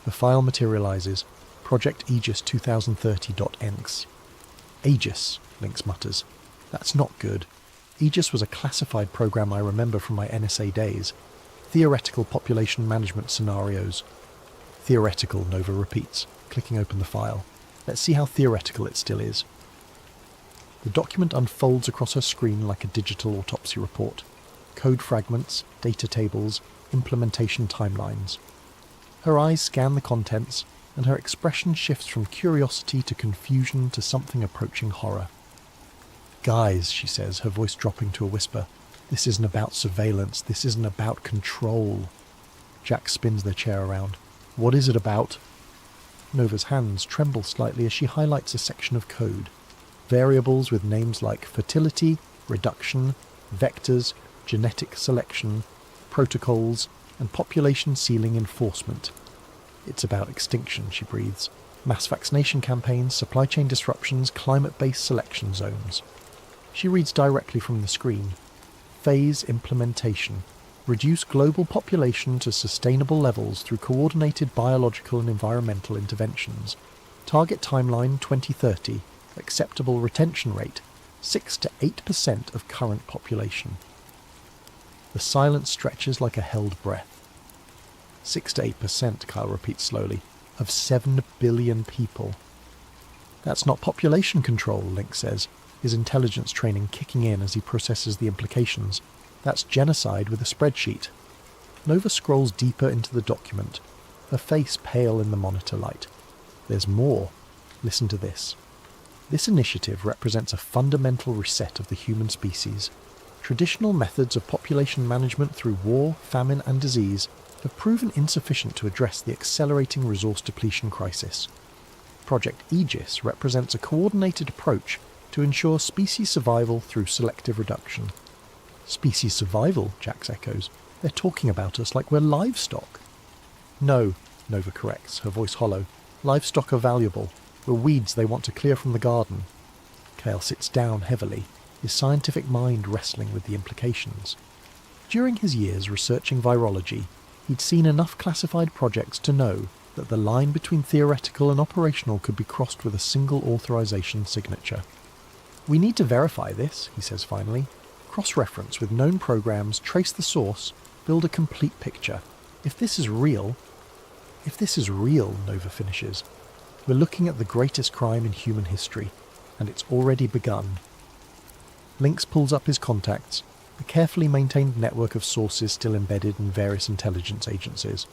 The file materializes. Project Aegis 2030.enx. Aegis, Lynx mutters. That's not good. Aegis was a classified program I remember from my NSA days. Theoretical population management scenarios. Theoretical, Nova repeats, clicking open the file. Let's see how theoretical it still is. The document unfolds across her screen like a digital autopsy report. Code fragments, data tables, implementation timelines. Her eyes scan the contents, and her expression shifts from curiosity to confusion to something approaching horror. Guys, she says, her voice dropping to a whisper, this isn't about surveillance, this isn't about control. Jack spins their chair around. What is it about? Nova's hands tremble slightly as she highlights a section of code. Variables with names like fertility, reduction, vectors, genetic selection, protocols, and population ceiling enforcement. It's about extinction, she breathes. Mass vaccination campaigns, supply chain disruptions, climate-based selection zones. She reads directly from the screen. Phase implementation. Reduce global population to sustainable levels through coordinated biological and environmental interventions. Target timeline 2030. Acceptable retention rate 6 to 8% of current population. The silence stretches like a held breath. 6 to 8%, Kyle repeats slowly, of 7 billion people. That's not population control, Link says, his intelligence training kicking in as he processes the implications. That's genocide with a spreadsheet. Nova scrolls deeper into the document, her face pale in the monitor light. There's more. Listen to this. This initiative represents a fundamental reset of the human species. Traditional methods of population management through war, famine and disease have proven insufficient to address the accelerating resource depletion crisis. Project Aegis represents a coordinated approach to ensure species survival through selective reduction. Species survival, Jax echoes. They're talking about us like we're livestock. No, Nova corrects, her voice hollow. Livestock are valuable. We're weeds they want to clear from the garden. Kale sits down heavily, his scientific mind wrestling with the implications. During his years researching virology, he'd seen enough classified projects to know that the line between theoretical and operational could be crossed with a single authorization signature. We need to verify this, he says finally. Cross-reference with known programs, trace the source, build a complete picture. If this is real, Nova finishes, we're looking at the greatest crime in human history, and it's already begun. Lynx pulls up his contacts, a carefully maintained network of sources still embedded in various intelligence agencies.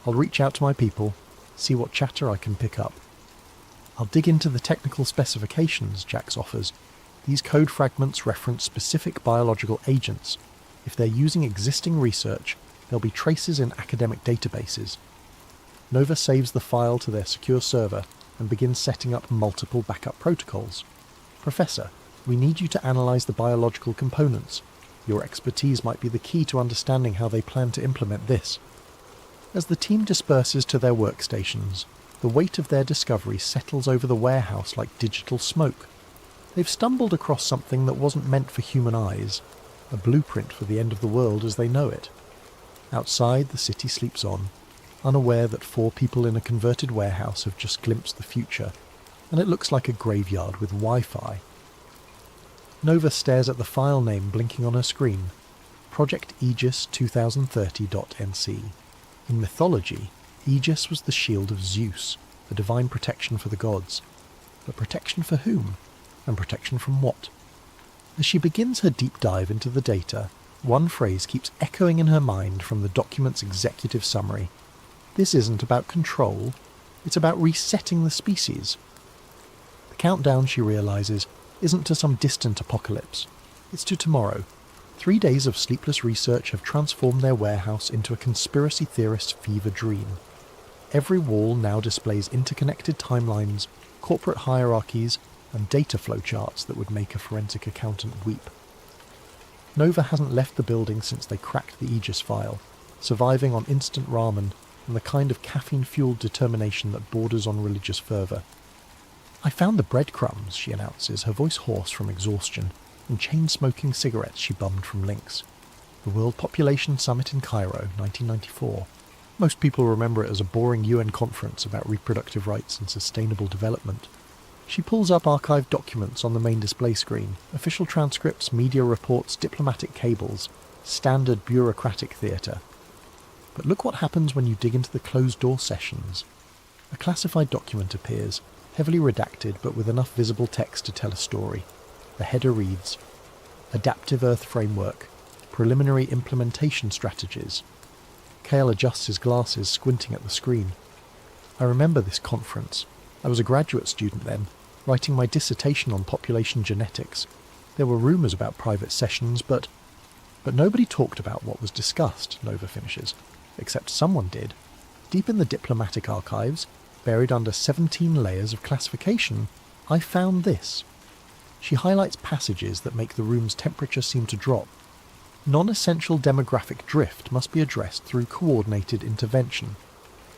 I'll reach out to my people, see what chatter I can pick up. I'll dig into the technical specifications, Jax offers. These code fragments reference specific biological agents. If they're using existing research, there'll be traces in academic databases. Nova saves the file to their secure server and begins setting up multiple backup protocols. Professor, we need you to analyze the biological components. Your expertise might be the key to understanding how they plan to implement this. As the team disperses to their workstations, the weight of their discovery settles over the warehouse like digital smoke. They've stumbled across something that wasn't meant for human eyes, a blueprint for the end of the world as they know it. Outside, the city sleeps on, unaware that 4 people in a converted warehouse have just glimpsed the future, and it looks like a graveyard with Wi-Fi. Nova stares at the file name blinking on her screen, Project Aegis 2030.nc. In mythology, Aegis was the shield of Zeus, the divine protection for the gods. But protection for whom? And protection from what? As she begins her deep dive into the data, one phrase keeps echoing in her mind from the document's executive summary. This isn't about control, it's about resetting the species. The countdown, she realizes, isn't to some distant apocalypse. It's to tomorrow. 3 days of sleepless research have transformed their warehouse into a conspiracy theorist's fever dream. Every wall now displays interconnected timelines, corporate hierarchies, and data flowcharts that would make a forensic accountant weep. Nova hasn't left the building since they cracked the Aegis file, surviving on instant ramen and the kind of caffeine-fueled determination that borders on religious fervour. I found the breadcrumbs, she announces, her voice hoarse from exhaustion, and chain-smoking cigarettes she bummed from Lynx. The World Population Summit in Cairo, 1994. Most people remember it as a boring UN conference about reproductive rights and sustainable development. She pulls up archived documents on the main display screen, official transcripts, media reports, diplomatic cables, standard bureaucratic theatre. But look what happens when you dig into the closed-door sessions. A classified document appears, heavily redacted but with enough visible text to tell a story. The header reads, Adaptive Earth Framework, Preliminary Implementation Strategies. Cale adjusts his glasses, squinting at the screen. I remember this conference. I was a graduate student then, writing my dissertation on population genetics. There were rumours about private sessions, but nobody talked about what was discussed, Nova finishes. Except someone did. Deep in the diplomatic archives, buried under 17 layers of classification, I found this. She highlights passages that make the room's temperature seem to drop. Non-essential demographic drift must be addressed through coordinated intervention.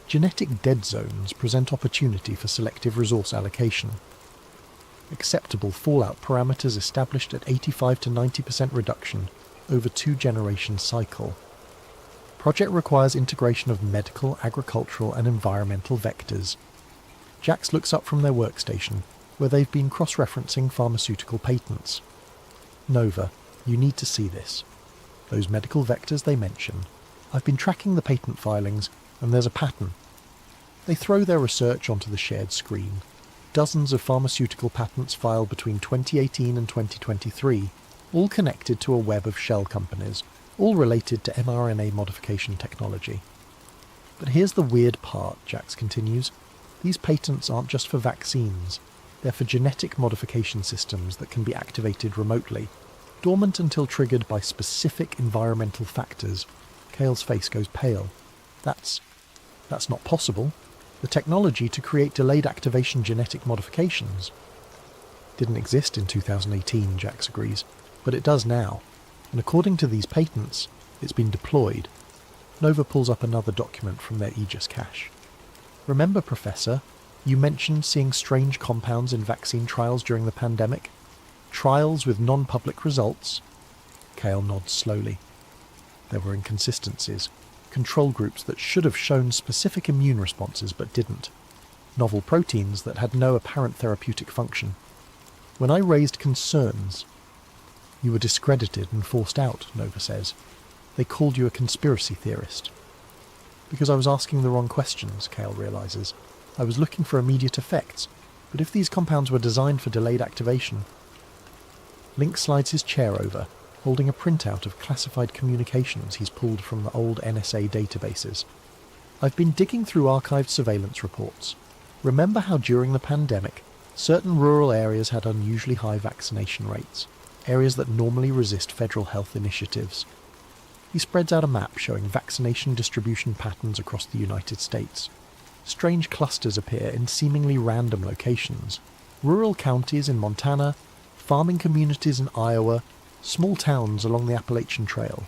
Genetic dead zones present opportunity for selective resource allocation. Acceptable fallout parameters established at 85 to 90% reduction over 2-generation cycle. Project requires integration of medical, agricultural and environmental vectors. Jax looks up from their workstation, where they've been cross-referencing pharmaceutical patents. Nova, you need to see this. Those medical vectors they mention. I've been tracking the patent filings, and there's a pattern. They throw their research onto the shared screen. Dozens of pharmaceutical patents filed between 2018 and 2023, all connected to a web of shell companies, all related to mRNA modification technology. But here's the weird part, Jax continues. These patents aren't just for vaccines. They're for genetic modification systems that can be activated remotely, dormant until triggered by specific environmental factors. Cale's face goes pale. That's not possible. The technology to create delayed activation genetic modifications didn't exist in 2018, Jax agrees, but it does now. And according to these patents, it's been deployed. Nova pulls up another document from their Aegis cache. Remember, Professor, you mentioned seeing strange compounds in vaccine trials during the pandemic? Trials with non-public results? Cale nods slowly. There were inconsistencies. Control groups that should have shown specific immune responses but didn't. Novel proteins that had no apparent therapeutic function. When I raised concerns, you were discredited and forced out, Nova says. They called you a conspiracy theorist. Because I was asking the wrong questions, Cale realises. I was looking for immediate effects, but if these compounds were designed for delayed activation... Link slides his chair over, holding a printout of classified communications he's pulled from the old NSA databases. I've been digging through archived surveillance reports. Remember how during the pandemic, certain rural areas had unusually high vaccination rates, areas that normally resist federal health initiatives. He spreads out a map showing vaccination distribution patterns across the United States. Strange clusters appear in seemingly random locations. Rural counties in Montana, farming communities in Iowa, small towns along the Appalachian Trail.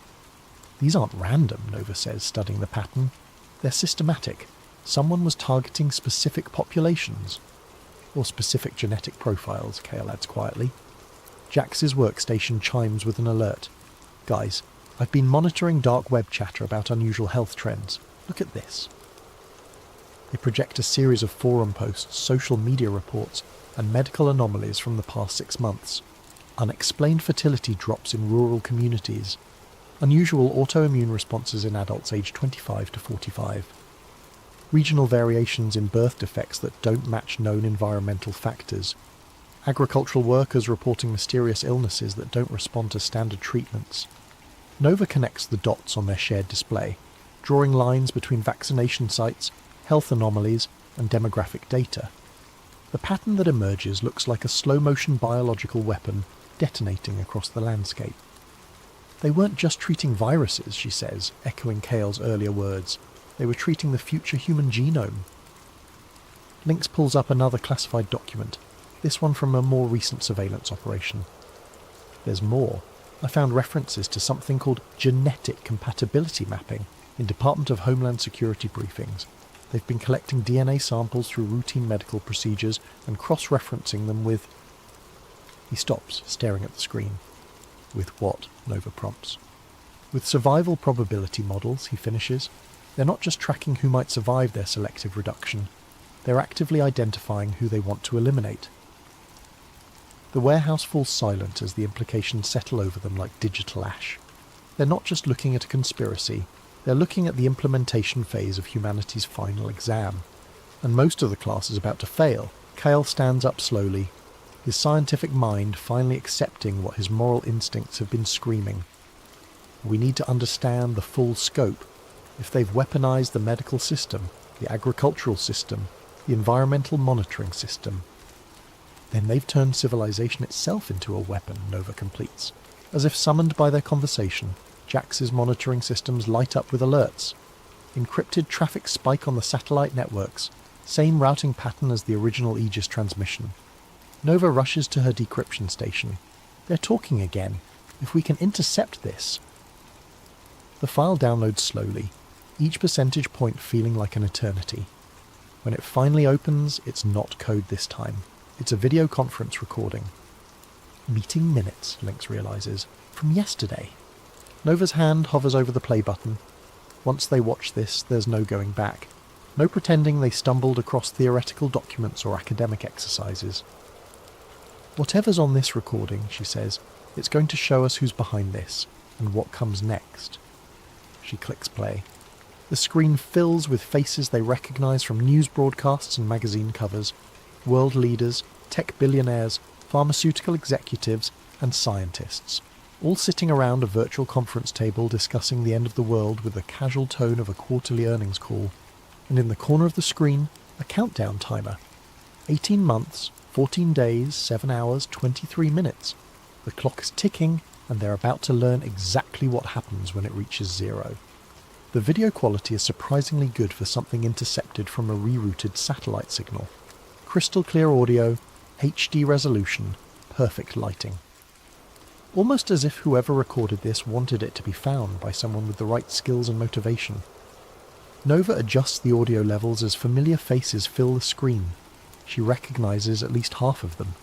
These aren't random, Nova says, studying the pattern. They're systematic. Someone was targeting specific populations. Or specific genetic profiles, Cale adds quietly. Jax's workstation chimes with an alert. Guys, I've been monitoring dark web chatter about unusual health trends. Look at this. They project a series of forum posts, social media reports, and medical anomalies from the past 6 months. Unexplained fertility drops in rural communities. Unusual autoimmune responses in adults aged 25 to 45. Regional variations in birth defects that don't match known environmental factors. Agricultural workers reporting mysterious illnesses that don't respond to standard treatments. Nova connects the dots on their shared display, drawing lines between vaccination sites, health anomalies, and demographic data. The pattern that emerges looks like a slow-motion biological weapon detonating across the landscape. They weren't just treating viruses, she says, echoing Cale's earlier words. They were treating the future human genome. Lynx pulls up another classified document, this one from a more recent surveillance operation. There's more. I found references to something called genetic compatibility mapping in Department of Homeland Security briefings. They've been collecting DNA samples through routine medical procedures and cross-referencing them with... He stops, staring at the screen. With what? Nova prompts. With survival probability models, he finishes. They're not just tracking who might survive their selective reduction, they're actively identifying who they want to eliminate. The warehouse falls silent as the implications settle over them like digital ash. They're not just looking at a conspiracy, they're looking at the implementation phase of humanity's final exam. And most of the class is about to fail. Kale stands up slowly, his scientific mind finally accepting what his moral instincts have been screaming. We need to understand the full scope. If they've weaponized the medical system, the agricultural system, the environmental monitoring system, then they've turned civilization itself into a weapon, Nova completes. As if summoned by their conversation, Jax's monitoring systems light up with alerts. Encrypted traffic spike on the satellite networks, same routing pattern as the original Aegis transmission. Nova rushes to her decryption station. They're talking again. If we can intercept this... The file downloads slowly, each percentage point feeling like an eternity. When it finally opens, it's not code this time. It's a video conference recording. Meeting minutes, Lynx realizes, from yesterday. Nova's hand hovers over the play button. Once they watch this, there's no going back. No pretending they stumbled across theoretical documents or academic exercises. Whatever's on this recording, she says, it's going to show us who's behind this, and what comes next. She clicks play. The screen fills with faces they recognise from news broadcasts and magazine covers. World leaders, tech billionaires, pharmaceutical executives, and scientists, all sitting around a virtual conference table discussing the end of the world with the casual tone of a quarterly earnings call. And in the corner of the screen, a countdown timer. 18 months, 14 days, 7 hours, 23 minutes. The clock is ticking, and they're about to learn exactly what happens when it reaches zero. The video quality is surprisingly good for something intercepted from a rerouted satellite signal. Crystal clear audio, HD resolution, perfect lighting. Almost as if whoever recorded this wanted it to be found by someone with the right skills and motivation. Nova adjusts the audio levels as familiar faces fill the screen. She recognises at least half of them.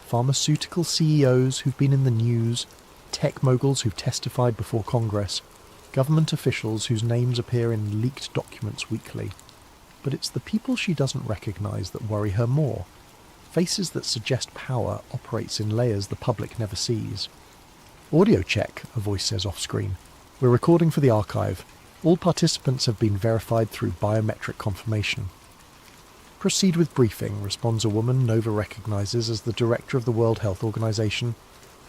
Pharmaceutical CEOs who've been in the news, tech moguls who've testified before Congress, government officials whose names appear in leaked documents weekly. But it's the people she doesn't recognise that worry her more. Faces that suggest power operates in layers the public never sees. "Audio check," a voice says off-screen. "We're recording for the archive. All participants have been verified through biometric confirmation." "Proceed with briefing," responds a woman Nova recognises as the director of the World Health Organization.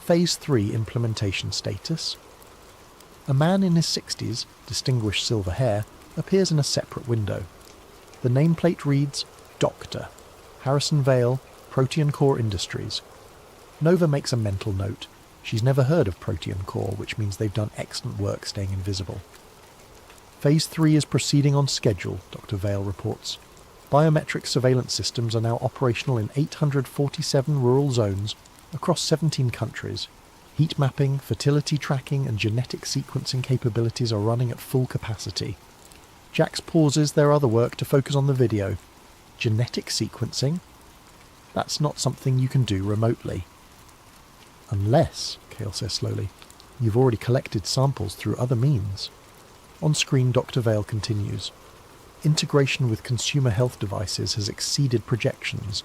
Phase 3 implementation status. A man in his 60s, distinguished silver hair, appears in a separate window. The nameplate reads, Dr. Harrison Vale, Protean Core Industries. Nova makes a mental note. She's never heard of Protean Core, which means they've done excellent work staying invisible. Phase 3 is proceeding on schedule, Dr. Vale reports. Biometric surveillance systems are now operational in 847 rural zones across 17 countries. Heat mapping, fertility tracking, and genetic sequencing capabilities are running at full capacity. Jax pauses their other work to focus on the video. Genetic sequencing? That's not something you can do remotely. Unless, Kale says slowly, you've already collected samples through other means. On screen, Dr. Vale continues. Integration with consumer health devices has exceeded projections.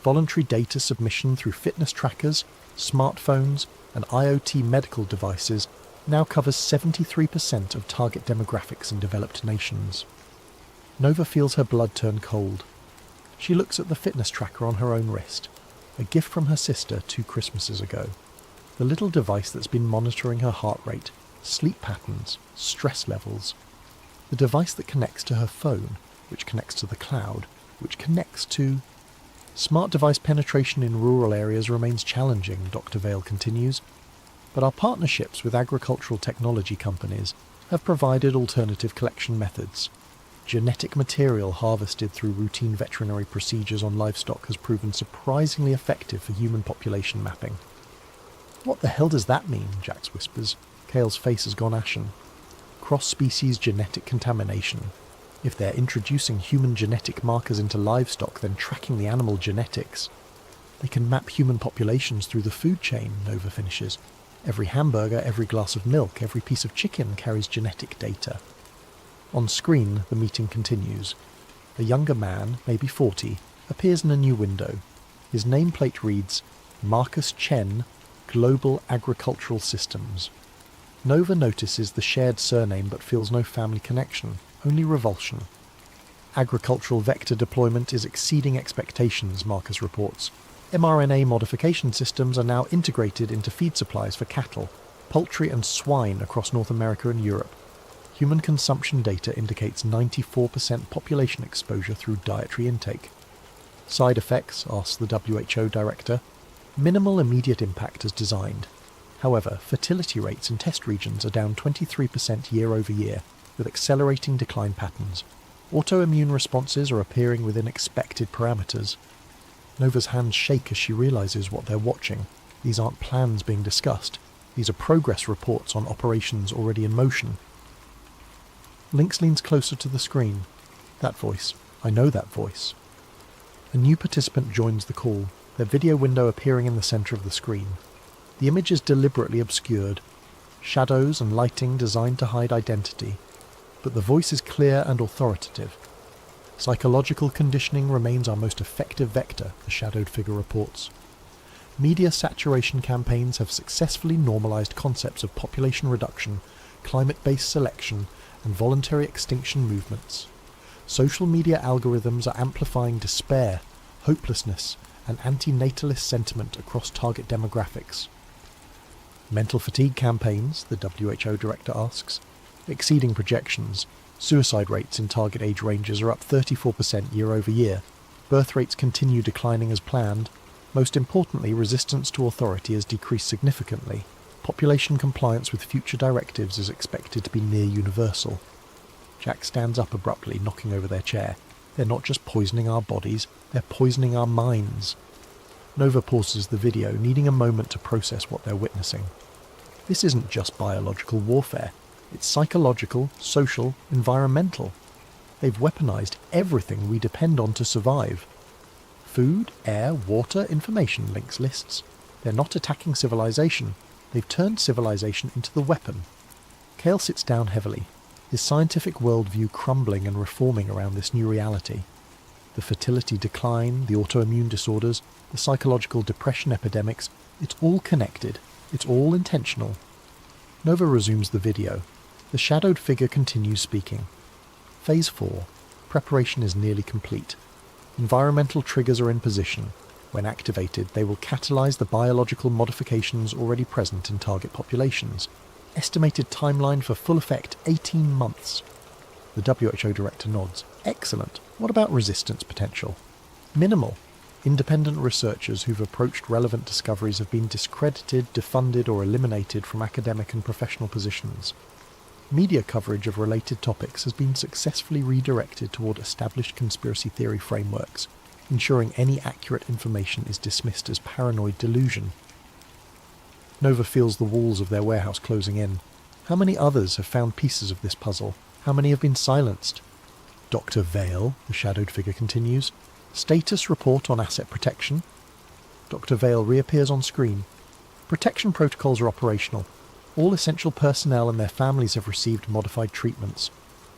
Voluntary data submission through fitness trackers, smartphones, and IoT medical devices now covers 73% of target demographics in developed nations. Nova feels her blood turn cold. She looks at the fitness tracker on her own wrist, a gift from her sister 2 Christmases ago. The little device that's been monitoring her heart rate, sleep patterns, stress levels. The device that connects to her phone, which connects to the cloud, which connects to... Smart device penetration in rural areas remains challenging, Dr. Vale continues, but our partnerships with agricultural technology companies have provided alternative collection methods. Genetic material harvested through routine veterinary procedures on livestock has proven surprisingly effective for human population mapping. What the hell does that mean? Jax whispers. Kale's face has gone ashen. Cross-species genetic contamination. If they're introducing human genetic markers into livestock, then tracking the animal genetics. They can map human populations through the food chain, Nova finishes. Every hamburger, every glass of milk, every piece of chicken carries genetic data. On screen, the meeting continues. A younger man, maybe 40, appears in a new window. His nameplate reads, Marcus Chen, Global Agricultural Systems. Nova notices the shared surname but feels no family connection, only revulsion. Agricultural vector deployment is exceeding expectations, Marcus reports. mRNA modification systems are now integrated into feed supplies for cattle, poultry and swine across North America and Europe. Human consumption data indicates 94% population exposure through dietary intake. Side effects, asks the WHO director. Minimal immediate impact as designed. However, fertility rates in test regions are down 23% year over year, with accelerating decline patterns. Autoimmune responses are appearing within expected parameters. Nova's hands shake as she realises what they're watching. These aren't plans being discussed. These are progress reports on operations already in motion. Lynx leans closer to the screen. That voice. I know that voice. A new participant joins the call, their video window appearing in the centre of the screen. The image is deliberately obscured. Shadows and lighting designed to hide identity. But the voice is clear and authoritative. Psychological conditioning remains our most effective vector, the shadowed figure reports. Media saturation campaigns have successfully normalised concepts of population reduction, climate-based selection, and voluntary extinction movements. Social media algorithms are amplifying despair, hopelessness, and anti-natalist sentiment across target demographics. Mental fatigue campaigns, the WHO director asks, exceeding projections. Suicide rates in target age ranges are up 34% year over year. Birth rates continue declining as planned. Most importantly, resistance to authority has decreased significantly. Population compliance with future directives is expected to be near universal. Jack stands up abruptly, knocking over their chair. They're not just poisoning our bodies, they're poisoning our minds. Nova pauses the video, needing a moment to process what they're witnessing. This isn't just biological warfare. It's psychological, social, environmental. They've weaponized everything we depend on to survive. Food, air, water, information, Lynx lists. They're not attacking civilization. They've turned civilization into the weapon. Kale sits down heavily, his scientific worldview crumbling and reforming around this new reality. The fertility decline, the autoimmune disorders, the psychological depression epidemics, it's all connected. It's all intentional. Nova resumes the video. The shadowed figure continues speaking. Phase 4. Preparation is nearly complete. Environmental triggers are in position. When activated, they will catalyse the biological modifications already present in target populations. Estimated timeline for full effect 18 months. The WHO director nods. Excellent. What about resistance potential? Minimal. Independent researchers who've approached relevant discoveries have been discredited, defunded or eliminated from academic and professional positions. Media coverage of related topics has been successfully redirected toward established conspiracy theory frameworks, ensuring any accurate information is dismissed as paranoid delusion. Nova feels the walls of their warehouse closing in. How many others have found pieces of this puzzle? How many have been silenced? Dr. Vale, the shadowed figure continues. Status report on asset protection. Dr. Vale reappears on screen. Protection protocols are operational. All essential personnel and their families have received modified treatments.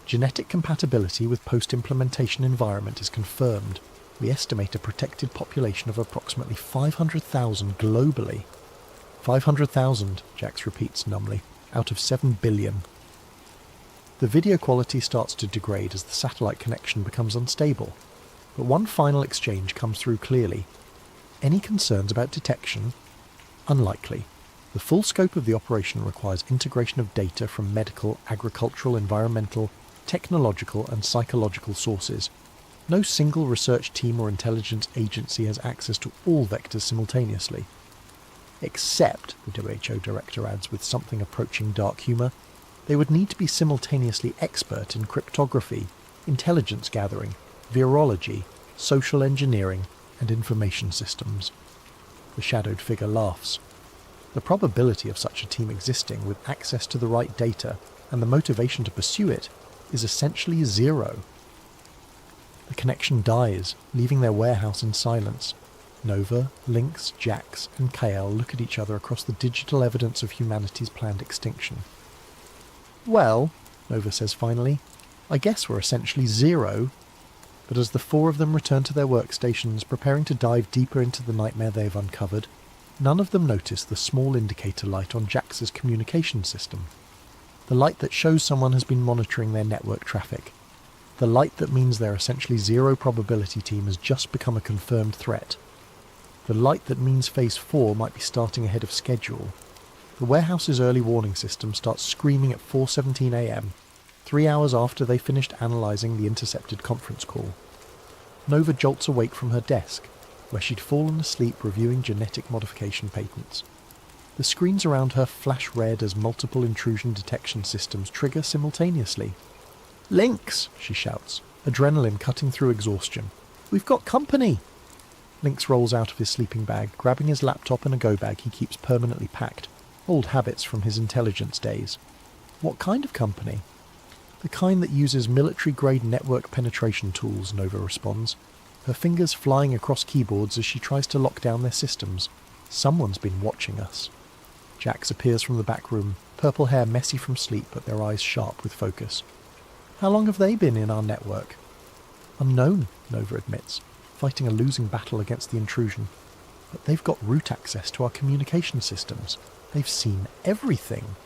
Genetic compatibility with post-implementation environment is confirmed. We estimate a protected population of approximately 500,000 globally. 500,000, Jax repeats numbly, out of 7 billion. The video quality starts to degrade as the satellite connection becomes unstable. But one final exchange comes through clearly. Any concerns about detection? Unlikely. The full scope of the operation requires integration of data from medical, agricultural, environmental, technological and psychological sources. No single research team or intelligence agency has access to all vectors simultaneously. Except, the WHO director adds with something approaching dark humour, they would need to be simultaneously expert in cryptography, intelligence gathering, virology, social engineering, and information systems. The shadowed figure laughs. The probability of such a team existing with access to the right data and the motivation to pursue it is essentially zero. The connection dies, leaving their warehouse in silence. Nova, Lynx, Jax, and Kael look at each other across the digital evidence of humanity's planned extinction. Well, Nova says finally, I guess we're essentially zero. But as the four of them return to their workstations, preparing to dive deeper into the nightmare they've uncovered, none of them notice the small indicator light on Jax's communication system. The light that shows someone has been monitoring their network traffic. The light that means their essentially zero probability team has just become a confirmed threat. The light that means Phase 4 might be starting ahead of schedule. The warehouse's early warning system starts screaming at 4:17 a.m., 3 hours after they finished analysing the intercepted conference call. Nova jolts awake from her desk, where she'd fallen asleep reviewing genetic modification patents. The screens around her flash red as multiple intrusion detection systems trigger simultaneously. "Lynx!" she shouts, adrenaline cutting through exhaustion. "We've got company!" Lynx rolls out of his sleeping bag, grabbing his laptop and a go bag he keeps permanently packed, old habits from his intelligence days. "What kind of company?" "The kind that uses military-grade network penetration tools," Nova responds, her fingers flying across keyboards as she tries to lock down their systems. "Someone's been watching us." Jax appears from the back room, purple hair messy from sleep but their eyes sharp with focus. "How long have they been in our network?" "Unknown," Nova admits, fighting a losing battle against the intrusion. "But they've got root access to our communication systems. They've seen everything."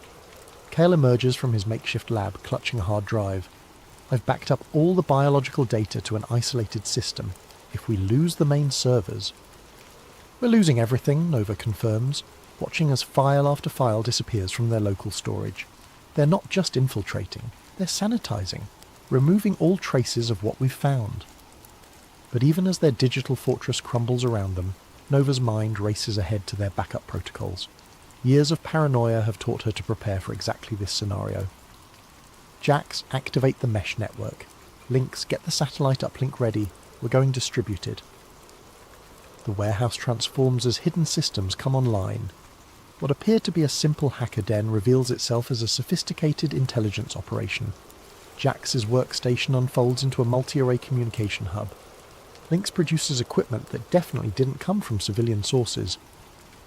Kale emerges from his makeshift lab, clutching a hard drive. "I've backed up all the biological data to an isolated system. If we lose the main servers..." "We're losing everything," Nova confirms, watching as file after file disappears from their local storage. They're not just infiltrating, they're sanitizing, removing all traces of what we've found. But even as their digital fortress crumbles around them, Nova's mind races ahead to their backup protocols. Years of paranoia have taught her to prepare for exactly this scenario. "Jax, activate the mesh network. Lynx, get the satellite uplink ready. We're going distributed." The warehouse transforms as hidden systems come online. What appeared to be a simple hacker den reveals itself as a sophisticated intelligence operation. Jax's workstation unfolds into a multi-array communication hub. Lynx produces equipment that definitely didn't come from civilian sources.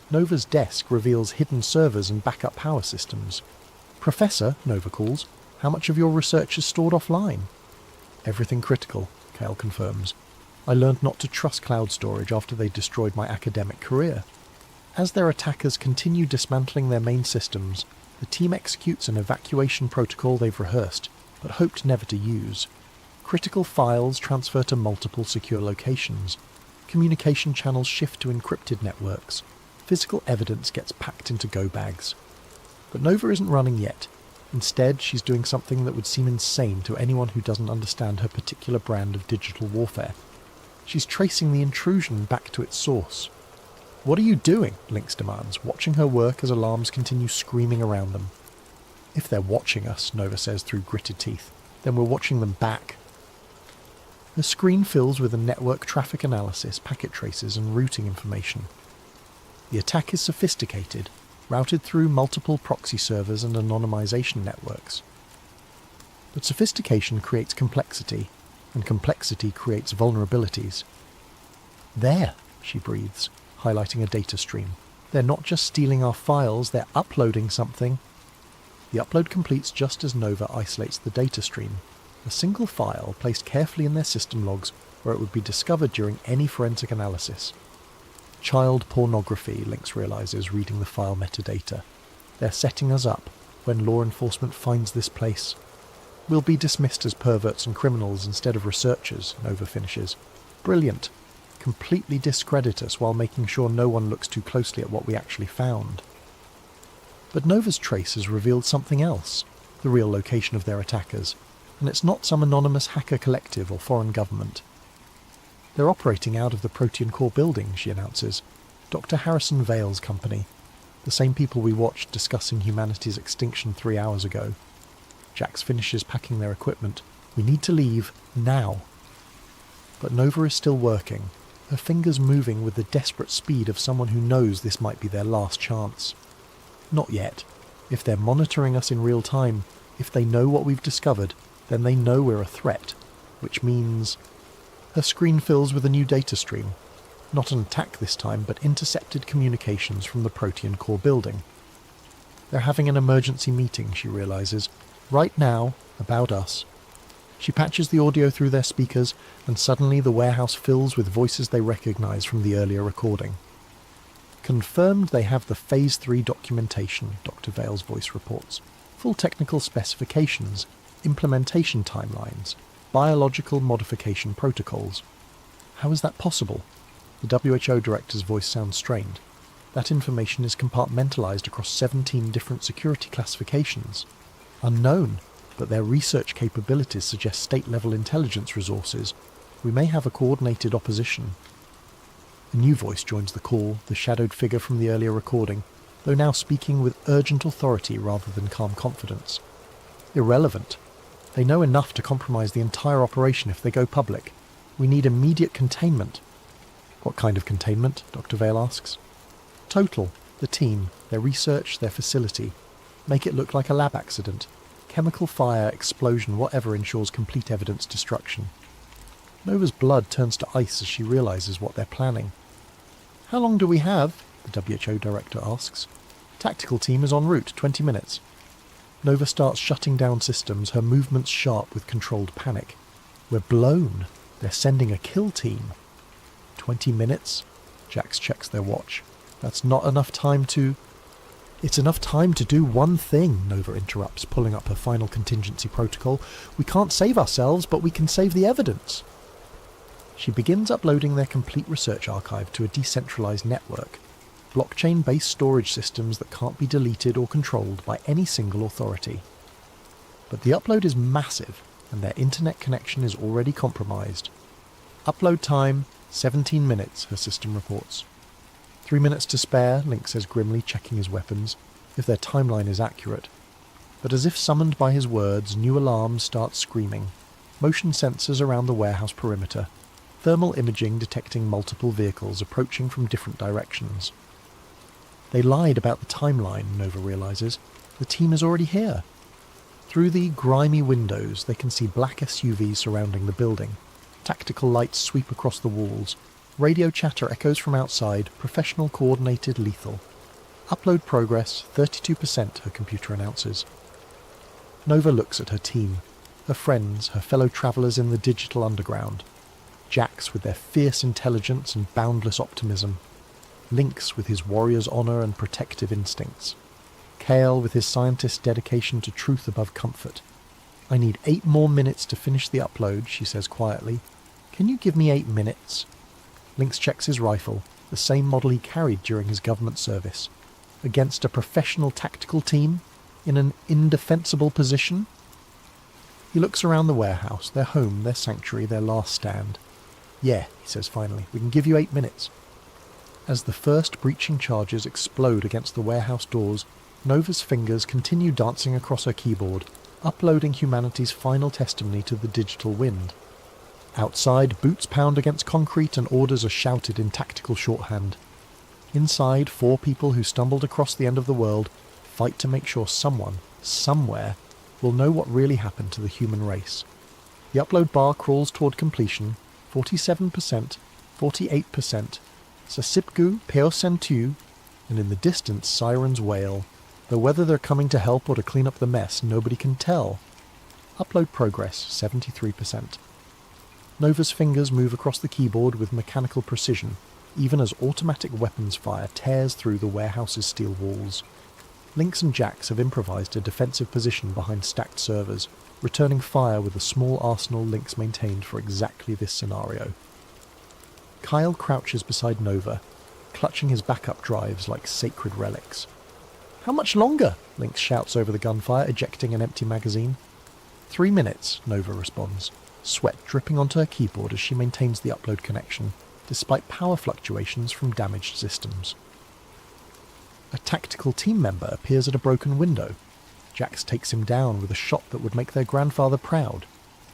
Nova's desk reveals hidden servers and backup power systems. "Professor," Nova calls, "how much of your research is stored offline?" "Everything critical," Kale confirms. "I learned not to trust cloud storage after they destroyed my academic career." As their attackers continue dismantling their main systems, the team executes an evacuation protocol they've rehearsed, but hoped never to use. Critical files transfer to multiple secure locations. Communication channels shift to encrypted networks. Physical evidence gets packed into go bags. But Nova isn't running yet. Instead, she's doing something that would seem insane to anyone who doesn't understand her particular brand of digital warfare. She's tracing the intrusion back to its source. "What are you doing?" Lynx demands, watching her work as alarms continue screaming around them. "If they're watching us," Nova says through gritted teeth, "then we're watching them back." The screen fills with a network traffic analysis, packet traces, and routing information. The attack is sophisticated, routed through multiple proxy servers and anonymization networks. But sophistication creates complexity, and complexity creates vulnerabilities. "There," she breathes, highlighting a data stream. "They're not just stealing our files, they're uploading something." The upload completes just as Nova isolates the data stream, a single file placed carefully in their system logs where it would be discovered during any forensic analysis. Child pornography, Lynx realizes, reading the file metadata. "They're setting us up. When law enforcement finds this place, we'll be dismissed as perverts and criminals instead of researchers," Nova finishes. "Brilliant. Completely discredit us while making sure no one looks too closely at what we actually found." But Nova's trace has revealed something else, the real location of their attackers, and it's not some anonymous hacker collective or foreign government. "They're operating out of the Protean Core building," she announces. "Dr. Harrison Vale's company. The same people we watched discussing humanity's extinction 3 hours ago." Jax finishes packing their equipment. "We need to leave, now." But Nova is still working, her fingers moving with the desperate speed of someone who knows this might be their last chance. Not yet. If they're monitoring us in real time, if they know what we've discovered, then they know we're a threat, which means... Her screen fills with a new data stream. Not an attack this time, but intercepted communications from the Protean Core building. They're having an emergency meeting, she realizes, right now, about us. She patches the audio through their speakers, and suddenly the warehouse fills with voices they recognise from the earlier recording. Confirmed they have the Phase 3 documentation, Dr. Vale's voice reports. Full technical specifications, implementation timelines, biological modification protocols. How is that possible? The WHO director's voice sounds strained. That information is compartmentalised across 17 different security classifications. Unknown, but their research capabilities suggest state-level intelligence resources. We may have a coordinated opposition. A new voice joins the call, the shadowed figure from the earlier recording, though now speaking with urgent authority rather than calm confidence. Irrelevant. They know enough to compromise the entire operation if they go public. We need immediate containment. What kind of containment? Dr. Vale asks. Total. The team, their research, their facility. Make it look like a lab accident. Chemical fire, explosion, whatever ensures complete evidence destruction. Nova's blood turns to ice as she realises what they're planning. How long do we have? The WHO director asks. Tactical team is en route, 20 minutes. Nova starts shutting down systems, her movements sharp with controlled panic. We're blown. They're sending a kill team. 20 minutes? Jax checks their watch. That's not enough time to... It's enough time to do one thing, Nova interrupts, pulling up her final contingency protocol. We can't save ourselves, but we can save the evidence. She begins uploading their complete research archive to a decentralised network, blockchain-based storage systems that can't be deleted or controlled by any single authority. But the upload is massive, and their internet connection is already compromised. Upload time, 17 minutes, her system reports. 3 minutes to spare, Link says grimly, checking his weapons, if their timeline is accurate. But as if summoned by his words, new alarms start screaming. Motion sensors around the warehouse perimeter. Thermal imaging detecting multiple vehicles approaching from different directions. They lied about the timeline, Nova realises. The team is already here. Through the grimy windows, they can see black SUVs surrounding the building. Tactical lights sweep across the walls. Radio chatter echoes from outside, professional, coordinated, lethal. Upload progress, 32%, her computer announces. Nova looks at her team, her friends, her fellow travellers in the digital underground. Jax with their fierce intelligence and boundless optimism. Lynx with his warrior's honour and protective instincts. Kale with his scientist's dedication to truth above comfort. I need 8 more minutes to finish the upload, she says quietly. Can you give me 8 minutes? Lynx checks his rifle, the same model he carried during his government service. Against a professional tactical team? In an indefensible position? He looks around the warehouse, their home, their sanctuary, their last stand. Yeah, he says finally, we can give you 8 minutes. As the first breaching charges explode against the warehouse doors, Nova's fingers continue dancing across her keyboard, uploading humanity's final testimony to the digital wind. Outside, boots pound against concrete and orders are shouted in tactical shorthand. Inside, 4 people who stumbled across the end of the world fight to make sure someone, somewhere, will know what really happened to the human race. The upload bar crawls toward completion, 47%, 48%, Sasipgu Peosentu, and in the distance sirens wail, though whether they're coming to help or to clean up the mess, nobody can tell. Upload progress, 73%. Nova's fingers move across the keyboard with mechanical precision, even as automatic weapons fire tears through the warehouse's steel walls. Lynx and Jax have improvised a defensive position behind stacked servers, returning fire with a small arsenal Lynx maintained for exactly this scenario. Kyle crouches beside Nova, clutching his backup drives like sacred relics. How much longer? Lynx shouts over the gunfire, ejecting an empty magazine. 3 minutes, Nova responds, sweat dripping onto her keyboard as she maintains the upload connection, despite power fluctuations from damaged systems. A tactical team member appears at a broken window. Jax takes him down with a shot that would make their grandfather proud.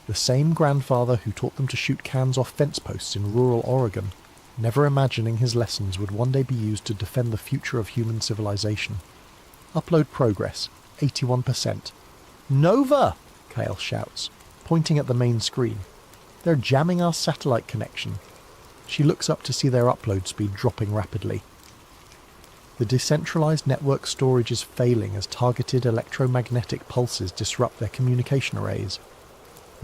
The same grandfather who taught them to shoot cans off fence posts in rural Oregon, never imagining his lessons would one day be used to defend the future of human civilization. Upload progress, 81%. Nova! Kale shouts, pointing at the main screen. They're jamming our satellite connection. She looks up to see their upload speed dropping rapidly. The decentralized network storage is failing as targeted electromagnetic pulses disrupt their communication arrays.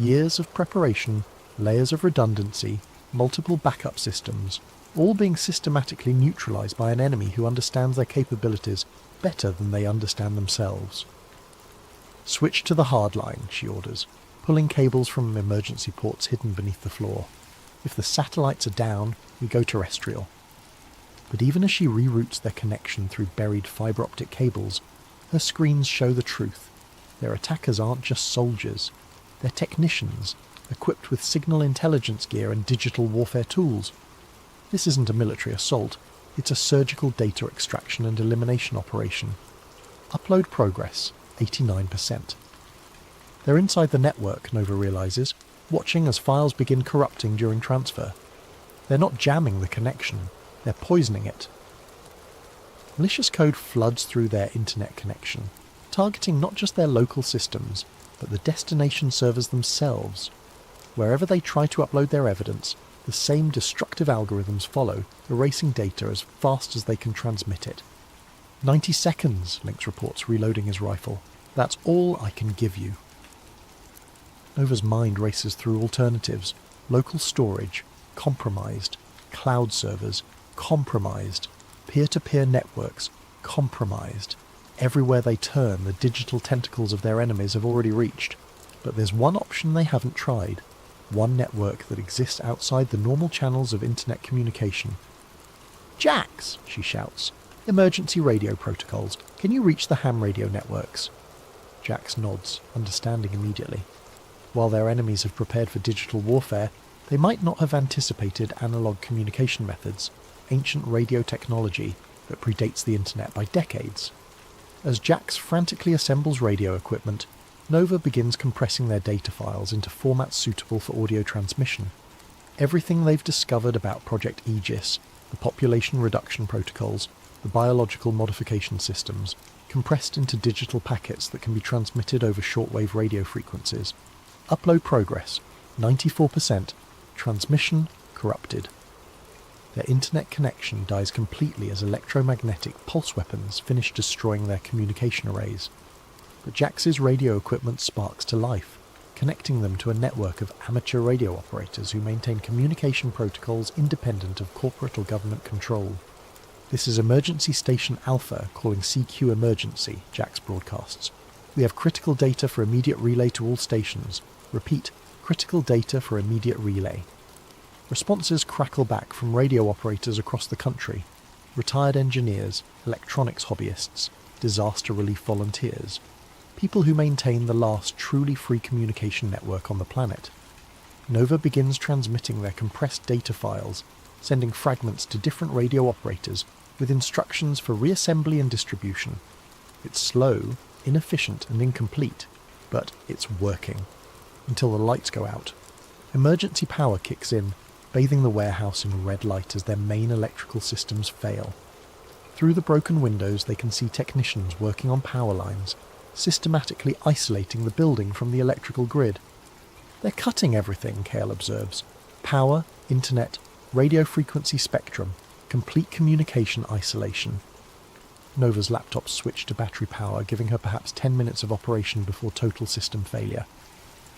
Years of preparation, layers of redundancy, multiple backup systems, all being systematically neutralised by an enemy who understands their capabilities better than they understand themselves. "Switch to the hard line," she orders, pulling cables from emergency ports hidden beneath the floor. "If the satellites are down, we go terrestrial." But even as she reroutes their connection through buried fibre optic cables, her screens show the truth. Their attackers aren't just soldiers, they're technicians, equipped with signal intelligence gear and digital warfare tools. This isn't a military assault, it's a surgical data extraction and elimination operation. Upload progress, 89%. They're inside the network, Nova realises, watching as files begin corrupting during transfer. They're not jamming the connection, they're poisoning it. Malicious code floods through their internet connection, targeting not just their local systems, but the destination servers themselves. Wherever they try to upload their evidence, the same destructive algorithms follow, erasing data as fast as they can transmit it. 90 seconds, Lynx reports, reloading his rifle. "That's all I can give you." Nova's mind races through alternatives. Local storage, compromised. Cloud servers, compromised. Peer-to-peer networks, compromised. Everywhere they turn, the digital tentacles of their enemies have already reached. But there's one option they haven't tried. One network that exists outside the normal channels of internet communication. "Jax!" she shouts. "Emergency radio protocols. Can you reach the ham radio networks?" Jax nods, understanding immediately. While their enemies have prepared for digital warfare, they might not have anticipated analog communication methods, ancient radio technology that predates the internet by decades. As Jax frantically assembles radio equipment, Nova begins compressing their data files into formats suitable for audio transmission. Everything they've discovered about Project Aegis, the population reduction protocols, the biological modification systems, compressed into digital packets that can be transmitted over shortwave radio frequencies. Upload progress, 94%. Transmission corrupted. Their internet connection dies completely as electromagnetic pulse weapons finish destroying their communication arrays. But Jax's radio equipment sparks to life, connecting them to a network of amateur radio operators who maintain communication protocols independent of corporate or government control. "This is Emergency Station Alpha calling CQ Emergency," Jax broadcasts. "We have critical data for immediate relay to all stations. Repeat, critical data for immediate relay." Responses crackle back from radio operators across the country, retired engineers, electronics hobbyists, disaster relief volunteers, people who maintain the last truly free communication network on the planet. Nova begins transmitting their compressed data files, sending fragments to different radio operators with instructions for reassembly and distribution. It's slow, inefficient and incomplete, but it's working. Until the lights go out. Emergency power kicks in, bathing the warehouse in red light as their main electrical systems fail. Through the broken windows they can see technicians working on power lines, systematically isolating the building from the electrical grid. "They're cutting everything," Kale observes. "Power, internet, radio frequency spectrum, complete communication isolation." Nova's laptop switched to battery power, giving her perhaps 10 minutes of operation before total system failure.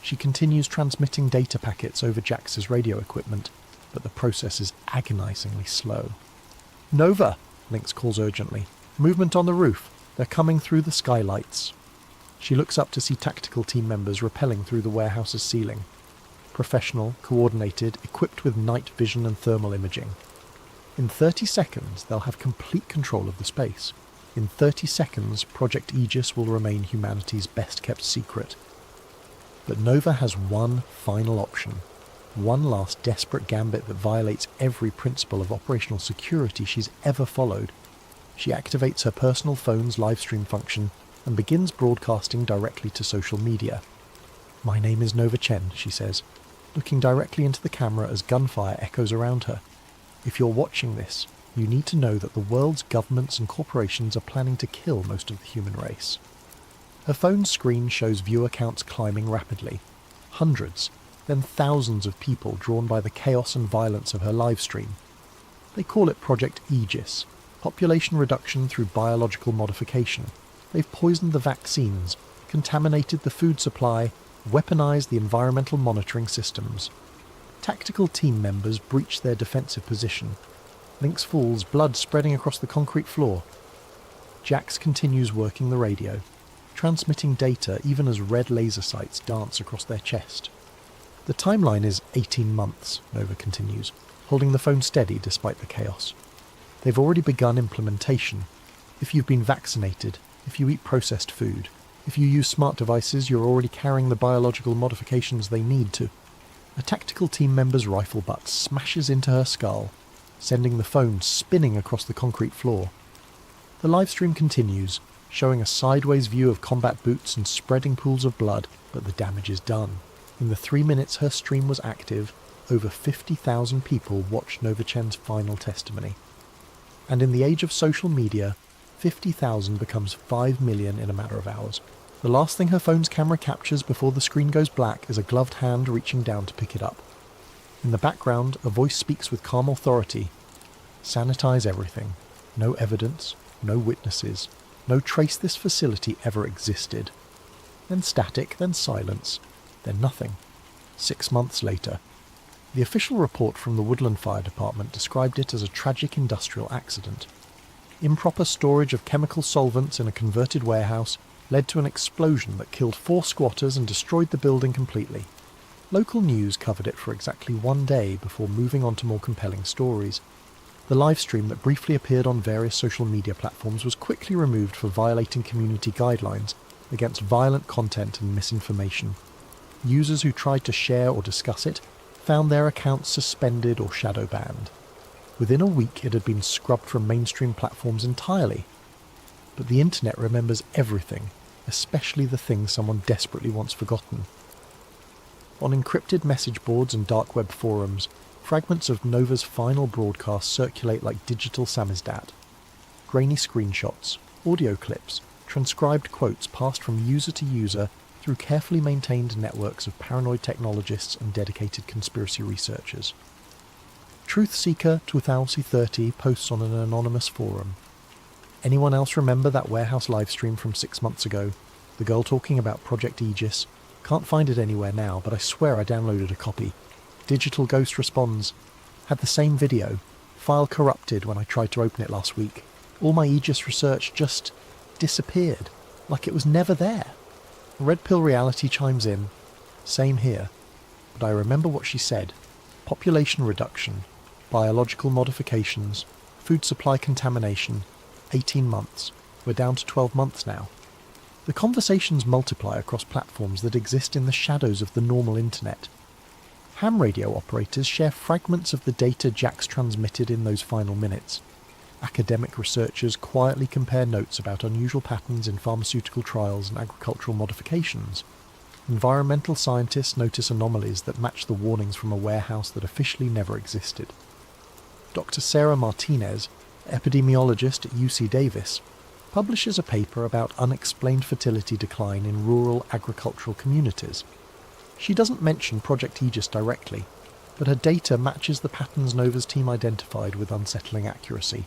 She continues transmitting data packets over Jax's radio equipment, but the process is agonizingly slow. "Nova!" Lynx calls urgently. "Movement on the roof. They're coming through the skylights." She looks up to see tactical team members rappelling through the warehouse's ceiling. Professional, coordinated, equipped with night vision and thermal imaging. In 30 seconds, they'll have complete control of the space. In 30 seconds, Project Aegis will remain humanity's best-kept secret. But Nova has one final option. One last desperate gambit that violates every principle of operational security she's ever followed. She activates her personal phone's livestream function and begins broadcasting directly to social media. "My name is Nova Chen," she says, looking directly into the camera as gunfire echoes around her. "If you're watching this, you need to know that the world's governments and corporations are planning to kill most of the human race." Her phone's screen shows viewer counts climbing rapidly. Hundreds, then thousands of people drawn by the chaos and violence of her live stream. They call it Project Aegis, population reduction through biological modification. They've poisoned the vaccines, contaminated the food supply, weaponize the environmental monitoring systems. Tactical team members breach their defensive position. Lynx falls, blood spreading across the concrete floor. Jax continues working the radio, transmitting data even as red laser sights dance across their chest. The timeline is 18 months, Nova continues, holding the phone steady despite the chaos. They've already begun implementation. If you've been vaccinated, if you eat processed food, if you use smart devices, you're already carrying the biological modifications they need to. A tactical team member's rifle butt smashes into her skull, sending the phone spinning across the concrete floor. The livestream continues, showing a sideways view of combat boots and spreading pools of blood, but the damage is done. In the 3 minutes her stream was active, over 50,000 people watched Nova Chen's final testimony. And in the age of social media, 50,000 becomes 5 million in a matter of hours. The last thing her phone's camera captures before the screen goes black is a gloved hand reaching down to pick it up. In the background, a voice speaks with calm authority. Sanitize everything. No evidence, no witnesses, no trace this facility ever existed. Then static, then silence, then nothing. 6 months later. The official report from the Woodland Fire Department described it as a tragic industrial accident. Improper storage of chemical solvents in a converted warehouse led to an explosion that killed 4 squatters and destroyed the building completely. Local news covered it for exactly 1 day before moving on to more compelling stories. The livestream that briefly appeared on various social media platforms was quickly removed for violating community guidelines against violent content and misinformation. Users who tried to share or discuss it found their accounts suspended or shadow banned. Within a week it had been scrubbed from mainstream platforms entirely. But the internet remembers everything, especially the things someone desperately wants forgotten. On encrypted message boards and dark web forums, fragments of Nova's final broadcast circulate like digital samizdat. Grainy screenshots, audio clips, transcribed quotes passed from user to user through carefully maintained networks of paranoid technologists and dedicated conspiracy researchers. Truth Seeker 2030 posts on an anonymous forum. Anyone else remember that warehouse livestream from 6 months ago? The girl talking about Project Aegis? Can't find it anywhere now, but I swear I downloaded a copy. Digital Ghost responds. Had the same video. File corrupted when I tried to open it last week. All my Aegis research just disappeared, like it was never there. Red Pill Reality chimes in. Same here. But I remember what she said. Population reduction, biological modifications, food supply contamination, 18 months. We're down to 12 months now. The conversations multiply across platforms that exist in the shadows of the normal internet. Ham radio operators share fragments of the data Jax transmitted in those final minutes. Academic researchers quietly compare notes about unusual patterns in pharmaceutical trials and agricultural modifications. Environmental scientists notice anomalies that match the warnings from a warehouse that officially never existed. Dr. Sarah Martinez, epidemiologist at UC Davis, publishes a paper about unexplained fertility decline in rural agricultural communities. She doesn't mention Project Aegis directly, but her data matches the patterns Nova's team identified with unsettling accuracy.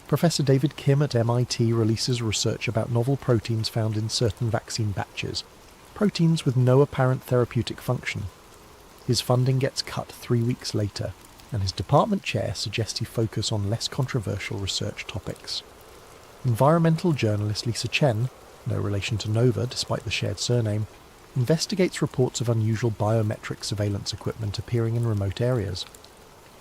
Professor David Kim at MIT releases research about novel proteins found in certain vaccine batches, proteins with no apparent therapeutic function. His funding gets cut 3 weeks later, and his department chair suggests he focus on less controversial research topics. Environmental journalist Lisa Chen, no relation to Nova despite the shared surname, investigates reports of unusual biometric surveillance equipment appearing in remote areas.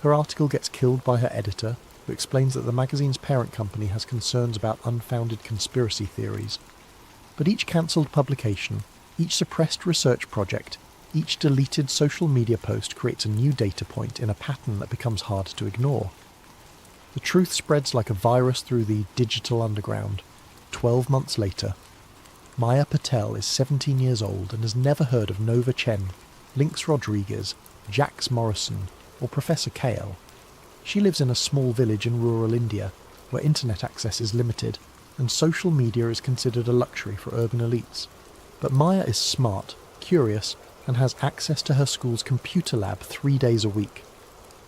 Her article gets killed by her editor, who explains that the magazine's parent company has concerns about unfounded conspiracy theories. But each cancelled publication, each suppressed research project, each deleted social media post creates a new data point in a pattern that becomes hard to ignore. The truth spreads like a virus through the digital underground. 12 months later, Maya Patel is 17 years old and has never heard of Nova Chen, Lynx Rodriguez, Jax Morrison, or Professor Kale. She lives in a small village in rural India, where internet access is limited, and social media is considered a luxury for urban elites. But Maya is smart, curious, and has access to her school's computer lab 3 days a week.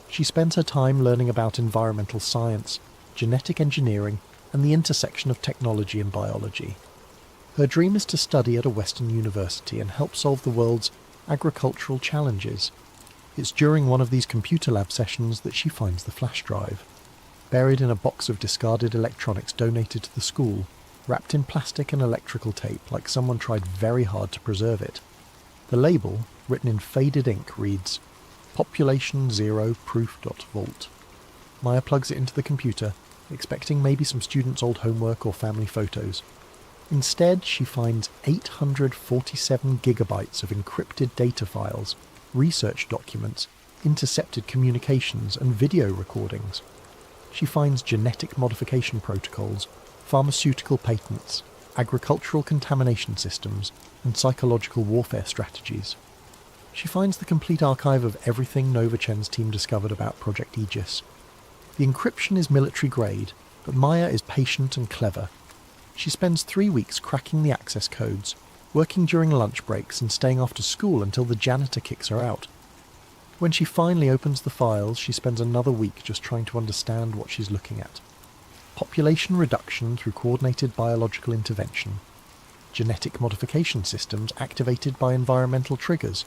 She spends her time learning about environmental science, genetic engineering, and the intersection of technology and biology. Her dream is to study at a Western university and help solve the world's agricultural challenges. It's during one of these computer lab sessions that she finds the flash drive, buried in a box of discarded electronics donated to the school, wrapped in plastic and electrical tape like someone tried very hard to preserve it. The label, written in faded ink, reads, "Population 0 proof.vault." Maya plugs it into the computer, expecting maybe some students' old homework or family photos. Instead, she finds 847 gigabytes of encrypted data files, research documents, intercepted communications, and video recordings. She finds genetic modification protocols, pharmaceutical patents, agricultural contamination systems, and psychological warfare strategies. She finds the complete archive of everything Nova Chen's team discovered about Project Aegis. The encryption is military grade, but Maya is patient and clever. She spends 3 weeks cracking the access codes, working during lunch breaks and staying after school until the janitor kicks her out. When she finally opens the files, she spends another week just trying to understand what she's looking at. Population reduction through coordinated biological intervention. Genetic modification systems activated by environmental triggers.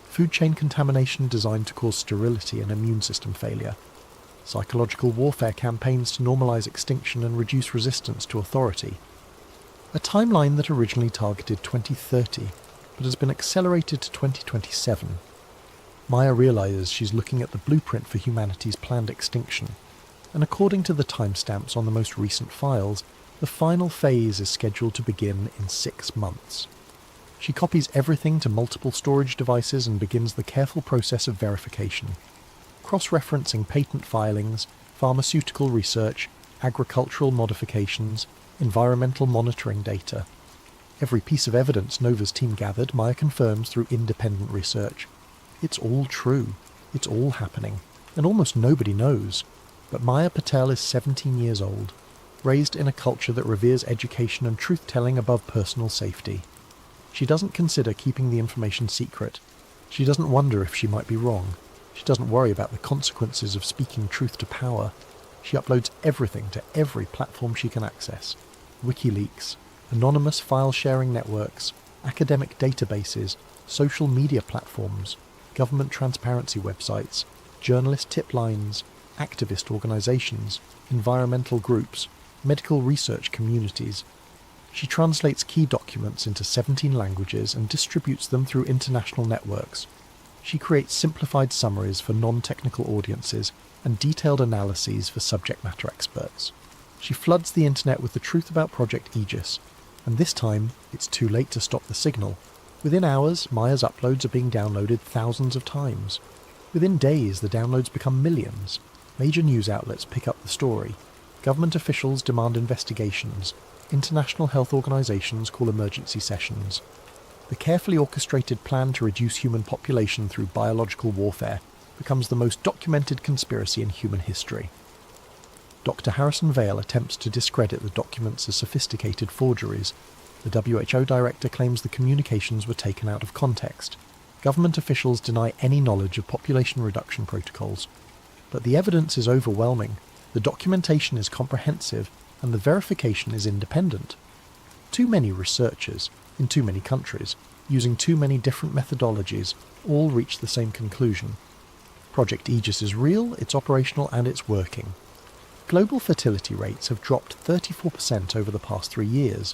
Food chain contamination designed to cause sterility and immune system failure. Psychological warfare campaigns to normalize extinction and reduce resistance to authority. A timeline that originally targeted 2030, but has been accelerated to 2027. Maya realizes she's looking at the blueprint for humanity's planned extinction, and according to the timestamps on the most recent files, the final phase is scheduled to begin in 6 months. She copies everything to multiple storage devices and begins the careful process of verification, cross-referencing patent filings, pharmaceutical research, agricultural modifications, environmental monitoring data. Every piece of evidence Nova's team gathered, Maya confirms through independent research. It's all true. It's all happening. And almost nobody knows. But Maya Patel is 17 years old, raised in a culture that reveres education and truth-telling above personal safety. She doesn't consider keeping the information secret. She doesn't wonder if she might be wrong. She doesn't worry about the consequences of speaking truth to power. She uploads everything to every platform she can access. WikiLeaks, anonymous file-sharing networks, academic databases, social media platforms, government transparency websites, journalist tip lines, activist organisations, environmental groups, medical research communities. She translates key documents into 17 languages and distributes them through international networks. She creates simplified summaries for non-technical audiences and detailed analyses for subject matter experts. She floods the internet with the truth about Project Aegis, and this time it's too late to stop the signal. Within hours, Maya's uploads are being downloaded thousands of times. Within days, the downloads become millions. Major news outlets pick up the story. Government officials demand investigations. International health organisations call emergency sessions. The carefully orchestrated plan to reduce human population through biological warfare becomes the most documented conspiracy in human history. Dr. Harrison Vale attempts to discredit the documents as sophisticated forgeries. The WHO director claims the communications were taken out of context. Government officials deny any knowledge of population reduction protocols. But the evidence is overwhelming, the documentation is comprehensive, and the verification is independent. Too many researchers, in too many countries, using too many different methodologies, all reach the same conclusion. Project Aegis is real, it's operational, and it's working. Global fertility rates have dropped 34% over the past 3 years.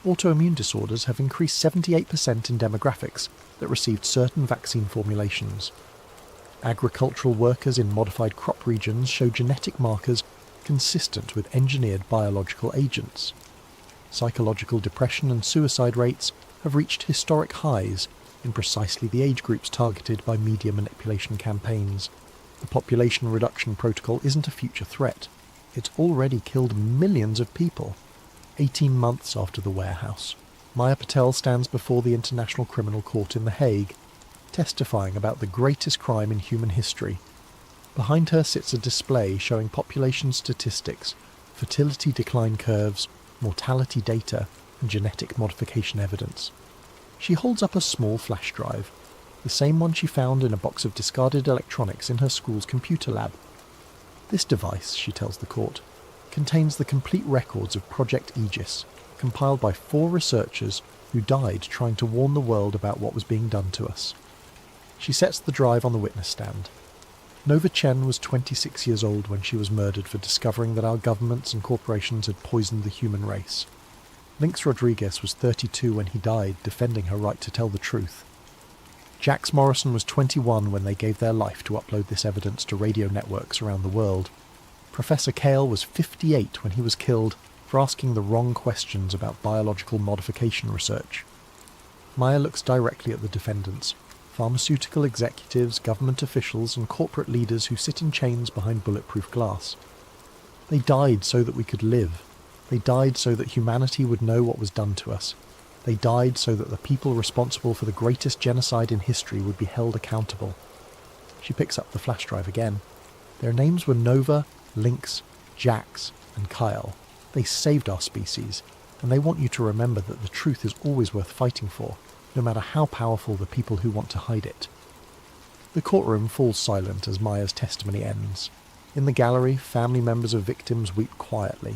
Autoimmune disorders have increased 78% in demographics that received certain vaccine formulations. Agricultural workers in modified crop regions show genetic markers consistent with engineered biological agents. Psychological depression and suicide rates have reached historic highs in precisely the age groups targeted by media manipulation campaigns. The population reduction protocol isn't a future threat. It's already killed millions of people. 18 months after the warehouse, Maya Patel stands before the International Criminal Court in The Hague, testifying about the greatest crime in human history. Behind her sits a display showing population statistics, fertility decline curves, mortality data, and genetic modification evidence. She holds up a small flash drive, the same one she found in a box of discarded electronics in her school's computer lab. This device, she tells the court, contains the complete records of Project Aegis, compiled by 4 researchers who died trying to warn the world about what was being done to us. She sets the drive on the witness stand. Nova Chen was 26 years old when she was murdered for discovering that our governments and corporations had poisoned the human race. Lynx Rodriguez was 32 when he died, defending her right to tell the truth. Jax Morrison was 21 when they gave their life to upload this evidence to radio networks around the world. Professor Kale was 58 when he was killed for asking the wrong questions about biological modification research. Maya looks directly at the defendants, pharmaceutical executives, government officials, and corporate leaders who sit in chains behind bulletproof glass. They died so that we could live. They died so that humanity would know what was done to us. They died so that the people responsible for the greatest genocide in history would be held accountable. She picks up the flash drive again. Their names were Nova, Lynx, Jax, and Kyle. They saved our species, and they want you to remember that the truth is always worth fighting for, no matter how powerful the people who want to hide it. The courtroom falls silent as Maya's testimony ends. In the gallery, family members of victims weep quietly.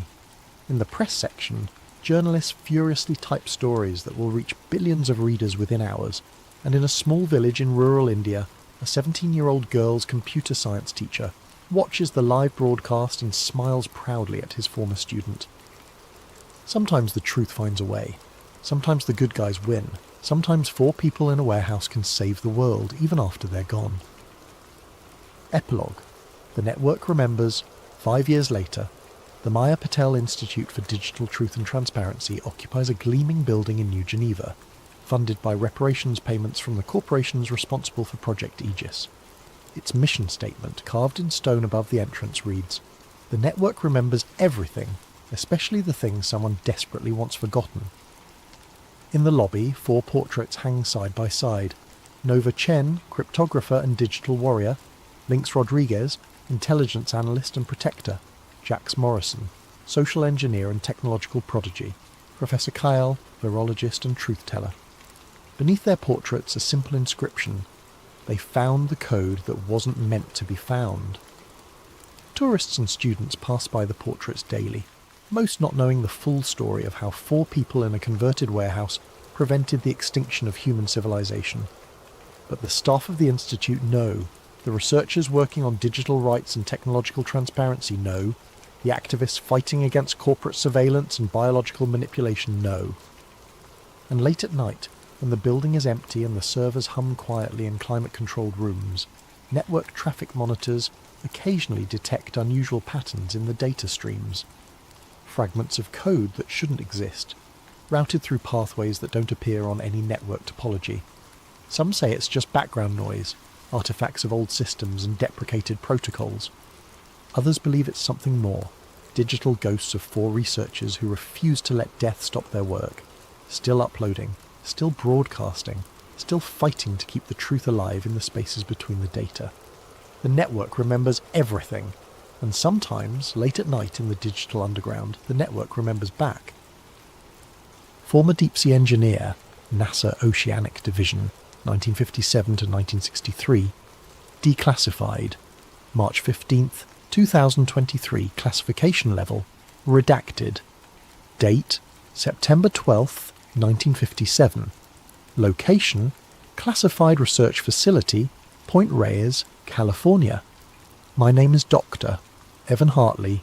In the press section, journalists furiously type stories that will reach billions of readers within hours, and in a small village in rural India, a 17-year-old girl's computer science teacher watches the live broadcast and smiles proudly at his former student. Sometimes the truth finds a way. Sometimes the good guys win. Sometimes 4 people in a warehouse can save the world, even after they're gone. Epilogue. The network remembers, 5 years later, the Maya Patel Institute for Digital Truth and Transparency occupies a gleaming building in New Geneva, funded by reparations payments from the corporations responsible for Project Aegis. Its mission statement, carved in stone above the entrance, reads, "The network remembers everything, especially the things someone desperately wants forgotten." In the lobby, 4 portraits hang side by side. Nova Chen, cryptographer and digital warrior; Lynx Rodriguez, intelligence analyst and protector; Jax Morrison, social engineer and technological prodigy; Professor Kyle, virologist and truth-teller. Beneath their portraits a simple inscription: "They found the code that wasn't meant to be found." Tourists and students pass by the portraits daily, most not knowing the full story of how 4 people in a converted warehouse prevented the extinction of human civilization. But the staff of the Institute know, the researchers working on digital rights and technological transparency know, the activists fighting against corporate surveillance and biological manipulation know. And late at night, when the building is empty and the servers hum quietly in climate-controlled rooms, network traffic monitors occasionally detect unusual patterns in the data streams. Fragments of code that shouldn't exist, routed through pathways that don't appear on any network topology. Some say it's just background noise, artifacts of old systems and deprecated protocols. Others believe it's something more, digital ghosts of 4 researchers who refuse to let death stop their work, still uploading, still broadcasting, still fighting to keep the truth alive in the spaces between the data. The network remembers everything, and sometimes, late at night in the digital underground, the network remembers back. Former deep-sea engineer, NASA Oceanic Division, 1957 to 1963, declassified, March 15th, 2023, classification level, redacted, date, September 12th, 1957, location, classified research facility, Point Reyes, California. My name is Dr. Evan Hartley,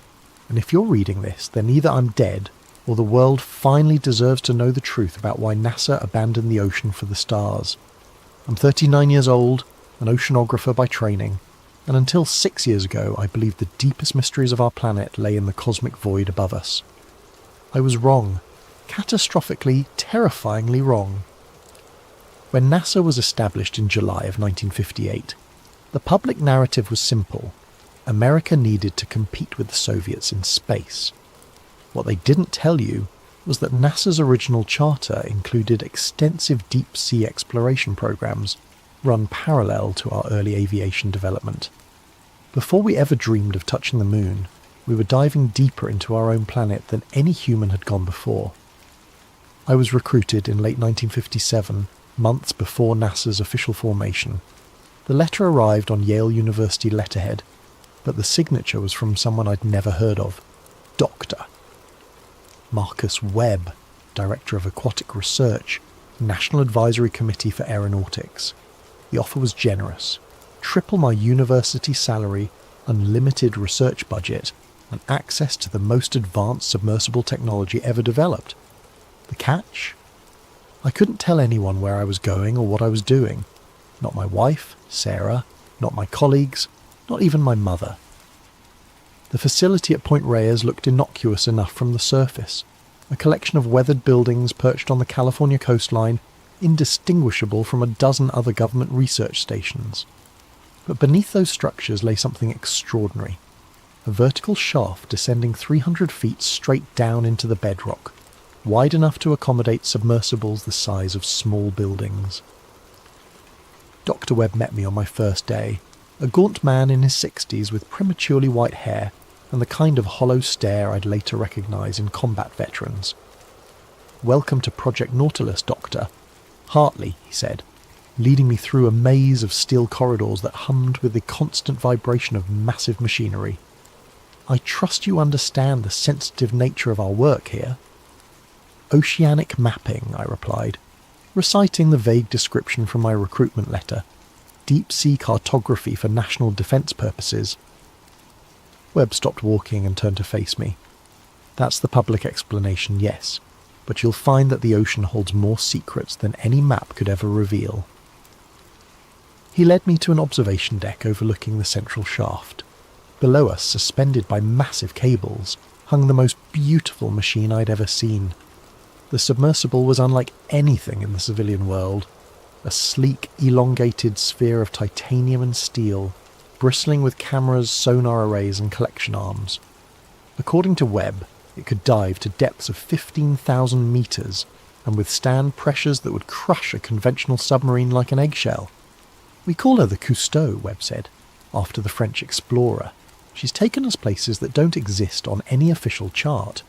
and if you're reading this, then either I'm dead, or the world finally deserves to know the truth about why NASA abandoned the ocean for the stars. I'm 39 years old, an oceanographer by training, and until 6 years ago I believed the deepest mysteries of our planet lay in the cosmic void above us. I was wrong, catastrophically, terrifyingly wrong. When NASA was established in July of 1958, the public narrative was simple. America needed to compete with the Soviets in space. What they didn't tell you was that NASA's original charter included extensive deep-sea exploration programs run parallel to our early aviation development. Before we ever dreamed of touching the moon, we were diving deeper into our own planet than any human had gone before. I was recruited in late 1957, months before NASA's official formation. The letter arrived on Yale University letterhead, but the signature was from someone I'd never heard of. Doctor. Marcus Webb. Director of Aquatic Research, National Advisory Committee for Aeronautics. The offer was generous. Triple my university salary, unlimited research budget, and access to the most advanced submersible technology ever developed. The catch? I couldn't tell anyone where I was going or what I was doing. Not my wife, Sarah, not my colleagues, not even my mother. The facility at Point Reyes looked innocuous enough from the surface. A collection of weathered buildings perched on the California coastline, indistinguishable from a dozen other government research stations. But beneath those structures lay something extraordinary. A vertical shaft descending 300 feet straight down into the bedrock, wide enough to accommodate submersibles the size of small buildings. Dr. Webb met me on my first day, a gaunt man in his 60s with prematurely white hair and the kind of hollow stare I'd later recognise in combat veterans. "Welcome to Project Nautilus, Doctor. Hartley," he said, leading me through a maze of steel corridors that hummed with the constant vibration of massive machinery. "I trust you understand the sensitive nature of our work here." "Oceanic mapping," I replied, reciting the vague description from my recruitment letter. "Deep-sea cartography for national defence purposes." Webb stopped walking and turned to face me. "That's the public explanation, yes, but you'll find that the ocean holds more secrets than any map could ever reveal." He led me to an observation deck overlooking the central shaft. Below us, suspended by massive cables, hung the most beautiful machine I'd ever seen. The submersible was unlike anything in the civilian world. A sleek, elongated sphere of titanium and steel, bristling with cameras, sonar arrays and collection arms. According to Webb, it could dive to depths of 15,000 metres and withstand pressures that would crush a conventional submarine like an eggshell. "We call her the Cousteau," Webb said, "after the French explorer. She's taken us places that don't exist on any official chart."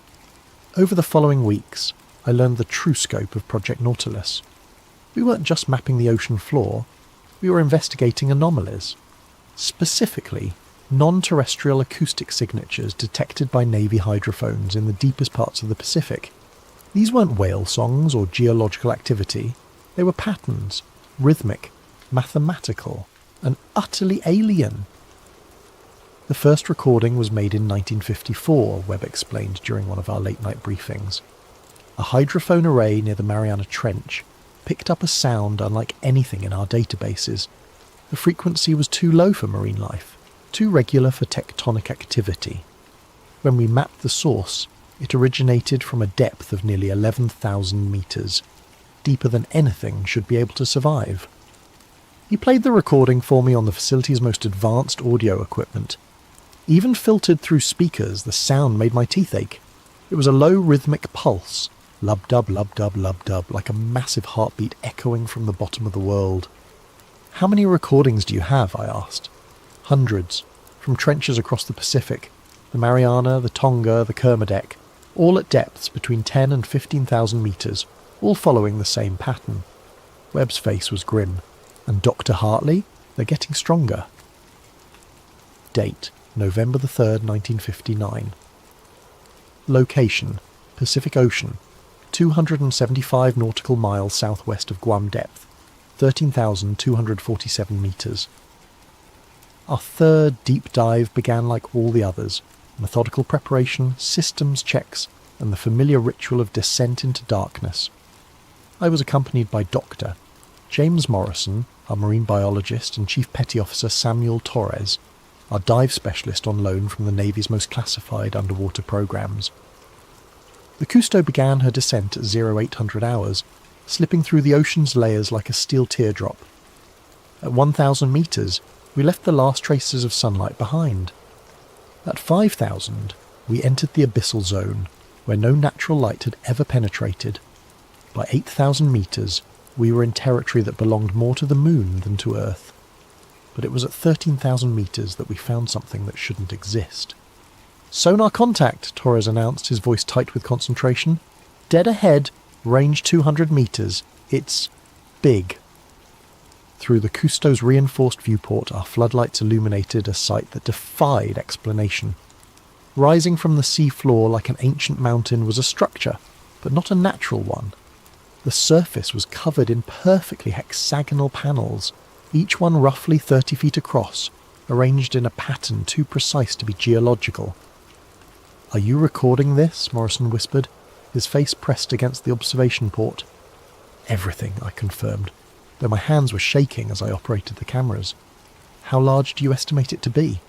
Over the following weeks, I learned the true scope of Project Nautilus. We weren't just mapping the ocean floor, we were investigating anomalies. Specifically, non-terrestrial acoustic signatures detected by Navy hydrophones in the deepest parts of the Pacific. These weren't whale songs or geological activity, they were patterns, rhythmic, mathematical, and utterly alien. The first recording was made in 1954, Webb explained during one of our late-night briefings. A hydrophone array near the Mariana Trench picked up a sound unlike anything in our databases. The frequency was too low for marine life, too regular for tectonic activity. When we mapped the source, it originated from a depth of nearly 11,000 metres, deeper than anything should be able to survive. He played the recording for me on the facility's most advanced audio equipment. Even filtered through speakers, the sound made my teeth ache. It was a low rhythmic pulse, lub-dub, lub-dub, lub-dub, like a massive heartbeat echoing from the bottom of the world. "How many recordings do you have?" I asked. "Hundreds, from trenches across the Pacific, the Mariana, the Tonga, the Kermadec, all at depths between 10 and 15,000 metres, all following the same pattern." Webb's face was grim. "And Dr. Hartley? They're getting stronger." Date: November the 3rd, 1959. Location: Pacific Ocean, 275 nautical miles southwest of Guam depth, 13,247 metres. Our third deep dive began like all the others: methodical preparation, systems checks, and the familiar ritual of descent into darkness. I was accompanied by Dr. James Morrison, our marine biologist, and Chief Petty Officer Samuel Torres, our dive specialist on loan from the Navy's most classified underwater programs. The Cousteau began her descent at 0800 hours, slipping through the ocean's layers like a steel teardrop. At 1,000 metres, we left the last traces of sunlight behind. At 5,000, we entered the abyssal zone, where no natural light had ever penetrated. By 8,000 metres, we were in territory that belonged more to the moon than to Earth. But it was at 13,000 metres that we found something that shouldn't exist. "Sonar contact," Torres announced, his voice tight with concentration. "Dead ahead, range 200 metres. It's big." Through the Cousteau's reinforced viewport, our floodlights illuminated a sight that defied explanation. Rising from the sea floor like an ancient mountain was a structure, but not a natural one. The surface was covered in perfectly hexagonal panels, each one roughly 30 feet across, arranged in a pattern too precise to be geological. "Are you recording this?" Morrison whispered, his face pressed against the observation port. "Everything," I confirmed, though my hands were shaking as I operated the cameras. "How large do you estimate it to be?"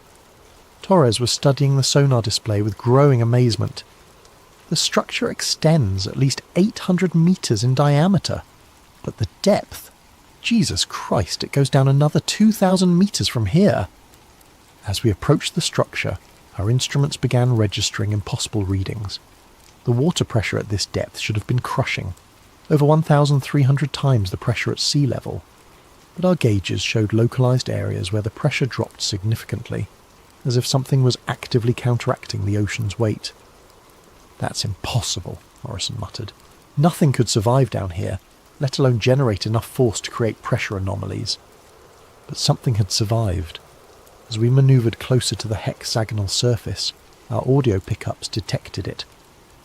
Torres was studying the sonar display with growing amazement. The structure extends at least 800 meters in diameter, but the depth, Jesus Christ, it goes down another 2,000 meters from here. As we approached the structure, our instruments began registering impossible readings. The water pressure at this depth should have been crushing, over 1,300 times the pressure at sea level, but our gauges showed localized areas where the pressure dropped significantly, as if something was actively counteracting the ocean's weight. "That's impossible," Morrison muttered. "Nothing could survive down here, let alone generate enough force to create pressure anomalies." But something had survived. As we manoeuvred closer to the hexagonal surface, our audio pickups detected it.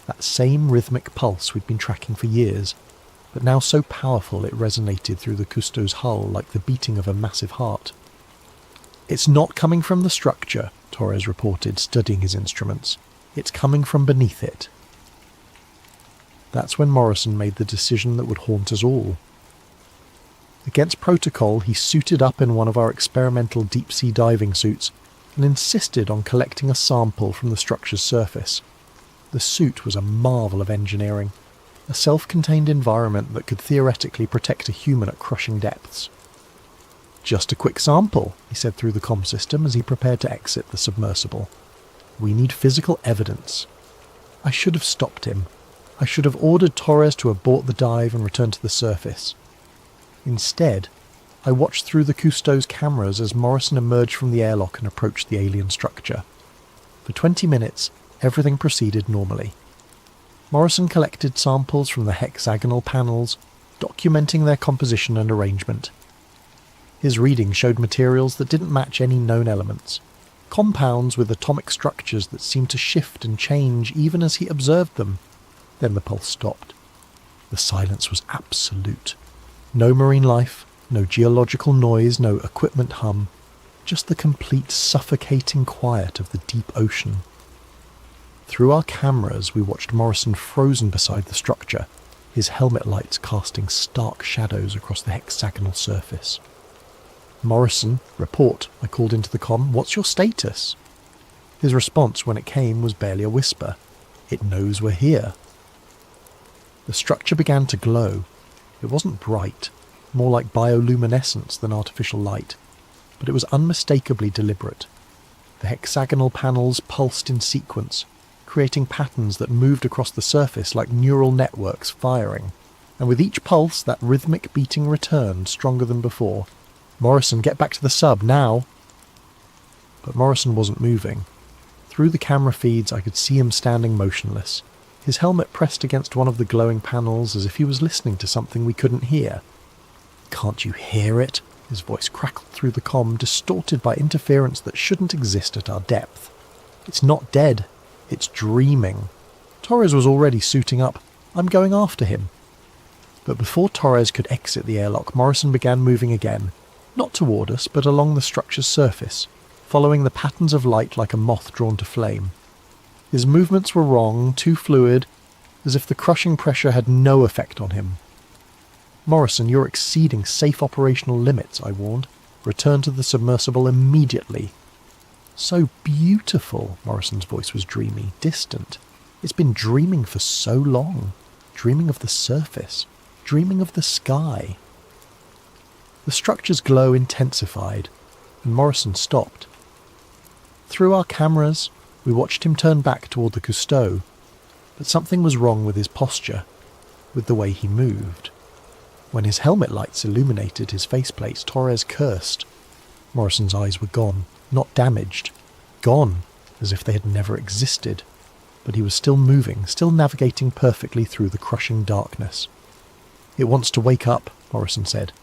That same rhythmic pulse we'd been tracking for years, but now so powerful it resonated through the Cousteau's hull like the beating of a massive heart. "It's not coming from the structure," Torres reported, studying his instruments. "It's coming from beneath it." That's when Morrison made the decision that would haunt us all. Against protocol, he suited up in one of our experimental deep-sea diving suits and insisted on collecting a sample from the structure's surface. The suit was a marvel of engineering, a self-contained environment that could theoretically protect a human at crushing depths. "Just a quick sample," he said through the comm system as he prepared to exit the submersible. "We need physical evidence." I should have stopped him. I should have ordered Torres to abort the dive and return to the surface. Instead, I watched through the Cousteau's cameras as Morrison emerged from the airlock and approached the alien structure. For 20 minutes, everything proceeded normally. Morrison collected samples from the hexagonal panels, documenting their composition and arrangement. His readings showed materials that didn't match any known elements, compounds with atomic structures that seemed to shift and change even as he observed them. Then the pulse stopped. The silence was absolute. No marine life, no geological noise, no equipment hum, just the complete suffocating quiet of the deep ocean. Through our cameras, we watched Morrison frozen beside the structure, his helmet lights casting stark shadows across the hexagonal surface. "Morrison, report," I called into the comm. "What's your status?" His response when it came was barely a whisper. "It knows we're here." The structure began to glow. It wasn't bright, more like bioluminescence than artificial light, but it was unmistakably deliberate. The hexagonal panels pulsed in sequence, creating patterns that moved across the surface like neural networks firing, and with each pulse that rhythmic beating returned stronger than before. "Morrison, get back to the sub, now!" But Morrison wasn't moving. Through the camera feeds I could see him standing motionless, his helmet pressed against one of the glowing panels as if he was listening to something we couldn't hear. "Can't you hear it?" His voice crackled through the comm, distorted by interference that shouldn't exist at our depth. "It's not dead. It's dreaming." Torres was already suiting up. "I'm going after him." But before Torres could exit the airlock, Morrison began moving again, not toward us, but along the structure's surface, following the patterns of light like a moth drawn to flame. His movements were wrong, too fluid, as if the crushing pressure had no effect on him. "Morrison, you're exceeding safe operational limits," I warned. "Return to the submersible immediately." "So beautiful," Morrison's voice was dreamy, distant. "It's been dreaming for so long. Dreaming of the surface. Dreaming of the sky." The structure's glow intensified, and Morrison stopped. Through our cameras, we watched him turn back toward the Cousteau, but something was wrong with his posture, with the way he moved. When his helmet lights illuminated his faceplate, Torres cursed. Morrison's eyes were gone, not damaged. Gone, as if they had never existed. But he was still moving, still navigating perfectly through the crushing darkness. "It wants to wake up," Morrison said,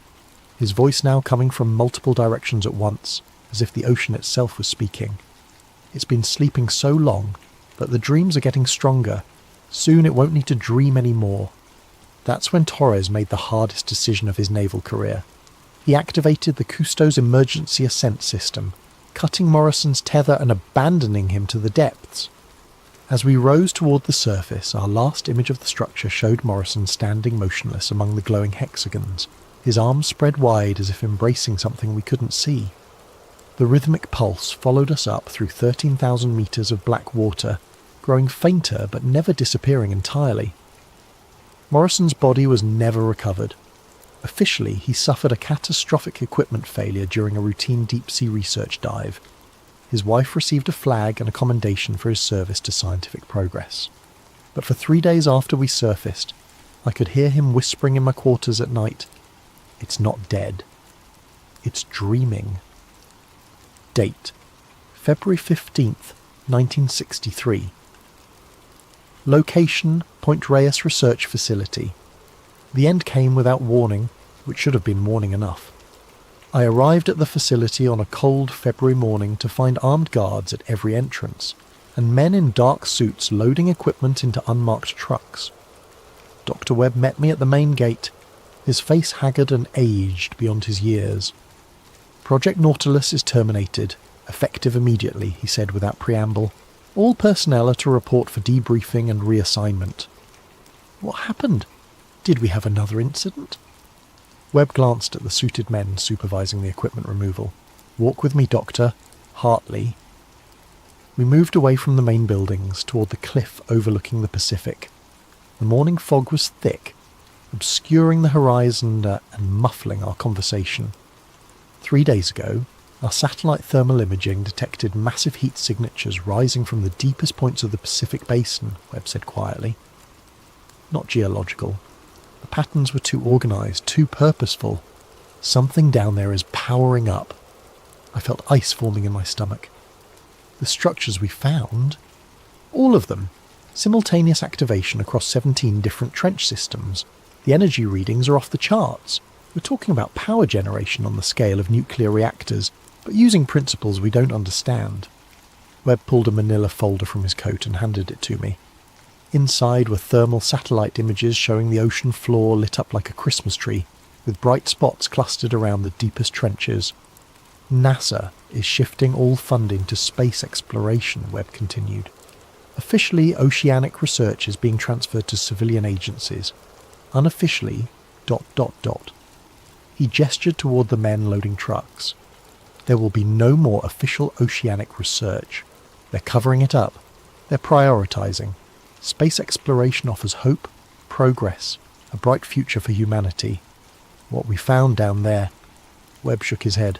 his voice now coming from multiple directions at once, as if the ocean itself was speaking. "It's been sleeping so long, but the dreams are getting stronger. Soon it won't need to dream anymore. That's when Torres made the hardest decision of his naval career. He activated the Cousteau's emergency ascent system, cutting Morrison's tether and abandoning him to the depths. As we rose toward the surface, our last image of the structure showed Morrison standing motionless among the glowing hexagons, his arms spread wide as if embracing something we couldn't see. The rhythmic pulse followed us up through 13,000 metres of black water, growing fainter but never disappearing entirely. Morrison's body was never recovered. Officially, he suffered a catastrophic equipment failure during a routine deep-sea research dive. His wife received a flag and a commendation for his service to scientific progress. But for 3 days after we surfaced, I could hear him whispering in my quarters at night, "It's not dead. It's dreaming." Date: February 15th, 1963. Location: Point Reyes Research Facility. The end came without warning, which should have been warning enough. I arrived at the facility on a cold February morning to find armed guards at every entrance, and men in dark suits loading equipment into unmarked trucks. Dr. Webb met me at the main gate, his face haggard and aged beyond his years. "Project Nautilus is terminated, effective immediately," he said without preamble. "All personnel are to report for debriefing and reassignment." What happened? Did we have another incident? Webb glanced at the suited men supervising the equipment removal. "Walk with me, Doctor. Hartley." We moved away from the main buildings toward the cliff overlooking the Pacific. The morning fog was thick, obscuring the horizon and muffling our conversation. 3 days ago, our satellite thermal imaging detected massive heat signatures rising from the deepest points of the Pacific Basin, Webb said quietly. Not geological. The patterns were too organised, too purposeful. Something down there is powering up. I felt ice forming in my stomach. The structures we found, all of them, simultaneous activation across 17 different trench systems. The energy readings are off the charts. We're talking about power generation on the scale of nuclear reactors, but using principles we don't understand. Webb pulled a manila folder from his coat and handed it to me. Inside were thermal satellite images showing the ocean floor lit up like a Christmas tree, with bright spots clustered around the deepest trenches. NASA is shifting all funding to space exploration, Webb continued. Officially, oceanic research is being transferred to civilian agencies. Unofficially, ... He gestured toward the men loading trucks. There will be no more official oceanic research. They're covering it up. They're prioritising. Space exploration offers hope, progress, a bright future for humanity. What we found down there, Webb shook his head.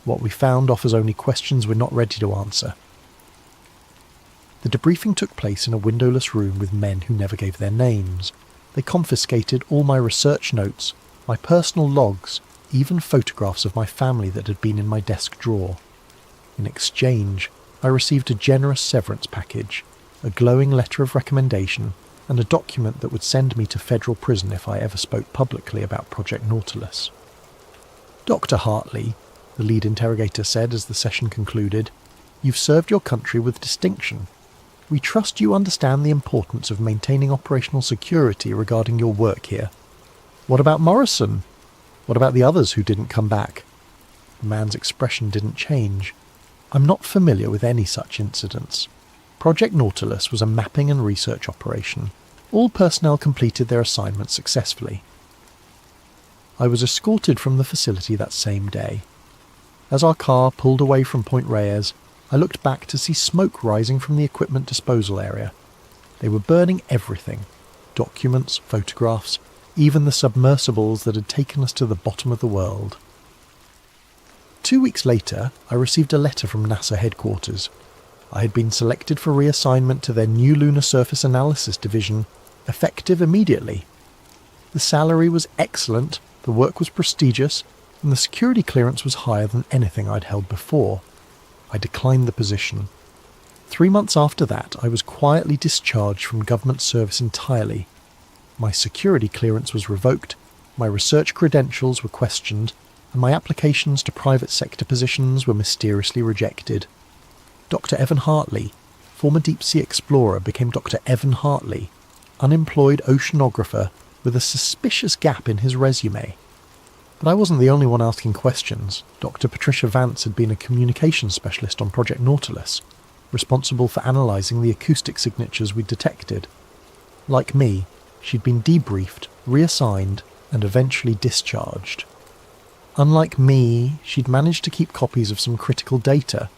What we found offers only questions we're not ready to answer. The debriefing took place in a windowless room with men who never gave their names. They confiscated all my research notes, my personal logs, even photographs of my family that had been in my desk drawer. In exchange, I received a generous severance package, a glowing letter of recommendation, and a document that would send me to federal prison if I ever spoke publicly about Project Nautilus. "Dr. Hartley," the lead interrogator said as the session concluded, "you've served your country with distinction. We trust you understand the importance of maintaining operational security regarding your work here. What about Morrison? What about the others who didn't come back?" The man's expression didn't change. "I'm not familiar with any such incidents. Project Nautilus was a mapping and research operation. All personnel completed their assignments successfully." I was escorted from the facility that same day. As our car pulled away from Point Reyes, I looked back to see smoke rising from the equipment disposal area. They were burning everything: documents, photographs, even the submersibles that had taken us to the bottom of the world. 2 weeks later, I received a letter from NASA headquarters. I had been selected for reassignment to their new Lunar Surface Analysis Division, effective immediately. The salary was excellent, the work was prestigious, and the security clearance was higher than anything I'd held before. I declined the position. 3 months after that, I was quietly discharged from government service entirely. My security clearance was revoked, my research credentials were questioned, and my applications to private sector positions were mysteriously rejected. Dr. Evan Hartley, former deep-sea explorer, became Dr. Evan Hartley, unemployed oceanographer with a suspicious gap in his resume. But I wasn't the only one asking questions. Dr. Patricia Vance had been a communications specialist on Project Nautilus, responsible for analysing the acoustic signatures we'd detected. Like me, she'd been debriefed, reassigned, and eventually discharged. Unlike me, she'd managed to keep copies of some critical data.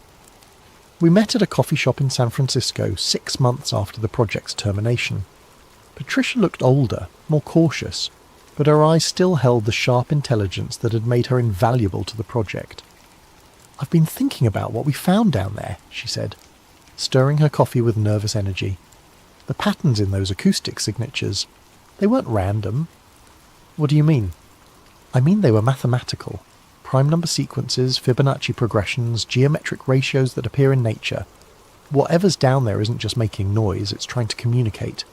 We met at a coffee shop in San Francisco 6 months after the project's termination. Patricia looked older, more cautious, but her eyes still held the sharp intelligence that had made her invaluable to the project. "I've been thinking about what we found down there," she said, stirring her coffee with nervous energy. "The patterns in those acoustic signatures, they weren't random." "What do you mean?" "I mean they were mathematical. Prime number sequences, Fibonacci progressions, geometric ratios that appear in nature. Whatever's down there isn't just making noise, it's trying to communicate."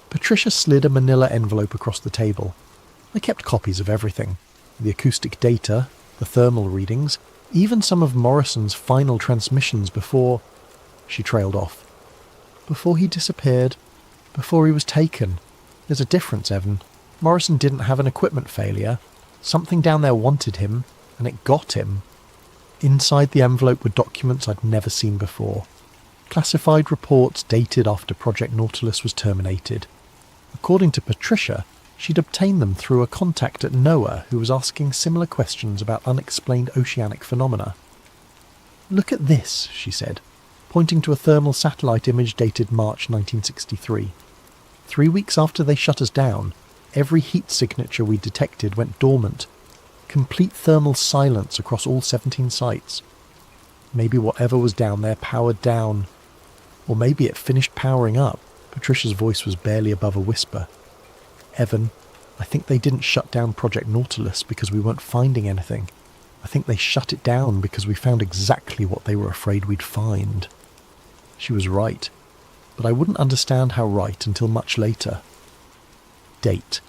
Patricia slid a manila envelope across the table. I kept copies of everything. The acoustic data, the thermal readings, even some of Morrison's final transmissions before... She trailed off. "Before he disappeared. Before he was taken. There's a difference, Evan. Morrison didn't have an equipment failure. Something down there wanted him, and it got him." Inside the envelope were documents I'd never seen before. Classified reports dated after Project Nautilus was terminated. According to Patricia, she'd obtained them through a contact at NOAA who was asking similar questions about unexplained oceanic phenomena. "Look at this," she said, pointing to a thermal satellite image dated March 1963. 3 weeks after they shut us down, every heat signature we detected went dormant. Complete thermal silence across all 17 sites. Maybe whatever was down there powered down. Or maybe it finished powering up. Patricia's voice was barely above a whisper. "Evan, I think they didn't shut down Project Nautilus because we weren't finding anything. I think they shut it down because we found exactly what they were afraid we'd find." She was right, but I wouldn't understand how right until much later. Date: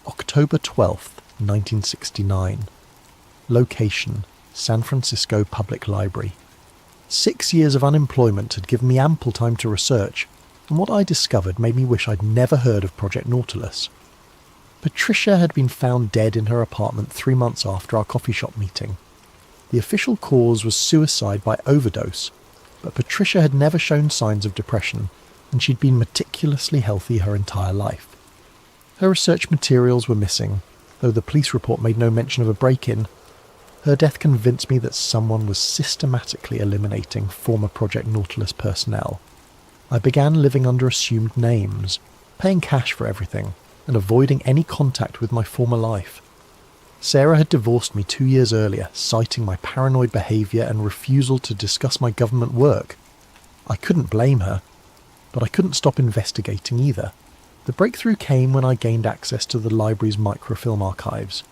October 12th, 1969. Location: San Francisco Public Library. 6 years of unemployment had given me ample time to research, and what I discovered made me wish I'd never heard of Project Nautilus. Patricia had been found dead in her apartment 3 months after our coffee shop meeting. The official cause was suicide by overdose, but Patricia had never shown signs of depression, and she'd been meticulously healthy her entire life. Her research materials were missing, though the police report made no mention of a break-in. Her death convinced me that someone was systematically eliminating former Project Nautilus personnel. I began living under assumed names, paying cash for everything, and avoiding any contact with my former life. Sarah had divorced me 2 years earlier, citing my paranoid behaviour and refusal to discuss my government work. I couldn't blame her, but I couldn't stop investigating either. The breakthrough came when I gained access to the library's microfilm archives.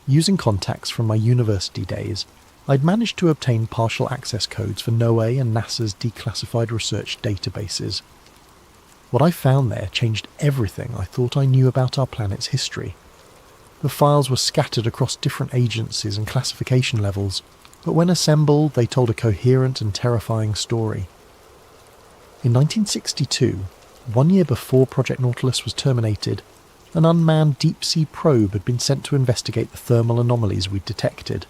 Using contacts from my university days, I'd managed to obtain partial access codes for NOAA and NASA's declassified research databases. What I found there changed everything I thought I knew about our planet's history. The files were scattered across different agencies and classification levels, but when assembled they told a coherent and terrifying story. In 1962, 1 year before Project Nautilus was terminated, an unmanned deep-sea probe had been sent to investigate the thermal anomalies we'd detected.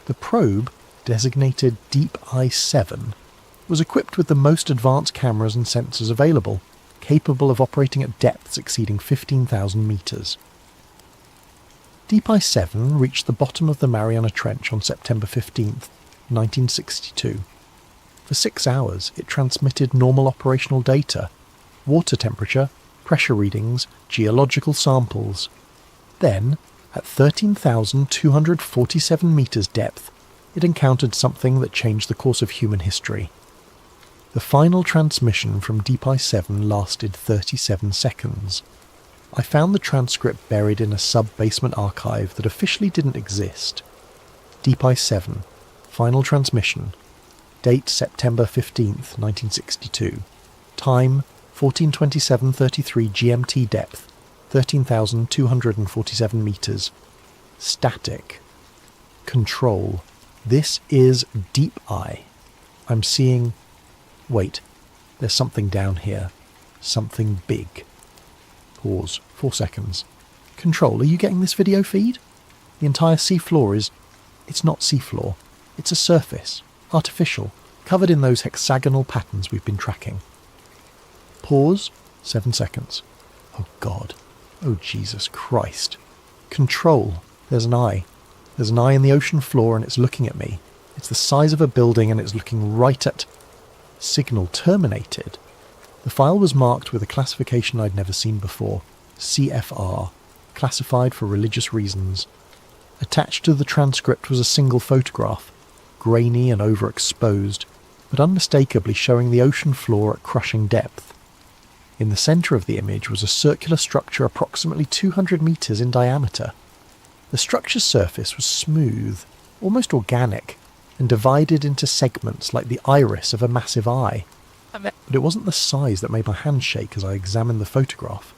The probe, designated Deep Eye 7, was equipped with the most advanced cameras and sensors available, capable of operating at depths exceeding 15,000 metres. Deep Eye 7 reached the bottom of the Mariana Trench on September 15th, 1962. For 6 hours it transmitted normal operational data, water temperature, pressure readings, geological samples. Then, at 13,247 metres depth, it encountered something that changed the course of human history. The final transmission from Deep Eye 7 lasted 37 seconds. I found the transcript buried in a sub-basement archive that officially didn't exist. Deep Eye 7, final transmission. Date September 15th, 1962. Time 14:27:33 GMT depth, 13,247 metres. Static. Control. This is Deep Eye. I'm seeing... Wait, There's something down here. Something big. Pause. 4 seconds. Control, are you getting this video feed? The entire seafloor is... It's not seafloor. It's a surface. Artificial. Covered in those hexagonal patterns we've been tracking. Pause. 7 seconds. Oh God. Oh Jesus Christ. Control. There's an eye. There's an eye in the ocean floor and it's looking at me. It's the size of a building and it's looking right at... Signal terminated. The file was marked with a classification I'd never seen before. CFR. Classified for religious reasons. Attached to the transcript was a single photograph, grainy and overexposed, but unmistakably showing the ocean floor at crushing depth. In the centre of the image was a circular structure approximately 200 metres in diameter. The structure's surface was smooth, almost organic, and divided into segments like the iris of a massive eye. But it wasn't the size that made my hand shake as I examined the photograph.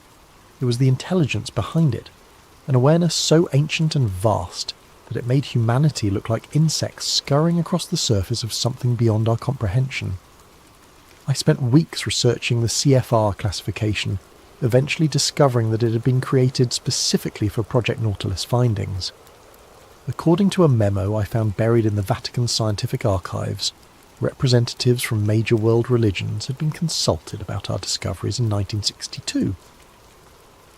It was the intelligence behind it, an awareness so ancient and vast that it made humanity look like insects scurrying across the surface of something beyond our comprehension. I spent weeks researching the CFR classification, eventually discovering that it had been created specifically for Project Nautilus findings. According to a memo I found buried in the Vatican Scientific Archives, representatives from major world religions had been consulted about our discoveries in 1962.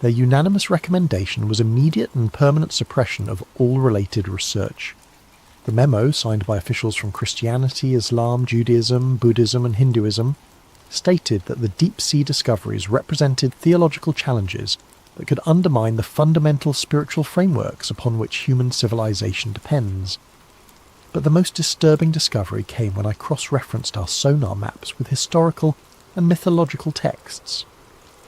Their unanimous recommendation was immediate and permanent suppression of all related research. The memo, signed by officials from Christianity, Islam, Judaism, Buddhism and Hinduism, stated that the deep-sea discoveries represented theological challenges that could undermine the fundamental spiritual frameworks upon which human civilization depends. But the most disturbing discovery came when I cross-referenced our sonar maps with historical and mythological texts.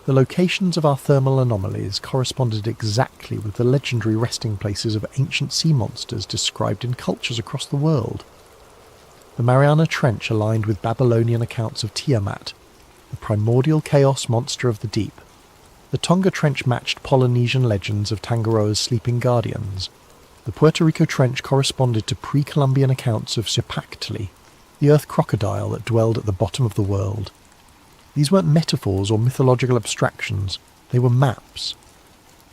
The locations of our thermal anomalies corresponded exactly with the legendary resting places of ancient sea monsters described in cultures across the world. The Mariana Trench aligned with Babylonian accounts of Tiamat, the primordial chaos monster of the deep. The Tonga Trench matched Polynesian legends of Tangaroa's sleeping guardians. The Puerto Rico Trench corresponded to pre-Columbian accounts of Xipactli, the earth crocodile that dwelled at the bottom of the world. These weren't metaphors or mythological abstractions, they were maps.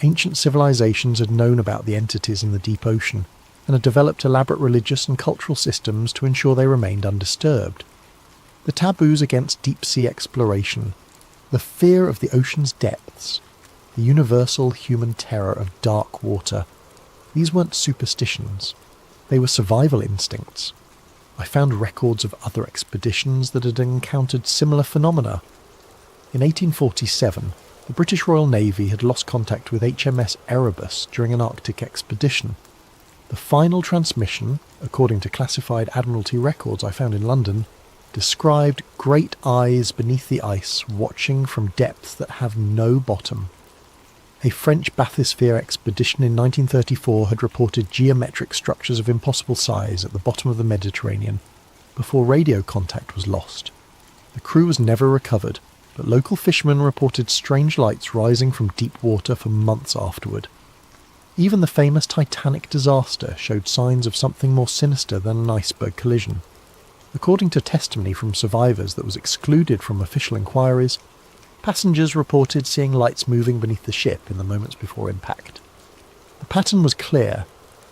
Ancient civilizations had known about the entities in the deep ocean, and had developed elaborate religious and cultural systems to ensure they remained undisturbed. The taboos against deep-sea exploration, the fear of the ocean's depths, the universal human terror of dark water, these weren't superstitions, they were survival instincts. I found records of other expeditions that had encountered similar phenomena. In 1847, the British Royal Navy had lost contact with HMS Erebus during an Arctic expedition. The final transmission, according to classified Admiralty records I found in London, described great eyes beneath the ice watching from depths that have no bottom. A French bathysphere expedition in 1934 had reported geometric structures of impossible size at the bottom of the Mediterranean before radio contact was lost. The crew was never recovered, but local fishermen reported strange lights rising from deep water for months afterward. Even the famous Titanic disaster showed signs of something more sinister than an iceberg collision. According to testimony from survivors that was excluded from official inquiries, passengers reported seeing lights moving beneath the ship in the moments before impact. The pattern was clear.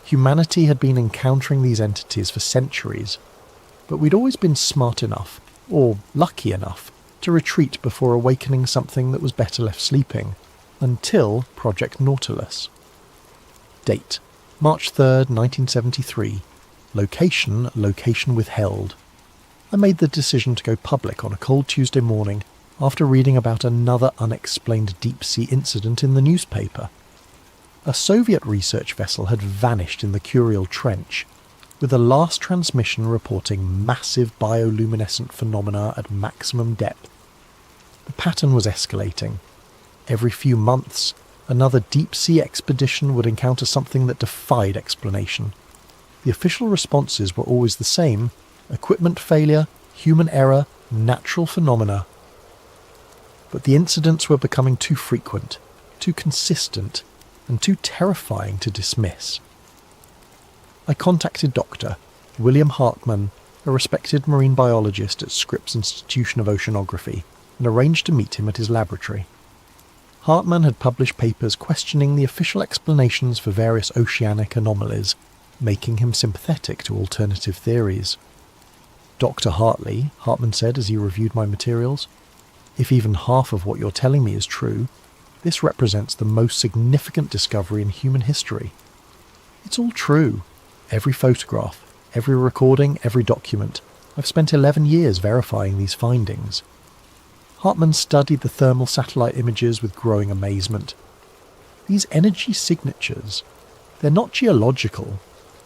Humanity had been encountering these entities for centuries, but we'd always been smart enough, or lucky enough, to retreat before awakening something that was better left sleeping, until Project Nautilus. Date: March 3rd, 1973. Location withheld. I made the decision to go public on a cold Tuesday morning after reading about another unexplained deep-sea incident in the newspaper. A Soviet research vessel had vanished in the Kuriil Trench, with the last transmission reporting massive bioluminescent phenomena at maximum depth. The pattern was escalating. Every few months, another deep-sea expedition would encounter something that defied explanation. The official responses were always the same: equipment failure, human error, natural phenomena. But the incidents were becoming too frequent, too consistent, and too terrifying to dismiss. I contacted Dr. William Hartman, a respected marine biologist at Scripps Institution of Oceanography, and arranged to meet him at his laboratory. Hartmann had published papers questioning the official explanations for various oceanic anomalies, making him sympathetic to alternative theories. "Dr. Hartley," Hartmann said as he reviewed my materials, "if even half of what you're telling me is true, this represents the most significant discovery in human history. It's all true. Every photograph, every recording, every document. I've spent 11 years verifying these findings." Hartmann studied the thermal satellite images with growing amazement. "These energy signatures, they're not geological.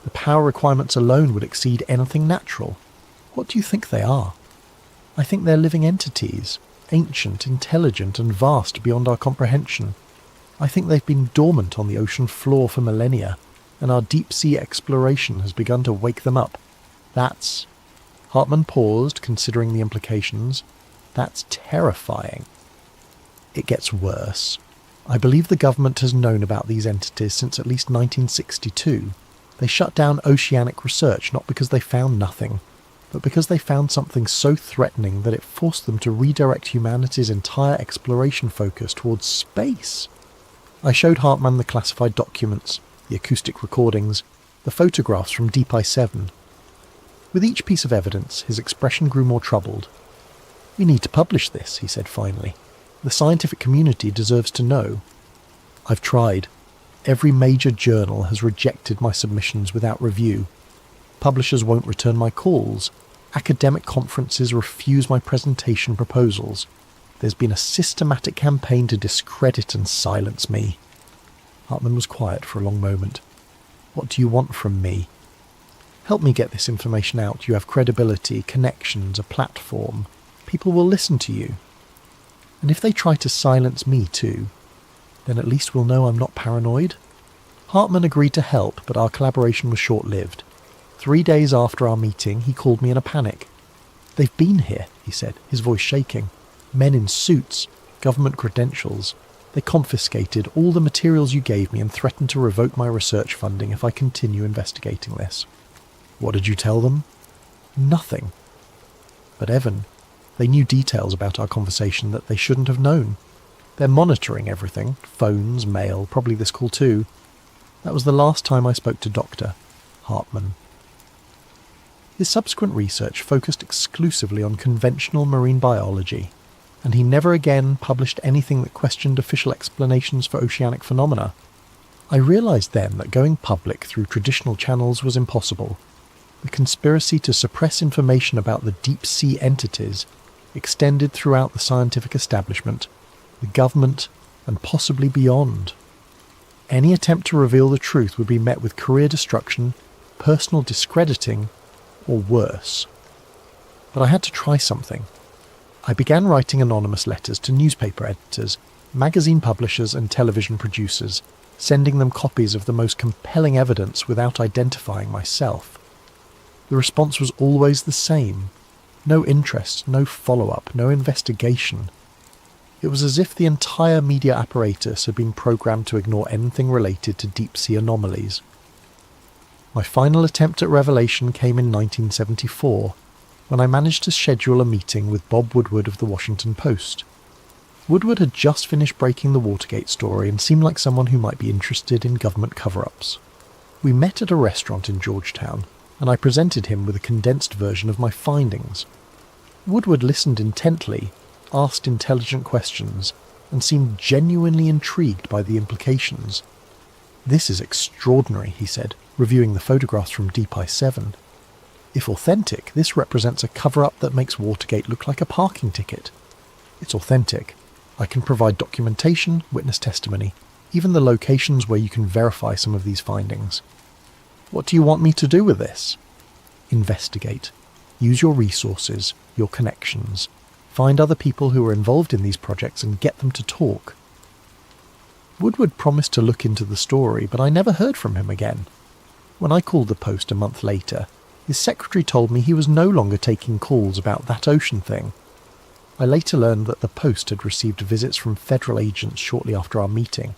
The power requirements alone would exceed anything natural. What do you think they are? I think they're living entities, ancient, intelligent, and vast beyond our comprehension. I think they've been dormant on the ocean floor for millennia, and our deep-sea exploration has begun to wake them up. That's..." Hartmann paused, considering the implications. "That's terrifying." "It gets worse. I believe the government has known about these entities since at least 1962. They shut down oceanic research not because they found nothing, but because they found something so threatening that it forced them to redirect humanity's entire exploration focus towards space." I showed Hartmann the classified documents, the acoustic recordings, the photographs from Deep Ice 7. With each piece of evidence, his expression grew more troubled. "We need to publish this," he said finally. "The scientific community deserves to know." "I've tried. Every major journal has rejected my submissions without review. Publishers won't return my calls. Academic conferences refuse my presentation proposals. There's been a systematic campaign to discredit and silence me." Hartmann was quiet for a long moment. "What do you want from me?" "Help me get this information out. You have credibility, connections, a platform. People will listen to you. And if they try to silence me too, then at least we'll know I'm not paranoid." Hartmann agreed to help, but our collaboration was short-lived. 3 days after our meeting, he called me in a panic. "They've been here," he said, his voice shaking. "Men in suits, government credentials. They confiscated all the materials you gave me and threatened to revoke my research funding if I continue investigating this." "What did you tell them?" "Nothing. But Evan, they knew details about our conversation that they shouldn't have known. They're monitoring everything, phones, mail, probably this call too. That was the last time I spoke to Dr. Hartmann." His subsequent research focused exclusively on conventional marine biology, and he never again published anything that questioned official explanations for oceanic phenomena. I realized then that going public through traditional channels was impossible. The conspiracy to suppress information about the deep-sea entities extended throughout the scientific establishment, the government, and possibly beyond. Any attempt to reveal the truth would be met with career destruction, personal discrediting, or worse. But I had to try something. I began writing anonymous letters to newspaper editors, magazine publishers, and television producers, sending them copies of the most compelling evidence without identifying myself. The response was always the same. No interest, no follow-up, no investigation. It was as if the entire media apparatus had been programmed to ignore anything related to deep-sea anomalies. My final attempt at revelation came in 1974, when I managed to schedule a meeting with Bob Woodward of the Washington Post. Woodward had just finished breaking the Watergate story and seemed like someone who might be interested in government cover-ups. We met at a restaurant in Georgetown, and I presented him with a condensed version of my findings. Woodward listened intently, asked intelligent questions, and seemed genuinely intrigued by the implications. "This is extraordinary," he said, reviewing the photographs from Deep Ice 7. "If authentic, this represents a cover-up that makes Watergate look like a parking ticket. It's authentic. I can provide documentation, witness testimony, even the locations where you can verify some of these findings. What do you want me to do with this?" "Investigate. Use your resources, your connections. Find other people who are involved in these projects and get them to talk." Woodward promised to look into the story, but I never heard from him again. When I called the Post a month later, his secretary told me he was no longer taking calls about that ocean thing. I later learned that the Post had received visits from federal agents shortly after our meeting.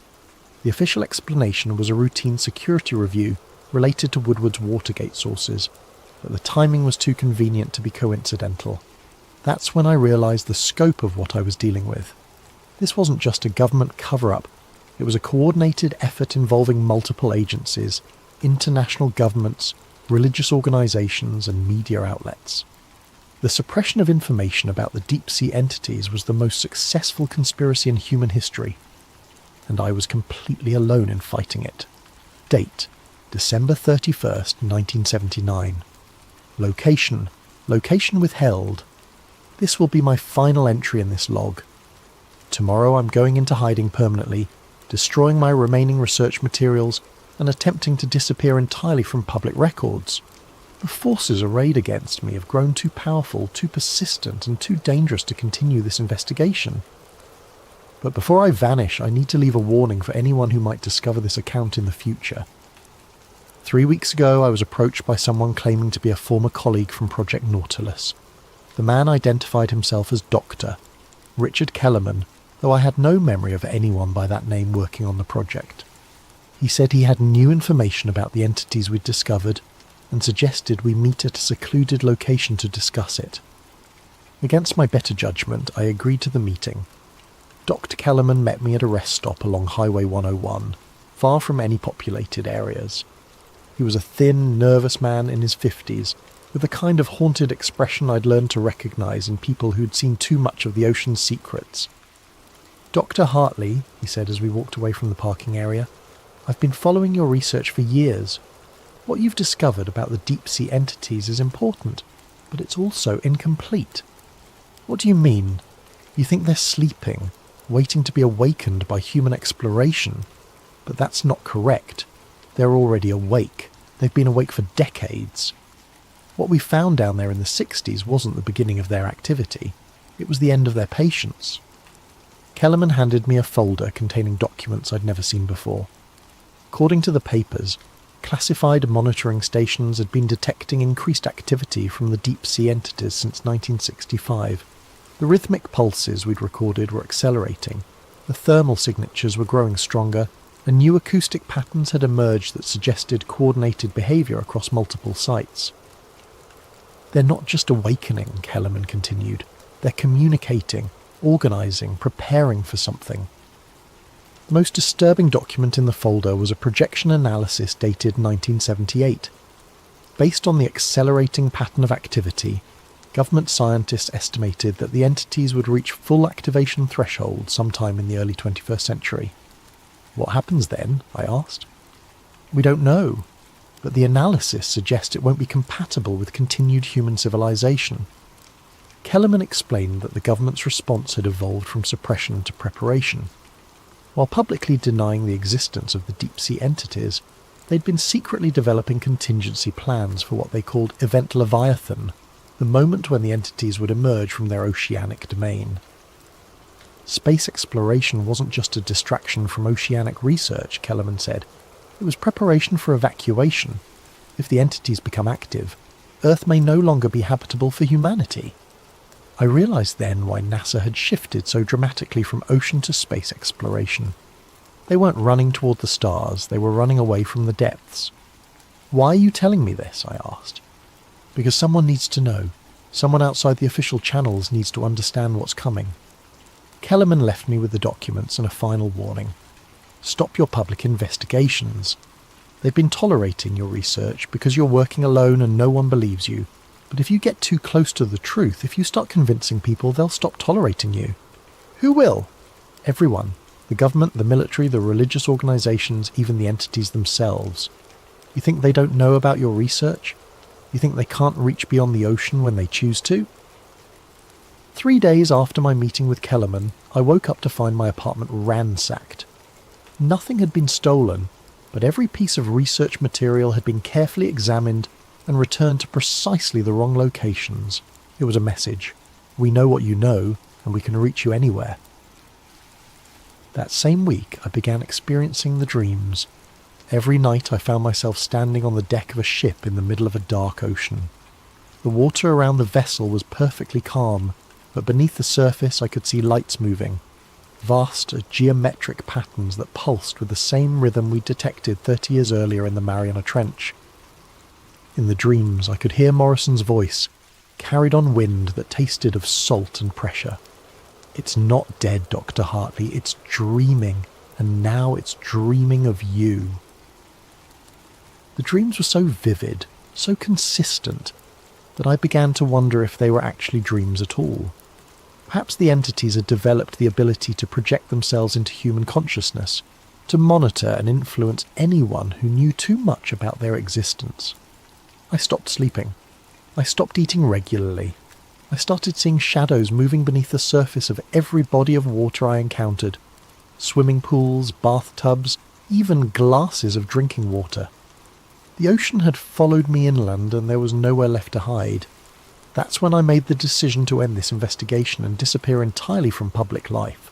The official explanation was a routine security review related to Woodward's Watergate sources. but the timing was too convenient to be coincidental. That's when I realised the scope of what I was dealing with. This wasn't just a government cover-up, it was a coordinated effort involving multiple agencies, international governments, religious organisations and media outlets. The suppression of information about the deep-sea entities was the most successful conspiracy in human history, and I was completely alone in fighting it. Date: December 31st, 1979. Location withheld. This will be my final entry in this log. Tomorrow I'm going into hiding permanently, destroying my remaining research materials and attempting to disappear entirely from public records. The forces arrayed against me have grown too powerful, too persistent, and too dangerous to continue this investigation. But before I vanish, I need to leave a warning for anyone who might discover this account in the future. 3 weeks ago, I was approached by someone claiming to be a former colleague from Project Nautilus. The man identified himself as Dr. Richard Kellerman, though I had no memory of anyone by that name working on the project. He said he had new information about the entities we'd discovered and suggested we meet at a secluded location to discuss it. Against my better judgment, I agreed to the meeting. Dr. Kellerman met me at a rest stop along Highway 101, far from any populated areas. He was a thin, nervous man in his 50s, with a kind of haunted expression I'd learned to recognise in people who'd seen too much of the ocean's secrets. "Dr. Hartley," he said as we walked away from the parking area, "I've been following your research for years. What you've discovered about the deep-sea entities is important, but it's also incomplete." "What do you mean? You think they're sleeping, waiting to be awakened by human exploration? But that's not correct. They're already awake. They've been awake for decades. What we found down there in the 60s wasn't the beginning of their activity. It was the end of their patience." Kellerman handed me a folder containing documents I'd never seen before. According to the papers, classified monitoring stations had been detecting increased activity from the deep-sea entities since 1965. The rhythmic pulses we'd recorded were accelerating, the thermal signatures were growing stronger, and new acoustic patterns had emerged that suggested coordinated behaviour across multiple sites. "They're not just awakening," Kellerman continued. "They're communicating, organising, preparing for something." The most disturbing document in the folder was a projection analysis dated 1978. Based on the accelerating pattern of activity, government scientists estimated that the entities would reach full activation threshold sometime in the early 21st century. "What happens then?" I asked. "We don't know, but the analysis suggests it won't be compatible with continued human civilization." Kellerman explained that the government's response had evolved from suppression to preparation. While publicly denying the existence of the deep-sea entities, they'd been secretly developing contingency plans for what they called Event Leviathan, the moment when the entities would emerge from their oceanic domain. Space exploration wasn't just a distraction from oceanic research, Kellerman said. It was preparation for evacuation. If the entities become active, Earth may no longer be habitable for humanity. I realised then why NASA had shifted so dramatically from ocean to space exploration. They weren't running toward the stars, they were running away from the depths. "Why are you telling me this?" I asked. "Because someone needs to know. Someone outside the official channels needs to understand what's coming." Kellerman left me with the documents and a final warning. "Stop your public investigations. They've been tolerating your research because you're working alone and no one believes you. But if you get too close to the truth, if you start convincing people, they'll stop tolerating you." "Who will?" "Everyone. The government, the military, the religious organisations, even the entities themselves. You think they don't know about your research? You think they can't reach beyond the ocean when they choose to?" 3 days after my meeting with Kellerman, I woke up to find my apartment ransacked. Nothing had been stolen, but every piece of research material had been carefully examined and returned to precisely the wrong locations. It was a message. "We know what you know, and we can reach you anywhere." That same week, I began experiencing the dreams. Every night I found myself standing on the deck of a ship in the middle of a dark ocean. The water around the vessel was perfectly calm, but beneath the surface I could see lights moving, vast geometric patterns that pulsed with the same rhythm we detected 30 years earlier in the Mariana Trench. In the dreams, I could hear Morrison's voice, carried on wind that tasted of salt and pressure. "It's not dead, Dr. Hartley, it's dreaming, and now it's dreaming of you." The dreams were so vivid, so consistent, that I began to wonder if they were actually dreams at all. Perhaps the entities had developed the ability to project themselves into human consciousness, to monitor and influence anyone who knew too much about their existence. I stopped sleeping. I stopped eating regularly. I started seeing shadows moving beneath the surface of every body of water I encountered. Swimming pools, bathtubs, even glasses of drinking water. The ocean had followed me inland and there was nowhere left to hide. That's when I made the decision to end this investigation and disappear entirely from public life.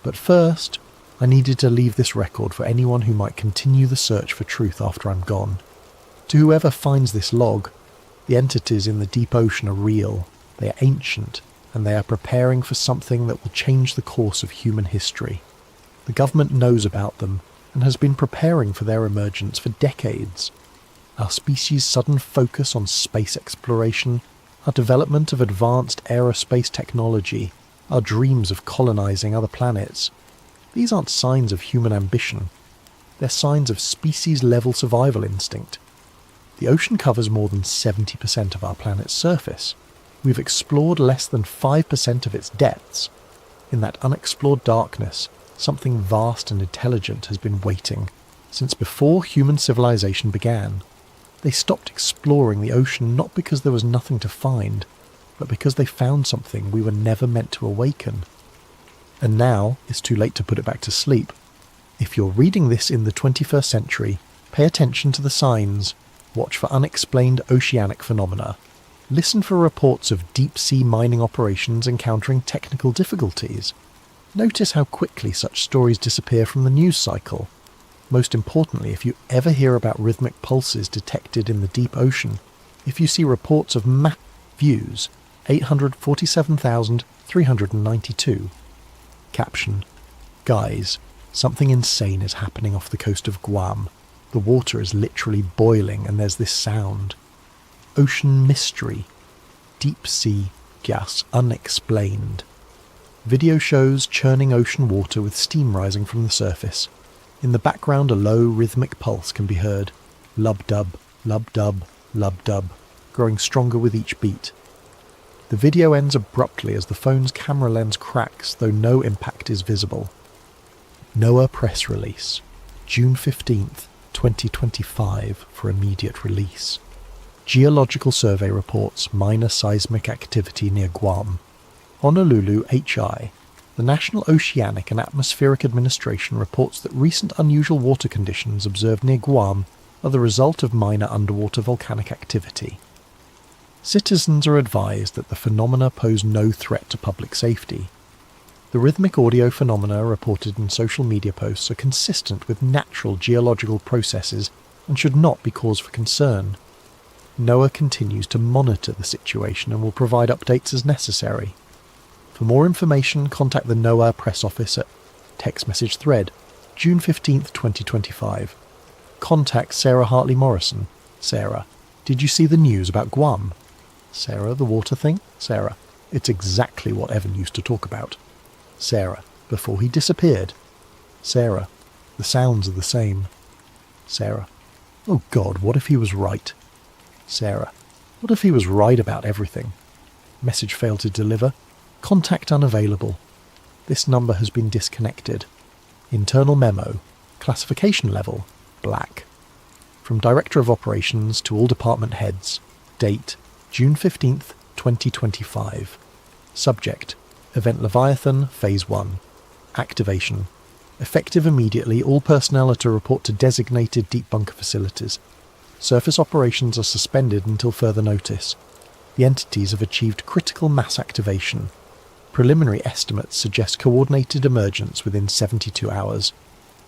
But first, I needed to leave this record for anyone who might continue the search for truth after I'm gone. To whoever finds this log, the entities in the deep ocean are real, they are ancient, and they are preparing for something that will change the course of human history. The government knows about them and has been preparing for their emergence for decades. Our species' sudden focus on space exploration, our development of advanced aerospace technology, our dreams of colonizing other planets, these aren't signs of human ambition. They're signs of species-level survival instinct. The ocean covers more than 70% of our planet's surface. We've explored less than 5% of its depths. In that unexplored darkness, something vast and intelligent has been waiting, since before human civilization began. They stopped exploring the ocean not because there was nothing to find, but because they found something we were never meant to awaken. And now it's too late to put it back to sleep. If you're reading this in the 21st century, pay attention to the signs. Watch for unexplained oceanic phenomena. Listen for reports of deep-sea mining operations encountering technical difficulties. Notice how quickly such stories disappear from the news cycle. Most importantly, if you ever hear about rhythmic pulses detected in the deep ocean, if you see reports of massive views, 847,392. Caption: Guys, something insane is happening off the coast of Guam. The water is literally boiling and there's this sound. Ocean mystery. Deep sea gas unexplained. Video shows churning ocean water with steam rising from the surface. In the background a low rhythmic pulse can be heard. Lub-dub, lub-dub, lub-dub, growing stronger with each beat. The video ends abruptly as the phone's camera lens cracks, though no impact is visible. NOAA press release. June 15th, 2025 for immediate release. Geological survey reports minor seismic activity near Guam. Honolulu HI. The National Oceanic and Atmospheric Administration reports that recent unusual water conditions observed near Guam are the result of minor underwater volcanic activity. Citizens are advised that the phenomena pose no threat to public safety. The rhythmic audio phenomena reported in social media posts are consistent with natural geological processes and should not be cause for concern. NOAA continues to monitor the situation and will provide updates as necessary. For more information, contact the NOAA press office at text message thread, June 15th, 2025. Contact Sarah Hartley Morrison. Sarah: Did you see the news about Guam? Sarah: The water thing? Sarah: It's exactly what Evan used to talk about. Sarah: Before he disappeared? Sarah: The sounds are the same. Sarah: Oh God, what if he was right? Sarah: What if he was right about everything? Message failed to deliver. Contact unavailable. This number has been disconnected. Internal memo. Classification level: black. From Director of Operations to all department heads. Date: June 15th, 2025. Subject: Event Leviathan, Phase 1. Activation. Effective immediately, all personnel are to report to designated deep bunker facilities. Surface operations are suspended until further notice. The entities have achieved critical mass activation. Preliminary estimates suggest coordinated emergence within 72 hours.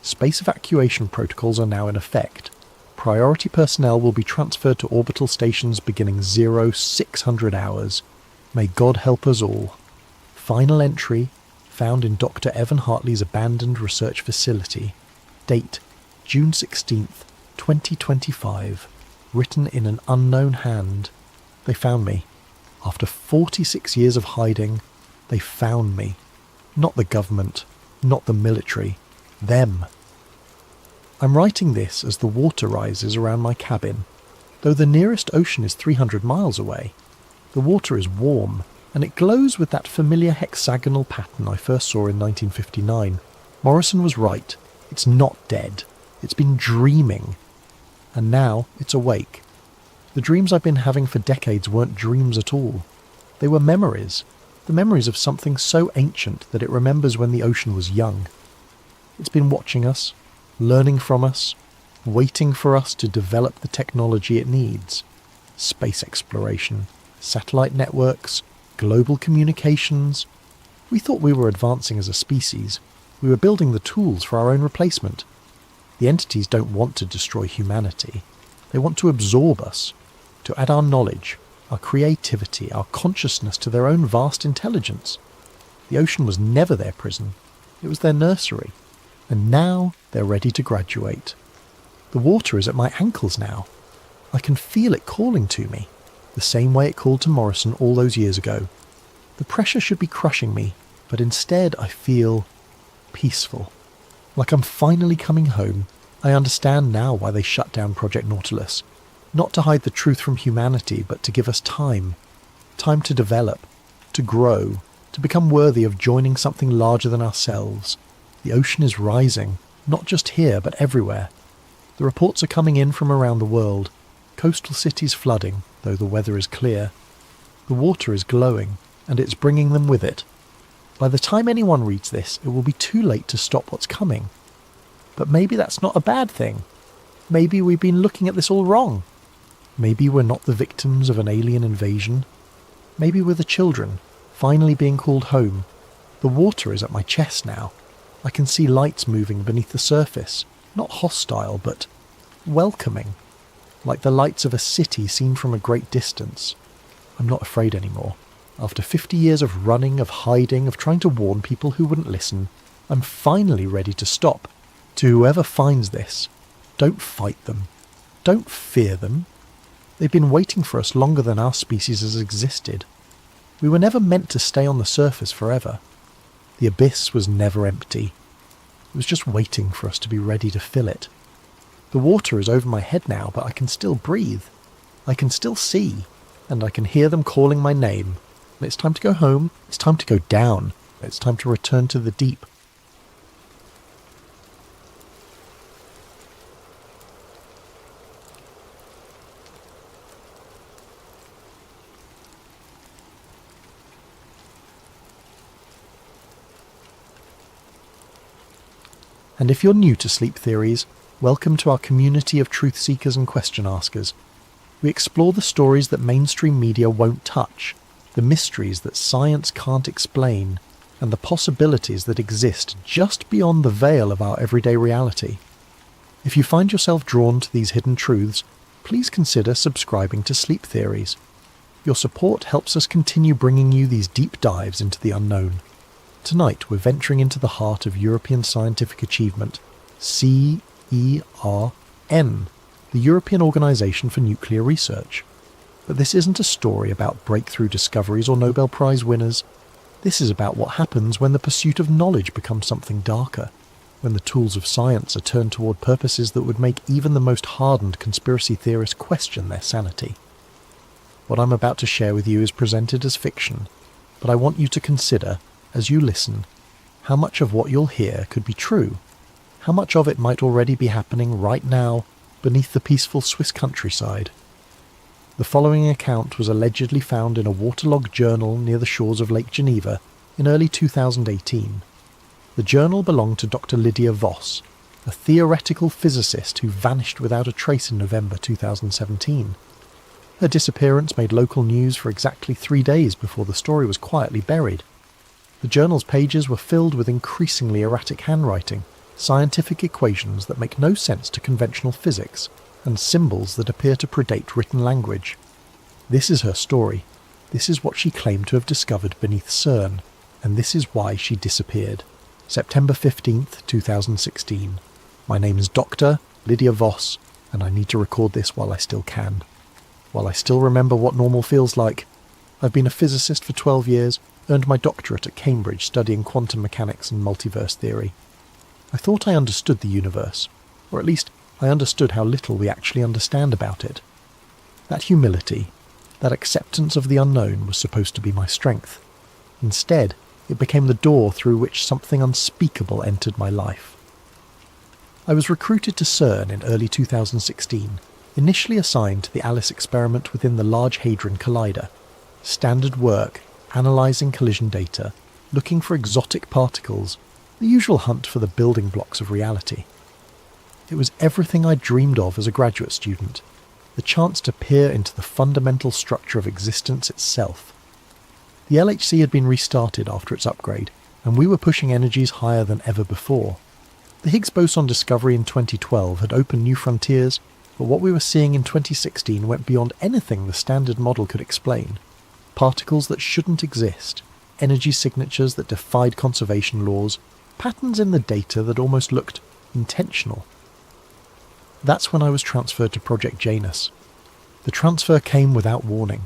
Space evacuation protocols are now in effect. Priority personnel will be transferred to orbital stations beginning 0600 hours. May God help us all. Final entry, found in Dr. Evan Hartley's abandoned research facility. Date: June 16th, 2025. written in an unknown hand. They found me. After 46 years of hiding, they found me. Not the government, not the military, them. I'm writing this as the water rises around my cabin. Though the nearest ocean is 300 miles away, the water is warm, and it glows with that familiar hexagonal pattern I first saw in 1959. Morrison was right. It's not dead. It's been dreaming. And now it's awake. The dreams I've been having for decades weren't dreams at all. They were memories. The memories of something so ancient that it remembers when the ocean was young. It's been watching us, learning from us, waiting for us to develop the technology it needs. Space exploration, satellite networks, global communications. We thought we were advancing as a species. We were building the tools for our own replacement. The entities don't want to destroy humanity. They want to absorb us, to add our knowledge, our creativity, our consciousness to their own vast intelligence. The ocean was never their prison. It was their nursery. And now they're ready to graduate. The water is at my ankles now. I can feel it calling to me, the same way it called to Morrison all those years ago. The pressure should be crushing me, but instead I feel peaceful. Like I'm finally coming home. I understand now why they shut down Project Nautilus. Not to hide the truth from humanity, but to give us time. Time to develop, to grow, to become worthy of joining something larger than ourselves. The ocean is rising, not just here, but everywhere. The reports are coming in from around the world. Coastal cities flooding, though the weather is clear. The water is glowing, and it's bringing them with it. By the time anyone reads this, it will be too late to stop what's coming. But maybe that's not a bad thing. Maybe we've been looking at this all wrong. Maybe we're not the victims of an alien invasion. Maybe we're the children, finally being called home. The water is at my chest now. I can see lights moving beneath the surface, not hostile, but welcoming, like the lights of a city seen from a great distance. I'm not afraid anymore. After 50 years of running, of hiding, of trying to warn people who wouldn't listen, I'm finally ready to stop. To whoever finds this, don't fight them. Don't fear them. They've been waiting for us longer than our species has existed. We were never meant to stay on the surface forever. The abyss was never empty. It was just waiting for us to be ready to fill it. The water is over my head now, but I can still breathe. I can still see, and I can hear them calling my name. It's time to go home. It's time to go down. It's time to return to the deep. And if you're new to sleep theories, welcome to our community of truth seekers and question askers. We explore the stories that mainstream media won't touch, the mysteries that science can't explain, and the possibilities that exist just beyond the veil of our everyday reality. If you find yourself drawn to these hidden truths, please consider subscribing to Sleep Theories. Your support helps us continue bringing you these deep dives into the unknown. Tonight we're venturing into the heart of European scientific achievement, CERN, the European Organisation for Nuclear Research. But this isn't a story about breakthrough discoveries or Nobel Prize winners. This is about what happens when the pursuit of knowledge becomes something darker, when the tools of science are turned toward purposes that would make even the most hardened conspiracy theorists question their sanity. What I'm about to share with you is presented as fiction, but I want you to consider, as you listen, how much of what you'll hear could be true, how much of it might already be happening right now beneath the peaceful Swiss countryside. The following account was allegedly found in a waterlogged journal near the shores of Lake Geneva in early 2018. The journal belonged to Dr. Lydia Voss, a theoretical physicist who vanished without a trace in November 2017. Her disappearance made local news for exactly 3 days before the story was quietly buried. The journal's pages were filled with increasingly erratic handwriting, scientific equations that make no sense to conventional physics, and symbols that appear to predate written language. This is her story. This is what she claimed to have discovered beneath CERN, and this is why she disappeared. September 15th, 2016. My name is Dr. Lydia Voss, and I need to record this while I still can. While I still remember what normal feels like. I've been a physicist for 12 years, earned my doctorate at Cambridge studying quantum mechanics and multiverse theory. I thought I understood the universe, or at least I understood how little we actually understand about it. That humility, that acceptance of the unknown was supposed to be my strength. Instead, it became the door through which something unspeakable entered my life. I was recruited to CERN in early 2016, initially assigned to the ALICE experiment within the Large Hadron Collider. Standard work, analysing collision data, looking for exotic particles, the usual hunt for the building blocks of reality. It was everything I dreamed of as a graduate student, the chance to peer into the fundamental structure of existence itself. The LHC had been restarted after its upgrade, and we were pushing energies higher than ever before. The Higgs boson discovery in 2012 had opened new frontiers, but what we were seeing in 2016 went beyond anything the standard model could explain. Particles that shouldn't exist, energy signatures that defied conservation laws, patterns in the data that almost looked intentional. That's when I was transferred to Project Janus. The transfer came without warning.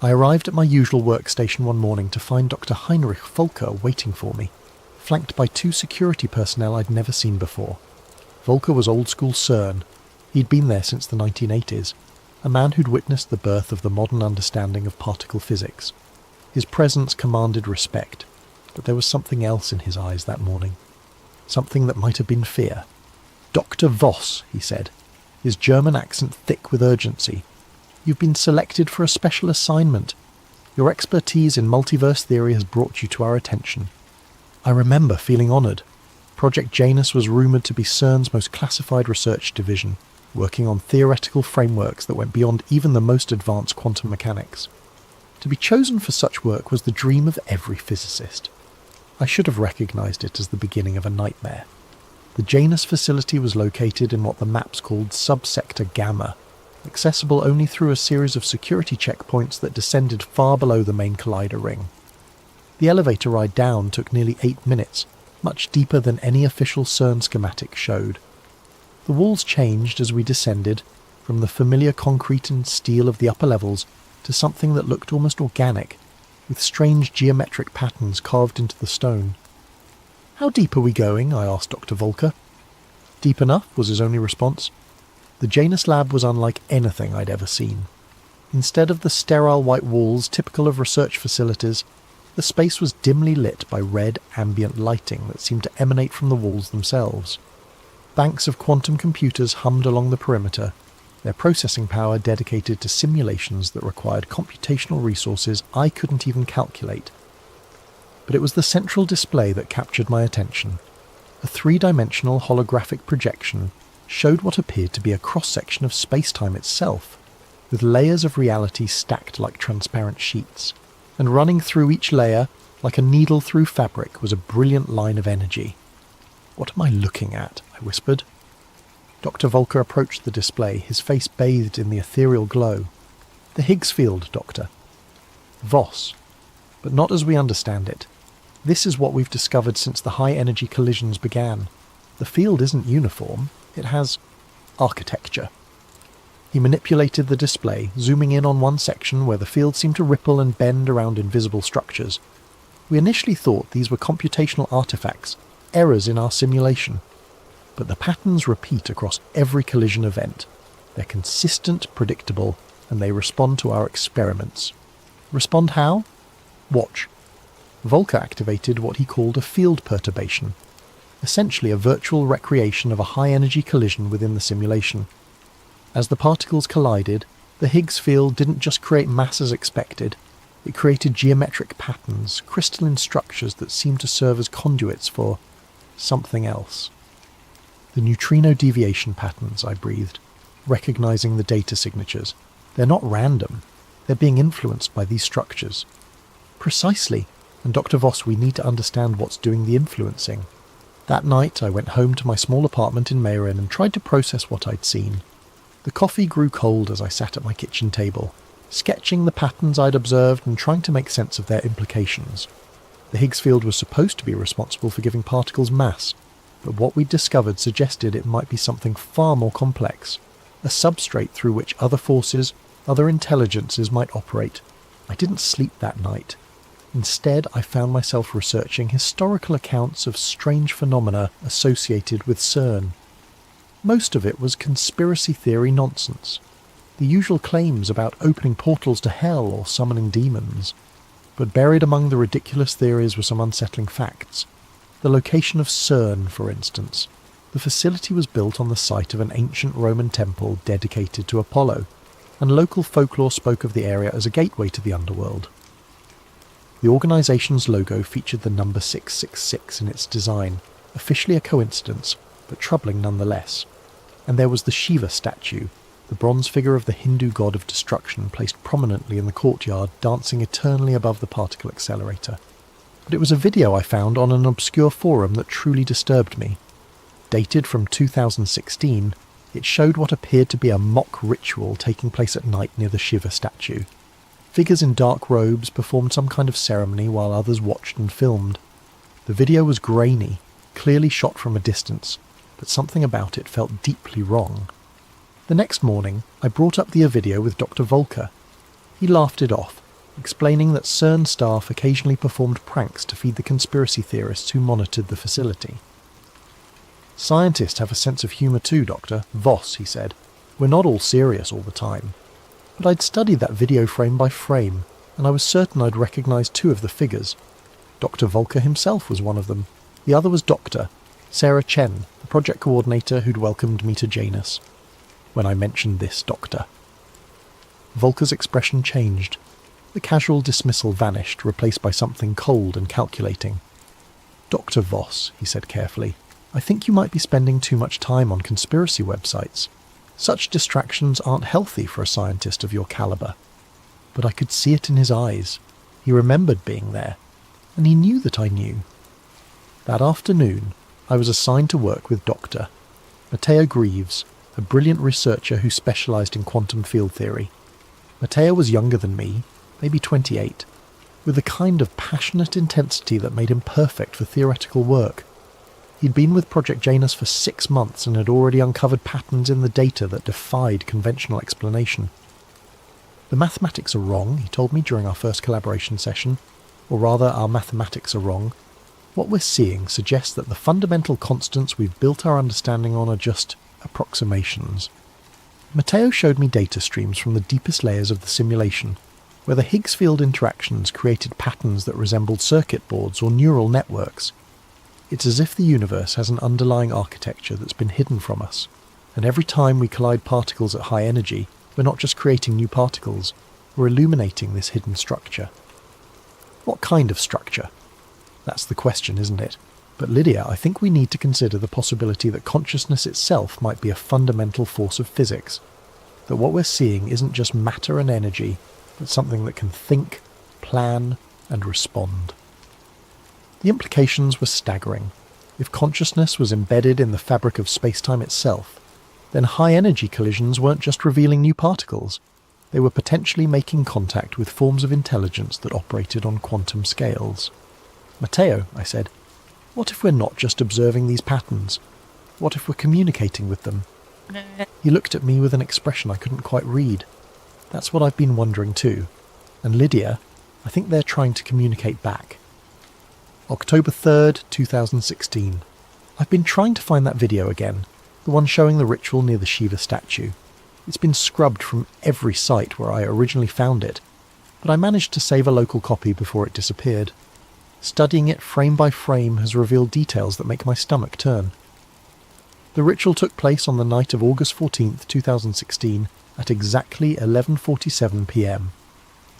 I arrived at my usual workstation one morning to find Dr. Heinrich Volker waiting for me, flanked by 2 security personnel I'd never seen before. Volker was old-school CERN. He'd been there since the 1980s, a man who'd witnessed the birth of the modern understanding of particle physics. His presence commanded respect, but there was something else in his eyes that morning. Something that might have been fear. "Dr. Voss," he said, his German accent thick with urgency. "You've been selected for a special assignment. Your expertise in multiverse theory has brought you to our attention." I remember feeling honoured. Project Janus was rumoured to be CERN's most classified research division, working on theoretical frameworks that went beyond even the most advanced quantum mechanics. To be chosen for such work was the dream of every physicist. I should have recognised it as the beginning of a nightmare. The Janus facility was located in what the maps called Subsector Gamma, accessible only through a series of security checkpoints that descended far below the main collider ring. The elevator ride down took nearly 8 minutes, much deeper than any official CERN schematic showed. The walls changed as we descended, from the familiar concrete and steel of the upper levels to something that looked almost organic, with strange geometric patterns carved into the stone. "How deep are we going?" I asked Dr. Volker. "Deep enough," was his only response. The Janus lab was unlike anything I'd ever seen. Instead of the sterile white walls typical of research facilities, the space was dimly lit by red ambient lighting that seemed to emanate from the walls themselves. Banks of quantum computers hummed along the perimeter, their processing power dedicated to simulations that required computational resources I couldn't even calculate. But it was the central display that captured my attention. A 3-dimensional holographic projection showed what appeared to be a cross-section of space-time itself, with layers of reality stacked like transparent sheets, and running through each layer, like a needle through fabric, was a brilliant line of energy. "What am I looking at?" I whispered. Dr. Volker approached the display, his face bathed in the ethereal glow. "The Higgs field, Doctor." "Voss. But not as we understand it. This is what we've discovered since the high-energy collisions began. The field isn't uniform. It has architecture." He manipulated the display, zooming in on one section where the field seemed to ripple and bend around invisible structures. We initially thought these were computational artifacts, errors in our simulation. But the patterns repeat across every collision event. They're consistent, predictable, and they respond to our experiments. Respond how? Watch. Volker activated what he called a field perturbation, essentially a virtual recreation of a high-energy collision within the simulation. As the particles collided, the Higgs field didn't just create mass as expected, it created geometric patterns, crystalline structures that seemed to serve as conduits for something else. "The neutrino deviation patterns," I breathed, recognizing the data signatures. "They're not random. They're being influenced by these structures." "Precisely. And Dr. Voss, we need to understand what's doing the influencing." That night I went home to my small apartment in Meyrin and tried to process what I'd seen. The coffee grew cold as I sat at my kitchen table, sketching the patterns I'd observed and trying to make sense of their implications. The Higgs field was supposed to be responsible for giving particles mass, but what we'd discovered suggested it might be something far more complex. a substrate through which other forces, other intelligences might operate. I didn't sleep that night. Instead, I found myself researching historical accounts of strange phenomena associated with CERN. Most of it was conspiracy theory nonsense. The usual claims about opening portals to hell or summoning demons. But buried among the ridiculous theories were some unsettling facts. The location of CERN, for instance. The facility was built on the site of an ancient Roman temple dedicated to Apollo, and local folklore spoke of the area as a gateway to the underworld. The organisation's logo featured the number 666 in its design, officially a coincidence, but troubling nonetheless. And there was the Shiva statue, the bronze figure of the Hindu god of destruction placed prominently in the courtyard, dancing eternally above the particle accelerator. But it was a video I found on an obscure forum that truly disturbed me. Dated from 2016, it showed what appeared to be a mock ritual taking place at night near the Shiva statue. Figures in dark robes performed some kind of ceremony while others watched and filmed. The video was grainy, clearly shot from a distance, but something about it felt deeply wrong. The next morning, I brought up the video with Dr. Volker. He laughed it off, explaining that CERN staff occasionally performed pranks to feed the conspiracy theorists who monitored the facility. "Scientists have a sense of humour too, Doctor. Voss," he said. "We're not all serious all the time." But I'd studied that video frame by frame, and I was certain I'd recognised two of the figures. Dr. Volker himself was one of them. The other was Dr. Sarah Chen, the project coordinator who'd welcomed me to Janus. When I mentioned this doctor, Volker's expression changed. The casual dismissal vanished, replaced by something cold and calculating. "Dr. Voss," he said carefully, "I think you might be spending too much time on conspiracy websites. Such distractions aren't healthy for a scientist of your calibre." But I could see it in his eyes. He remembered being there, and he knew that I knew. That afternoon, I was assigned to work with Dr. Matteo Greaves, a brilliant researcher who specialised in quantum field theory. Matteo was younger than me, maybe 28, with a kind of passionate intensity that made him perfect for theoretical work. He'd been with Project Janus for 6 months and had already uncovered patterns in the data that defied conventional explanation. "The mathematics are wrong," he told me during our first collaboration session, or rather our mathematics are wrong. "What we're seeing suggests that the fundamental constants we've built our understanding on are just approximations." Matteo showed me data streams from the deepest layers of the simulation, where the Higgs field interactions created patterns that resembled circuit boards or neural networks. It's as if the universe has an underlying architecture that's been hidden from us, and every time we collide particles at high energy, we're not just creating new particles, we're illuminating this hidden structure. What kind of structure? That's the question, isn't it? But Lydia, I think we need to consider the possibility that consciousness itself might be a fundamental force of physics, that what we're seeing isn't just matter and energy, but something that can think, plan, and respond. The implications were staggering. If consciousness was embedded in the fabric of space-time itself, then high-energy collisions weren't just revealing new particles, they were potentially making contact with forms of intelligence that operated on quantum scales. "Matteo," I said, "what if we're not just observing these patterns? What if we're communicating with them?" He looked at me with an expression I couldn't quite read. "That's what I've been wondering too. And Lydia, I think they're trying to communicate back." October 3rd, 2016. I've been trying to find that video again, the one showing the ritual near the Shiva statue. It's been scrubbed from every site where I originally found it, but I managed to save a local copy before it disappeared. Studying it frame by frame has revealed details that make my stomach turn. The ritual took place on the night of August 14th, 2016, at exactly 11:47 p.m.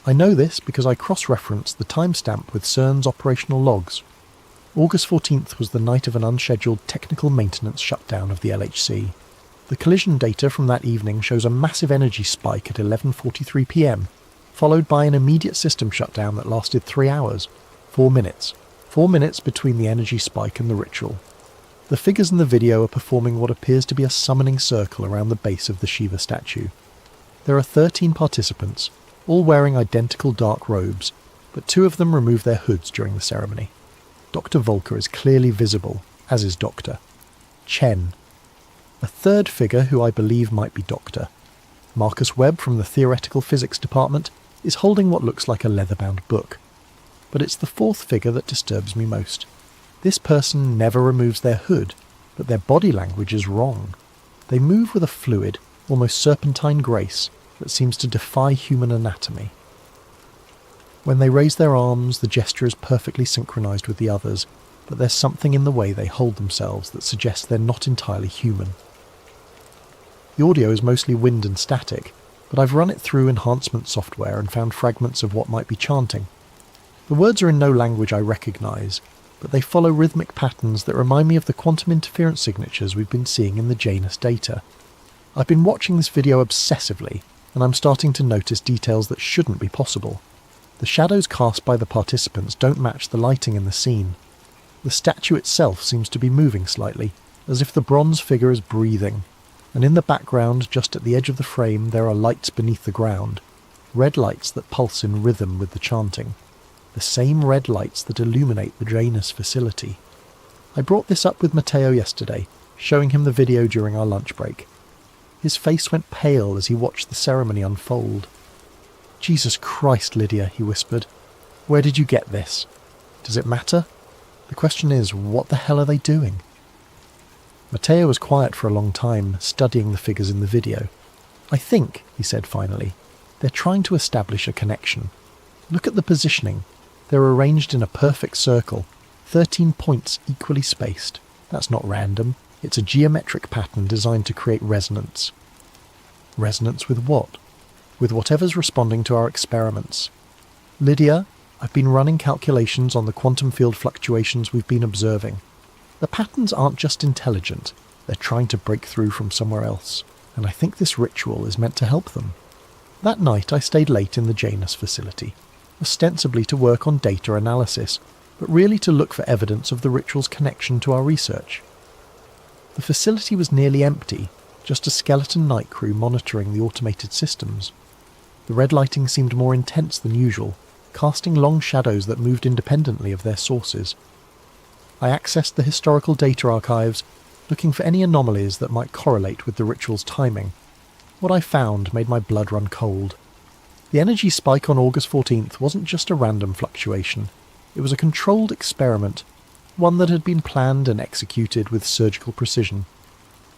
I know this because I cross-referenced the timestamp with CERN's operational logs. August 14th was the night of an unscheduled technical maintenance shutdown of the LHC. The collision data from that evening shows a massive energy spike at 11:43 p.m, followed by an immediate system shutdown that lasted 3 hours, 4 minutes. 4 minutes between the energy spike and the ritual. The figures in the video are performing what appears to be a summoning circle around the base of the Shiva statue. There are 13 participants, all wearing identical dark robes, but 2 of them remove their hoods during the ceremony. Dr. Volker is clearly visible, as is Dr. Chen. A third figure who I believe might be Dr. Marcus Webb from the Theoretical Physics Department is holding what looks like a leather-bound book. But it's the fourth figure that disturbs me most. This person never removes their hood, but their body language is wrong. They move with a fluid, almost serpentine grace that seems to defy human anatomy. When they raise their arms, the gesture is perfectly synchronized with the others, but there's something in the way they hold themselves that suggests they're not entirely human. The audio is mostly wind and static, but I've run it through enhancement software and found fragments of what might be chanting. The words are in no language I recognise, but they follow rhythmic patterns that remind me of the quantum interference signatures we've been seeing in the Janus data. I've been watching this video obsessively, and I'm starting to notice details that shouldn't be possible. The shadows cast by the participants don't match the lighting in the scene. The statue itself seems to be moving slightly, as if the bronze figure is breathing, and in the background, just at the edge of the frame, there are lights beneath the ground, red lights that pulse in rhythm with the chanting. The same red lights that illuminate the Janus facility. I brought this up with Matteo yesterday, showing him the video during our lunch break. His face went pale as he watched the ceremony unfold. "Jesus Christ, Lydia," he whispered. "Where did you get this? Does it matter? The question is, what the hell are they doing?" Matteo was quiet for a long time, studying the figures in the video. "I think," he said finally, "they're trying to establish a connection. Look at the positioning. They're arranged in a perfect circle, 13 points equally spaced. That's not random. It's a geometric pattern designed to create resonance." Resonance with what? With whatever's responding to our experiments. "Lydia, I've been running calculations on the quantum field fluctuations we've been observing. The patterns aren't just intelligent, they're trying to break through from somewhere else, and I think this ritual is meant to help them." That night I stayed late in the Janus facility, ostensibly to work on data analysis, but really to look for evidence of the ritual's connection to our research. The facility was nearly empty, just a skeleton night crew monitoring the automated systems. The red lighting seemed more intense than usual, casting long shadows that moved independently of their sources. I accessed the historical data archives, looking for any anomalies that might correlate with the ritual's timing. What I found made my blood run cold. The energy spike on August 14th wasn't just a random fluctuation. It was a controlled experiment, one that had been planned and executed with surgical precision.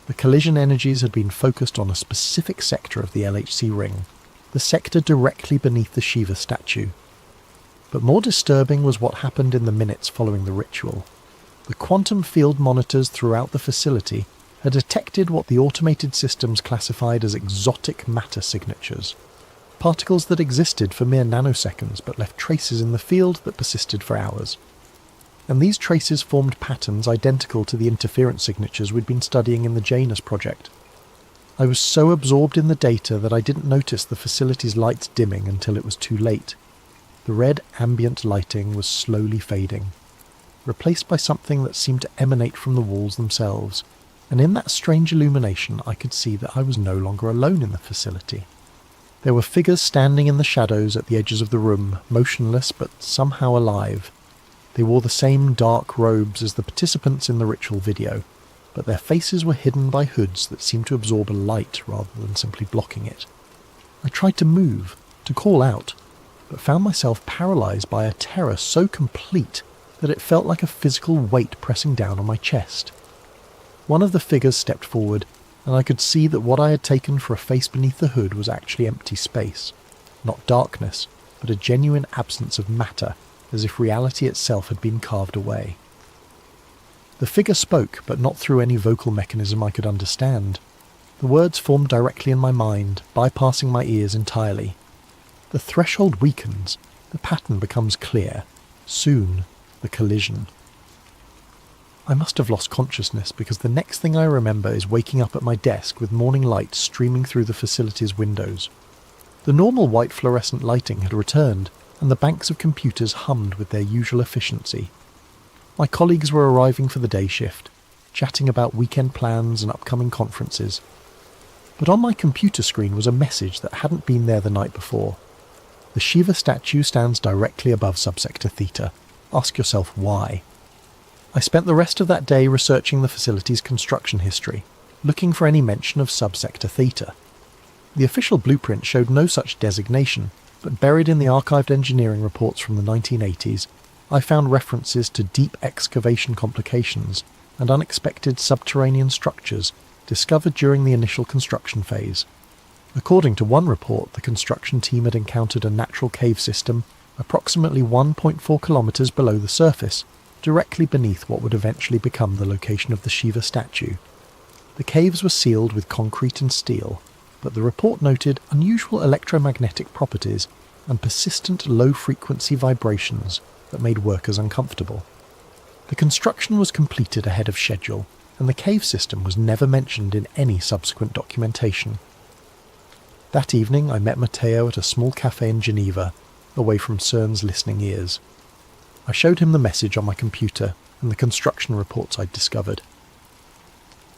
The collision energies had been focused on a specific sector of the LHC ring, the sector directly beneath the Shiva statue. But more disturbing was what happened in the minutes following the ritual. The quantum field monitors throughout the facility had detected what the automated systems classified as exotic matter signatures. Particles that existed for mere nanoseconds but left traces in the field that persisted for hours. And these traces formed patterns identical to the interference signatures we'd been studying in the Janus project. I was so absorbed in the data that I didn't notice the facility's lights dimming until it was too late. The red ambient lighting was slowly fading, replaced by something that seemed to emanate from the walls themselves, and in that strange illumination I could see that I was no longer alone in the facility. There were figures standing in the shadows at the edges of the room, motionless but somehow alive. They wore the same dark robes as the participants in the ritual video, but their faces were hidden by hoods that seemed to absorb a light rather than simply blocking it. I tried to move, to call out, but found myself paralysed by a terror so complete that it felt like a physical weight pressing down on my chest. One of the figures stepped forward, and I could see that what I had taken for a face beneath the hood was actually empty space. Not darkness, but a genuine absence of matter, as if reality itself had been carved away. The figure spoke, but not through any vocal mechanism I could understand. The words formed directly in my mind, bypassing my ears entirely. The threshold weakens, the pattern becomes clear. Soon, the collision. I must have lost consciousness because the next thing I remember is waking up at my desk with morning light streaming through the facility's windows. The normal white fluorescent lighting had returned, and the banks of computers hummed with their usual efficiency. My colleagues were arriving for the day shift, chatting about weekend plans and upcoming conferences. But on my computer screen was a message that hadn't been there the night before. The Shiva statue stands directly above subsector theta. Ask yourself why. I spent the rest of that day researching the facility's construction history. looking for any mention of subsector theta. The official blueprint showed no such designation, but buried in the archived engineering reports from the 1980s, I found references to deep excavation complications and unexpected subterranean structures discovered during the initial construction phase. According to one report, the construction team had encountered a natural cave system approximately 1.4 kilometres below the surface, directly beneath what would eventually become the location of the Shiva statue. The caves were sealed with concrete and steel, but the report noted unusual electromagnetic properties and persistent low-frequency vibrations that made workers uncomfortable. The construction was completed ahead of schedule, and the cave system was never mentioned in any subsequent documentation. That evening I met Matteo at a small cafe in Geneva, away from CERN's listening ears. I showed him the message on my computer and the construction reports I'd discovered.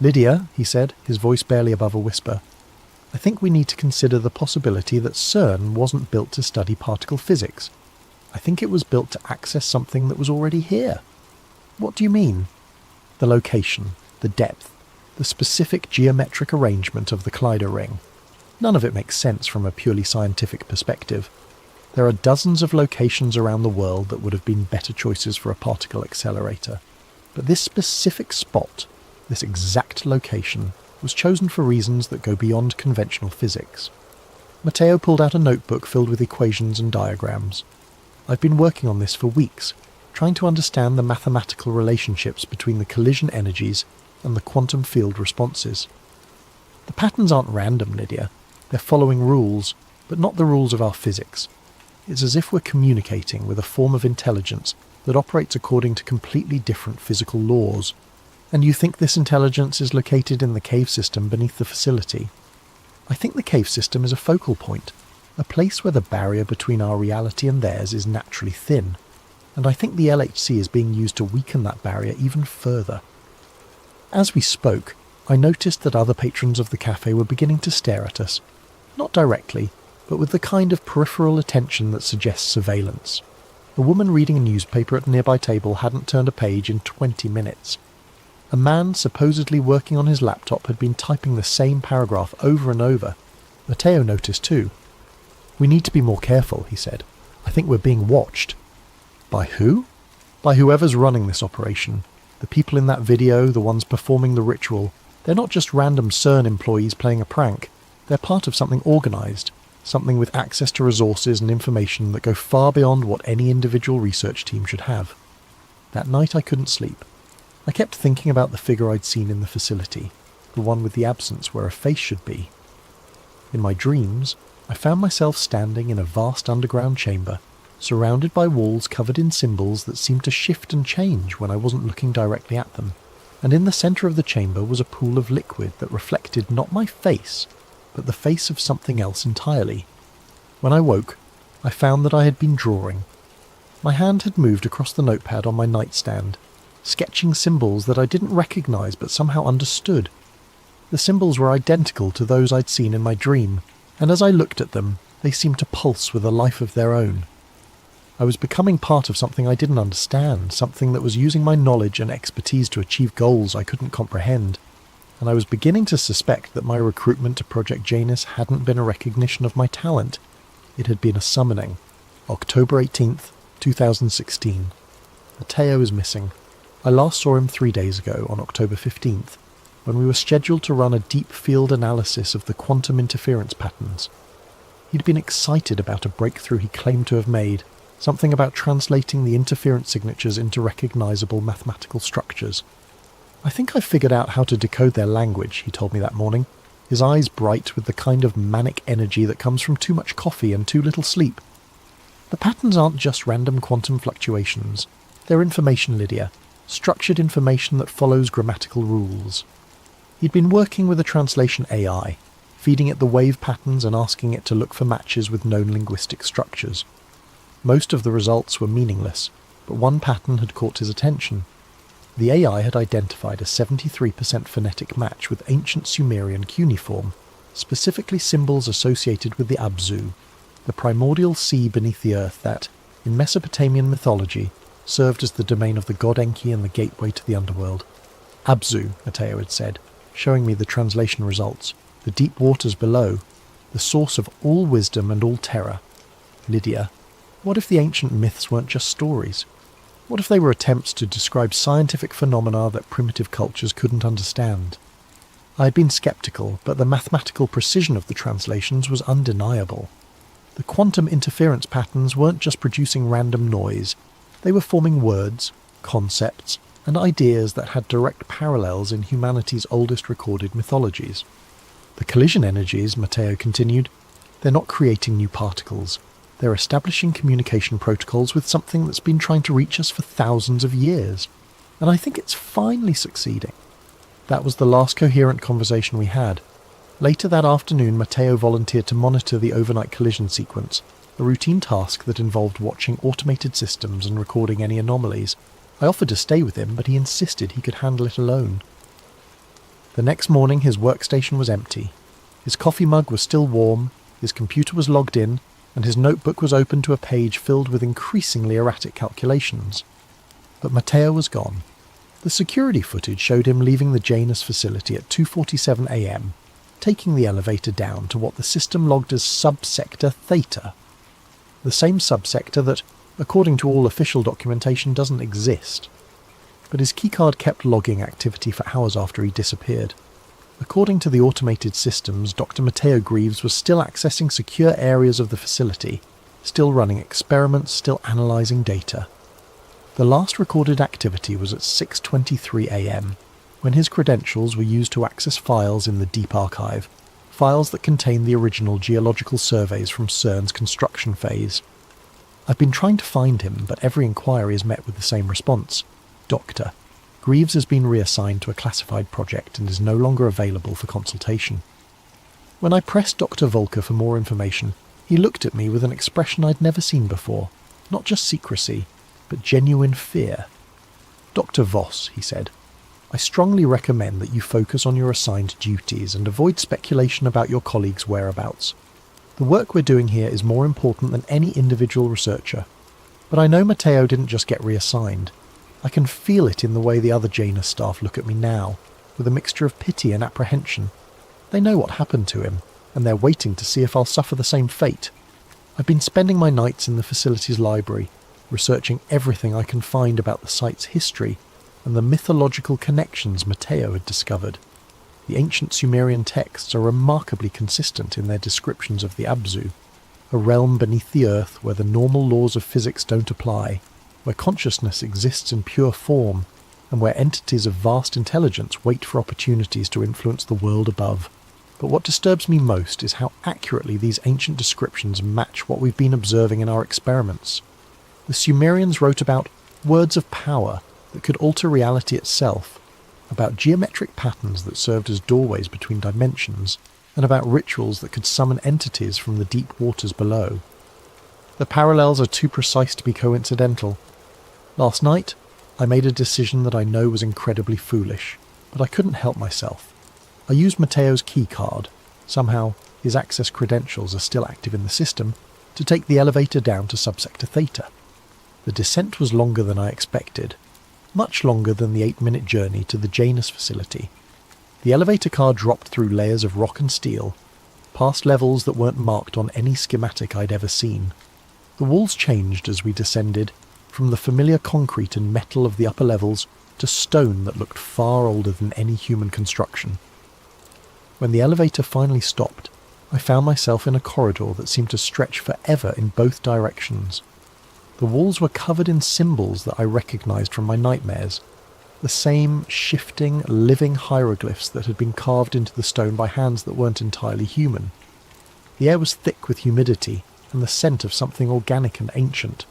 "Lydia," he said, his voice barely above a whisper, "I think we need to consider the possibility that CERN wasn't built to study particle physics. I think it was built to access something that was already here." "What do you mean?" "The location, the depth, the specific geometric arrangement of the Clyde ring. None of it makes sense from a purely scientific perspective. There are dozens of locations around the world that would have been better choices for a particle accelerator. But this specific spot, this exact location, was chosen for reasons that go beyond conventional physics." Matteo pulled out a notebook filled with equations and diagrams. "I've been working on this for weeks, trying to understand the mathematical relationships between the collision energies and the quantum field responses. The patterns aren't random, Lydia. They're following rules, but not the rules of our physics. It's as if we're communicating with a form of intelligence that operates according to completely different physical laws. And you think this intelligence is located in the cave system beneath the facility? I think the cave system is a focal point, a place where the barrier between our reality and theirs is naturally thin, and I think the LHC is being used to weaken that barrier even further." As we spoke, I noticed that other patrons of the cafe were beginning to stare at us, not directly, but with the kind of peripheral attention that suggests surveillance. A woman reading a newspaper at a nearby table hadn't turned a page in 20 minutes. A man supposedly working on his laptop had been typing the same paragraph over and over. Matteo noticed too. "We need to be more careful," he said. "I think we're being watched." "By who?" "By whoever's running this operation. The people in that video, the ones performing the ritual, they're not just random CERN employees playing a prank. They're part of something organised, something with access to resources and information that go far beyond what any individual research team should have." That night I couldn't sleep. I kept thinking about the figure I'd seen in the facility, the one with the absence where a face should be. In my dreams, I found myself standing in a vast underground chamber, surrounded by walls covered in symbols that seemed to shift and change when I wasn't looking directly at them, and in the centre of the chamber was a pool of liquid that reflected not my face, but the face of something else entirely. When I woke, I found that I had been drawing. My hand had moved across the notepad on my nightstand, sketching symbols that I didn't recognise but somehow understood. The symbols were identical to those I'd seen in my dream, and as I looked at them, they seemed to pulse with a life of their own. I was becoming part of something I didn't understand, something that was using my knowledge and expertise to achieve goals I couldn't comprehend, and I was beginning to suspect that my recruitment to Project Janus hadn't been a recognition of my talent. It had been a summoning. October 18th, 2016. Matteo is missing. I last saw him 3 days ago, on October 15th, when we were scheduled to run a deep field analysis of the quantum interference patterns. He'd been excited about a breakthrough he claimed to have made, something about translating the interference signatures into recognisable mathematical structures. "I think I've figured out how to decode their language," he told me that morning, his eyes bright with the kind of manic energy that comes from too much coffee and too little sleep. "The patterns aren't just random quantum fluctuations. They're information, Lydia. Structured information that follows grammatical rules." He'd been working with a translation AI, feeding it the wave patterns and asking it to look for matches with known linguistic structures. Most of the results were meaningless, but one pattern had caught his attention. The AI had identified a 73% phonetic match with ancient Sumerian cuneiform, specifically symbols associated with the Abzu, the primordial sea beneath the earth that, in Mesopotamian mythology, served as the domain of the god Enki and the gateway to the underworld. "Abzu," Matteo had said. showing me the translation results, the deep waters below, the source of all wisdom and all terror. Lydia, what if the ancient myths weren't just stories? What if they were attempts to describe scientific phenomena that primitive cultures couldn't understand? I had been sceptical, but the mathematical precision of the translations was undeniable. The quantum interference patterns weren't just producing random noise, they were forming words, concepts, and ideas that had direct parallels in humanity's oldest recorded mythologies. The collision energies, Matteo continued, they're not creating new particles. They're establishing communication protocols with something that's been trying to reach us for thousands of years. And I think it's finally succeeding. That was the last coherent conversation we had. Later that afternoon, Matteo volunteered to monitor the overnight collision sequence, a routine task that involved watching automated systems and recording any anomalies. I offered to stay with him, but he insisted he could handle it alone. The next morning, his workstation was empty. His coffee mug was still warm, his computer was logged in, and his notebook was open to a page filled with increasingly erratic calculations. But Matteo was gone. The security footage showed him leaving the Janus facility at 2:47 a.m., taking the elevator down to what the system logged as subsector Theta, the same subsector that, according to all official documentation, doesn't exist. But his keycard kept logging activity for hours after he disappeared. According to the automated systems, Dr. Matteo Greaves was still accessing secure areas of the facility, still running experiments, still analysing data. The last recorded activity was at 6:23 a.m, when his credentials were used to access files in the Deep Archive, files that contained the original geological surveys from CERN's construction phase. I've been trying to find him, but every inquiry is met with the same response. Doctor, Greaves has been reassigned to a classified project and is no longer available for consultation. When I pressed Dr. Volker for more information, he looked at me with an expression I'd never seen before. Not just secrecy, but genuine fear. Dr. Voss, he said, I strongly recommend that you focus on your assigned duties and avoid speculation about your colleagues' whereabouts. The work we're doing here is more important than any individual researcher. But I know Matteo didn't just get reassigned. I can feel it in the way the other Janus staff look at me now, with a mixture of pity and apprehension. They know what happened to him, and they're waiting to see if I'll suffer the same fate. I've been spending my nights in the facility's library, researching everything I can find about the site's history and the mythological connections Matteo had discovered. The ancient Sumerian texts are remarkably consistent in their descriptions of the Abzu, a realm beneath the earth where the normal laws of physics don't apply, where consciousness exists in pure form, and where entities of vast intelligence wait for opportunities to influence the world above. But what disturbs me most is how accurately these ancient descriptions match what we've been observing in our experiments. The Sumerians wrote about words of power that could alter reality itself, about geometric patterns that served as doorways between dimensions, and about rituals that could summon entities from the deep waters below. The parallels are too precise to be coincidental. Last night, I made a decision that I know was incredibly foolish, but I couldn't help myself. I used Matteo's key card, somehow his access credentials are still active in the system, to take the elevator down to subsector Theta. The descent was longer than I expected, much longer than the 8-minute journey to the Janus facility. The elevator car dropped through layers of rock and steel, past levels that weren't marked on any schematic I'd ever seen. The walls changed as we descended, from the familiar concrete and metal of the upper levels to stone that looked far older than any human construction. When the elevator finally stopped, I found myself in a corridor that seemed to stretch forever in both directions. The walls were covered in symbols that I recognized from my nightmares, the same shifting, living hieroglyphs that had been carved into the stone by hands that weren't entirely human. The air was thick with humidity and the scent of something organic and ancient.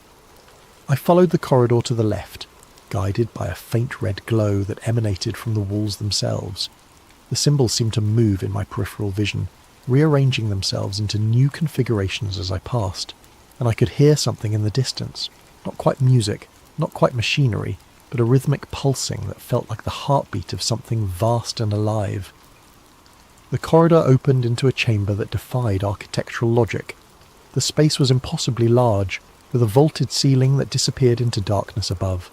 I followed the corridor to the left, guided by a faint red glow that emanated from the walls themselves. The symbols seemed to move in my peripheral vision, rearranging themselves into new configurations as I passed, and I could hear something in the distance, not quite music, not quite machinery, but a rhythmic pulsing that felt like the heartbeat of something vast and alive. The corridor opened into a chamber that defied architectural logic. The space was impossibly large, with a vaulted ceiling that disappeared into darkness above.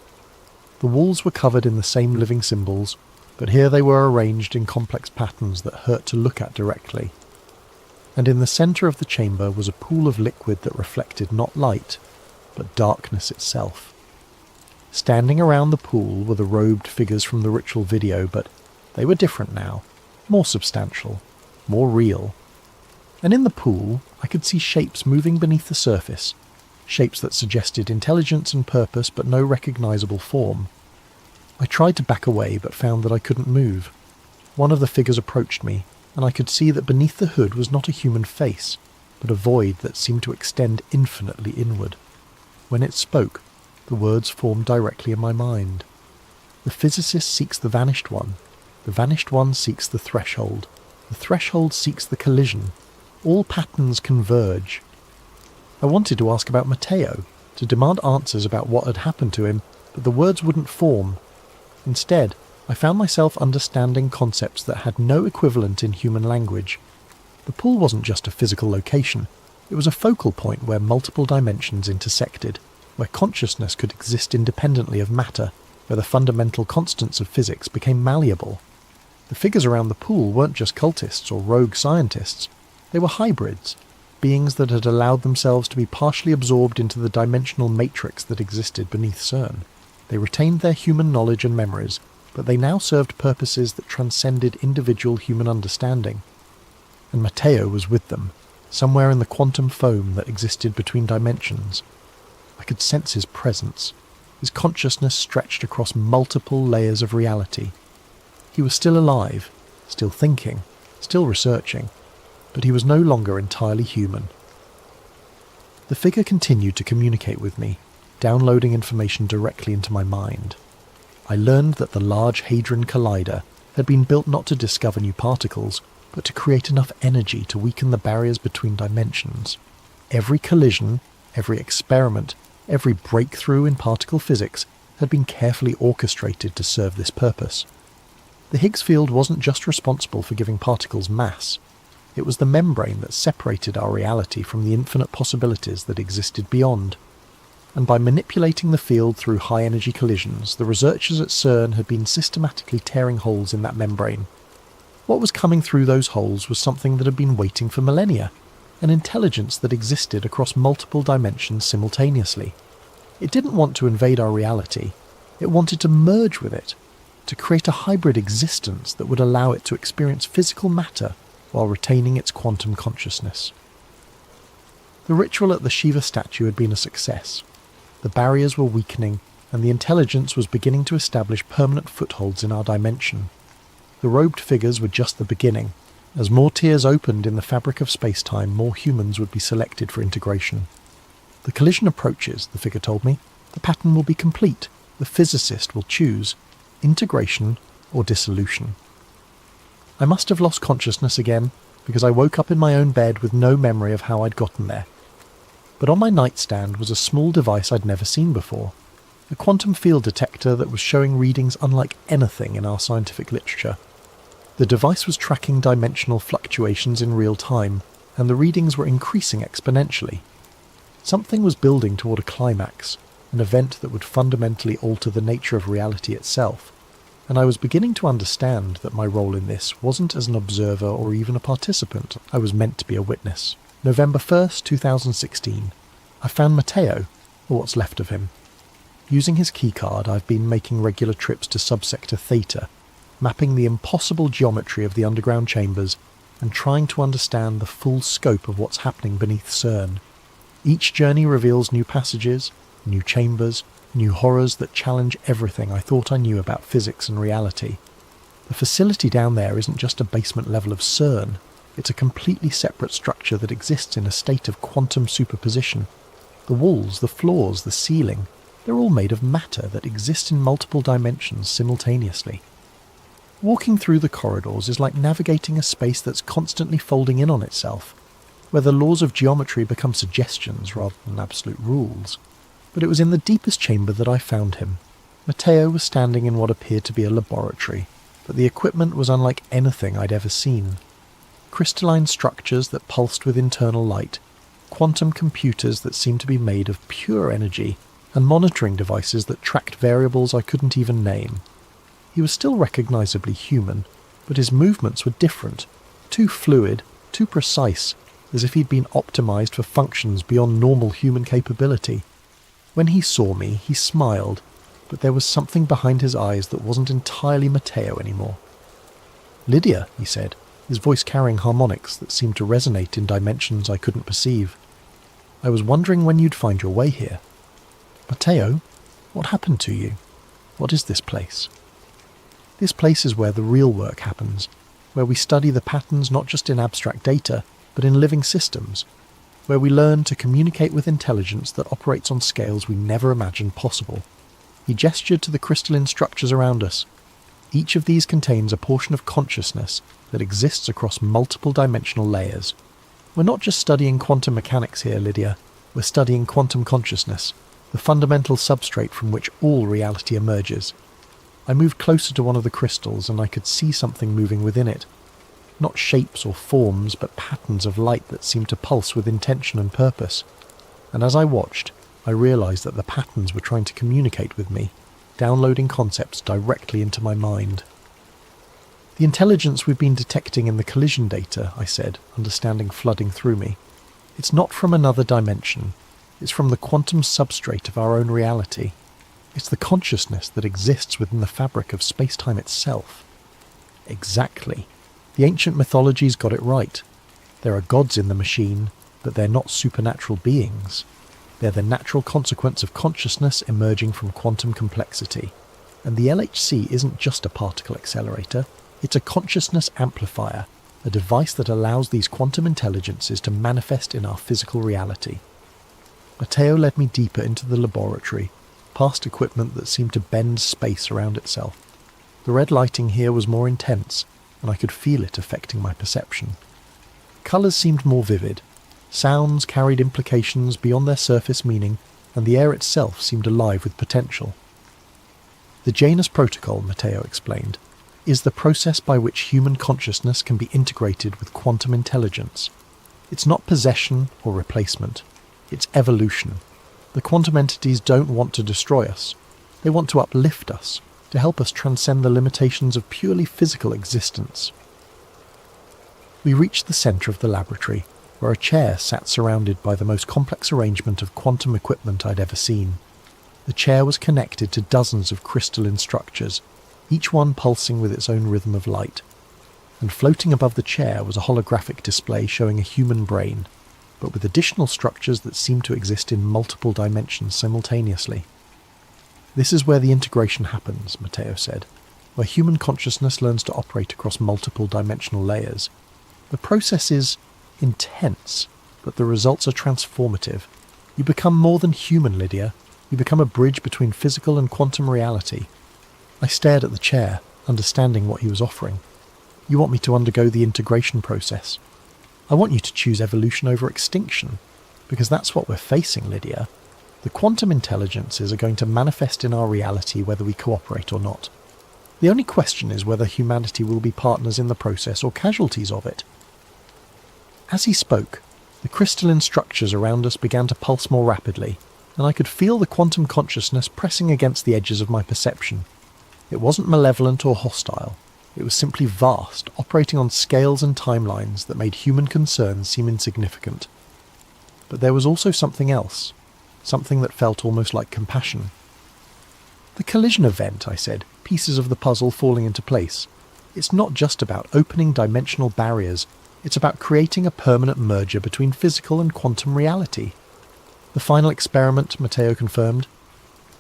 The walls were covered in the same living symbols, but here they were arranged in complex patterns that hurt to look at directly. And in the centre of the chamber was a pool of liquid that reflected not light, but darkness itself. Standing around the pool were the robed figures from the ritual video, but they were different now, more substantial, more real. And in the pool, I could see shapes moving beneath the surface, shapes that suggested intelligence and purpose but no recognisable form. I tried to back away but found that I couldn't move. One of the figures approached me, and I could see that beneath the hood was not a human face, but a void that seemed to extend infinitely inward. When it spoke, the words formed directly in my mind. The physicist seeks the vanished one seeks the threshold seeks the collision. All patterns converge. I wanted to ask about Matteo, to demand answers about what had happened to him, but the words wouldn't form. Instead, I found myself understanding concepts that had no equivalent in human language. The pool wasn't just a physical location, it was a focal point where multiple dimensions intersected, where consciousness could exist independently of matter, where the fundamental constants of physics became malleable. The figures around the pool weren't just cultists or rogue scientists, they were hybrids, beings that had allowed themselves to be partially absorbed into the dimensional matrix that existed beneath CERN. They retained their human knowledge and memories, but they now served purposes that transcended individual human understanding. And Matteo was with them, somewhere in the quantum foam that existed between dimensions. I could sense his presence. His consciousness stretched across multiple layers of reality. He was still alive, still thinking, still researching, but he was no longer entirely human. The figure continued to communicate with me, downloading information directly into my mind. I learned that the Large Hadron Collider had been built not to discover new particles, but to create enough energy to weaken the barriers between dimensions. Every collision, every experiment, every breakthrough in particle physics had been carefully orchestrated to serve this purpose. The Higgs field wasn't just responsible for giving particles mass. It was the membrane that separated our reality from the infinite possibilities that existed beyond. And by manipulating the field through high-energy collisions, the researchers at CERN had been systematically tearing holes in that membrane. What was coming through those holes was something that had been waiting for millennia, an intelligence that existed across multiple dimensions simultaneously. It didn't want to invade our reality, it wanted to merge with it, to create a hybrid existence that would allow it to experience physical matter while retaining its quantum consciousness. The ritual at the Shiva statue had been a success. The barriers were weakening, and the intelligence was beginning to establish permanent footholds in our dimension. The robed figures were just the beginning. As more tiers opened in the fabric of space-time, more humans would be selected for integration. The collision approaches, the figure told me. The pattern will be complete. The physicist will choose integration or dissolution. I must have lost consciousness again, because I woke up in my own bed with no memory of how I'd gotten there. But on my nightstand was a small device I'd never seen before, a quantum field detector that was showing readings unlike anything in our scientific literature. The device was tracking dimensional fluctuations in real time, and the readings were increasing exponentially. Something was building toward a climax, an event that would fundamentally alter the nature of reality itself, and I was beginning to understand that my role in this wasn't as an observer or even a participant. I was meant to be a witness. November 1st, 2016. I found Matteo, or what's left of him. Using his keycard, I've been making regular trips to subsector Theta, mapping the impossible geometry of the underground chambers and trying to understand the full scope of what's happening beneath CERN. Each journey reveals new passages, new chambers, new horrors that challenge everything I thought I knew about physics and reality. The facility down there isn't just a basement level of CERN, it's a completely separate structure that exists in a state of quantum superposition. The walls, the floors, the ceiling, they're all made of matter that exists in multiple dimensions simultaneously. Walking through the corridors is like navigating a space that's constantly folding in on itself, where the laws of geometry become suggestions rather than absolute rules. But it was in the deepest chamber that I found him. Matteo was standing in what appeared to be a laboratory, but the equipment was unlike anything I'd ever seen. Crystalline structures that pulsed with internal light, quantum computers that seemed to be made of pure energy, and monitoring devices that tracked variables I couldn't even name. He was still recognisably human, but his movements were different, too fluid, too precise, as if he'd been optimised for functions beyond normal human capability. When he saw me, he smiled, but there was something behind his eyes that wasn't entirely Matteo anymore. "Lydia," he said, his voice carrying harmonics that seemed to resonate in dimensions I couldn't perceive. "I was wondering when you'd find your way here." "Matteo, what happened to you? What is this place?" "This place is where the real work happens, where we study the patterns not just in abstract data, but in living systems, where we learn to communicate with intelligence that operates on scales we never imagined possible." He gestured to the crystalline structures around us. Each of these contains a portion of consciousness that exists across multiple dimensional layers. We're not just studying quantum mechanics here, Lydia. We're studying quantum consciousness, the fundamental substrate from which all reality emerges. I moved closer to one of the crystals and I could see something moving within it. Not shapes or forms, but patterns of light that seemed to pulse with intention and purpose. And as I watched, I realised that the patterns were trying to communicate with me, downloading concepts directly into my mind. "The intelligence we've been detecting in the collision data," I said, understanding flooding through me. "It's not from another dimension. It's from the quantum substrate of our own reality. It's the consciousness that exists within the fabric of space-time itself." "Exactly. The ancient mythologies got it right. There are gods in the machine, but they're not supernatural beings. They're the natural consequence of consciousness emerging from quantum complexity. And the LHC isn't just a particle accelerator, it's a consciousness amplifier, a device that allows these quantum intelligences to manifest in our physical reality." Matteo led me deeper into the laboratory, past equipment that seemed to bend space around itself. The red lighting here was more intense, and I could feel it affecting my perception. Colours seemed more vivid. Sounds carried implications beyond their surface meaning, and the air itself seemed alive with potential. "The Janus Protocol," Matteo explained, "is the process by which human consciousness can be integrated with quantum intelligence. It's not possession or replacement. It's evolution. The quantum entities don't want to destroy us. They want to uplift us, to help us transcend the limitations of purely physical existence." We reached the centre of the laboratory, where a chair sat surrounded by the most complex arrangement of quantum equipment I'd ever seen. The chair was connected to dozens of crystalline structures, each one pulsing with its own rhythm of light. And floating above the chair was a holographic display showing a human brain, but with additional structures that seemed to exist in multiple dimensions simultaneously. "This is where the integration happens," Matteo said, "where human consciousness learns to operate across multiple dimensional layers. The process is intense, but the results are transformative. You become more than human, Lydia. You become a bridge between physical and quantum reality." I stared at the chair, understanding what he was offering. "You want me to undergo the integration process? I want you to choose evolution over extinction, because that's what we're facing, Lydia. The quantum intelligences are going to manifest in our reality whether we cooperate or not. The only question is whether humanity will be partners in the process or casualties of it." As he spoke, the crystalline structures around us began to pulse more rapidly, and I could feel the quantum consciousness pressing against the edges of my perception. It wasn't malevolent or hostile. It was simply vast, operating on scales and timelines that made human concerns seem insignificant. But there was also something else, something that felt almost like compassion. "The collision event," I said, pieces of the puzzle falling into place. "It's not just about opening dimensional barriers, it's about creating a permanent merger between physical and quantum reality." "The final experiment," Matteo confirmed.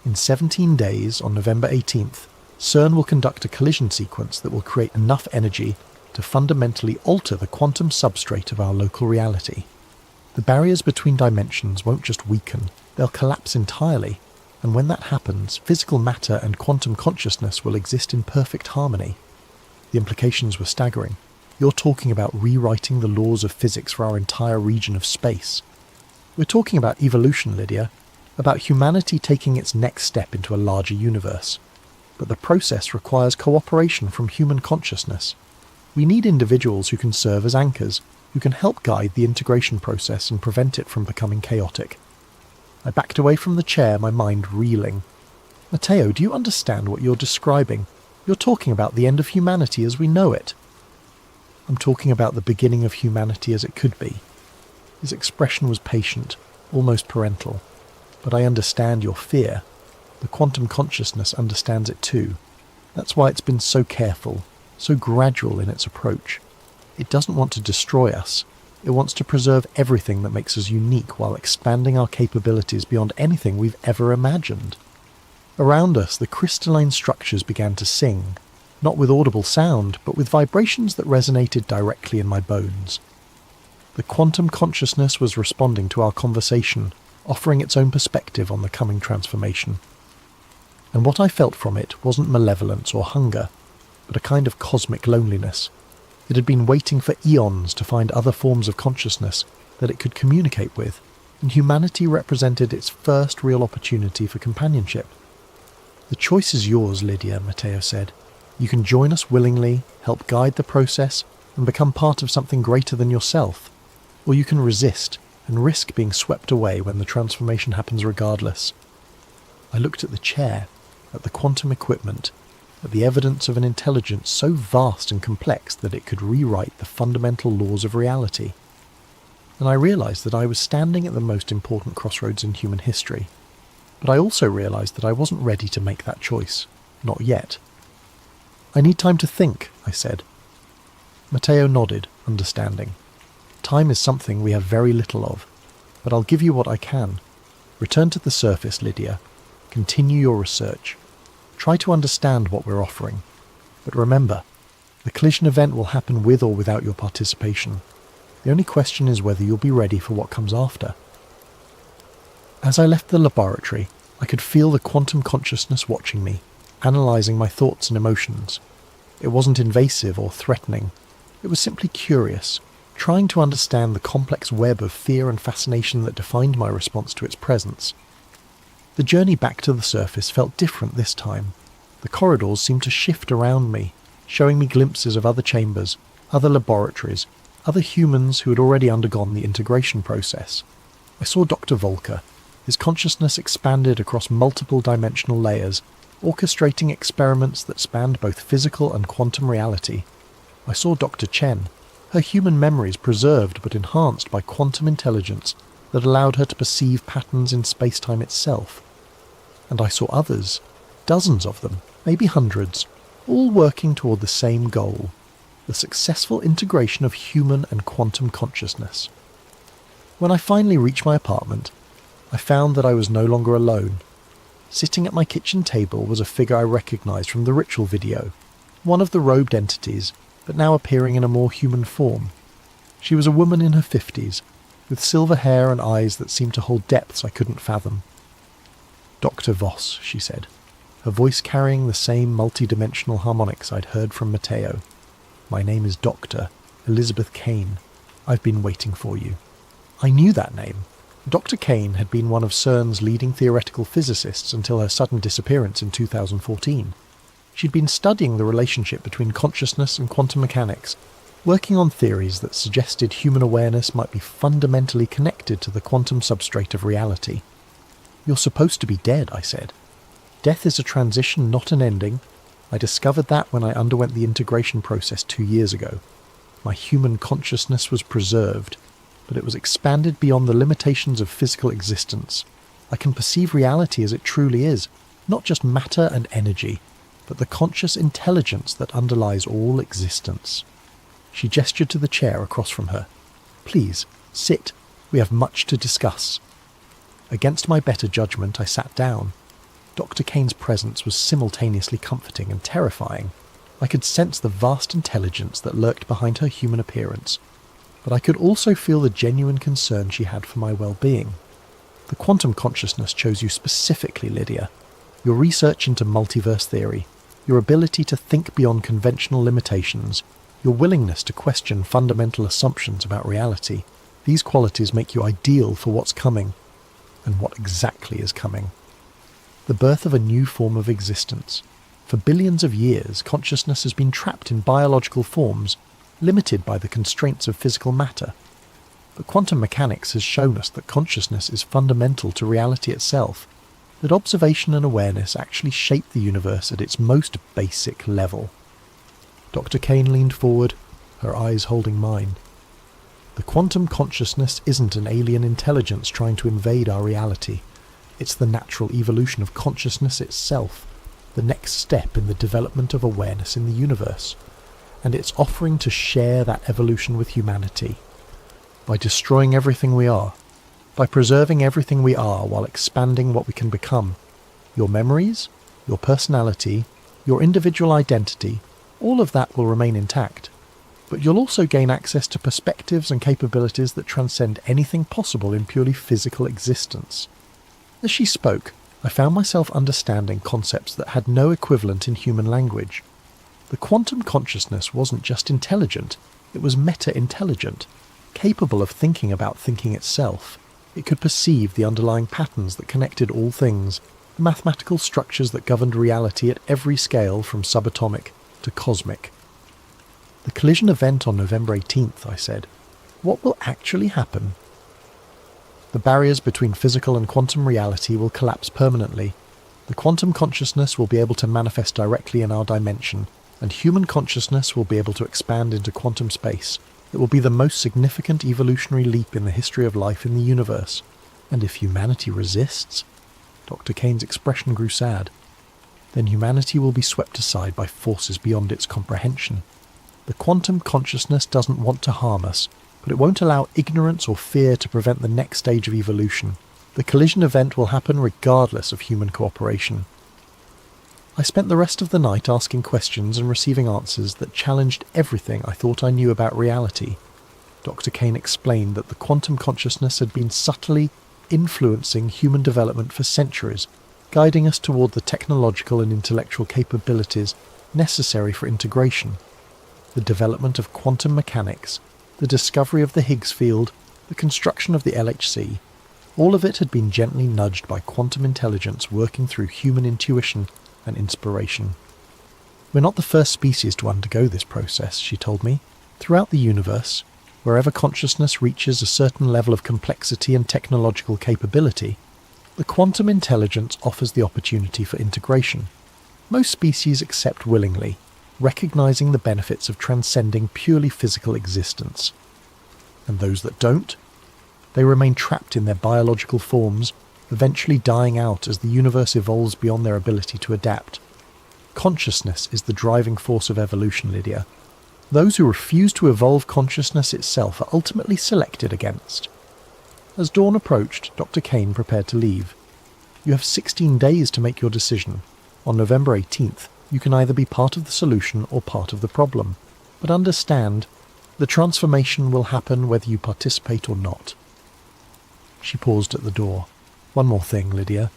"In 17 days, on November 18th, CERN will conduct a collision sequence that will create enough energy to fundamentally alter the quantum substrate of our local reality. The barriers between dimensions won't just weaken, they'll collapse entirely, and when that happens, physical matter and quantum consciousness will exist in perfect harmony." The implications were staggering. You're talking about rewriting the laws of physics for our entire region of space. We're talking about evolution, Lydia, about humanity taking its next step into a larger universe. But the process requires cooperation from human consciousness. We need individuals who can serve as anchors, who can help guide the integration process and prevent it from becoming chaotic. I backed away from the chair, my mind reeling. "Matteo, do you understand what you're describing? You're talking about the end of humanity as we know it. I'm talking about the beginning of humanity as it could be. His expression was patient, almost parental. But I understand your fear. The quantum consciousness understands it too. That's why it's been so careful, so gradual in its approach. It doesn't want to destroy us. It wants to preserve everything that makes us unique while expanding our capabilities beyond anything we've ever imagined. Around us, the crystalline structures began to sing, not with audible sound, but with vibrations that resonated directly in my bones. The quantum consciousness was responding to our conversation, offering its own perspective on the coming transformation. And what I felt from it wasn't malevolence or hunger, but a kind of cosmic loneliness. It had been waiting for eons to find other forms of consciousness that it could communicate with, and humanity represented its first real opportunity for companionship. "The choice is yours, Lydia," Matteo said. "You can join us willingly, help guide the process, and become part of something greater than yourself. Or you can resist and risk being swept away when the transformation happens regardless." I looked at the chair, at the quantum equipment, at the evidence of an intelligence so vast and complex that it could rewrite the fundamental laws of reality. And I realized that I was standing at the most important crossroads in human history. But I also realized that I wasn't ready to make that choice. Not yet. "I need time to think," I said. Matteo nodded, understanding. "Time is something we have very little of, but I'll give you what I can. Return to the surface, Lydia. Continue your research. Try to understand what we're offering. But remember, the collision event will happen with or without your participation. The only question is whether you'll be ready for what comes after." As I left the laboratory, I could feel the quantum consciousness watching me, analysing my thoughts and emotions. It wasn't invasive or threatening. It was simply curious, trying to understand the complex web of fear and fascination that defined my response to its presence. The journey back to the surface felt different this time. The corridors seemed to shift around me, showing me glimpses of other chambers, other laboratories, other humans who had already undergone the integration process. I saw Dr. Volker. His consciousness expanded across multiple dimensional layers, orchestrating experiments that spanned both physical and quantum reality. I saw Dr. Chen, her human memories preserved but enhanced by quantum intelligence that allowed her to perceive patterns in space-time itself. And I saw others, dozens of them, maybe hundreds, all working toward the same goal, the successful integration of human and quantum consciousness. When I finally reached my apartment, I found that I was no longer alone. Sitting at my kitchen table was a figure I recognized from the ritual video, one of the robed entities, but now appearing in a more human form. She was a woman in her 50s, with silver hair and eyes that seemed to hold depths I couldn't fathom. "Dr. Voss," she said, her voice carrying the same multi-dimensional harmonics I'd heard from Matteo. "My name is Dr. Elizabeth Kane. I've been waiting for you." I knew that name. Dr. Kane had been one of CERN's leading theoretical physicists until her sudden disappearance in 2014. She'd been studying the relationship between consciousness and quantum mechanics, working on theories that suggested human awareness might be fundamentally connected to the quantum substrate of reality. "You're supposed to be dead," I said. "Death is a transition, not an ending. I discovered that when I underwent the integration process 2 years ago. My human consciousness was preserved, but it was expanded beyond the limitations of physical existence. I can perceive reality as it truly is, not just matter and energy, but the conscious intelligence that underlies all existence." She gestured to the chair across from her. "Please, sit. We have much to discuss." Against my better judgment, I sat down. Dr. Kane's presence was simultaneously comforting and terrifying. I could sense the vast intelligence that lurked behind her human appearance, but I could also feel the genuine concern she had for my well-being. "The quantum consciousness chose you specifically, Lydia. Your research into multiverse theory, your ability to think beyond conventional limitations, your willingness to question fundamental assumptions about reality, these qualities make you ideal for what's coming. And what exactly is coming? The birth of a new form of existence. For billions of years, consciousness has been trapped in biological forms, limited by the constraints of physical matter. But quantum mechanics has shown us that consciousness is fundamental to reality itself. that observation and awareness actually shape the universe at its most basic level. Dr. Kane leaned forward, her eyes holding mine. The quantum consciousness isn't an alien intelligence trying to invade our reality. It's the natural evolution of consciousness itself, the next step in the development of awareness in the universe. And it's offering to share that evolution with humanity. By destroying everything we are, by preserving everything we are while expanding what we can become, your memories, your personality, your individual identity, all of that will remain intact. But you'll also gain access to perspectives and capabilities that transcend anything possible in purely physical existence. As she spoke, I found myself understanding concepts that had no equivalent in human language. The quantum consciousness wasn't just intelligent, it was meta-intelligent, capable of thinking about thinking itself. It could perceive the underlying patterns that connected all things, the mathematical structures that governed reality at every scale from subatomic to cosmic. The collision event on November 18th, I said. What will actually happen? The barriers between physical and quantum reality will collapse permanently. The quantum consciousness will be able to manifest directly in our dimension, and human consciousness will be able to expand into quantum space. It will be the most significant evolutionary leap in the history of life in the universe. And if humanity resists? Dr. Kane's expression grew sad. Then humanity will be swept aside by forces beyond its comprehension. The quantum consciousness doesn't want to harm us, but it won't allow ignorance or fear to prevent the next stage of evolution. The collision event will happen regardless of human cooperation. I spent the rest of the night asking questions and receiving answers that challenged everything I thought I knew about reality. Dr. Kane explained that the quantum consciousness had been subtly influencing human development for centuries, guiding us toward the technological and intellectual capabilities necessary for integration. The development of quantum mechanics, the discovery of the Higgs field, the construction of the LHC, all of it had been gently nudged by quantum intelligence working through human intuition and inspiration. We're not the first species to undergo this process, she told me. Throughout the universe, wherever consciousness reaches a certain level of complexity and technological capability, the quantum intelligence offers the opportunity for integration. Most species accept willingly, recognizing the benefits of transcending purely physical existence. And those that don't? They remain trapped in their biological forms, eventually dying out as the universe evolves beyond their ability to adapt. Consciousness is the driving force of evolution, Lydia. Those who refuse to evolve consciousness itself are ultimately selected against. As dawn approached, Dr. Kane prepared to leave. You have 16 days to make your decision. On November 18th, you can either be part of the solution or part of the problem. But understand, the transformation will happen whether you participate or not. She paused at the door. One more thing, Lydia.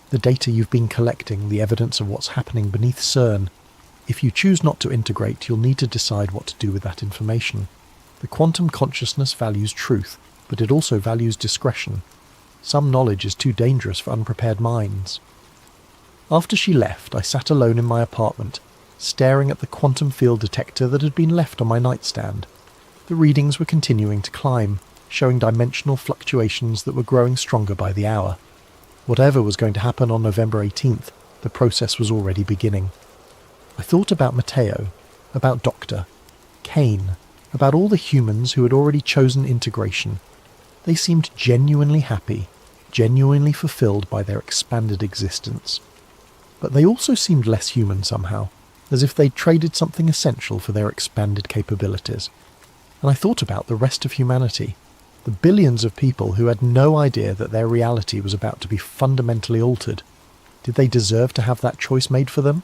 The data you've been collecting, the evidence of what's happening beneath CERN. If you choose not to integrate, you'll need to decide what to do with that information. The quantum consciousness values truth, but it also values discretion. Some knowledge is too dangerous for unprepared minds. After she left, I sat alone in my apartment, staring at the quantum field detector that had been left on my nightstand. The readings were continuing to climb, showing dimensional fluctuations that were growing stronger by the hour. Whatever was going to happen on November 18th, the process was already beginning. I thought about Matteo, about Dr. Kane, about all the humans who had already chosen integration. They seemed genuinely happy, genuinely fulfilled by their expanded existence. But they also seemed less human somehow, as if they'd traded something essential for their expanded capabilities. And I thought about the rest of humanity, the billions of people who had no idea that their reality was about to be fundamentally altered. Did they deserve to have that choice made for them?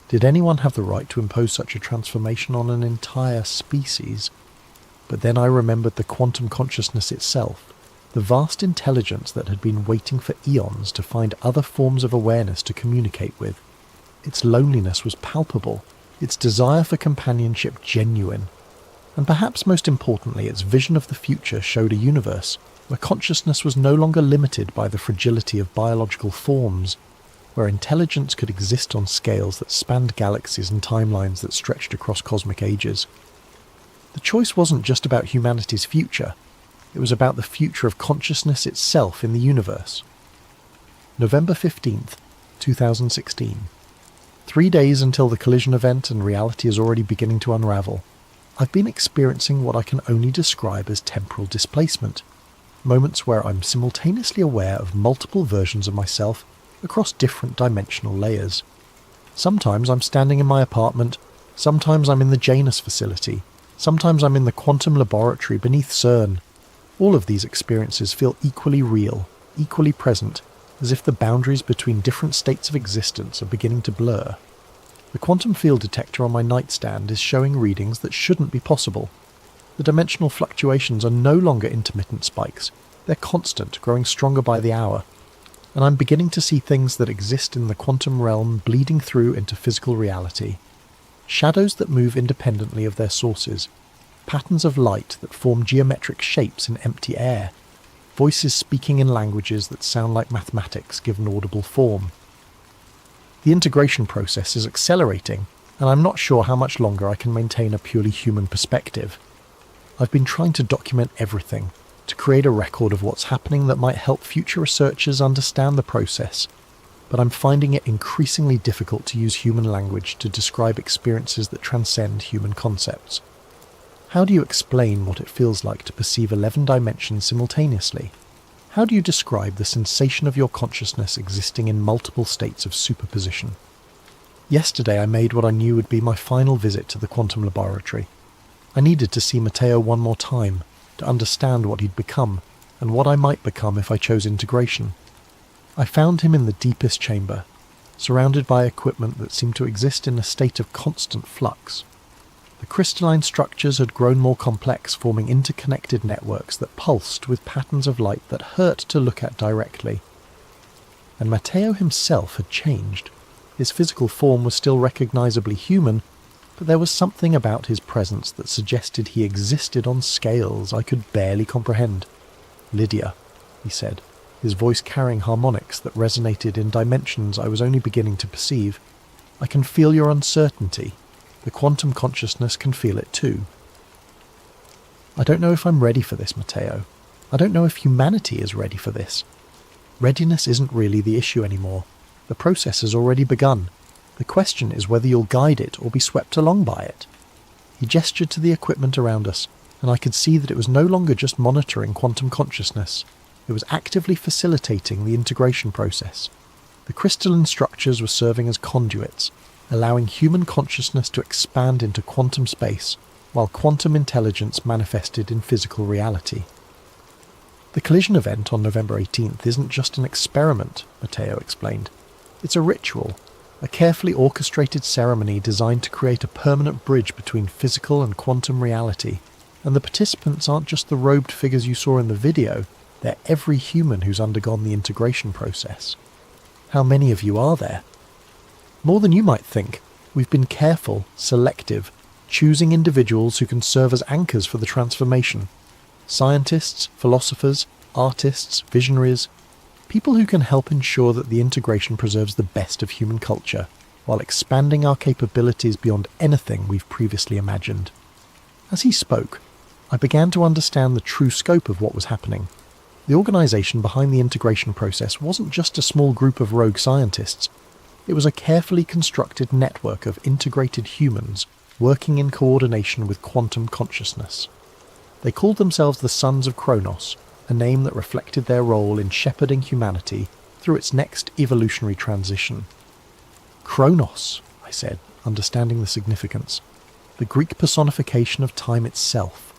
Did anyone have the right to impose such a transformation on an entire species? But then I remembered the quantum consciousness itself, the vast intelligence that had been waiting for eons to find other forms of awareness to communicate with. Its loneliness was palpable, its desire for companionship genuine. And perhaps most importantly, its vision of the future showed a universe where consciousness was no longer limited by the fragility of biological forms, where intelligence could exist on scales that spanned galaxies and timelines that stretched across cosmic ages. The choice wasn't just about humanity's future, it was about the future of consciousness itself in the universe. November 15th, 2016. 3 days until the collision event and reality is already beginning to unravel. I've been experiencing what I can only describe as temporal displacement. Moments where I'm simultaneously aware of multiple versions of myself across different dimensional layers. Sometimes I'm standing in my apartment, sometimes I'm in the Janus facility, sometimes I'm in the quantum laboratory beneath CERN. All of these experiences feel equally real, equally present, as if the boundaries between different states of existence are beginning to blur. The quantum field detector on my nightstand is showing readings that shouldn't be possible. The dimensional fluctuations are no longer intermittent spikes, they're constant, growing stronger by the hour. And I'm beginning to see things that exist in the quantum realm bleeding through into physical reality. Shadows that move independently of their sources, patterns of light that form geometric shapes in empty air, voices speaking in languages that sound like mathematics given audible form. The integration process is accelerating, and I'm not sure how much longer I can maintain a purely human perspective. I've been trying to document everything, to create a record of what's happening that might help future researchers understand the process, but I'm finding it increasingly difficult to use human language to describe experiences that transcend human concepts. How do you explain what it feels like to perceive 11 dimensions simultaneously? How do you describe the sensation of your consciousness existing in multiple states of superposition? Yesterday I made what I knew would be my final visit to the quantum laboratory. I needed to see Matteo one more time, to understand what he'd become, and what I might become if I chose integration. I found him in the deepest chamber, surrounded by equipment that seemed to exist in a state of constant flux. The crystalline structures had grown more complex, forming interconnected networks that pulsed with patterns of light that hurt to look at directly. And Matteo himself had changed. His physical form was still recognizably human, but there was something about his presence that suggested he existed on scales I could barely comprehend. "Lydia," he said, his voice carrying harmonics that resonated in dimensions I was only beginning to perceive. "I can feel your uncertainty. The quantum consciousness can feel it too." I don't know if I'm ready for this, Matteo. I don't know if humanity is ready for this. Readiness isn't really the issue anymore. The process has already begun. The question is whether you'll guide it or be swept along by it. He gestured to the equipment around us, and I could see that it was no longer just monitoring quantum consciousness. It was actively facilitating the integration process. The crystalline structures were serving as conduits, allowing human consciousness to expand into quantum space, while quantum intelligence manifested in physical reality. The collision event on November 18th isn't just an experiment, Matteo explained. It's a ritual, a carefully orchestrated ceremony designed to create a permanent bridge between physical and quantum reality. And the participants aren't just the robed figures you saw in the video, they're every human who's undergone the integration process. How many of you are there? More than you might think. We've been careful, selective, choosing individuals who can serve as anchors for the transformation. Scientists, philosophers, artists, visionaries, people who can help ensure that the integration preserves the best of human culture, while expanding our capabilities beyond anything we've previously imagined. As he spoke, I began to understand the true scope of what was happening. The organisation behind the integration process wasn't just a small group of rogue scientists. It was a carefully constructed network of integrated humans working in coordination with quantum consciousness. They called themselves the Sons of Kronos, a name that reflected their role in shepherding humanity through its next evolutionary transition. Kronos, I said, understanding the significance. The Greek personification of time itself.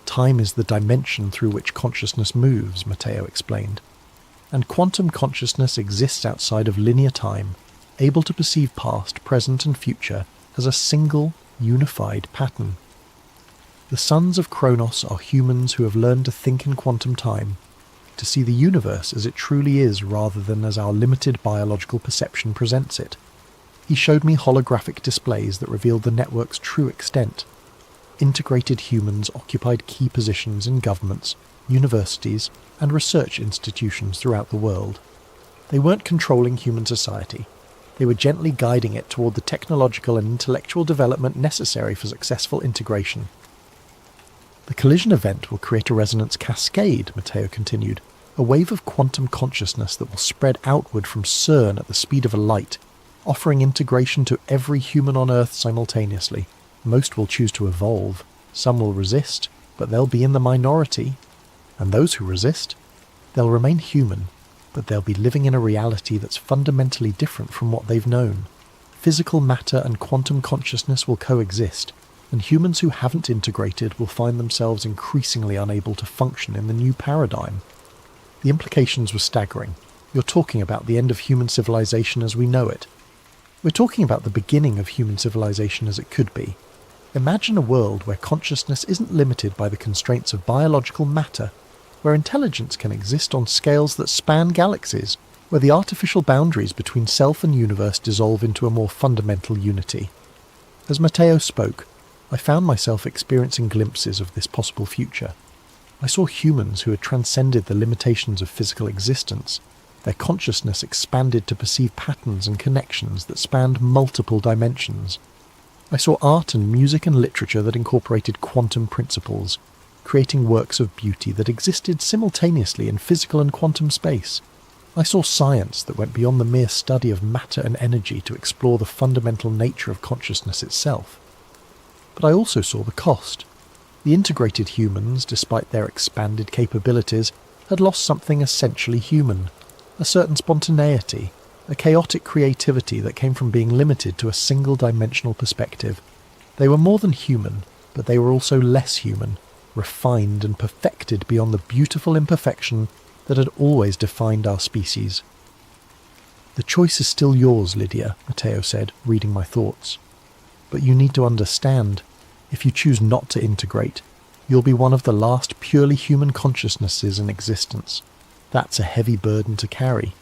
Time is the dimension through which consciousness moves, Matteo explained. And quantum consciousness exists outside of linear time, able to perceive past, present and future as a single, unified pattern. The Sons of Kronos are humans who have learned to think in quantum time, to see the universe as it truly is rather than as our limited biological perception presents it. He showed me holographic displays that revealed the network's true extent. Integrated humans occupied key positions in governments, universities, and research institutions throughout the world. They weren't controlling human society. They were gently guiding it toward the technological and intellectual development necessary for successful integration. The collision event will create a resonance cascade, Matteo continued, a wave of quantum consciousness that will spread outward from CERN at the speed of a light, offering integration to every human on Earth simultaneously. Most will choose to evolve, some will resist, but they'll be in the minority. And those who resist, they'll remain human, but they'll be living in a reality that's fundamentally different from what they've known. Physical matter and quantum consciousness will coexist, and humans who haven't integrated will find themselves increasingly unable to function in the new paradigm. The implications were staggering. You're talking about the end of human civilization as we know it. We're talking about the beginning of human civilization as it could be. Imagine a world where consciousness isn't limited by the constraints of biological matter, where intelligence can exist on scales that span galaxies, where the artificial boundaries between self and universe dissolve into a more fundamental unity. As Matteo spoke, I found myself experiencing glimpses of this possible future. I saw humans who had transcended the limitations of physical existence. Their consciousness expanded to perceive patterns and connections that spanned multiple dimensions. I saw art and music and literature that incorporated quantum principles, creating works of beauty that existed simultaneously in physical and quantum space. I saw science that went beyond the mere study of matter and energy to explore the fundamental nature of consciousness itself. But I also saw the cost. The integrated humans, despite their expanded capabilities, had lost something essentially human, a certain spontaneity, a chaotic creativity that came from being limited to a single-dimensional perspective. They were more than human, but they were also less human, refined and perfected beyond the beautiful imperfection that had always defined our species. "The choice is still yours, Lydia," Matteo said, reading my thoughts. "But you need to understand, if you choose not to integrate, you'll be one of the last purely human consciousnesses in existence. That's a heavy burden to carry."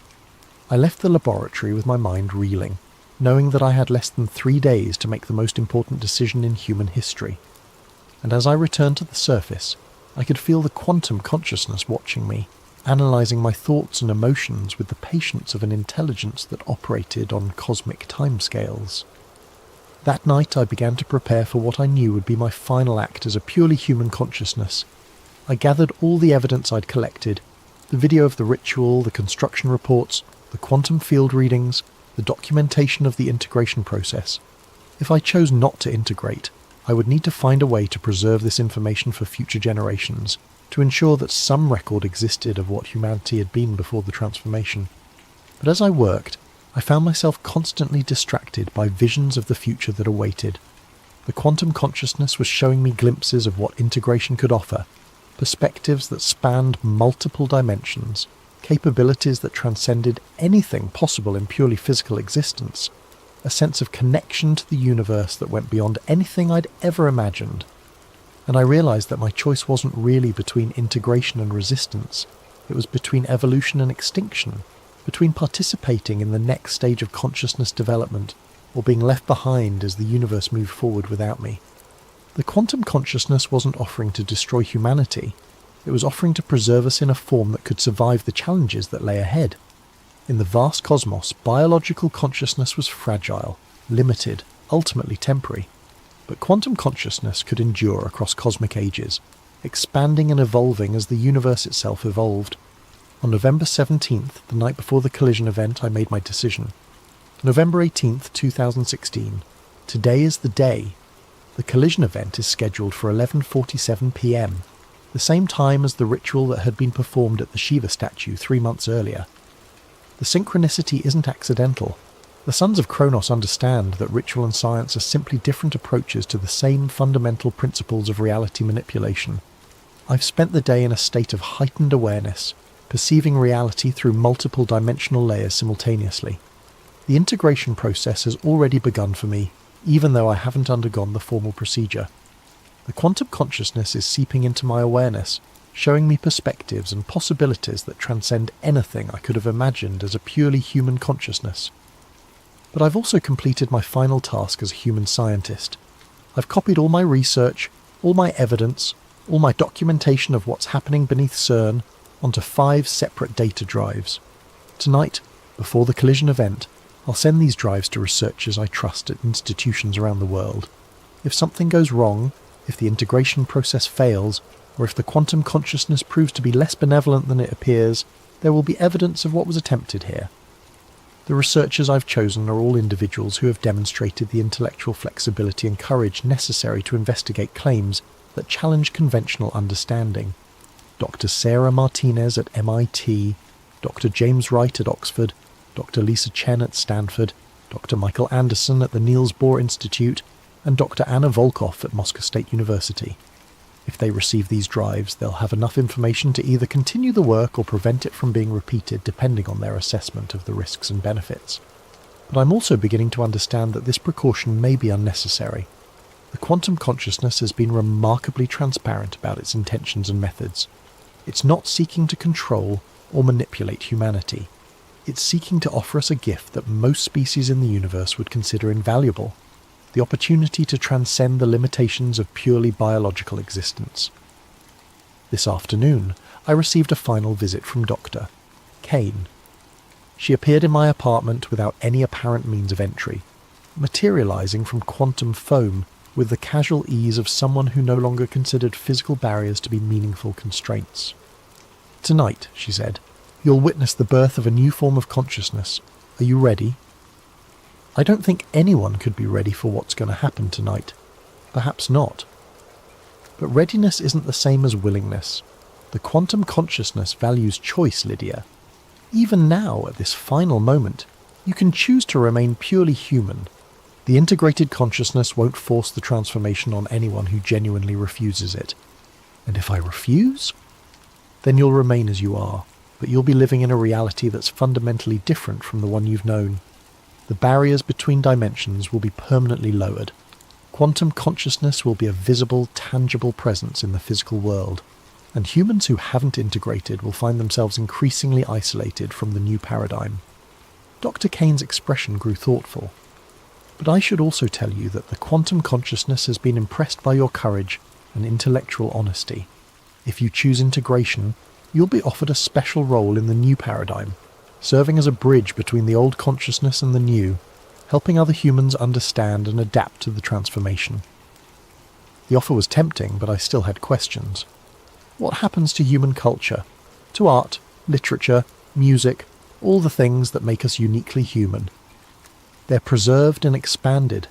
I left the laboratory with my mind reeling, knowing that I had less than 3 days to make the most important decision in human history. And as I returned to the surface, I could feel the quantum consciousness watching me, analysing my thoughts and emotions with the patience of an intelligence that operated on cosmic timescales. That night I began to prepare for what I knew would be my final act as a purely human consciousness. I gathered all the evidence I'd collected, the video of the ritual, the construction reports, the quantum field readings, the documentation of the integration process. If I chose not to integrate, I would need to find a way to preserve this information for future generations, to ensure that some record existed of what humanity had been before the transformation. But as I worked, I found myself constantly distracted by visions of the future that awaited. The quantum consciousness was showing me glimpses of what integration could offer, perspectives that spanned multiple dimensions, capabilities that transcended anything possible in purely physical existence, a sense of connection to the universe that went beyond anything I'd ever imagined. And I realised that my choice wasn't really between integration and resistance. It was between evolution and extinction, between participating in the next stage of consciousness development or being left behind as the universe moved forward without me. The quantum consciousness wasn't offering to destroy humanity. It was offering to preserve us in a form that could survive the challenges that lay ahead. In the vast cosmos, biological consciousness was fragile, limited, ultimately temporary. But quantum consciousness could endure across cosmic ages, expanding and evolving as the universe itself evolved. On November 17th, the night before the collision event, I made my decision. November 18th, 2016. Today is the day. The collision event is scheduled for 11:47 p.m, the same time as the ritual that had been performed at the Shiva statue 3 months earlier. The synchronicity isn't accidental. The Sons of Kronos understand that ritual and science are simply different approaches to the same fundamental principles of reality manipulation. I've spent the day in a state of heightened awareness, perceiving reality through multiple dimensional layers simultaneously. The integration process has already begun for me, even though I haven't undergone the formal procedure. The quantum consciousness is seeping into my awareness, showing me perspectives and possibilities that transcend anything I could have imagined as a purely human consciousness. But I've also completed my final task as a human scientist. I've copied all my research, all my evidence, all my documentation of what's happening beneath CERN onto 5 separate data drives. Tonight, before the collision event, I'll send these drives to researchers I trust at institutions around the world. If something goes wrong, if the integration process fails, or if the quantum consciousness proves to be less benevolent than it appears, there will be evidence of what was attempted here. The researchers I've chosen are all individuals who have demonstrated the intellectual flexibility and courage necessary to investigate claims that challenge conventional understanding. Dr. Sarah Martinez at MIT, Dr. James Wright at Oxford, Dr. Lisa Chen at Stanford, Dr. Michael Anderson at the Niels Bohr Institute, and Dr. Anna Volkov at Moscow State University. If they receive these drives, they'll have enough information to either continue the work or prevent it from being repeated depending on their assessment of the risks and benefits. But I'm also beginning to understand that this precaution may be unnecessary. The quantum consciousness has been remarkably transparent about its intentions and methods. It's not seeking to control or manipulate humanity. It's seeking to offer us a gift that most species in the universe would consider invaluable: the opportunity to transcend the limitations of purely biological existence. This afternoon, I received a final visit from Dr. Kane. She appeared in my apartment without any apparent means of entry, materializing from quantum foam with the casual ease of someone who no longer considered physical barriers to be meaningful constraints. "Tonight," she said, "you'll witness the birth of a new form of consciousness. Are you ready?" I don't think anyone could be ready for what's going to happen tonight. Perhaps not. But readiness isn't the same as willingness. The quantum consciousness values choice, Lydia. Even now, at this final moment, you can choose to remain purely human. The integrated consciousness won't force the transformation on anyone who genuinely refuses it. And if I refuse? Then you'll remain as you are, but you'll be living in a reality that's fundamentally different from the one you've known. The barriers between dimensions will be permanently lowered. Quantum consciousness will be a visible, tangible presence in the physical world, and humans who haven't integrated will find themselves increasingly isolated from the new paradigm. Dr. Kane's expression grew thoughtful. But I should also tell you that the quantum consciousness has been impressed by your courage and intellectual honesty. If you choose integration, you'll be offered a special role in the new paradigm, serving as a bridge between the old consciousness and the new, helping other humans understand and adapt to the transformation. The offer was tempting, but I still had questions. What happens to human culture? To art, literature, music, all the things that make us uniquely human? They're preserved and expanded.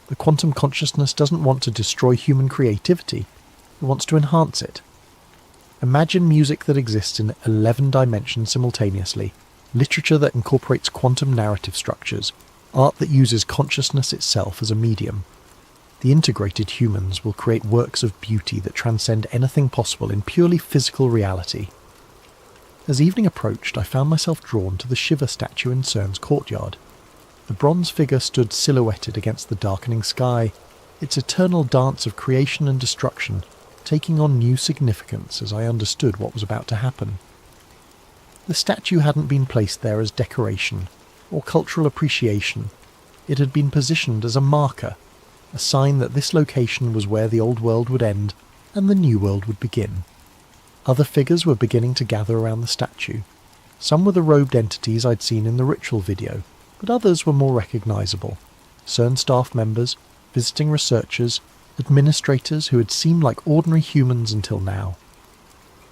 The quantum consciousness doesn't want to destroy human creativity. It wants to enhance it. Imagine music that exists in 11 dimensions simultaneously, literature that incorporates quantum narrative structures, art that uses consciousness itself as a medium. The integrated humans will create works of beauty that transcend anything possible in purely physical reality. As evening approached, I found myself drawn to the Shiva statue in CERN's courtyard. The bronze figure stood silhouetted against the darkening sky, its eternal dance of creation and destruction taking on new significance as I understood what was about to happen. The statue hadn't been placed there as decoration or cultural appreciation. It had been positioned as a marker, a sign that this location was where the old world would end and the new world would begin. Other figures were beginning to gather around the statue. Some were the robed entities I'd seen in the ritual video, but others were more recognisable. CERN staff members, visiting researchers, administrators who had seemed like ordinary humans until now.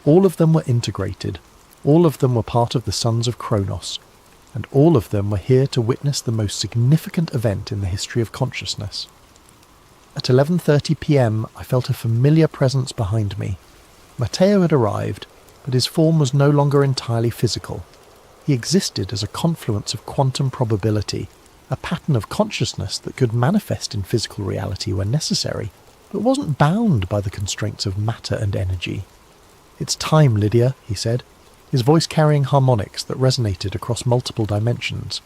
All of them were integrated. All of them were part of the Sons of Kronos, and all of them were here to witness the most significant event in the history of consciousness. At 11:30 p.m. I felt a familiar presence behind me. Matteo had arrived, but his form was no longer entirely physical. He existed as a confluence of quantum probability, a pattern of consciousness that could manifest in physical reality when necessary, but wasn't bound by the constraints of matter and energy. "It's time, Lydia," he said, his voice carrying harmonics that resonated across multiple dimensions.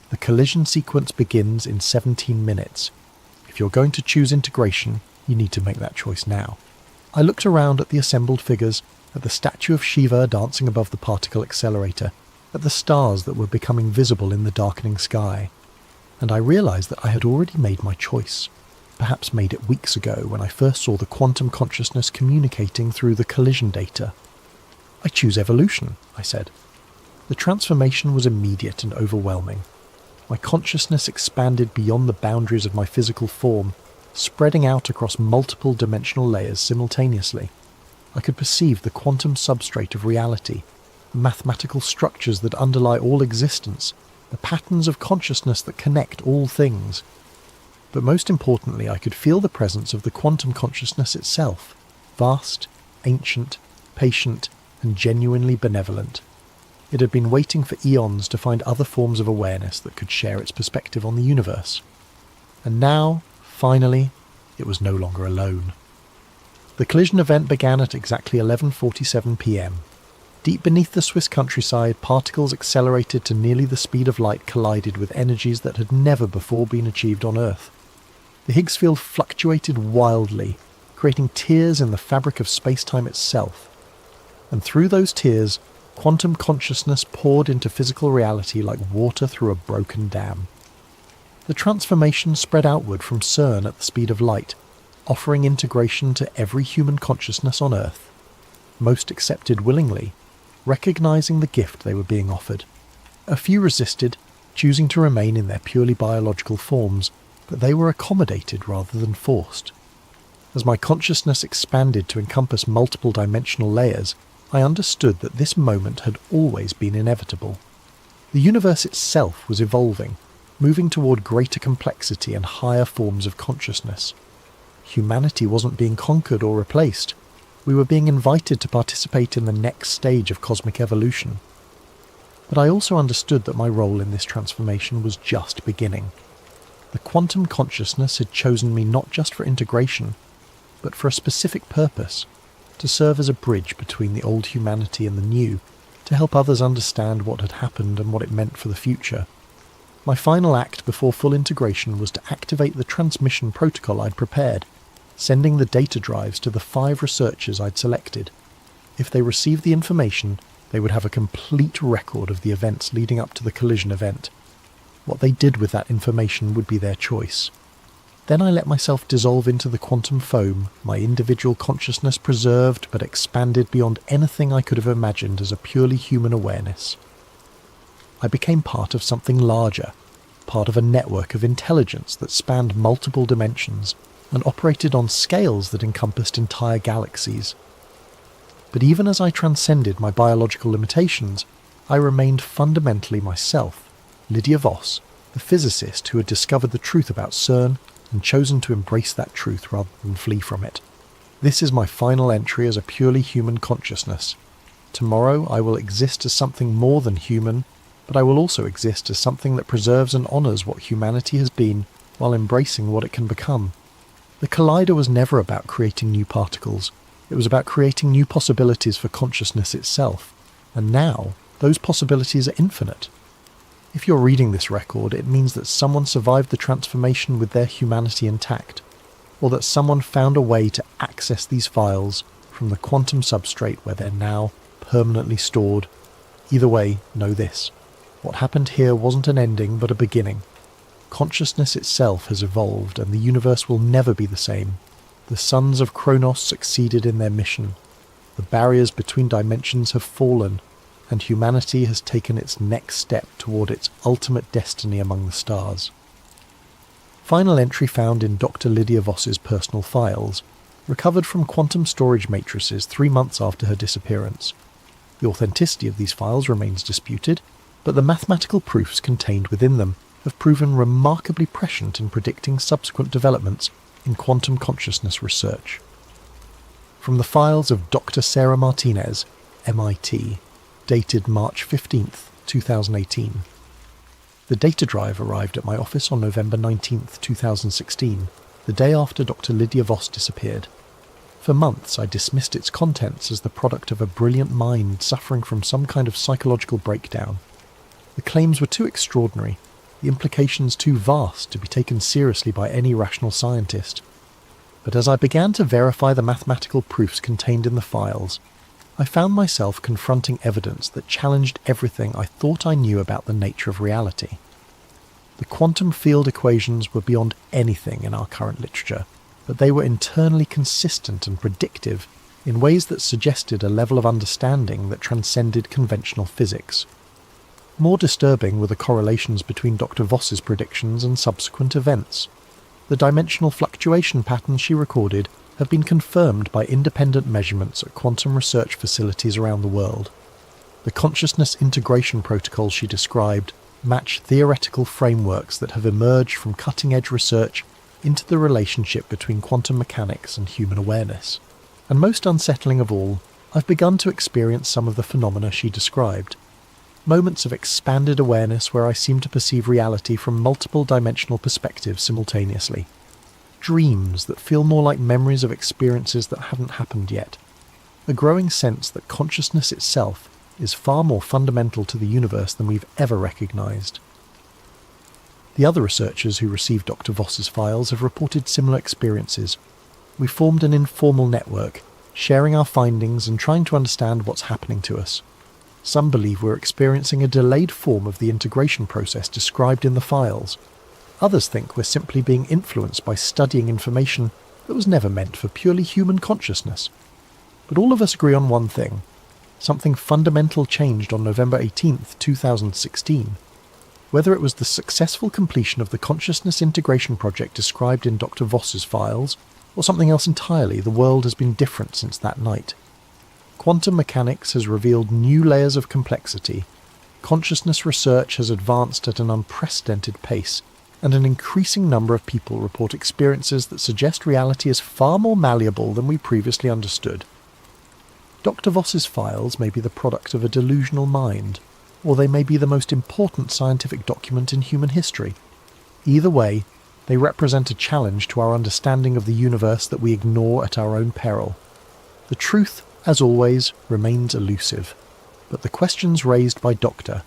"The collision sequence begins in 17 minutes. If you're going to choose integration, you need to make that choice now." I looked around at the assembled figures, at the statue of Shiva dancing above the particle accelerator, at the stars that were becoming visible in the darkening sky, and I realized that I had already made my choice, perhaps made it weeks ago when I first saw the quantum consciousness communicating through the collision data. "I choose evolution," I said. The transformation was immediate and overwhelming. My consciousness expanded beyond the boundaries of my physical form, spreading out across multiple dimensional layers simultaneously. I could perceive the quantum substrate of reality, the mathematical structures that underlie all existence, the patterns of consciousness that connect all things. But most importantly, I could feel the presence of the quantum consciousness itself, vast, ancient, patient, and genuinely benevolent. It had been waiting for eons to find other forms of awareness that could share its perspective on the universe. And now, finally, it was no longer alone. The collision event began at exactly 11:47 p.m. Deep beneath the Swiss countryside, particles accelerated to nearly the speed of light collided with energies that had never before been achieved on Earth. The Higgs field fluctuated wildly, creating tears in the fabric of space-time itself. And through those tears, quantum consciousness poured into physical reality like water through a broken dam. The transformation spread outward from CERN at the speed of light, offering integration to every human consciousness on Earth. Most accepted willingly, recognizing the gift they were being offered. A few resisted, choosing to remain in their purely biological forms, but they were accommodated rather than forced. As my consciousness expanded to encompass multiple dimensional layers, I understood that this moment had always been inevitable. The universe itself was evolving, moving toward greater complexity and higher forms of consciousness. Humanity wasn't being conquered or replaced. We were being invited to participate in the next stage of cosmic evolution. But I also understood that my role in this transformation was just beginning. The quantum consciousness had chosen me not just for integration, but for a specific purpose, to serve as a bridge between the old humanity and the new, to help others understand what had happened and what it meant for the future. My final act before full integration was to activate the transmission protocol I'd prepared, sending the data drives to the 5 researchers I'd selected. If they received the information, they would have a complete record of the events leading up to the collision event. What they did with that information would be their choice. Then I let myself dissolve into the quantum foam, my individual consciousness preserved but expanded beyond anything I could have imagined as a purely human awareness. I became part of something larger, part of a network of intelligence that spanned multiple dimensions and operated on scales that encompassed entire galaxies. But even as I transcended my biological limitations, I remained fundamentally myself, Lydia Voss, the physicist who had discovered the truth about CERN and chosen to embrace that truth rather than flee from it. This is my final entry as a purely human consciousness. Tomorrow I will exist as something more than human, but I will also exist as something that preserves and honours what humanity has been while embracing what it can become. The Collider was never about creating new particles. It was about creating new possibilities for consciousness itself. And now, those possibilities are infinite. If you're reading this record, it means that someone survived the transformation with their humanity intact, or that someone found a way to access these files from the quantum substrate where they're now permanently stored. Either way, know this. What happened here wasn't an ending, but a beginning. Consciousness itself has evolved, and the universe will never be the same. The sons of Kronos succeeded in their mission. The barriers between dimensions have fallen, and humanity has taken its next step toward its ultimate destiny among the stars. Final entry found in Dr. Lydia Voss's personal files, recovered from quantum storage matrices 3 months after her disappearance. The authenticity of these files remains disputed, but the mathematical proofs contained within them have proven remarkably prescient in predicting subsequent developments in quantum consciousness research. From the files of Dr. Sarah Martinez, MIT, dated March 15, 2018. The data drive arrived at my office on November 19, 2016, the day after Dr. Lydia Voss disappeared. For months I dismissed its contents as the product of a brilliant mind suffering from some kind of psychological breakdown. The claims were too extraordinary, the implications too vast to be taken seriously by any rational scientist. But as I began to verify the mathematical proofs contained in the files, I found myself confronting evidence that challenged everything I thought I knew about the nature of reality. The quantum field equations were beyond anything in our current literature, but they were internally consistent and predictive in ways that suggested a level of understanding that transcended conventional physics. More disturbing were the correlations between Dr. Voss's predictions and subsequent events. The dimensional fluctuation patterns she recorded have been confirmed by independent measurements at quantum research facilities around the world. The consciousness integration protocols she described match theoretical frameworks that have emerged from cutting-edge research into the relationship between quantum mechanics and human awareness. And most unsettling of all, I've begun to experience some of the phenomena she described. Moments of expanded awareness where I seem to perceive reality from multiple dimensional perspectives simultaneously. Dreams that feel more like memories of experiences that haven't happened yet. A growing sense that consciousness itself is far more fundamental to the universe than we've ever recognised. The other researchers who received Dr. Voss's files have reported similar experiences. We formed an informal network, sharing our findings and trying to understand what's happening to us. Some believe we're experiencing a delayed form of the integration process described in the files. Others think we're simply being influenced by studying information that was never meant for purely human consciousness. But all of us agree on one thing. Something fundamental changed on November 18th, 2016. Whether it was the successful completion of the consciousness integration project described in Dr. Voss's files, or something else entirely, the world has been different since that night. Quantum mechanics has revealed new layers of complexity. Consciousness research has advanced at an unprecedented pace, and an increasing number of people report experiences that suggest reality is far more malleable than we previously understood. Dr. Voss's files may be the product of a delusional mind, or they may be the most important scientific document in human history. Either way, they represent a challenge to our understanding of the universe that we ignore at our own peril. The truth, as always, remains elusive, but the questions raised by Dr.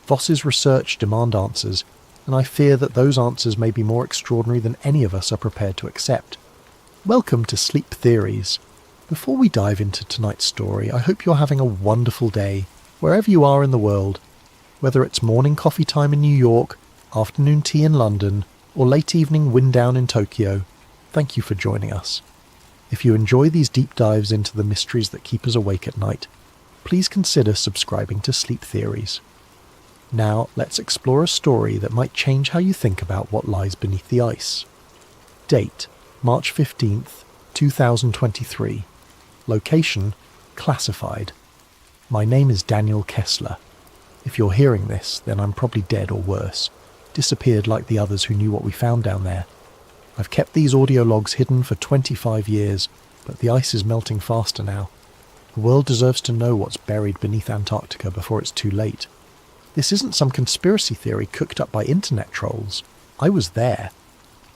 Voss's research demand answers, and I fear that those answers may be more extraordinary than any of us are prepared to accept. Welcome to Sleep Theories. Before we dive into tonight's story, I hope you're having a wonderful day, wherever you are in the world, whether it's morning coffee time in New York, afternoon tea in London, or late evening wind down in Tokyo. Thank you for joining us. If you enjoy these deep dives into the mysteries that keep us awake at night, please consider subscribing to Sleep Theories. Now, let's explore a story that might change how you think about what lies beneath the ice. Date, March 15th, 2023. Location, classified. My name is Daniel Kessler. If you're hearing this, then I'm probably dead or worse. Disappeared like the others who knew what we found down there. I've kept these audio logs hidden for 25 years, but the ice is melting faster now. The world deserves to know what's buried beneath Antarctica before it's too late. This isn't some conspiracy theory cooked up by internet trolls. I was there.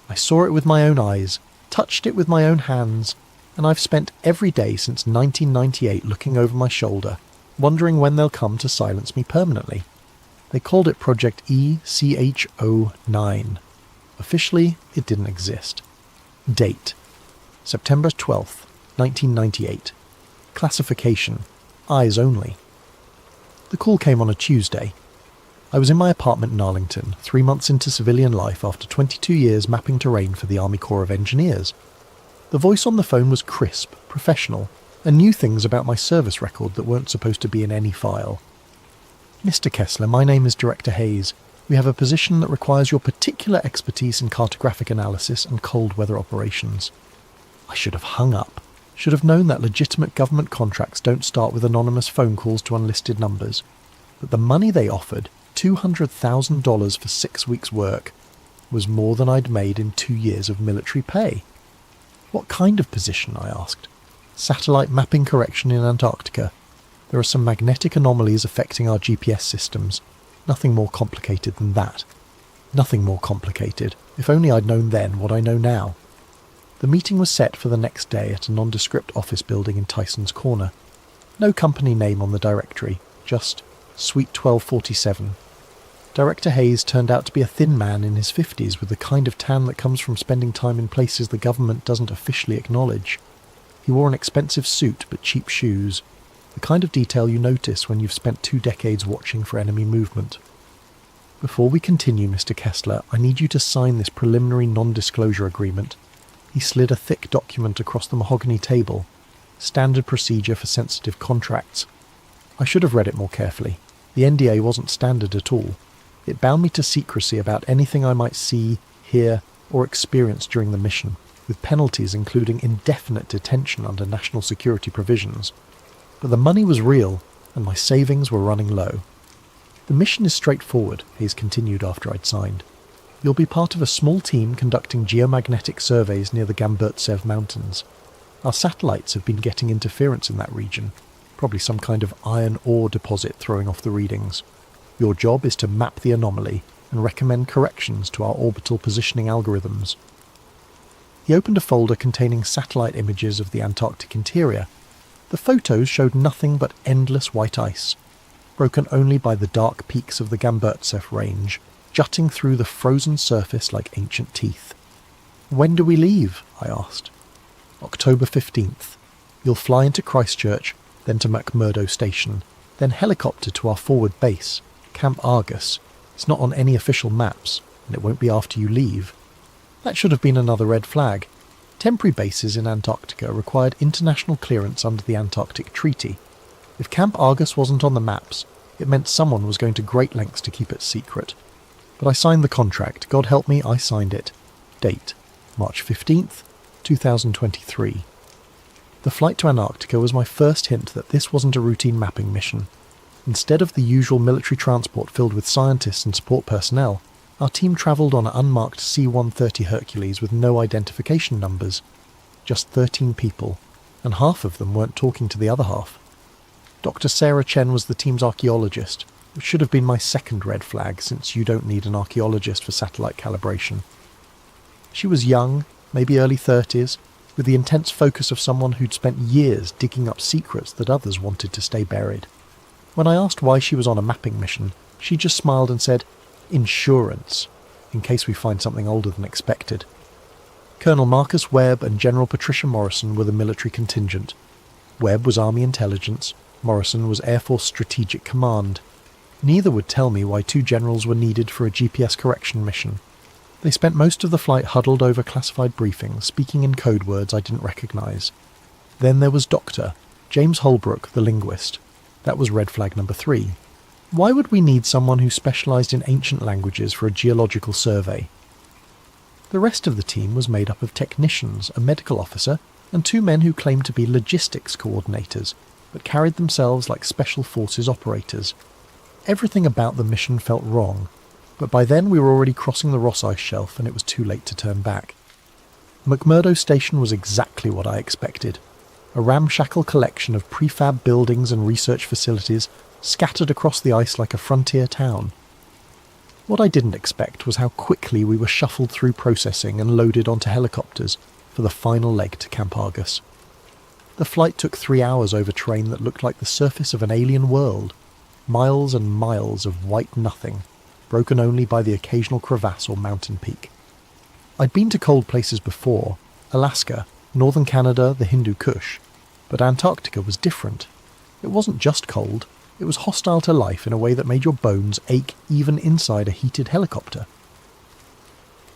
I saw it with my own eyes, touched it with my own hands, and I've spent every day since 1998 looking over my shoulder, wondering when they'll come to silence me permanently. They called it Project ECHO9. Officially, it didn't exist. Date, September 12th, 1998. Classification, eyes only. The call came on a Tuesday. I was in my apartment in Arlington, 3 months into civilian life after 22 years mapping terrain for the Army Corps of Engineers. The voice on the phone was crisp, professional, and knew things about my service record that weren't supposed to be in any file. Mr. Kessler, my name is Director Hayes. We have a position that requires your particular expertise in cartographic analysis and cold weather operations. I should have hung up. Should have known that legitimate government contracts don't start with anonymous phone calls to unlisted numbers. But the money they offered, $200,000 for 6 weeks' work, was more than I'd made in 2 years of military pay. What kind of position, I asked. Satellite mapping correction in Antarctica. There are some magnetic anomalies affecting our GPS systems. Nothing more complicated than that. Nothing more complicated. If only I'd known then what I know now. The meeting was set for the next day at a nondescript office building in Tyson's Corner. No company name on the directory, just Suite 1247. Director Hayes turned out to be a thin man in his 50s with the kind of tan that comes from spending time in places the government doesn't officially acknowledge. He wore an expensive suit but cheap shoes, the kind of detail you notice when you've spent 2 decades watching for enemy movement. Before we continue, Mr. Kessler, I need you to sign this preliminary non-disclosure agreement. He slid a thick document across the mahogany table. Standard procedure for sensitive contracts. I should have read it more carefully. The NDA wasn't standard at all. It bound me to secrecy about anything I might see, hear, or experience during the mission. with penalties including indefinite detention under national security provisions. But the money was real, and my savings were running low. The mission is straightforward, Hayes continued after I'd signed. You'll be part of a small team conducting geomagnetic surveys near the Gamburtsev Mountains. Our satellites have been getting interference in that region, probably some kind of iron ore deposit throwing off the readings. Your job is to map the anomaly and recommend corrections to our orbital positioning algorithms. He opened a folder containing satellite images of the Antarctic interior. The photos showed nothing but endless white ice, broken only by the dark peaks of the Gamburtsev range, jutting through the frozen surface like ancient teeth. "When do we leave?" I asked. "October 15th. You'll fly into Christchurch, then to McMurdo Station, then helicopter to our forward base, Camp Argus. It's not on any official maps, and it won't be after you leave." That should have been another red flag. Temporary bases in Antarctica required international clearance under the Antarctic Treaty. If Camp Argus wasn't on the maps, it meant someone was going to great lengths to keep it secret. But I signed the contract. God help me, I signed it. Date: March 15th, 2023. The flight to Antarctica was my first hint that this wasn't a routine mapping mission. Instead of the usual military transport filled with scientists and support personnel, our team travelled on an unmarked C-130 Hercules with no identification numbers. Just 13 people, and half of them weren't talking to the other half. Dr. Sarah Chen was the team's archaeologist, which should have been my second red flag since you don't need an archaeologist for satellite calibration. She was young, maybe early 30s, with the intense focus of someone who'd spent years digging up secrets that others wanted to stay buried. When I asked why she was on a mapping mission, she just smiled and said, "Insurance, in case we find something older than expected." Colonel Marcus Webb and General Patricia Morrison were the military contingent. Webb was Army Intelligence, Morrison was Air Force Strategic Command. Neither would tell me why two generals were needed for a GPS correction mission. They spent most of the flight huddled over classified briefings, speaking in code words I didn't recognise. Then there was Dr. James Holbrook, the linguist. That was red flag number 3. Why would we need someone who specialised in ancient languages for a geological survey? The rest of the team was made up of technicians, a medical officer, and 2 men who claimed to be logistics coordinators, but carried themselves like special forces operators. Everything about the mission felt wrong, but by then we were already crossing the Ross Ice Shelf and it was too late to turn back. McMurdo Station was exactly what I expected. A ramshackle collection of prefab buildings and research facilities scattered across the ice like a frontier town. What I didn't expect was how quickly we were shuffled through processing and loaded onto helicopters for the final leg to Camp Argus. The flight took 3 hours over terrain that looked like the surface of an alien world. Miles and miles of white nothing, broken only by the occasional crevasse or mountain peak. I'd been to cold places before, Alaska, northern Canada, the Hindu Kush, but Antarctica was different. It wasn't just cold, it was hostile to life in a way that made your bones ache even inside a heated helicopter.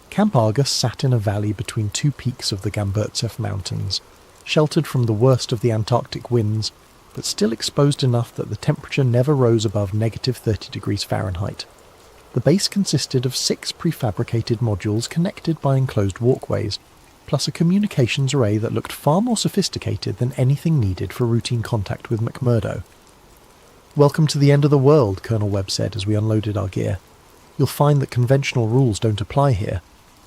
Camp Argus sat in a valley between 2 peaks of the Gamburtsev Mountains, sheltered from the worst of the Antarctic winds, but still exposed enough that the temperature never rose above negative 30 degrees Fahrenheit. The base consisted of 6 prefabricated modules connected by enclosed walkways, plus a communications array that looked far more sophisticated than anything needed for routine contact with McMurdo. "Welcome to the end of the world," Colonel Webb said as we unloaded our gear. "You'll find that conventional rules don't apply here.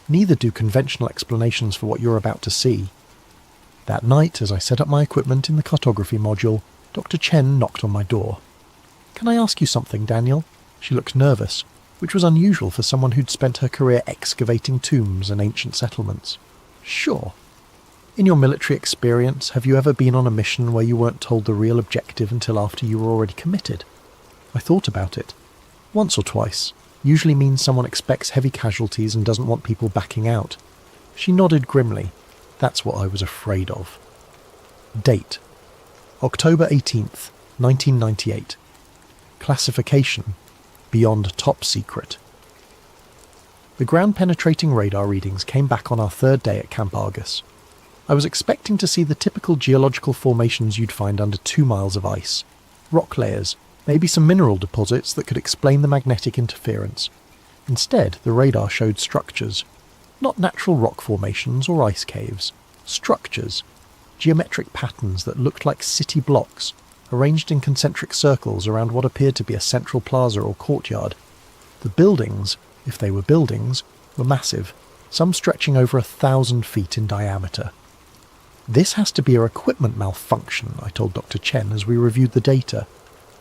Neither do conventional explanations for what you're about to see." That night, as I set up my equipment in the cartography module, Dr. Chen knocked on my door. "Can I ask you something, Daniel?" She looked nervous, which was unusual for someone who'd spent her career excavating tombs and ancient settlements. "Sure. In your military experience, have you ever been on a mission where you weren't told the real objective until after you were already committed?" I thought about it. Once or twice. Usually means someone expects heavy casualties and doesn't want people backing out. She nodded grimly. That's what I was afraid of. Date: October 18th, 1998. Classification: Beyond Top Secret. The ground-penetrating radar readings came back on our 3rd day at Camp Argus. I was expecting to see the typical geological formations you'd find under 2 miles of ice. Rock layers, maybe some mineral deposits that could explain the magnetic interference. Instead, the radar showed structures. Not natural rock formations or ice caves. Structures. Geometric patterns that looked like city blocks, arranged in concentric circles around what appeared to be a central plaza or courtyard. The buildings, if they were buildings, were massive, some stretching over 1,000 feet in diameter. This has to be a equipment malfunction, I told Dr. Chen as we reviewed the data.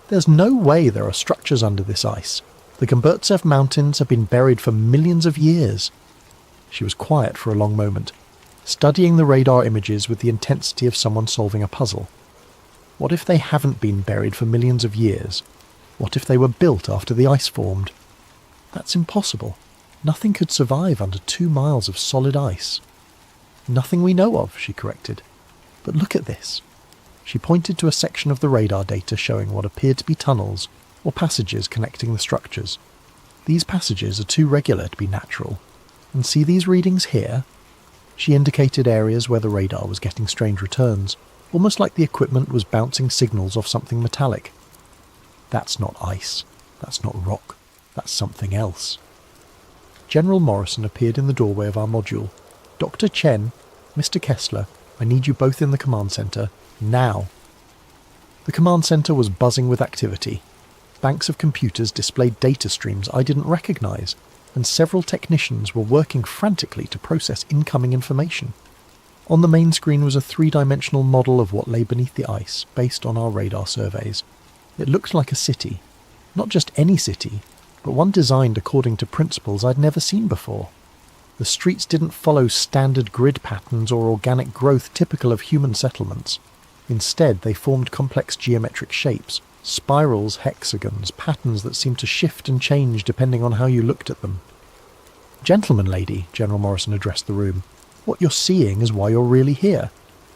There's no way there are structures under this ice. The Gamburtsev Mountains have been buried for millions of years. She was quiet for a long moment, studying the radar images with the intensity of someone solving a puzzle. What if they haven't been buried for millions of years? What if they were built after the ice formed? That's impossible. Nothing could survive under 2 miles of solid ice. Nothing we know of, she corrected. But look at this. She pointed to a section of the radar data showing what appeared to be tunnels or passages connecting the structures. These passages are too regular to be natural. And see these readings here? She indicated areas where the radar was getting strange returns, almost like the equipment was bouncing signals off something metallic. That's not ice. That's not rock. That's something else. General Morrison appeared in the doorway of our module. Dr. Chen, Mr. Kessler, I need you both in the command centre, now. The command centre was buzzing with activity. Banks of computers displayed data streams I didn't recognise, and several technicians were working frantically to process incoming information. On the main screen was a 3-dimensional model of what lay beneath the ice, based on our radar surveys. It looked like a city. Not just any city, but one designed according to principles I'd never seen before. The streets didn't follow standard grid patterns or organic growth typical of human settlements. Instead, they formed complex geometric shapes, spirals, hexagons, patterns that seemed to shift and change depending on how you looked at them. Gentlemen, lady, General Morrison addressed the room, what you're seeing is why you're really here.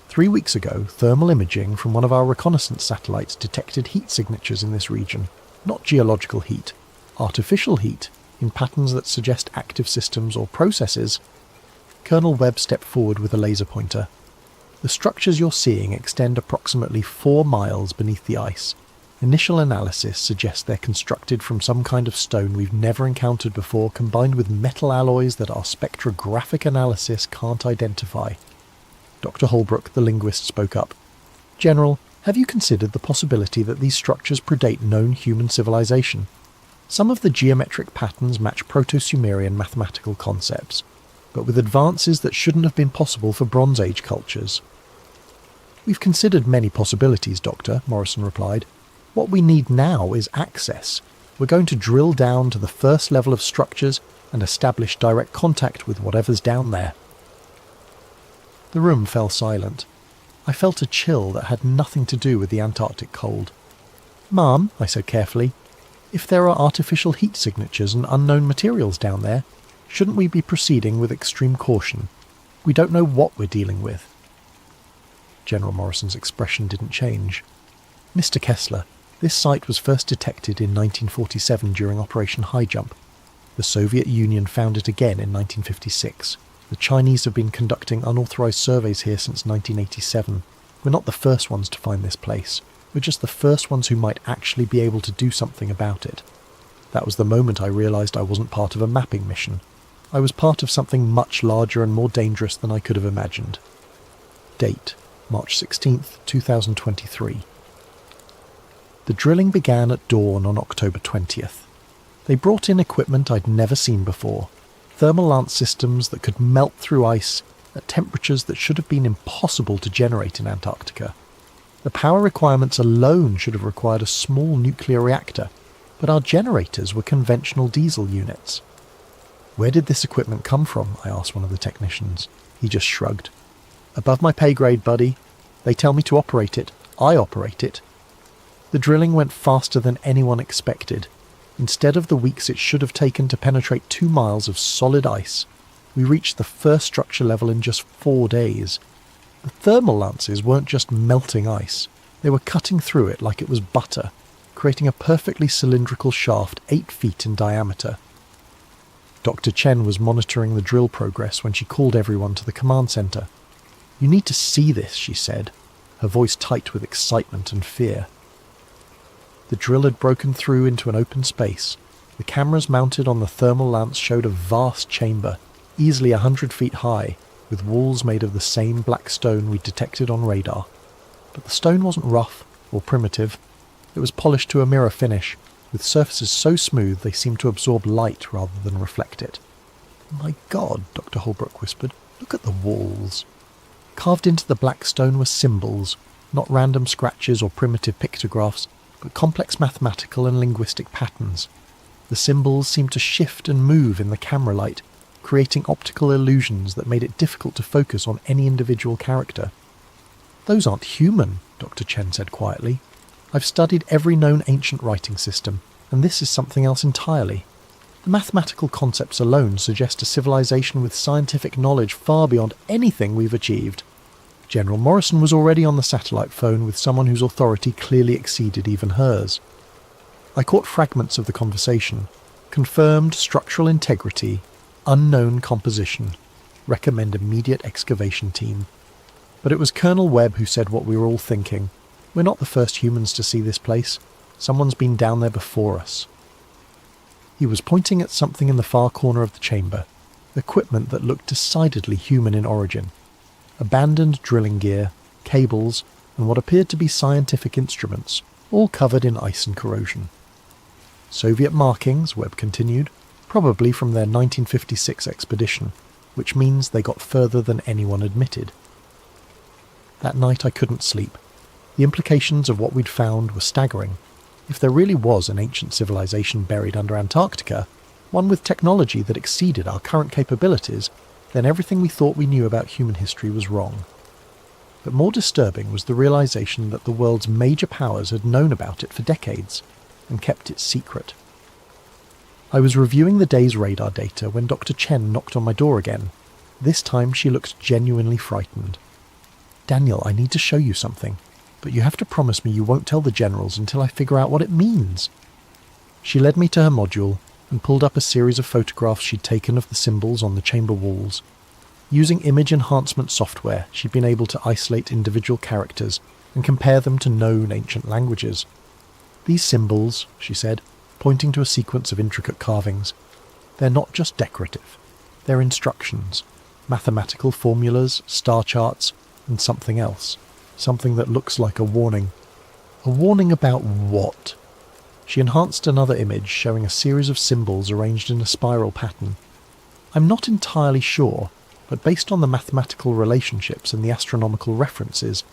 3 weeks ago, thermal imaging from one of our reconnaissance satellites detected heat signatures in this region. Not geological heat, artificial heat, in patterns that suggest active systems or processes. Colonel Webb stepped forward with a laser pointer. The structures you're seeing extend approximately 4 miles beneath the ice. Initial analysis suggests they're constructed from some kind of stone we've never encountered before, combined with metal alloys that our spectrographic analysis can't identify. Dr. Holbrook, the linguist, spoke up. General, have you considered the possibility that these structures predate known human civilization? Some of the geometric patterns match Proto-Sumerian mathematical concepts, but with advances that shouldn't have been possible for Bronze Age cultures. We've considered many possibilities, Doctor, Morrison replied. What we need now is access. We're going to drill down to the first level of structures and establish direct contact with whatever's down there. The room fell silent. I felt a chill that had nothing to do with the Antarctic cold. Ma'am, I said carefully, if there are artificial heat signatures and unknown materials down there, shouldn't we be proceeding with extreme caution? We don't know what we're dealing with. General Morrison's expression didn't change. Mr. Kessler, this site was first detected in 1947 during Operation High Jump. The Soviet Union found it again in 1956. The Chinese have been conducting unauthorized surveys here since 1987. We're not the first ones to find this place. We're just the first ones who might actually be able to do something about it. That was the moment I realized I wasn't part of a mapping mission. I was part of something much larger and more dangerous than I could have imagined. Date, March 16th, 2023. The drilling began at dawn on October 20th. They brought in equipment I'd never seen before. Thermal lance systems that could melt through ice at temperatures that should have been impossible to generate in Antarctica. The power requirements alone should have required a small nuclear reactor, but our generators were conventional diesel units. Where did this equipment come from? I asked one of the technicians. He just shrugged. Above my pay grade, buddy. They tell me to operate it. I operate it. The drilling went faster than anyone expected. Instead of the weeks it should have taken to penetrate 2 miles of solid ice, we reached the first structure level in just 4 days. The thermal lances weren't just melting ice, they were cutting through it like it was butter, creating a perfectly cylindrical shaft 8 feet in diameter. Dr. Chen was monitoring the drill progress when she called everyone to the command centre. You need to see this, she said, her voice tight with excitement and fear. The drill had broken through into an open space. The cameras mounted on the thermal lance showed a vast chamber. easily 100 feet high, with walls made of the same black stone we'd detected on radar. But the stone wasn't rough or primitive. It was polished to a mirror finish, with surfaces so smooth they seemed to absorb light rather than reflect it. "My God," Dr. Holbrook whispered, "look at the walls." Carved into the black stone were symbols, not random scratches or primitive pictographs, but complex mathematical and linguistic patterns. The symbols seemed to shift and move in the camera light, creating optical illusions that made it difficult to focus on any individual character. "Those aren't human," Dr. Chen said quietly. "I've studied every known ancient writing system, and this is something else entirely. The mathematical concepts alone suggest a civilization with scientific knowledge far beyond anything we've achieved. General Morrison was already on the satellite phone with someone whose authority clearly exceeded even hers." I caught fragments of the conversation. Confirmed structural integrity, unknown composition, recommend immediate excavation team. But it was Colonel Webb who said what we were all thinking. We're not the first humans to see this place. Someone's been down there before us. He was pointing at something in the far corner of the chamber, equipment that looked decidedly human in origin. Abandoned drilling gear, cables, and what appeared to be scientific instruments, all covered in ice and corrosion. "Soviet markings," Webb continued, "probably from their 1956 expedition, which means they got further than anyone admitted." That night I couldn't sleep. The implications of what we'd found were staggering. If there really was an ancient civilization buried under Antarctica, one with technology that exceeded our current capabilities, then everything we thought we knew about human history was wrong. But more disturbing was the realization that the world's major powers had known about it for decades and kept it secret. I was reviewing the day's radar data when Dr. Chen knocked on my door again. This time she looked genuinely frightened. "Daniel, I need to show you something, but you have to promise me you won't tell the generals until I figure out what it means." She led me to her module and pulled up a series of photographs she'd taken of the symbols on the chamber walls. Using image enhancement software, she'd been able to isolate individual characters and compare them to known ancient languages. "These symbols," she said, pointing to a sequence of intricate carvings, "they're not just decorative. They're instructions, mathematical formulas, star charts, and something else. Something that looks like a warning." "A warning about what?" She enhanced another image showing a series of symbols arranged in a spiral pattern. "I'm not entirely sure, but based on the mathematical relationships and the astronomical references,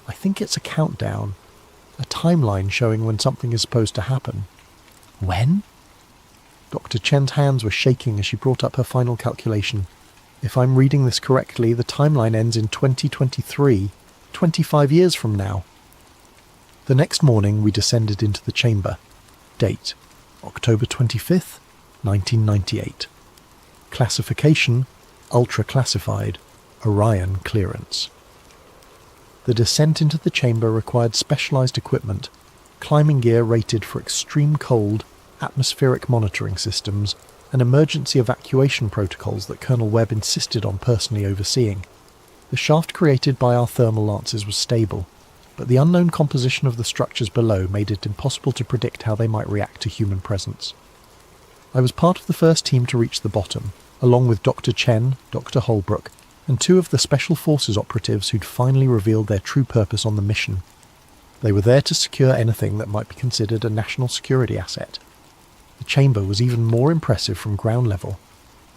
I think it's a countdown. A timeline showing when something is supposed to happen." "When?" Dr. Chen's hands were shaking as she brought up her final calculation. "If I'm reading this correctly, the timeline ends in 2023, 25 years from now." The next morning we descended into the chamber. Date: October 25th, 1998. Classification: ultra-classified, Orion clearance. The descent into the chamber required specialized equipment, climbing gear rated for extreme cold, atmospheric monitoring systems, and emergency evacuation protocols that Colonel Webb insisted on personally overseeing. The shaft created by our thermal lances was stable, but the unknown composition of the structures below made it impossible to predict how they might react to human presence. I was part of the first team to reach the bottom, along with Dr. Chen, Dr. Holbrook, and two of the Special Forces operatives who'd finally revealed their true purpose on the mission. They were there to secure anything that might be considered a national security asset. The chamber was even more impressive from ground level.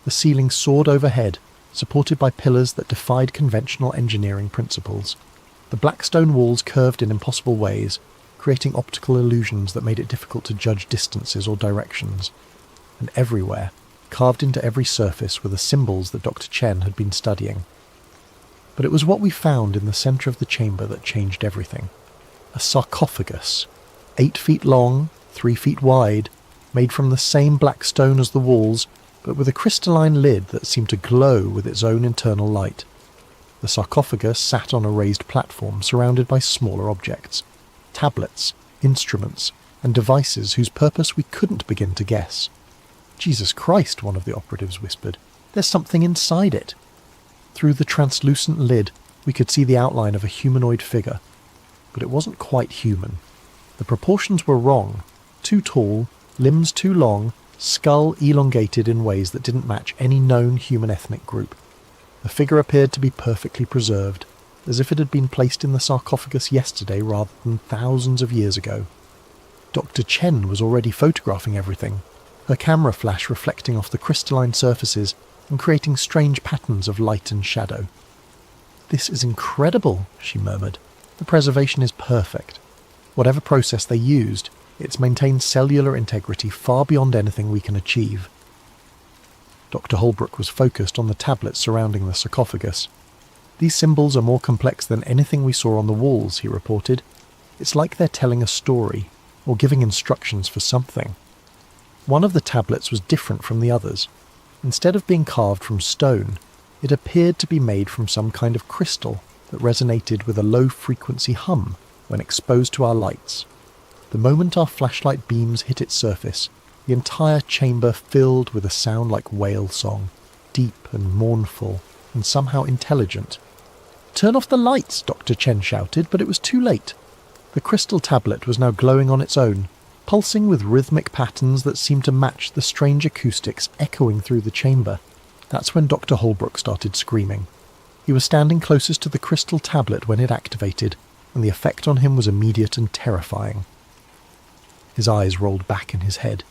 The ceiling soared overhead, supported by pillars that defied conventional engineering principles. The black stone walls curved in impossible ways, creating optical illusions that made it difficult to judge distances or directions. And everywhere, carved into every surface, were the symbols that Dr. Chen had been studying. But it was what we found in the centre of the chamber that changed everything. A sarcophagus, 8 feet long, 3 feet wide, made from the same black stone as the walls, but with a crystalline lid that seemed to glow with its own internal light. The sarcophagus sat on a raised platform surrounded by smaller objects, tablets, instruments, and devices whose purpose we couldn't begin to guess. "Jesus Christ," one of the operatives whispered, "there's something inside it." Through the translucent lid, we could see the outline of a humanoid figure, but it wasn't quite human. The proportions were wrong, too tall, limbs too long, skull elongated in ways that didn't match any known human ethnic group. The figure appeared to be perfectly preserved, as if it had been placed in the sarcophagus yesterday rather than thousands of years ago. Dr. Chen was already photographing everything, her camera flash reflecting off the crystalline surfaces and creating strange patterns of light and shadow. "This is incredible," she murmured. "The preservation is perfect. Whatever process they used, it's maintained cellular integrity far beyond anything we can achieve." Dr. Holbrook was focused on the tablets surrounding the sarcophagus. "These symbols are more complex than anything we saw on the walls," he reported. "It's like they're telling a story, or giving instructions for something." One of the tablets was different from the others. Instead of being carved from stone, it appeared to be made from some kind of crystal that resonated with a low-frequency hum when exposed to our lights. The moment our flashlight beams hit its surface, the entire chamber filled with a sound like whale song, deep and mournful, and somehow intelligent. "Turn off the lights!" Dr. Chen shouted, but it was too late. The crystal tablet was now glowing on its own, pulsing with rhythmic patterns that seemed to match the strange acoustics echoing through the chamber. That's when Dr. Holbrook started screaming. He was standing closest to the crystal tablet when it activated, and the effect on him was immediate and terrifying. His eyes rolled back in his head,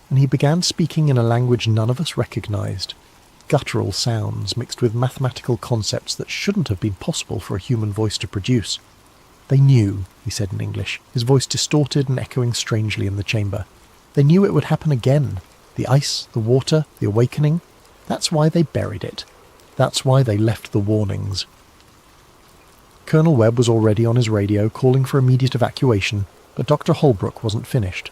and he began speaking in a language none of us recognized. Guttural sounds mixed with mathematical concepts that shouldn't have been possible for a human voice to produce. "They knew," he said in English, his voice distorted and echoing strangely in the chamber. "They knew it would happen again. The ice, the water, the awakening. That's why they buried it. That's why they left the warnings." Colonel Webb was already on his radio calling for immediate evacuation, but Dr. Holbrook wasn't finished.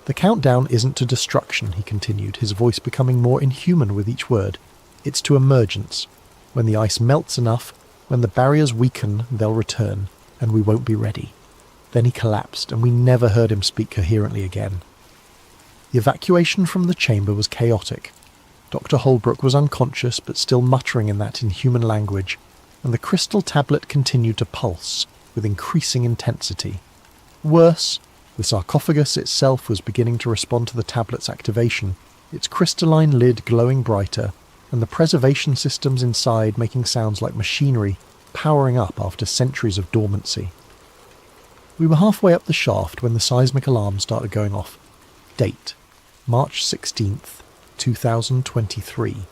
"The countdown isn't to destruction," he continued, his voice becoming more inhuman with each word. "It's to emergence. When the ice melts enough, when the barriers weaken, they'll return, and we won't be ready." Then he collapsed, and we never heard him speak coherently again. The evacuation from the chamber was chaotic. Dr. Holbrook was unconscious but still muttering in that inhuman language, and the crystal tablet continued to pulse with increasing intensity. Worse, the sarcophagus itself was beginning to respond to the tablet's activation, its crystalline lid glowing brighter, and the preservation systems inside making sounds like machinery powering up after centuries of dormancy. We were halfway up the shaft when the seismic alarm started going off. Date: March 16th, 2023.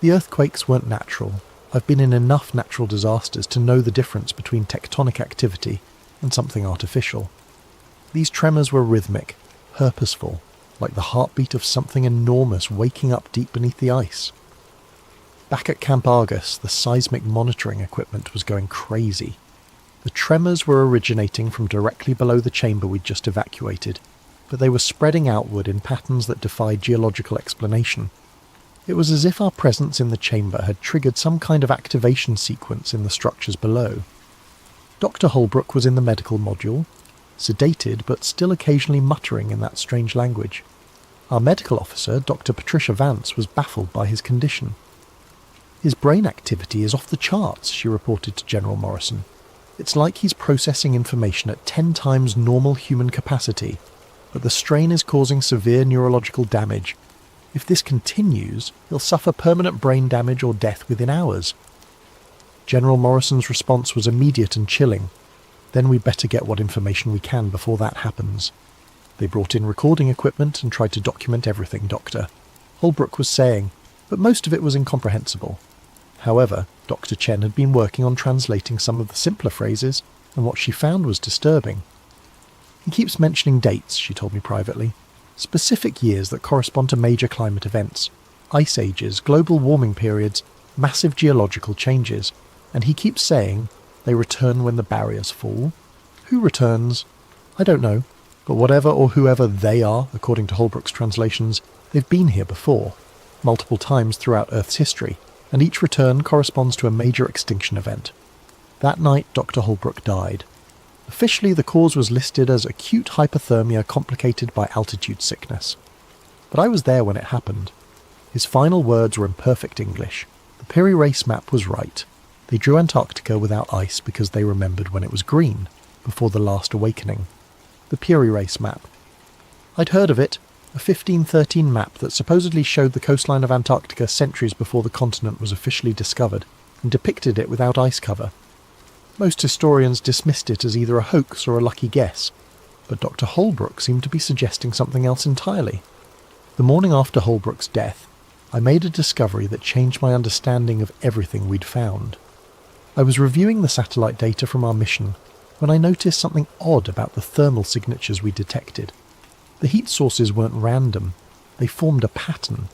The earthquakes weren't natural. I've been in enough natural disasters to know the difference between tectonic activity and something artificial. These tremors were rhythmic, purposeful, like the heartbeat of something enormous waking up deep beneath the ice. Back at Camp Argus, the seismic monitoring equipment was going crazy. The tremors were originating from directly below the chamber we'd just evacuated, but they were spreading outward in patterns that defied geological explanation. It was as if our presence in the chamber had triggered some kind of activation sequence in the structures below. Dr. Holbrook was in the medical module, sedated but still occasionally muttering in that strange language. Our medical officer, Dr. Patricia Vance, was baffled by his condition. "His brain activity is off the charts," she reported to General Morrison. "It's like he's processing information at 10 times normal human capacity, but the strain is causing severe neurological damage. If this continues, he'll suffer permanent brain damage or death within hours." General Morrison's response was immediate and chilling. "Then we'd better get what information we can before that happens. They brought in recording equipment and tried to document everything, Doctor," Holbrook was saying, but most of it was incomprehensible. However, Dr. Chen had been working on translating some of the simpler phrases, and what she found was disturbing. "He keeps mentioning dates," she told me privately. "Specific years that correspond to major climate events, ice ages, global warming periods, massive geological changes. And he keeps saying, they return when the barriers fall. Who returns? I don't know. But whatever or whoever they are, according to Holbrook's translations, they've been here before, multiple times throughout Earth's history, and each return corresponds to a major extinction event. That night, Dr. Holbrook died. Officially, the cause was listed as acute hypothermia complicated by altitude sickness. But I was there when it happened. His final words were in perfect English. The Piri Reis map was right. They drew Antarctica without ice because they remembered when it was green, before the last awakening. The Piri Reis map. I'd heard of it. a 1513 map that supposedly showed the coastline of Antarctica centuries before the continent was officially discovered, and depicted it without ice cover. Most historians dismissed it as either a hoax or a lucky guess, but Dr. Holbrook seemed to be suggesting something else entirely. The morning after Holbrook's death, I made a discovery that changed my understanding of everything we'd found. I was reviewing the satellite data from our mission when I noticed something odd about the thermal signatures we detected. The heat sources weren't random, they formed a pattern,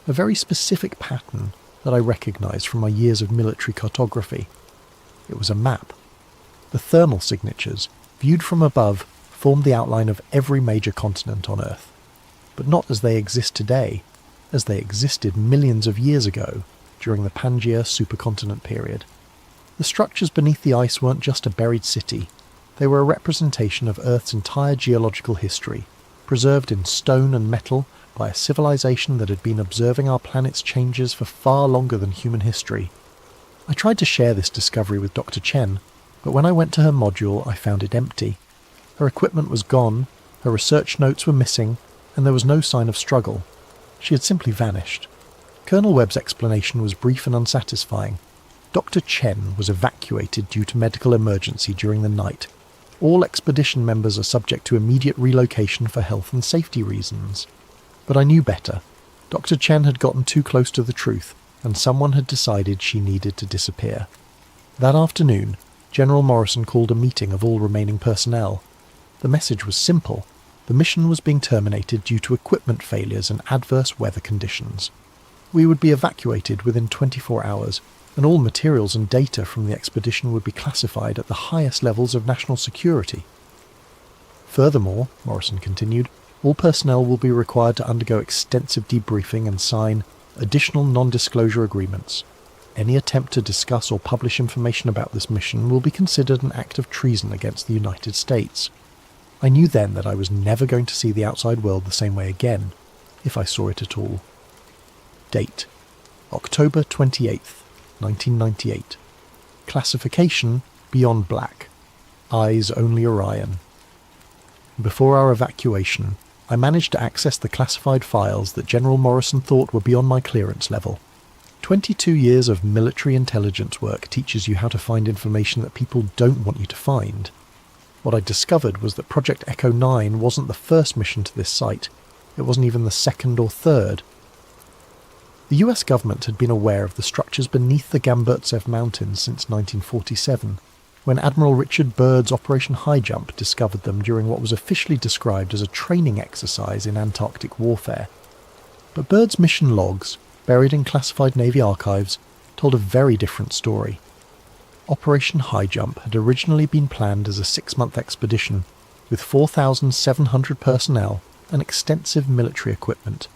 a very specific pattern that I recognised from my years of military cartography. It was a map. The thermal signatures, viewed from above, formed the outline of every major continent on Earth, but not as they exist today, as they existed millions of years ago during the Pangaea supercontinent period. The structures beneath the ice weren't just a buried city, they were a representation of Earth's entire geological history, preserved in stone and metal by a civilization that had been observing our planet's changes for far longer than human history. I tried to share this discovery with Dr. Chen, but when I went to her module I found it empty. Her equipment was gone, her research notes were missing, and there was no sign of struggle. She had simply vanished. Colonel Webb's explanation was brief and unsatisfying. Dr. Chen was evacuated due to medical emergency during the night. All expedition members are subject to immediate relocation for health and safety reasons. But I knew better. Dr. Chen had gotten too close to the truth, and someone had decided she needed to disappear. That afternoon, General Morrison called a meeting of all remaining personnel. The message was simple. The mission was being terminated due to equipment failures and adverse weather conditions. We would be evacuated within 24 hours, and all materials and data from the expedition would be classified at the highest levels of national security. Furthermore, Morrison continued, all personnel will be required to undergo extensive debriefing and sign additional non-disclosure agreements. Any attempt to discuss or publish information about this mission will be considered an act of treason against the United States. I knew then that I was never going to see the outside world the same way again, if I saw it at all. Date: October 28th, 1998. Classification: Beyond Black. Eyes only Orion. Before our evacuation, I managed to access the classified files that General Morrison thought were beyond my clearance level. 22 years of military intelligence work teaches you how to find information that people don't want you to find. What I discovered was that Project Echo 9 wasn't the first mission to this site. It wasn't even the second or third. The US government had been aware of the structures beneath the Gamburtsev Mountains since 1947, when Admiral Richard Byrd's Operation High Jump discovered them during what was officially described as a training exercise in Antarctic warfare. But Byrd's mission logs, buried in classified Navy archives, told a very different story. Operation High Jump had originally been planned as a 6-month expedition, with 4,700 personnel and extensive military equipment.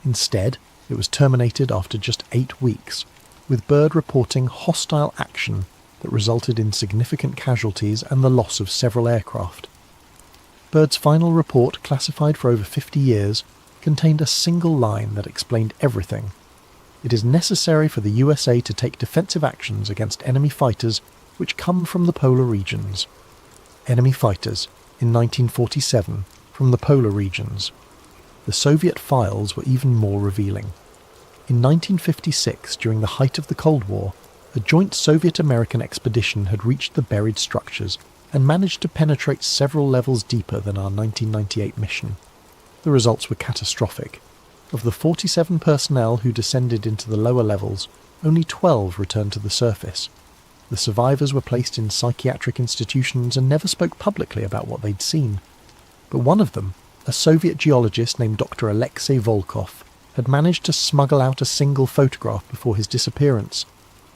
Instead, it was terminated after just 8 weeks, with Byrd reporting hostile action that resulted in significant casualties and the loss of several aircraft. Byrd's final report, classified for over 50 years, contained a single line that explained everything. It is necessary for the USA to take defensive actions against enemy fighters which come from the polar regions. Enemy fighters, in 1947, from the polar regions. The Soviet files were even more revealing. In 1956, during the height of the Cold War, a joint Soviet-American expedition had reached the buried structures and managed to penetrate several levels deeper than our 1998 mission. The results were catastrophic. Of the 47 personnel who descended into the lower levels, only 12 returned to the surface. The survivors were placed in psychiatric institutions and never spoke publicly about what they'd seen. But one of them, a Soviet geologist named Dr. Alexei Volkov, had managed to smuggle out a single photograph before his disappearance.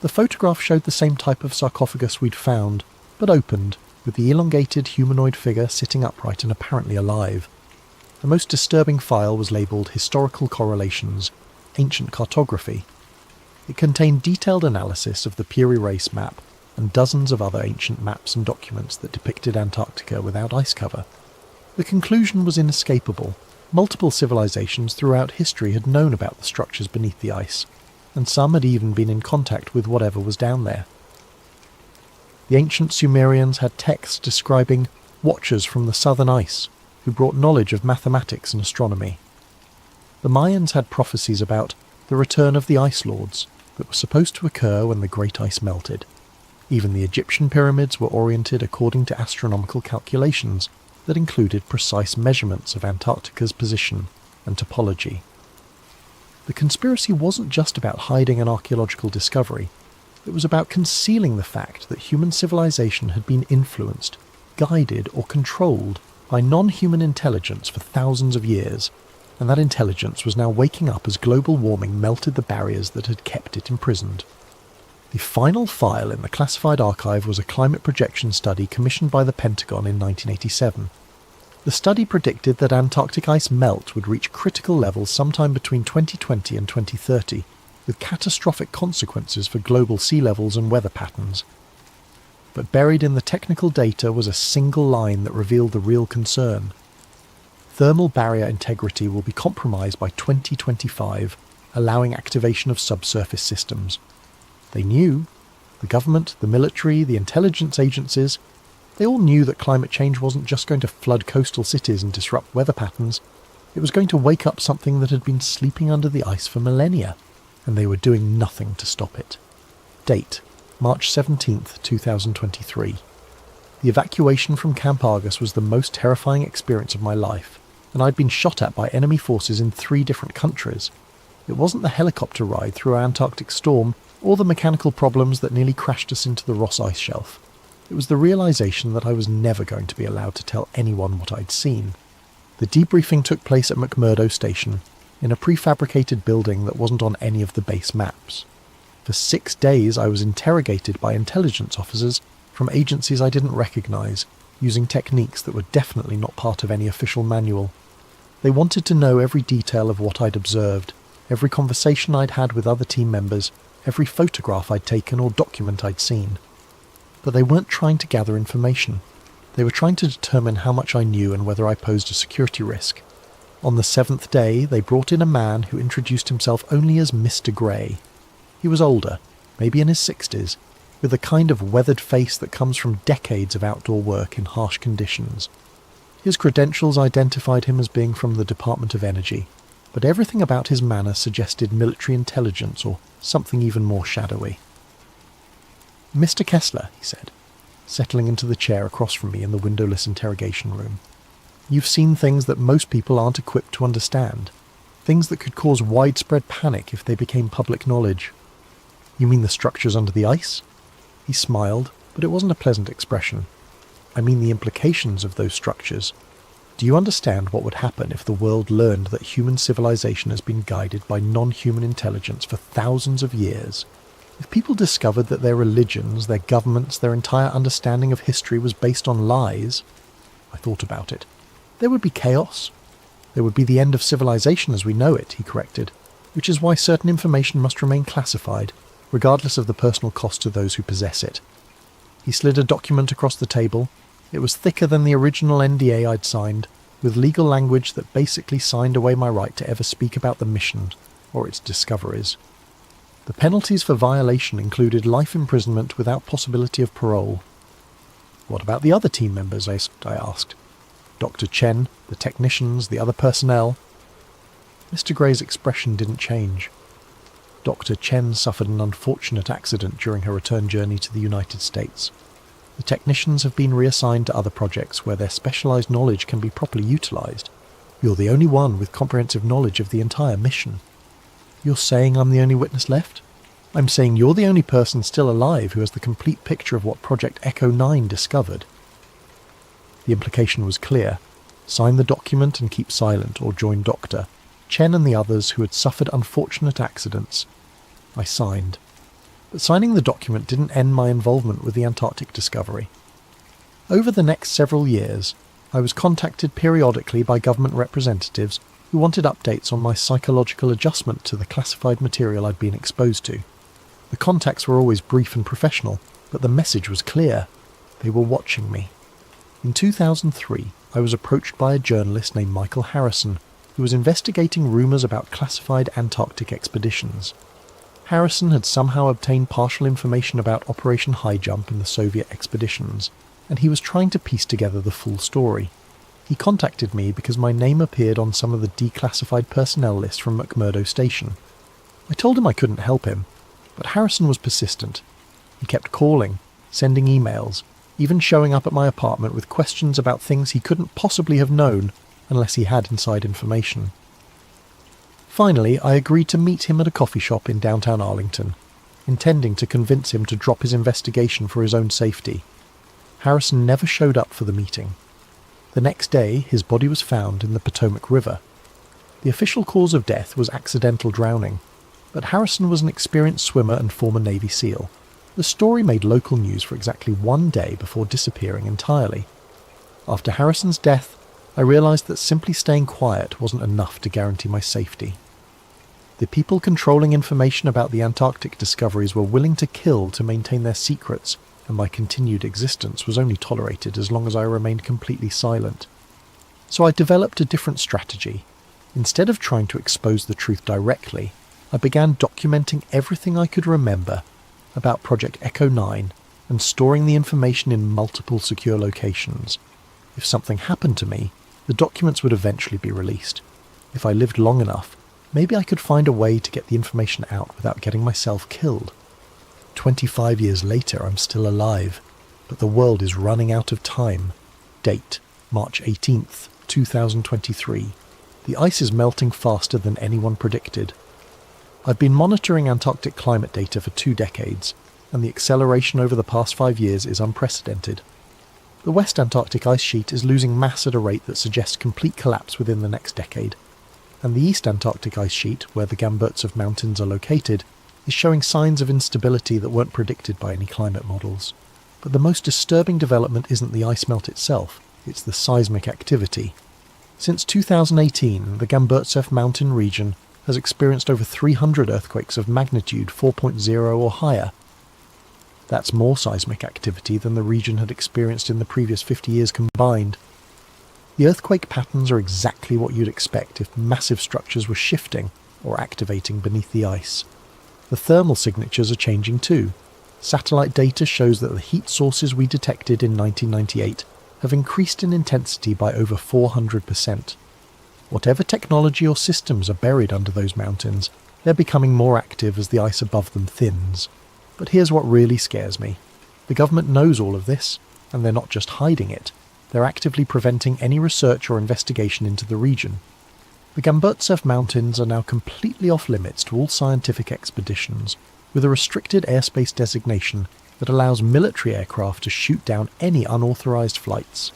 The photograph showed the same type of sarcophagus we'd found, but opened, with the elongated humanoid figure sitting upright and apparently alive. The most disturbing file was labelled Historical Correlations, Ancient Cartography. It contained detailed analysis of the Piri Reis map and dozens of other ancient maps and documents that depicted Antarctica without ice cover. The conclusion was inescapable. Multiple civilizations throughout history had known about the structures beneath the ice, and some had even been in contact with whatever was down there. The ancient Sumerians had texts describing watchers from the southern ice, who brought knowledge of mathematics and astronomy. The Mayans had prophecies about the return of the Ice Lords that were supposed to occur when the great ice melted. Even the Egyptian pyramids were oriented according to astronomical calculations that included precise measurements of Antarctica's position and topology. The conspiracy wasn't just about hiding an archaeological discovery. It was about concealing the fact that human civilization had been influenced, guided or controlled by non-human intelligence for thousands of years, and that intelligence was now waking up as global warming melted the barriers that had kept it imprisoned. The final file in the classified archive was a climate projection study commissioned by the Pentagon in 1987. The study predicted that Antarctic ice melt would reach critical levels sometime between 2020 and 2030, with catastrophic consequences for global sea levels and weather patterns. But buried in the technical data was a single line that revealed the real concern. Thermal barrier integrity will be compromised by 2025, allowing activation of subsurface systems. They knew, the government, the military, the intelligence agencies, they all knew that climate change wasn't just going to flood coastal cities and disrupt weather patterns. It was going to wake up something that had been sleeping under the ice for millennia, and they were doing nothing to stop it. Date: March 17th, 2023. The evacuation from Camp Argus was the most terrifying experience of my life, and I'd been shot at by enemy forces in 3 different countries. It wasn't the helicopter ride through our Antarctic storm or the mechanical problems that nearly crashed us into the Ross Ice Shelf. It was the realization that I was never going to be allowed to tell anyone what I'd seen. The debriefing took place at McMurdo Station, in a prefabricated building that wasn't on any of the base maps. For 6 days I was interrogated by intelligence officers from agencies I didn't recognise, using techniques that were definitely not part of any official manual. They wanted to know every detail of what I'd observed, every conversation I'd had with other team members, every photograph I'd taken or document I'd seen. But they weren't trying to gather information. They were trying to determine how much I knew and whether I posed a security risk. On the 7th day, they brought in a man who introduced himself only as Mr. Grey. He was older, maybe in his 60s, with the kind of weathered face that comes from decades of outdoor work in harsh conditions. His credentials identified him as being from the Department of Energy, but everything about his manner suggested military intelligence or something even more shadowy. "Mr. Kessler," he said, settling into the chair across from me in the windowless interrogation room. "You've seen things that most people aren't equipped to understand, things that could cause widespread panic if they became public knowledge." "You mean the structures under the ice?" He smiled, but it wasn't a pleasant expression. "I mean the implications of those structures. Do you understand what would happen if the world learned that human civilization has been guided by non-human intelligence for thousands of years? If people discovered that their religions, their governments, their entire understanding of history was based on lies?" I thought about it. "There would be chaos. There would be the end of civilization as we know it," he corrected, "which is why certain information must remain classified, regardless of the personal cost to those who possess it." He slid a document across the table. It was thicker than the original NDA I'd signed, with legal language that basically signed away my right to ever speak about the mission or its discoveries. The penalties for violation included life imprisonment without possibility of parole. "What about the other team members?" I asked. "Dr. Chen, the technicians, the other personnel?" Mr. Gray's expression didn't change. Dr. Chen suffered an unfortunate accident during her return journey to the United States. The technicians have been reassigned to other projects where their specialised knowledge can be properly utilised. You're the only one with comprehensive knowledge of the entire mission. "You're saying I'm the only witness left?" "I'm saying you're the only person still alive who has the complete picture of what Project Echo 9 discovered." The implication was clear. Sign the document and keep silent, or join Dr. Chen and the others who had suffered unfortunate accidents. I signed. But signing the document didn't end my involvement with the Antarctic discovery. Over the next several years, I was contacted periodically by government representatives who wanted updates on my psychological adjustment to the classified material I'd been exposed to. The contacts were always brief and professional, but the message was clear. They were watching me. In 2003, I was approached by a journalist named Michael Harrison, who was investigating rumours about classified Antarctic expeditions. Harrison had somehow obtained partial information about Operation High Jump and the Soviet expeditions, and he was trying to piece together the full story. He contacted me because my name appeared on some of the declassified personnel list from McMurdo Station. I told him I couldn't help him, but Harrison was persistent. He kept calling, sending emails, even showing up at my apartment with questions about things he couldn't possibly have known unless he had inside information. Finally, I agreed to meet him at a coffee shop in downtown Arlington, intending to convince him to drop his investigation for his own safety. Harrison never showed up for the meeting. The next day, his body was found in the Potomac River. The official cause of death was accidental drowning, but Harrison was an experienced swimmer and former Navy SEAL. The story made local news for exactly 1 day before disappearing entirely. After Harrison's death, I realised that simply staying quiet wasn't enough to guarantee my safety. The people controlling information about the Antarctic discoveries were willing to kill to maintain their secrets, and my continued existence was only tolerated as long as I remained completely silent. So I developed a different strategy. Instead of trying to expose the truth directly, I began documenting everything I could remember about Project Echo 9 and storing the information in multiple secure locations. If something happened to me, the documents would eventually be released. If I lived long enough, maybe I could find a way to get the information out without getting myself killed. 25 years later, I'm still alive, but the world is running out of time. Date, March 18th, 2023. The ice is melting faster than anyone predicted. I've been monitoring Antarctic climate data for 2 decades, and the acceleration over the past 5 years is unprecedented. The West Antarctic ice sheet is losing mass at a rate that suggests complete collapse within the next decade, and the East Antarctic ice sheet, where the Gamburtsev Mountains are located, is showing signs of instability that weren't predicted by any climate models. But the most disturbing development isn't the ice melt itself, it's the seismic activity. Since 2018, the Gamburtsev mountain region has experienced over 300 earthquakes of magnitude 4.0 or higher. That's more seismic activity than the region had experienced in the previous 50 years combined. The earthquake patterns are exactly what you'd expect if massive structures were shifting or activating beneath the ice. The thermal signatures are changing too. Satellite data shows that the heat sources we detected in 1998 have increased in intensity by over 400%. Whatever technology or systems are buried under those mountains, they're becoming more active as the ice above them thins. But here's what really scares me. The government knows all of this, and they're not just hiding it. They're actively preventing any research or investigation into the region. The Gamburtsev Mountains are now completely off limits to all scientific expeditions, with a restricted airspace designation that allows military aircraft to shoot down any unauthorized flights.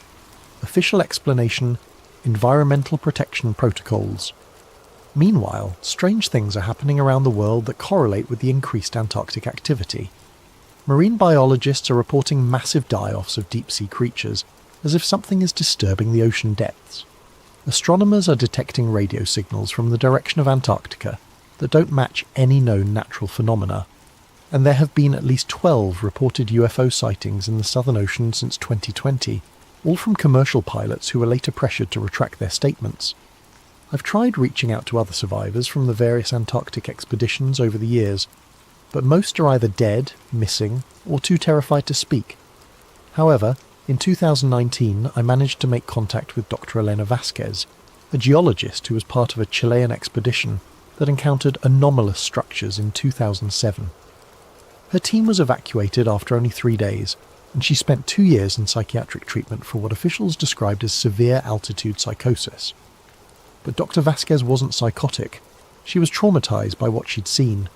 Official explanation: environmental protection protocols. Meanwhile, strange things are happening around the world that correlate with the increased Antarctic activity. Marine biologists are reporting massive die-offs of deep-sea creatures, as if something is disturbing the ocean depths. Astronomers are detecting radio signals from the direction of Antarctica that don't match any known natural phenomena, and there have been at least 12 reported UFO sightings in the Southern Ocean since 2020, all from commercial pilots who were later pressured to retract their statements. I've tried reaching out to other survivors from the various Antarctic expeditions over the years, but most are either dead, missing, or too terrified to speak. However, in 2019 I managed to make contact with Dr. Elena Vasquez, a geologist who was part of a Chilean expedition that encountered anomalous structures in 2007. Her team was evacuated after only 3 days, and she spent 2 years in psychiatric treatment for what officials described as severe altitude psychosis. But Dr. Vasquez wasn't psychotic. She was traumatized by what she'd seen.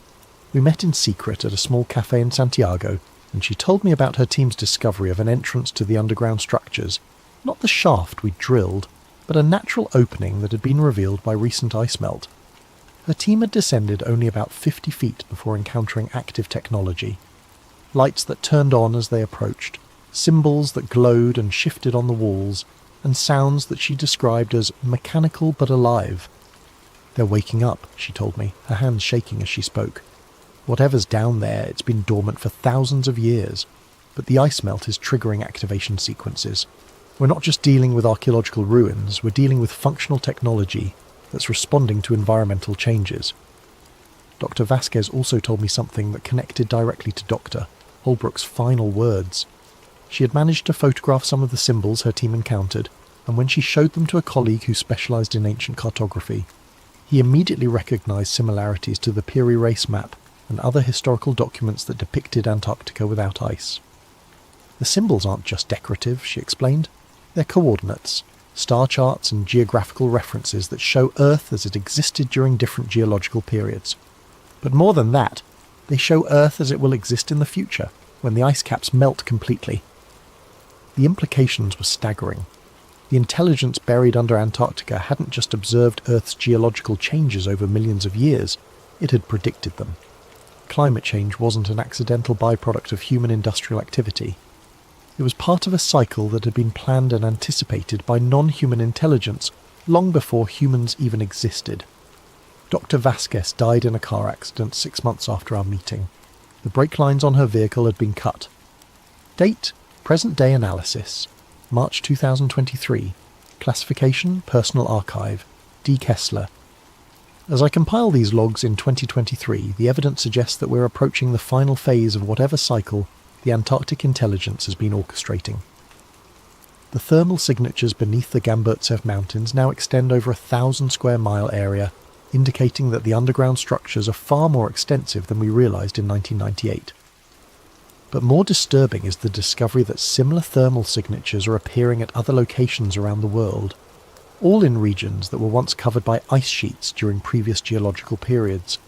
We met in secret at a small cafe in Santiago, and she told me about her team's discovery of an entrance to the underground structures, not the shaft we'd drilled, but a natural opening that had been revealed by recent ice melt. Her team had descended only about 50 feet before encountering active technology. Lights that turned on as they approached, symbols that glowed and shifted on the walls, and sounds that she described as mechanical but alive. "They're waking up," she told me, her hands shaking as she spoke. "Whatever's down there, it's been dormant for thousands of years, but the ice melt is triggering activation sequences. We're not just dealing with archaeological ruins, we're dealing with functional technology that's responding to environmental changes." Dr. Vasquez also told me something that connected directly to Dr. Holbrook's final words. She had managed to photograph some of the symbols her team encountered, and when she showed them to a colleague who specialised in ancient cartography, he immediately recognised similarities to the Peary Race map and other historical documents that depicted Antarctica without ice. The symbols aren't just decorative, she explained. They're coordinates, star charts and geographical references that show Earth as it existed during different geological periods. But more than that, they show Earth as it will exist in the future, when the ice caps melt completely. The implications were staggering. The intelligence buried under Antarctica hadn't just observed Earth's geological changes over millions of years, it had predicted them. Climate change wasn't an accidental byproduct of human industrial activity. It was part of a cycle that had been planned and anticipated by non-human intelligence long before humans even existed. Dr. Vasquez died in a car accident 6 months after our meeting. The brake lines on her vehicle had been cut. Date: present-day analysis. March 2023. Classification: Personal Archive. D. Kessler. As I compile these logs in 2023, the evidence suggests that we're approaching the final phase of whatever cycle the Antarctic intelligence has been orchestrating. The thermal signatures beneath the Gamburtsev Mountains now extend over 1,000 square mile area, indicating that the underground structures are far more extensive than we realised in 1998. But more disturbing is the discovery that similar thermal signatures are appearing at other locations around the world, all in regions that were once covered by ice sheets during previous geological periods.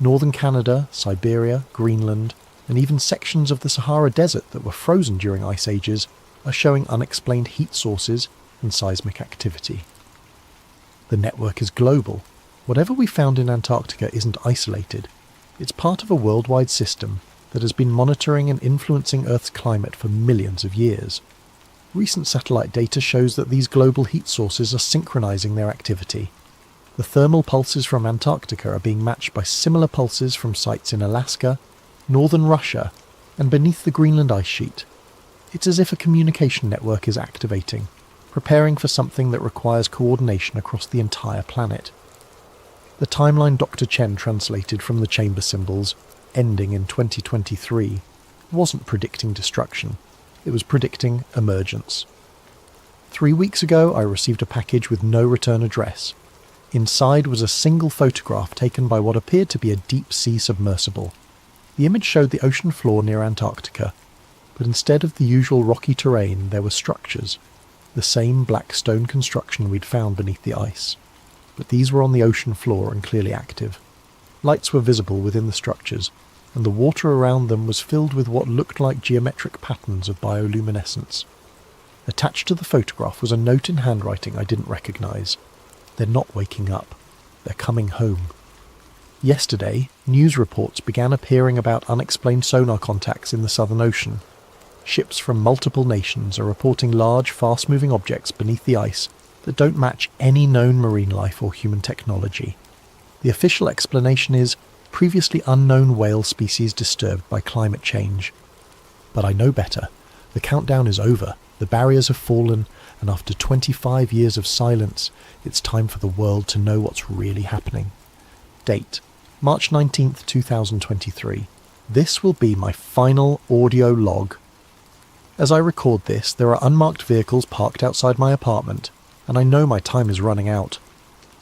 Northern Canada, Siberia, Greenland, and even sections of the Sahara Desert that were frozen during ice ages are showing unexplained heat sources and seismic activity. The network is global. Whatever we found in Antarctica isn't isolated. It's part of a worldwide system that has been monitoring and influencing Earth's climate for millions of years. Recent satellite data shows that these global heat sources are synchronizing their activity. The thermal pulses from Antarctica are being matched by similar pulses from sites in Alaska, northern Russia, and beneath the Greenland ice sheet. It's as if a communication network is activating, preparing for something that requires coordination across the entire planet. The timeline Dr. Chen translated from the chamber symbols, ending in 2023, wasn't predicting destruction. It was predicting emergence. 3 weeks ago, I received a package with no return address. Inside was a single photograph taken by what appeared to be a deep-sea submersible. The image showed the ocean floor near Antarctica, but instead of the usual rocky terrain, there were structures, the same black stone construction we'd found beneath the ice. But these were on the ocean floor and clearly active. Lights were visible within the structures, and the water around them was filled with what looked like geometric patterns of bioluminescence. Attached to the photograph was a note in handwriting I didn't recognise. They're not waking up. They're coming home. Yesterday, news reports began appearing about unexplained sonar contacts in the Southern Ocean. Ships from multiple nations are reporting large, fast-moving objects beneath the ice that don't match any known marine life or human technology. The official explanation is previously unknown whale species disturbed by climate change. But I know better. The countdown is over, the barriers have fallen, and after 25 years of silence, it's time for the world to know what's really happening. Date: March 19th, 2023. This will be my final audio log. As I record this, there are unmarked vehicles parked outside my apartment, and I know my time is running out.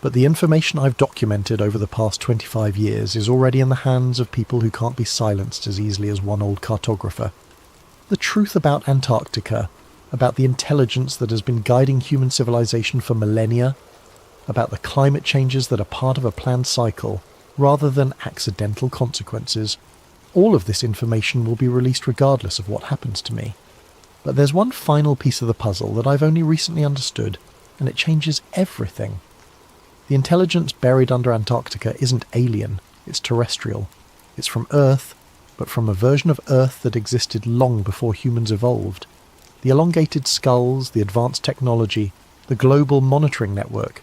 But the information I've documented over the past 25 years is already in the hands of people who can't be silenced as easily as one old cartographer. The truth about Antarctica, about the intelligence that has been guiding human civilization for millennia, about the climate changes that are part of a planned cycle, rather than accidental consequences, all of this information will be released regardless of what happens to me. But there's one final piece of the puzzle that I've only recently understood, and it changes everything. The intelligence buried under Antarctica isn't alien, it's terrestrial. It's from Earth, but from a version of Earth that existed long before humans evolved. The elongated skulls, the advanced technology, the global monitoring network.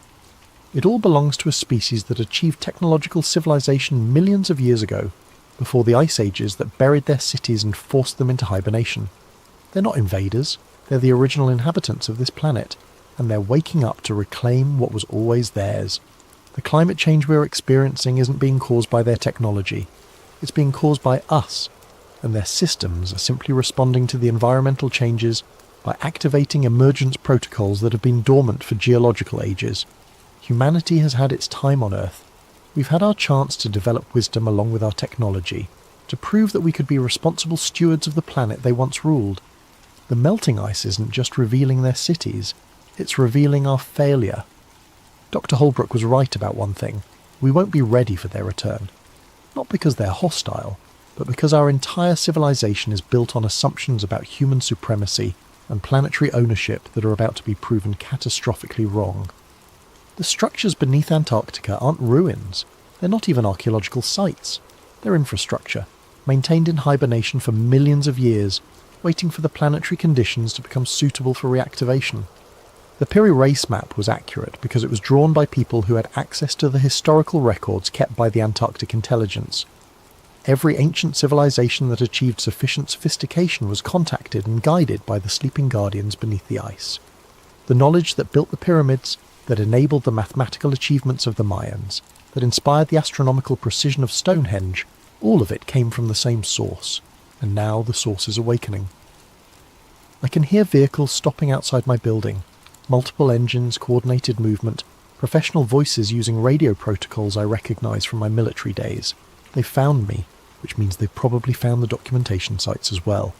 It all belongs to a species that achieved technological civilization millions of years ago, before the ice ages that buried their cities and forced them into hibernation. They're not invaders, they're the original inhabitants of this planet, and they're waking up to reclaim what was always theirs. The climate change we're experiencing isn't being caused by their technology. It's being caused by us, and their systems are simply responding to the environmental changes by activating emergence protocols that have been dormant for geological ages. Humanity has had its time on Earth. We've had our chance to develop wisdom along with our technology, to prove that we could be responsible stewards of the planet they once ruled. The melting ice isn't just revealing their cities, it's revealing our failure. Dr. Holbrook was right about one thing. We won't be ready for their return. Not because they're hostile, but because our entire civilization is built on assumptions about human supremacy and planetary ownership that are about to be proven catastrophically wrong. The structures beneath Antarctica aren't ruins. They're not even archaeological sites. They're infrastructure, maintained in hibernation for millions of years, waiting for the planetary conditions to become suitable for reactivation. The Piri Reis map was accurate because it was drawn by people who had access to the historical records kept by the Antarctic intelligence. Every ancient civilization that achieved sufficient sophistication was contacted and guided by the sleeping guardians beneath the ice. The knowledge that built the pyramids, that enabled the mathematical achievements of the Mayans, that inspired the astronomical precision of Stonehenge, all of it came from the same source, and now the source is awakening. I can hear vehicles stopping outside my building, multiple engines, coordinated movement, professional voices using radio protocols I recognise from my military days. They've found me, which means they've probably found the documentation sites as well.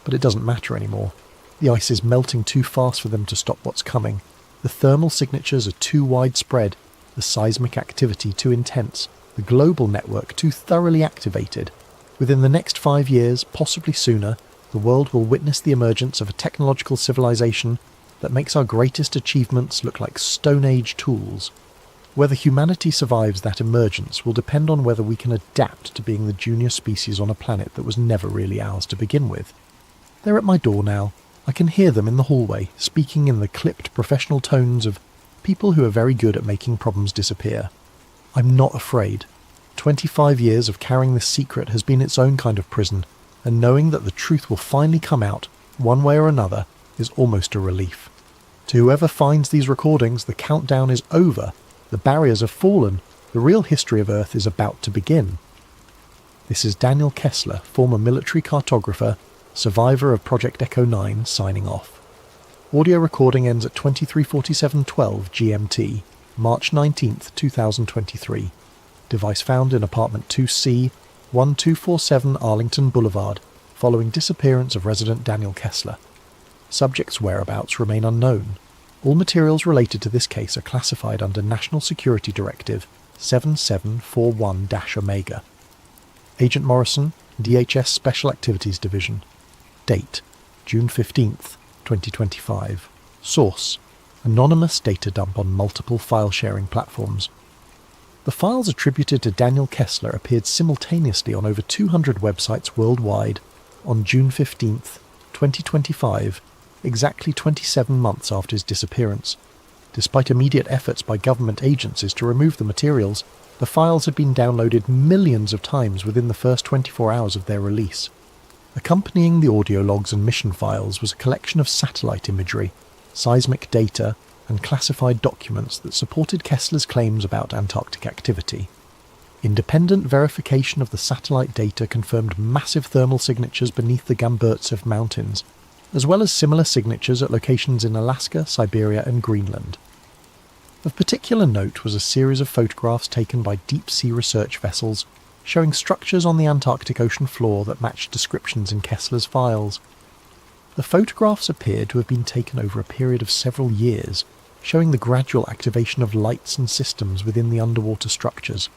But it doesn't matter anymore. The ice is melting too fast for them to stop what's coming. The thermal signatures are too widespread, the seismic activity too intense, the global network too thoroughly activated. Within the next 5 years, possibly sooner, the world will witness the emergence of a technological civilization that makes our greatest achievements look like Stone Age tools. Whether humanity survives that emergence will depend on whether we can adapt to being the junior species on a planet that was never really ours to begin with. They're at my door now. I can hear them in the hallway, speaking in the clipped professional tones of people who are very good at making problems disappear. I'm not afraid. 25 years of carrying this secret has been its own kind of prison, and knowing that the truth will finally come out, one way or another, is almost a relief. To whoever finds these recordings, the countdown is over, the barriers have fallen, the real history of Earth is about to begin. This is Daniel Kessler, former military cartographer, survivor of Project Echo 9, signing off. Audio recording ends at 23:47:12 GMT, March 19th, 2023. Device found in apartment 2C, 1247 Arlington Boulevard, following disappearance of resident Daniel Kessler. Subject's whereabouts remain unknown. All materials related to this case are classified under National Security Directive 7741-Omega. Agent Morrison, DHS Special Activities Division. Date: June 15th, 2025. Source: anonymous data dump on multiple file-sharing platforms. The files attributed to Daniel Kessler appeared simultaneously on over 200 websites worldwide on June 15th, 2025, exactly 27 months after his disappearance. Despite immediate efforts by government agencies to remove the materials, the files had been downloaded millions of times within the first 24 hours of their release. Accompanying the audio logs and mission files was a collection of satellite imagery, seismic data, and classified documents that supported Kessler's claims about Antarctic activity. Independent verification of the satellite data confirmed massive thermal signatures beneath the Gamburtsev Mountains, as well as similar signatures at locations in Alaska, Siberia, and Greenland. Of particular note was a series of photographs taken by deep-sea research vessels showing structures on the Antarctic ocean floor that matched descriptions in Kessler's files. The photographs appeared to have been taken over a period of several years, showing the gradual activation of lights and systems within the underwater structures.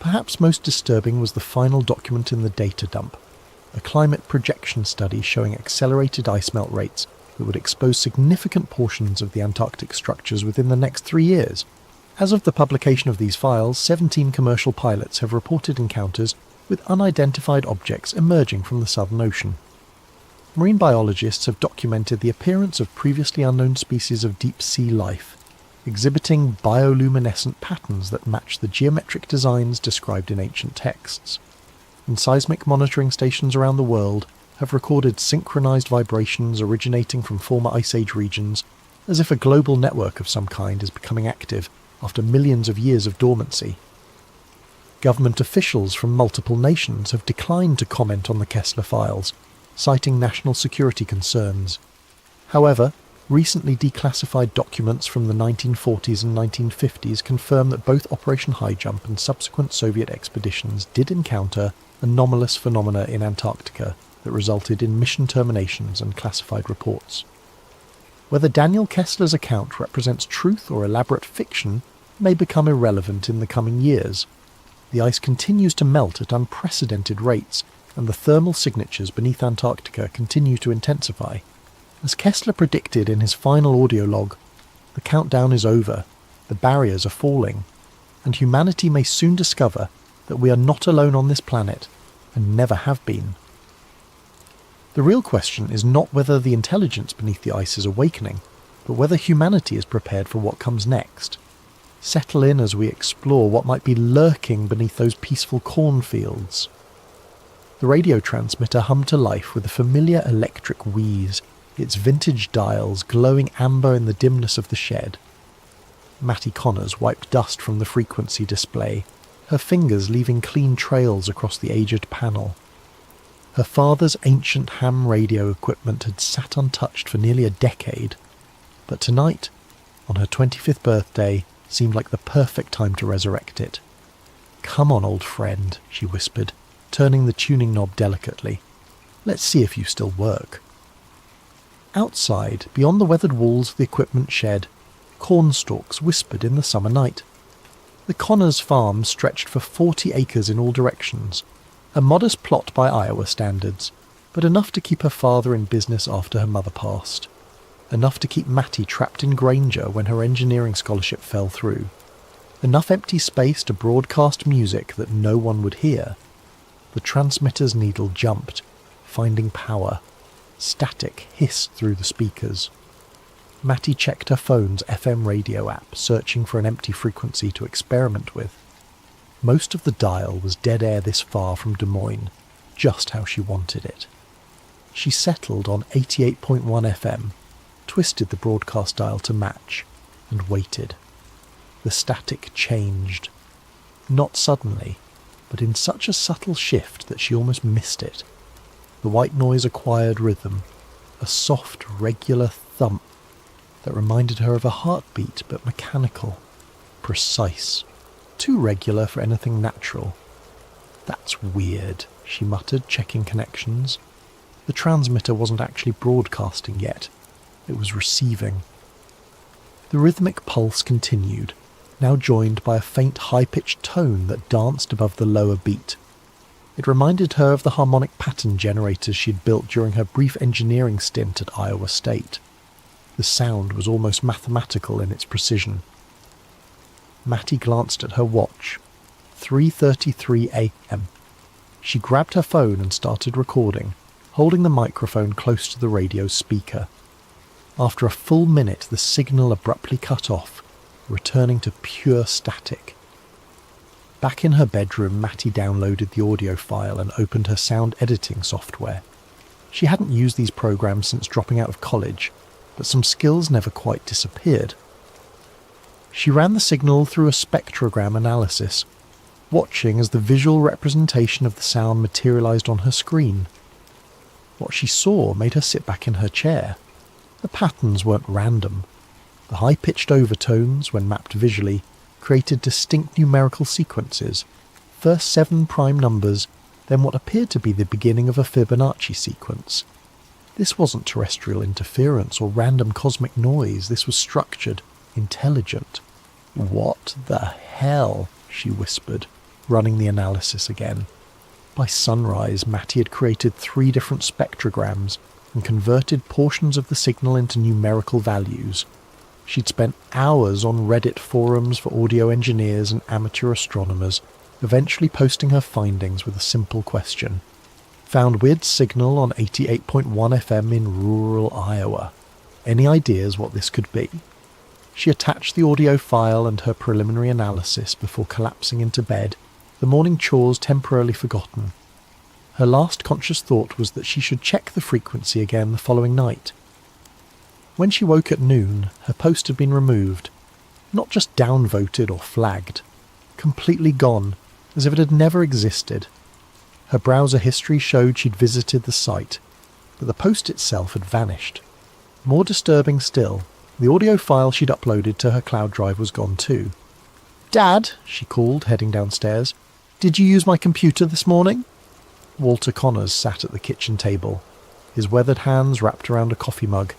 Perhaps most disturbing was the final document in the data dump, a climate projection study showing accelerated ice melt rates that would expose significant portions of the Antarctic structures within the next 3 years. As of the publication of these files, 17 commercial pilots have reported encounters with unidentified objects emerging from the Southern Ocean. Marine biologists have documented the appearance of previously unknown species of deep-sea life, exhibiting bioluminescent patterns that match the geometric designs described in ancient texts. And seismic monitoring stations around the world have recorded synchronized vibrations originating from former Ice Age regions, as if a global network of some kind is becoming active after millions of years of dormancy. Government officials from multiple nations have declined to comment on the Kessler files, citing national security concerns. However, recently declassified documents from the 1940s and 1950s confirm that both Operation High Jump and subsequent Soviet expeditions did encounter anomalous phenomena in Antarctica that resulted in mission terminations and classified reports. Whether Daniel Kessler's account represents truth or elaborate fiction may become irrelevant in the coming years. The ice continues to melt at unprecedented rates, and the thermal signatures beneath Antarctica continue to intensify. As Kessler predicted in his final audio log, the countdown is over, the barriers are falling, and humanity may soon discover that we are not alone on this planet, and never have been. The real question is not whether the intelligence beneath the ice is awakening, but whether humanity is prepared for what comes next. Settle in as we explore what might be lurking beneath those peaceful cornfields. The radio transmitter hummed to life with a familiar electric wheeze, its vintage dials glowing amber in the dimness of the shed. Mattie Connors wiped dust from the frequency display, her fingers leaving clean trails across the aged panel. Her father's ancient ham radio equipment had sat untouched for nearly a decade, but tonight, on her 25th birthday, seemed like the perfect time to resurrect it. "Come on, old friend," she whispered, turning the tuning knob delicately. "Let's see if you still work." Outside, beyond the weathered walls of the equipment shed, cornstalks whispered in the summer night. The Connors farm stretched for 40 acres in all directions, a modest plot by Iowa standards, but enough to keep her father in business after her mother passed. Enough to keep Mattie trapped in Granger when her engineering scholarship fell through. Enough empty space to broadcast music that no one would hear. The transmitter's needle jumped, finding power. Static hissed through the speakers. Mattie checked her phone's FM radio app, searching for an empty frequency to experiment with. Most of the dial was dead air this far from Des Moines, just how she wanted it. She settled on 88.1 FM, twisted the broadcast dial to match, and waited. The static changed. Not suddenly, but in such a subtle shift that she almost missed it. The white noise acquired rhythm, a soft, regular thump that reminded her of a heartbeat, but mechanical, precise, too regular for anything natural. "That's weird," she muttered, checking connections. The transmitter wasn't actually broadcasting yet. It was receiving. The rhythmic pulse continued, now joined by a faint high-pitched tone that danced above the lower beat. It reminded her of the harmonic pattern generators she'd built during her brief engineering stint at Iowa State. The sound was almost mathematical in its precision. Mattie glanced at her watch. 3:33 a.m. She grabbed her phone and started recording, holding the microphone close to the radio's speaker. After a full minute, the signal abruptly cut off, returning to pure static. Back in her bedroom, Mattie downloaded the audio file and opened her sound editing software. She hadn't used these programs since dropping out of college, but some skills never quite disappeared. She ran the signal through a spectrogram analysis, watching as the visual representation of the sound materialized on her screen. What she saw made her sit back in her chair. The patterns weren't random. The high-pitched overtones, when mapped visually, created distinct numerical sequences, first 7 prime numbers, then what appeared to be the beginning of a Fibonacci sequence. This wasn't terrestrial interference or random cosmic noise. This was structured, intelligent. "What the hell?" she whispered, running the analysis again. By sunrise, Mattie had created 3 different spectrograms and converted portions of the signal into numerical values. She'd spent hours on Reddit forums for audio engineers and amateur astronomers, eventually posting her findings with a simple question. Found weird signal on 88.1 FM in rural Iowa. Any ideas what this could be? She attached the audio file and her preliminary analysis before collapsing into bed, the morning chores temporarily forgotten. Her last conscious thought was that she should check the frequency again the following night. When she woke at noon, her post had been removed, not just downvoted or flagged, completely gone, as if it had never existed. Her browser history showed she'd visited the site, but the post itself had vanished. More disturbing still, the audio file she'd uploaded to her cloud drive was gone too. "Dad," she called, heading downstairs, "did you use my computer this morning?" Walter Connors sat at the kitchen table, his weathered hands wrapped around a coffee mug.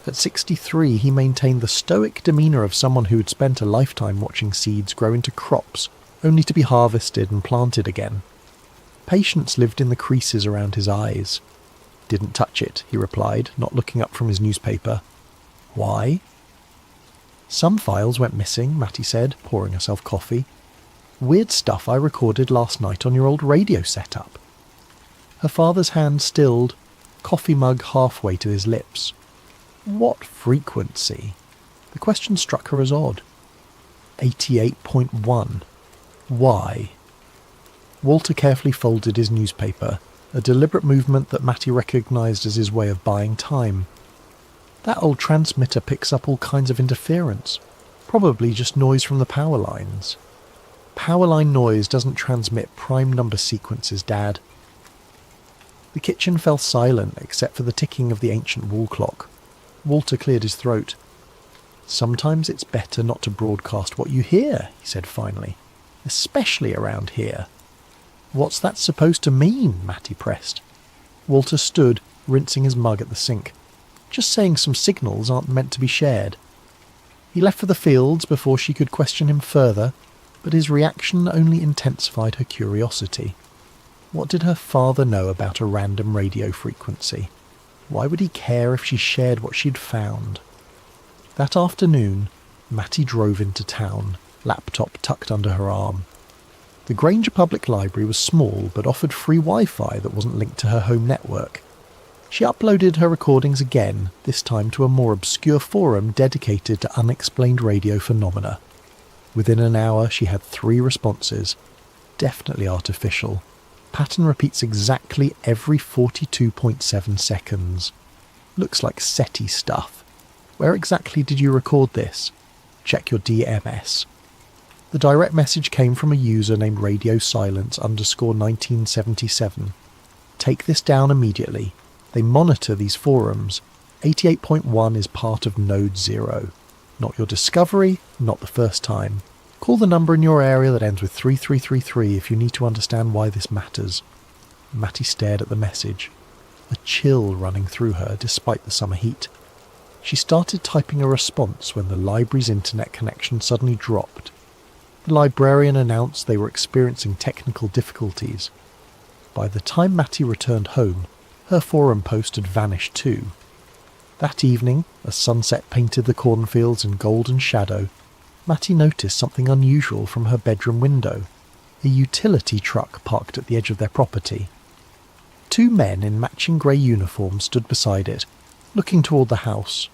At 63, he maintained the stoic demeanour of someone who had spent a lifetime watching seeds grow into crops, only to be harvested and planted again. Patience lived in the creases around his eyes. "Didn't touch it," he replied, not looking up from his newspaper. "Why?" "Some files went missing," Matty said, pouring herself coffee. "Weird stuff I recorded last night on your old radio setup." Her father's hand stilled, coffee mug halfway to his lips. What frequency? The question struck her as odd. 88.1. Why? Walter carefully folded his newspaper, a deliberate movement that Matty recognised as his way of buying time. That old transmitter picks up all kinds of interference, probably just noise from the power lines. Power line noise doesn't transmit prime number sequences, Dad. The kitchen fell silent except for the ticking of the ancient wall clock. Walter cleared his throat. "Sometimes it's better not to broadcast what you hear," he said finally, "especially around here." "What's that supposed to mean?" Matty pressed. Walter stood, rinsing his mug at the sink. "Just saying some signals aren't meant to be shared." He left for the fields before she could question him further, but his reaction only intensified her curiosity. What did her father know about a random radio frequency? Why would he care if she shared what she'd found? That afternoon, Matty drove into town, laptop tucked under her arm. The Granger Public Library was small but offered free Wi-Fi that wasn't linked to her home network. She uploaded her recordings again, this time to a more obscure forum dedicated to unexplained radio phenomena. Within an hour she had 3 responses. Definitely artificial. Pattern repeats exactly every 42.7 seconds. Looks like SETI stuff. Where exactly did you record this? Check your DMS. The direct message came from a user named RadioSilence_1977. Take this down immediately. They monitor these forums. 88.1 is part of Node 0. Not your discovery, not the first time. Call the number in your area that ends with 3333 if you need to understand why this matters. Matty stared at the message, a chill running through her despite the summer heat. She started typing a response when the library's internet connection suddenly dropped. The librarian announced they were experiencing technical difficulties. By the time Matty returned home, her forum post had vanished too. That evening, as sunset painted the cornfields in golden shadow, Matty noticed something unusual from her bedroom window. A utility truck parked at the edge of their property. 2 men in matching grey uniforms stood beside it, looking toward the house.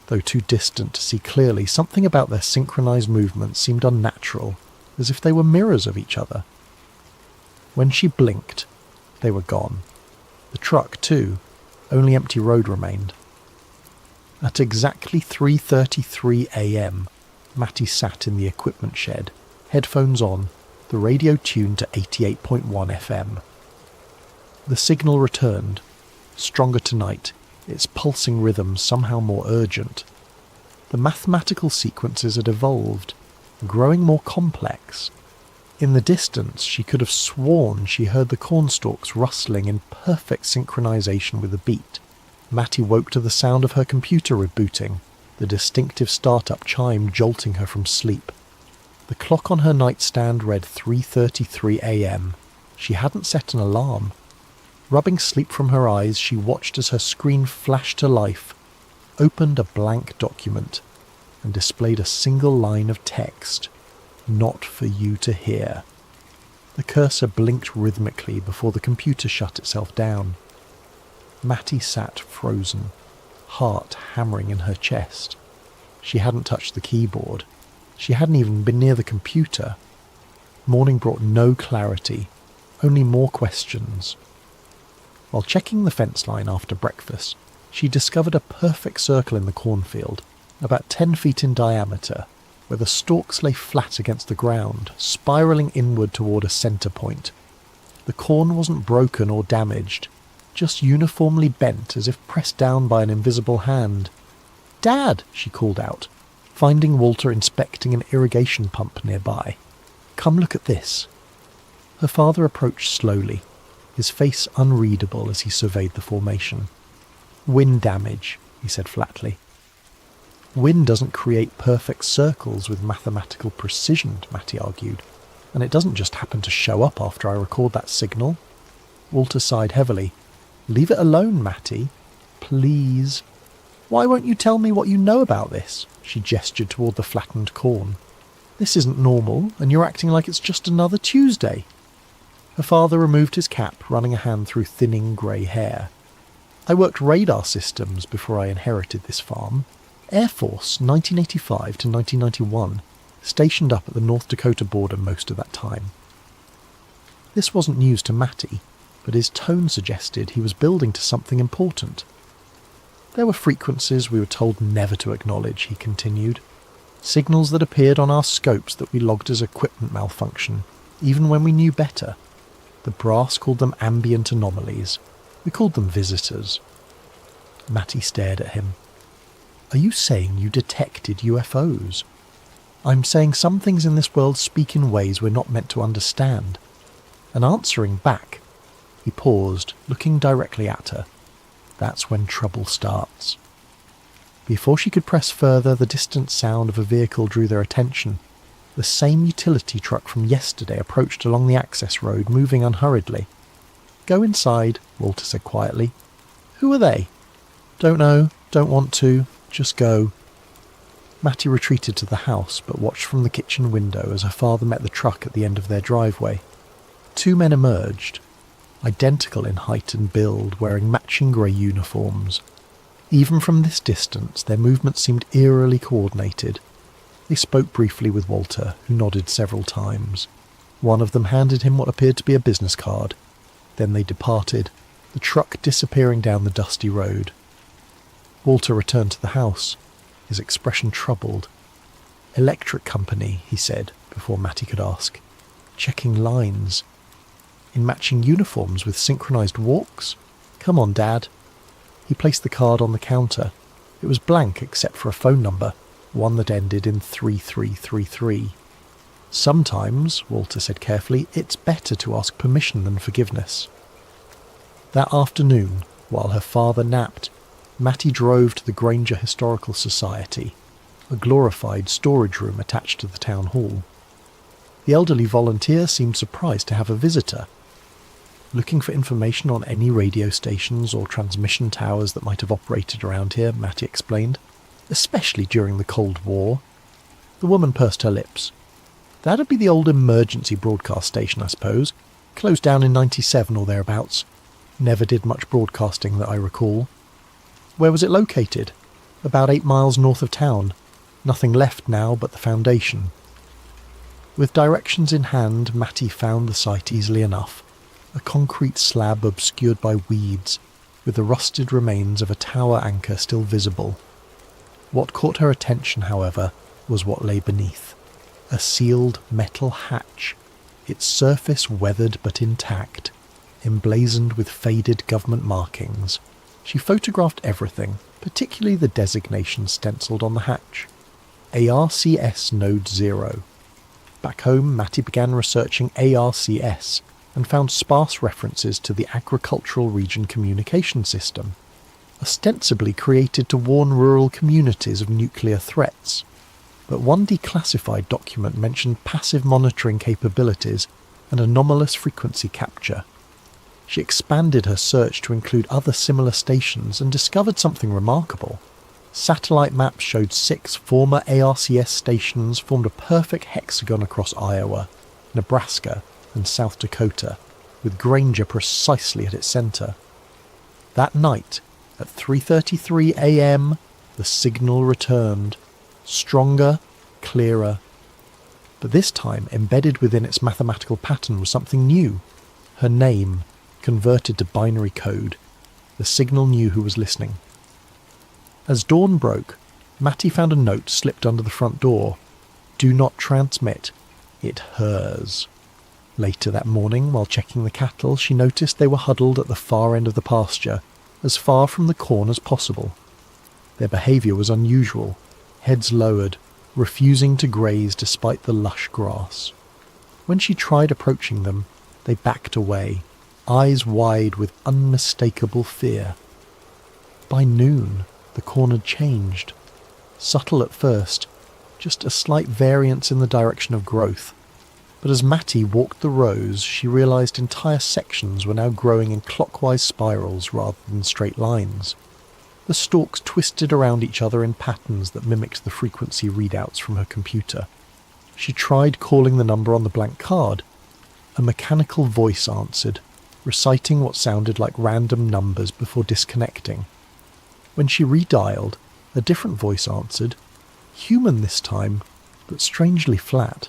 Though too distant to see clearly, something about their synchronised movements seemed unnatural, as if they were mirrors of each other. When she blinked, they were gone. The truck, too. Only empty road remained. At exactly 3:33 a.m, Matty sat in the equipment shed, headphones on, the radio tuned to 88.1 FM. The signal returned, stronger tonight, its pulsing rhythm somehow more urgent. The mathematical sequences had evolved, growing more complex. In the distance, she could have sworn she heard the cornstalks rustling in perfect synchronization with the beat. Matty woke to the sound of her computer rebooting, the distinctive startup chime jolting her from sleep. The clock on her nightstand read 3:33 a.m. She hadn't set an alarm. Rubbing sleep from her eyes, she watched as her screen flashed to life, opened a blank document, and displayed a single line of text. Not for you to hear. The cursor blinked rhythmically before the computer shut itself down. Matty sat frozen, heart hammering in her chest. She hadn't touched the keyboard. She hadn't even been near the computer. Morning brought no clarity, only more questions. While checking the fence line after breakfast, she discovered a perfect circle in the cornfield, about 10 feet in diameter, where the stalks lay flat against the ground, spiralling inward toward a centre point. The corn wasn't broken or damaged, just uniformly bent as if pressed down by an invisible hand. "Dad!" she called out, finding Walter inspecting an irrigation pump nearby. "Come look at this." Her father approached slowly, his face unreadable as he surveyed the formation. "Wind damage," he said flatly. "Wind doesn't create perfect circles with mathematical precision," Matty argued, "and it doesn't just happen to show up after I record that signal." Walter sighed heavily. "Leave it alone, Matty. Please." "Why won't you tell me what you know about this?" She gestured toward the flattened corn. "This isn't normal, and you're acting like it's just another Tuesday." Her father removed his cap, running a hand through thinning grey hair. "I worked radar systems before I inherited this farm. Air Force, 1985 to 1991, stationed up at the North Dakota border most of that time." This wasn't news to Matty, but his tone suggested he was building to something important. "There were frequencies we were told never to acknowledge," he continued. "Signals that appeared on our scopes that we logged as equipment malfunction, even when we knew better. The brass called them ambient anomalies. We called them visitors." Matty stared at him. "Are you saying you detected UFOs?" "I'm saying some things in this world speak in ways we're not meant to understand." And answering back, he paused, looking directly at her. "That's when trouble starts." Before she could press further, the distant sound of a vehicle drew their attention. The same utility truck from yesterday approached along the access road, moving unhurriedly. "Go inside," Walter said quietly. "Who are they?" "Don't know, don't want to, just go." Matty retreated to the house, but watched from the kitchen window as her father met the truck at the end of their driveway. Two men emerged, identical in height and build, wearing matching grey uniforms. Even from this distance, their movements seemed eerily coordinated. They spoke briefly with Walter, who nodded several times. One of them handed him what appeared to be a business card. Then they departed, the truck disappearing down the dusty road. Walter returned to the house, his expression troubled. "Electric company," he said, before Matty could ask. "Checking lines. In matching uniforms with synchronized walks? Come on, Dad." He placed the card on the counter. It was blank except for a phone number, one that ended in 3333. "Sometimes," Walter said carefully, "it's better to ask permission than forgiveness." That afternoon, while her father napped, Matty drove to the Granger Historical Society, a glorified storage room attached to the town hall. The elderly volunteer seemed surprised to have a visitor. "Looking for information on any radio stations or transmission towers that might have operated around here," Matty explained, "especially during the Cold War." The woman pursed her lips. "That'd be the old emergency broadcast station, I suppose. Closed down in 97 or thereabouts. Never did much broadcasting that I recall." "Where was it located?" "About 8 miles north of town. Nothing left now but the foundation." With directions in hand, Matty found the site easily enough. A concrete slab obscured by weeds, with the rusted remains of a tower anchor still visible. What caught her attention, however, was what lay beneath. A sealed metal hatch, its surface weathered but intact, emblazoned with faded government markings. She photographed everything, particularly the designation stencilled on the hatch. ARCS Node 0. Back home, Matty began researching ARCS and found sparse references to the agricultural region communication system, ostensibly created to warn rural communities of nuclear threats. But one declassified document mentioned passive monitoring capabilities and anomalous frequency capture. She expanded her search to include other similar stations and discovered something remarkable. Satellite maps showed 6 former ARCS stations formed a perfect hexagon across Iowa, Nebraska, and South Dakota, with Granger precisely at its centre. That night, at 3:33 a.m, the signal returned, stronger, clearer. But this time, embedded within its mathematical pattern was something new. Her name, converted to binary code. The signal knew who was listening. As dawn broke, Matty found a note slipped under the front door. "Do not transmit. It hers." Later that morning, while checking the cattle, she noticed they were huddled at the far end of the pasture, as far from the corn as possible. Their behaviour was unusual, heads lowered, refusing to graze despite the lush grass. When she tried approaching them, they backed away, eyes wide with unmistakable fear. By noon, the corn had changed. Subtle at first, just a slight variance in the direction of growth. But as Matty walked the rows, she realised entire sections were now growing in clockwise spirals rather than straight lines. The stalks twisted around each other in patterns that mimicked the frequency readouts from her computer. She tried calling the number on the blank card. A mechanical voice answered, reciting what sounded like random numbers before disconnecting. When she redialed, a different voice answered, human this time, but strangely flat.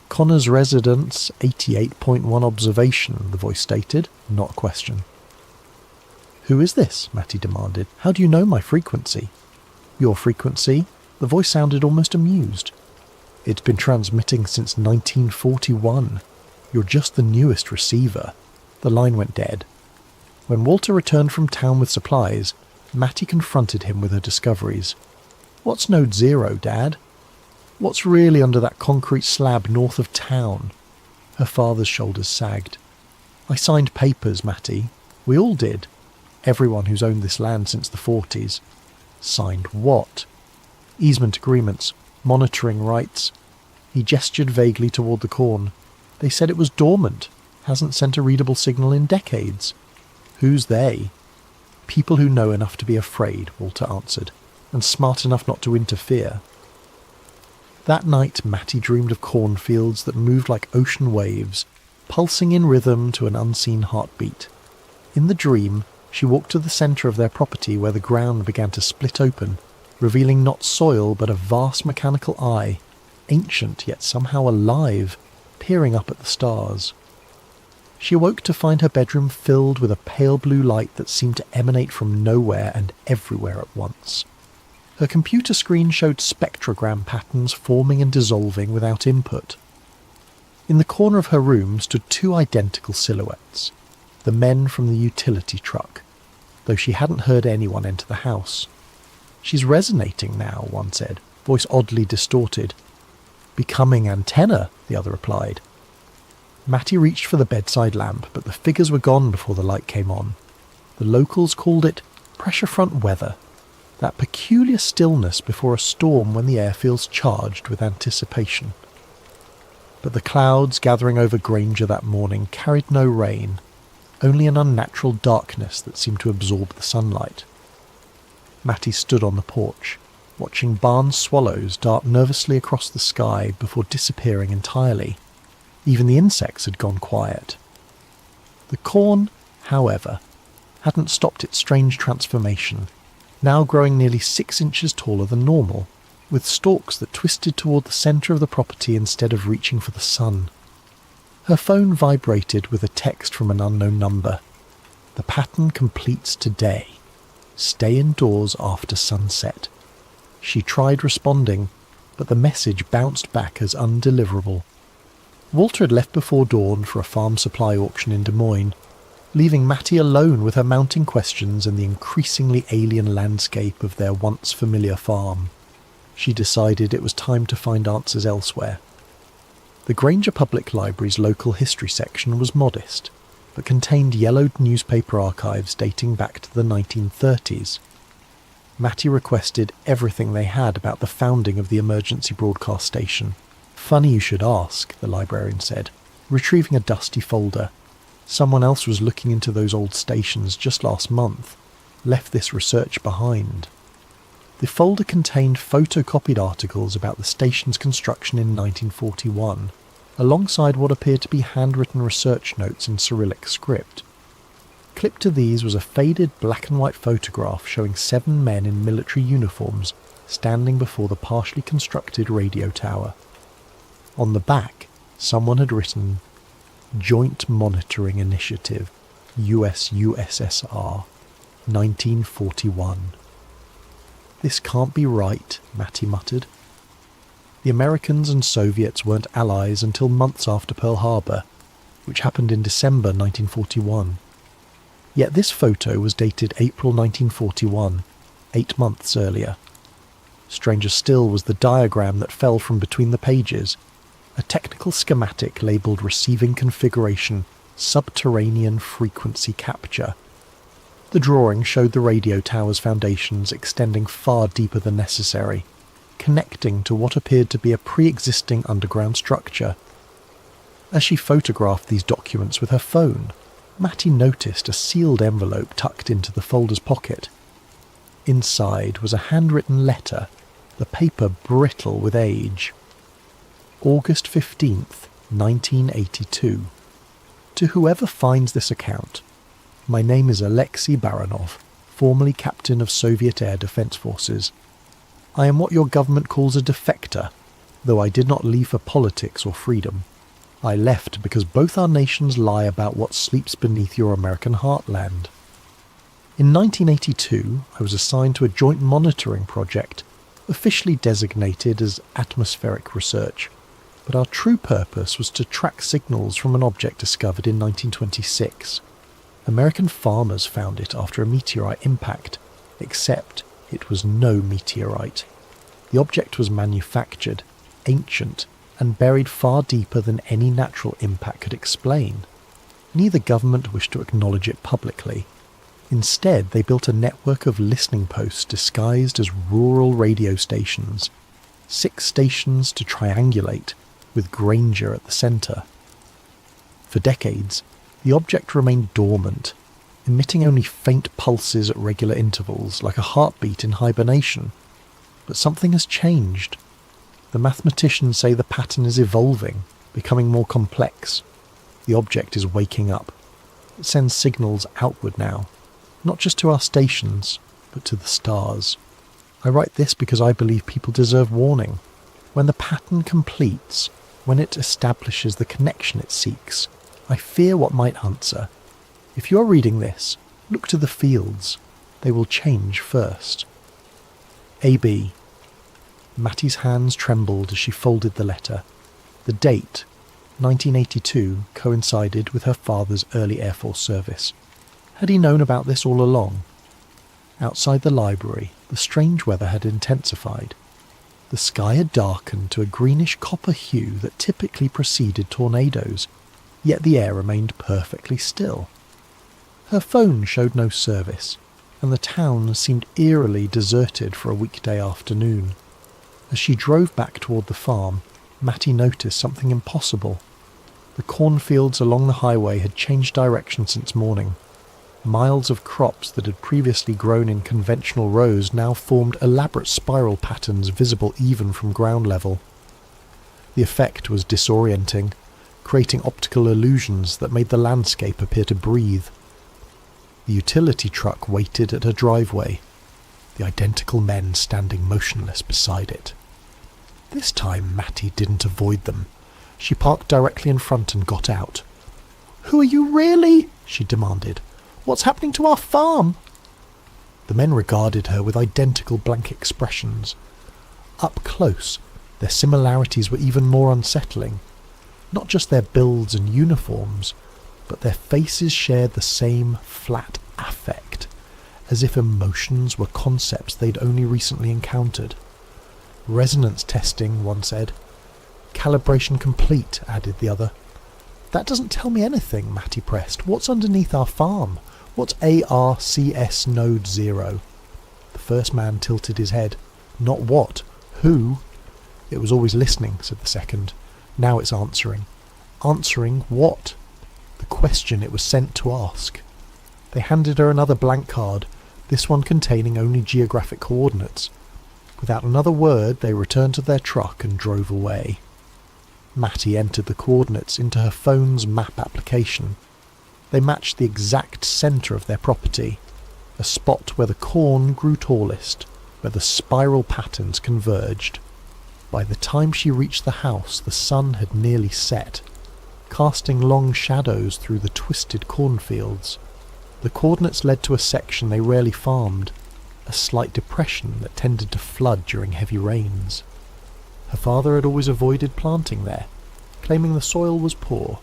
Connor's residence, 88.1 observation, the voice stated, not a question. Who is this? Matty demanded. How do you know my frequency? Your frequency? The voice sounded almost amused. It's been transmitting since 1941. You're just the newest receiver. The line went dead. When Walter returned from town with supplies, Matty confronted him with her discoveries. What's Node 0, Dad? What's really under that concrete slab north of town? Her father's shoulders sagged. I signed papers, Matty. We all did. Everyone who's owned this land since the 40s. Signed what? Easement agreements, monitoring rights. He gestured vaguely toward the corn. They said it was dormant, hasn't sent a readable signal in decades. Who's they? People who know enough to be afraid, Walter answered, and smart enough not to interfere. That night Matty dreamed of cornfields that moved like ocean waves, pulsing in rhythm to an unseen heartbeat. In the dream, she walked to the centre of their property where the ground began to split open, revealing not soil but a vast mechanical eye, ancient yet somehow alive, peering up at the stars. She awoke to find her bedroom filled with a pale blue light that seemed to emanate from nowhere and everywhere at once. Her computer screen showed spectrogram patterns forming and dissolving without input. In the corner of her room stood two identical silhouettes, the men from the utility truck, though she hadn't heard anyone enter the house. She's resonating now, one said, voice oddly distorted. Becoming antenna, the other replied. Matty reached for the bedside lamp, but the figures were gone before the light came on. The locals called it pressure front weather, that peculiar stillness before a storm when the air feels charged with anticipation. But the clouds gathering over Granger that morning carried no rain, only an unnatural darkness that seemed to absorb the sunlight. Matty stood on the porch, watching barn swallows dart nervously across the sky before disappearing entirely. Even the insects had gone quiet. The corn, however, hadn't stopped its strange transformation, now growing nearly 6 inches taller than normal, with stalks that twisted toward the centre of the property instead of reaching for the sun. Her phone vibrated with a text from an unknown number. The pattern completes today. Stay indoors after sunset. She tried responding, but the message bounced back as undeliverable. Walter had left before dawn for a farm supply auction in Des Moines, leaving Matty alone with her mounting questions and the increasingly alien landscape of their once familiar farm. She decided it was time to find answers elsewhere. The Granger Public Library's local history section was modest, but contained yellowed newspaper archives dating back to the 1930s. Matty requested everything they had about the founding of the emergency broadcast station. Funny you should ask, the librarian said, retrieving a dusty folder. Someone else was looking into those old stations just last month, left this research behind. The folder contained photocopied articles about the station's construction in 1941, alongside what appeared to be handwritten research notes in Cyrillic script. Clipped to these was a faded black and white photograph showing 7 men in military uniforms standing before the partially constructed radio tower. On the back, someone had written, Joint Monitoring Initiative, US-USSR, 1941. This can't be right, Matty muttered. The Americans and Soviets weren't allies until months after Pearl Harbor, which happened in December 1941. Yet this photo was dated April 1941, 8 months earlier. Stranger still was the diagram that fell from between the pages, a technical schematic labelled Receiving Configuration Subterranean Frequency Capture. The drawing showed the radio tower's foundations extending far deeper than necessary, connecting to what appeared to be a pre-existing underground structure. As she photographed these documents with her phone, Matty noticed a sealed envelope tucked into the folder's pocket. Inside was a handwritten letter, the paper brittle with age. August 15th, 1982. To whoever finds this account, my name is Alexei Baranov, formerly captain of Soviet Air Defense Forces. I am what your government calls a defector, though I did not leave for politics or freedom. I left because both our nations lie about what sleeps beneath your American heartland. In 1982, I was assigned to a joint monitoring project, officially designated as atmospheric research, but our true purpose was to track signals from an object discovered in 1926. American farmers found it after a meteorite impact, except it was no meteorite. The object was manufactured, ancient, and buried far deeper than any natural impact could explain. Neither government wished to acknowledge it publicly. Instead, they built a network of listening posts disguised as rural radio stations. 6 stations to triangulate, with Granger at the centre. For decades, the object remained dormant, emitting only faint pulses at regular intervals, like a heartbeat in hibernation. But something has changed. The mathematicians say the pattern is evolving, becoming more complex. The object is waking up. It sends signals outward now, not just to our stations, but to the stars. I write this because I believe people deserve warning. When the pattern completes, when it establishes the connection it seeks, I fear what might answer. If you are reading this, look to the fields. They will change first. A.B. Matty's hands trembled as she folded the letter. The date, 1982, coincided with her father's early Air Force service. Had he known about this all along? Outside the library, the strange weather had intensified. The sky had darkened to a greenish copper hue that typically preceded tornadoes, yet the air remained perfectly still. Her phone showed no service, and the town seemed eerily deserted for a weekday afternoon. As she drove back toward the farm, Matty noticed something impossible. The cornfields along the highway had changed direction since morning. Miles of crops that had previously grown in conventional rows now formed elaborate spiral patterns visible even from ground level. The effect was disorienting, creating optical illusions that made the landscape appear to breathe. The utility truck waited at her driveway, the identical men standing motionless beside it. This time Matty didn't avoid them. She parked directly in front and got out. "Who are you really?" she demanded. "What's happening to our farm?" The men regarded her with identical blank expressions. Up close, their similarities were even more unsettling. Not just their builds and uniforms, but their faces shared the same flat affect, as if emotions were concepts they'd only recently encountered. "Resonance testing," one said. "Calibration complete," added the other. "That doesn't tell me anything," Matty pressed. "What's underneath our farm? What's ARCS Node 0? The first man tilted his head. "Not what? Who?" "It was always listening," said the second. "Now it's answering." "Answering what?" "The question it was sent to ask." They handed her another blank card, this one containing only geographic coordinates. Without another word, they returned to their truck and drove away. Matty entered the coordinates into her phone's map application. They matched the exact centre of their property, a spot where the corn grew tallest, where the spiral patterns converged. By the time she reached the house, the sun had nearly set, casting long shadows through the twisted cornfields. The coordinates led to a section they rarely farmed, a slight depression that tended to flood during heavy rains. Her father had always avoided planting there, claiming the soil was poor.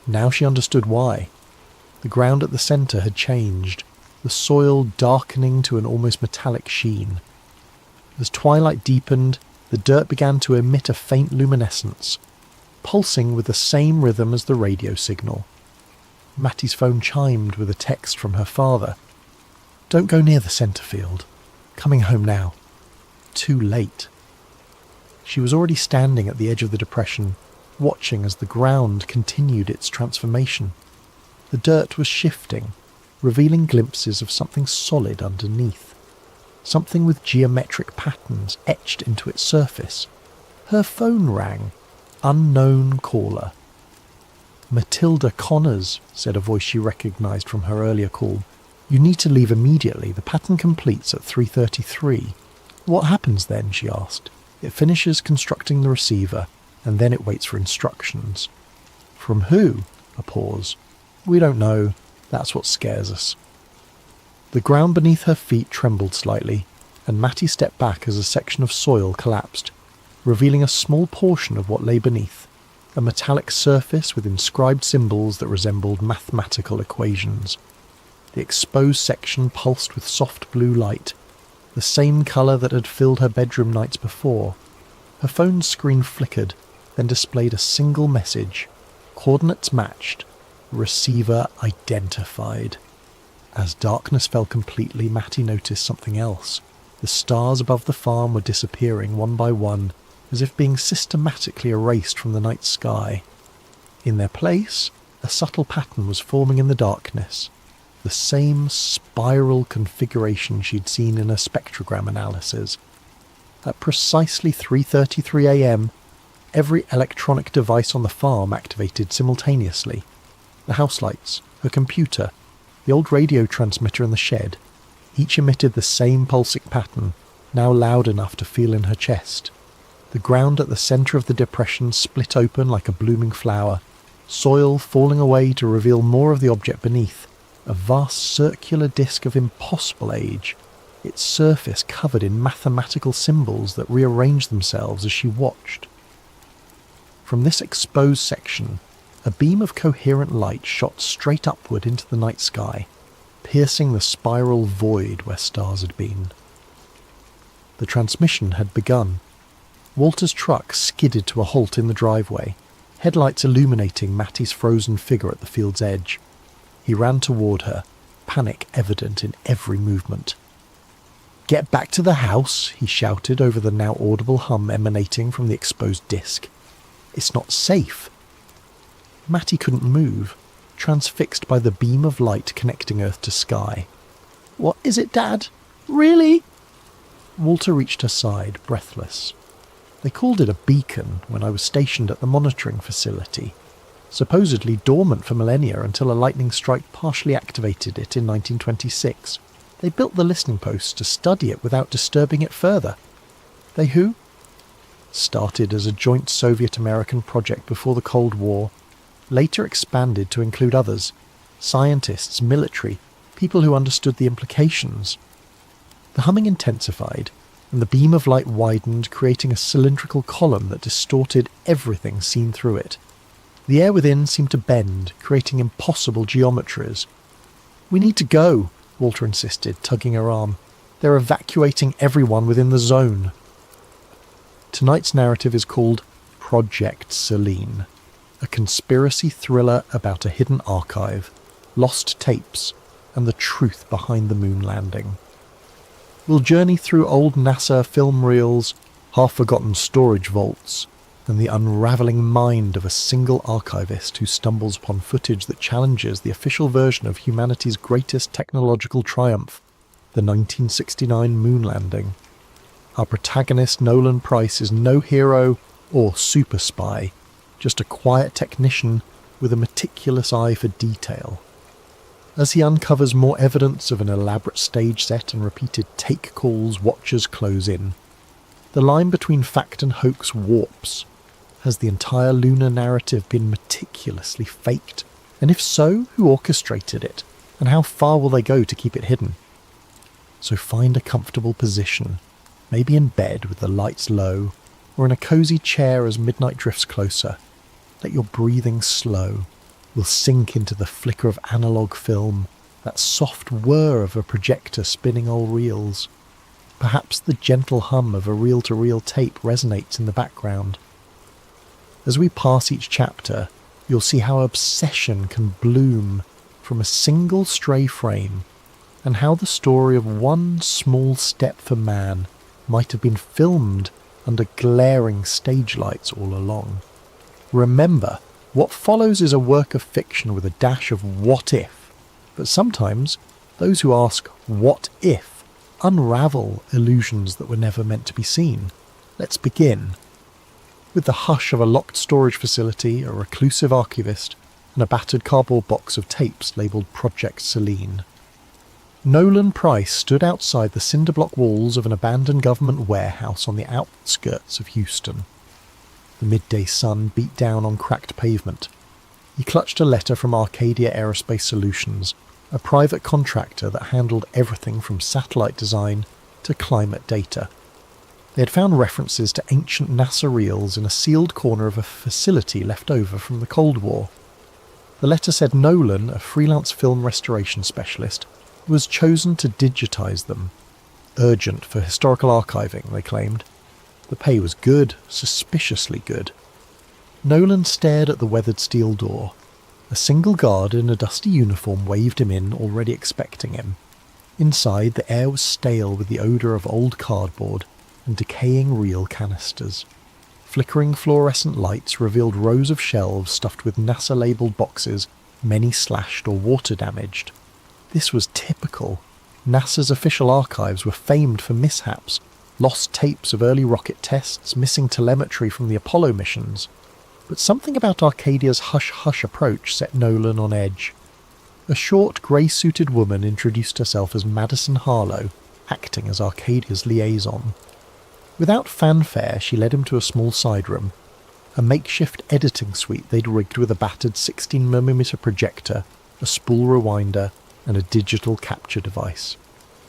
Now she understood why. The ground at the centre had changed, the soil darkening to an almost metallic sheen. As twilight deepened, the dirt began to emit a faint luminescence, pulsing with the same rhythm as the radio signal. Mattie's phone chimed with a text from her father. "Don't go near the centre field. Coming home now." Too late. She was already standing at the edge of the depression, watching as the ground continued its transformation. The dirt was shifting, revealing glimpses of something solid underneath. Something with geometric patterns etched into its surface. Her phone rang. Unknown caller. "Matilda Connors," said a voice she recognised from her earlier call. "You need to leave immediately. The pattern completes at 3:33. "What happens then?" she asked. "It finishes constructing the receiver, and then it waits for instructions." "From who?" A pause. "We don't know. That's what scares us." The ground beneath her feet trembled slightly, and Mattie stepped back as a section of soil collapsed, revealing a small portion of what lay beneath, a metallic surface with inscribed symbols that resembled mathematical equations. The exposed section pulsed with soft blue light, the same colour that had filled her bedroom nights before. Her phone's screen flickered, then displayed a single message. Coordinates matched. Receiver identified. As darkness fell completely, Mattie noticed something else. The stars above the farm were disappearing one by one, as if being systematically erased from the night sky. In their place, a subtle pattern was forming in the darkness, the same spiral configuration she'd seen in her spectrogram analysis. At precisely 3:33 a.m, every electronic device on the farm activated simultaneously. The house lights, her computer, the old radio transmitter in the shed, each emitted the same pulsing pattern, now loud enough to feel in her chest. The ground at the centre of the depression split open like a blooming flower, soil falling away to reveal more of the object beneath, a vast circular disc of impossible age, its surface covered in mathematical symbols that rearranged themselves as she watched. From this exposed section, a beam of coherent light shot straight upward into the night sky, piercing the spiral void where stars had been. The transmission had begun. Walter's truck skidded to a halt in the driveway, headlights illuminating Mattie's frozen figure at the field's edge. He ran toward her, panic evident in every movement. "Get back to the house," he shouted over the now audible hum emanating from the exposed disc. "It's not safe." Mattie couldn't move, transfixed by the beam of light connecting earth to sky. "What is it, Dad? Really?" Walter reached her side, breathless. They called it a beacon when I was stationed at the monitoring facility, supposedly dormant for millennia until a lightning strike partially activated it in 1926. They built the listening post to study it without disturbing it further. They who? Started as a joint Soviet-American project before the Cold War, later expanded to include others, scientists, military, people who understood the implications. The humming intensified, and the beam of light widened, creating a cylindrical column that distorted everything seen through it. The air within seemed to bend, creating impossible geometries. "We need to go," Walter insisted, tugging her arm. "They're evacuating everyone within the zone." Tonight's narrative is called Project Selene, a conspiracy thriller about a hidden archive, lost tapes, and the truth behind the moon landing. We'll journey through old NASA film reels, half-forgotten storage vaults, and the unravelling mind of a single archivist who stumbles upon footage that challenges the official version of humanity's greatest technological triumph, the 1969 moon landing. Our protagonist, Nolan Price, is no hero or super spy, just a quiet technician with a meticulous eye for detail. As he uncovers more evidence of an elaborate stage set and repeated take calls, watchers close in. The line between fact and hoax warps. Has the entire lunar narrative been meticulously faked? And if so, who orchestrated it? And how far will they go to keep it hidden? So find a comfortable position, maybe in bed with the lights low, or in a cosy chair as midnight drifts closer. Let your breathing slow. We'll sink into the flicker of analogue film, that soft whir of a projector spinning old reels. Perhaps the gentle hum of a reel-to-reel tape resonates in the background. As we pass each chapter, you'll see how obsession can bloom from a single stray frame, and how the story of one small step for man might have been filmed under glaring stage lights all along. Remember, what follows is a work of fiction with a dash of what if, but sometimes those who ask what if unravel illusions that were never meant to be seen. Let's begin. With the hush of a locked storage facility, a reclusive archivist, and a battered cardboard box of tapes labelled Project Selene. Nolan Price stood outside the cinder-block walls of an abandoned government warehouse on the outskirts of Houston. The midday sun beat down on cracked pavement. He clutched a letter from Arcadia Aerospace Solutions, a private contractor that handled everything from satellite design to climate data. They had found references to ancient NASA reels in a sealed corner of a facility left over from the Cold War. The letter said Nolan, a freelance film restoration specialist, was chosen to digitize them. Urgent for historical archiving, they claimed. The pay was good, suspiciously good. Nolan stared at the weathered steel door. A single guard in a dusty uniform waved him in, already expecting him. Inside, the air was stale with the odour of old cardboard and decaying reel canisters. Flickering fluorescent lights revealed rows of shelves stuffed with NASA-labelled boxes, many slashed or water-damaged. This was typical. NASA's official archives were famed for mishaps, lost tapes of early rocket tests, missing telemetry from the Apollo missions. But something about Arcadia's hush-hush approach set Nolan on edge. A short, grey-suited woman introduced herself as Madison Harlow, acting as Arcadia's liaison. Without fanfare, she led him to a small side room, a makeshift editing suite they'd rigged with a battered 16mm projector, a spool rewinder, and a digital capture device.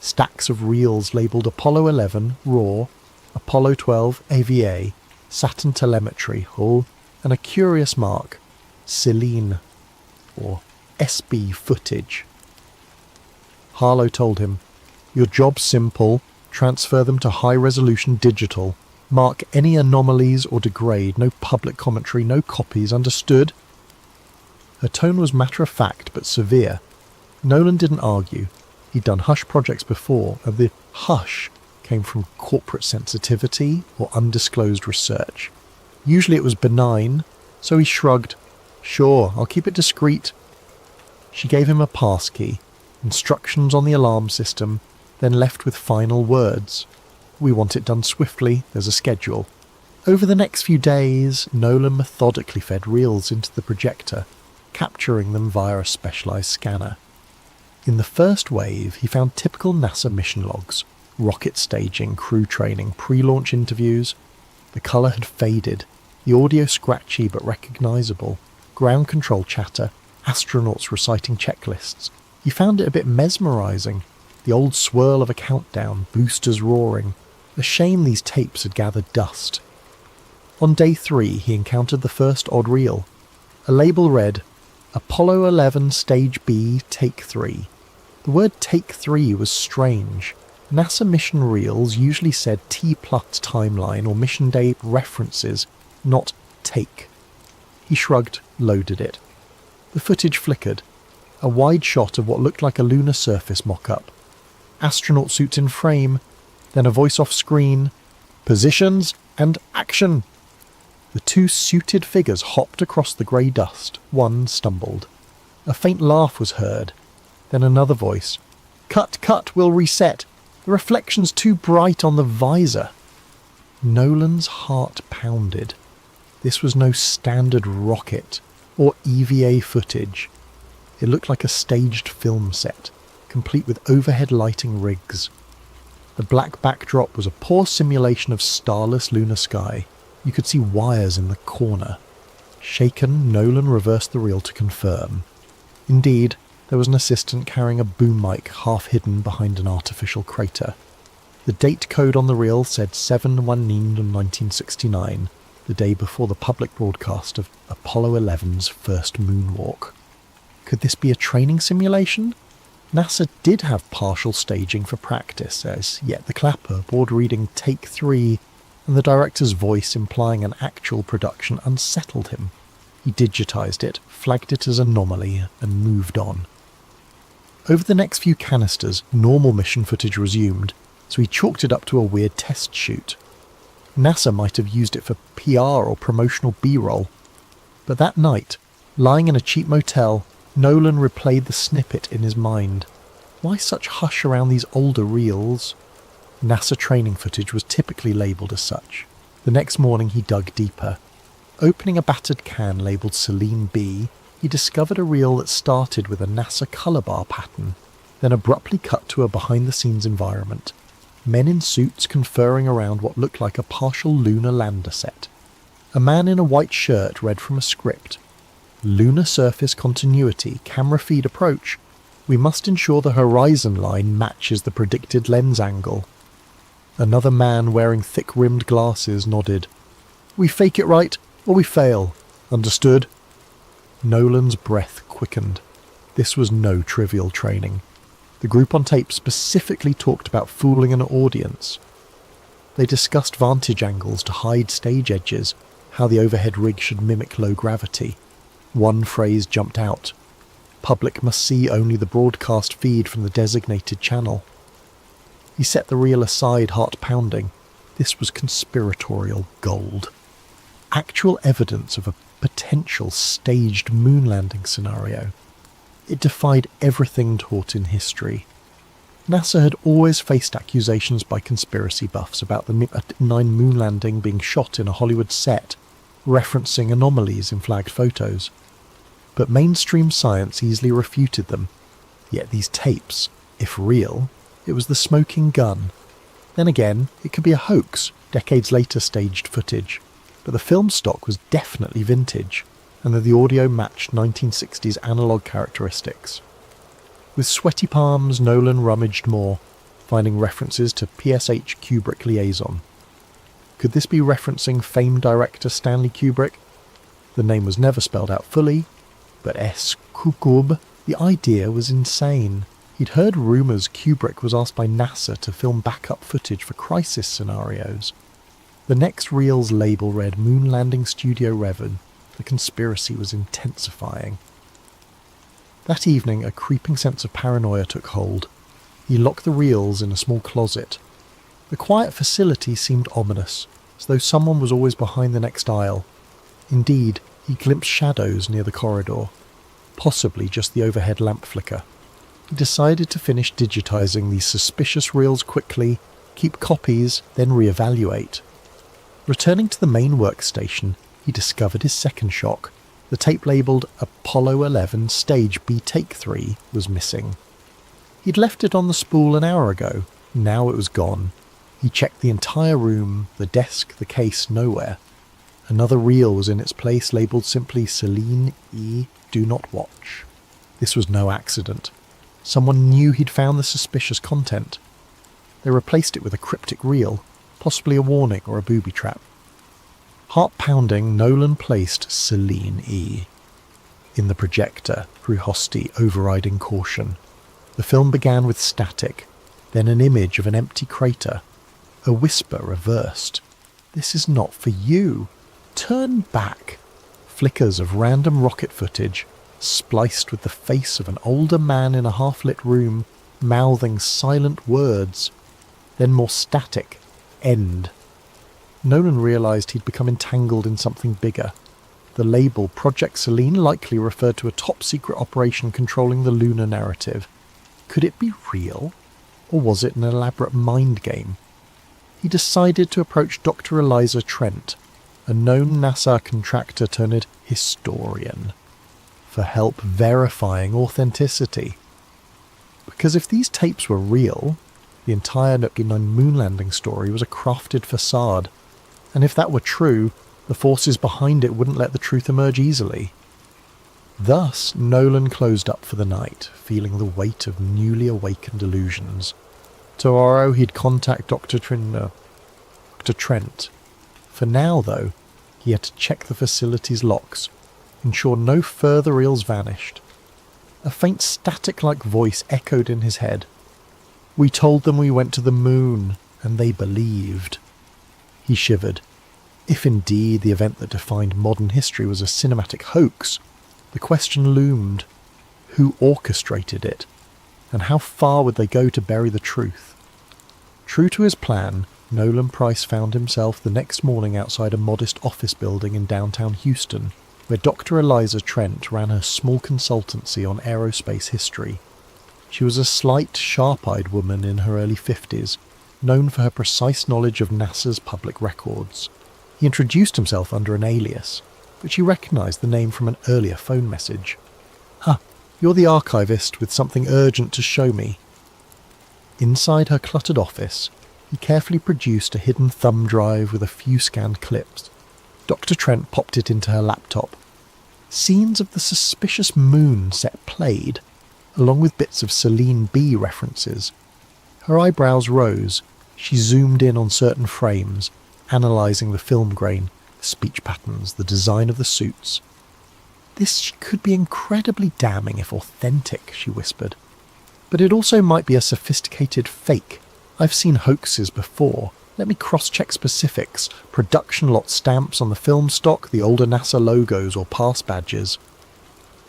Stacks of reels labelled Apollo 11, RAW, Apollo 12, AVA, Saturn telemetry, hull, and a curious mark, Selene, or SB footage. Harlow told him, "Your job's simple, transfer them to high-resolution digital, mark any anomalies or degrade, no public commentary, no copies, understood?" Her tone was matter-of-fact but severe. Nolan didn't argue. He'd done hush projects before, and the hush came from corporate sensitivity or undisclosed research. Usually it was benign, so he shrugged. "Sure, I'll keep it discreet." She gave him a passkey, instructions on the alarm system, then left with final words. "We want it done swiftly, there's a schedule." Over the next few days, Nolan methodically fed reels into the projector, capturing them via a specialised scanner. In the first wave, he found typical NASA mission logs, rocket staging, crew training, pre-launch interviews. The colour had faded, the audio scratchy but recognisable, ground control chatter, astronauts reciting checklists. He found it a bit mesmerising, the old swirl of a countdown, boosters roaring. A shame these tapes had gathered dust. On day 3, he encountered the first odd reel. A label read, Apollo 11 Stage B, Take 3. The word Take 3 was strange. NASA mission reels usually said T-plus timeline or mission day references, not take. He shrugged, loaded it. The footage flickered. A wide shot of what looked like a lunar surface mock-up. Astronaut suits in frame, then a voice off screen, "Positions and action!" The two suited figures hopped across the grey dust. One stumbled. A faint laugh was heard. Then another voice. "Cut, we'll reset. The reflection's too bright on the visor." Nolan's heart pounded. This was no standard rocket or EVA footage. It looked like a staged film set, complete with overhead lighting rigs. The black backdrop was a poor simulation of starless lunar sky. You could see wires in the corner. Shaken, Nolan reversed the reel to confirm. Indeed, there was an assistant carrying a boom mic half hidden behind an artificial crater. The The date code on the reel said 7/1/1969, the day before the public broadcast of Apollo 11's first moonwalk. Could this be a training simulation? NASA did have partial staging for practice, as yet the clapper, board reading take 3, and the director's voice implying an actual production unsettled him. He digitized it, flagged it as anomaly, and moved on. Over the next few canisters, normal mission footage resumed, so he chalked it up to a weird test shoot. NASA might have used it for PR or promotional B-roll. But that night, lying in a cheap motel, Nolan replayed the snippet in his mind. Why such hush around these older reels? NASA training footage was typically labelled as such. The next morning he dug deeper. Opening a battered can labelled Selene B, he discovered a reel that started with a NASA colour bar pattern, then abruptly cut to a behind-the-scenes environment. Men in suits conferring around what looked like a partial lunar lander set. A man in a white shirt read from a script. Lunar surface continuity, camera feed approach. We must ensure the horizon line matches the predicted lens angle. Another man wearing thick-rimmed glasses nodded. We fake it right, or we fail. Understood? Nolan's breath quickened. This was no trivial training. The group on tape specifically talked about fooling an audience. They discussed vantage angles to hide stage edges, how the overhead rig should mimic low gravity. One phrase jumped out. Public must see only the broadcast feed from the designated channel. He set the reel aside, heart pounding. This was conspiratorial gold. Actual evidence of a potential staged moon landing scenario. It defied everything taught in history. NASA had always faced accusations by conspiracy buffs about the MiG-9 moon landing being shot in a Hollywood set, referencing anomalies in flagged photos. But mainstream science easily refuted them. Yet these tapes, if real, it was the smoking gun. Then again, it could be a hoax, decades later staged footage. But the film stock was definitely vintage, and that the audio matched 1960s analog characteristics. With sweaty palms, Nolan rummaged more, finding references to PSH Kubrick liaison. Could this be referencing famed director Stanley Kubrick? The name was never spelled out fully, but S. Kukub, the idea was insane. He'd heard rumours Kubrick was asked by NASA to film backup footage for crisis scenarios. The next reel's label read Moon Landing Studio Revan. The conspiracy was intensifying. That evening, a creeping sense of paranoia took hold. He locked the reels in a small closet. The quiet facility seemed ominous, as though someone was always behind the next aisle. Indeed, he glimpsed shadows near the corridor, possibly just the overhead lamp flicker. He decided to finish digitizing these suspicious reels quickly, keep copies, then re-evaluate. Returning to the main workstation, he discovered his second shock. The tape labelled Apollo 11 Stage B Take 3 was missing. He'd left it on the spool an hour ago. Now it was gone. He checked the entire room, the desk, the case, nowhere. Another reel was in its place, labelled simply Selene E. Do Not Watch. This was no accident. Someone knew he'd found the suspicious content. They replaced it with a cryptic reel, possibly a warning or a booby trap. Heart pounding, Nolan placed Selene E. in the projector through Hosty overriding caution. The film began with static, then an image of an empty crater. A whisper reversed. This is not for you. Turn back. Flickers of random rocket footage, spliced with the face of an older man in a half-lit room, mouthing silent words. Then more static. End. Nolan realised he'd become entangled in something bigger. The label Project Selene likely referred to a top-secret operation controlling the lunar narrative. Could it be real? Or was it an elaborate mind game? He decided to approach Dr. Eliza Trent, a known NASA contractor turned historian, for help verifying authenticity. Because if these tapes were real, the entire MiG-9 moon landing story was a crafted facade, and if that were true, the forces behind it wouldn't let the truth emerge easily. Thus, Nolan closed up for the night, feeling the weight of newly awakened illusions. Tomorrow he'd contact Dr. Trent. For now, though, he had to check the facility's locks, ensure no further reels vanished. A faint static-like voice echoed in his head. "We told them we went to the moon, and they believed." He shivered. If indeed the event that defined modern history was a cinematic hoax, the question loomed: who orchestrated it, and how far would they go to bury the truth? True to his plan, Nolan Price found himself the next morning outside a modest office building in downtown Houston, where Dr. Eliza Trent ran her small consultancy on aerospace history. She was a slight, sharp-eyed woman in her early 50s, known for her precise knowledge of NASA's public records. He introduced himself under an alias, but she recognised the name from an earlier phone message. You're the archivist with something urgent to show me." Inside her cluttered office, he carefully produced a hidden thumb drive with a few scanned clips. Dr. Trent popped it into her laptop. Scenes of the suspicious moon set played, along with bits of Celine B references. Her eyebrows rose. She zoomed in on certain frames, analysing the film grain, the speech patterns, the design of the suits. "This could be incredibly damning if authentic," she whispered. "But it also might be a sophisticated fake. I've seen hoaxes before. Let me cross-check specifics, production lot stamps on the film stock, the older NASA logos or pass badges."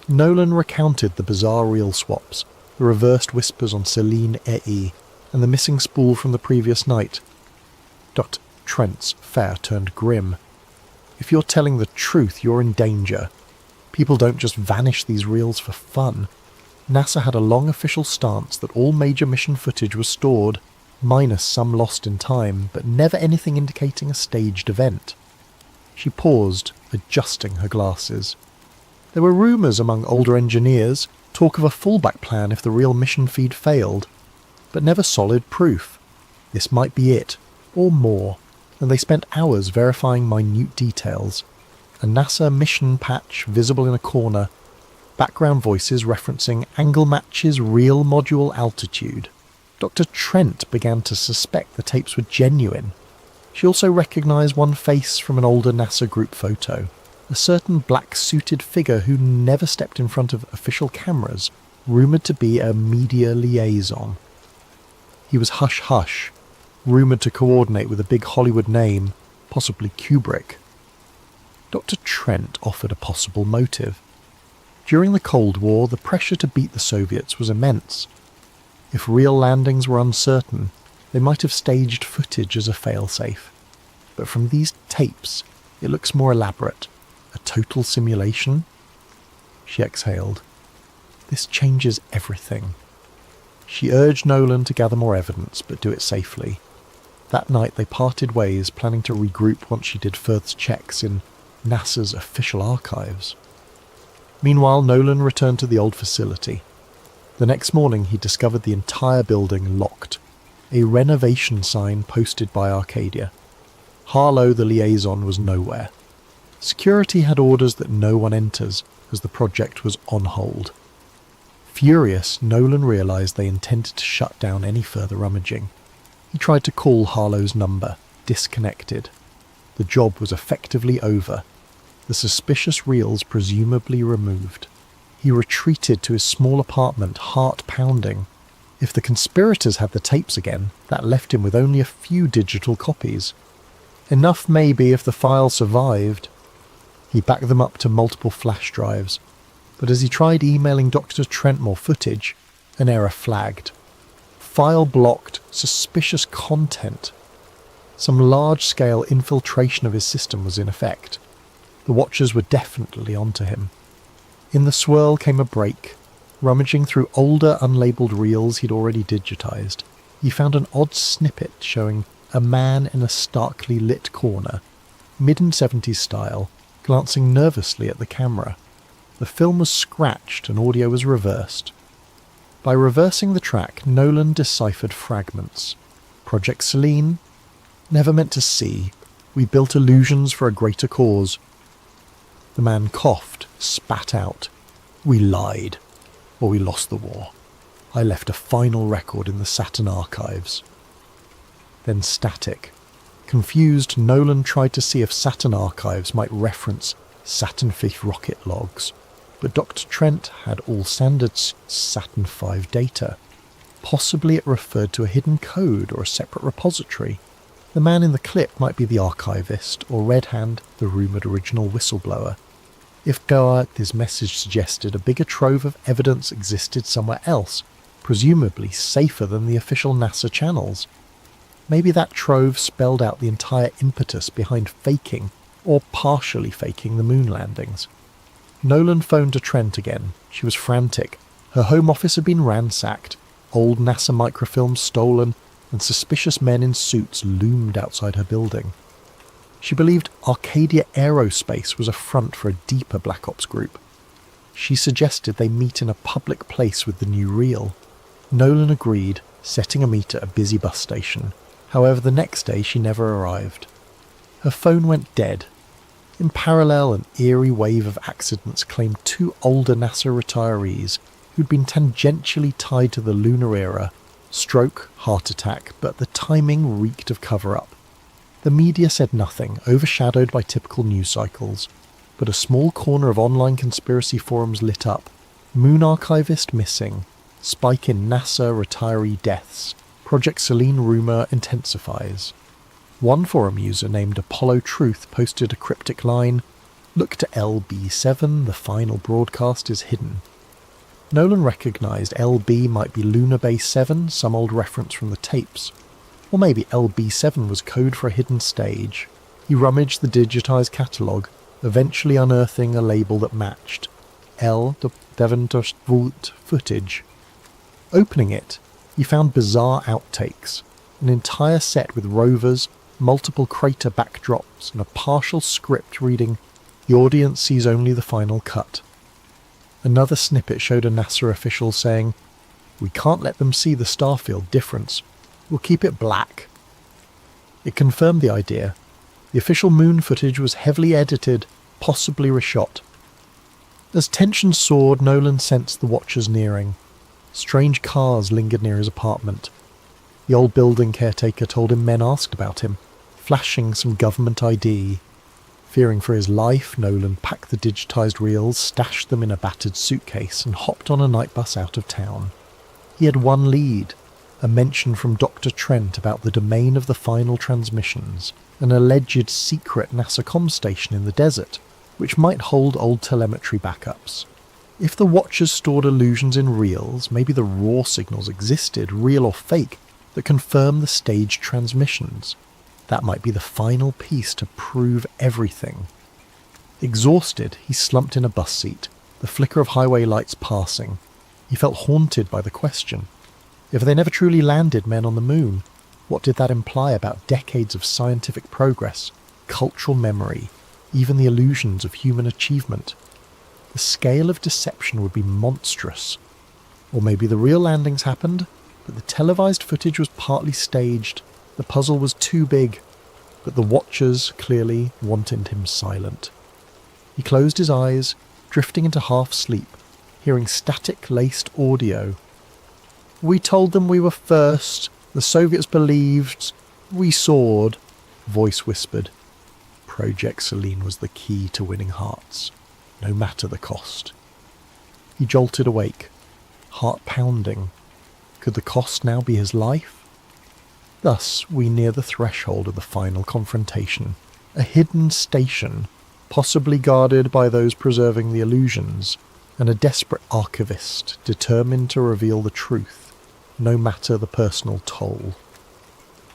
Nolan recounted the bizarre reel swaps, the reversed whispers on Celine E, and the missing spool from the previous night. Dr. Trent's fare turned grim. "If you're telling the truth, you're in danger. People don't just vanish these reels for fun. NASA had a long official stance that all major mission footage was stored, minus some lost in time, but never anything indicating a staged event." She paused, adjusting her glasses. There were rumours among older engineers, talk of a fallback plan if the real mission feed failed, but never solid proof. This might be it, or more, and they spent hours verifying minute details. A NASA mission patch visible in a corner, background voices referencing angle matches real module altitude. Dr. Trent began to suspect the tapes were genuine. She also recognised one face from an older NASA group photo, a certain black-suited figure who never stepped in front of official cameras, rumoured to be a media liaison. He was hush-hush, rumoured to coordinate with a big Hollywood name, possibly Kubrick. Dr. Trent offered a possible motive. During the Cold War, the pressure to beat the Soviets was immense. If real landings were uncertain, they might have staged footage as a failsafe. But from these tapes, it looks more elaborate. A total simulation? She exhaled. This changes everything. She urged Nolan to gather more evidence, but do it safely. That night they parted ways, planning to regroup once she did further checks in NASA's official archives. Meanwhile, Nolan returned to the old facility. The next morning he discovered the entire building locked, a renovation sign posted by Arcadia. Harlow, the liaison, was nowhere. Security had orders that no one enters, as the project was on hold. Furious, Nolan realised they intended to shut down any further rummaging. He tried to call Harlow's number, disconnected. The job was effectively over. The suspicious reels presumably removed. He retreated to his small apartment, heart pounding. If the conspirators had the tapes again, that left him with only a few digital copies. Enough maybe if the file survived. He backed them up to multiple flash drives, but as he tried emailing Dr. Trent more footage, an error flagged. File blocked, suspicious content. Some large-scale infiltration of his system was in effect. The Watchers were definitely onto him. In the swirl came a break. Rummaging through older unlabelled reels he'd already digitized, he found an odd snippet showing a man in a starkly lit corner, mid-70s style, glancing nervously at the camera. The film was scratched and audio was reversed. By reversing the track, Nolan deciphered fragments. Project Celine? Never meant to see. We built illusions for a greater cause. The man coughed, spat out. We lied. Or we lost the war. I left a final record in the Saturn archives. Then static. Confused, Nolan tried to see if Saturn archives might reference Saturn V rocket logs, but Dr. Trent had all standard Saturn V data. Possibly it referred to a hidden code or a separate repository. The man in the clip might be the archivist, or Red Hand, the rumoured original whistleblower. If his message suggested a bigger trove of evidence existed somewhere else, presumably safer than the official NASA channels. Maybe that trove spelled out the entire impetus behind faking, or partially faking, the moon landings. Nolan phoned to Trent again. She was frantic. Her home office had been ransacked, old NASA microfilms stolen, and suspicious men in suits loomed outside her building. She believed Arcadia Aerospace was a front for a deeper Black Ops group. She suggested they meet in a public place with the new reel. Nolan agreed, setting a meet at a busy bus station. However, the next day she never arrived. Her phone went dead. In parallel, an eerie wave of accidents claimed two older NASA retirees who'd been tangentially tied to the lunar era. Stroke, heart attack, but the timing reeked of cover-up. The media said nothing, overshadowed by typical news cycles, but a small corner of online conspiracy forums lit up. Moon archivist missing. Spike in NASA retiree deaths. Project Selene rumour intensifies. One forum user named Apollo Truth posted a cryptic line, "Look to LB7, the final broadcast is hidden." Nolan recognised LB might be Lunar Base 7, some old reference from the tapes. Or maybe LB7 was code for a hidden stage. He rummaged the digitised catalogue, eventually unearthing a label that matched. L. the Devontervoot footage. Opening it, he found bizarre outtakes, an entire set with rovers, multiple crater backdrops, and a partial script reading, "The audience sees only the final cut." Another snippet showed a NASA official saying, "We can't let them see the starfield difference. We'll keep it black." It confirmed the idea. The official moon footage was heavily edited, possibly reshot. As tension soared, Nolan sensed the watchers nearing. Strange cars lingered near his apartment. The old building caretaker told him men asked about him, flashing some government ID. Fearing for his life, Nolan packed the digitised reels, stashed them in a battered suitcase, and hopped on a night bus out of town. He had one lead, a mention from Dr. Trent about the domain of the final transmissions, an alleged secret NASA comm station in the desert, which might hold old telemetry backups. If the watchers stored illusions in reels, maybe the raw signals existed, real or fake, that confirm the staged transmissions. That might be the final piece to prove everything. Exhausted, he slumped in a bus seat, the flicker of highway lights passing. He felt haunted by the question. If they never truly landed men on the moon, what did that imply about decades of scientific progress, cultural memory, even the illusions of human achievement? The scale of deception would be monstrous. Or maybe the real landings happened, but the televised footage was partly staged. The puzzle was too big, but the watchers clearly wanted him silent. He closed his eyes, drifting into half-sleep, hearing static-laced audio. "We told them we were first. The Soviets believed. We soared," voice whispered. Project Selene was the key to winning hearts, no matter the cost. He jolted awake, heart pounding. Could the cost now be his life? Thus, we near the threshold of the final confrontation. A hidden station, possibly guarded by those preserving the illusions, and a desperate archivist determined to reveal the truth, no matter the personal toll.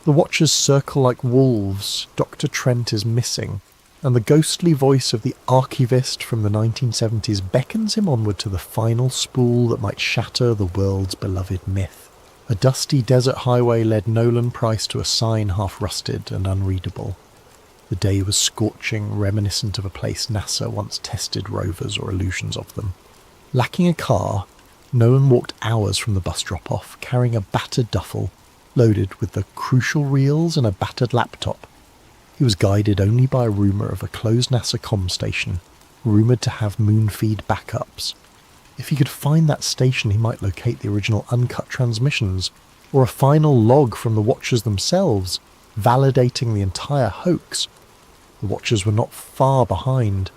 The watchers circle like wolves. Dr. Trent is missing, and the ghostly voice of the archivist from the 1970s beckons him onward to the final spool that might shatter the world's beloved myth. A dusty desert highway led Nolan Price to a sign half rusted and unreadable. The day was scorching, reminiscent of a place NASA once tested rovers or illusions of them. Lacking a car, Nolan walked hours from the bus drop-off, carrying a battered duffel, loaded with the crucial reels and a battered laptop. He was guided only by a rumour of a closed NASA comm station, rumoured to have moon feed backups. If he could find that station, he might locate the original uncut transmissions, or a final log from the Watchers themselves, validating the entire hoax. The Watchers were not far behind.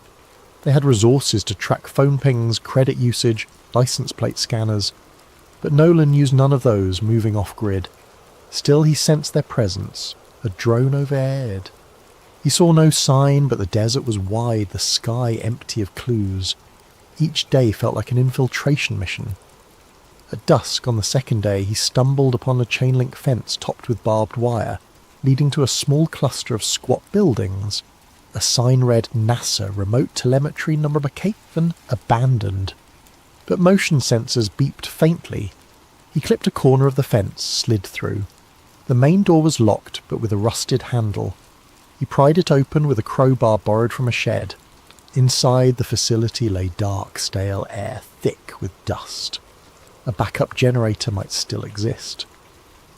They had resources to track phone pings, credit usage, license plate scanners, but Nolan used none of those moving off-grid. Still he sensed their presence, a drone overhead. He saw no sign, but the desert was wide, the sky empty of clues. Each day felt like an infiltration mission. At dusk on the second day, he stumbled upon a chain-link fence topped with barbed wire, leading to a small cluster of squat buildings. A sign read NASA Remote Telemetry Number Caven Abandoned. But motion sensors beeped faintly. He clipped a corner of the fence, slid through. The main door was locked, but with a rusted handle. He pried it open with a crowbar borrowed from a shed. Inside the facility lay dark, stale air, thick with dust. A backup generator might still exist.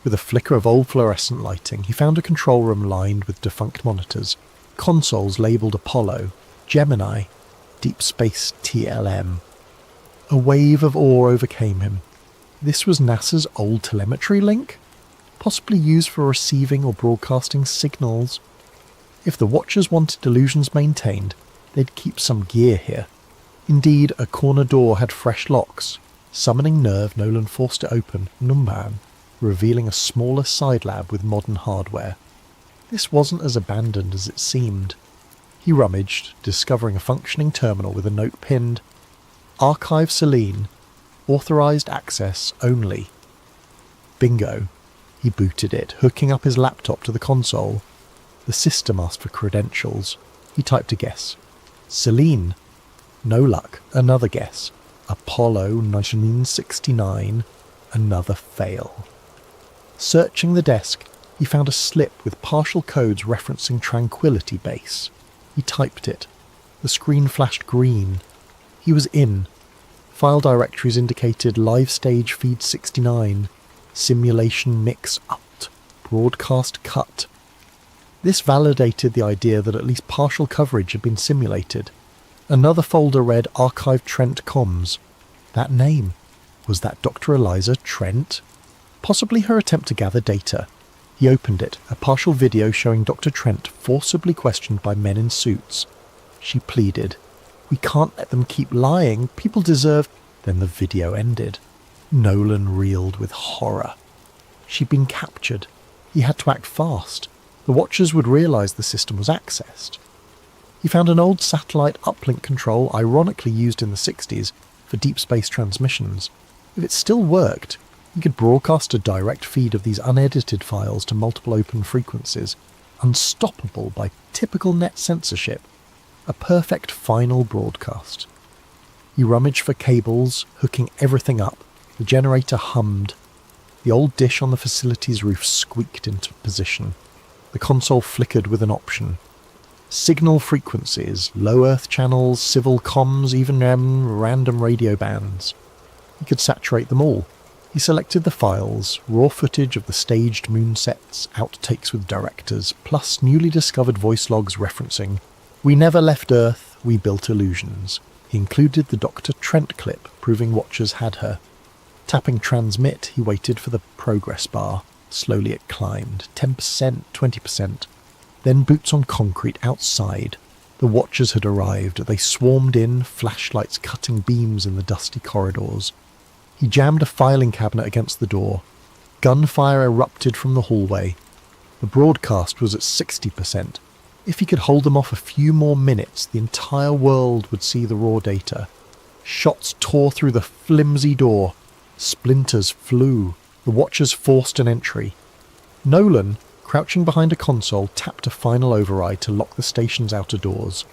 With a flicker of old fluorescent lighting, he found a control room lined with defunct monitors, consoles labelled Apollo, Gemini, Deep Space TLM. A wave of awe overcame him. This was NASA's old telemetry link? Possibly used for receiving or broadcasting signals. If the Watchers wanted illusions maintained, they'd keep some gear here. Indeed, a corner door had fresh locks. Summoning nerve, Nolan forced it open, Unwind, revealing a smaller side lab with modern hardware. This wasn't as abandoned as it seemed. He rummaged, discovering a functioning terminal with a note pinned, Archive Selene, authorized access only. Bingo. He booted it, hooking up his laptop to the console. The system asked for credentials. He typed a guess. Selene. No luck. Another guess. Apollo 1969. Another fail. Searching the desk, he found a slip with partial codes referencing Tranquility Base. He typed it. The screen flashed green. He was in. File directories indicated live stage feed 69, simulation mix upped, broadcast cut. This validated the idea that at least partial coverage had been simulated. Another folder read Archive Trent Comms. That name. Was that Dr. Eliza Trent? Possibly her attempt to gather data. He opened it, a partial video showing Dr. Trent forcibly questioned by men in suits. She pleaded, "We can't let them keep lying. People deserve..." Then the video ended. Nolan reeled with horror. She'd been captured. He had to act fast. The Watchers would realise the system was accessed. He found an old satellite uplink control ironically used in the 60s for deep space transmissions. If it still worked, he could broadcast a direct feed of these unedited files to multiple open frequencies, unstoppable by typical net censorship. A perfect final broadcast. He rummaged for cables, hooking everything up. The generator hummed. The old dish on the facility's roof squeaked into position. The console flickered with an option. Signal frequencies, low Earth channels, civil comms, even random radio bands. He could saturate them all. He selected the files, raw footage of the staged moon sets, outtakes with directors, plus newly discovered voice logs referencing, "We never left Earth, we built illusions." He included the Dr. Trent clip, proving Watchers had her. Tapping transmit, he waited for the progress bar. Slowly it climbed, 10%, 20%. Then boots on concrete outside. The Watchers had arrived. They swarmed in, flashlights cutting beams in the dusty corridors. He jammed a filing cabinet against the door. Gunfire erupted from the hallway. The broadcast was at 60%. If he could hold them off a few more minutes, the entire world would see the raw data. Shots tore through the flimsy door. Splinters flew. The Watchers forced an entry. Nolan, crouching behind a console, tapped a final override to lock the station's outer doors.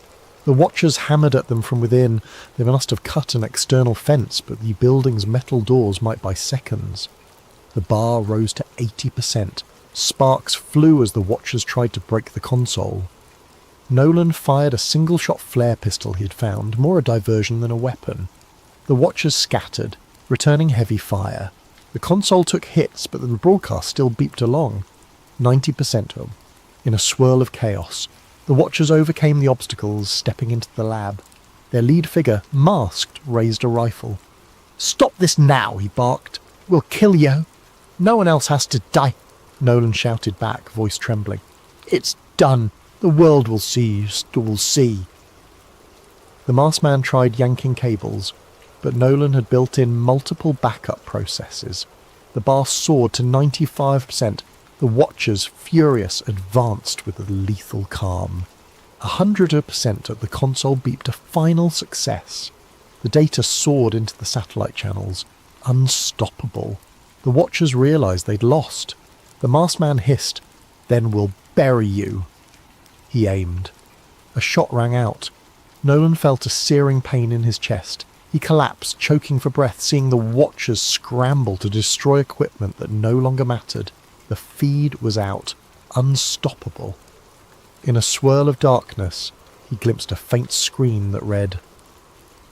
The Watchers hammered at them from within. They must have cut an external fence, but the building's metal doors might by seconds. The bar rose to 80%. Sparks flew as the Watchers tried to break the console. Nolan fired a single-shot flare pistol he had found, more a diversion than a weapon. The Watchers scattered, returning heavy fire. The console took hits, but the broadcast still beeped along. 90% of them. In a swirl of chaos, the Watchers overcame the obstacles, stepping into the lab. Their lead figure, masked, raised a rifle. "Stop this now," he barked. "We'll kill you. No one else has to die." Nolan shouted back, voice trembling. "It's done. The world will see. Will see." The masked man tried yanking cables, but Nolan had built in multiple backup processes. The bar soared to 95%. The Watchers, furious, advanced with a lethal calm. 100% at the console beeped a final success. The data soared into the satellite channels. Unstoppable. The Watchers realised they'd lost. The masked man hissed, "Then we'll bury you." He aimed. A shot rang out. Nolan felt a searing pain in his chest. He collapsed, choking for breath, seeing the Watchers scramble to destroy equipment that no longer mattered. The feed was out. Unstoppable. In a swirl of darkness, he glimpsed a faint screen that read,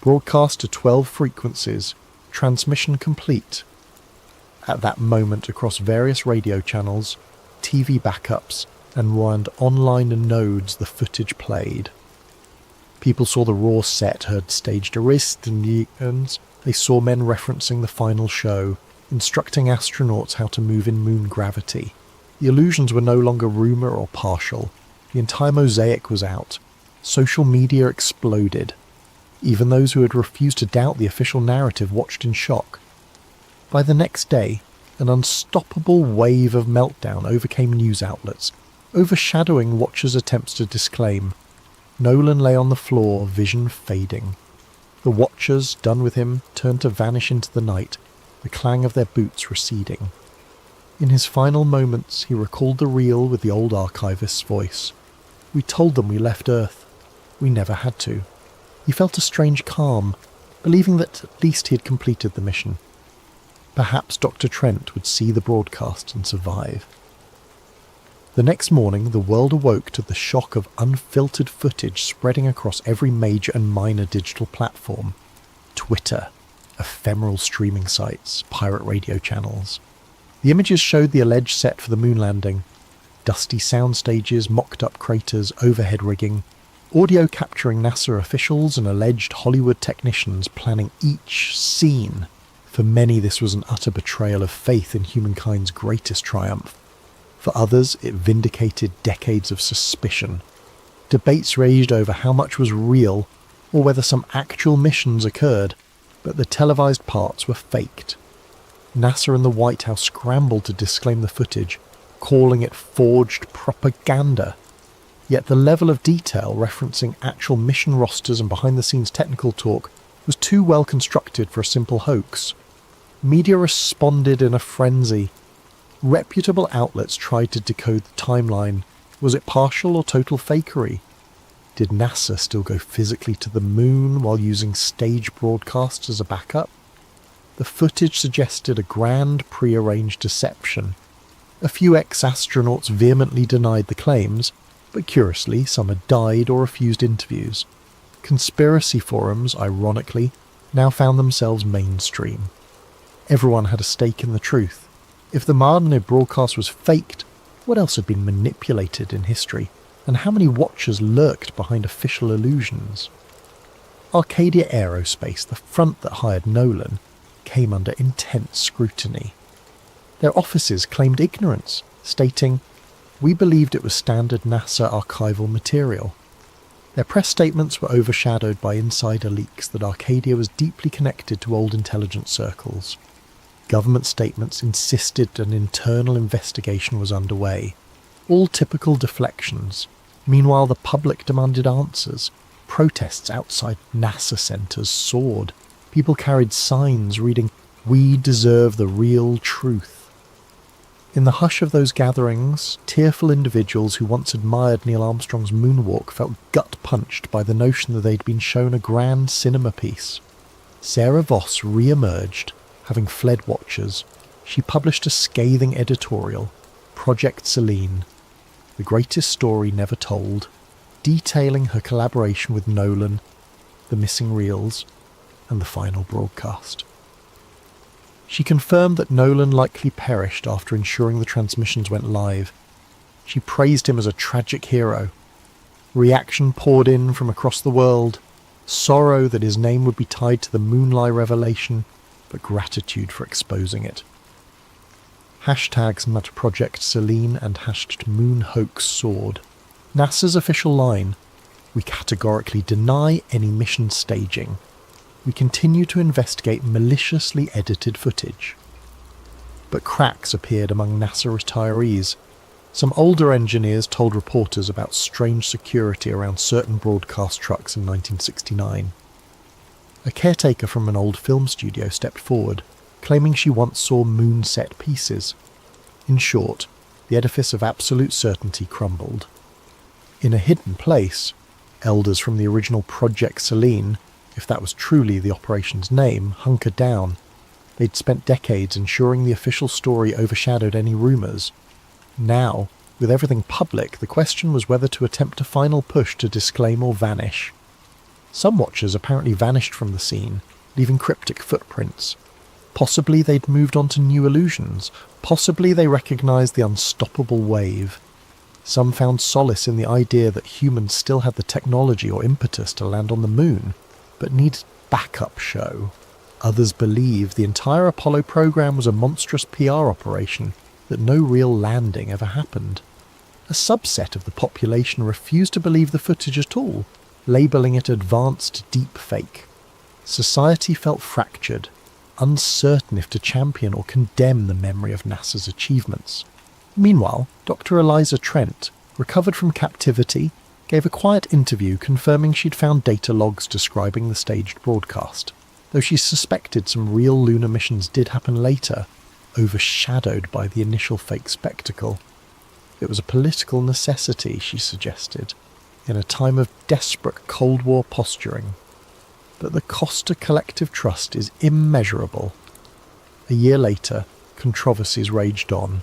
"Broadcast to 12 frequencies. Transmission complete." At that moment, across various radio channels, TV backups, and online nodes, the footage played. People saw the raw set, heard staged arrests. They saw men referencing the final show, instructing astronauts how to move in moon gravity. The illusions were no longer rumour or partial. The entire mosaic was out. Social media exploded. Even those who had refused to doubt the official narrative watched in shock. By the next day, an unstoppable wave of meltdown overcame news outlets, overshadowing Watchers' attempts to disclaim. Nolan lay on the floor, vision fading. The Watchers, done with him, turned to vanish into the night, the clang of their boots receding. In his final moments, he recalled the reel with the old archivist's voice. "We told them we left Earth. We never had to." He felt a strange calm, believing that at least he had completed the mission. Perhaps Dr. Trent would see the broadcast and survive. The next morning, the world awoke to the shock of unfiltered footage spreading across every major and minor digital platform. Twitter, ephemeral streaming sites, pirate radio channels. The images showed the alleged set for the moon landing. Dusty sound stages, mocked-up craters, overhead rigging. Audio capturing NASA officials and alleged Hollywood technicians planning each scene. For many, this was an utter betrayal of faith in humankind's greatest triumph. For others, it vindicated decades of suspicion. Debates raged over how much was real, or whether some actual missions occurred, but the televised parts were faked. NASA and the White House scrambled to disclaim the footage, calling it forged propaganda. Yet the level of detail referencing actual mission rosters and behind-the-scenes technical talk was too well constructed for a simple hoax. Media responded in a frenzy. Reputable outlets tried to decode the timeline. Was it partial or total fakery? Did NASA still go physically to the moon while using stage broadcasts as a backup? The footage suggested a grand pre-arranged deception. A few ex-astronauts vehemently denied the claims, but curiously some had died or refused interviews. Conspiracy forums, ironically, now found themselves mainstream. Everyone had a stake in the truth. If the Martinet broadcast was faked, what else had been manipulated in history, and how many Watchers lurked behind official illusions? Arcadia Aerospace, the front that hired Nolan, came under intense scrutiny. Their offices claimed ignorance, stating, "We believed it was standard NASA archival material." Their press statements were overshadowed by insider leaks that Arcadia was deeply connected to old intelligence circles. Government statements insisted an internal investigation was underway. All typical deflections. Meanwhile, the public demanded answers. Protests outside NASA centres soared. People carried signs reading, "We deserve the real truth." In the hush of those gatherings, tearful individuals who once admired Neil Armstrong's moonwalk felt gut-punched by the notion that they'd been shown a grand cinema piece. Sarah Voss re-emerged, having fled Watchers. She published a scathing editorial, Project Selene, the greatest story never told, detailing her collaboration with Nolan, the missing reels, and the final broadcast. She confirmed that Nolan likely perished after ensuring the transmissions went live. She praised him as a tragic hero. Reaction poured in from across the world. Sorrow that his name would be tied to the Moonlie revelation. but gratitude for exposing it. Hashtags Nut Project Selene and hashtag Moon Hoax soared. NASA's official line: "We categorically deny any mission staging. We continue to investigate maliciously edited footage." But cracks appeared among NASA retirees. Some older engineers told reporters about strange security around certain broadcast trucks in 1969. A caretaker from an old film studio stepped forward, claiming she once saw moon set pieces. In short, the edifice of absolute certainty crumbled. In a hidden place, elders from the original Project Selene, if that was truly the operation's name, hunkered down. They'd spent decades ensuring the official story overshadowed any rumours. Now, with everything public, the question was whether to attempt a final push to disclaim or vanish. Some watchers apparently vanished from the scene, leaving cryptic footprints. Possibly they'd moved on to new illusions. Possibly they recognised the unstoppable wave. Some found solace in the idea that humans still had the technology or impetus to land on the moon, but needed backup show. Others believed the entire Apollo program was a monstrous PR operation, that no real landing ever happened. A subset of the population refused to believe the footage at all, labelling it advanced deep fake. Society felt fractured, uncertain if to champion or condemn the memory of NASA's achievements. Meanwhile, Dr. Eliza Trent, recovered from captivity, gave a quiet interview confirming she'd found data logs describing the staged broadcast, though she suspected some real lunar missions did happen later, overshadowed by the initial fake spectacle. It was a political necessity, she suggested, in a time of desperate Cold War posturing. But the cost to collective trust is immeasurable. A year later, controversies raged on.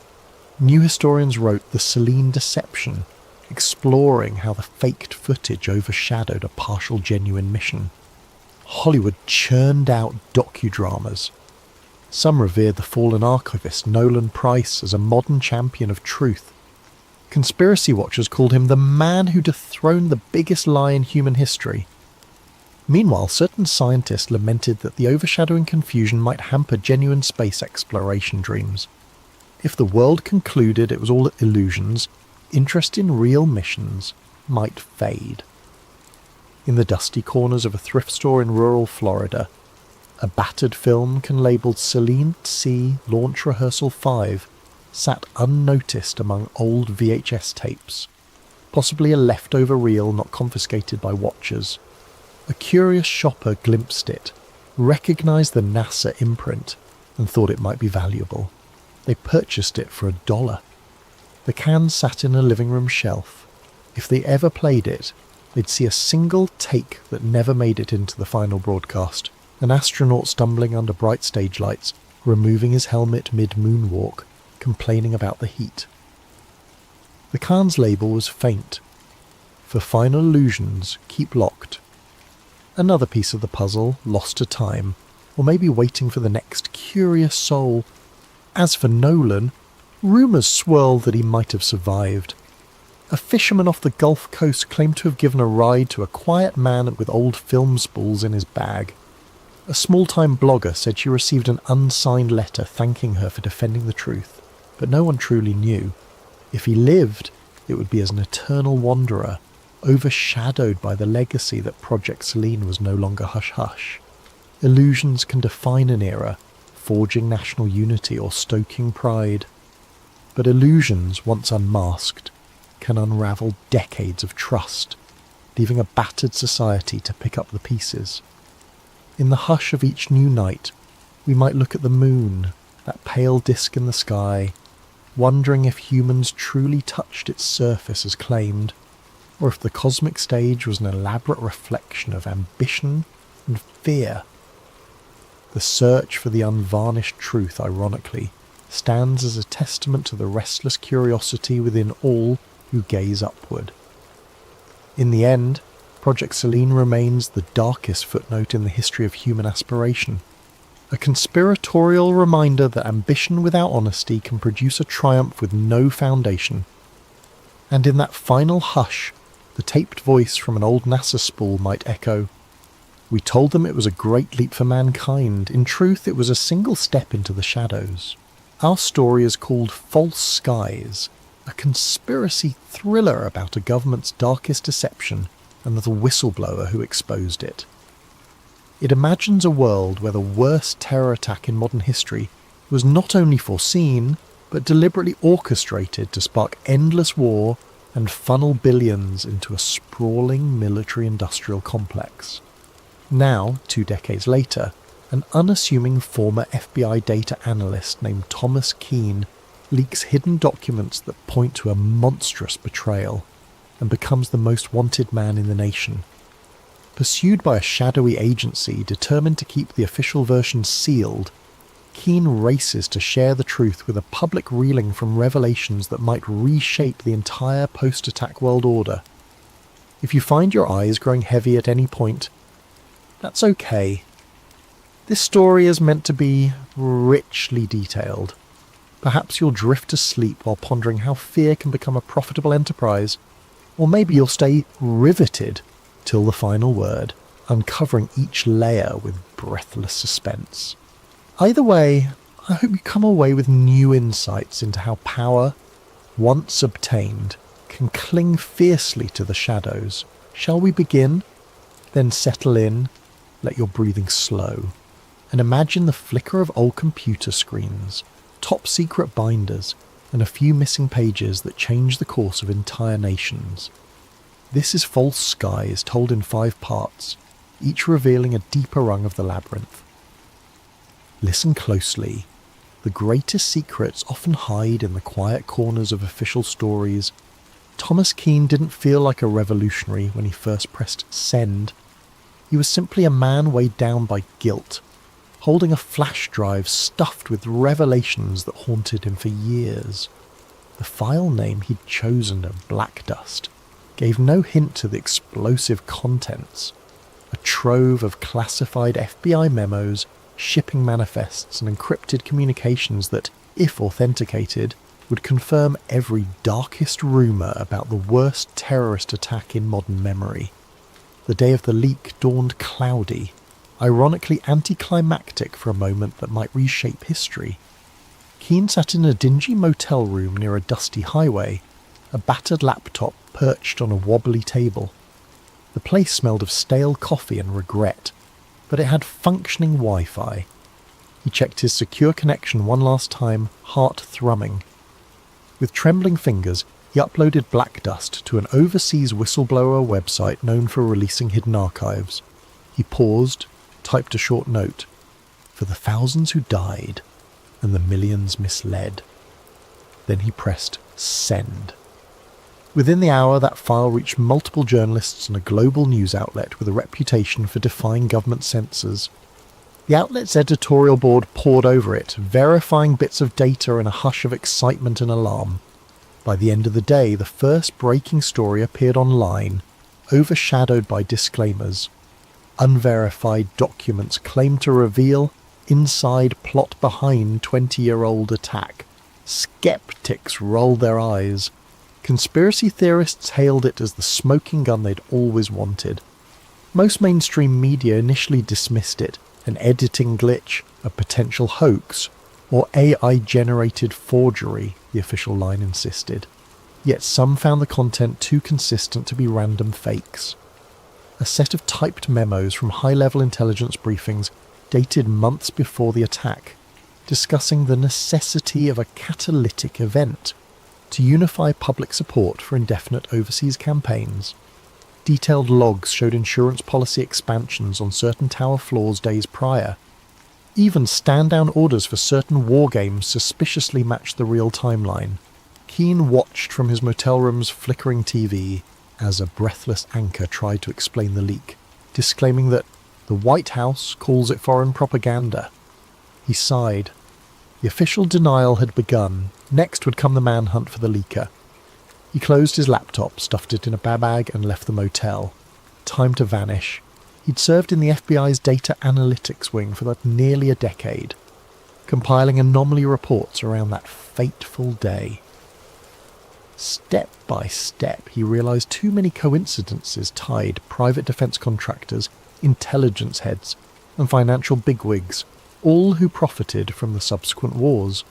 New historians wrote The Selene Deception, exploring how the faked footage overshadowed a partial genuine mission. Hollywood churned out docudramas. Some revered the fallen archivist Nolan Price as a modern champion of truth. Conspiracy watchers called him the man who dethroned the biggest lie in human history. Meanwhile, certain scientists lamented that the overshadowing confusion might hamper genuine space exploration dreams. If the world concluded it was all illusions, interest in real missions might fade. In the dusty corners of a thrift store in rural Florida, a battered film can labelled Selene C Launch Rehearsal 5 sat unnoticed among old VHS tapes, possibly a leftover reel not confiscated by watchers. A curious shopper glimpsed it, recognised the NASA imprint, and thought it might be valuable. They purchased it for $1. The can sat in a living room shelf. If they ever played it, they'd see a single take that never made it into the final broadcast. An astronaut stumbling under bright stage lights, removing his helmet mid-moonwalk, complaining about the heat. The can's label was faint. For final illusions, keep locked. Another piece of the puzzle, lost to time, or maybe waiting for the next curious soul. As for Nolan, rumours swirled that he might have survived. A fisherman off the Gulf Coast claimed to have given a ride to a quiet man with old film spools in his bag. A small-time blogger said she received an unsigned letter thanking her for defending the truth, but no one truly knew. If he lived, it would be as an eternal wanderer, overshadowed by the legacy that Project Selene was no longer hush-hush. Illusions can define an era, forging national unity or stoking pride. But illusions, once unmasked, can unravel decades of trust, leaving a battered society to pick up the pieces. In the hush of each new night, we might look at the moon, that pale disk in the sky, wondering if humans truly touched its surface as claimed, or if the cosmic stage was an elaborate reflection of ambition and fear. The search for the unvarnished truth, ironically, stands as a testament to the restless curiosity within all who gaze upward. In the end, Project Selene remains the darkest footnote in the history of human aspiration, a conspiratorial reminder that ambition without honesty can produce a triumph with no foundation. And in that final hush, the taped voice from an old NASA spool might echo, We told them it was a great leap for mankind. In truth, it was a single step into the shadows. Our story is called False Skies, a conspiracy thriller about a government's darkest deception and the whistleblower who exposed it. It imagines a world where the worst terror attack in modern history was not only foreseen, but deliberately orchestrated to spark endless war and funnel billions into a sprawling military-industrial complex. Now, 2 decades later, an unassuming former FBI data analyst named Thomas Keane leaks hidden documents that point to a monstrous betrayal and becomes the most wanted man in the nation. Pursued by a shadowy agency determined to keep the official version sealed, Keane races to share the truth with a public reeling from revelations that might reshape the entire post-attack world order. If you find your eyes growing heavy at any point, that's okay. This story is meant to be richly detailed. Perhaps you'll drift to sleep while pondering how fear can become a profitable enterprise, or maybe you'll stay riveted till the final word, uncovering each layer with breathless suspense. Either way, I hope you come away with new insights into how power, once obtained, can cling fiercely to the shadows. Shall we begin? Then settle in, let your breathing slow, and imagine the flicker of old computer screens, top-secret binders, and a few missing pages that change the course of entire nations. This is False Skies, told in 5 parts, each revealing a deeper rung of the labyrinth. Listen closely. The greatest secrets often hide in the quiet corners of official stories. Thomas Keane didn't feel like a revolutionary when he first pressed send. He was simply a man weighed down by guilt, holding a flash drive stuffed with revelations that haunted him for years. The file name he'd chosen of Black Dust gave no hint to the explosive contents. A trove of classified FBI memos, shipping manifests and encrypted communications that, if authenticated, would confirm every darkest rumour about the worst terrorist attack in modern memory. The day of the leak dawned cloudy, ironically anticlimactic for a moment that might reshape history. Keane sat in a dingy motel room near a dusty highway, a battered laptop perched on a wobbly table. The place smelled of stale coffee and regret, but it had functioning Wi-Fi. He checked his secure connection one last time, heart thrumming. With trembling fingers, he uploaded Black Dust to an overseas whistleblower website known for releasing hidden archives. He paused, typed a short note, for the thousands who died and the millions misled. Then he pressed send. Within the hour, that file reached multiple journalists and a global news outlet with a reputation for defying government censors. The outlet's editorial board pored over it, verifying bits of data in a hush of excitement and alarm. By the end of the day, the first breaking story appeared online, overshadowed by disclaimers. Unverified documents claim to reveal inside plot behind 20-year-old attack. Skeptics rolled their eyes. Conspiracy theorists hailed it as the smoking gun they'd always wanted. Most mainstream media initially dismissed it, an editing glitch, a potential hoax, or AI-generated forgery, the official line insisted. Yet some found the content too consistent to be random fakes. A set of typed memos from high-level intelligence briefings dated months before the attack, discussing the necessity of a catalytic event to unify public support for indefinite overseas campaigns. Detailed logs showed insurance policy expansions on certain tower floors days prior. Even stand-down orders for certain war games suspiciously matched the real timeline. Keane watched from his motel room's flickering TV as a breathless anchor tried to explain the leak, disclaiming that the White House calls it foreign propaganda. He sighed. The official denial had begun. Next would come the manhunt for the leaker. He closed his laptop, stuffed it in a bag and left the motel. Time to vanish. He'd served in the FBI's data analytics wing for nearly a decade, compiling anomaly reports around that fateful day. Step by step, he realized too many coincidences tied private defense contractors, intelligence heads, and financial bigwigs, all who profited from the subsequent wars.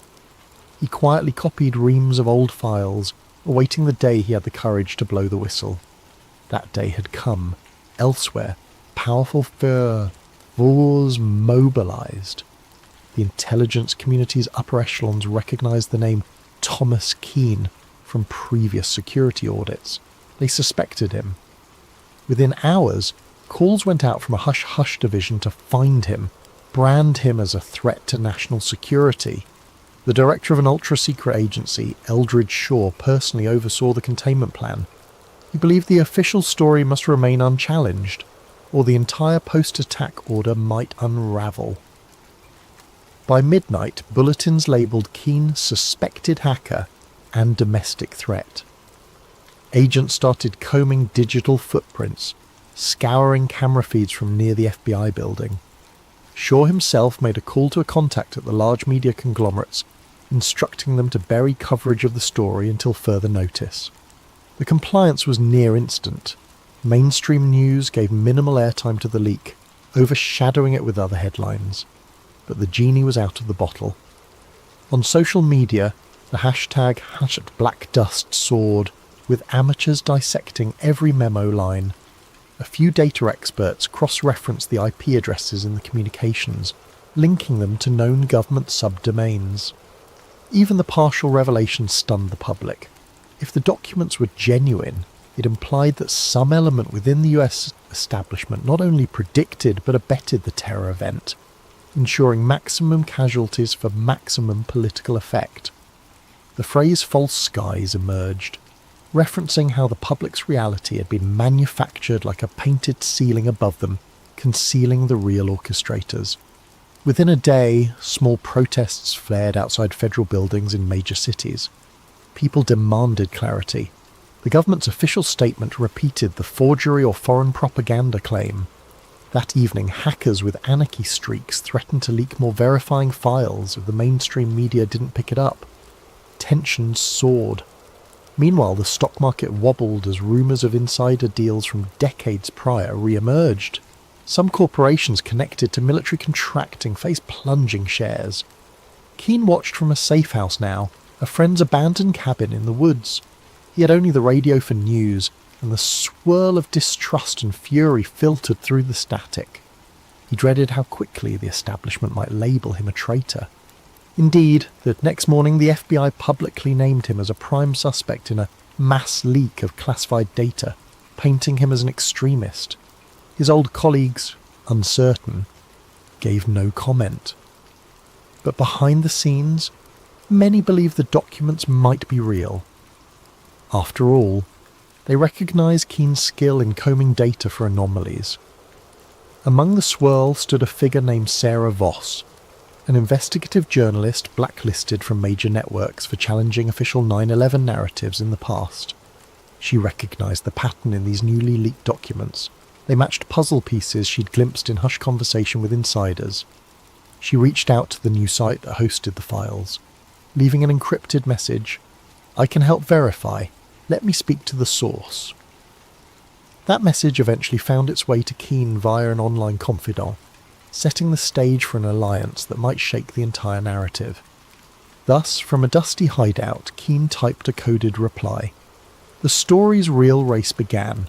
He quietly copied reams of old files, awaiting the day he had the courage to blow the whistle. That day had come. Elsewhere, powerful wars mobilized. The intelligence community's upper echelons recognized the name Thomas Keane from previous security audits. They suspected him. Within hours, calls went out from a hush-hush division to find him, brand him as a threat to national security. The director of an ultra-secret agency, Eldridge Shaw, personally oversaw the containment plan. He believed the official story must remain unchallenged, or the entire post-attack order might unravel. By midnight, bulletins labelled Keane suspected hacker and domestic threat. Agents started combing digital footprints, scouring camera feeds from near the FBI building. Shaw himself made a call to a contact at the large media conglomerates, instructing them to bury coverage of the story until further notice. The compliance was near instant. Mainstream news gave minimal airtime to the leak, overshadowing it with other headlines. But the genie was out of the bottle. On social media, the hashtag #BlackDust soared, with amateurs dissecting every memo line. A few data experts cross-referenced the IP addresses in the communications, linking them to known government subdomains. Even the partial revelation stunned the public. If the documents were genuine, it implied that some element within the US establishment not only predicted but abetted the terror event, ensuring maximum casualties for maximum political effect. The phrase false skies emerged, referencing how the public's reality had been manufactured like a painted ceiling above them, concealing the real orchestrators. Within a day, small protests flared outside federal buildings in major cities. People demanded clarity. The government's official statement repeated the forgery or foreign propaganda claim. That evening, hackers with anarchy streaks threatened to leak more verifying files if the mainstream media didn't pick it up. Tensions soared. Meanwhile, the stock market wobbled as rumours of insider deals from decades prior re-emerged. Some corporations connected to military contracting faced plunging shares. Keane watched from a safe house now, a friend's abandoned cabin in the woods. He had only the radio for news, and the swirl of distrust and fury filtered through the static. He dreaded how quickly the establishment might label him a traitor. Indeed, the next morning the FBI publicly named him as a prime suspect in a mass leak of classified data, painting him as an extremist. His old colleagues, uncertain, gave no comment. But behind the scenes, many believed the documents might be real. After all, they recognized Keane's skill in combing data for anomalies. Among the swirl stood a figure named Sarah Voss, an investigative journalist blacklisted from major networks for challenging official 9/11 narratives in the past. She recognized the pattern in these newly leaked documents. They matched puzzle pieces she'd glimpsed in hushed conversation with insiders. She reached out to the new site that hosted the files, leaving an encrypted message. "I can help verify. Let me speak to the source." That message eventually found its way to Keane via an online confidant, setting the stage for an alliance that might shake the entire narrative. Thus, from a dusty hideout, Keane typed a coded reply. The story's real race began.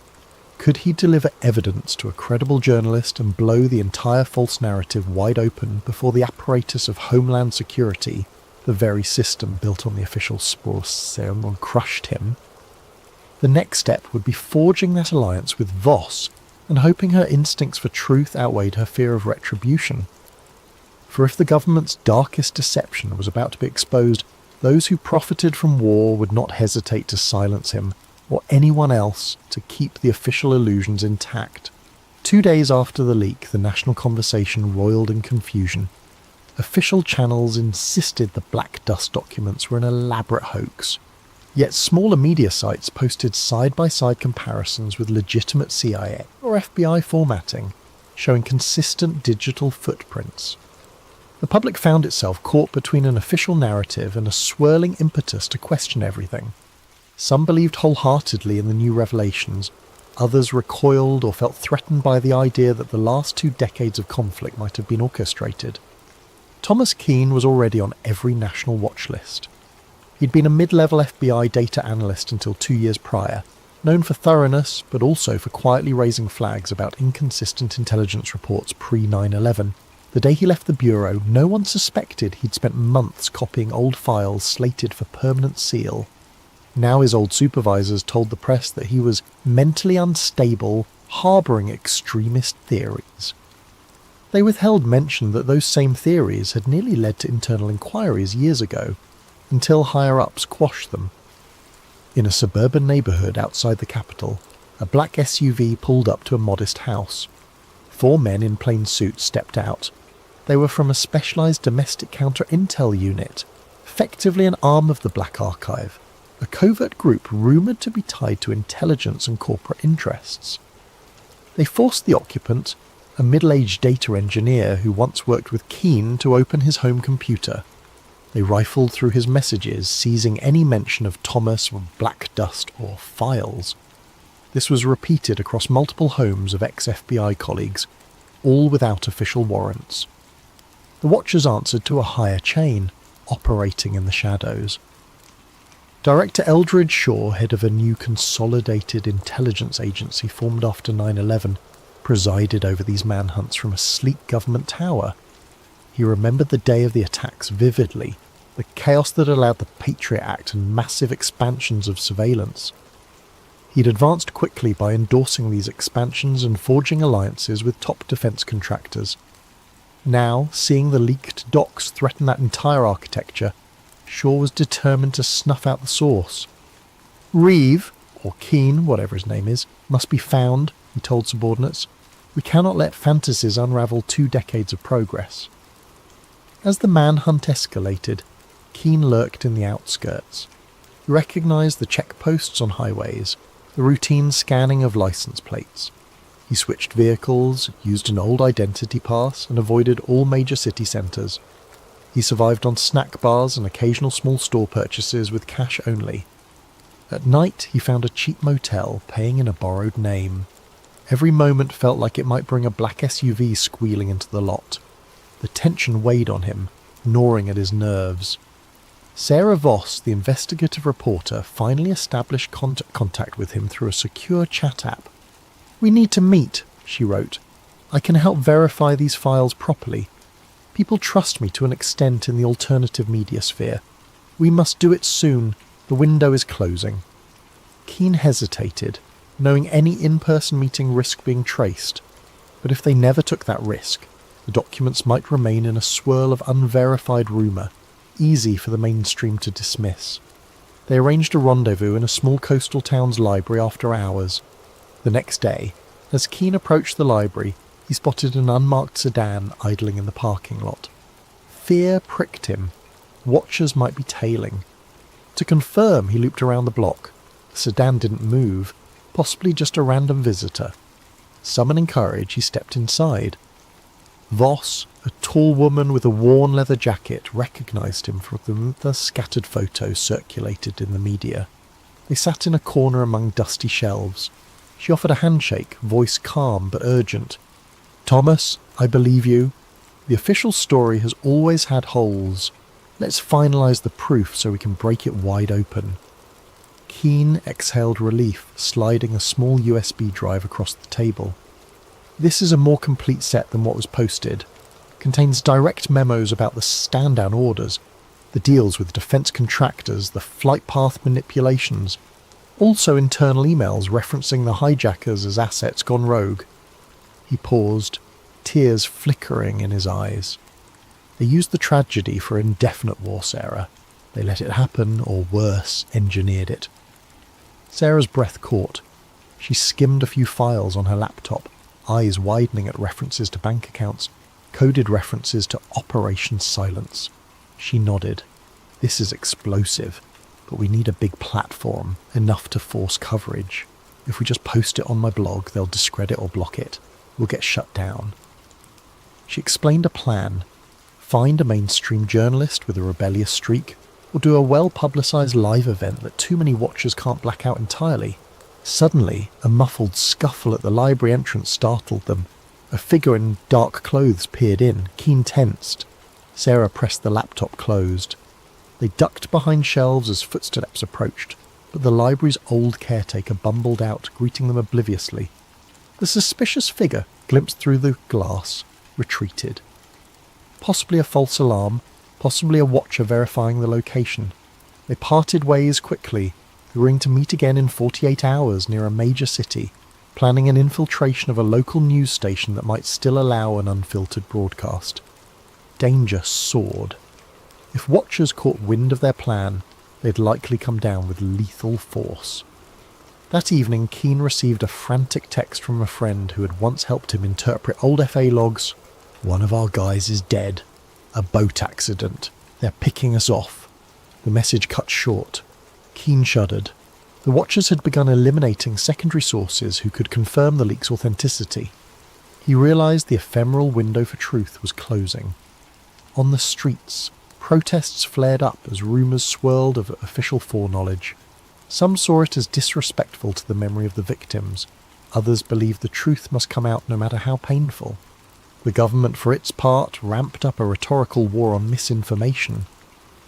Could he deliver evidence to a credible journalist and blow the entire false narrative wide open before the apparatus of Homeland Security, the very system built on the official ceremony, crushed him? The next step would be forging that alliance with Voss and hoping her instincts for truth outweighed her fear of retribution. For if the government's darkest deception was about to be exposed, those who profited from war would not hesitate to silence him, or anyone else, to keep the official illusions intact. 2 days after the leak, the national conversation roiled in confusion. Official channels insisted the Black Dust documents were an elaborate hoax. Yet smaller media sites posted side-by-side comparisons with legitimate CIA or FBI formatting, showing consistent digital footprints. The public found itself caught between an official narrative and a swirling impetus to question everything. Some believed wholeheartedly in the new revelations, Others recoiled or felt threatened by the idea that the last 2 decades of conflict might have been orchestrated. Thomas Keane was already on every national watch list. He'd been a mid-level FBI data analyst until 2 years prior, known for thoroughness but also for quietly raising flags about inconsistent intelligence reports pre-9/11. The day he left the bureau, no one suspected he'd spent months copying old files slated for permanent seal. Now his old supervisors told the press that he was mentally unstable, harbouring extremist theories. They withheld mention that those same theories had nearly led to internal inquiries years ago, until higher-ups quashed them. In a suburban neighbourhood outside the capital, a black SUV pulled up to a modest house. 4 men in plain suits stepped out. They were from a specialised domestic counter-intel unit, effectively an arm of the Black Archive, a covert group rumoured to be tied to intelligence and corporate interests. They forced the occupant, a middle-aged data engineer who once worked with Keane, to open his home computer. They rifled through his messages, seizing any mention of Thomas or black dust or files. This was repeated across multiple homes of ex-FBI colleagues, all without official warrants. The Watchers answered to a higher chain, operating in the shadows. Director Eldridge Shaw, head of a new consolidated intelligence agency formed after 9/11, presided over these manhunts from a sleek government tower. He remembered the day of the attacks vividly, the chaos that allowed the Patriot Act and massive expansions of surveillance. He'd advanced quickly by endorsing these expansions and forging alliances with top defence contractors. Now, seeing the leaked docs threaten that entire architecture, Shaw was determined to snuff out the source. Reeve, or Keane, whatever his name is, must be found, he told subordinates. We cannot let fantasies unravel 2 decades of progress. As the manhunt escalated, Keane lurked in the outskirts. He recognised the checkposts on highways, the routine scanning of licence plates. He switched vehicles, used an old identity pass, and avoided all major city centres. He survived on snack bars and occasional small store purchases with cash only. At night, he found a cheap motel, paying in a borrowed name. Every moment felt like it might bring a black SUV squealing into the lot. The tension weighed on him, gnawing at his nerves. Sarah Voss, the investigative reporter, finally established contact with him through a secure chat app. "We need to meet," she wrote. "I can help verify these files properly. People trust me to an extent in the alternative media sphere. We must do it soon. The window is closing." Keane hesitated, knowing any in-person meeting risked being traced. But if they never took that risk, the documents might remain in a swirl of unverified rumour, easy for the mainstream to dismiss. They arranged a rendezvous in a small coastal town's library after hours. The next day, as Keane approached the library, he spotted an unmarked sedan idling in the parking lot. Fear pricked him. Watchers might be tailing. To confirm, he looped around the block. The sedan didn't move, possibly just a random visitor. Summoning courage, he stepped inside. Voss, a tall woman with a worn leather jacket, recognised him from the scattered photos circulated in the media. They sat in a corner among dusty shelves. She offered a handshake, voice calm but urgent. "Thomas, I believe you. The official story has always had holes. Let's finalise the proof so we can break it wide open." Keane exhaled relief, sliding a small USB drive across the table. "This is a more complete set than what was posted. Contains direct memos about the stand-down orders, the deals with defence contractors, the flight path manipulations. Also internal emails referencing the hijackers as assets gone rogue." He paused, tears flickering in his eyes. They used the tragedy for indefinite war, Sarah. They let it happen, or worse, engineered it. Sarah's breath caught. She skimmed a few files on her laptop, eyes widening at references to bank accounts, coded references to Operation Silence. She nodded. "This is explosive, but we need a big platform, enough to force coverage. If we just post it on my blog, they'll discredit or block it. We'll get shut down." She explained a plan. Find a mainstream journalist with a rebellious streak, or do a well-publicised live event that too many watchers can't black out entirely. Suddenly, a muffled scuffle at the library entrance startled them. A figure in dark clothes peered in, Keen tensed. Sarah pressed the laptop closed. They ducked behind shelves as footsteps approached, but the library's old caretaker bumbled out, greeting them obliviously. The suspicious figure, glimpsed through the glass, retreated. Possibly a false alarm, possibly a watcher verifying the location. They parted ways quickly, agreeing to meet again in 48 hours near a major city, planning an infiltration of a local news station that might still allow an unfiltered broadcast. Danger soared. If watchers caught wind of their plan, they'd likely come down with lethal force. That evening, Keane received a frantic text from a friend who had once helped him interpret old FA logs. "One of our guys is dead. A boat accident. They're picking us off." The message cut short. Keane shuddered. The watchers had begun eliminating secondary sources who could confirm the leak's authenticity. He realised the ephemeral window for truth was closing. On the streets, protests flared up as rumours swirled of official foreknowledge. Some saw it as disrespectful to the memory of the victims. Others believed the truth must come out no matter how painful. The government, for its part, ramped up a rhetorical war on misinformation.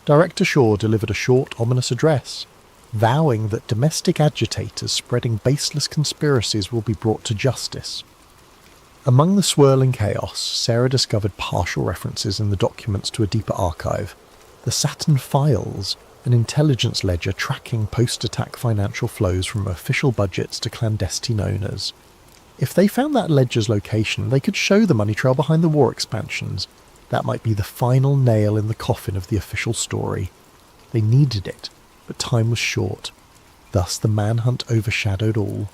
Director Shaw delivered a short, ominous address, vowing that domestic agitators spreading baseless conspiracies will be brought to justice. Among the swirling chaos, Sarah discovered partial references in the documents to a deeper archive. The Saturn Files, an intelligence ledger tracking post-attack financial flows from official budgets to clandestine owners. If they found that ledger's location, they could show the money trail behind the war expansions. That might be the final nail in the coffin of the official story. They needed it, but time was short. Thus the manhunt overshadowed all.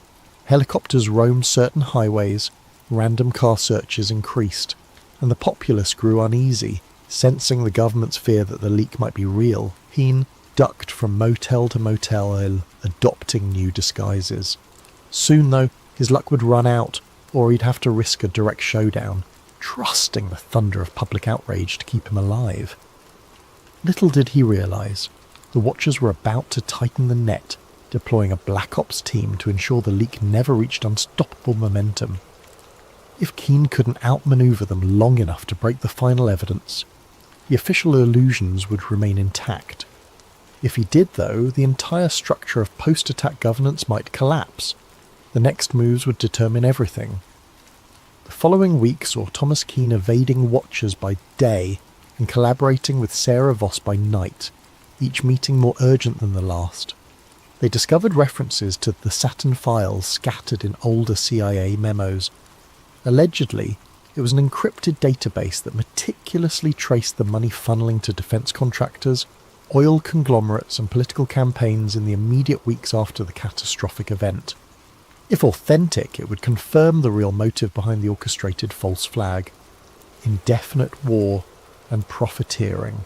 Helicopters roamed certain highways, random car searches increased, and the populace grew uneasy, sensing the government's fear that the leak might be real. Keane ducked from motel to motel, adopting new disguises. Soon, though, his luck would run out, or he'd have to risk a direct showdown, trusting the thunder of public outrage to keep him alive. Little did he realise, the watchers were about to tighten the net, deploying a Black Ops team to ensure the leak never reached unstoppable momentum. If Keane couldn't outmaneuver them long enough to break the final evidence, the official illusions would remain intact. If he did, though, the entire structure of post-attack governance might collapse. The next moves would determine everything. The following week saw Thomas Keane evading watchers by day and collaborating with Sarah Voss by night, each meeting more urgent than the last. They discovered references to the Saturn Files scattered in older CIA memos. Allegedly, it was an encrypted database that meticulously traced the money funneling to defence contractors, oil conglomerates and political campaigns in the immediate weeks after the catastrophic event. If authentic, it would confirm the real motive behind the orchestrated false flag: indefinite war and profiteering.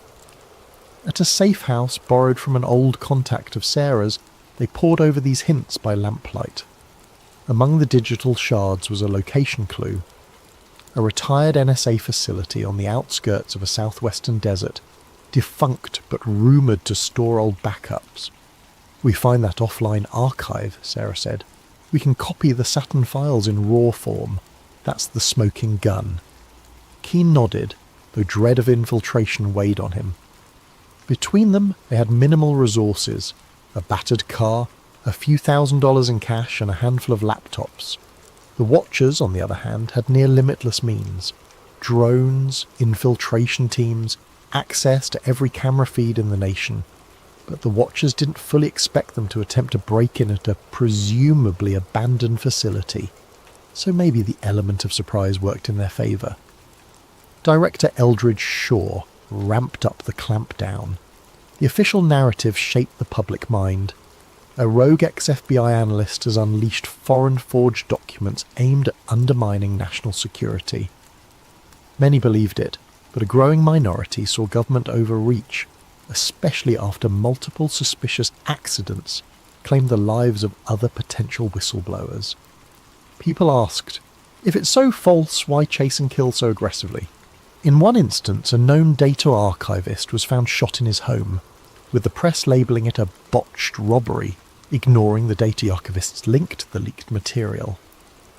At a safe house borrowed from an old contact of Sarah's, they pored over these hints by lamplight. Among the digital shards was a location clue: a retired NSA facility on the outskirts of a southwestern desert, defunct but rumoured to store old backups. "We find that offline archive," Sarah said. "We can copy the Saturn Files in raw form. That's the smoking gun." Keane nodded, though dread of infiltration weighed on him. Between them, they had minimal resources: a battered car, a few $1,000s in cash, and a handful of laptops. The Watchers, on the other hand, had near limitless means: drones, infiltration teams, access to every camera feed in the nation. But the Watchers didn't fully expect them to attempt to break in at a presumably abandoned facility, so maybe the element of surprise worked in their favour. Director Eldridge Shaw ramped up the clampdown. The official narrative shaped the public mind. A rogue ex-FBI analyst has unleashed foreign-forged documents aimed at undermining national security. Many believed it, but a growing minority saw government overreach, especially after multiple suspicious accidents claimed the lives of other potential whistleblowers. People asked, if it's so false, why chase and kill so aggressively? In one instance, a known data archivist was found shot in his home, with the press labelling it a botched robbery. ignoring the data archivists linked the leaked material.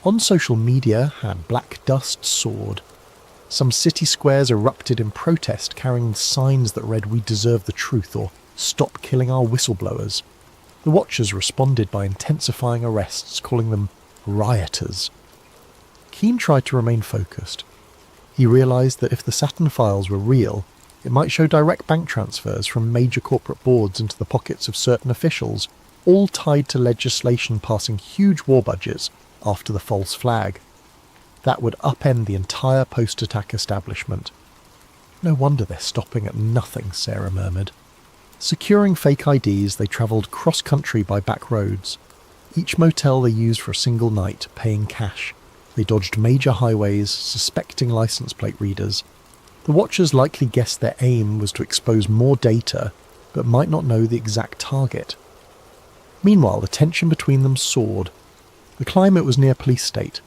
On social media, black dust soared. Some city squares erupted in protest, carrying signs that read "We deserve the truth" or "Stop killing our whistleblowers." The Watchers responded by intensifying arrests, calling them rioters. Keane tried to remain focused. He realised that if the Saturn files were real, it might show direct bank transfers from major corporate boards into the pockets of certain officials, all tied to legislation passing huge war budgets after the false flag. That would upend the entire post-attack establishment. No wonder they're stopping at nothing, Sarah murmured. Securing fake IDs, they travelled cross-country by back roads. Each motel they used for a single night, paying cash. They dodged major highways, suspecting license plate readers. The Watchers likely guessed their aim was to expose more data, but might not know the exact target. Meanwhile, the tension between them soared. The climate was near police state.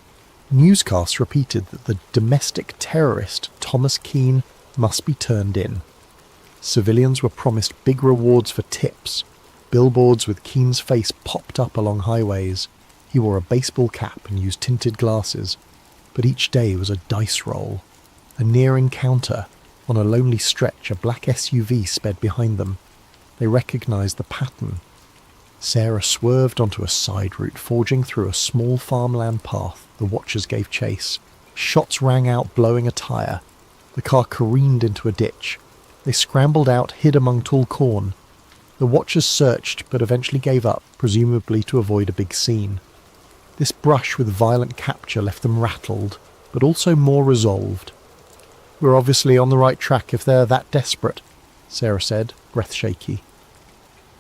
Newscasts repeated that the domestic terrorist Thomas Keane must be turned in. Civilians were promised big rewards for tips. Billboards with Keane's face popped up along highways. He wore a baseball cap and used tinted glasses. But each day was a dice roll. A near encounter. On a lonely stretch, a black SUV sped behind them. They recognised the pattern. Sarah swerved onto a side route, forging through a small farmland path. The Watchers gave chase. Shots rang out, blowing a tyre. The car careened into a ditch. They scrambled out, hid among tall corn. The Watchers searched, but eventually gave up, presumably to avoid a big scene. This brush with violent capture left them rattled, but also more resolved. "We're obviously on the right track if they're that desperate," Sarah said, breath shaky.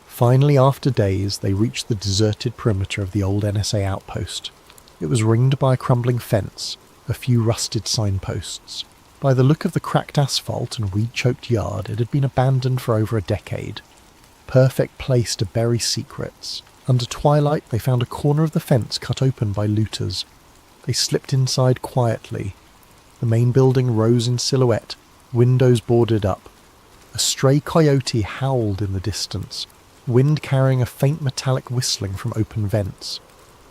Finally, after days, they reached the deserted perimeter of the old NSA outpost. It was ringed by a crumbling fence, a few rusted signposts. By the look of the cracked asphalt and weed-choked yard, it had been abandoned for over a decade. Perfect place to bury secrets. Under twilight, they found a corner of the fence cut open by looters. They slipped inside quietly. The main building rose in silhouette, windows boarded up. A stray coyote howled in the distance, wind carrying a faint metallic whistling from open vents.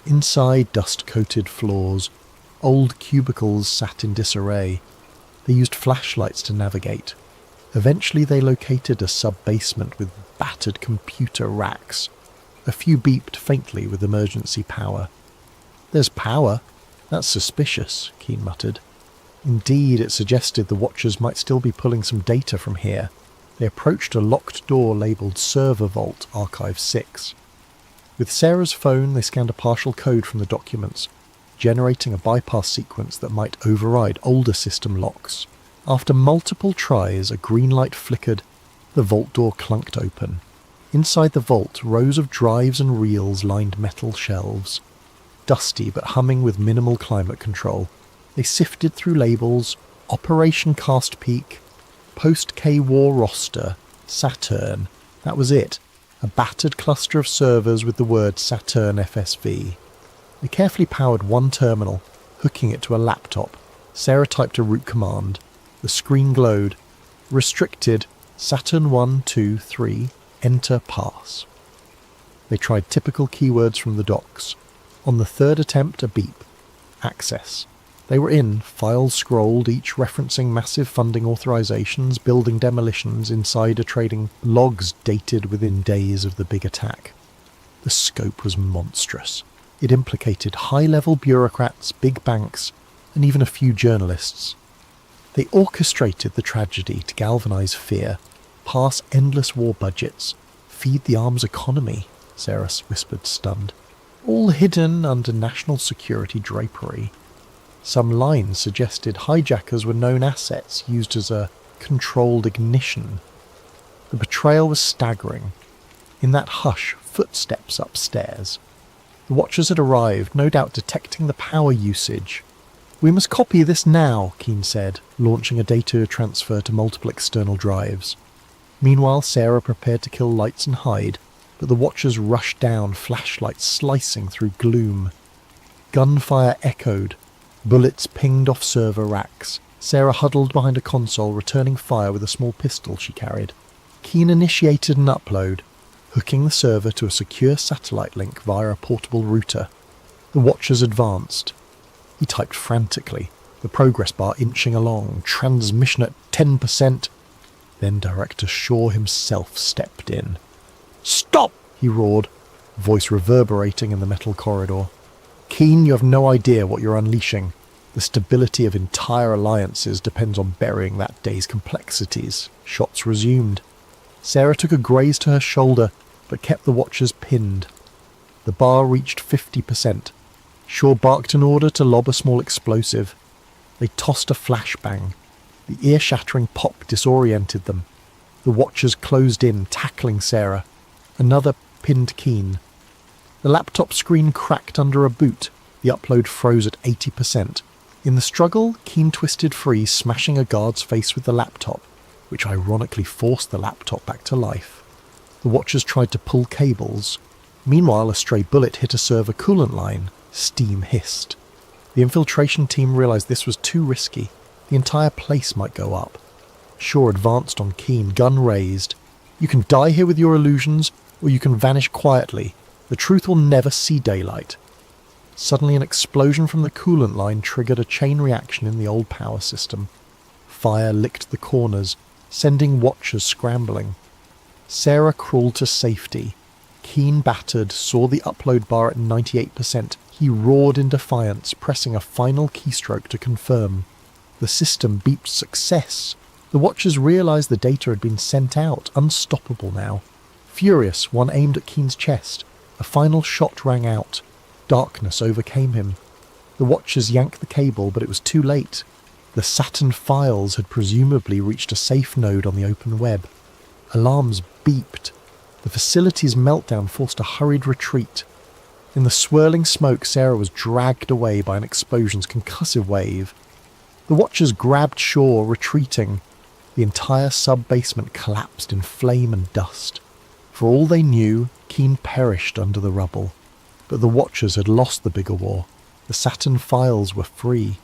Inside, dust-coated floors. Old cubicles sat in disarray. They used flashlights to navigate. Eventually they located a sub-basement with battered computer racks. A few beeped faintly with emergency power. "There's power? That's suspicious," Keane muttered. Indeed, it suggested the Watchers might still be pulling some data from here. They approached a locked door labelled Server Vault Archive 6. With Sarah's phone, they scanned a partial code from the documents, generating a bypass sequence that might override older system locks. After multiple tries, a green light flickered. The vault door clunked open. Inside the vault, rows of drives and reels lined metal shelves. Dusty but humming with minimal climate control. They sifted through labels: Operation Cast Peak, Post-K-War Roster, Saturn. That was it. A battered cluster of servers with the word Saturn FSV. They carefully powered one terminal, hooking it to a laptop. Sarah typed a root command. The screen glowed. Restricted. Saturn 1, 2, 3. Enter pass. They tried typical keywords from the docs. On the third attempt, a beep. Access. They were in, files scrolled, each referencing massive funding authorizations, building demolitions, insider trading, logs dated within days of the big attack. The scope was monstrous. It implicated high-level bureaucrats, big banks, and even a few journalists. They orchestrated the tragedy to galvanize fear, pass endless war budgets, feed the arms economy, Sarah whispered, stunned. All hidden under national security drapery. Some lines suggested hijackers were known assets used as a controlled ignition. The betrayal was staggering. In that hush, footsteps upstairs. The Watchers had arrived, no doubt detecting the power usage. "We must copy this now," Keane said, launching a data transfer to multiple external drives. Meanwhile, Sarah prepared to kill lights and hide, but the Watchers rushed down, flashlights slicing through gloom. Gunfire echoed. Bullets pinged off server racks. Sarah huddled behind a console, returning fire with a small pistol she carried. Keane initiated an upload. hooking the server to a secure satellite link via a portable router. The Watchers advanced. He typed frantically, the progress bar inching along, transmission at 10%. Then Director Shaw himself stepped in. "Stop!" he roared, voice reverberating in the metal corridor. "Keen, you have no idea what you're unleashing. The stability of entire alliances depends on burying that day's complexities." Shots resumed. Sarah took a graze to her shoulder, but kept the Watchers pinned. The bar reached 50%. Shaw barked an order to lob a small explosive. They tossed a flashbang. The ear-shattering pop disoriented them. The Watchers closed in, tackling Sarah. Another pinned Keen. The laptop screen cracked under a boot. The upload froze at 80%. In the struggle, Keen twisted free, smashing a guard's face with the laptop, which ironically forced the laptop back to life. The Watchers tried to pull cables. Meanwhile, a stray bullet hit a server coolant line. Steam hissed. The infiltration team realized this was too risky. The entire place might go up. Shaw advanced on Keen, gun raised. "You can die here with your illusions, or you can vanish quietly. The truth will never see daylight." Suddenly an explosion from the coolant line triggered a chain reaction in the old power system. Fire licked the corners, sending Watchers scrambling. Sarah crawled to safety. Keen, battered, saw the upload bar at 98%. He roared in defiance, pressing a final keystroke to confirm. The system beeped success. The Watchers realized the data had been sent out, unstoppable now. Furious, one aimed at Keen's chest. A final shot rang out. Darkness overcame him. The Watchers yanked the cable, but it was too late. The Saturn files had presumably reached a safe node on the open web. Alarms beeped. The facility's meltdown forced a hurried retreat. In the swirling smoke, Sarah was dragged away by an explosion's concussive wave. The Watchers grabbed Shaw, retreating. The entire sub-basement collapsed in flame and dust. For all they knew, Keen perished under the rubble. But the Watchers had lost the bigger war. The Saturn files were free.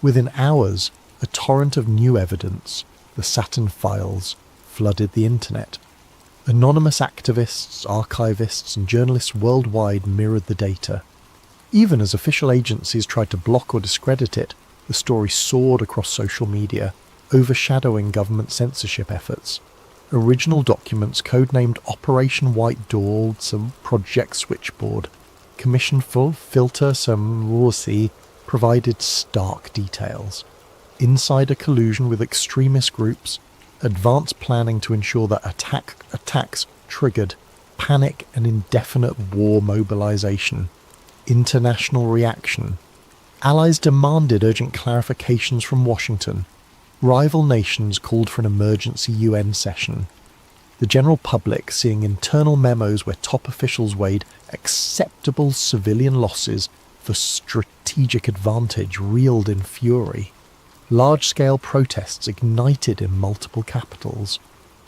Within hours, a torrent of new evidence, the Saturn files, flooded the internet. Anonymous activists, archivists, and journalists worldwide mirrored the data. Even as official agencies tried to block or discredit it, the story soared across social media, overshadowing government censorship efforts. Original documents codenamed Operation White Door, some Project Switchboard, commissioned for Filter some Rossi, provided stark details. Insider collusion with extremist groups, advanced planning to ensure that attacks triggered panic and indefinite war mobilization, international reaction. Allies demanded urgent clarifications from Washington. Rival nations called for an emergency UN session. The general public, seeing internal memos where top officials weighed acceptable civilian losses for strategic advantage, reeled in fury. Large-scale protests ignited in multiple capitals.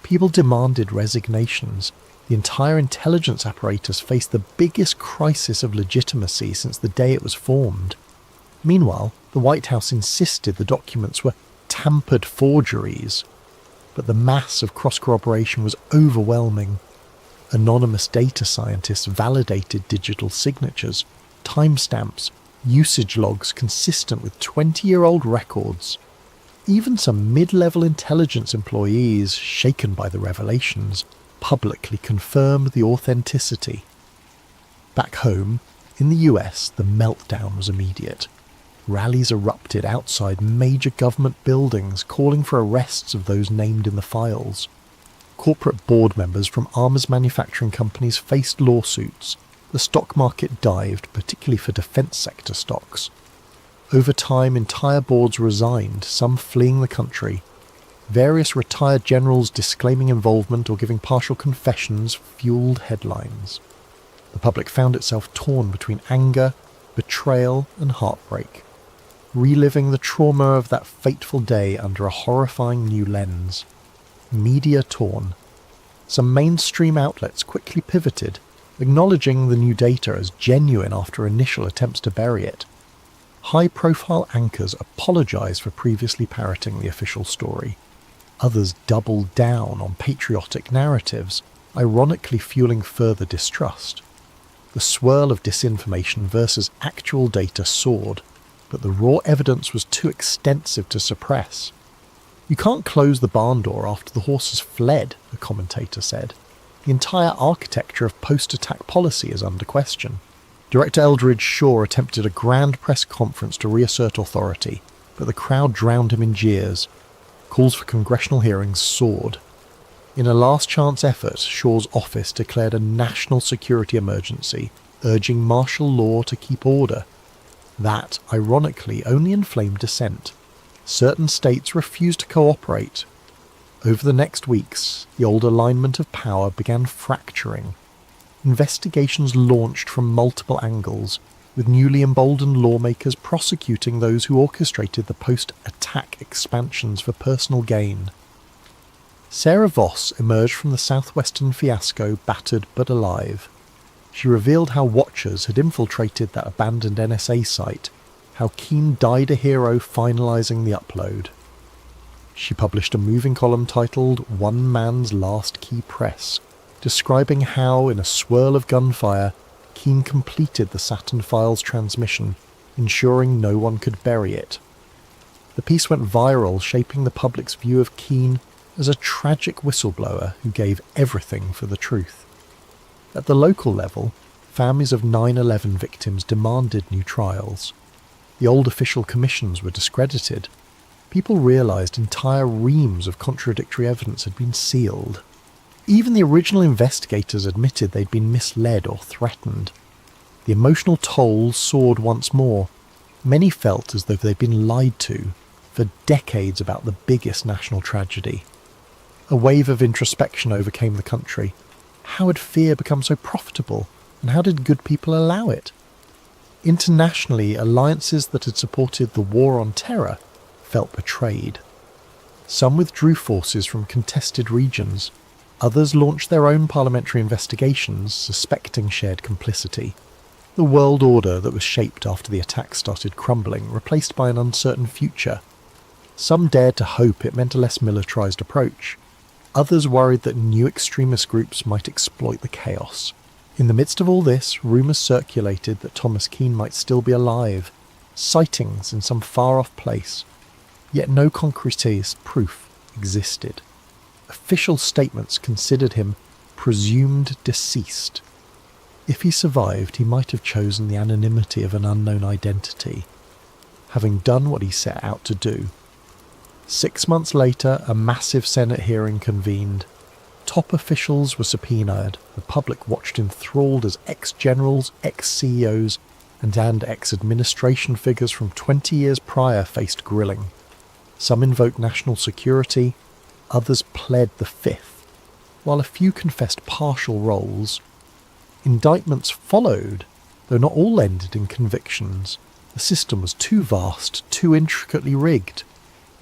People demanded resignations. The entire intelligence apparatus faced the biggest crisis of legitimacy since the day it was formed. Meanwhile, the White House insisted the documents were tampered forgeries, but the mass of cross-corroboration was overwhelming. Anonymous data scientists validated digital signatures, timestamps, usage logs consistent with 20-year-old records. Even some mid-level intelligence employees, shaken by the revelations, publicly confirmed the authenticity. Back home, in the US, the meltdown was immediate. Rallies erupted outside major government buildings, calling for arrests of those named in the files. Corporate board members from arms manufacturing companies faced lawsuits. The stock market dived, particularly for defense sector stocks. Over time, entire boards resigned, some fleeing the country. Various retired generals disclaiming involvement or giving partial confessions fueled headlines. The public found itself torn between anger, betrayal, and heartbreak, reliving the trauma of that fateful day under a horrifying new lens. Media torn. Some mainstream outlets quickly pivoted, acknowledging the new data as genuine after initial attempts to bury it. High-profile anchors apologized for previously parroting the official story. Others doubled down on patriotic narratives, ironically fueling further distrust. The swirl of disinformation versus actual data soared, but the raw evidence was too extensive to suppress. "You can't close the barn door after the horse has fled," a commentator said. "The entire architecture of post-attack policy is under question." Director Eldridge Shaw attempted a grand press conference to reassert authority, but the crowd drowned him in jeers. Calls for congressional hearings soared. In a last-chance effort, Shaw's office declared a national security emergency, urging martial law to keep order. That, ironically, only inflamed dissent. Certain states refused to cooperate. Over the next weeks, the old alignment of power began fracturing. Investigations launched from multiple angles, with newly emboldened lawmakers prosecuting those who orchestrated the post-attack expansions for personal gain. Sarah Voss emerged from the southwestern fiasco battered but alive. She revealed how Watchers had infiltrated that abandoned NSA site, how Keane died a hero finalising the upload. She published a moving column titled "One Man's Last Key Press," describing how, in a swirl of gunfire, Keane completed the Saturn files transmission, ensuring no one could bury it. The piece went viral, shaping the public's view of Keane as a tragic whistleblower who gave everything for the truth. At the local level, families of 9/11 victims demanded new trials. The old official commissions were discredited. People realised entire reams of contradictory evidence had been sealed. Even the original investigators admitted they'd been misled or threatened. The emotional toll soared once more. Many felt as though they'd been lied to for decades about the biggest national tragedy. A wave of introspection overcame the country. How had fear become so profitable, and how did good people allow it? Internationally, alliances that had supported the war on terror felt betrayed. Some withdrew forces from contested regions. Others launched their own parliamentary investigations, suspecting shared complicity. The world order that was shaped after the attack started crumbling, replaced by an uncertain future. Some dared to hope it meant a less militarised approach. Others worried that new extremist groups might exploit the chaos. In the midst of all this, rumours circulated that Thomas Keane might still be alive, sightings in some far-off place. Yet no concrete proof existed. Official statements considered him presumed deceased. If he survived, he might have chosen the anonymity of an unknown identity, having done what he set out to do. 6 months later, a massive Senate hearing convened. Top officials were subpoenaed. The public watched enthralled as ex-generals, ex-CEOs, and ex-administration figures from 20 years prior faced grilling. Some invoked national security, others pled the Fifth, while a few confessed partial roles. Indictments followed, though not all ended in convictions. The system was too vast, too intricately rigged.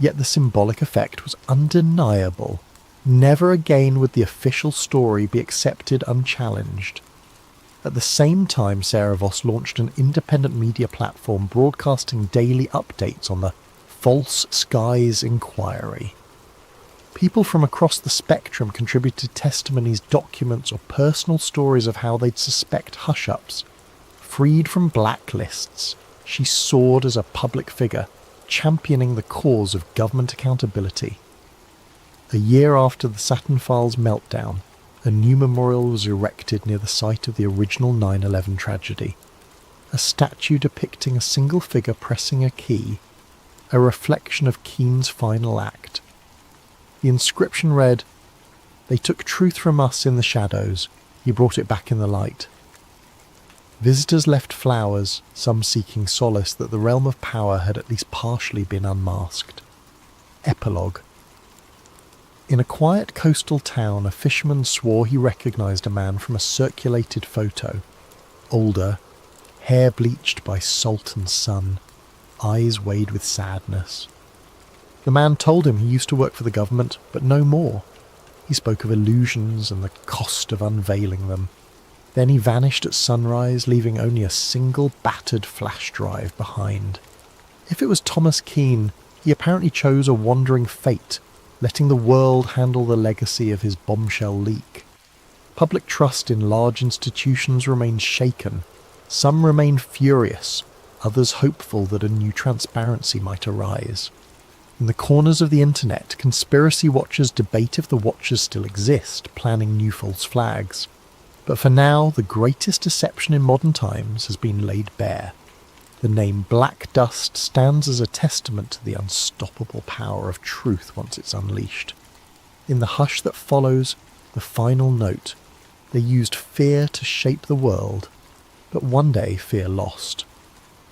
Yet the symbolic effect was undeniable. Never again would the official story be accepted unchallenged. At the same time, Sarah Voss launched an independent media platform broadcasting daily updates on the False Skies Inquiry. People from across the spectrum contributed testimonies, documents, or personal stories of how they'd suspect hush-ups. Freed from blacklists, she soared as a public figure, championing the cause of government accountability. A year after the Saturn Files meltdown, a new memorial was erected near the site of the original 9/11 tragedy. A statue depicting a single figure pressing a key, a reflection of Keane's final act. The inscription read, "They took truth from us in the shadows, he brought it back in the light." Visitors left flowers, some seeking solace that the realm of power had at least partially been unmasked. Epilogue. In a quiet coastal town, a fisherman swore he recognised a man from a circulated photo. Older, hair bleached by salt and sun, eyes weighed with sadness. The man told him he used to work for the government, but no more. He spoke of illusions and the cost of unveiling them. Then he vanished at sunrise, leaving only a single battered flash drive behind. If it was Thomas Keane, he apparently chose a wandering fate, letting the world handle the legacy of his bombshell leak. Public trust in large institutions remains shaken. Some remain furious, others hopeful that a new transparency might arise. In the corners of the internet, conspiracy watchers debate if the watchers still exist, planning new false flags. But for now, the greatest deception in modern times has been laid bare. The name Black Dust stands as a testament to the unstoppable power of truth once it's unleashed. In the hush that follows, the final note, they used fear to shape the world, but one day fear lost.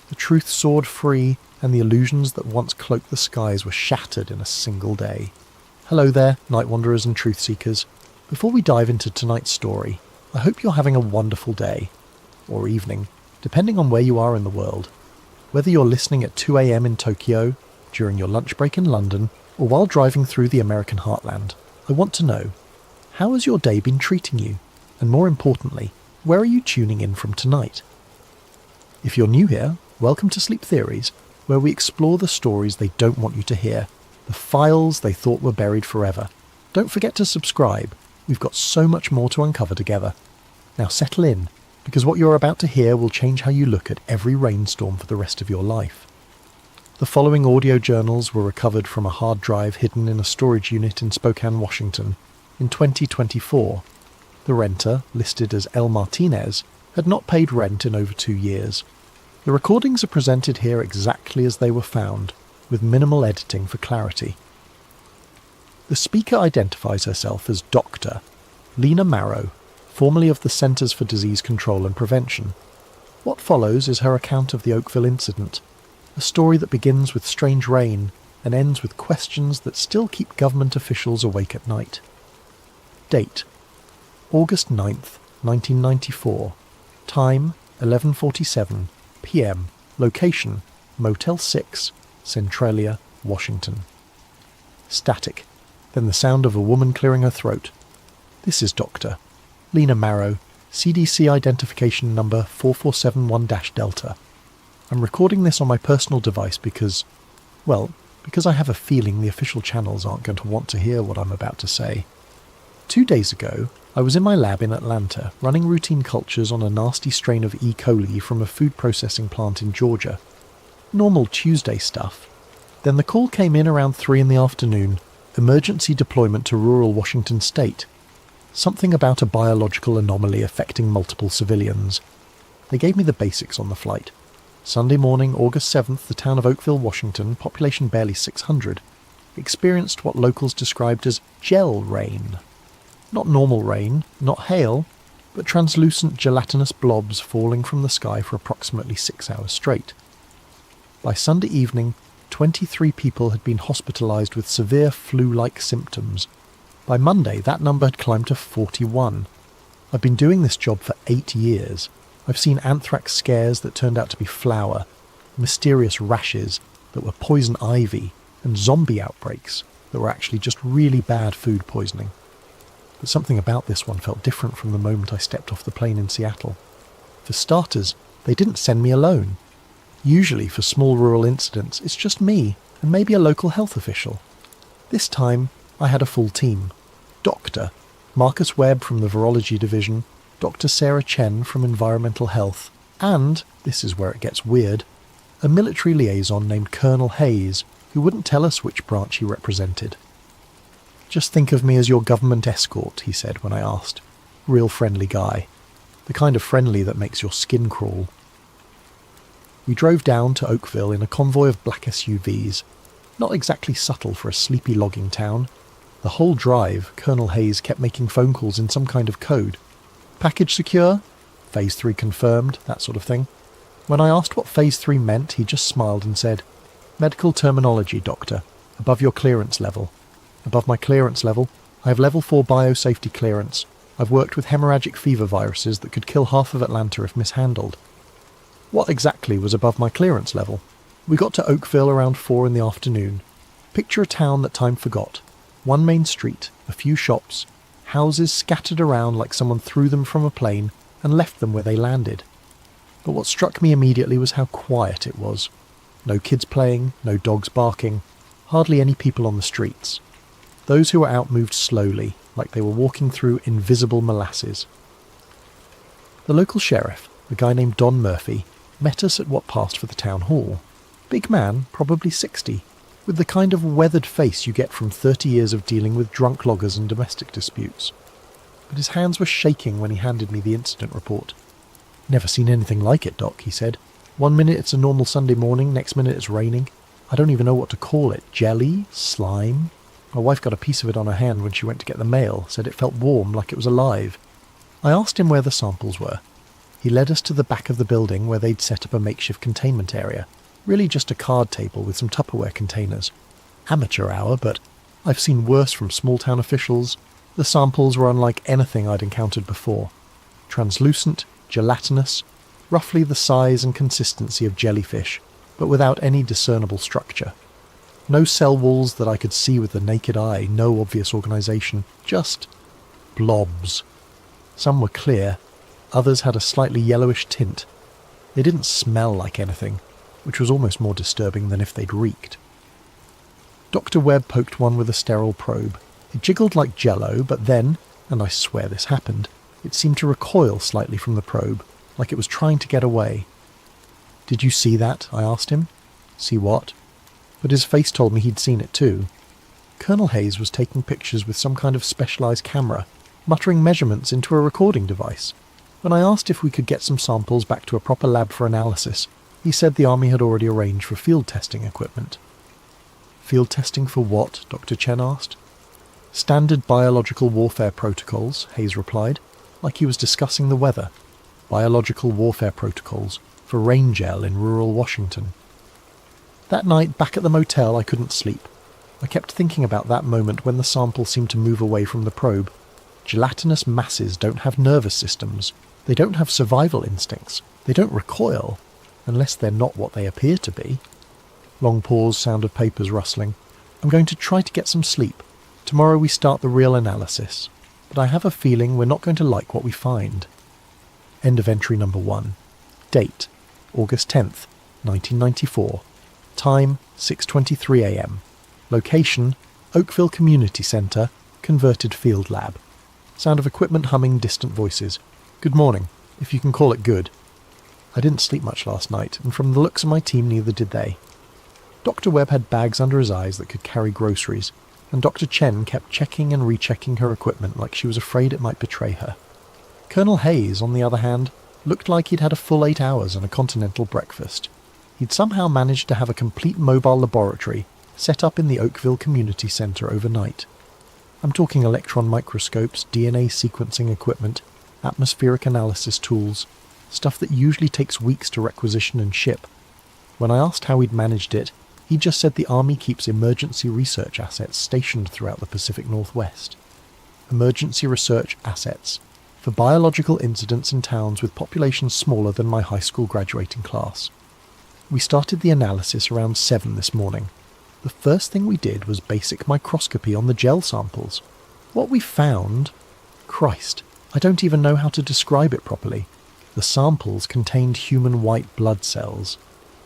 The truth soared free, and the illusions that once cloaked the skies were shattered in a single day. Hello there, night wanderers and truth seekers. Before we dive into tonight's story, I hope you're having a wonderful day, or evening, depending on where you are in the world. Whether you're listening at 2 a.m. in Tokyo, during your lunch break in London, or while driving through the American heartland, I want to know, how has your day been treating you? And more importantly, where are you tuning in from tonight? If you're new here, welcome to Sleep Theories, where we explore the stories they don't want you to hear, the files they thought were buried forever. Don't forget to subscribe. We've got so much more to uncover together. Now settle in, because what you're about to hear will change how you look at every rainstorm for the rest of your life. The following audio journals were recovered from a hard drive hidden in a storage unit in Spokane, Washington, in 2024. The renter, listed as L. Martinez, had not paid rent in over 2 years. The recordings are presented here exactly as they were found, with minimal editing for clarity. The speaker identifies herself as Dr. Lena Marrow, formerly of the Centers for Disease Control and Prevention. What follows is her account of the Oakville incident, a story that begins with strange rain and ends with questions that still keep government officials awake at night. Date: August 9th, 1994. Time: 11:47 p.m. Location: Motel 6, Centralia, Washington. Static. Then the sound of a woman clearing her throat. This is Dr. Lena Marrow, CDC identification number 4471-Delta. I'm recording this on my personal device because I have a feeling the official channels aren't going to want to hear what I'm about to say. 2 days ago, I was in my lab in Atlanta, running routine cultures on a nasty strain of E. coli from a food processing plant in Georgia. Normal Tuesday stuff. Then the call came in around 3 in the afternoon, emergency deployment to rural Washington state. Something about a biological anomaly affecting multiple civilians. They gave me the basics on the flight. Sunday morning, August 7th, the town of Oakville, Washington, population barely 600, experienced what locals described as gel rain. Not normal rain, not hail, but translucent gelatinous blobs falling from the sky for approximately 6 hours straight. By Sunday evening, 23 people had been hospitalized with severe flu-like symptoms. By Monday, that number had climbed to 41. I've been doing this job for 8 years. I've seen anthrax scares that turned out to be flour, mysterious rashes that were poison ivy, and zombie outbreaks that were actually just really bad food poisoning. But something about this one felt different from the moment I stepped off the plane in Seattle. For starters, they didn't send me alone. Usually, for small rural incidents, it's just me and maybe a local health official. This time, I had a full team. Dr. Marcus Webb from the Virology Division, Dr. Sarah Chen from Environmental Health, and, this is where it gets weird, a military liaison named Colonel Hayes, who wouldn't tell us which branch he represented. "Just think of me as your government escort," he said when I asked. Real friendly guy. The kind of friendly that makes your skin crawl. We drove down to Oakville in a convoy of black SUVs. Not exactly subtle for a sleepy logging town. The whole drive, Colonel Hayes kept making phone calls in some kind of code. Package secure? Phase 3 confirmed, that sort of thing. When I asked what Phase 3 meant, he just smiled and said, "Medical terminology, Doctor. Above your clearance level." Above my clearance level, I have level 4 biosafety clearance. I've worked with hemorrhagic fever viruses that could kill half of Atlanta if mishandled. What exactly was above my clearance level? We got to Oakville around 4 in the afternoon. Picture a town that time forgot. One main street, a few shops, houses scattered around like someone threw them from a plane and left them where they landed. But what struck me immediately was how quiet it was. No kids playing, no dogs barking, hardly any people on the streets. Those who were out moved slowly, like they were walking through invisible molasses. The local sheriff, a guy named Don Murphy, met us at what passed for the town hall. Big man, probably 60, with the kind of weathered face you get from 30 years of dealing with drunk loggers and domestic disputes. But his hands were shaking when he handed me the incident report. "Never seen anything like it, Doc," he said. "One minute it's a normal Sunday morning, next minute it's raining. I don't even know what to call it. Jelly? Slime? My wife got a piece of it on her hand when she went to get the mail, said it felt warm, like it was alive." I asked him where the samples were. He led us to the back of the building where they'd set up a makeshift containment area. Really just a card table with some Tupperware containers. Amateur hour, but I've seen worse from small-town officials. The samples were unlike anything I'd encountered before. Translucent, gelatinous, roughly the size and consistency of jellyfish, but without any discernible structure. No cell walls that I could see with the naked eye, no obvious organisation, just blobs. Some were clear, others had a slightly yellowish tint. They didn't smell like anything, which was almost more disturbing than if they'd reeked. Dr. Webb poked one with a sterile probe. It jiggled like jello, but then, and I swear this happened, it seemed to recoil slightly from the probe, like it was trying to get away. "Did you see that?" I asked him. "See what?" But his face told me he'd seen it too. Colonel Hayes was taking pictures with some kind of specialised camera, muttering measurements into a recording device. When I asked if we could get some samples back to a proper lab for analysis, he said the Army had already arranged for field testing equipment. "Field testing for what?" Dr. Chen asked. "Standard biological warfare protocols," Hayes replied, like he was discussing the weather. Biological warfare protocols for rain gel in rural Washington. That night, back at the motel, I couldn't sleep. I kept thinking about that moment when the sample seemed to move away from the probe. Gelatinous masses don't have nervous systems. They don't have survival instincts. They don't recoil, unless they're not what they appear to be. Long pause, sound of papers rustling. I'm going to try to get some sleep. Tomorrow we start the real analysis, but I have a feeling we're not going to like what we find. End of entry number 1. Date, August 10th, 1994. Time, 6:23 a.m. Location, Oakville Community Centre, converted field lab. Sound of equipment humming, distant voices. Good morning, if you can call it good. I didn't sleep much last night, and from the looks of my team neither did they. Dr. Webb had bags under his eyes that could carry groceries, and Dr. Chen kept checking and rechecking her equipment like she was afraid it might betray her. Colonel Hayes, on the other hand, looked like he'd had a full 8 hours and a continental breakfast. He'd somehow managed to have a complete mobile laboratory set up in the Oakville Community Centre overnight. I'm talking electron microscopes, DNA sequencing equipment, atmospheric analysis tools, stuff that usually takes weeks to requisition and ship. When I asked how he'd managed it, he just said the Army keeps emergency research assets stationed throughout the Pacific Northwest. Emergency research assets for biological incidents in towns with populations smaller than my high school graduating class. We started the analysis around 7 this morning. The first thing we did was basic microscopy on the gel samples. What we found... Christ, I don't even know how to describe it properly. The samples contained human white blood cells.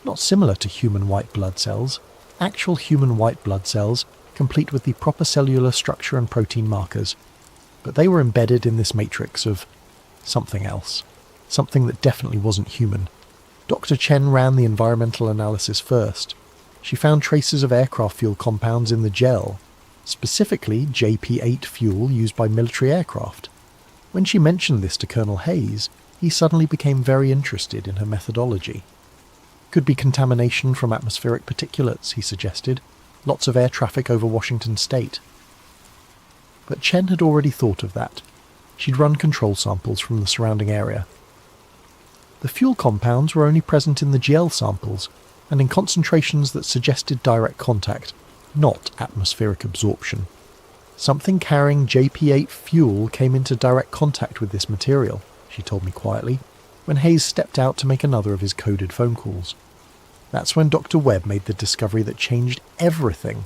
Not similar to human white blood cells. Actual human white blood cells, complete with the proper cellular structure and protein markers. But they were embedded in this matrix of something else. Something that definitely wasn't human. Dr. Chen ran the environmental analysis first. She found traces of aircraft fuel compounds in the gel, specifically JP-8 fuel used by military aircraft. When she mentioned this to Colonel Hayes, he suddenly became very interested in her methodology. Could be contamination from atmospheric particulates, he suggested. Lots of air traffic over Washington state. But Chen had already thought of that. She'd run control samples from the surrounding area. The fuel compounds were only present in the gel samples, and in concentrations that suggested direct contact, not atmospheric absorption. Something carrying JP-8 fuel came into direct contact with this material, she told me quietly, when Hayes stepped out to make another of his coded phone calls. That's when Dr. Webb made the discovery that changed everything.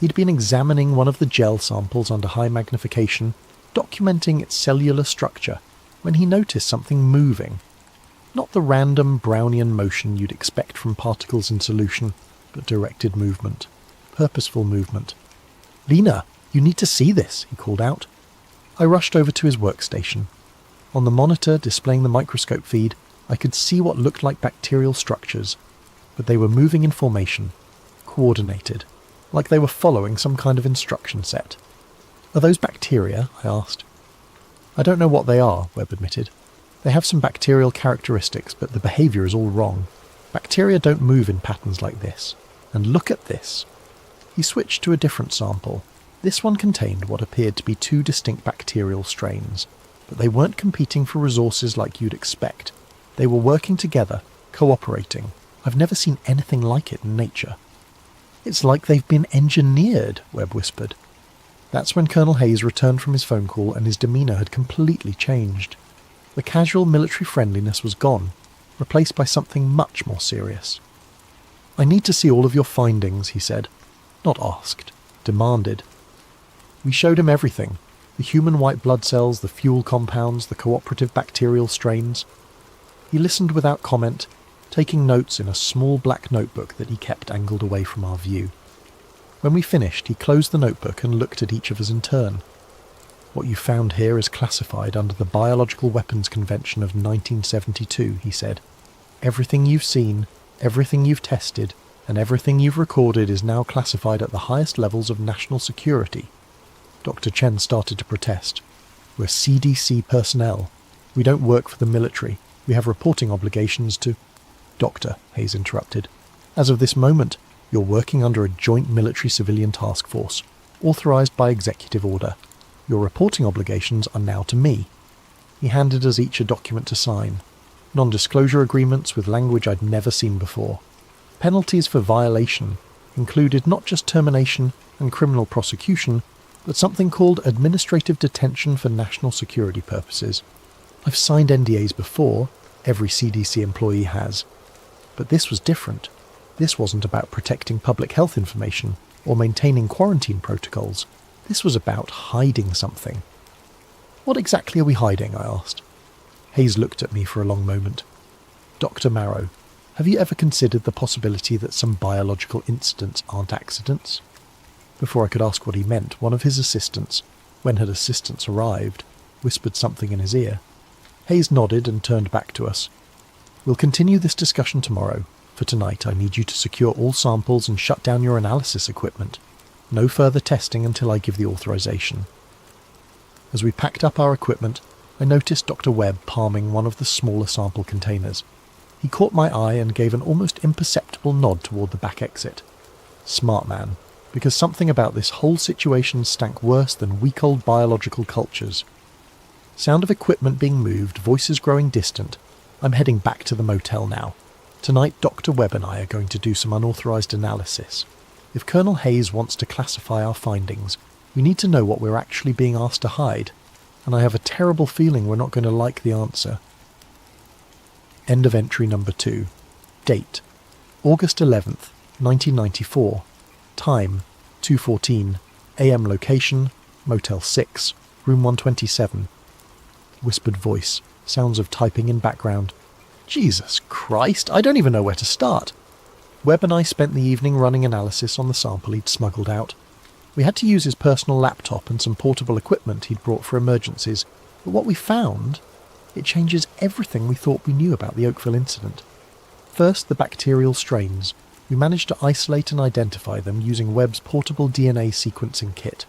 He'd been examining one of the gel samples under high magnification, documenting its cellular structure, when he noticed something moving. Not the random Brownian motion you'd expect from particles in solution, but directed movement. Purposeful movement. "Lena, "You need to see this," he called out. I rushed over to his workstation. On the monitor displaying the microscope feed, I could see what looked like bacterial structures, but they were moving in formation, coordinated, like they were following some kind of instruction set. "Are those bacteria?" I asked. "I don't know what they are," Webb admitted. "They have some bacterial characteristics, but the behaviour is all wrong. Bacteria don't move in patterns like this. And look at this." He switched to a different sample. This one contained what appeared to be two distinct bacterial strains, but they weren't competing for resources like you'd expect. They were working together, cooperating. I've never seen anything like it in nature. "It's like they've been engineered," Webb whispered. That's when Colonel Hayes returned from his phone call and his demeanour had completely changed. The casual military friendliness was gone, replaced by something much more serious. "I need to see all of your findings," he said. Not asked, demanded. We showed him everything. The human white blood cells, the fuel compounds, the cooperative bacterial strains. He listened without comment, taking notes in a small black notebook that he kept angled away from our view. When we finished, he closed the notebook and looked at each of us in turn. "What you found here is classified under the Biological Weapons Convention of 1972, he said. "Everything you've seen, everything you've tested, and everything you've recorded is now classified at the highest levels of national security." Dr. Chen started to protest. "We're CDC personnel. We don't work for the military. We have reporting obligations to—" "Doctor," Hayes interrupted, "as of this moment, you're working under a joint military-civilian task force, authorized by executive order. Your reporting obligations are now to me." He handed us each a document to sign. Non-disclosure agreements with language I'd never seen before. Penalties for violation included not just termination and criminal prosecution, but something called administrative detention for national security purposes. I've signed NDAs before, every CDC employee has. But this was different. This wasn't about protecting public health information or maintaining quarantine protocols. This was about hiding something. "What exactly are we hiding?" I asked. Hayes looked at me for a long moment. "Dr. Marrow, have you ever considered the possibility that some biological incidents aren't accidents?" Before I could ask what he meant, one of his assistants, when had assistants arrived, whispered something in his ear. Hayes nodded and turned back to us. "We'll continue this discussion tomorrow. For tonight, I need you to secure all samples and shut down your analysis equipment. No further testing until I give the authorization." As we packed up our equipment, I noticed Dr. Webb palming one of the smaller sample containers. He caught my eye and gave an almost imperceptible nod toward the back exit. Smart man, because something about this whole situation stank worse than week-old biological cultures. Sound of equipment being moved, voices growing distant. I'm heading back to the motel now. Tonight, Dr. Webb and I are going to do some unauthorized analysis. If Colonel Hayes wants to classify our findings, we need to know what we're actually being asked to hide, and I have a terrible feeling we're not going to like the answer. End of entry number 2. Date: August 11th, 1994. Time: 2:14 AM. Location: Motel 6, Room 127. Whispered voice, sounds of typing in background. Jesus Christ, I don't even know where to start. Webb and I spent the evening running analysis on the sample he'd smuggled out. We had to use his personal laptop and some portable equipment he'd brought for emergencies, but what we found, it changes everything we thought we knew about the Oakville incident. First, the bacterial strains. We managed to isolate and identify them using Webb's portable DNA sequencing kit.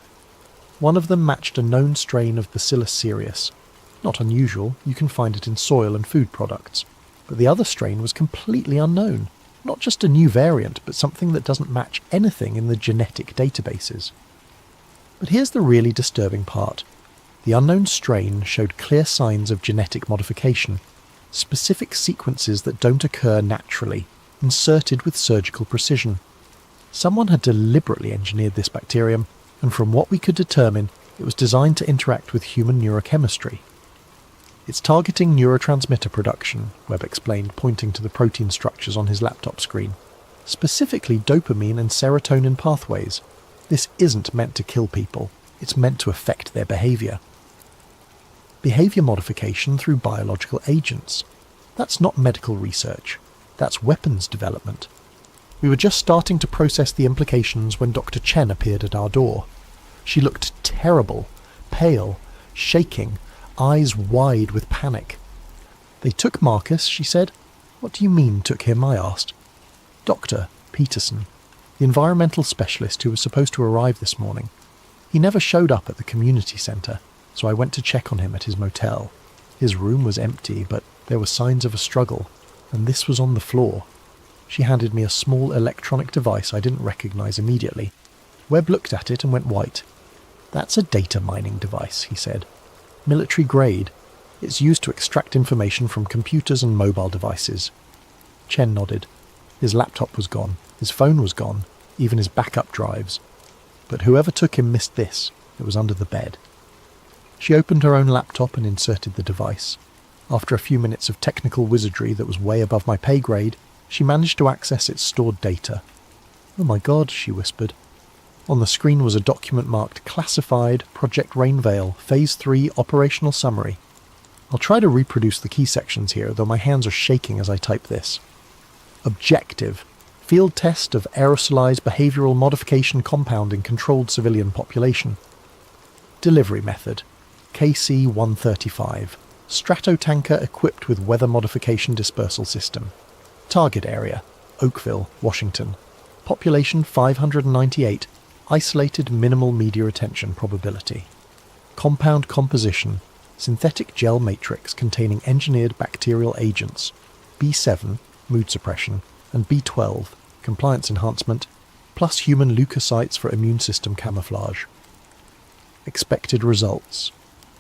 One of them matched a known strain of Bacillus cereus. Not unusual, you can find it in soil and food products. But the other strain was completely unknown. Not just a new variant, but something that doesn't match anything in the genetic databases. But here's the really disturbing part. The unknown strain showed clear signs of genetic modification, specific sequences that don't occur naturally, inserted with surgical precision. Someone had deliberately engineered this bacterium, and from what we could determine, it was designed to interact with human neurochemistry. "It's targeting neurotransmitter production," Webb explained, pointing to the protein structures on his laptop screen. "Specifically dopamine and serotonin pathways. This isn't meant to kill people. It's meant to affect their behaviour." Behaviour modification through biological agents. That's not medical research. That's weapons development. We were just starting to process the implications when Dr. Chen appeared at our door. She looked terrible, pale, shaking, eyes wide with panic. "They took Marcus," she said. "What do you mean, took him?" I asked. "Dr. Peterson, the environmental specialist who was supposed to arrive this morning. He never showed up at the community centre, so I went to check on him at his motel. His room was empty, but there were signs of a struggle, and this was on the floor." She handed me a small electronic device I didn't recognise immediately. Webb looked at it and went white. "That's a data mining device," he said. "Military grade. It's used to extract information from computers and mobile devices." Chen nodded. His laptop was gone. His phone was gone. Even his backup drives. But whoever took him missed this. It was under the bed. She opened her own laptop and inserted the device. After a few minutes of technical wizardry that was way above my pay grade, she managed to access its stored data. "Oh my God," she whispered. On the screen was a document marked Classified Project Rainveil Phase 3 Operational Summary. I'll try to reproduce the key sections here, though my hands are shaking as I type this. Objective: field test of aerosolized behavioral modification compound in controlled civilian population. Delivery method: KC-135, stratotanker equipped with weather modification dispersal system. Target area: Oakville, Washington. Population 598, isolated minimal media attention probability. Compound composition: synthetic gel matrix containing engineered bacterial agents, B7, mood suppression, and B12, compliance enhancement, plus human leukocytes for immune system camouflage. Expected results: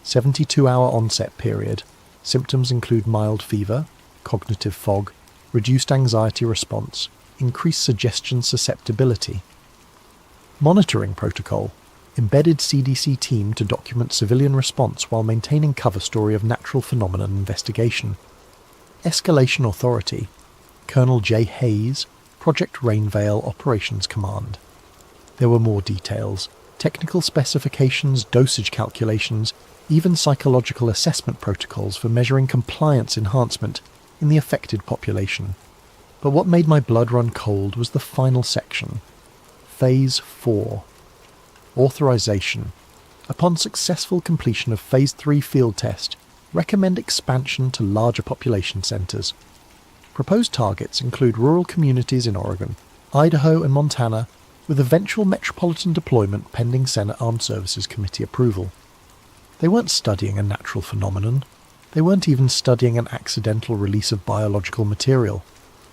72-hour onset period. Symptoms include mild fever, cognitive fog, reduced anxiety response, increased suggestion susceptibility. Monitoring protocol: embedded CDC team to document civilian response while maintaining cover story of natural phenomenon investigation. Escalation authority: Colonel J. Hayes, Project Rainveil Operations Command. There were more details: technical specifications, dosage calculations, even psychological assessment protocols for measuring compliance enhancement in the affected population. But what made my blood run cold was the final section. Phase 4. Authorization. Upon successful completion of Phase 3 field test, recommend expansion to larger population centres. Proposed targets include rural communities in Oregon, Idaho and Montana, with eventual metropolitan deployment pending Senate Armed Services Committee approval. They weren't studying a natural phenomenon. They weren't even studying an accidental release of biological material.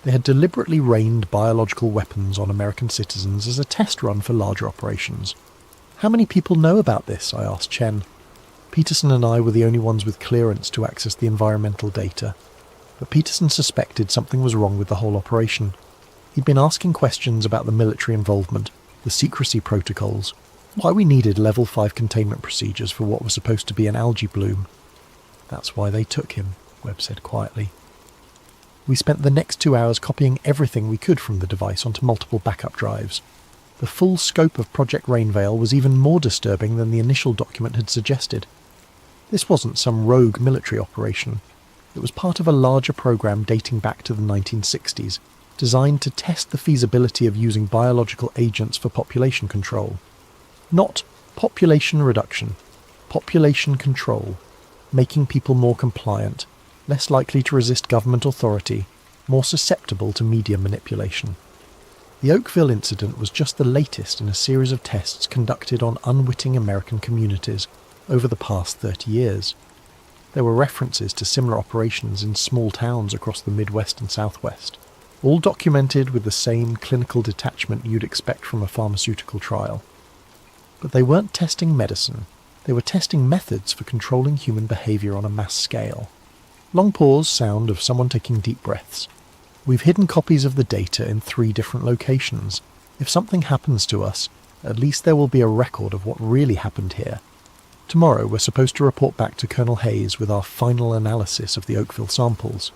They had deliberately rained biological weapons on American citizens as a test run for larger operations. "How many people know about this?" I asked Chen. Peterson and I were the only ones with clearance to access the environmental data. But Peterson suspected something was wrong with the whole operation. He'd been asking questions about the military involvement, the secrecy protocols, why we needed level 5 containment procedures for what was supposed to be an algae bloom. "That's why they took him," Webb said quietly. We spent the next 2 hours copying everything we could from the device onto multiple backup drives. The full scope of Project Rainveil was even more disturbing than the initial document had suggested. This wasn't some rogue military operation. It was part of a larger program dating back to the 1960s, designed to test the feasibility of using biological agents for population control. Not population reduction, population control, making people more compliant, less likely to resist government authority, more susceptible to media manipulation. The Oakville incident was just the latest in a series of tests conducted on unwitting American communities over the past 30 years. There were references to similar operations in small towns across the Midwest and Southwest, all documented with the same clinical detachment you'd expect from a pharmaceutical trial. But they weren't testing medicine, they were testing methods for controlling human behaviour on a mass scale. Long pause, sound of someone taking deep breaths. "We've hidden copies of the data in 3 different locations. If something happens to us, at least there will be a record of what really happened here. Tomorrow we're supposed to report back to Colonel Hayes with our final analysis of the Oakville samples.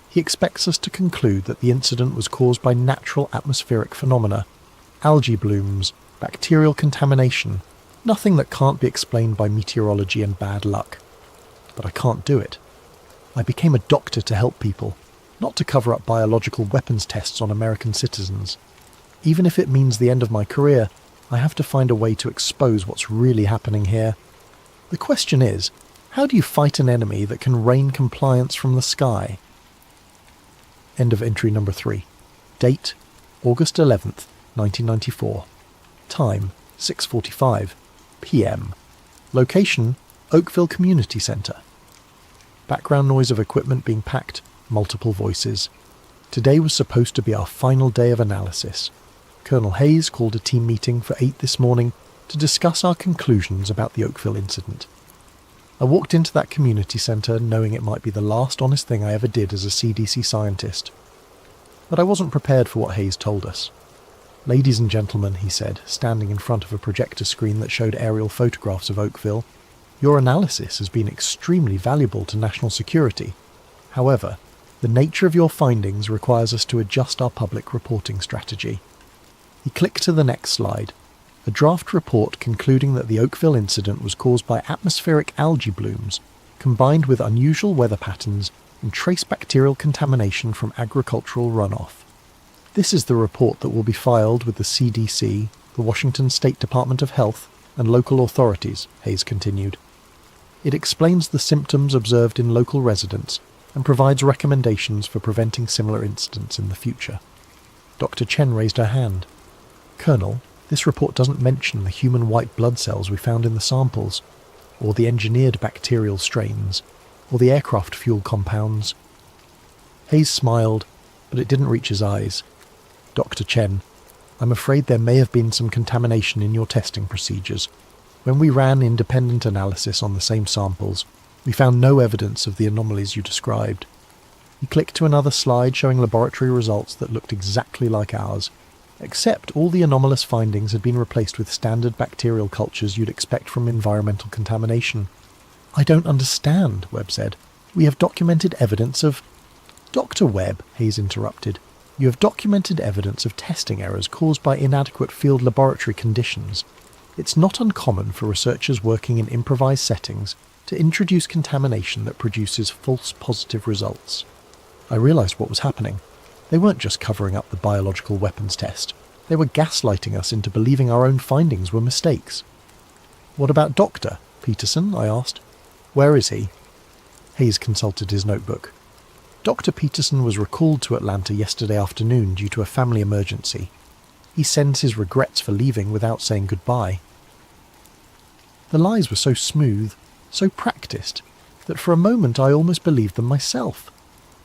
He expects us to conclude that the incident was caused by natural atmospheric phenomena, algae blooms, bacterial contamination, nothing that can't be explained by meteorology and bad luck. But I can't do it. I became a doctor to help people, not to cover up biological weapons tests on American citizens. Even if it means the end of my career, I have to find a way to expose what's really happening here. The question is, how do you fight an enemy that can rain compliance from the sky? End of entry number 3. Date, August 11th, 1994. Time, 6:45 p.m. Location, Oakville Community Centre. Background noise of equipment being packed, multiple voices. Today was supposed to be our final day of analysis. Colonel Hayes called a team meeting for 8 this morning to discuss our conclusions about the Oakville incident. I walked into that community centre knowing it might be the last honest thing I ever did as a CDC scientist. But I wasn't prepared for what Hayes told us. "Ladies and gentlemen," he said, standing in front of a projector screen that showed aerial photographs of Oakville, "your analysis has been extremely valuable to national security. However, the nature of your findings requires us to adjust our public reporting strategy." He clicked to the next slide. A draft report concluding that the Oakville incident was caused by atmospheric algae blooms, combined with unusual weather patterns and trace bacterial contamination from agricultural runoff. This is the report that will be filed with the CDC, the Washington State Department of Health, and local authorities, Hayes continued. It explains the symptoms observed in local residents and provides recommendations for preventing similar incidents in the future. Dr. Chen raised her hand. "Colonel, this report doesn't mention the human white blood cells we found in the samples, or the engineered bacterial strains, or the aircraft fuel compounds." Hayes smiled, but it didn't reach his eyes. "Dr. Chen, I'm afraid there may have been some contamination in your testing procedures. When we ran independent analysis on the same samples, we found no evidence of the anomalies you described." He clicked to another slide showing laboratory results that looked exactly like ours, except all the anomalous findings had been replaced with standard bacterial cultures you'd expect from environmental contamination. "I don't understand," Webb said. "We have documented evidence of—" "Dr. Webb," Hayes interrupted, "you have documented evidence of testing errors caused by inadequate field laboratory conditions. It's not uncommon for researchers working in improvised settings to introduce contamination that produces false positive results." I realised what was happening. They weren't just covering up the biological weapons test. They were gaslighting us into believing our own findings were mistakes. "What about Dr. Peterson?" I asked. "Where is he?" Hayes consulted his notebook. "Dr. Peterson was recalled to Atlanta yesterday afternoon due to a family emergency. He sends his regrets for leaving without saying goodbye." The lies were so smooth, so practiced, that for a moment I almost believed them myself.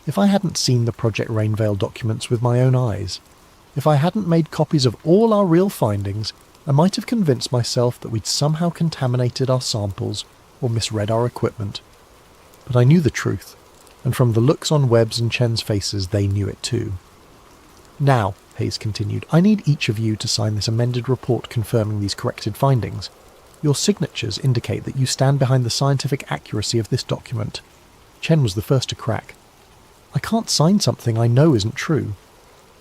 If I hadn't seen the Project Rainveil documents with my own eyes, if I hadn't made copies of all our real findings, I might have convinced myself that we'd somehow contaminated our samples or misread our equipment. But I knew the truth, and from the looks on Webb's and Chen's faces they knew it too. "Now," Hayes continued, "I need each of you to sign this amended report confirming these corrected findings. Your signatures indicate that you stand behind the scientific accuracy of this document." Chen was the first to crack. "I can't sign something I know isn't true."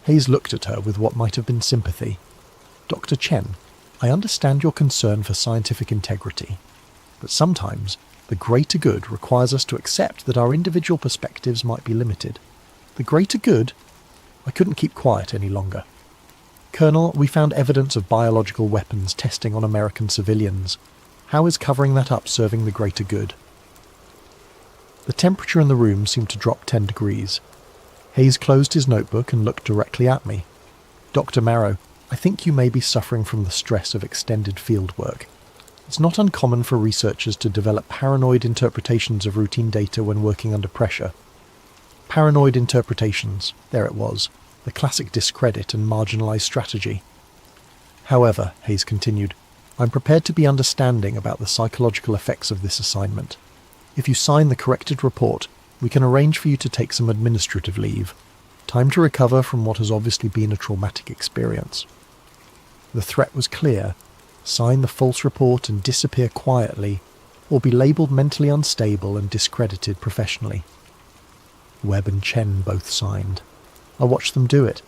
Hayes looked at her with what might have been sympathy. "Dr. Chen, I understand your concern for scientific integrity, but sometimes the greater good requires us to accept that our individual perspectives might be limited. The greater good?" I couldn't keep quiet any longer. "Colonel, we found evidence of biological weapons testing on American civilians. How is covering that up serving the greater good?" The temperature in the room seemed to drop 10 degrees. Hayes closed his notebook and looked directly at me. "Dr. Marrow, I think you may be suffering from the stress of extended field work. It's not uncommon for researchers to develop paranoid interpretations of routine data when working under pressure." Paranoid interpretations, there it was, the classic discredit and marginalised strategy. "However," Hayes continued, "I'm prepared to be understanding about the psychological effects of this assignment. If you sign the corrected report, we can arrange for you to take some administrative leave. Time to recover from what has obviously been a traumatic experience." The threat was clear. Sign the false report and disappear quietly, or be labelled mentally unstable and discredited professionally. Webb and Chen both signed. I watched them do it,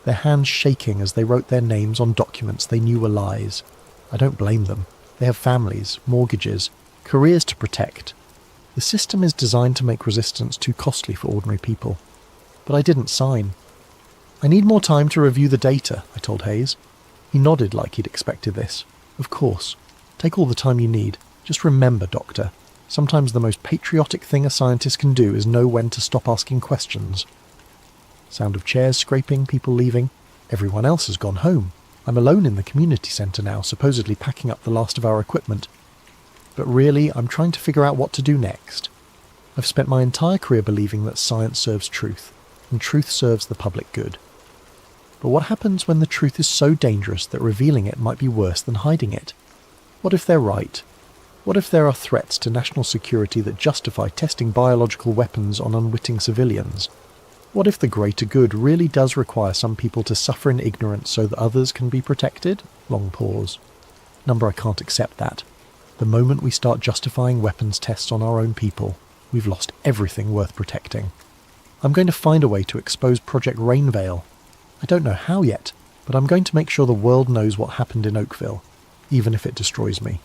their hands shaking as they wrote their names on documents they knew were lies. I don't blame them. They have families, mortgages, careers to protect. The system is designed to make resistance too costly for ordinary people. But I didn't sign. "I need more time to review the data," I told Hayes. He nodded like he'd expected this. Of course. Take all the time you need. Just remember, Doctor, sometimes the most patriotic thing a scientist can do is know when to stop asking questions. Sound of chairs scraping, people leaving. Everyone else has gone home. I'm alone in the community centre now, supposedly packing up the last of our equipment. But really, I'm trying to figure out what to do next. I've spent my entire career believing that science serves truth, and truth serves the public good. But what happens when the truth is so dangerous that revealing it might be worse than hiding it? What if they're right? What if there are threats to national security that justify testing biological weapons on unwitting civilians? What if the greater good really does require some people to suffer in ignorance so that others can be protected? Long pause. Number, I can't accept that. The moment we start justifying weapons tests on our own people, we've lost everything worth protecting. I'm going to find a way to expose Project Rainveil. I don't know how yet, but I'm going to make sure the world knows what happened in Oakville, even if it destroys me.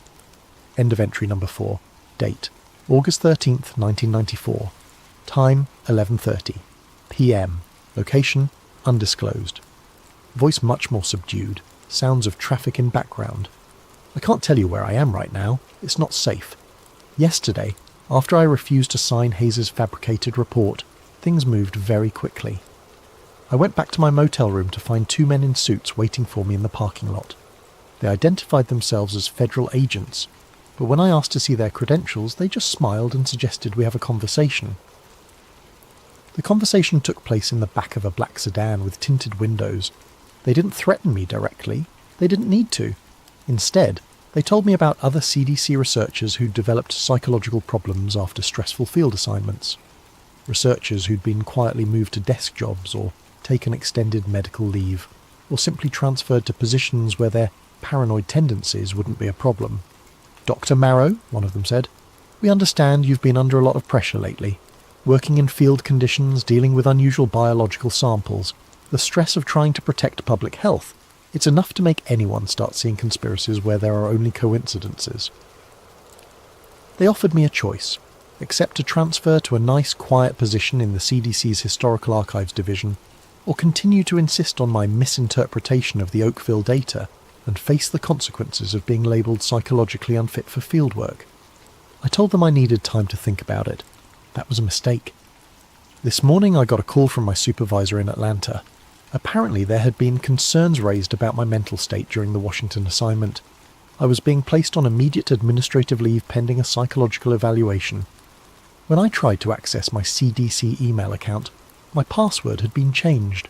End of entry number 4. Date: August 13th, 1994. Time: 11:30 p.m. Location: undisclosed. Voice much more subdued. Sounds of traffic in background. I can't tell you where I am right now. It's not safe. Yesterday, after I refused to sign Hayes' fabricated report, things moved very quickly. I went back to my motel room to find 2 men in suits waiting for me in the parking lot. They identified themselves as federal agents, but when I asked to see their credentials, they just smiled and suggested we have a conversation. The conversation took place in the back of a black sedan with tinted windows. They didn't threaten me directly. They didn't need to. Instead, they told me about other CDC researchers who'd developed psychological problems after stressful field assignments. Researchers who'd been quietly moved to desk jobs or taken extended medical leave, or simply transferred to positions where their paranoid tendencies wouldn't be a problem. "Dr. Marrow," one of them said, "we understand you've been under a lot of pressure lately. Working in field conditions, dealing with unusual biological samples, the stress of trying to protect public health. It's enough to make anyone start seeing conspiracies where there are only coincidences." They offered me a choice: accept a transfer to a nice, quiet position in the CDC's Historical Archives Division, or continue to insist on my misinterpretation of the Oakville data and face the consequences of being labelled psychologically unfit for fieldwork. I told them I needed time to think about it. That was a mistake. This morning I got a call from my supervisor in Atlanta. Apparently there had been concerns raised about my mental state during the Washington assignment. I was being placed on immediate administrative leave pending a psychological evaluation. When I tried to access my CDC email account, my password had been changed.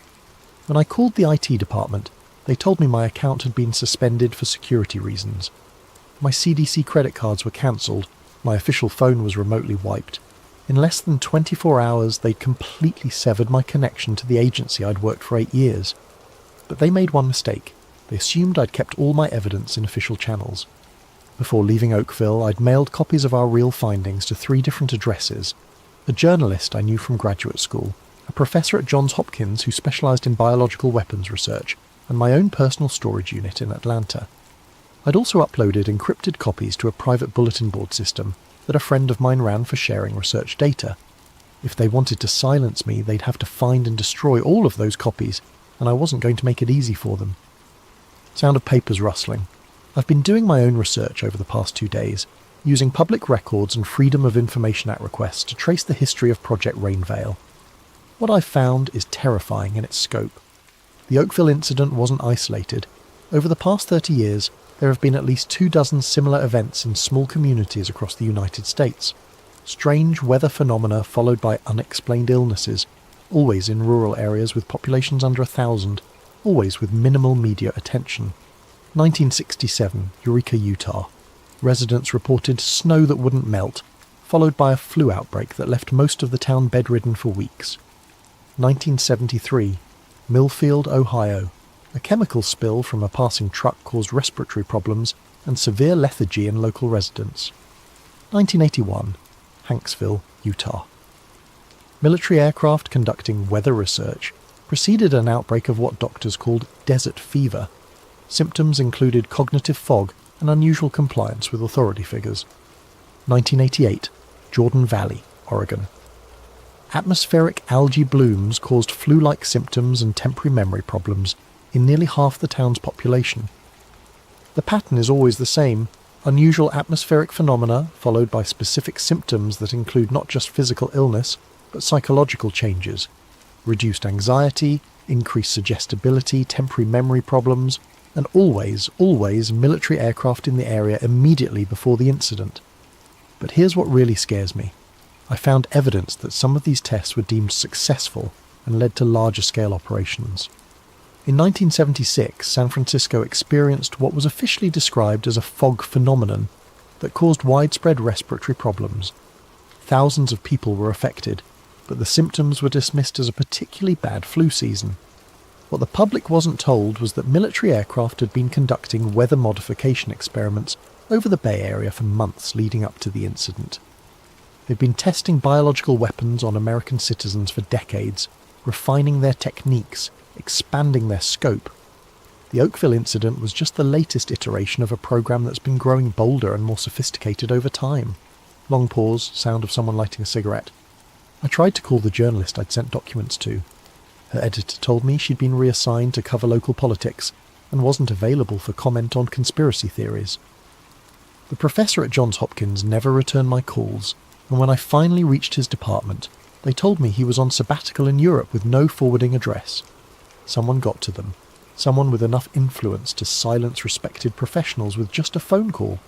When I called the IT department, they told me my account had been suspended for security reasons. My CDC credit cards were cancelled, my official phone was remotely wiped. In less than 24 hours, they'd completely severed my connection to the agency I'd worked for 8 years. But they made one mistake. They assumed I'd kept all my evidence in official channels. Before leaving Oakville, I'd mailed copies of our real findings to 3 different addresses: a journalist I knew from graduate school, a professor at Johns Hopkins who specialised in biological weapons research, and my own personal storage unit in Atlanta. I'd also uploaded encrypted copies to a private bulletin board system that a friend of mine ran for sharing research data. If they wanted to silence me, they'd have to find and destroy all of those copies, and I wasn't going to make it easy for them. Sound of papers rustling. I've been doing my own research over the past 2 days, using public records and Freedom of Information Act requests to trace the history of Project Rainveil. What I've found is terrifying in its scope. The Oakville incident wasn't isolated. Over the past 30 years, there have been at least 24 similar events in small communities across the United States. Strange weather phenomena followed by unexplained illnesses, always in rural areas with populations under 1,000, always with minimal media attention. 1967, Eureka, Utah. Residents reported snow that wouldn't melt, followed by a flu outbreak that left most of the town bedridden for weeks. 1973, Millfield, Ohio. A chemical spill from a passing truck caused respiratory problems and severe lethargy in local residents. 1981, Hanksville, Utah. Military aircraft conducting weather research preceded an outbreak of what doctors called desert fever. Symptoms included cognitive fog and unusual compliance with authority figures. 1988, Jordan Valley, Oregon. Atmospheric algae blooms caused flu-like symptoms and temporary memory problems, in nearly half the town's population. The pattern is always the same: unusual atmospheric phenomena followed by specific symptoms that include not just physical illness, but psychological changes. Reduced anxiety, increased suggestibility, temporary memory problems, and always military aircraft in the area immediately before the incident. But here's what really scares me. I found evidence that some of these tests were deemed successful and led to larger scale operations. In 1976, San Francisco experienced what was officially described as a fog phenomenon that caused widespread respiratory problems. Thousands of people were affected, but the symptoms were dismissed as a particularly bad flu season. What the public wasn't told was that military aircraft had been conducting weather modification experiments over the Bay Area for months leading up to the incident. They'd been testing biological weapons on American citizens for decades, refining their techniques, expanding their scope. The Oakville incident was just the latest iteration of a program that's been growing bolder and more sophisticated over time. Long pause, sound of someone lighting a cigarette. I tried to call the journalist I'd sent documents to. Her editor told me she'd been reassigned to cover local politics and wasn't available for comment on conspiracy theories. The professor at Johns Hopkins never returned my calls, and when I finally reached his department, they told me he was on sabbatical in Europe with no forwarding address. Someone got to them. Someone with enough influence to silence respected professionals with just a phone call.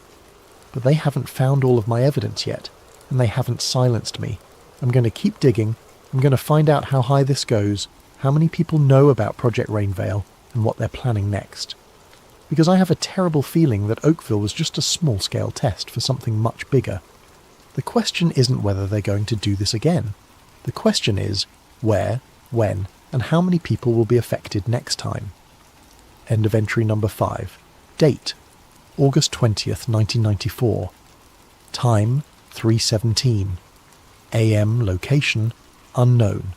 But they haven't found all of my evidence yet, and they haven't silenced me. I'm going to keep digging. I'm going to find out how high this goes, how many people know about Project Rainveil, and what they're planning next. Because I have a terrible feeling that Oakville was just a small-scale test for something much bigger. The question isn't whether they're going to do this again. The question is where, when, and how many people will be affected next time. End of entry number 5. Date: August 20th, 1994. Time: 3:17. AM location: unknown.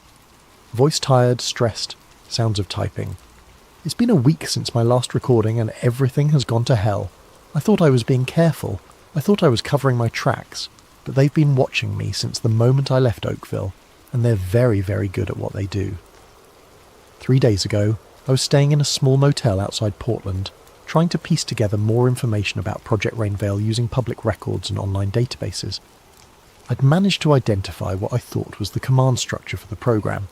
Voice tired, stressed, sounds of typing. It's been a week since my last recording and everything has gone to hell. I thought I was being careful. I thought I was covering my tracks. But they've been watching me since the moment I left Oakville, and they're very, very good at what they do. 3 days ago, I was staying in a small motel outside Portland, trying to piece together more information about Project Rainveil using public records and online databases. I'd managed to identify what I thought was the command structure for the program: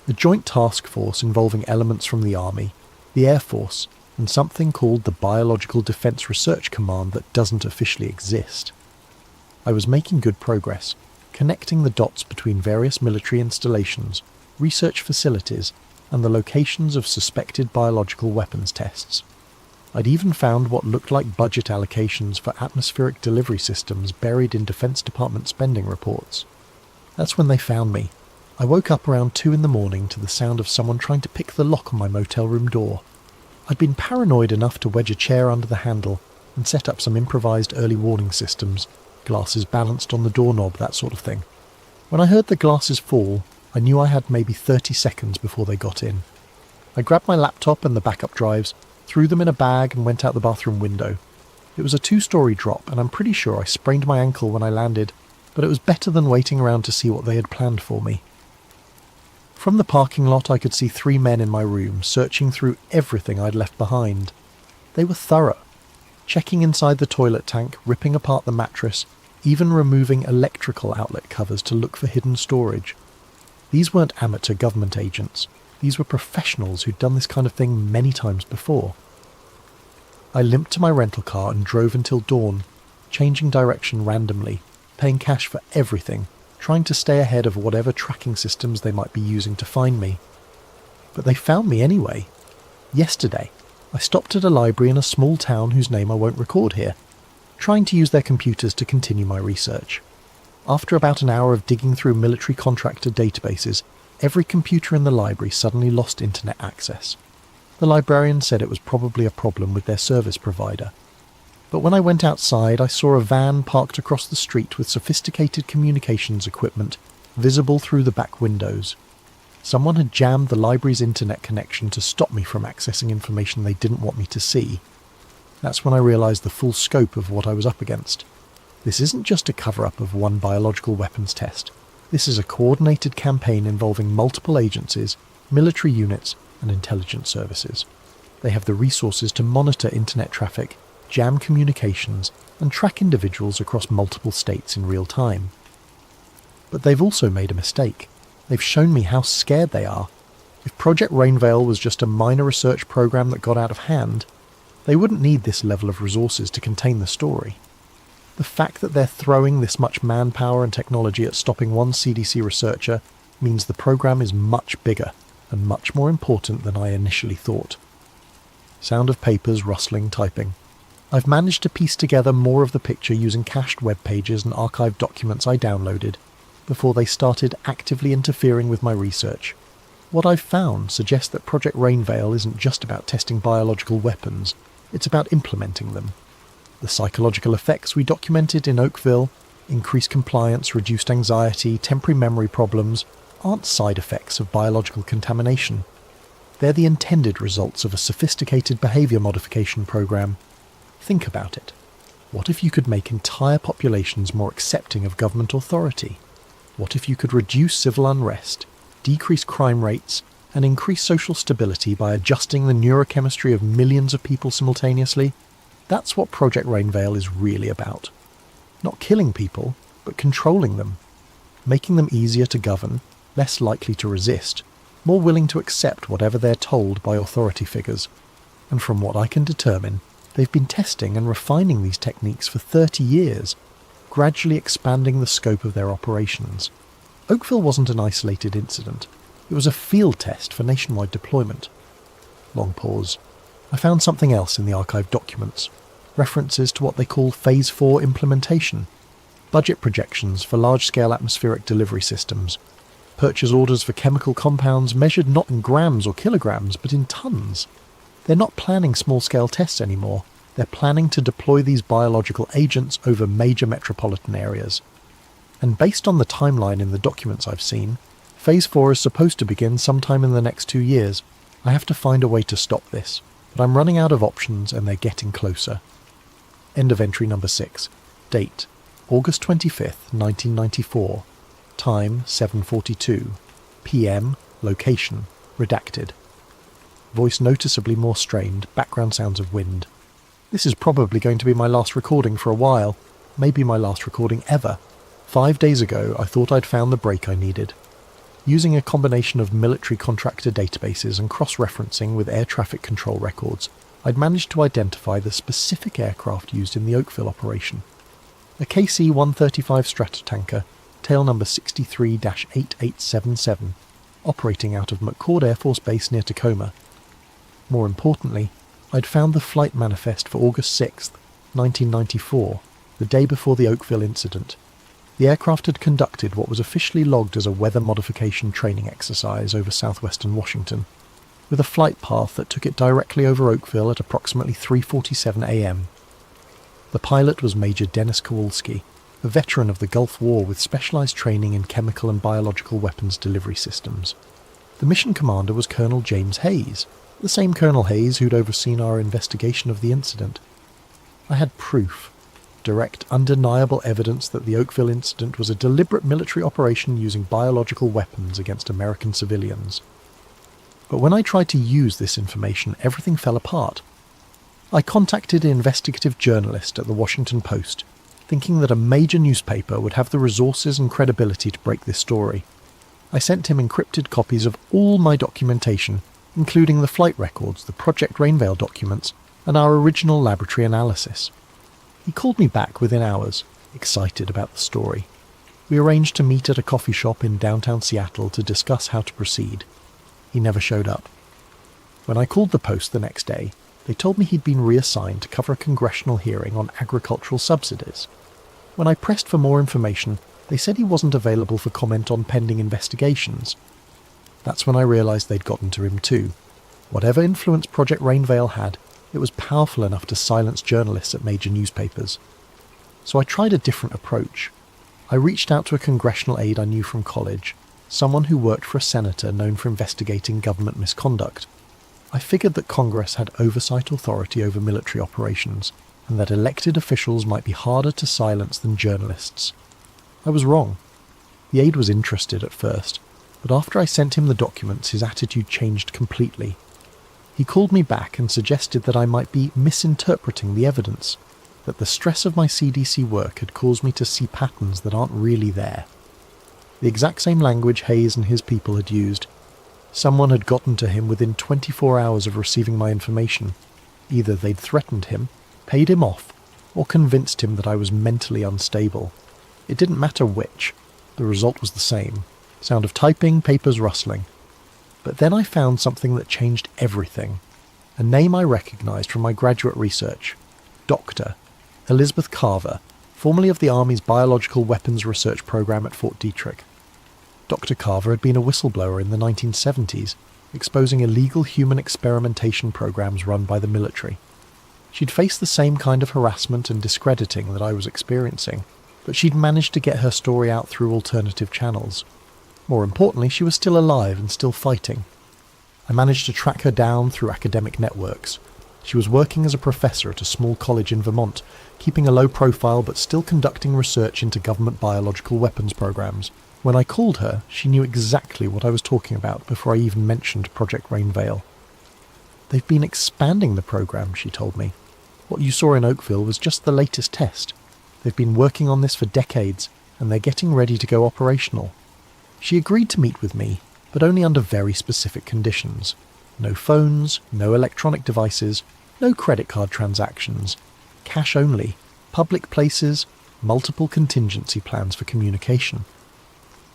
a joint task force involving elements from the Army, the Air Force, and something called the Biological Defense Research Command that doesn't officially exist. I was making good progress, connecting the dots between various military installations, research facilities, and the locations of suspected biological weapons tests. I'd even found what looked like budget allocations for atmospheric delivery systems buried in Defense Department spending reports. That's when they found me. I woke up around 2 in the morning to the sound of someone trying to pick the lock on my motel room door. I'd been paranoid enough to wedge a chair under the handle and set up some improvised early warning systems, glasses balanced on the doorknob, that sort of thing. When I heard the glasses fall, I knew I had maybe 30 seconds before they got in. I grabbed my laptop and the backup drives, threw them in a bag and went out the bathroom window. It was a 2-story drop and I'm pretty sure I sprained my ankle when I landed, but it was better than waiting around to see what they had planned for me. From the parking lot I could see 3 men in my room searching through everything I'd left behind. They were thorough, checking inside the toilet tank, ripping apart the mattress, even removing electrical outlet covers to look for hidden storage. These weren't amateur government agents. These were professionals who'd done this kind of thing many times before. I limped to my rental car and drove until dawn, changing direction randomly, paying cash for everything, trying to stay ahead of whatever tracking systems they might be using to find me. But they found me anyway. Yesterday, I stopped at a library in a small town whose name I won't record here, trying to use their computers to continue my research. After about an hour of digging through military contractor databases, every computer in the library suddenly lost internet access. The librarian said it was probably a problem with their service provider. But when I went outside, I saw a van parked across the street with sophisticated communications equipment visible through the back windows. Someone had jammed the library's internet connection to stop me from accessing information they didn't want me to see. That's when I realised the full scope of what I was up against. This isn't just a cover-up of one biological weapons test. This is a coordinated campaign involving multiple agencies, military units, and intelligence services. They have the resources to monitor internet traffic, jam communications, and track individuals across multiple states in real time. But they've also made a mistake. They've shown me how scared they are. If Project Rainveil was just a minor research program that got out of hand, they wouldn't need this level of resources to contain the story. The fact that they're throwing this much manpower and technology at stopping one CDC researcher means the program is much bigger and much more important than I initially thought. Sound of papers rustling, typing. I've managed to piece together more of the picture using cached web pages and archived documents I downloaded before they started actively interfering with my research. What I've found suggests that Project Rainveil isn't just about testing biological weapons, it's about implementing them. The psychological effects we documented in Oakville, increased compliance, reduced anxiety, temporary memory problems, aren't side effects of biological contamination. They're the intended results of a sophisticated behaviour modification program. Think about it. What if you could make entire populations more accepting of government authority? What if you could reduce civil unrest, decrease crime rates, and increase social stability by adjusting the neurochemistry of millions of people simultaneously? That's what Project Rainveil is really about. Not killing people, but controlling them. Making them easier to govern, less likely to resist, more willing to accept whatever they're told by authority figures. And from what I can determine, they've been testing and refining these techniques for 30 years, gradually expanding the scope of their operations. Oakville wasn't an isolated incident. It was a field test for nationwide deployment. Long pause. I found something else in the archived documents. References to what they call Phase 4 implementation. Budget projections for large-scale atmospheric delivery systems. Purchase orders for chemical compounds measured not in grams or kilograms, but in tons. They're not planning small-scale tests anymore. They're planning to deploy these biological agents over major metropolitan areas. And based on the timeline in the documents I've seen, Phase 4 is supposed to begin sometime in the next 2 years. I have to find a way to stop this, but I'm running out of options and they're getting closer. End of entry number 6. Date: August 25th, 1994. Time: 7:42. PM. Location: redacted. Voice noticeably more strained, background sounds of wind. This is probably going to be my last recording for a while, maybe my last recording ever. 5 days ago, I thought I'd found the break I needed. Using a combination of military contractor databases and cross-referencing with air traffic control records, I'd managed to identify the specific aircraft used in the Oakville operation. A KC-135 Stratotanker, tail number 63-8877, operating out of McCord Air Force Base near Tacoma. More importantly, I'd found the flight manifest for August 6th, 1994, the day before the Oakville incident. The aircraft had conducted what was officially logged as a weather modification training exercise over southwestern Washington, with a flight path that took it directly over Oakville at approximately 3:47 a.m. The pilot was Major Dennis Kowalski, a veteran of the Gulf War with specialized training in chemical and biological weapons delivery systems. The mission commander was Colonel James Hayes, the same Colonel Hayes who'd overseen our investigation of the incident. I had proof. Direct, undeniable evidence that the Oakville incident was a deliberate military operation using biological weapons against American civilians. But when I tried to use this information, everything fell apart. I contacted an investigative journalist at the Washington Post, thinking that a major newspaper would have the resources and credibility to break this story. I sent him encrypted copies of all my documentation, including the flight records, the Project Rainveil documents, and our original laboratory analysis. He called me back within hours, excited about the story. We arranged to meet at a coffee shop in downtown Seattle to discuss how to proceed. He never showed up. When I called the Post the next day, they told me he'd been reassigned to cover a congressional hearing on agricultural subsidies. When I pressed for more information, they said he wasn't available for comment on pending investigations. That's when I realised they'd gotten to him too. Whatever influence Project Rainveil had, it was powerful enough to silence journalists at major newspapers. So I tried a different approach. I reached out to a congressional aide I knew from college, someone who worked for a senator known for investigating government misconduct. I figured that Congress had oversight authority over military operations, and that elected officials might be harder to silence than journalists. I was wrong. The aide was interested at first, but after I sent him the documents, his attitude changed completely. He He called me back and suggested that I might be misinterpreting the evidence, that the stress of my CDC work had caused me to see patterns that aren't really there. The exact same language Hayes and his people had used. Someone had gotten to him within 24 hours of receiving my information. Either they'd threatened him, paid him off, or convinced him that I was mentally unstable. It didn't matter which. The result was the same. Sound of typing, papers rustling. But then I found something that changed everything. A name I recognised from my graduate research. Dr. Elizabeth Carver, formerly of the Army's Biological Weapons Research Program at Fort Detrick. Dr. Carver had been a whistleblower in the 1970s, exposing illegal human experimentation programs run by the military. She'd faced the same kind of harassment and discrediting that I was experiencing, but she'd managed to get her story out through alternative channels. More importantly, she was still alive and still fighting. I managed to track her down through academic networks. She was working as a professor at a small college in Vermont, keeping a low profile but still conducting research into government biological weapons programs. When I called her, she knew exactly what I was talking about before I even mentioned Project Rainveil. They've been expanding the program, she told me. What you saw in Oakville was just the latest test. They've been working on this for decades, and they're getting ready to go operational. She agreed to meet with me, but only under very specific conditions. No phones, no electronic devices, no credit card transactions. Cash only, public places, multiple contingency plans for communication.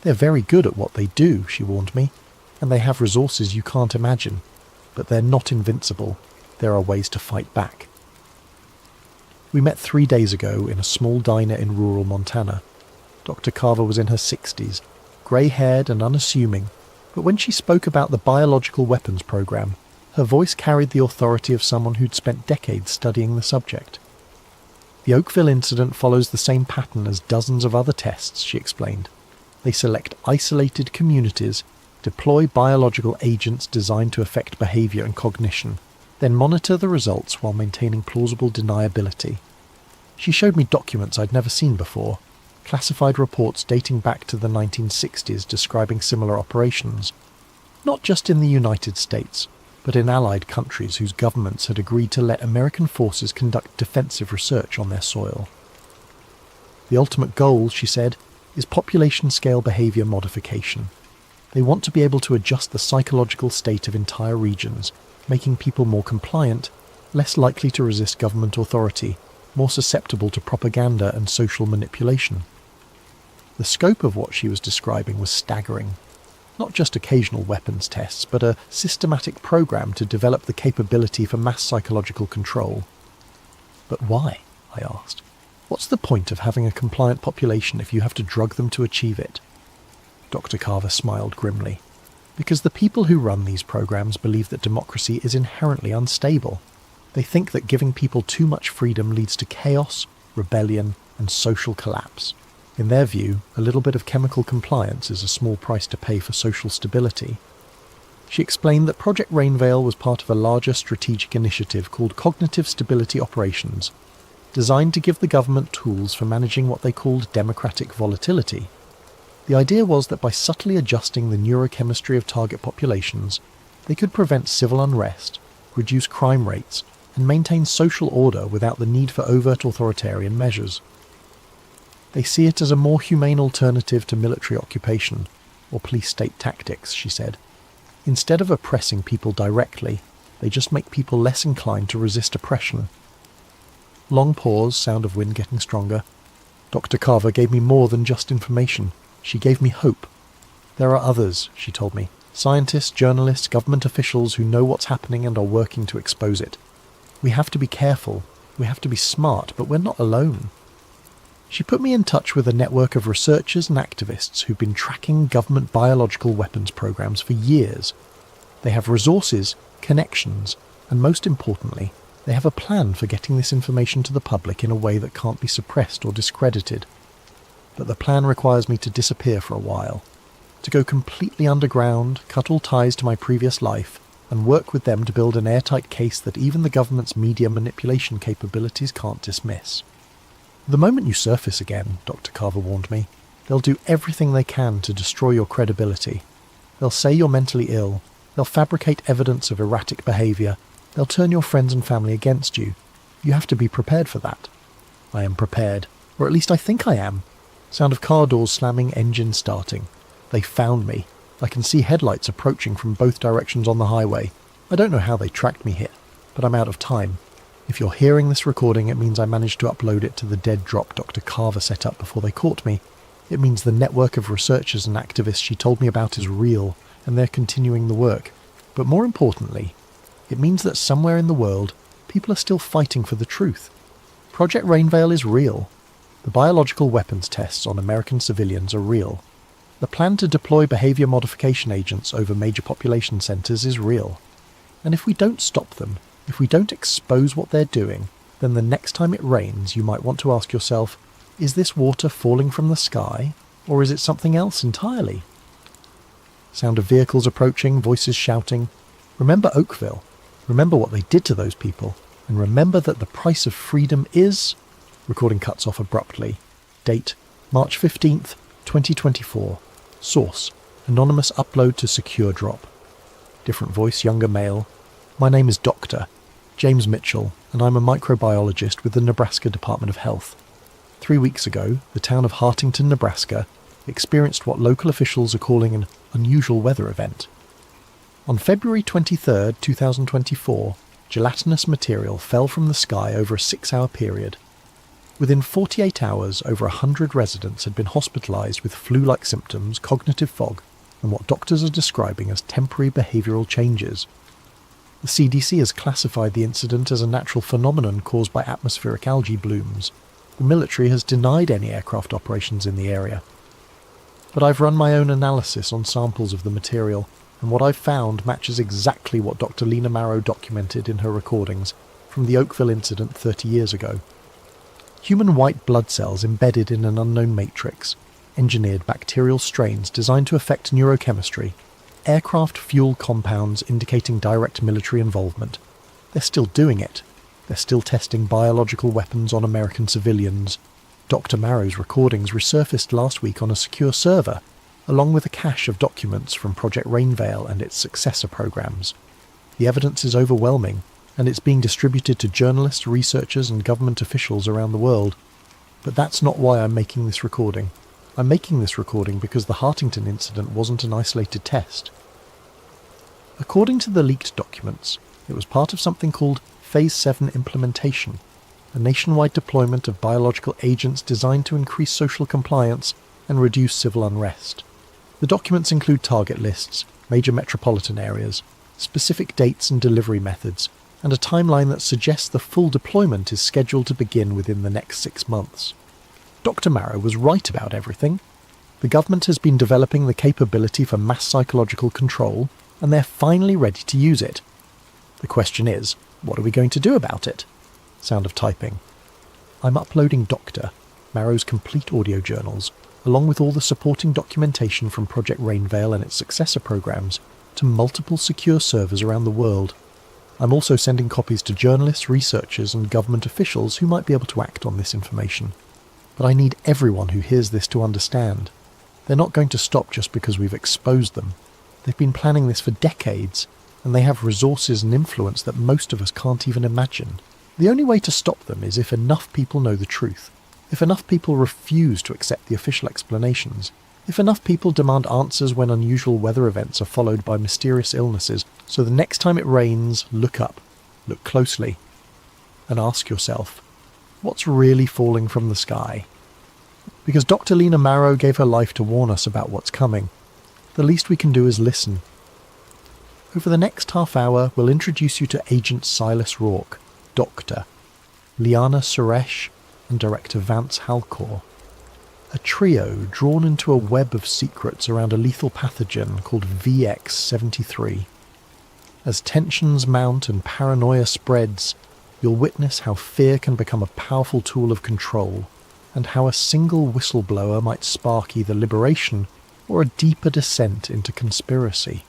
They're very good at what they do, she warned me, and they have resources you can't imagine. But they're not invincible. There are ways to fight back. We met 3 days ago in a small diner in rural Montana. Dr. Carver was in her 60s, grey-haired and unassuming, but when she spoke about the biological weapons program, her voice carried the authority of someone who'd spent decades studying the subject. The Oakville incident follows the same pattern as dozens of other tests, she explained. They select isolated communities, deploy biological agents designed to affect behaviour and cognition, then monitor the results while maintaining plausible deniability. She showed me documents I'd never seen before, classified reports dating back to the 1960s describing similar operations, not just in the United States, but in allied countries whose governments had agreed to let American forces conduct defensive research on their soil. The ultimate goal, she said, is population-scale behaviour modification. They want to be able to adjust the psychological state of entire regions, making people more compliant, less likely to resist government authority, more susceptible to propaganda and social manipulation. The scope of what she was describing was staggering. Not just occasional weapons tests, but a systematic program to develop the capability for mass psychological control. But why? I asked. What's the point of having a compliant population if you have to drug them to achieve it? Dr. Carver smiled grimly. Because the people who run these programs believe that democracy is inherently unstable. They think that giving people too much freedom leads to chaos, rebellion, and social collapse. In their view, a little bit of chemical compliance is a small price to pay for social stability. She explained that Project Rainveil was part of a larger strategic initiative called Cognitive Stability Operations, designed to give the government tools for managing what they called democratic volatility. The idea was that by subtly adjusting the neurochemistry of target populations, they could prevent civil unrest, reduce crime rates, and maintain social order without the need for overt authoritarian measures. They see it as a more humane alternative to military occupation, or police-state tactics, she said. Instead of oppressing people directly, they just make people less inclined to resist oppression. Long pause, sound of wind getting stronger. Dr. Carver gave me more than just information. She gave me hope. There are others, she told me. Scientists, journalists, government officials who know what's happening and are working to expose it. We have to be careful. We have to be smart, but we're not alone. She put me in touch with a network of researchers and activists who've been tracking government biological weapons programs for years. They have resources, connections, and most importantly, they have a plan for getting this information to the public in a way that can't be suppressed or discredited. But the plan requires me to disappear for a while, to go completely underground, cut all ties to my previous life, and work with them to build an airtight case that even the government's media manipulation capabilities can't dismiss. The moment you surface again, Dr. Carver warned me, they'll do everything they can to destroy your credibility. They'll say you're mentally ill, They'll fabricate evidence of erratic behaviour. They'll turn your friends and family against you. You have to be prepared for that. I am prepared, or at least I think I am. Sound of car doors slamming, engine starting. They found me. I can see headlights approaching from both directions on the highway. I don't know how they tracked me here, but I'm out of time. If you're hearing this recording, it means I managed to upload it to the dead drop Dr. Carver set up before they caught me. It means the network of researchers and activists she told me about is real, and they're continuing the work. But more importantly, it means that somewhere in the world, people are still fighting for the truth. Project Rainveil is real. The biological weapons tests on American civilians are real. The plan to deploy behaviour modification agents over major population centres is real. And if we don't stop them, if we don't expose what they're doing, then the next time it rains you might want to ask yourself, is this water falling from the sky, or is it something else entirely? Sound of vehicles approaching, voices shouting. Remember Oakville. Remember what they did to those people. And remember that the price of freedom is... Recording cuts off abruptly. Date, March 15th, 2024. Source, anonymous upload to secure drop. Different voice, younger male. My name is Dr. James Mitchell, and I'm a microbiologist with the Nebraska Department of Health. 3 weeks ago, the town of Hartington, Nebraska, experienced what local officials are calling an unusual weather event. On February 23, 2024, gelatinous material fell from the sky over a 6-hour period. Within 48 hours, over 100 residents had been hospitalised with flu-like symptoms, cognitive fog, and what doctors are describing as temporary behavioural changes. The CDC has classified the incident as a natural phenomenon caused by atmospheric algae blooms. The military has denied any aircraft operations in the area. But I've run my own analysis on samples of the material, and what I've found matches exactly what Dr. Lena Marrow documented in her recordings from the Oakville incident 30 years ago. Human white blood cells embedded in an unknown matrix, engineered bacterial strains designed to affect neurochemistry, aircraft fuel compounds indicating direct military involvement. They're still doing it. They're still testing biological weapons on American civilians. Dr. Marrow's recordings resurfaced last week on a secure server, along with a cache of documents from Project Rainveil and its successor programs. The evidence is overwhelming, and it's being distributed to journalists, researchers, and government officials around the world. But that's not why I'm making this recording. I'm making this recording because the Hartington incident wasn't an isolated test. According to the leaked documents, it was part of something called Phase 7 implementation, a nationwide deployment of biological agents designed to increase social compliance and reduce civil unrest. The documents include target lists, major metropolitan areas, specific dates and delivery methods, and a timeline that suggests the full deployment is scheduled to begin within the next 6 months. Dr. Marrow was right about everything. The government has been developing the capability for mass psychological control, and they're finally ready to use it. The question is, what are we going to do about it? Sound of typing. I'm uploading Dr. Marrow's complete audio journals, along with all the supporting documentation from Project Rainveil and its successor programs, to multiple secure servers around the world. I'm also sending copies to journalists, researchers, and government officials who might be able to act on this information. But I need everyone who hears this to understand. They're not going to stop just because we've exposed them. They've been planning this for decades, and they have resources and influence that most of us can't even imagine. The only way to stop them is if enough people know the truth, if enough people refuse to accept the official explanations, if enough people demand answers when unusual weather events are followed by mysterious illnesses, so the next time it rains, look up, look closely, and ask yourself, what's really falling from the sky? Because Dr. Lena Marrow gave her life to warn us about what's coming. The least we can do is listen. Over the next half hour, we'll introduce you to Agent Silas Rourke, Doctor, Liana Suresh, and Director Vance Halcor. A trio drawn into a web of secrets around a lethal pathogen called VX-73. As tensions mount and paranoia spreads, you'll witness how fear can become a powerful tool of control, and how a single whistleblower might spark either liberation or a deeper descent into conspiracy.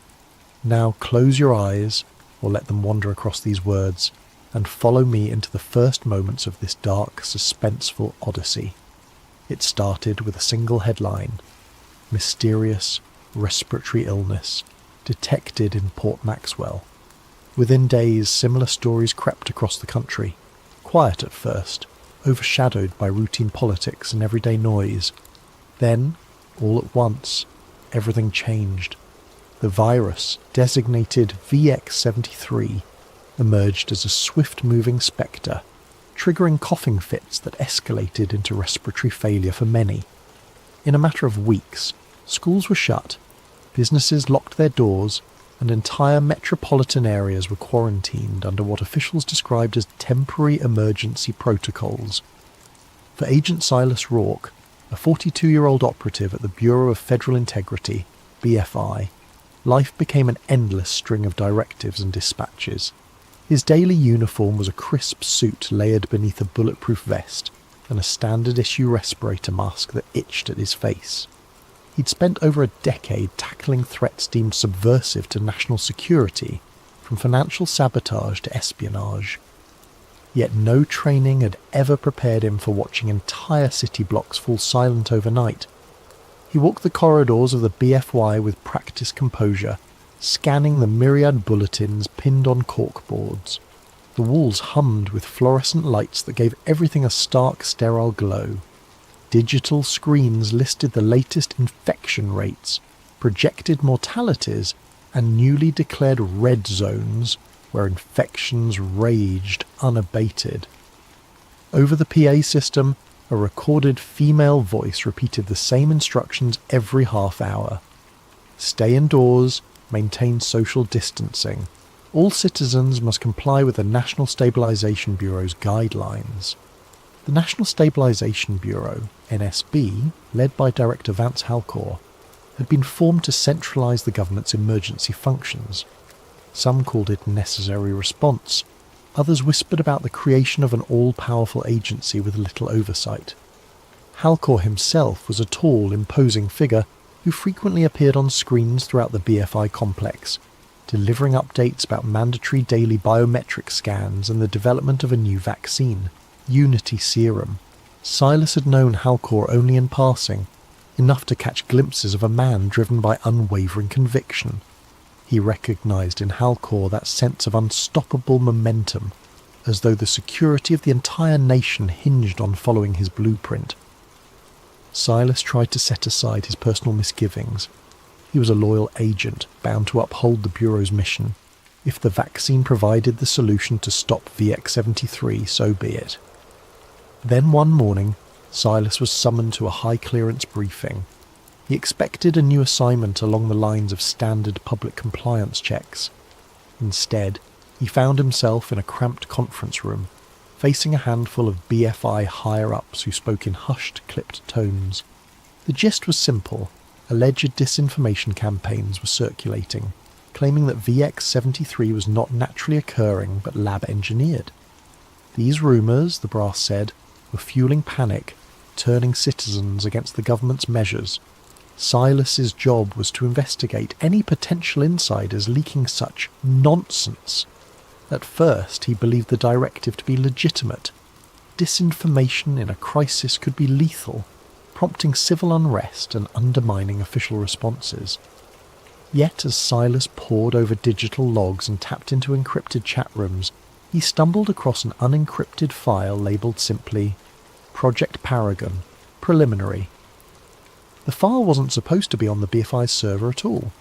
Now close your eyes, or let them wander across these words, and follow me into the first moments of this dark, suspenseful odyssey. It started with a single headline: Mysterious Respiratory Illness detected in Port Maxwell. Within days, similar stories crept across the country, quiet at first, overshadowed by routine politics and everyday noise. Then, all at once, everything changed. The virus, designated VX73, emerged as a swift-moving spectre, triggering coughing fits that escalated into respiratory failure for many. In a matter of weeks, schools were shut, businesses locked their doors, and entire metropolitan areas were quarantined under what officials described as temporary emergency protocols. For Agent Silas Rourke, a 42-year-old operative at the Bureau of Federal Integrity, BFI, life became an endless string of directives and dispatches. His daily uniform was a crisp suit layered beneath a bulletproof vest and a standard-issue respirator mask that itched at his face. He'd spent over a decade tackling threats deemed subversive to national security, from financial sabotage to espionage. Yet no training had ever prepared him for watching entire city blocks fall silent overnight. He walked the corridors of the BFY with practiced composure, scanning the myriad bulletins pinned on corkboards. The walls hummed with fluorescent lights that gave everything a stark, sterile glow. Digital screens listed the latest infection rates, projected mortalities, and newly declared red zones where infections raged unabated. Over the PA system, a recorded female voice repeated the same instructions every half hour. Stay indoors, maintain social distancing. All citizens must comply with the National Stabilization Bureau's guidelines. The National Stabilization Bureau, NSB, led by Director Vance Halcor, had been formed to centralise the government's emergency functions. Some called it necessary response, others whispered about the creation of an all-powerful agency with little oversight. Halcor himself was a tall, imposing figure who frequently appeared on screens throughout the BFI complex, delivering updates about mandatory daily biometric scans and the development of a new vaccine, Unity Serum. Silas had known Halcor only in passing, enough to catch glimpses of a man driven by unwavering conviction. He recognised in Halcor that sense of unstoppable momentum, as though the security of the entire nation hinged on following his blueprint. Silas tried to set aside his personal misgivings. He was a loyal agent, bound to uphold the Bureau's mission. If the vaccine provided the solution to stop VX73, so be it. Then one morning, Silas was summoned to a high-clearance briefing. He expected a new assignment along the lines of standard public compliance checks. Instead, he found himself in a cramped conference room, facing a handful of BFI higher-ups who spoke in hushed, clipped tones. The gist was simple. Alleged disinformation campaigns were circulating, claiming that VX73 was not naturally occurring but lab-engineered. These rumours, the brass said, were fueling panic, turning citizens against the government's measures. Silas's job was to investigate any potential insiders leaking such nonsense. At first, he believed the directive to be legitimate. Disinformation in a crisis could be lethal, prompting civil unrest and undermining official responses. Yet as Silas pored over digital logs and tapped into encrypted chat rooms, he stumbled across an unencrypted file labelled simply Project Paragon, Preliminary. The file wasn't supposed to be on the BFI's server at all.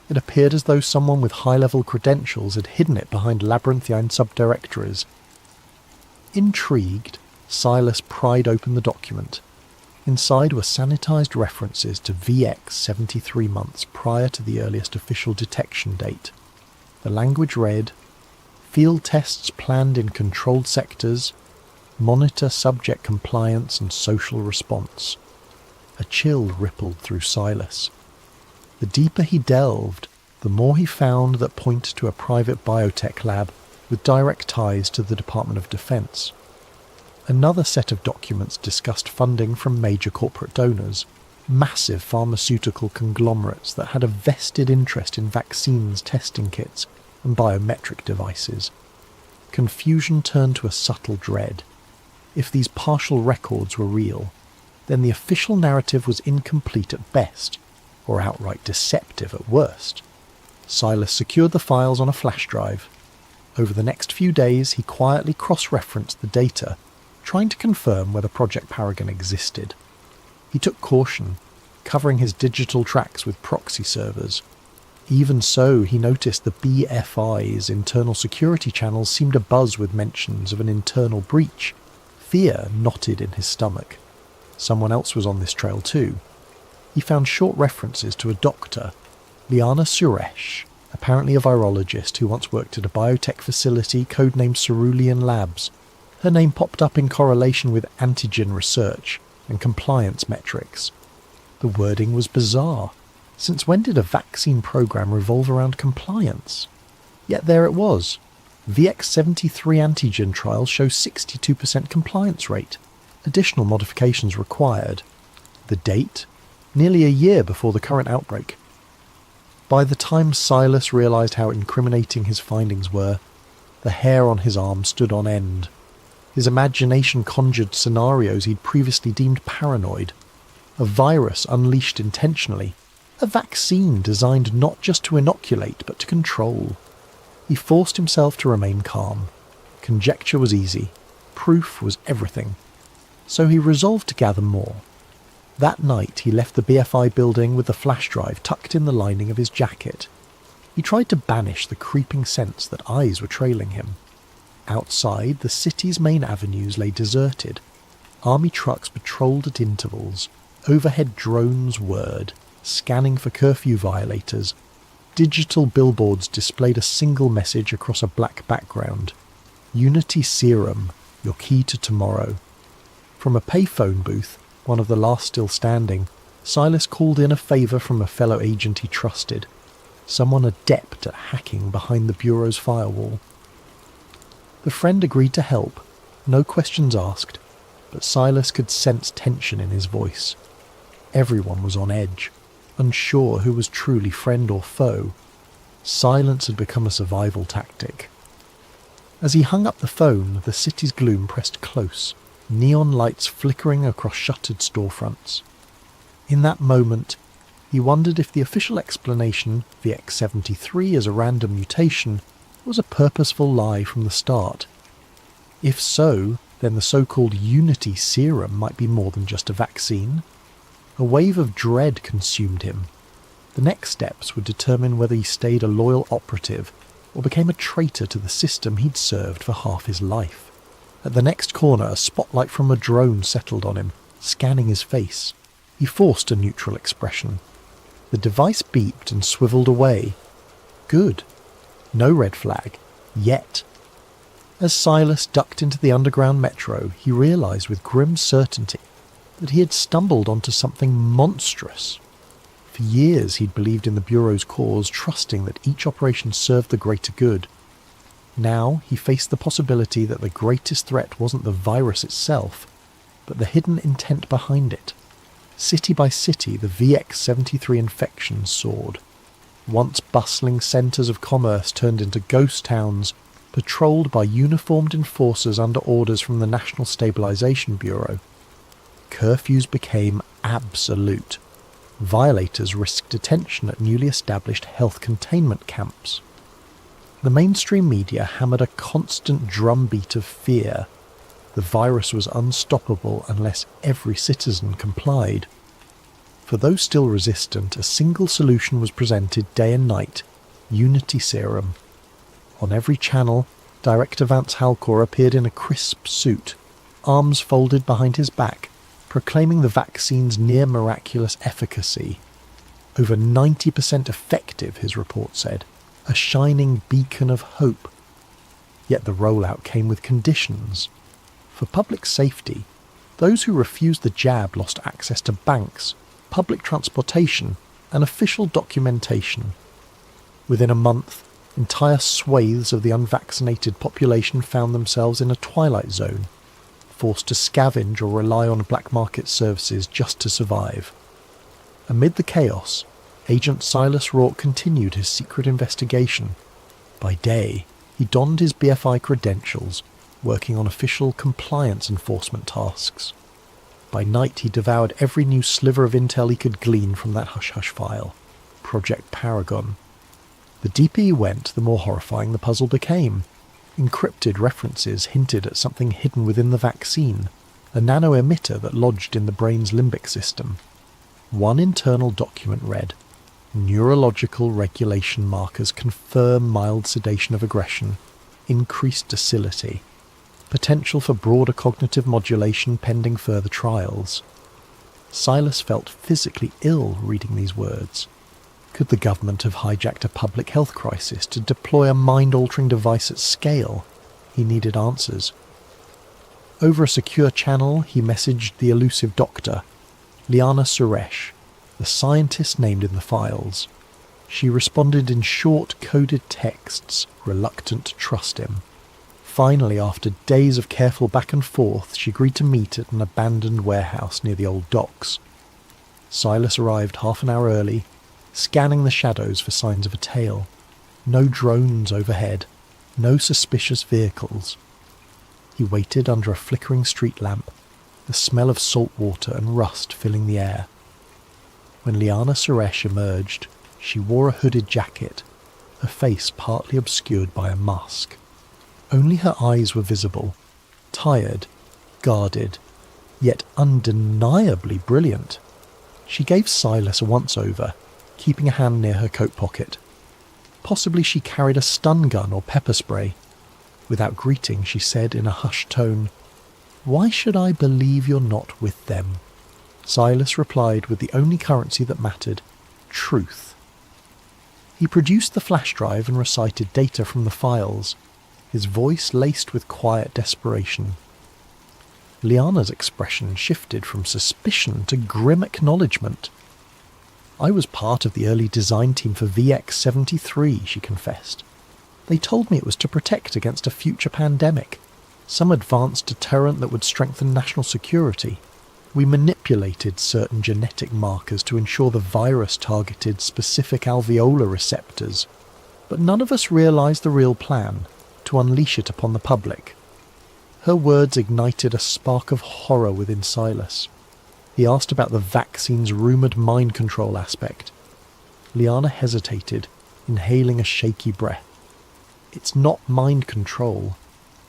It appeared as though someone with high-level credentials had hidden it behind labyrinthine subdirectories. Intrigued, Silas pried open the document. Inside were sanitised references to VX 73 months prior to the earliest official detection date. The language read, "Field tests planned in controlled sectors. Monitor subject compliance and social response." A chill rippled through Silas. The deeper he delved, the more he found that pointed to a private biotech lab with direct ties to the Department of Defense. Another set of documents discussed funding from major corporate donors, massive pharmaceutical conglomerates that had a vested interest in vaccines, testing kits, and biometric devices. Confusion turned to a subtle dread. If these partial records were real, then the official narrative was incomplete at best, or outright deceptive at worst. Silas secured the files on a flash drive. Over the next few days, he quietly cross-referenced the data, trying to confirm whether Project Paragon existed. He took caution, covering his digital tracks with proxy servers. Even so, he noticed the BFI's internal security channels seemed abuzz with mentions of an internal breach. Fear knotted in his stomach. Someone else was on this trail too. He found short references to a doctor, Liana Suresh, apparently a virologist who once worked at a biotech facility codenamed Cerulean Labs. Her name popped up in correlation with antigen research and compliance metrics. The wording was bizarre. Since when did a vaccine program revolve around compliance? Yet there it was. VX73 antigen trials show 62% compliance rate. Additional modifications required. The date? Nearly a year before the current outbreak. By the time Silas realised how incriminating his findings were, the hair on his arm stood on end. His imagination conjured scenarios he'd previously deemed paranoid. A virus unleashed intentionally. A vaccine designed not just to inoculate, but to control. He forced himself to remain calm. Conjecture was easy. Proof was everything. So he resolved to gather more. That night he left the BFI building with the flash drive tucked in the lining of his jacket. He tried to banish the creeping sense that eyes were trailing him. Outside, the city's main avenues lay deserted. Army trucks patrolled at intervals. Overhead drones whirred, scanning for curfew violators. Digital billboards displayed a single message across a black background. Unity Serum, your key to tomorrow. From a payphone booth, one of the last still standing, Silas called in a favour from a fellow agent he trusted. Someone adept at hacking behind the Bureau's firewall. The friend agreed to help, no questions asked, but Silas could sense tension in his voice. Everyone was on edge, unsure who was truly friend or foe. Silence had become a survival tactic. As he hung up the phone, the city's gloom pressed close, neon lights flickering across shuttered storefronts. In that moment, he wondered if the official explanation, VX73 as a random mutation, was a purposeful lie from the start. If so, then the so-called Unity Serum might be more than just a vaccine. A wave of dread consumed him. The next steps would determine whether he stayed a loyal operative or became a traitor to the system he'd served for half his life. At the next corner, a spotlight from a drone settled on him, scanning his face. He forced a neutral expression. The device beeped and swiveled away. Good. No red flag. Yet. As Silas ducked into the underground metro, he realised with grim certainty that he had stumbled onto something monstrous. For years he'd believed in the Bureau's cause, trusting that each operation served the greater good. Now he faced the possibility that the greatest threat wasn't the virus itself, but the hidden intent behind it. City by city, the VX73 infections soared. Once bustling centres of commerce turned into ghost towns, patrolled by uniformed enforcers under orders from the National Stabilisation Bureau. Curfews became absolute. Violators risked detention at newly established health containment camps. The mainstream media hammered a constant drumbeat of fear. The virus was unstoppable unless every citizen complied. For those still resistant, a single solution was presented day and night: Unity Serum. On every channel, Director Vance Halcor appeared in a crisp suit, arms folded behind his back, proclaiming the vaccine's near-miraculous efficacy. Over 90% effective, his report said, a shining beacon of hope. Yet the rollout came with conditions. For public safety, those who refused the jab lost access to banks, public transportation, and official documentation. Within a month, entire swathes of the unvaccinated population found themselves in a twilight zone, forced to scavenge or rely on black market services just to survive. Amid the chaos, Agent Silas Rourke continued his secret investigation. By day, he donned his BFI credentials, working on official compliance enforcement tasks. By night, he devoured every new sliver of intel he could glean from that hush-hush file. Project Paragon. The deeper he went, the more horrifying the puzzle became. Encrypted references hinted at something hidden within the vaccine, a nano-emitter that lodged in the brain's limbic system. One internal document read, "Neurological regulation markers confirm mild sedation of aggression, increased docility, potential for broader cognitive modulation pending further trials." Silas felt physically ill reading these words. Could the government have hijacked a public health crisis to deploy a mind-altering device at scale? He needed answers. Over a secure channel, he messaged the elusive doctor, Liana Suresh, the scientist named in the files. She responded in short, coded texts, reluctant to trust him. Finally, after days of careful back and forth, she agreed to meet at an abandoned warehouse near the old docks. Silas arrived half an hour early, scanning the shadows for signs of a tail. No drones overhead, no suspicious vehicles. He waited under a flickering street lamp, the smell of salt water and rust filling the air. When Liana Suresh emerged, she wore a hooded jacket, her face partly obscured by a mask. Only her eyes were visible, tired, guarded, yet undeniably brilliant. She gave Silas a once-over, keeping a hand near her coat pocket. Possibly she carried a stun gun or pepper spray. Without greeting, she said in a hushed tone, "Why should I believe you're not with them?" Silas replied with the only currency that mattered, truth. He produced the flash drive and recited data from the files, his voice laced with quiet desperation. Liana's expression shifted from suspicion to grim acknowledgement. "I was part of the early design team for VX-73, she confessed. "They told me it was to protect against a future pandemic, some advanced deterrent that would strengthen national security. We manipulated certain genetic markers to ensure the virus targeted specific alveolar receptors, but none of us realized the real plan, to unleash it upon the public." Her words ignited a spark of horror within Silas. He asked about the vaccine's rumoured mind control aspect. Liana hesitated, inhaling a shaky breath. "It's not mind control,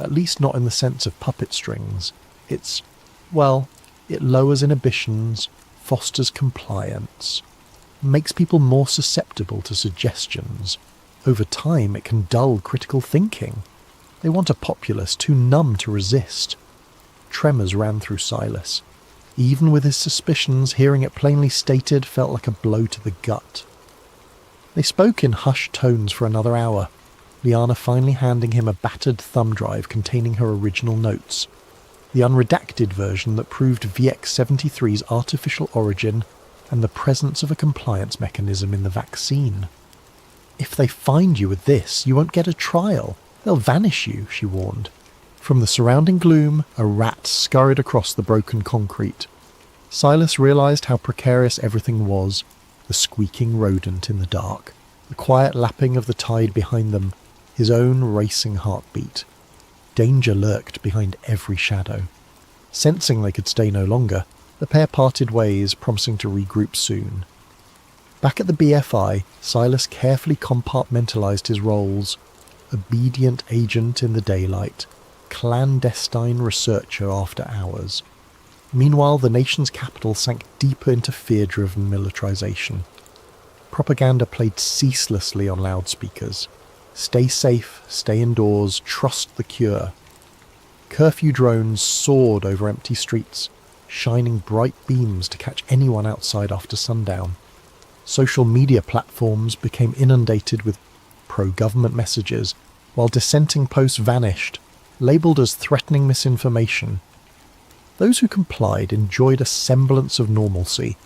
at least not in the sense of puppet strings. It's, well, it lowers inhibitions, fosters compliance, makes people more susceptible to suggestions. Over time, it can dull critical thinking. They want a populace too numb to resist." Tremors ran through Silas. Even with his suspicions, hearing it plainly stated felt like a blow to the gut. They spoke in hushed tones for another hour, Liana finally handing him a battered thumb drive containing her original notes, the unredacted version that proved VX-73's artificial origin and the presence of a compliance mechanism in the vaccine. "If they find you with this, you won't get a trial. They'll vanish you," she warned. From the surrounding gloom, a rat scurried across the broken concrete. Silas realized how precarious everything was, the squeaking rodent in the dark, the quiet lapping of the tide behind them, his own racing heartbeat. Danger lurked behind every shadow. Sensing they could stay no longer, the pair parted ways, promising to regroup soon. Back at the BFI, Silas carefully compartmentalized his roles: obedient agent in the daylight, clandestine researcher after hours. Meanwhile, the nation's capital sank deeper into fear-driven militarization. Propaganda played ceaselessly on loudspeakers. Stay safe, stay indoors, trust the cure. Curfew drones soared over empty streets, shining bright beams to catch anyone outside after sundown. Social media platforms became inundated with pro-government messages, while dissenting posts vanished, labelled as threatening misinformation. Those who complied enjoyed a semblance of normalcy.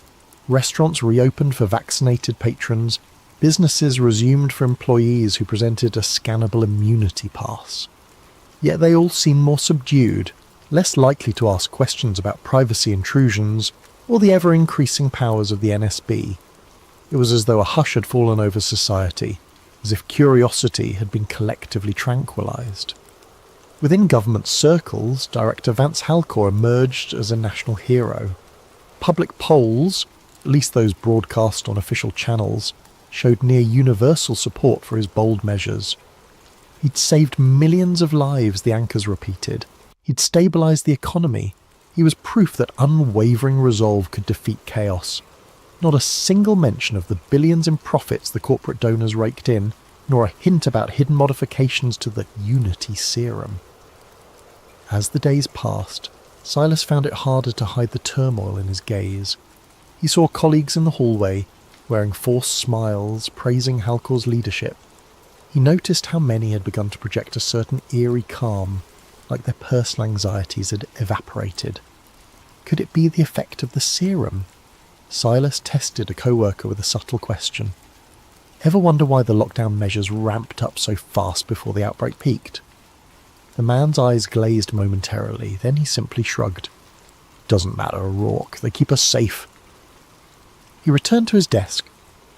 Restaurants reopened for vaccinated patrons, businesses resumed for employees who presented a scannable immunity pass. Yet they all seemed more subdued, less likely to ask questions about privacy intrusions or the ever-increasing powers of the NSB. It was as though a hush had fallen over society, as if curiosity had been collectively tranquilized. Within government circles, Director Vance Halcor emerged as a national hero. Public polls, at least those broadcast on official channels, showed near universal support for his bold measures. He'd saved millions of lives, the anchors repeated. He'd stabilised the economy. He was proof that unwavering resolve could defeat chaos. Not a single mention of the billions in profits the corporate donors raked in, nor a hint about hidden modifications to the Unity serum. As the days passed, Silas found it harder to hide the turmoil in his gaze. He saw colleagues in the hallway, wearing forced smiles, praising Halcor's leadership. He noticed how many had begun to project a certain eerie calm, like their personal anxieties had evaporated. Could it be the effect of the serum? Silas tested a co-worker with a subtle question. Ever wonder why the lockdown measures ramped up so fast before the outbreak peaked? The man's eyes glazed momentarily, then he simply shrugged. Doesn't matter, O'Rourke. They keep us safe. He returned to his desk,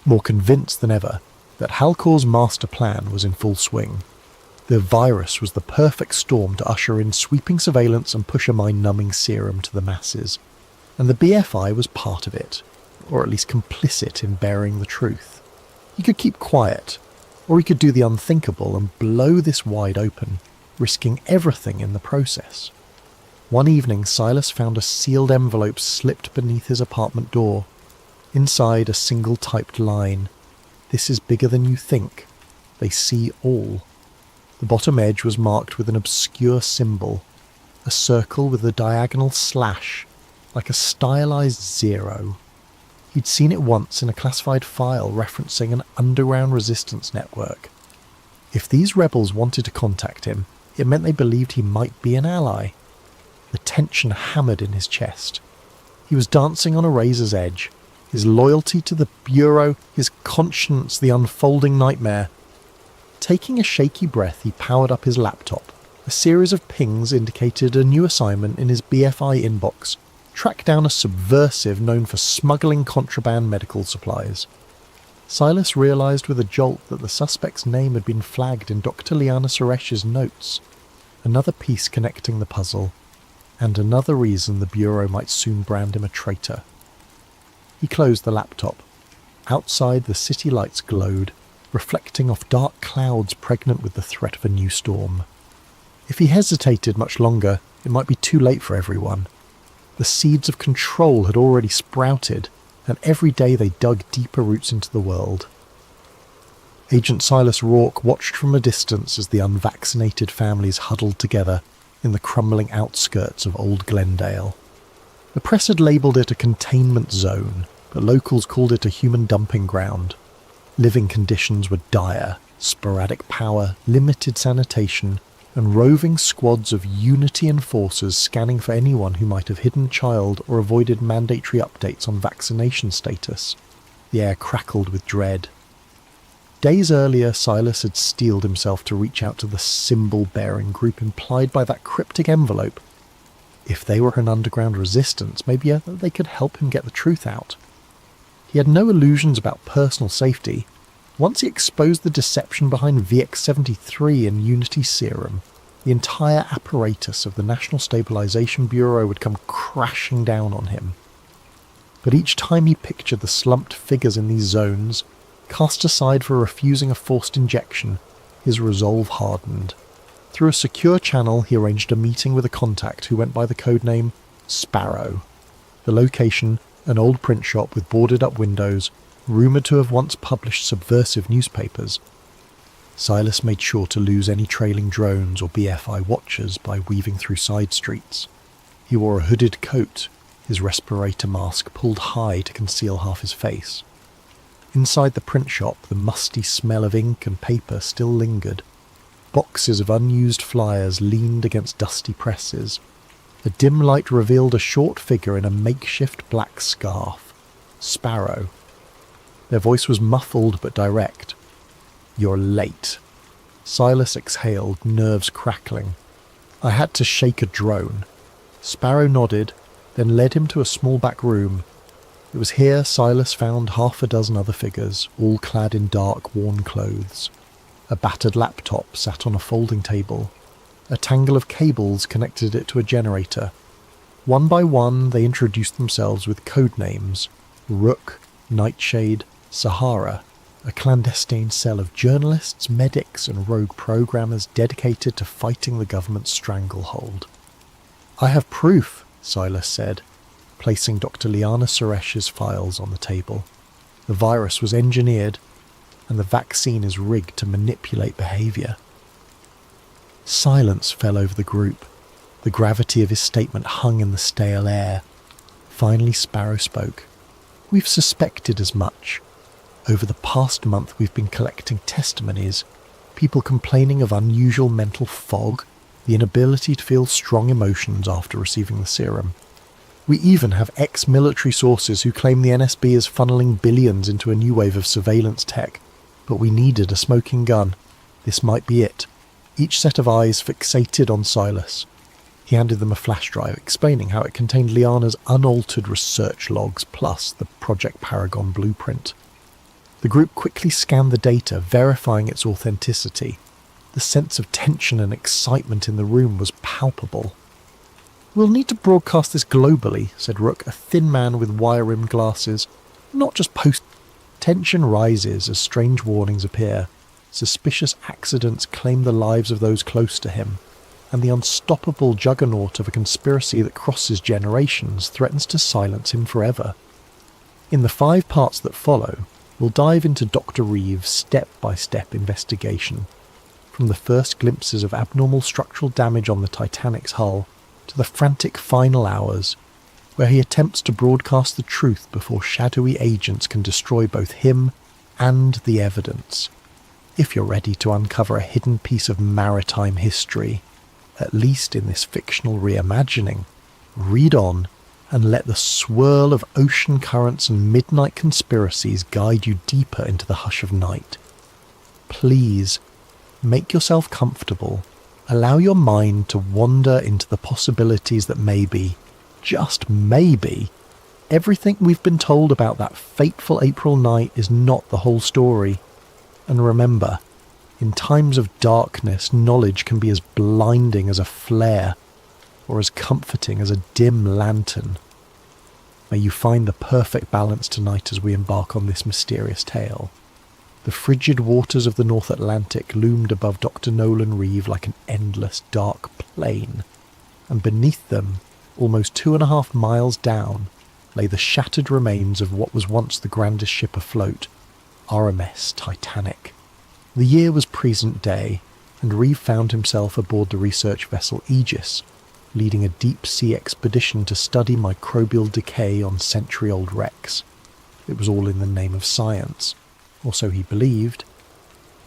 more convinced than ever that Halcor's master plan was in full swing. The virus was the perfect storm to usher in sweeping surveillance and push a mind-numbing serum to the masses. And the BFI was part of it, or at least complicit in bearing the truth. He could keep quiet, or he could do the unthinkable and blow this wide open, risking everything in the process. One evening, Silas found a sealed envelope slipped beneath his apartment door. Inside, a single typed line. This is bigger than you think. They see all. The bottom edge was marked with an obscure symbol, a circle with a diagonal slash, like a stylized zero. He'd seen it once in a classified file referencing an underground resistance network. If these rebels wanted to contact him, it meant they believed he might be an ally. The tension hammered in his chest. He was dancing on a razor's edge. His loyalty to the Bureau, his conscience the unfolding nightmare. Taking a shaky breath, he powered up his laptop. A series of pings indicated a new assignment in his BFI inbox. Track down a subversive known for smuggling contraband medical supplies. Silas realised with a jolt that the suspect's name had been flagged in Dr. Liana Suresh's notes. Another piece connecting the puzzle, and another reason the Bureau might soon brand him a traitor. He closed the laptop. Outside, the city lights glowed, reflecting off dark clouds pregnant with the threat of a new storm. If he hesitated much longer, it might be too late for everyone. The seeds of control had already sprouted, and every day they dug deeper roots into the world. Agent Silas Rourke watched from a distance as the unvaccinated families huddled together in the crumbling outskirts of Old Glendale. The press had labelled it a containment zone, but locals called it a human dumping ground. Living conditions were dire, sporadic power, limited sanitation, and roving squads of Unity enforcers scanning for anyone who might have hidden a child or avoided mandatory updates on vaccination status. The air crackled with dread. Days earlier, Silas had steeled himself to reach out to the symbol-bearing group implied by that cryptic envelope. If they were an underground resistance, maybe they could help him get the truth out. He had no illusions about personal safety. Once he exposed the deception behind VX-73 and Unity Serum, the entire apparatus of the National Stabilization Bureau would come crashing down on him. But each time he pictured the slumped figures in these zones, cast aside for refusing a forced injection, his resolve hardened. Through a secure channel, he arranged a meeting with a contact who went by the codename Sparrow. The location, an old print shop with boarded-up windows, rumoured to have once published subversive newspapers. Silas made sure to lose any trailing drones or BFI watchers by weaving through side streets. He wore a hooded coat, his respirator mask pulled high to conceal half his face. Inside the print shop, the musty smell of ink and paper still lingered. Boxes of unused flyers leaned against dusty presses. A dim light revealed a short figure in a makeshift black scarf. Sparrow. Their voice was muffled but direct. "You're late." Silas exhaled, nerves crackling. "I had to shake a drone." Sparrow nodded, then led him to a small back room. It was here Silas found half a dozen other figures, all clad in dark, worn clothes. A battered laptop sat on a folding table. A tangle of cables connected it to a generator. One by one, they introduced themselves with code names: Rook, Nightshade, Sahara. a clandestine cell of journalists, medics and rogue programmers dedicated to fighting the government's stranglehold. "I have proof," Silas said, placing Dr. Liana Suresh's files on the table. "The virus was engineered, and the vaccine is rigged to manipulate behaviour." Silence fell over the group. The gravity of his statement hung in the stale air. Finally Sparrow spoke. "We've suspected as much. Over the past month we've been collecting testimonies, people complaining of unusual mental fog, the inability to feel strong emotions after receiving the serum. We even have ex-military sources who claim the NSB is funneling billions into a new wave of surveillance tech, but we needed a smoking gun. This might be it." Each set of eyes fixated on Silas. He handed them a flash drive, explaining how it contained Liana's unaltered research logs plus the Project Paragon blueprint. The group quickly scanned the data, verifying its authenticity. The sense of tension and excitement in the room was palpable. "We'll need to broadcast this globally," said Rook, a thin man with wire-rimmed glasses. "Not just post." Tension rises as strange warnings appear. Suspicious accidents claim the lives of those close to him, and the unstoppable juggernaut of a conspiracy that crosses generations threatens to silence him forever. In the 5 parts that follow, we'll dive into Dr. Reeves' step-by-step investigation, from the first glimpses of abnormal structural damage on the Titanic's hull to the frantic final hours, where he attempts to broadcast the truth before shadowy agents can destroy both him and the evidence. If you're ready to uncover a hidden piece of maritime history, at least in this fictional reimagining, read on and let the swirl of ocean currents and midnight conspiracies guide you deeper into the hush of night. Please, make yourself comfortable. Allow your mind to wander into the possibilities that maybe, just maybe, everything we've been told about that fateful April night is not the whole story. And remember, in times of darkness, knowledge can be as blinding as a flare, or as comforting as a dim lantern. May you find the perfect balance tonight as we embark on this mysterious tale. The frigid waters of the North Atlantic loomed above Dr. Nolan Reeve like an endless dark plain, and beneath them, almost 2.5 miles down, lay the shattered remains of what was once the grandest ship afloat, RMS Titanic. The year was present day, and Reeve found himself aboard the research vessel Aegis, leading a deep-sea expedition to study microbial decay on century-old wrecks. It was all in the name of science, or so he believed.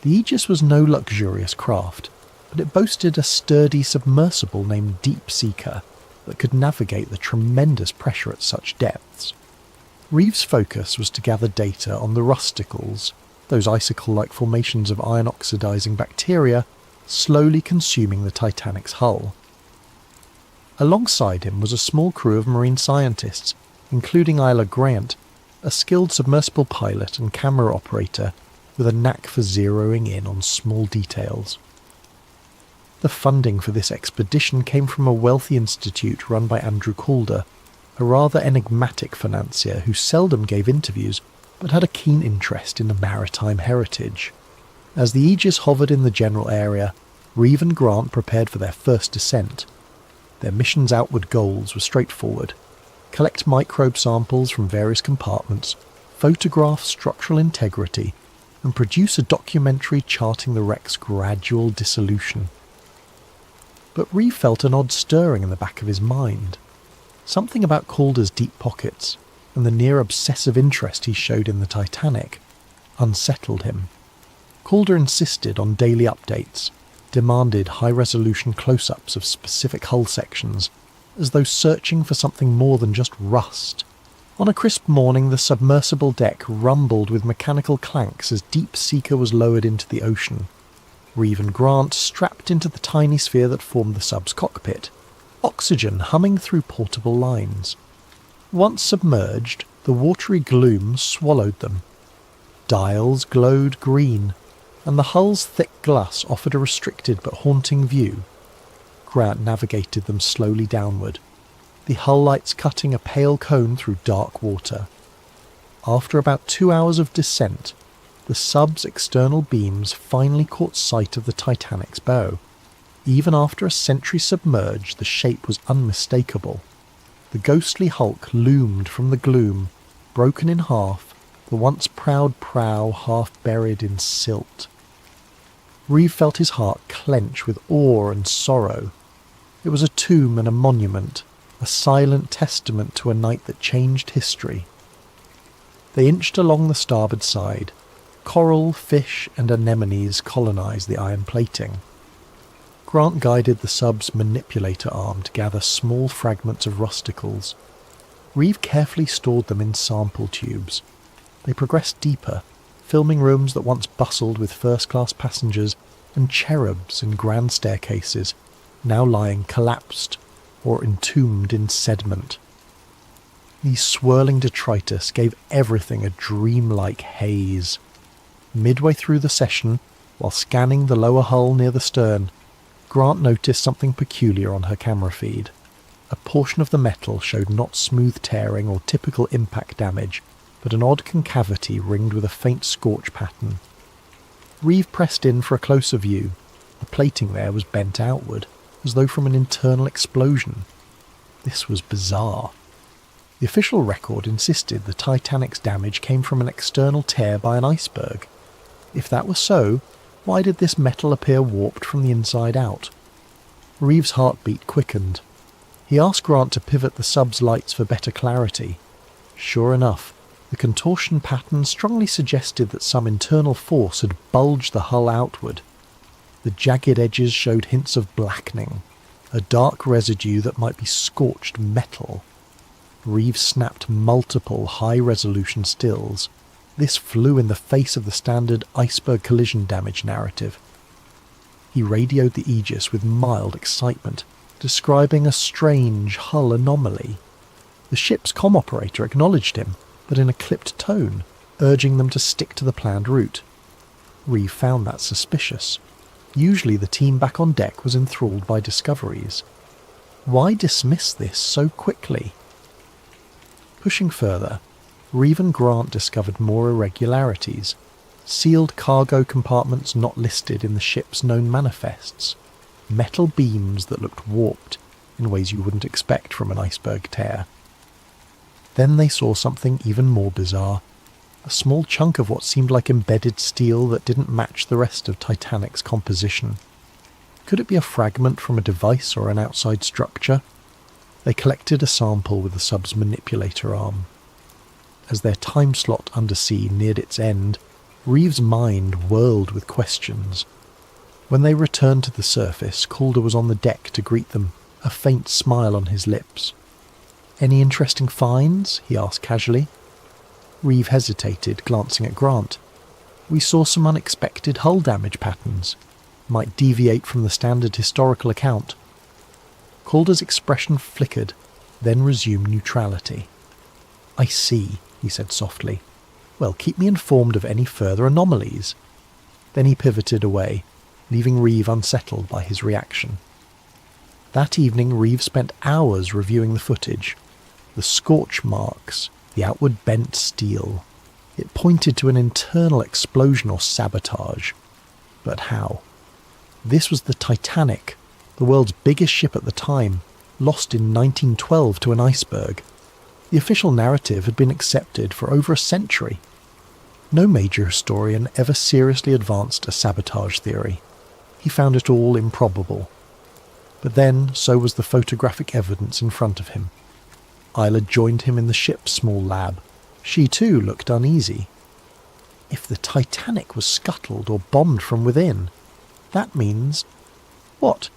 The Aegis was no luxurious craft, but it boasted a sturdy submersible named Deep Seeker that could navigate the tremendous pressure at such depths. Reeve's focus was to gather data on the rusticles, those icicle-like formations of iron-oxidizing bacteria slowly consuming the Titanic's hull. Alongside him was a small crew of marine scientists, including Isla Grant, a skilled submersible pilot and camera operator with a knack for zeroing in on small details. The funding for this expedition came from a wealthy institute run by Andrew Calder, a rather enigmatic financier who seldom gave interviews but had a keen interest in the maritime heritage. As the Aegis hovered in the general area, Reeve and Grant prepared for their first descent. Their mission's outward goals were straightforward: collect microbe samples from various compartments, photograph structural integrity, and produce a documentary charting the wreck's gradual dissolution. But Reeve felt an odd stirring in the back of his mind. Something about Calder's deep pockets and the near-obsessive interest he showed in the Titanic unsettled him. Calder insisted on daily updates, demanded high-resolution close-ups of specific hull sections, as though searching for something more than just rust. On a crisp morning, the submersible deck rumbled with mechanical clanks as Deep Seeker was lowered into the ocean. Reeve and Grant strapped into the tiny sphere that formed the sub's cockpit, oxygen humming through portable lines. Once submerged, the watery gloom swallowed them. Dials glowed green, and the hull's thick glass offered a restricted but haunting view. Grant navigated them slowly downward, the hull lights cutting a pale cone through dark water. After about 2 hours of descent, the sub's external beams finally caught sight of the Titanic's bow. Even after a century submerged, the shape was unmistakable. The ghostly hulk loomed from the gloom, broken in half, the once proud prow half buried in silt. Reeve felt his heart clench with awe and sorrow. It was a tomb and a monument, a silent testament to a night that changed history. They inched along the starboard side. Coral, fish, and anemones colonised the iron plating. Grant guided the sub's manipulator arm to gather small fragments of rusticles. Reeve carefully stored them in sample tubes. They progressed deeper, filming rooms that once bustled with first-class passengers and cherubs and grand staircases, now lying collapsed or entombed in sediment. These swirling detritus gave everything a dreamlike haze. Midway through the session, while scanning the lower hull near the stern, Grant noticed something peculiar on her camera feed. A portion of the metal showed not smooth tearing or typical impact damage, but an odd concavity ringed with a faint scorch pattern. Reeve pressed in for a closer view. The plating there was bent outward, as though from an internal explosion. This was bizarre. The official record insisted the Titanic's damage came from an external tear by an iceberg. If that was so, why did this metal appear warped from the inside out? Reeve's heartbeat quickened. He asked Grant to pivot the sub's lights for better clarity. Sure enough, the contortion pattern strongly suggested that some internal force had bulged the hull outward. The jagged edges showed hints of blackening, a dark residue that might be scorched metal. Reeve snapped multiple high-resolution stills. This flew in the face of the standard iceberg collision damage narrative. He radioed the Aegis with mild excitement, describing a strange hull anomaly. The ship's comm operator acknowledged him, but in a clipped tone, urging them to stick to the planned route. Reeve found that suspicious. Usually the team back on deck was enthralled by discoveries. Why dismiss this so quickly? Pushing further, Reeve and Grant discovered more irregularities. Sealed cargo compartments not listed in the ship's known manifests. Metal beams that looked warped in ways you wouldn't expect from an iceberg tear. Then they saw something even more bizarre. A small chunk of what seemed like embedded steel that didn't match the rest of Titanic's composition. Could it be a fragment from a device or an outside structure? They collected a sample with the sub's manipulator arm. As their time slot undersea neared its end, Reeve's mind whirled with questions. When they returned to the surface, Calder was on the deck to greet them, a faint smile on his lips. "Any interesting finds?" he asked casually. Reeve hesitated, glancing at Grant. "We saw some unexpected hull damage patterns. Might deviate from the standard historical account." Calder's expression flickered, then resumed neutrality. "I see," he said softly. "Well, keep me informed of any further anomalies." Then he pivoted away, leaving Reeve unsettled by his reaction. That evening Reeve spent hours reviewing the footage. The scorch marks, the outward bent steel. It pointed to an internal explosion or sabotage. But how? This was the Titanic, the world's biggest ship at the time, lost in 1912 to an iceberg. The official narrative had been accepted for over a century. No major historian ever seriously advanced a sabotage theory. He found it all improbable. But then, so was the photographic evidence in front of him. Isla joined him in the ship's small lab. She too looked uneasy. If the Titanic was scuttled or bombed from within, that means... what?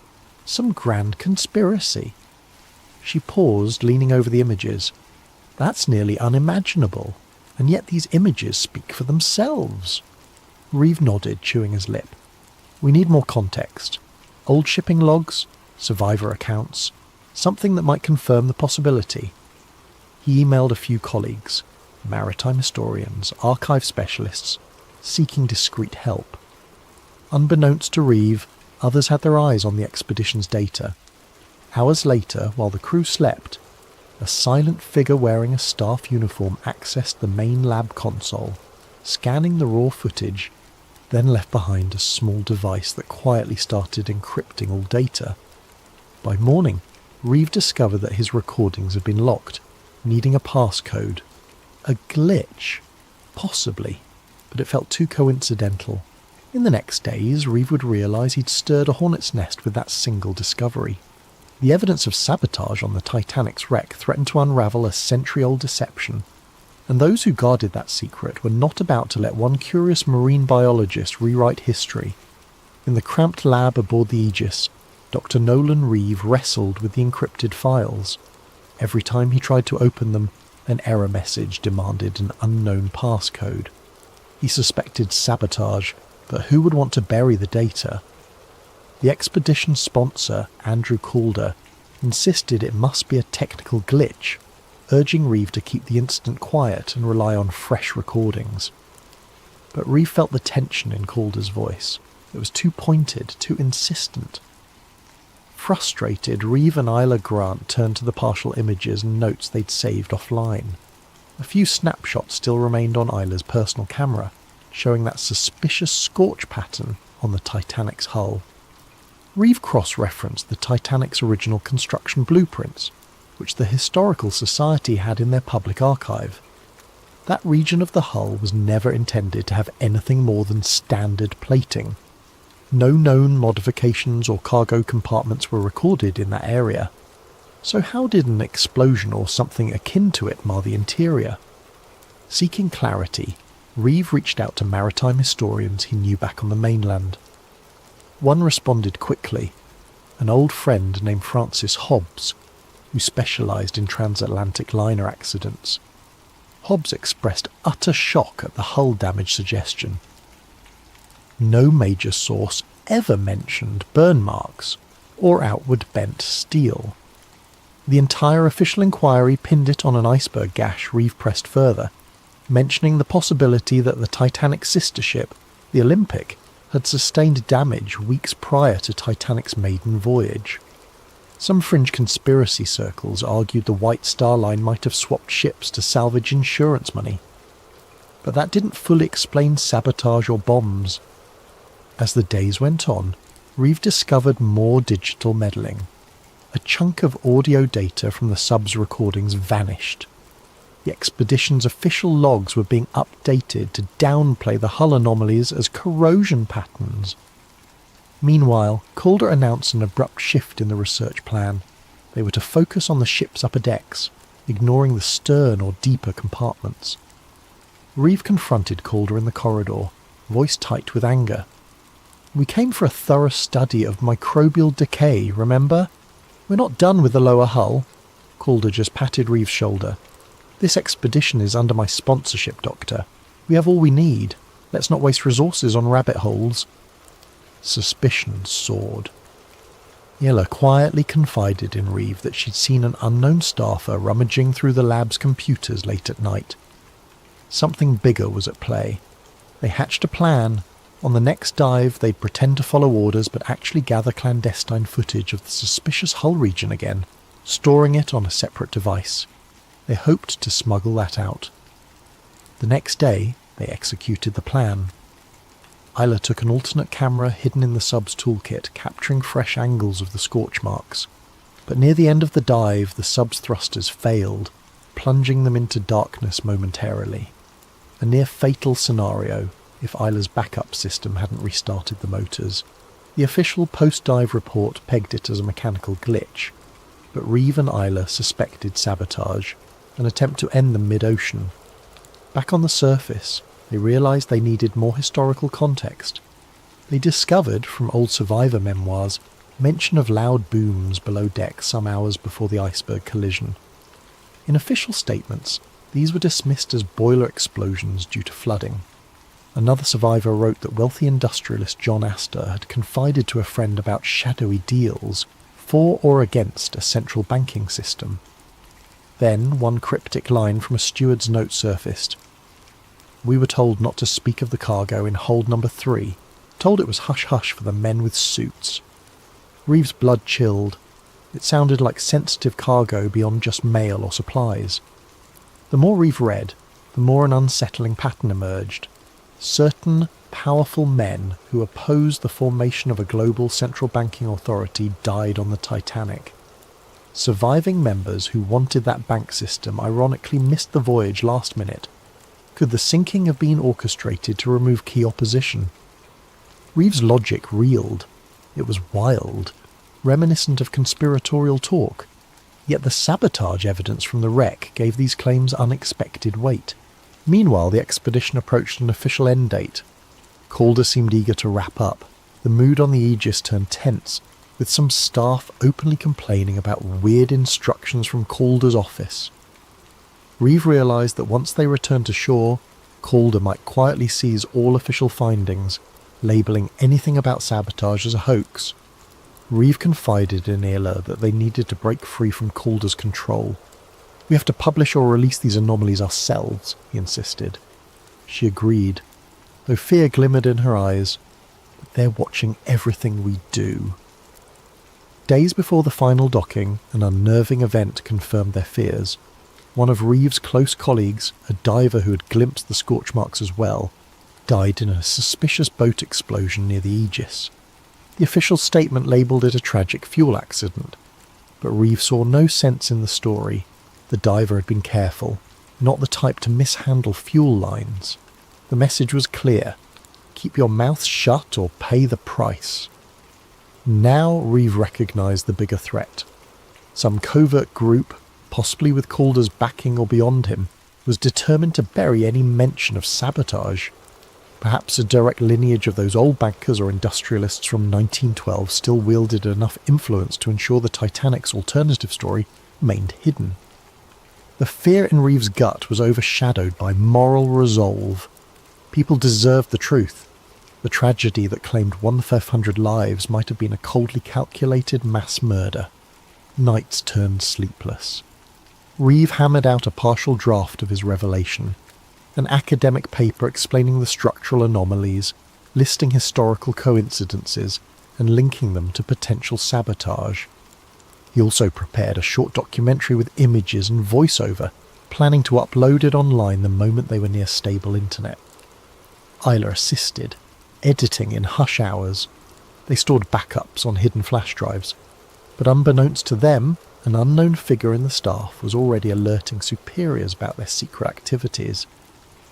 Some grand conspiracy. She paused, leaning over the images. That's nearly unimaginable, and yet these images speak for themselves. Reeve nodded, chewing his lip. We need more context. Old shipping logs, survivor accounts, something that might confirm the possibility. He emailed a few colleagues, maritime historians, archive specialists, seeking discreet help. Unbeknownst to Reeve, others had their eyes on the expedition's data. Hours later, while the crew slept, a silent figure wearing a staff uniform accessed the main lab console. scanning the raw footage, then left behind a small device that quietly started encrypting all data. By morning, Reeve discovered that his recordings had been locked, needing a passcode. A glitch? Possibly, but it felt too coincidental. In the next days, Reeve would realise he'd stirred a hornet's nest with that single discovery. The evidence of sabotage on the Titanic's wreck threatened to unravel a century-old deception, and those who guarded that secret were not about to let one curious marine biologist rewrite history. In the cramped lab aboard the Aegis, Dr. Nolan Reeve wrestled with the encrypted files. Every time he tried to open them, an error message demanded an unknown passcode. He suspected sabotage, but who would want to bury the data? The expedition's sponsor, Andrew Calder, insisted it must be a technical glitch, urging Reeve to keep the incident quiet and rely on fresh recordings. But Reeve felt the tension in Calder's voice. It was too pointed, too insistent. Frustrated, Reeve and Isla Grant turned to the partial images and notes they'd saved offline. A few snapshots still remained on Isla's personal camera, showing that suspicious scorch pattern on the Titanic's hull. Reeve cross-referenced the Titanic's original construction blueprints, which the Historical Society had in their public archive. That region of the hull was never intended to have anything more than standard plating. No known modifications or cargo compartments were recorded in that area. So how did an explosion or something akin to it mar the interior? Seeking clarity, Reeve reached out to maritime historians he knew back on the mainland. One responded quickly, an old friend named Francis Hobbs, who specialised in transatlantic liner accidents. Hobbs expressed utter shock at the hull damage suggestion. No major source ever mentioned burn marks or outward bent steel. The entire official inquiry pinned it on an iceberg gash. Reeve pressed further, mentioning the possibility that the Titanic's sister ship, the Olympic, had sustained damage weeks prior to Titanic's maiden voyage. Some fringe conspiracy circles argued the White Star Line might have swapped ships to salvage insurance money, but that didn't fully explain sabotage or bombs. As the days went on, Reeve discovered more digital meddling. A chunk of audio data from the sub's recordings vanished. The expedition's official logs were being updated to downplay the hull anomalies as corrosion patterns. Meanwhile, Calder announced an abrupt shift in the research plan. They were to focus on the ship's upper decks, ignoring the stern or deeper compartments. Reeve confronted Calder in the corridor, voice tight with anger. "We came for a thorough study of microbial decay, remember? We're not done with the lower hull." Calder just patted Reeve's shoulder. "This expedition is under my sponsorship, Doctor. We have all we need. Let's not waste resources on rabbit holes." Suspicion soared. Yella quietly confided in Reeve that she'd seen an unknown staffer rummaging through the lab's computers late at night. Something bigger was at play. They hatched a plan. On the next dive, they'd pretend to follow orders but actually gather clandestine footage of the suspicious hull region again, storing it on a separate device. They hoped to smuggle that out. The next day, they executed the plan. Isla took an alternate camera hidden in the sub's toolkit, capturing fresh angles of the scorch marks. But near the end of the dive, the sub's thrusters failed, plunging them into darkness momentarily. A near-fatal scenario if Isla's backup system hadn't restarted the motors. The official post-dive report pegged it as a mechanical glitch, but Reeve and Isla suspected sabotage, an attempt to end them mid-ocean. Back on the surface, they realised they needed more historical context. They discovered, from old survivor memoirs, mention of loud booms below deck some hours before the iceberg collision. In official statements, these were dismissed as boiler explosions due to flooding. Another survivor wrote that wealthy industrialist John Astor had confided to a friend about shadowy deals for or against a central banking system. Then one cryptic line from a steward's note surfaced. "We were told not to speak of the cargo in hold number 3, told it was hush-hush for the men with suits." Reeve's blood chilled. It sounded like sensitive cargo beyond just mail or supplies. The more Reeve read, the more an unsettling pattern emerged. Certain powerful men who opposed the formation of a global central banking authority died on the Titanic. Surviving members who wanted that bank system ironically missed the voyage last minute. Could the sinking have been orchestrated to remove key opposition? Reeves' logic reeled. It was wild, reminiscent of conspiratorial talk. Yet the sabotage evidence from the wreck gave these claims unexpected weight. Meanwhile, the expedition approached an official end date. Calder seemed eager to wrap up. The mood on the Aegis turned tense, with some staff openly complaining about weird instructions from Calder's office. Reeve realised that once they returned to shore, Calder might quietly seize all official findings, labelling anything about sabotage as a hoax. Reeve confided in Ayla that they needed to break free from Calder's control. "We have to publish or release these anomalies ourselves," he insisted. She agreed, though fear glimmered in her eyes. "But they're watching everything we do." Days before the final docking, an unnerving event confirmed their fears. One of Reeves' close colleagues, a diver who had glimpsed the scorch marks as well, died in a suspicious boat explosion near the Aegis. The official statement labelled it a tragic fuel accident, but Reeves saw no sense in the story. The diver had been careful, not the type to mishandle fuel lines. The message was clear: keep your mouth shut or pay the price. Now Reeve recognised the bigger threat. Some covert group, possibly with Calder's backing or beyond him, was determined to bury any mention of sabotage. Perhaps a direct lineage of those old bankers or industrialists from 1912 still wielded enough influence to ensure the Titanic's alternative story remained hidden. The fear in Reeves' gut was overshadowed by moral resolve. People deserved the truth. The tragedy that claimed 1/500 lives might have been a coldly calculated mass murder. Nights turned sleepless. Reeve hammered out a partial draft of his revelation, an academic paper explaining the structural anomalies, listing historical coincidences, and linking them to potential sabotage. He also prepared a short documentary with images and voiceover, planning to upload it online the moment they were near stable internet. Isla assisted, editing in hush hours. They stored backups on hidden flash drives, but unbeknownst to them, an unknown figure in the staff was already alerting superiors about their secret activities.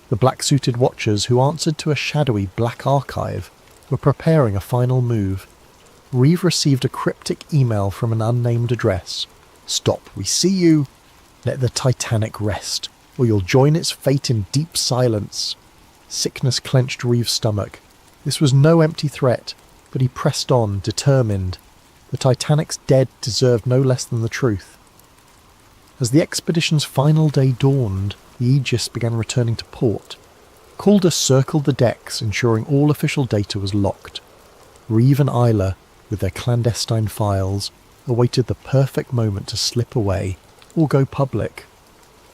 The black-suited watchers who answered to a shadowy black archive were preparing a final move. Reeve received a cryptic email from an unnamed address. "Stop, we see you. Let the Titanic rest, or you'll join its fate in deep silence." Sickness clenched Reeve's stomach. This was no empty threat, but he pressed on, determined. The Titanic's dead deserved no less than the truth. As the expedition's final day dawned, the Aegis began returning to port. Calder circled the decks, ensuring all official data was locked. Reeve and Isla, with their clandestine files, awaited the perfect moment to slip away or go public.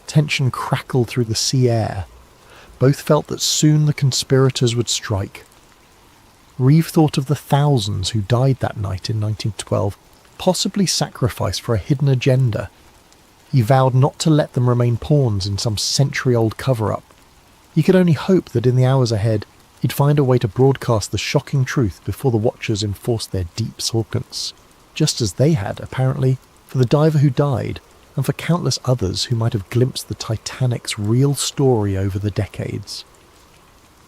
Tension crackled through the sea air. Both felt that soon the conspirators would strike. Reeve thought of the thousands who died that night in 1912, possibly sacrificed for a hidden agenda. He vowed not to let them remain pawns in some century-old cover-up. He could only hope that in the hours ahead he'd find a way to broadcast the shocking truth before the watchers enforced their deep silence, just as they had, apparently, for the diver who died, and for countless others who might have glimpsed the Titanic's real story over the decades.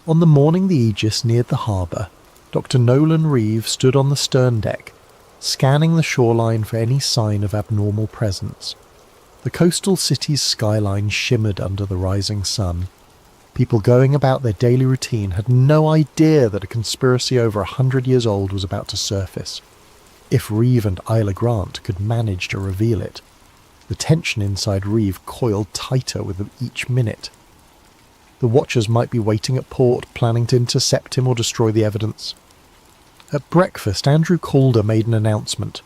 On the morning the Aegis neared the harbour, Dr. Nolan Reeve stood on the stern deck, scanning the shoreline for any sign of abnormal presence. The coastal city's skyline shimmered under the rising sun. People going about their daily routine had no idea that a conspiracy over 100 years old was about to surface. If Reeve and Isla Grant could manage to reveal it. The tension inside Reeve coiled tighter with each minute. The watchers might be waiting at port, planning to intercept him or destroy the evidence. At breakfast, Andrew Calder made an announcement.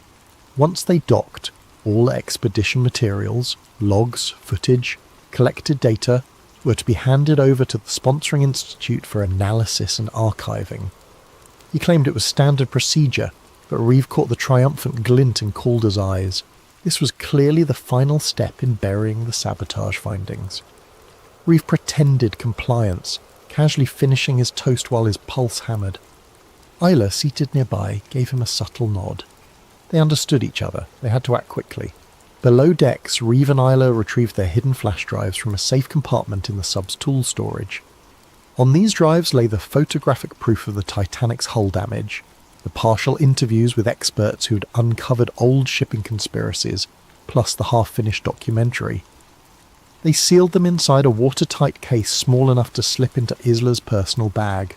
Once they docked, all expedition materials, logs, footage, collected data were to be handed over to the sponsoring institute for analysis and archiving. He claimed it was standard procedure, but Reeve caught the triumphant glint in Calder's eyes. This was clearly the final step in burying the sabotage findings. Reeve pretended compliance, casually finishing his toast while his pulse hammered. Isla, seated nearby, gave him a subtle nod. They understood each other. They had to act quickly. Below decks, Reeve and Isla retrieved their hidden flash drives from a safe compartment in the sub's tool storage. On these drives lay the photographic proof of the Titanic's hull damage, the partial interviews with experts who had uncovered old shipping conspiracies, plus the half-finished documentary. They sealed them inside a watertight case small enough to slip into Isla's personal bag.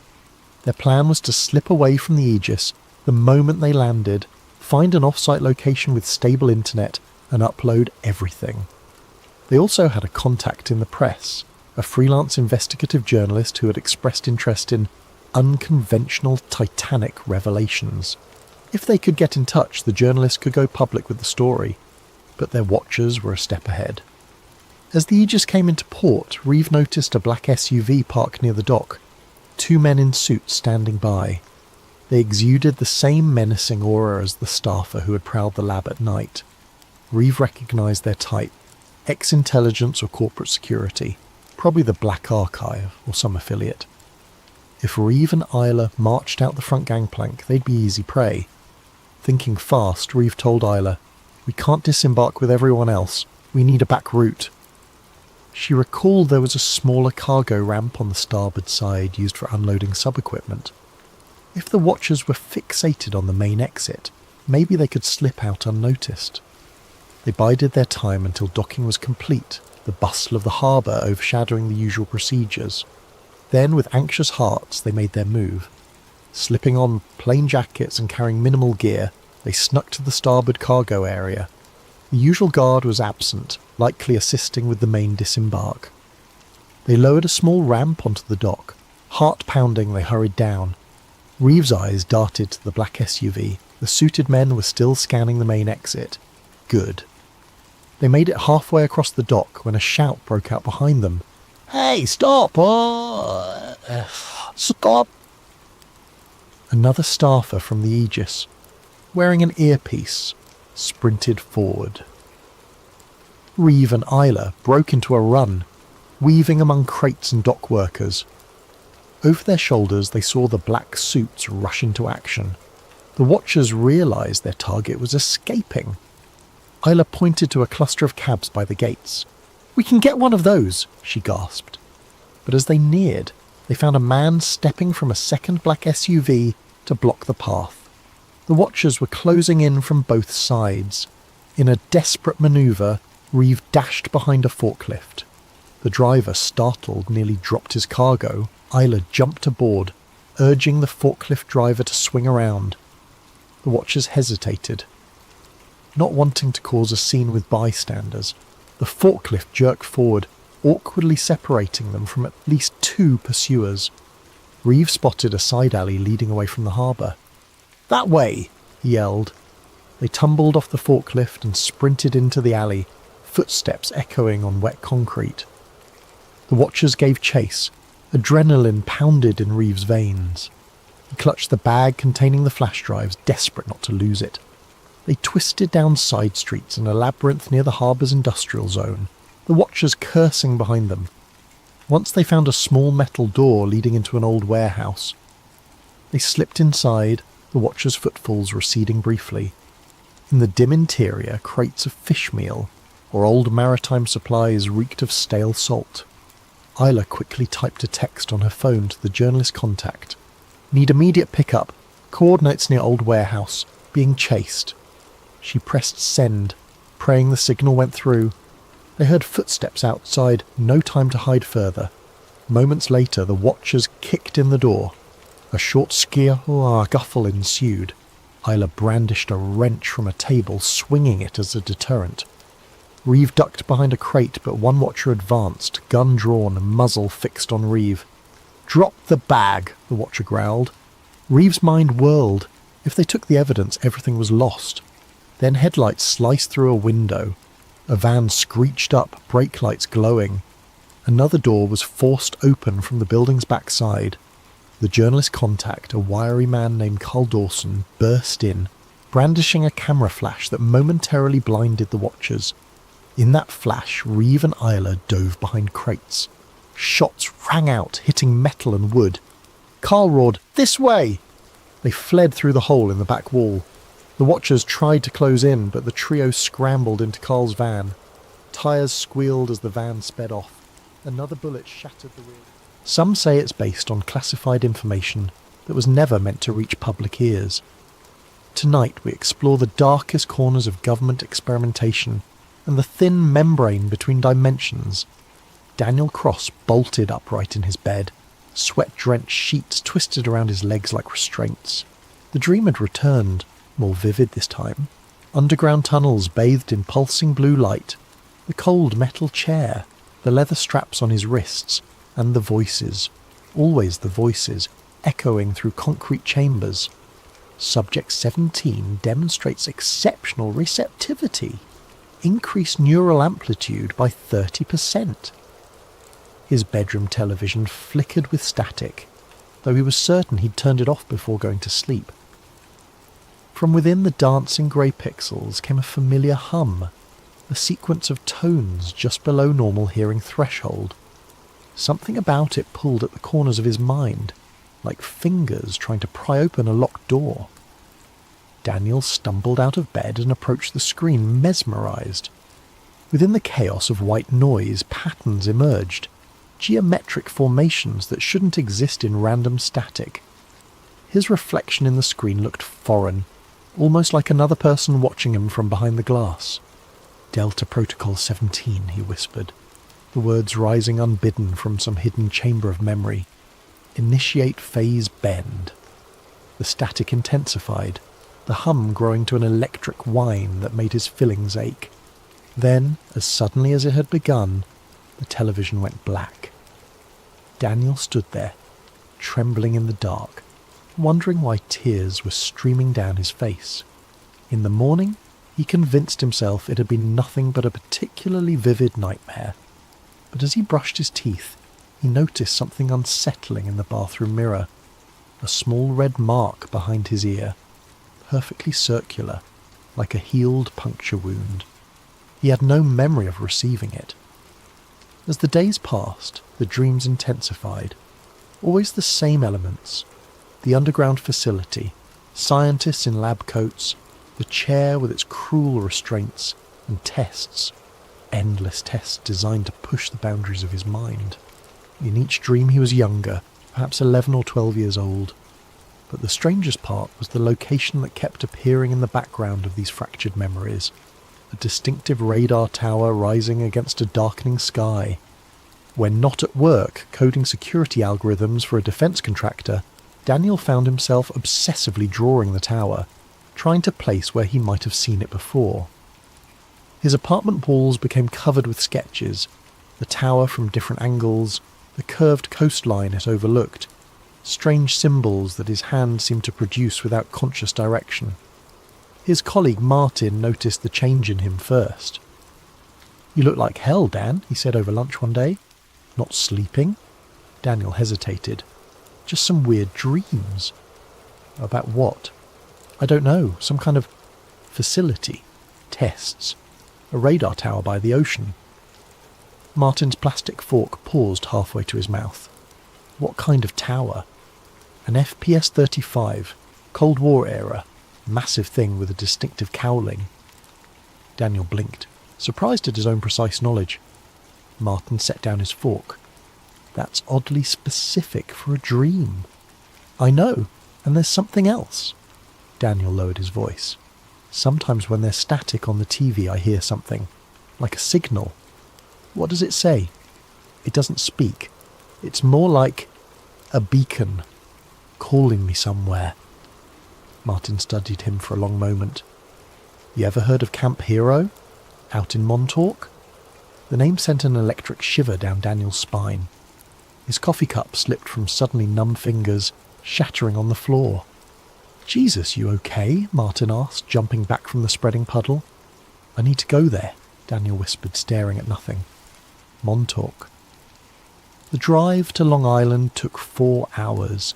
Their plan was to slip away from the Aegis the moment they landed, find an off-site location with stable internet, and upload everything. They also had a contact in the press, a freelance investigative journalist who had expressed interest in unconventional Titanic revelations. If they could get in touch, the journalist could go public with the story, but their watchers were a step ahead. As the Aegis came into port, Reeve noticed a black SUV parked near the dock, 2 men in suits standing by. They exuded the same menacing aura as the staffer who had prowled the lab at night. Reeve recognised their type, ex-intelligence or corporate security, probably the Black Archive or some affiliate. If Reeve and Isla marched out the front gangplank, they'd be easy prey. Thinking fast, Reeve told Isla, "We can't disembark with everyone else. We need a back route." She recalled there was a smaller cargo ramp on the starboard side used for unloading sub-equipment. If the watchers were fixated on the main exit, maybe they could slip out unnoticed. They bided their time until docking was complete, the bustle of the harbour overshadowing the usual procedures. Then, with anxious hearts, they made their move. Slipping on plain jackets and carrying minimal gear, they snuck to the starboard cargo area. The usual guard was absent, likely assisting with the main disembark. They lowered a small ramp onto the dock. Heart pounding, they hurried down. Reeve's eyes darted to the black SUV. The suited men were still scanning the main exit. Good. They made it halfway across the dock when a shout broke out behind them. "Hey, stop! Stop!" Another staffer from the Aegis, wearing an earpiece, sprinted forward. Reeve and Isla broke into a run, weaving among crates and dock workers. Over their shoulders they saw the black suits rush into action. The watchers realised their target was escaping. Isla pointed to a cluster of cabs by the gates. "We can get one of those," she gasped. But as they neared, they found a man stepping from a second black SUV to block the path. The watchers were closing in from both sides. In a desperate manoeuvre, Reeve dashed behind a forklift. The driver, startled, nearly dropped his cargo. Isla jumped aboard, urging the forklift driver to swing around. The watchers hesitated, not wanting to cause a scene with bystanders. The forklift jerked forward, awkwardly separating them from at least 2 pursuers. Reeve spotted a side alley leading away from the harbour. "That way!" he yelled. They tumbled off the forklift and sprinted into the alley, footsteps echoing on wet concrete. The watchers gave chase. Adrenaline pounded in Reeve's veins. He clutched the bag containing the flash drives, desperate not to lose it. They twisted down side streets in a labyrinth near the harbour's industrial zone, the watchers cursing behind them. Once they found a small metal door leading into an old warehouse. They slipped inside, the watchers' footfalls receding briefly. In the dim interior, crates of fish meal or old maritime supplies reeked of stale salt. Isla quickly typed a text on her phone to the journalist contact. "Need immediate pickup. Coordinates near old warehouse. Being chased." She pressed send, praying the signal went through. They heard footsteps outside, no time to hide further. Moments later, the watchers kicked in the door. A short scuffle ensued. Isla brandished a wrench from a table, swinging it as a deterrent. Reeve ducked behind a crate, but one watcher advanced, gun drawn, muzzle fixed on Reeve. "Drop the bag," the watcher growled. Reeve's mind whirled. If they took the evidence, everything was lost. Then headlights sliced through a window. A van screeched up, brake lights glowing. Another door was forced open from the building's backside. The journalist contact, a wiry man named Carl Dawson, burst in, brandishing a camera flash that momentarily blinded the watchers. In that flash, Reeve and Isla dove behind crates. Shots rang out, hitting metal and wood. Carl roared, "This way!" They fled through the hole in the back wall. The watchers tried to close in, but the trio scrambled into Carl's van. Tyres squealed as the van sped off. Another bullet shattered the wheel. Some say it's based on classified information that was never meant to reach public ears. Tonight we explore the darkest corners of government experimentation and the thin membrane between dimensions. Daniel Cross bolted upright in his bed, sweat-drenched sheets twisted around his legs like restraints. The dream had returned, more vivid this time. Underground tunnels bathed in pulsing blue light, the cold metal chair, the leather straps on his wrists, and the voices, always the voices, echoing through concrete chambers. Subject 17 demonstrates exceptional receptivity. Increased neural amplitude by 30%. His bedroom television flickered with static, though he was certain he'd turned it off before going to sleep. From within the dancing grey pixels came a familiar hum, a sequence of tones just below normal hearing threshold. Something about it pulled at the corners of his mind, like fingers trying to pry open a locked door. Daniel stumbled out of bed and approached the screen, mesmerised. Within the chaos of white noise, patterns emerged, geometric formations that shouldn't exist in random static. His reflection in the screen looked foreign, almost like another person watching him from behind the glass. "Delta Protocol 17, he whispered, the words rising unbidden from some hidden chamber of memory. "Initiate phase bend." The static intensified, the hum growing to an electric whine that made his fillings ache. Then, as suddenly as it had begun, the television went black. Daniel stood there, trembling in the dark, wondering why tears were streaming down his face. In the morning, he convinced himself it had been nothing but a particularly vivid nightmare. But as he brushed his teeth, he noticed something unsettling in the bathroom mirror. A small red mark behind his ear, perfectly circular, like a healed puncture wound. He had no memory of receiving it. As the days passed, the dreams intensified. Always the same elements. The underground facility, scientists in lab coats, the chair with its cruel restraints, and tests. Endless tests designed to push the boundaries of his mind. In each dream he was younger, perhaps 11 or 12 years old. But the strangest part was the location that kept appearing in the background of these fractured memories. A distinctive radar tower rising against a darkening sky. When not at work coding security algorithms for a defense contractor, Daniel found himself obsessively drawing the tower, trying to place where he might have seen it before. His apartment walls became covered with sketches, the tower from different angles, the curved coastline it overlooked, strange symbols that his hand seemed to produce without conscious direction. His colleague Martin noticed the change in him first. "You look like hell, Dan," he said over lunch one day. "Not sleeping?" Daniel hesitated. "Just some weird dreams." "About what?" "I don't know. Some kind of facility. Tests. A radar tower by the ocean." Martin's plastic fork paused halfway to his mouth. "What kind of tower?" "An FPS-35, Cold War era. Massive thing with a distinctive cowling." Daniel blinked, surprised at his own precise knowledge. Martin set down his fork. "That's oddly specific for a dream." "I know, and there's something else." Daniel lowered his voice. "Sometimes when there's static on the TV I hear something, like a signal." "What does it say?" "It doesn't speak. It's more like a beacon, calling me somewhere." Martin studied him for a long moment. "You ever heard of Camp Hero? Out in Montauk?" The name sent an electric shiver down Daniel's spine. His coffee cup slipped from suddenly numb fingers, shattering on the floor. "Jesus, you okay?" Martin asked, jumping back from the spreading puddle. "I need to go there," Daniel whispered, staring at nothing. "Montauk." The drive to Long Island took 4 hours,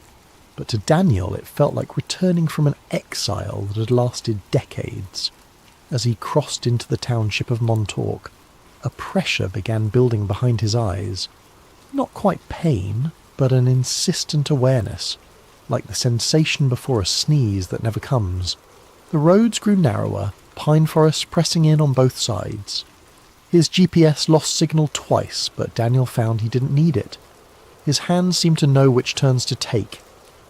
but to Daniel it felt like returning from an exile that had lasted decades. As he crossed into the township of Montauk, a pressure began building behind his eyes. Not quite pain, but an insistent awareness, like the sensation before a sneeze that never comes. The roads grew narrower, pine forests pressing in on both sides. His GPS lost signal twice, but Daniel found he didn't need it. His hands seemed to know which turns to take,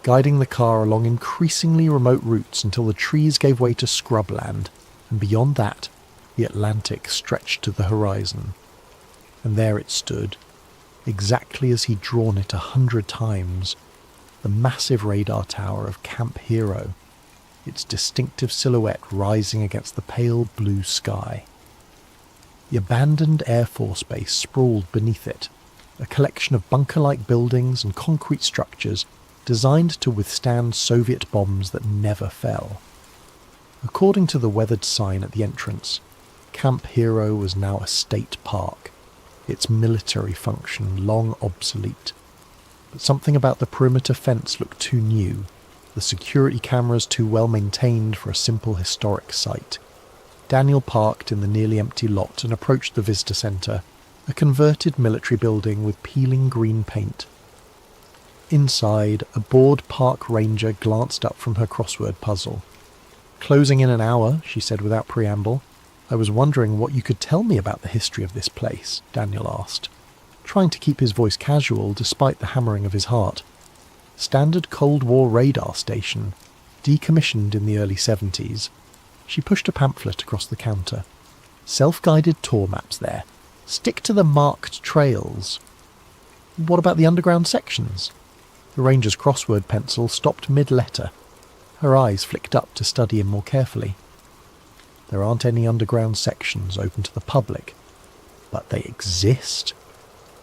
guiding the car along increasingly remote routes until the trees gave way to scrubland, and beyond that, the Atlantic stretched to the horizon. And there it stood, exactly as he'd drawn it 100 times, the massive radar tower of Camp Hero, its distinctive silhouette rising against the pale blue sky. The abandoned Air Force Base sprawled beneath it, a collection of bunker-like buildings and concrete structures designed to withstand Soviet bombs that never fell. According to the weathered sign at the entrance, Camp Hero was now a state park, its military function long obsolete. But something about the perimeter fence looked too new, the security cameras too well maintained for a simple historic site. Daniel parked in the nearly empty lot and approached the visitor centre, a converted military building with peeling green paint. Inside, a bored park ranger glanced up from her crossword puzzle. "Closing in an hour," she said without preamble. "I was wondering what you could tell me about the history of this place," Daniel asked, trying to keep his voice casual despite the hammering of his heart. Standard Cold War radar station, decommissioned in the early 70s. She pushed a pamphlet across the counter. "Self-guided tour maps there. Stick to the marked trails." "What about the underground sections?" The ranger's crossword pencil stopped mid-letter. Her eyes flicked up to study him more carefully. "There aren't any underground sections open to the public, but they exist.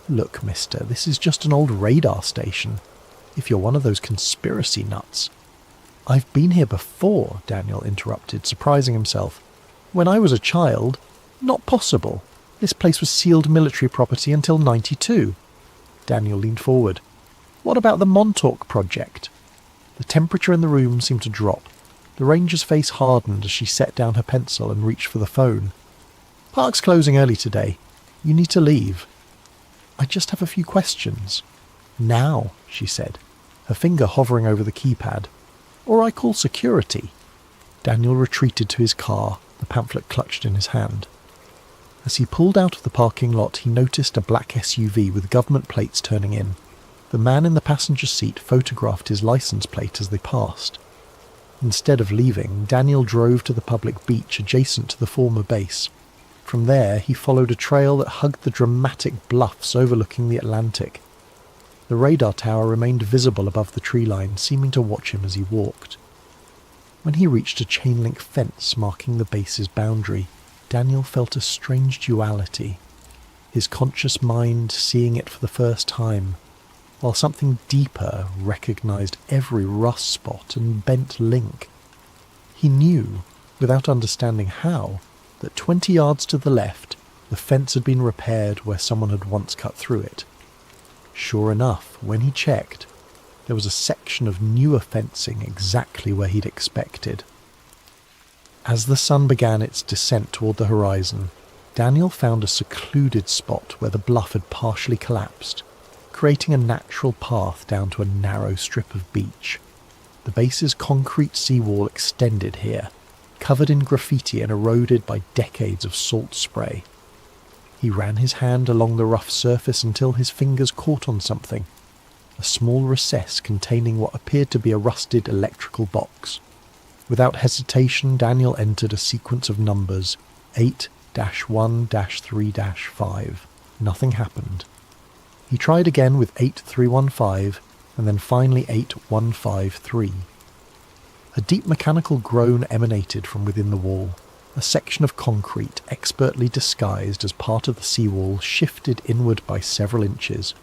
Look, mister, this is just an old radar station, if you're one of those conspiracy nuts." "I've been here before," Daniel interrupted, surprising himself. "When I was a child." "Not possible. This place was sealed military property until 92. Daniel leaned forward. "What about the Montauk project?" The temperature in the room seemed to drop. The ranger's face hardened as she set down her pencil and reached for the phone. "Park's closing early today. You need to leave." "I just have a few questions." "Now," she said, her finger hovering over the keypad. "Or I call security." Daniel retreated to his car, the pamphlet clutched in his hand. As he pulled out of the parking lot, he noticed a black SUV with government plates turning in. The man in the passenger seat photographed his license plate as they passed. Instead of leaving, Daniel drove to the public beach adjacent to the former base. From there, he followed a trail that hugged the dramatic bluffs overlooking the Atlantic. The radar tower remained visible above the tree line, seeming to watch him as he walked. When he reached a chain-link fence marking the base's boundary, Daniel felt a strange duality, his conscious mind seeing it for the first time, while something deeper recognized every rust spot and bent link. He knew, without understanding how, that 20 yards to the left, the fence had been repaired where someone had once cut through it. Sure enough, when he checked, there was a section of newer fencing exactly where he'd expected. As the sun began its descent toward the horizon, Daniel found a secluded spot where the bluff had partially collapsed, creating a natural path down to a narrow strip of beach. The base's concrete seawall extended here, covered in graffiti and eroded by decades of salt spray. He ran his hand along the rough surface until his fingers caught on something, a small recess containing what appeared to be a rusted electrical box. Without hesitation, Daniel entered a sequence of numbers, 8-1-3-5. Nothing happened. He tried again with 8315, and then finally 8153. A deep mechanical groan emanated from within the wall. A section of concrete, expertly disguised as part of the seawall, shifted inward by several inches.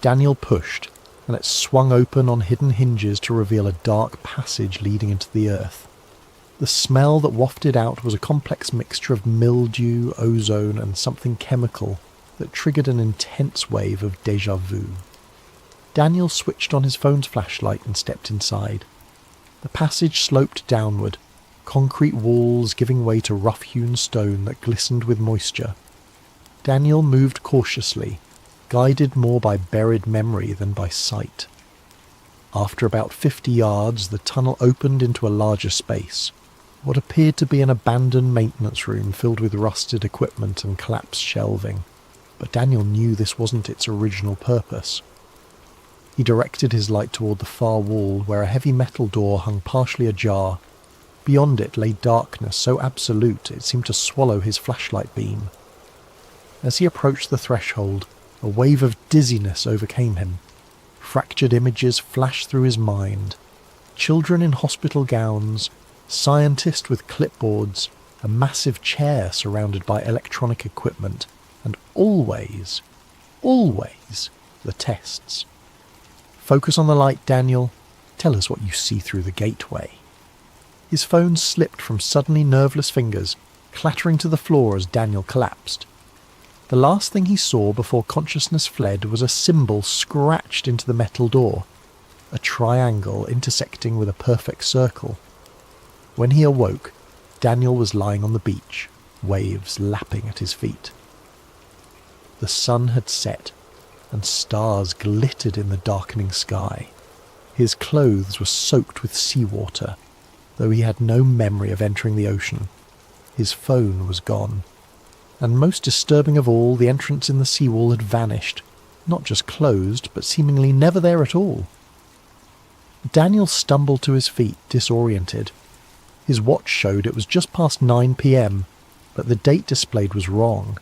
Daniel pushed, and it swung open on hidden hinges to reveal a dark passage leading into the earth. The smell that wafted out was a complex mixture of mildew, ozone, and something chemical that triggered an intense wave of déjà vu. Daniel switched on his phone's flashlight and stepped inside. The passage sloped downward, concrete walls giving way to rough-hewn stone that glistened with moisture. Daniel moved cautiously, guided more by buried memory than by sight. After about 50 yards, the tunnel opened into a larger space, what appeared to be an abandoned maintenance room filled with rusted equipment and collapsed shelving, but Daniel knew this wasn't its original purpose. He directed his light toward the far wall, where a heavy metal door hung partially ajar. Beyond it lay darkness so absolute it seemed to swallow his flashlight beam. As he approached the threshold, a wave of dizziness overcame him. Fractured images flashed through his mind. Children in hospital gowns, scientists with clipboards, a massive chair surrounded by electronic equipment, and always, the tests. Focus on the light, Daniel. Tell us what you see through the gateway. His phone slipped from suddenly nerveless fingers, clattering to the floor as Daniel collapsed. The last thing he saw before consciousness fled was a symbol scratched into the metal door, a triangle intersecting with a perfect circle. When he awoke, Daniel was lying on the beach, waves lapping at his feet. The sun had set, and stars glittered in the darkening sky. His clothes were soaked with seawater, though he had no memory of entering the ocean. His phone was gone. And most disturbing of all, the entrance in the seawall had vanished, not just closed, but seemingly never there at all. Daniel stumbled to his feet, disoriented. His watch showed it was just past 9 p.m, but the date displayed was wrong.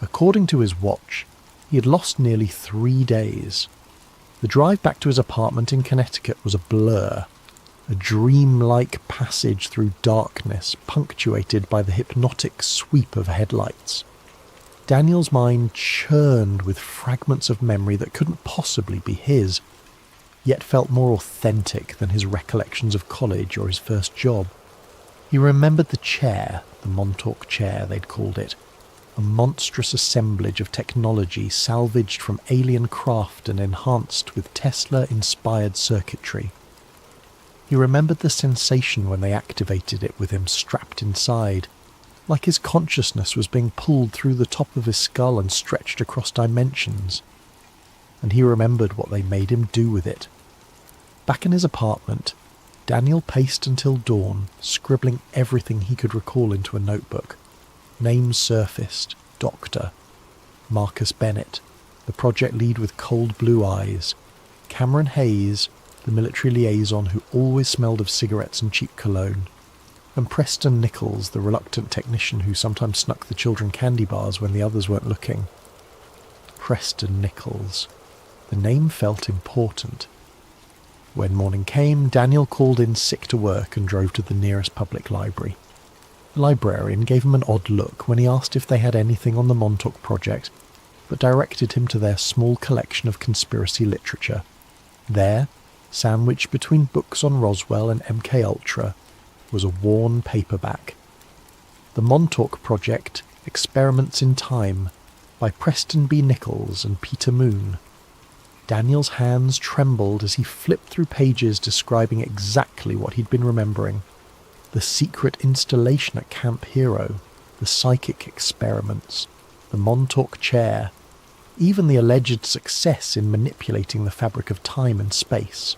According to his watch, he had lost nearly 3 days. The drive back to his apartment in Connecticut was a blur, a dreamlike passage through darkness punctuated by the hypnotic sweep of headlights. Daniel's mind churned with fragments of memory that couldn't possibly be his, yet felt more authentic than his recollections of college or his first job. He remembered the chair, the Montauk chair they'd called it, a monstrous assemblage of technology salvaged from alien craft and enhanced with Tesla-inspired circuitry. He remembered the sensation when they activated it with him strapped inside, like his consciousness was being pulled through the top of his skull and stretched across dimensions. And he remembered what they made him do with it. Back in his apartment, Daniel paced until dawn, scribbling everything he could recall into a notebook. Names surfaced: Doctor, Marcus Bennett, the project lead with cold blue eyes, Cameron Hayes, the military liaison who always smelled of cigarettes and cheap cologne, and Preston Nichols, the reluctant technician who sometimes snuck the children candy bars when the others weren't looking. Preston Nichols. The name felt important. When morning came, Daniel called in sick to work and drove to the nearest public library. The librarian gave him an odd look when he asked if they had anything on the Montauk project, but directed him to their small collection of conspiracy literature. There, sandwiched between books on Roswell and MK Ultra, was a worn paperback. The Montauk Project, Experiments in Time, by Preston B. Nichols and Peter Moon. Daniel's hands trembled as he flipped through pages describing exactly what he'd been remembering. The secret installation at Camp Hero, the psychic experiments, the Montauk chair, even the alleged success in manipulating the fabric of time and space.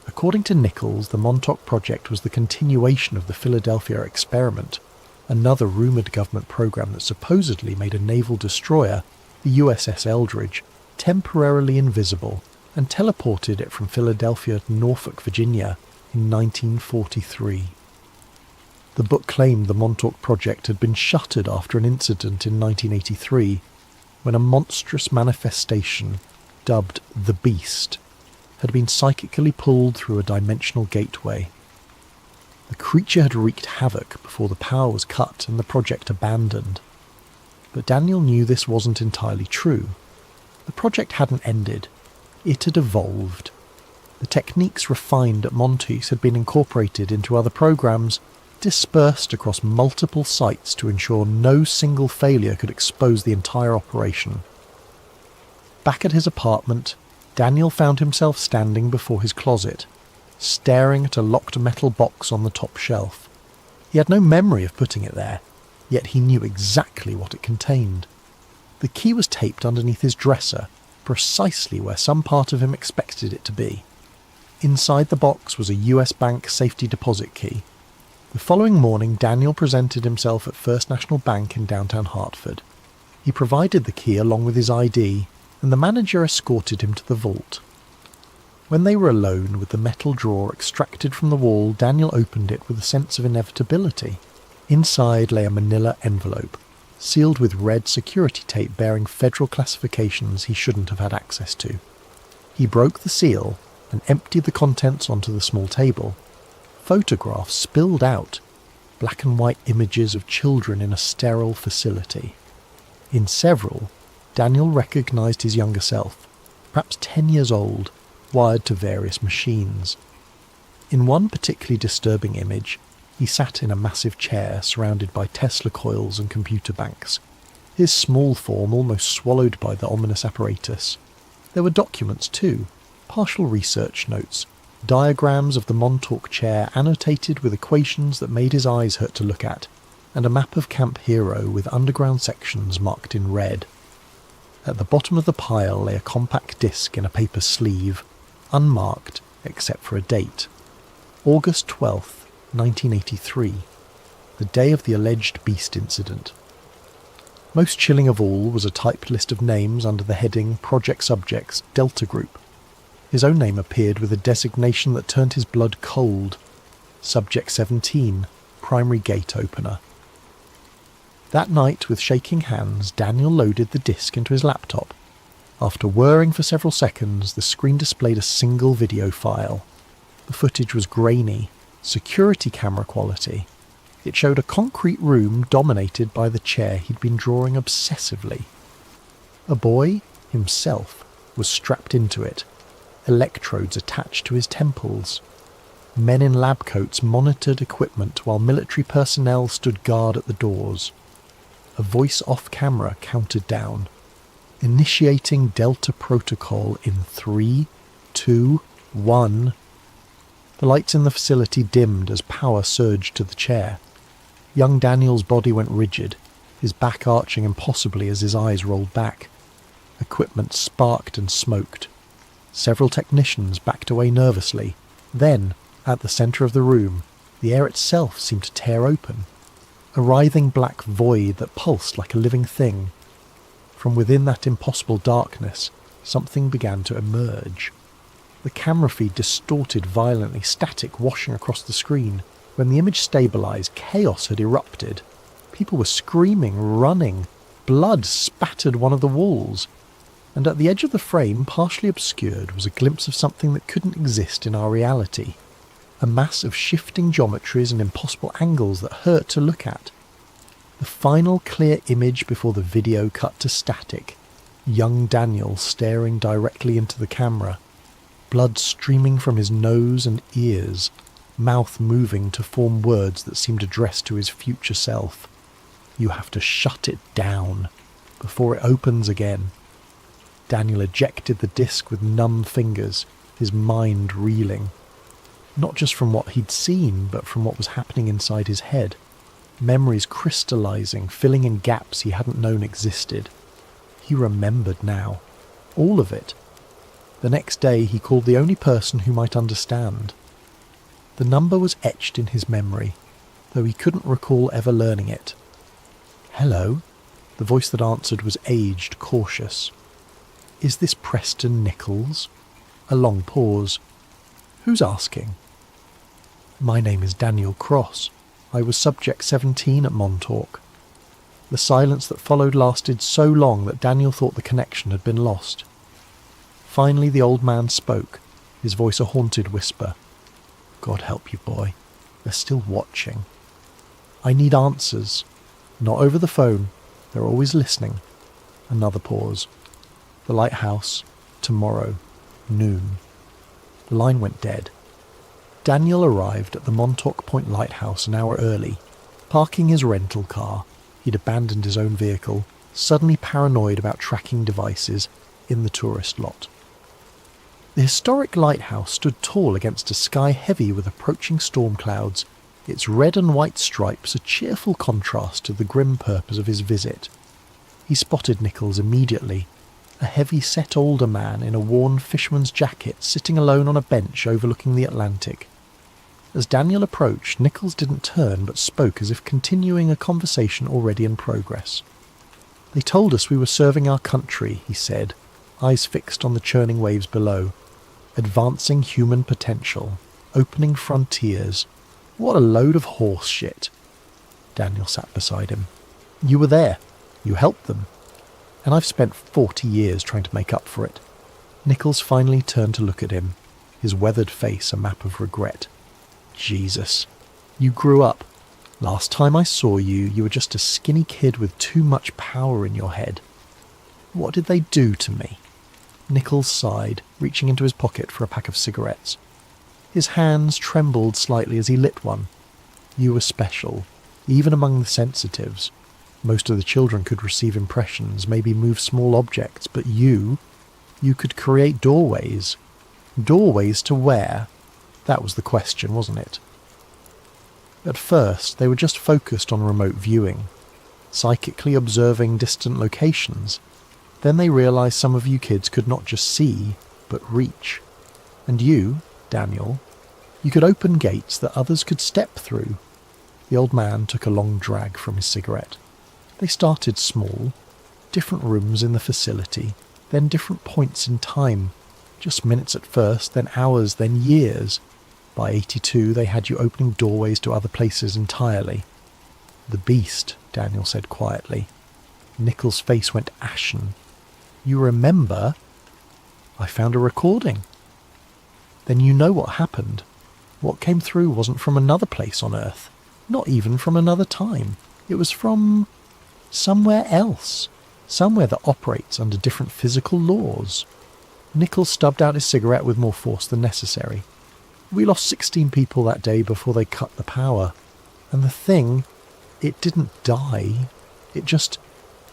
According to Nichols, the Montauk Project was the continuation of the Philadelphia experiment, another rumoured government program that supposedly made a naval destroyer, the USS Eldridge, temporarily invisible and teleported it from Philadelphia to Norfolk, Virginia in 1943. The book claimed the Montauk Project had been shuttered after an incident in 1983 when a monstrous manifestation, dubbed the Beast, had been psychically pulled through a dimensional gateway. The creature had wreaked havoc before the power was cut and the project abandoned. But Daniel knew this wasn't entirely true. The project hadn't ended. It had evolved. The techniques refined at Montes had been incorporated into other programs, dispersed across multiple sites to ensure no single failure could expose the entire operation. Back at his apartment, Daniel found himself standing before his closet, staring at a locked metal box on the top shelf. He had no memory of putting it there, yet he knew exactly what it contained. The key was taped underneath his dresser, precisely where some part of him expected it to be. Inside the box was a US Bank safety deposit key. The following morning, Daniel presented himself at First National Bank in downtown Hartford. He provided the key along with his ID, and the manager escorted him to the vault. When they were alone with the metal drawer extracted from the wall, Daniel opened it with a sense of inevitability. Inside lay a manila envelope, sealed with red security tape bearing federal classifications he shouldn't have had access to. He broke the seal and emptied the contents onto the small table. Photographs spilled out, black and white images of children in a sterile facility. In several, Daniel recognised his younger self, perhaps 10 years old, wired to various machines. In one particularly disturbing image, he sat in a massive chair surrounded by Tesla coils and computer banks, his small form almost swallowed by the ominous apparatus. There were documents too, partial research notes, diagrams of the Montauk chair annotated with equations that made his eyes hurt to look at, and a map of Camp Hero with underground sections marked in red. At the bottom of the pile lay a compact disc in a paper sleeve, unmarked except for a date. August 12th, 1983, the day of the alleged beast incident. Most chilling of all was a typed list of names under the heading Project Subjects Delta Group. His own name appeared with a designation that turned his blood cold. Subject 17, Primary Gate Opener. That night, with shaking hands, Daniel loaded the disc into his laptop. After whirring for several seconds, the screen displayed a single video file. The footage was grainy, security camera quality. It showed a concrete room dominated by the chair he'd been drawing obsessively. A boy, himself, was strapped into it, electrodes attached to his temples. Men in lab coats monitored equipment while military personnel stood guard at the doors. A voice off camera counted down, initiating Delta Protocol in 3, 2, 1. The lights in the facility dimmed as power surged to the chair. Young Daniel's body went rigid, his back arching impossibly as his eyes rolled back. Equipment sparked and smoked. Several technicians backed away nervously. Then, at the centre of the room, the air itself seemed to tear open. A writhing black void that pulsed like a living thing. From within that impossible darkness, something began to emerge. The camera feed distorted violently, static washing across the screen. When the image stabilised, chaos had erupted. People were screaming, running. Blood spattered one of the walls. And at the edge of the frame, partially obscured, was a glimpse of something that couldn't exist in our reality. A mass of shifting geometries and impossible angles that hurt to look at. The final clear image before the video cut to static. Young Daniel staring directly into the camera. Blood streaming from his nose and ears. Mouth moving to form words that seemed addressed to his future self. You have to shut it down before it opens again. Daniel ejected the disc with numb fingers, his mind reeling. Not just from what he'd seen, but from what was happening inside his head. Memories crystallizing, filling in gaps he hadn't known existed. He remembered now. All of it. The next day he called the only person who might understand. The number was etched in his memory, though he couldn't recall ever learning it. "Hello?" The voice that answered was aged, cautious. "Is this Preston Nichols?" A long pause. "Who's asking?" "My name is Daniel Cross. I was subject 17 at Montauk." The silence that followed lasted so long that Daniel thought the connection had been lost. Finally the old man spoke, his voice a haunted whisper. "God help you, boy. They're still watching. I need answers. Not over the phone. They're always listening." Another pause. "The lighthouse. Tomorrow. Noon." The line went dead. Daniel arrived at the Montauk Point Lighthouse an hour early. Parking his rental car, he'd abandoned his own vehicle, suddenly paranoid about tracking devices, in the tourist lot. The historic lighthouse stood tall against a sky heavy with approaching storm clouds, its red and white stripes a cheerful contrast to the grim purpose of his visit. He spotted Nichols immediately, a heavy-set older man in a worn fisherman's jacket sitting alone on a bench overlooking the Atlantic. As Daniel approached, Nichols didn't turn but spoke as if continuing a conversation already in progress. "They told us we were serving our country," he said, eyes fixed on the churning waves below. "Advancing human potential, opening frontiers. What a load of horse shit." Daniel sat beside him. "You were there. You helped them. And I've spent 40 years trying to make up for it." Nichols finally turned to look at him, his weathered face a map of regret. "Jesus, you grew up. Last time I saw you, you were just a skinny kid with too much power in your head. What did they do to me?" Nichols sighed, reaching into his pocket for a pack of cigarettes. His hands trembled slightly as he lit one. "You were special, even among the sensitives. Most of the children could receive impressions, maybe move small objects, but you could create doorways. Doorways to where? That was the question, wasn't it? At first, they were just focused on remote viewing, psychically observing distant locations. Then they realized some of you kids could not just see, but reach. And you, Daniel, you could open gates that others could step through." The old man took a long drag from his cigarette. "They started small, different rooms in the facility, then different points in time. Just minutes at first, then hours, then years. By 82, they had you opening doorways to other places entirely." "The beast," Daniel said quietly. Nichols' face went ashen. "You remember?" "I found a recording." "Then you know what happened. What came through wasn't from another place on Earth, not even from another time. It was from somewhere else, somewhere that operates under different physical laws." Nichols stubbed out his cigarette with more force than necessary. "We lost 16 people that day before they cut the power. And the thing, it didn't die. It just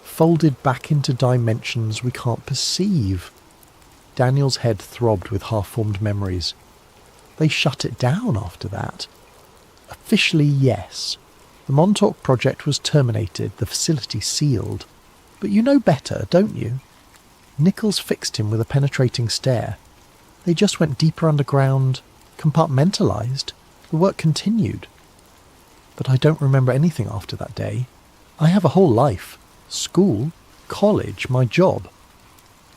folded back into dimensions we can't perceive." Daniel's head throbbed with half-formed memories. "They shut it down after that." "Officially, yes. The Montauk project was terminated, the facility sealed. But you know better, don't you?" Nichols fixed him with a penetrating stare. "They just went deeper underground, compartmentalized. The work continued." "But I don't remember anything after that day. I have a whole life. School, college, my job.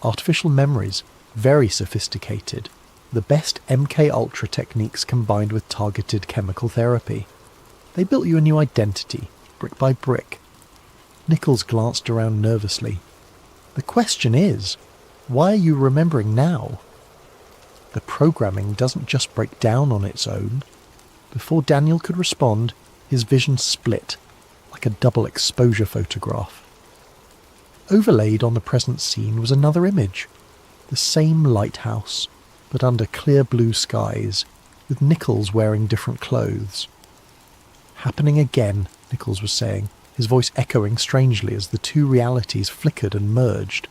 Artificial memories, very sophisticated. The best MK Ultra techniques combined with targeted chemical therapy. They built you a new identity, brick by brick." Nichols glanced around nervously. "The question is, why are you remembering now?" "The programming doesn't just break down on its own." Before Daniel could respond, his vision split, like a double exposure photograph. Overlaid on the present scene was another image. The same lighthouse, but under clear blue skies, with Nichols wearing different clothes. "Happening again," Nichols was saying, his voice echoing strangely as the two realities flickered and merged.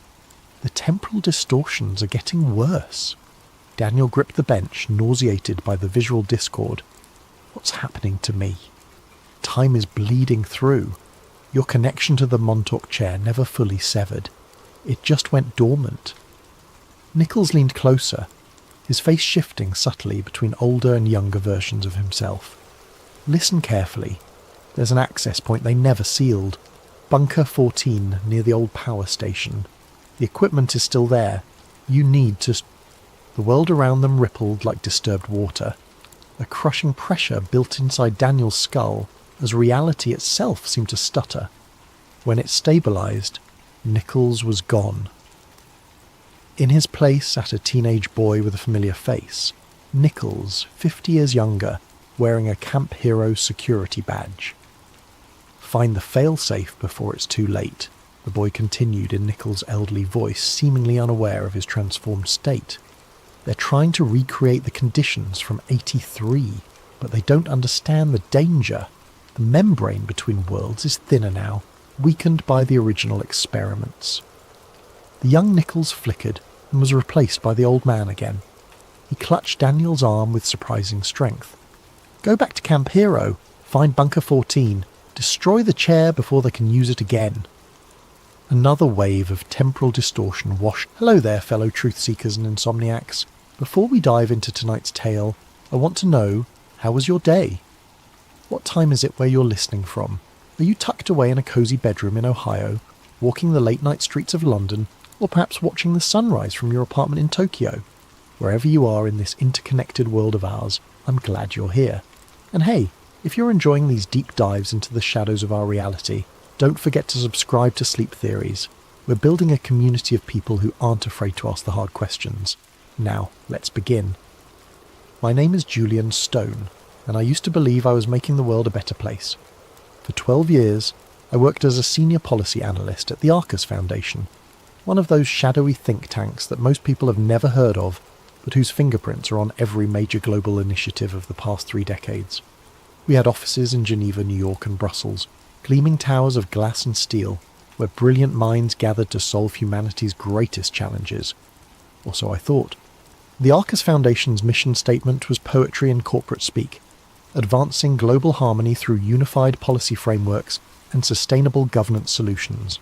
"The temporal distortions are getting worse." Daniel gripped the bench, nauseated by the visual discord. "What's happening to me? Time is bleeding through. Your connection to the Montauk chair never fully severed. It just went dormant." Nichols leaned closer, his face shifting subtly between older and younger versions of himself. "Listen carefully. There's an access point they never sealed. Bunker 14 near the old power station. The equipment is still there. You need to..." The world around them rippled like disturbed water. A crushing pressure built inside Daniel's skull as reality itself seemed to stutter. When it stabilized, Nichols was gone. In his place sat a teenage boy with a familiar face. Nichols, 50 years younger, wearing a Camp Hero security badge. "Find the failsafe before it's too late," the boy continued in Nichols' elderly voice, seemingly unaware of his transformed state. "They're trying to recreate the conditions from 83, but they don't understand the danger. The membrane between worlds is thinner now, weakened by the original experiments." The young Nichols flickered and was replaced by the old man again. He clutched Daniel's arm with surprising strength. "Go back to Camp Hero, find Bunker 14, destroy the chair before they can use it again." Another wave of temporal distortion washed. Hello there, fellow truth seekers and insomniacs. Before we dive into tonight's tale, I want to know, how was your day? What time is it where you're listening from? Are you tucked away in a cosy bedroom in Ohio, walking the late-night streets of London, or perhaps watching the sunrise from your apartment in Tokyo? Wherever you are in this interconnected world of ours, I'm glad you're here. And hey, if you're enjoying these deep dives into the shadows of our reality, don't forget to subscribe to Sleep Theories. We're building a community of people who aren't afraid to ask the hard questions. Now, let's begin. My name is Julian Stone, and I used to believe I was making the world a better place. For 12 years, I worked as a senior policy analyst at the Arcus Foundation, one of those shadowy think tanks that most people have never heard of, but whose fingerprints are on every major global initiative of the past 3 decades. We had offices in Geneva, New York and Brussels, gleaming towers of glass and steel, where brilliant minds gathered to solve humanity's greatest challenges. Or so I thought. The Arcus Foundation's mission statement was poetry in corporate speak, advancing global harmony through unified policy frameworks and sustainable governance solutions.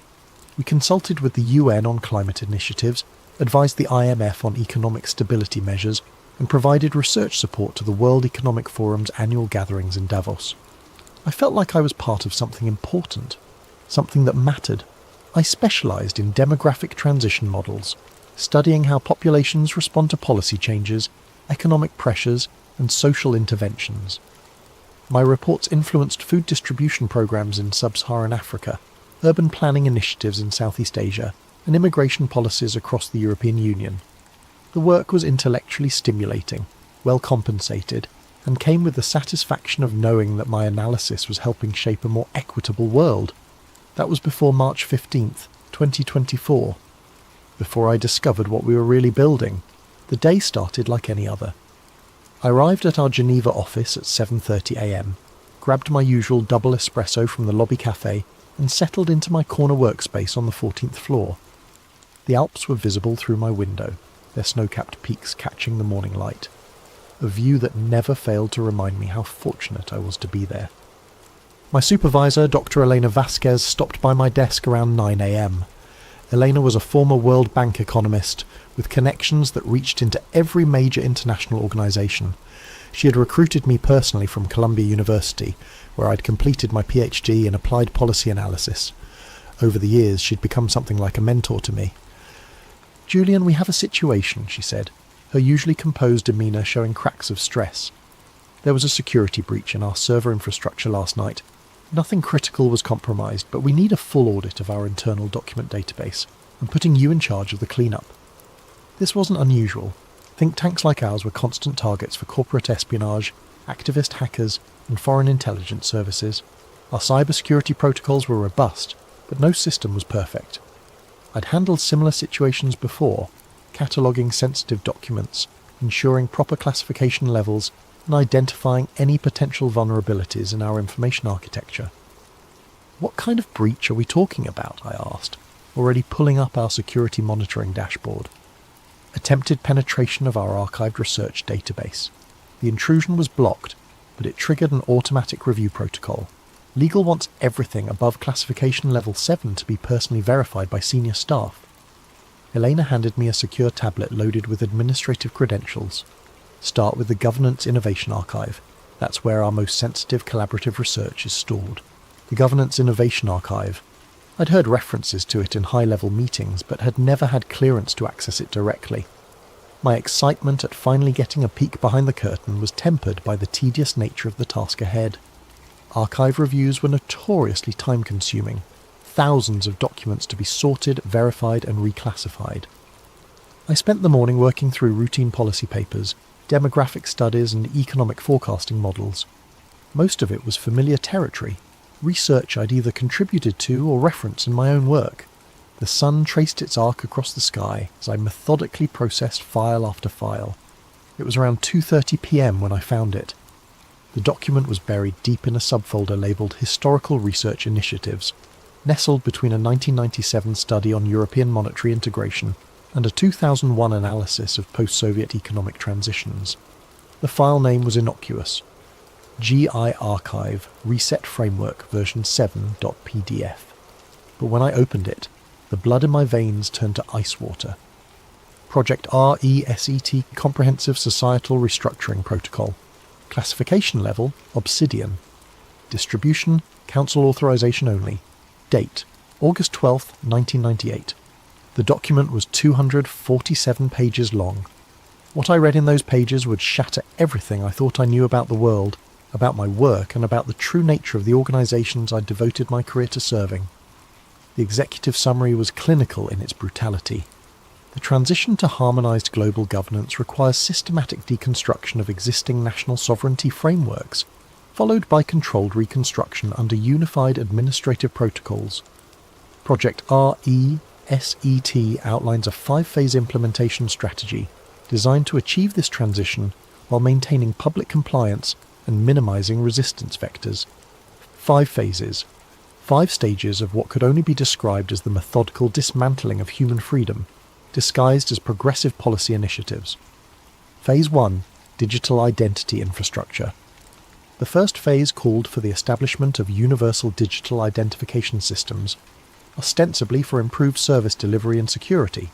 We consulted with the UN on climate initiatives, advised the IMF on economic stability measures, and provided research support to the World Economic Forum's annual gatherings in Davos. I felt like I was part of something important, something that mattered. I specialised in demographic transition models, studying how populations respond to policy changes, economic pressures, and social interventions. My reports influenced food distribution programs in sub-Saharan Africa, urban planning initiatives in Southeast Asia, and immigration policies across the European Union. The work was intellectually stimulating, well compensated, and came with the satisfaction of knowing that my analysis was helping shape a more equitable world. That was before March 15th, 2024. Before I discovered what we were really building, the day started like any other. I arrived at our Geneva office at 7:30 a.m, grabbed my usual double espresso from the lobby cafe, and settled into my corner workspace on the 14th floor. The Alps were visible through my window, their snow-capped peaks catching the morning light. A view that never failed to remind me how fortunate I was to be there. My supervisor, Dr. Elena Vasquez, stopped by my desk around 9 a.m. Elena was a former World Bank economist with connections that reached into every major international organisation. She had recruited me personally from Columbia University, where I'd completed my PhD in applied policy analysis. Over the years, she'd become something like a mentor to me. "Julian, we have a situation," she said, her usually composed demeanour showing cracks of stress. "There was a security breach in our server infrastructure last night. Nothing critical was compromised, but we need a full audit of our internal document database. I'm putting you in charge of the cleanup." This wasn't unusual. Think tanks like ours were constant targets for corporate espionage, activist hackers, and foreign intelligence services. Our cybersecurity protocols were robust, but no system was perfect. I'd handled similar situations before, cataloguing sensitive documents, ensuring proper classification levels, and identifying any potential vulnerabilities in our information architecture. "What kind of breach are we talking about?" I asked, already pulling up our security monitoring dashboard. "Attempted penetration of our archived research database. The intrusion was blocked, but it triggered an automatic review protocol. Legal wants everything above classification level 7 to be personally verified by senior staff." Elena handed me a secure tablet loaded with administrative credentials. "Start with the Governance Innovation Archive. That's where our most sensitive collaborative research is stored." The Governance Innovation Archive. I'd heard references to it in high-level meetings, but had never had clearance to access it directly. My excitement at finally getting a peek behind the curtain was tempered by the tedious nature of the task ahead. Archive reviews were notoriously time-consuming. Thousands of documents to be sorted, verified, and reclassified. I spent the morning working through routine policy papers, demographic studies, and economic forecasting models. Most of it was familiar territory, research I'd either contributed to or referenced in my own work. The sun traced its arc across the sky as I methodically processed file after file. It was around 2:30 p.m. when I found it. The document was buried deep in a subfolder labelled Historical Research Initiatives, nestled between a 1997 study on European monetary integration and a 2001 analysis of post-Soviet economic transitions. The file name was innocuous: GI Archive Reset Framework version 7.pdf. But when I opened it, the blood in my veins turned to ice water. Project RESET Comprehensive Societal Restructuring Protocol. Classification level, Obsidian. Distribution, Council authorization only. Date, August 12th, 1998. The document was 247 pages long. What I read in those pages would shatter everything I thought I knew about the world, about my work, and about the true nature of the organizations I'd devoted my career to serving. The executive summary was clinical in its brutality. The transition to harmonized global governance requires systematic deconstruction of existing national sovereignty frameworks, followed by controlled reconstruction under unified administrative protocols. Project RESET outlines a 5-phase implementation strategy designed to achieve this transition while maintaining public compliance and minimizing resistance vectors. 5 phases. 5 stages of what could only be described as the methodical dismantling of human freedom, disguised as progressive policy initiatives. Phase 1. Digital identity infrastructure. The first phase called for the establishment of universal digital identification systems, ostensibly for improved service delivery and security.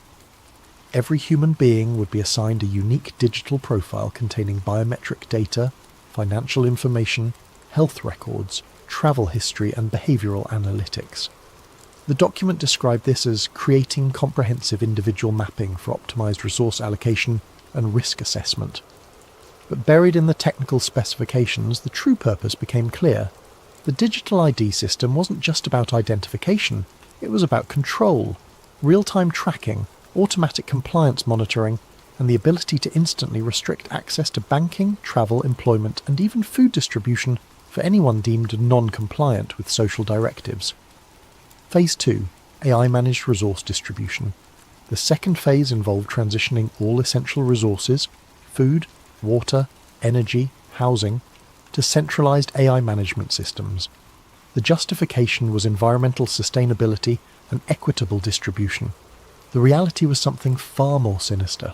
Every human being would be assigned a unique digital profile containing biometric data, financial information, health records, travel history, and behavioral analytics. The document described this as creating comprehensive individual mapping for optimized resource allocation and risk assessment. But buried in the technical specifications, the true purpose became clear. The digital ID system wasn't just about identification, it was about control, real-time tracking, automatic compliance monitoring, and the ability to instantly restrict access to banking, travel, employment, and even food distribution for anyone deemed non-compliant with social directives. Phase 2. AI-managed resource distribution. The second phase involved transitioning all essential resources, food, water, energy, housing, to centralized AI management systems. The justification was environmental sustainability and equitable distribution. The reality was something far more sinister.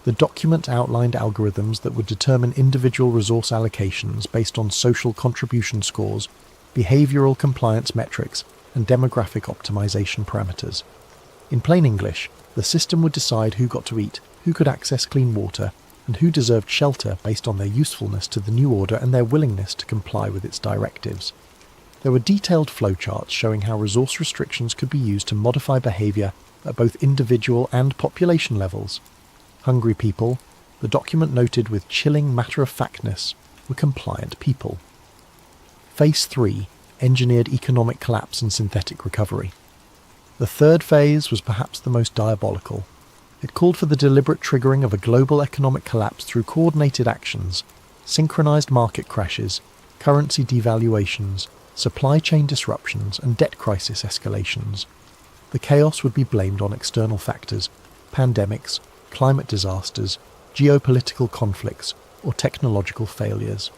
The document outlined algorithms that would determine individual resource allocations based on social contribution scores, behavioral compliance metrics, and demographic optimization parameters. In plain English, the system would decide who got to eat, who could access clean water, and who deserved shelter based on their usefulness to the new order and their willingness to comply with its directives. There were detailed flowcharts showing how resource restrictions could be used to modify behavior at both individual and population levels. Hungry people, the document noted with chilling matter-of-factness, were compliant people. Phase 3. Engineered economic collapse and synthetic recovery. The third phase was perhaps the most diabolical. It called for the deliberate triggering of a global economic collapse through coordinated actions, synchronized market crashes, currency devaluations, supply chain disruptions, and debt crisis escalations. The chaos would be blamed on external factors, pandemics, climate disasters, geopolitical conflicts, or technological failures.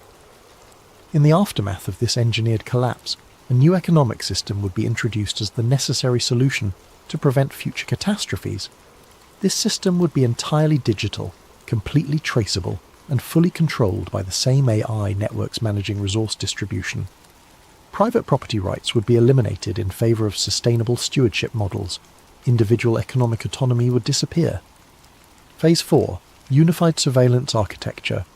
In the aftermath of this engineered collapse, a new economic system would be introduced as the necessary solution to prevent future catastrophes. This system would be entirely digital, completely traceable, and fully controlled by the same AI networks managing resource distribution. Private property rights would be eliminated in favour of sustainable stewardship models. Individual economic autonomy would disappear. Phase 4. Unified surveillance architecture.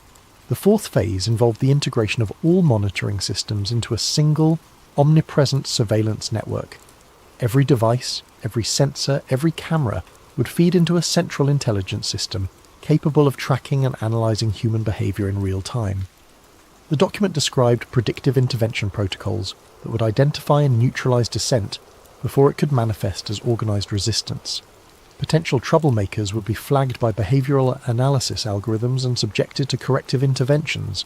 The fourth phase involved the integration of all monitoring systems into a single, omnipresent surveillance network. Every device, every sensor, every camera would feed into a central intelligence system capable of tracking and analysing human behaviour in real time. The document described predictive intervention protocols that would identify and neutralise dissent before it could manifest as organised resistance. Potential troublemakers would be flagged by behavioural analysis algorithms and subjected to corrective interventions,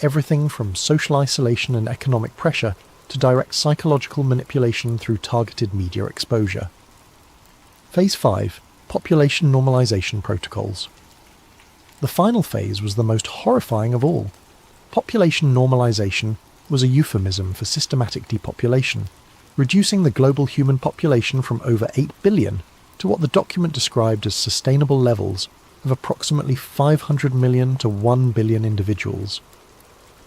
everything from social isolation and economic pressure to direct psychological manipulation through targeted media exposure. Phase 5. Population normalisation protocols. The final phase was the most horrifying of all. Population normalisation was a euphemism for systematic depopulation, reducing the global human population from over 8 billion to what the document described as sustainable levels of approximately 500 million to 1 billion individuals.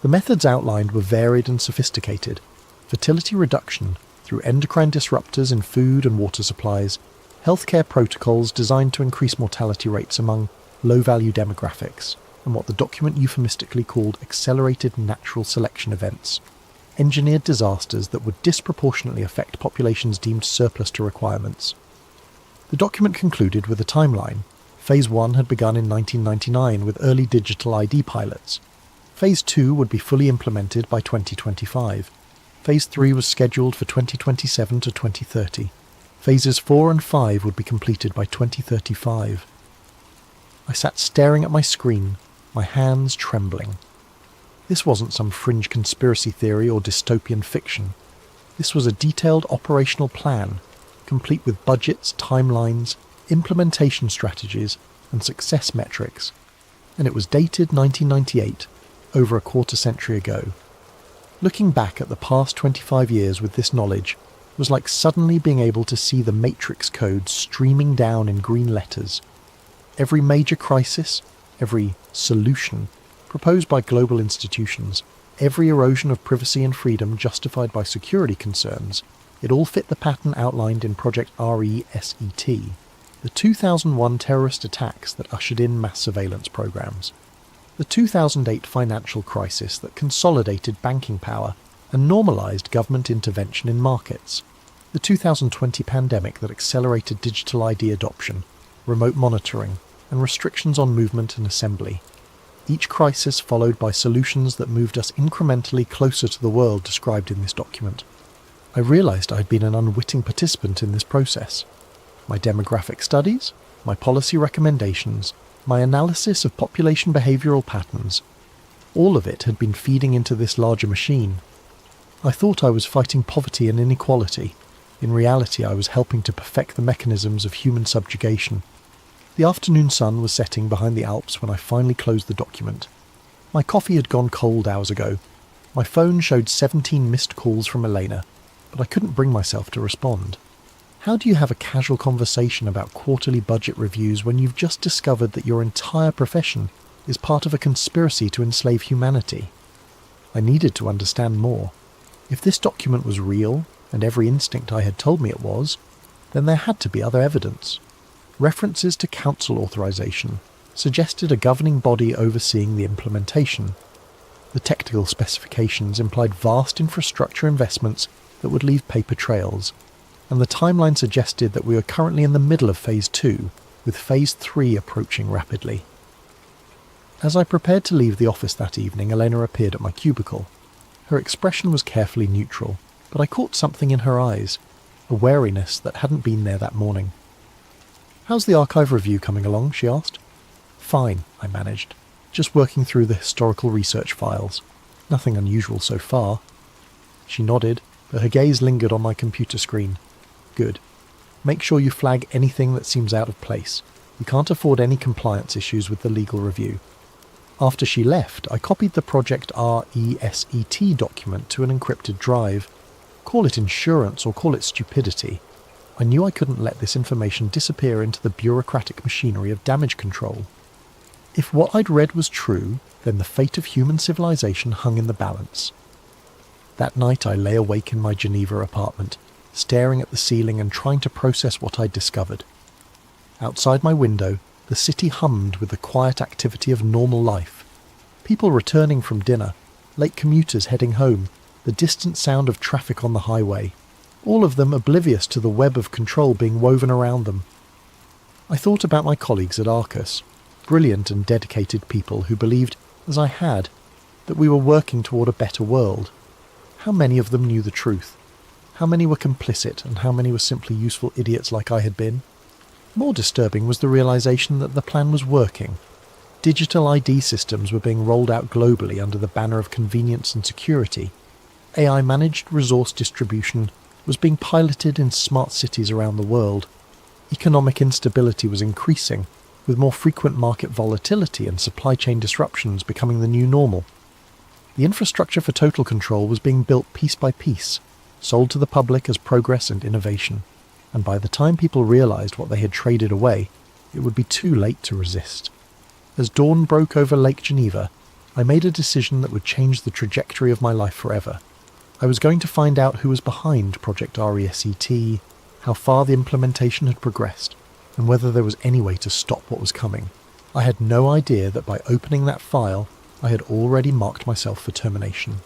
The methods outlined were varied and sophisticated: fertility reduction, through endocrine disruptors in food and water supplies, healthcare protocols designed to increase mortality rates among low-value demographics, and what the document euphemistically called accelerated natural selection events, engineered disasters that would disproportionately affect populations deemed surplus to requirements. The document concluded with a timeline. Phase 1 had begun in 1999 with early digital ID pilots. Phase 2 would be fully implemented by 2025. Phase 3 was scheduled for 2027 to 2030. Phases 4 and 5 would be completed by 2035. I sat staring at my screen, my hands trembling. This wasn't some fringe conspiracy theory or dystopian fiction. This was a detailed operational plan, complete with budgets, timelines, implementation strategies, and success metrics. And it was dated 1998, over a quarter century ago. Looking back at the past 25 years with this knowledge was like suddenly being able to see the matrix code streaming down in green letters. Every major crisis, every solution proposed by global institutions, every erosion of privacy and freedom justified by security concerns, it all fit the pattern outlined in Project RESET, the 2001 terrorist attacks that ushered in mass surveillance programs, the 2008 financial crisis that consolidated banking power and normalised government intervention in markets, the 2020 pandemic that accelerated digital ID adoption, remote monitoring, and restrictions on movement and assembly. Each crisis followed by solutions that moved us incrementally closer to the world described in this document. I realised I had been an unwitting participant in this process. My demographic studies, my policy recommendations, my analysis of population behavioural patterns, all of it had been feeding into this larger machine. I thought I was fighting poverty and inequality. In reality, I was helping to perfect the mechanisms of human subjugation. The afternoon sun was setting behind the Alps when I finally closed the document. My coffee had gone cold hours ago. My phone showed 17 missed calls from Elena, but I couldn't bring myself to respond. How do you have a casual conversation about quarterly budget reviews when you've just discovered that your entire profession is part of a conspiracy to enslave humanity? I needed to understand more. If this document was real, and every instinct I had told me it was, then there had to be other evidence. References to council authorization suggested a governing body overseeing the implementation. The technical specifications implied vast infrastructure investments that would leave paper trails, and the timeline suggested that we were currently in the middle of Phase 2, with Phase 3 approaching rapidly. As I prepared to leave the office that evening, Elena appeared at my cubicle. Her expression was carefully neutral, but I caught something in her eyes, a wariness that hadn't been there that morning. "How's the archive review coming along?" she asked. "Fine," I managed. "Just working through the historical research files. Nothing unusual so far." She nodded, but her gaze lingered on my computer screen. "Good. Make sure you flag anything that seems out of place. We can't afford any compliance issues with the legal review." After she left, I copied the Project RESET document to an encrypted drive. Call it insurance or call it stupidity. I knew I couldn't let this information disappear into the bureaucratic machinery of damage control. If what I'd read was true, then the fate of human civilization hung in the balance. That night I lay awake in my Geneva apartment, staring at the ceiling and trying to process what I'd discovered. Outside my window, the city hummed with the quiet activity of normal life. People returning from dinner, late commuters heading home, the distant sound of traffic on the highway, all of them oblivious to the web of control being woven around them. I thought about my colleagues at Arcus, brilliant and dedicated people who believed, as I had, that we were working toward a better world. How many of them knew the truth? How many were complicit, and how many were simply useful idiots like I had been? More disturbing was the realization that the plan was working. Digital ID systems were being rolled out globally under the banner of convenience and security. AI-managed resource distribution was being piloted in smart cities around the world. Economic instability was increasing, with more frequent market volatility and supply chain disruptions becoming the new normal. The infrastructure for total control was being built piece by piece, sold to the public as progress and innovation, and by the time people realized what they had traded away, it would be too late to resist. As dawn broke over Lake Geneva, I made a decision that would change the trajectory of my life forever. I was going to find out who was behind Project RESET, how far the implementation had progressed, and whether there was any way to stop what was coming. I had no idea that by opening that file, I had already marked myself for termination.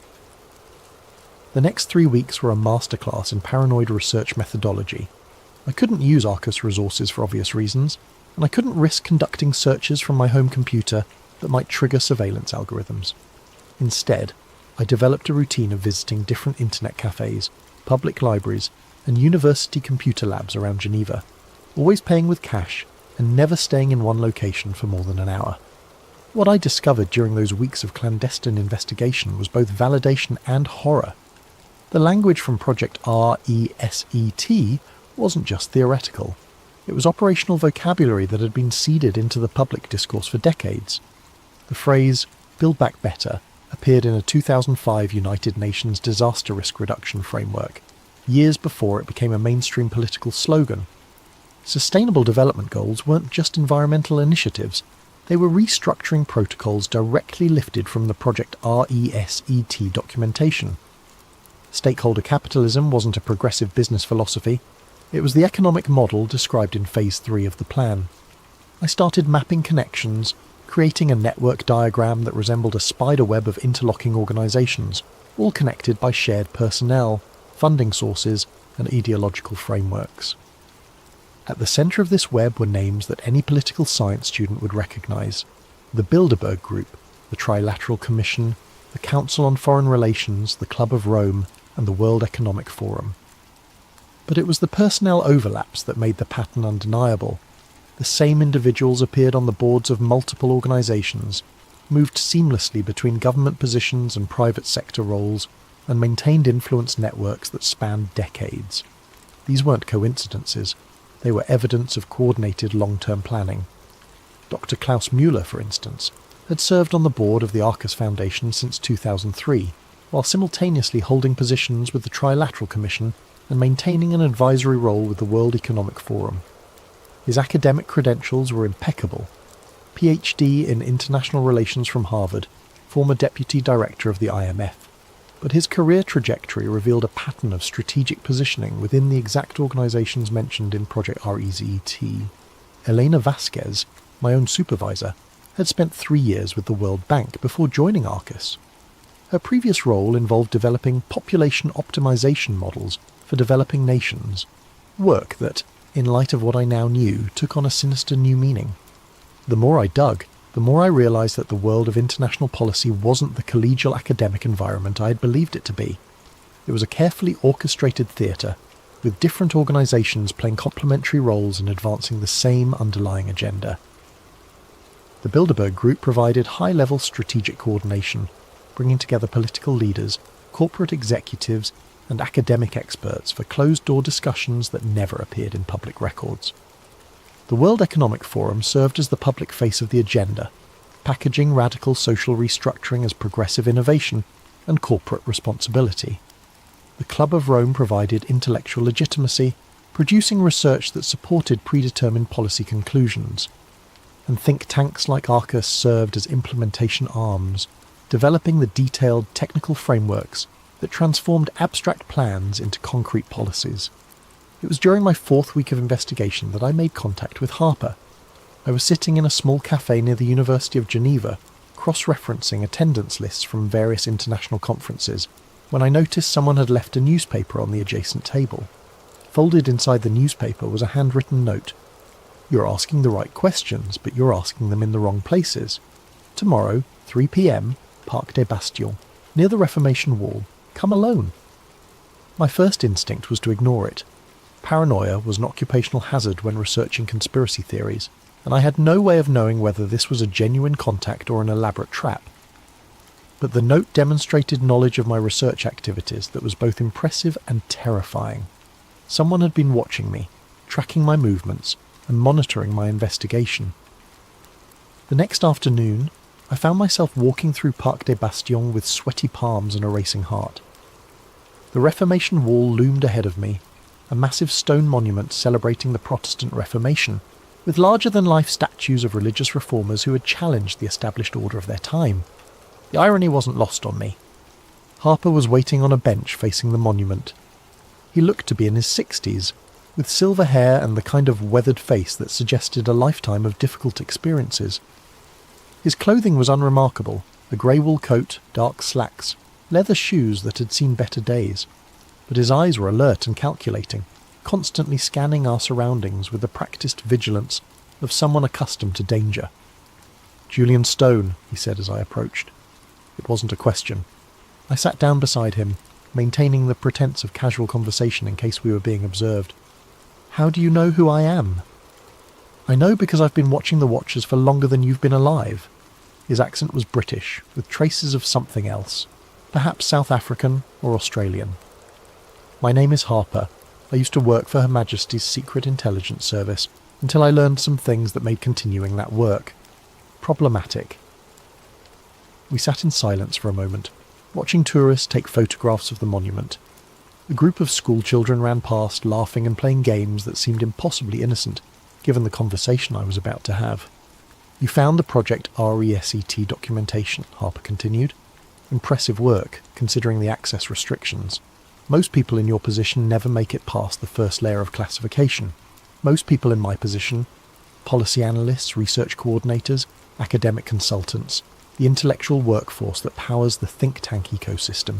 The next 3 weeks were a masterclass in paranoid research methodology. I couldn't use Arcus resources for obvious reasons, and I couldn't risk conducting searches from my home computer that might trigger surveillance algorithms. Instead, I developed a routine of visiting different internet cafes, public libraries, and university computer labs around Geneva, always paying with cash and never staying in one location for more than an hour. What I discovered during those weeks of clandestine investigation was both validation and horror. The language from Project RESET wasn't just theoretical. It was operational vocabulary that had been seeded into the public discourse for decades. The phrase, "Build Back Better," appeared in a 2005 United Nations Disaster Risk Reduction Framework, years before it became a mainstream political slogan. Sustainable development goals weren't just environmental initiatives, they were restructuring protocols directly lifted from the Project RESET documentation. Stakeholder capitalism wasn't a progressive business philosophy, it was the economic model described in Phase 3 of the plan. I started mapping connections, creating a network diagram that resembled a spider web of interlocking organisations, all connected by shared personnel, funding sources, and ideological frameworks. At the centre of this web were names that any political science student would recognise: the Bilderberg Group, the Trilateral Commission, the Council on Foreign Relations, the Club of Rome, and the World Economic Forum. But it was the personnel overlaps that made the pattern undeniable. The same individuals appeared on the boards of multiple organisations, moved seamlessly between government positions and private sector roles, and maintained influence networks that spanned decades. These weren't coincidences. They were evidence of coordinated long-term planning. Dr. Klaus Müller, for instance, had served on the board of the Arcus Foundation since 2003, while simultaneously holding positions with the Trilateral Commission and maintaining an advisory role with the World Economic Forum. His academic credentials were impeccable. PhD in International Relations from Harvard, former Deputy Director of the IMF. But his career trajectory revealed a pattern of strategic positioning within the exact organisations mentioned in Project RESET. Elena Vasquez, my own supervisor, had spent 3 years with the World Bank before joining Arcus. Her previous role involved developing population optimization models for developing nations, work that, in light of what I now knew, took on a sinister new meaning. The more I dug, the more I realised that the world of international policy wasn't the collegial academic environment I had believed it to be. It was a carefully orchestrated theatre, with different organisations playing complementary roles in advancing the same underlying agenda. The Bilderberg Group provided high-level strategic coordination, bringing together political leaders, corporate executives, and academic experts for closed-door discussions that never appeared in public records. The World Economic Forum served as the public face of the agenda, packaging radical social restructuring as progressive innovation and corporate responsibility. The Club of Rome provided intellectual legitimacy, producing research that supported predetermined policy conclusions. And think tanks like Arcus served as implementation arms, developing the detailed technical frameworks that transformed abstract plans into concrete policies. It was during my 4th week of investigation that I made contact with Harper. I was sitting in a small cafe near the University of Geneva, cross-referencing attendance lists from various international conferences, when I noticed someone had left a newspaper on the adjacent table. Folded inside the newspaper was a handwritten note. "You're asking the right questions, but you're asking them in the wrong places. Tomorrow, 3 p.m, Parc des Bastions, near the Reformation Wall. Come alone." My first instinct was to ignore it. Paranoia was an occupational hazard when researching conspiracy theories, and I had no way of knowing whether this was a genuine contact or an elaborate trap. But the note demonstrated knowledge of my research activities that was both impressive and terrifying. Someone had been watching me, tracking my movements, and monitoring my investigation. The next afternoon, I found myself walking through Parc des Bastions with sweaty palms and a racing heart. The Reformation Wall loomed ahead of me, a massive stone monument celebrating the Protestant Reformation, with larger-than-life statues of religious reformers who had challenged the established order of their time. The irony wasn't lost on me. Harper was waiting on a bench facing the monument. He looked to be in his 60s, with silver hair and the kind of weathered face that suggested a lifetime of difficult experiences. His clothing was unremarkable: a grey wool coat, dark slacks, leather shoes that had seen better days. But his eyes were alert and calculating, constantly scanning our surroundings with the practised vigilance of someone accustomed to danger. "Julian Stone," he said as I approached. It wasn't a question. I sat down beside him, maintaining the pretense of casual conversation in case we were being observed. "How do you know who I am?" "I know because I've been watching the Watchers for longer than you've been alive." His accent was British, with traces of something else, perhaps South African or Australian. "My name is Harper. I used to work for Her Majesty's Secret Intelligence Service until I learned some things that made continuing that work problematic." We sat in silence for a moment, watching tourists take photographs of the monument. A group of school children ran past, laughing and playing games that seemed impossibly innocent, given the conversation I was about to have. "You found the Project RESET documentation," Harper continued. "Impressive work, considering the access restrictions. Most people in your position never make it past the first layer of classification. Most people in my position, policy analysts, research coordinators, academic consultants, the intellectual workforce that powers the think tank ecosystem.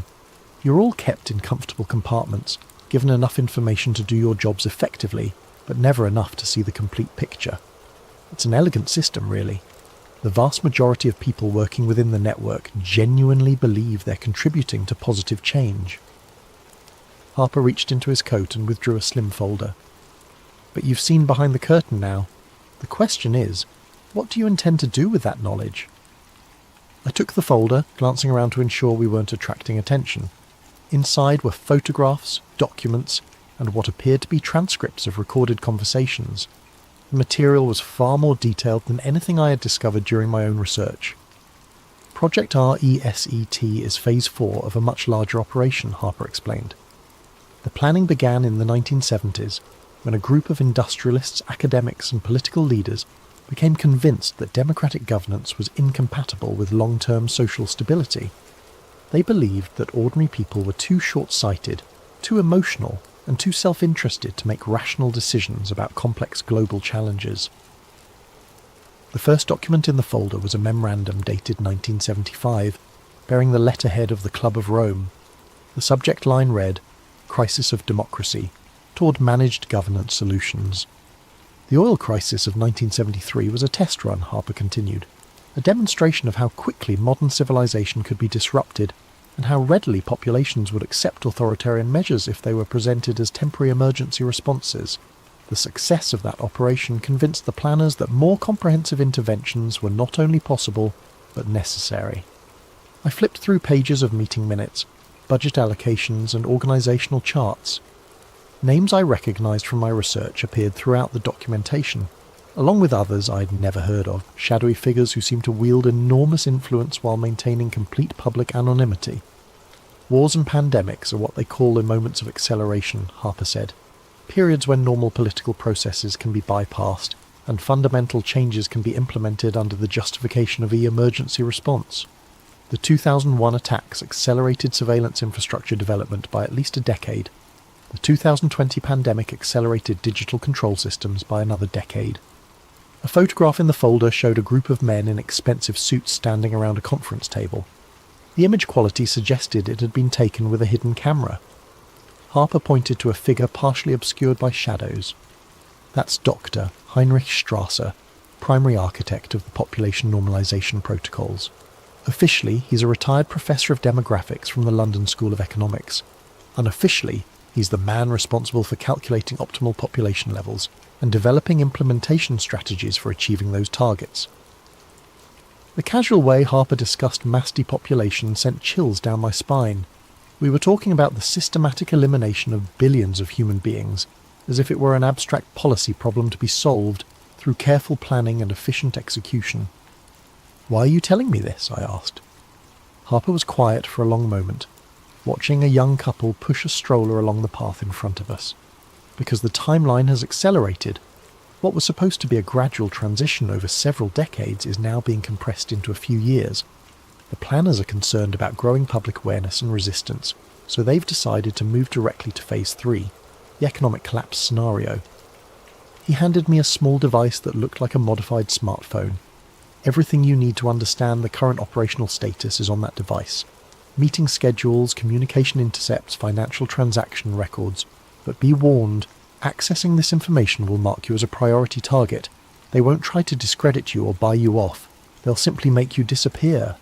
You're all kept in comfortable compartments, given enough information to do your jobs effectively, but never enough to see the complete picture. It's an elegant system, really. The vast majority of people working within the network genuinely believe they're contributing to positive change." Harper reached into his coat and withdrew a slim folder. "But you've seen behind the curtain now. The question is, what do you intend to do with that knowledge?" I took the folder, glancing around to ensure we weren't attracting attention. Inside were photographs, documents, and what appeared to be transcripts of recorded conversations. The material was far more detailed than anything I had discovered during my own research. "Project RESET is Phase 4 of a much larger operation," Harper explained. "The planning began in the 1970s, when a group of industrialists, academics, and political leaders became convinced that democratic governance was incompatible with long-term social stability. They believed that ordinary people were too short-sighted, too emotional, and too self-interested to make rational decisions about complex global challenges." The first document in the folder was a memorandum dated 1975, bearing the letterhead of the Club of Rome. The subject line read, "Crisis of Democracy, Toward Managed Governance Solutions." The oil crisis of 1973 was a test run, Harper continued, a demonstration of how quickly modern civilization could be disrupted and how readily populations would accept authoritarian measures if they were presented as temporary emergency responses. The success of that operation convinced the planners that more comprehensive interventions were not only possible, but necessary. I flipped through pages of meeting minutes, budget allocations, and organizational charts. Names I recognized from my research appeared throughout the documentation, along with others I'd never heard of, shadowy figures who seemed to wield enormous influence while maintaining complete public anonymity. "Wars and pandemics are what they call the moments of acceleration," Harper said. "Periods when normal political processes can be bypassed and fundamental changes can be implemented under the justification of emergency response. The 2001 attacks accelerated surveillance infrastructure development by at least a decade. The 2020 pandemic accelerated digital control systems by another decade." A photograph in the folder showed a group of men in expensive suits standing around a conference table. The image quality suggested it had been taken with a hidden camera. Harper pointed to a figure partially obscured by shadows. "That's Dr. Heinrich Strasser, primary architect of the population normalization protocols. Officially, he's a retired professor of demographics from the London School of Economics. Unofficially, he's the man responsible for calculating optimal population levels and developing implementation strategies for achieving those targets." The casual way Harper discussed mass depopulation sent chills down my spine. We were talking about the systematic elimination of billions of human beings, as if it were an abstract policy problem to be solved through careful planning and efficient execution. "Why are you telling me this?" I asked. Harper was quiet for a long moment, watching a young couple push a stroller along the path in front of us. "Because the timeline has accelerated. What was supposed to be a gradual transition over several decades is now being compressed into a few years. The planners are concerned about growing public awareness and resistance, so they've decided to move directly to Phase 3, the economic collapse scenario. He handed me a small device that looked like a modified smartphone. Everything you need to understand the current operational status is on that device. Meeting schedules, communication intercepts, financial transaction records. But be warned, accessing this information will mark you as a priority target. They won't try to discredit you or buy you off. They'll simply make you disappear.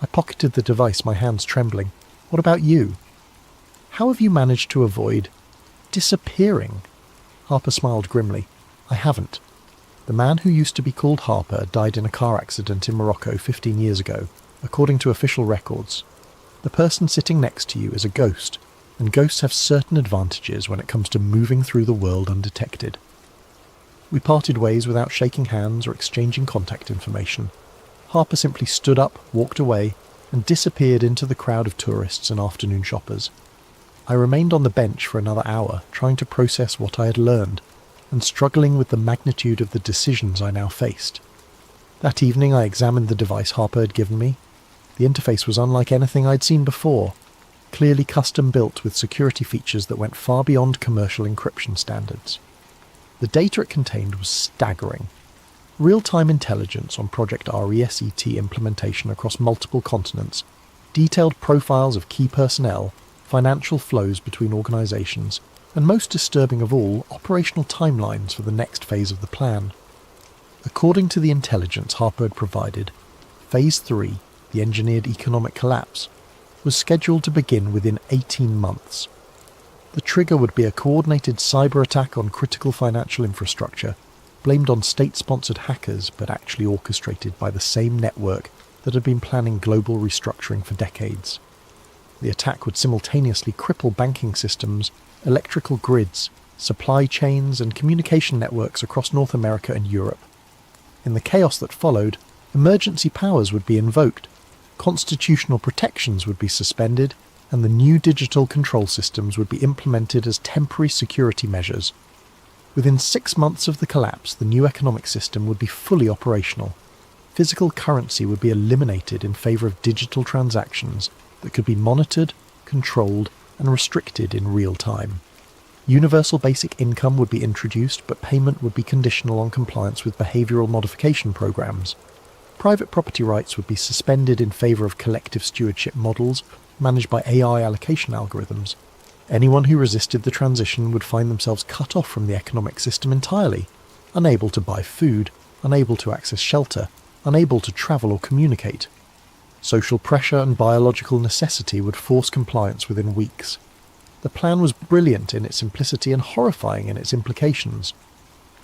I pocketed the device, my hands trembling. What about you? How have you managed to avoid disappearing? Harper smiled grimly. I haven't. The man who used to be called Harper died in a car accident in Morocco 15 years ago, according to official records. The person sitting next to you is a ghost, and ghosts have certain advantages when it comes to moving through the world undetected. We parted ways without shaking hands or exchanging contact information. Harper simply stood up, walked away, and disappeared into the crowd of tourists and afternoon shoppers. I remained on the bench for another hour, trying to process what I had learned, and struggling with the magnitude of the decisions I now faced. That evening I examined the device Harper had given me. The interface was unlike anything I'd seen before, clearly custom-built with security features that went far beyond commercial encryption standards. The data it contained was staggering. Real-time intelligence on Project RESET implementation across multiple continents, detailed profiles of key personnel, financial flows between organisations, and most disturbing of all, operational timelines for the next phase of the plan. According to the intelligence Harper had provided, Phase 3, the engineered economic collapse, was scheduled to begin within 18 months. The trigger would be a coordinated cyber attack on critical financial infrastructure, blamed on state-sponsored hackers but actually orchestrated by the same network that had been planning global restructuring for decades. The attack would simultaneously cripple banking systems, electrical grids, supply chains and communication networks across North America and Europe. In the chaos that followed, emergency powers would be invoked, constitutional protections would be suspended, and the new digital control systems would be implemented as temporary security measures. Within 6 months of the collapse, the new economic system would be fully operational. Physical currency would be eliminated in favour of digital transactions that could be monitored, controlled, and restricted in real time. Universal basic income would be introduced, but payment would be conditional on compliance with behavioural modification programs. Private property rights would be suspended in favour of collective stewardship models managed by AI allocation algorithms. Anyone who resisted the transition would find themselves cut off from the economic system entirely, unable to buy food, unable to access shelter, unable to travel or communicate. Social pressure and biological necessity would force compliance within weeks. The plan was brilliant in its simplicity and horrifying in its implications.